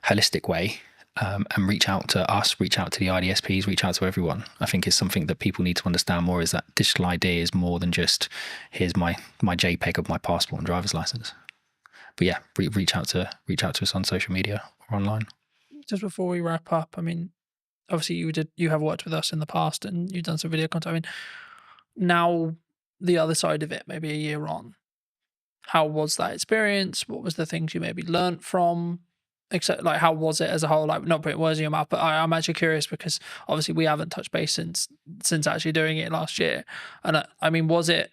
R: holistic way. And reach out to us, reach out to the IDSPs, reach out to everyone. I think is something that people need to understand more, is that digital ID is more than just, here's my JPEG of my passport and driver's license. But yeah, reach out to us on social media or online.
A: Just before we wrap up, I mean, obviously you have worked with us in the past and you've done some video content. I mean, now the other side of it, maybe a year on, how was that experience? What was the things you maybe learnt from? Except, like, how was it as a whole? Like, not putting words in your mouth, but I'm actually curious, because obviously we haven't touched base since actually doing it last year. And I mean, was it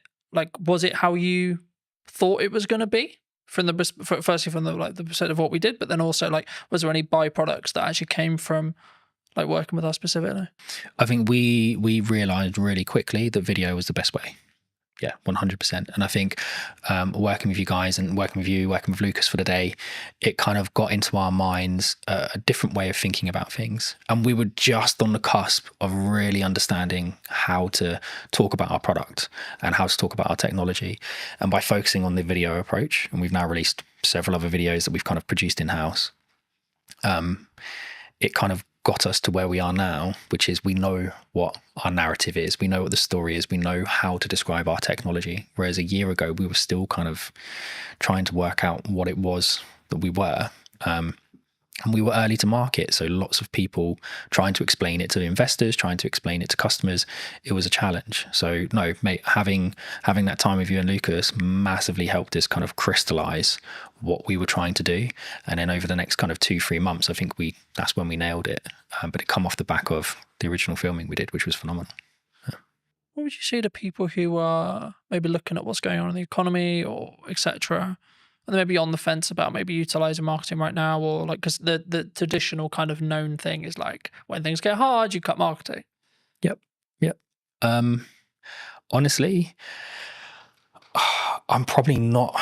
A: how you thought it was going to be firstly from the perspective of what we did, but then also, like, was there any byproducts that actually came from like working with us specifically?
R: I think we realized really quickly that video was the best way. Yeah, 100%. And I think working with you guys and working with Lucas for the day, it kind of got into our minds a different way of thinking about things. And we were just on the cusp of really understanding how to talk about our product and how to talk about our technology. And by focusing on the video approach, and we've now released several other videos that we've kind of produced in-house, it kind of got us to where we are now, which is we know what our narrative is, we know what the story is, we know how to describe our technology. Whereas a year ago, we were still kind of trying to work out what it was that we were. And we were early to market, so lots of people trying to explain it to investors, trying to explain it to customers. It was a challenge. So no, mate, having that time with you and Lucas massively helped us kind of crystallize what we were trying to do. And then over the next kind of 2-3 months, I think that's when we nailed it. But it come off the back of the original filming we did, which was phenomenal.
A: What would you say to people who are maybe looking at what's going on in the economy or etc., and maybe on the fence about maybe utilizing marketing right now, or like, because the traditional kind of known thing is like when things get hard, you cut marketing.
R: Yep. Honestly, I'm probably not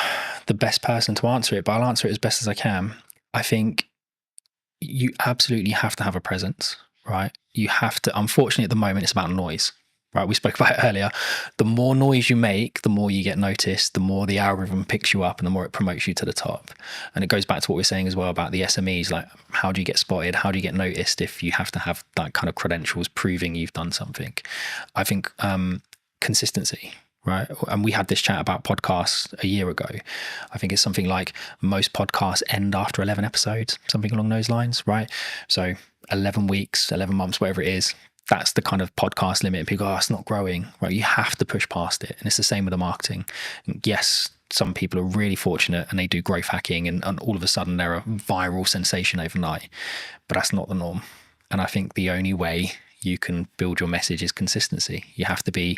R: the best person to answer it, but I'll answer it as best as I can. I think you absolutely have to have a presence, right? You have to. Unfortunately, at the moment, it's about noise. Right, we spoke about it earlier. The more noise you make, the more you get noticed, the more the algorithm picks you up and the more it promotes you to the top. And it goes back to what we we're saying as well about the SMEs, like how do you get spotted? How do you get noticed if you have to have that kind of credentials proving you've done something? I think consistency, right? And we had this chat about podcasts a year ago. I think it's something like most podcasts end after 11 episodes, something along those lines, right? So 11 weeks, 11 months, whatever it is, that's the kind of podcast limit. And people go, oh, it's not growing, right? You have to push past it. And it's the same with the marketing. And yes, some people are really fortunate and they do growth hacking and all of a sudden they're a viral sensation overnight, but that's not the norm. And I think the only way you can build your message is consistency. You have to be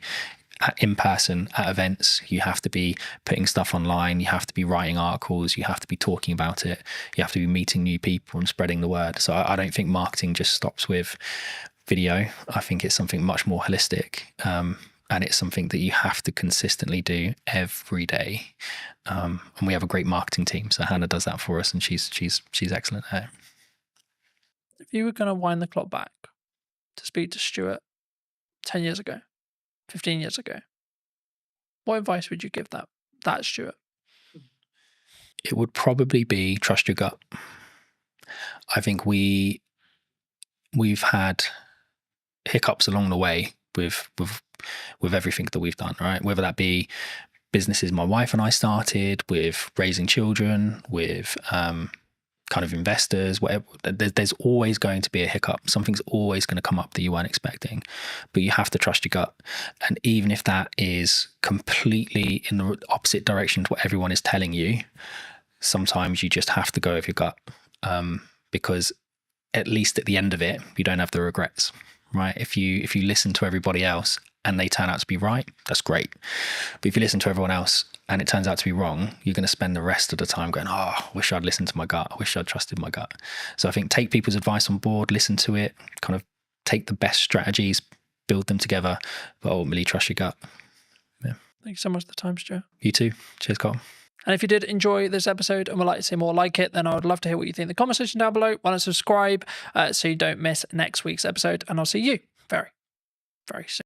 R: in person at events. You have to be putting stuff online. You have to be writing articles. You have to be talking about it. You have to be meeting new people and spreading the word. So I don't think marketing just stops with video. I think it's something much more holistic, and it's something that you have to consistently do every day. And we have a great marketing team, so Hannah does that for us, and she's excellent at it.
A: If you were going to wind the clock back to speak to Stuart 10 years ago, 15 years ago, what advice would you give that Stuart?
R: It would probably be trust your gut. I think we've had hiccups along the way with everything that we've done, right? Whether that be businesses my wife and I started, with raising children, with kind of investors, whatever. There's always going to be a hiccup. Something's always going to come up that you weren't expecting, but you have to trust your gut. And even if that is completely in the opposite direction to what everyone is telling you, sometimes you just have to go with your gut, because at least at the end of it, you don't have the regrets. Right? If you listen to everybody else and they turn out to be right, that's great. But if you listen to everyone else and it turns out to be wrong, you're going to spend the rest of the time going, oh, I wish I'd listened to my gut. I wish I'd trusted my gut. So I think take people's advice on board, listen to it, kind of take the best strategies, build them together, but ultimately trust your gut. Yeah.
A: Thank you so much for the time, Stuart.
R: You too. Cheers, Carl.
A: And if you did enjoy this episode and would like to see more like it, then I would love to hear what you think in the comment section down below. Why not subscribe so you don't miss next week's episode? And I'll see you very, very soon.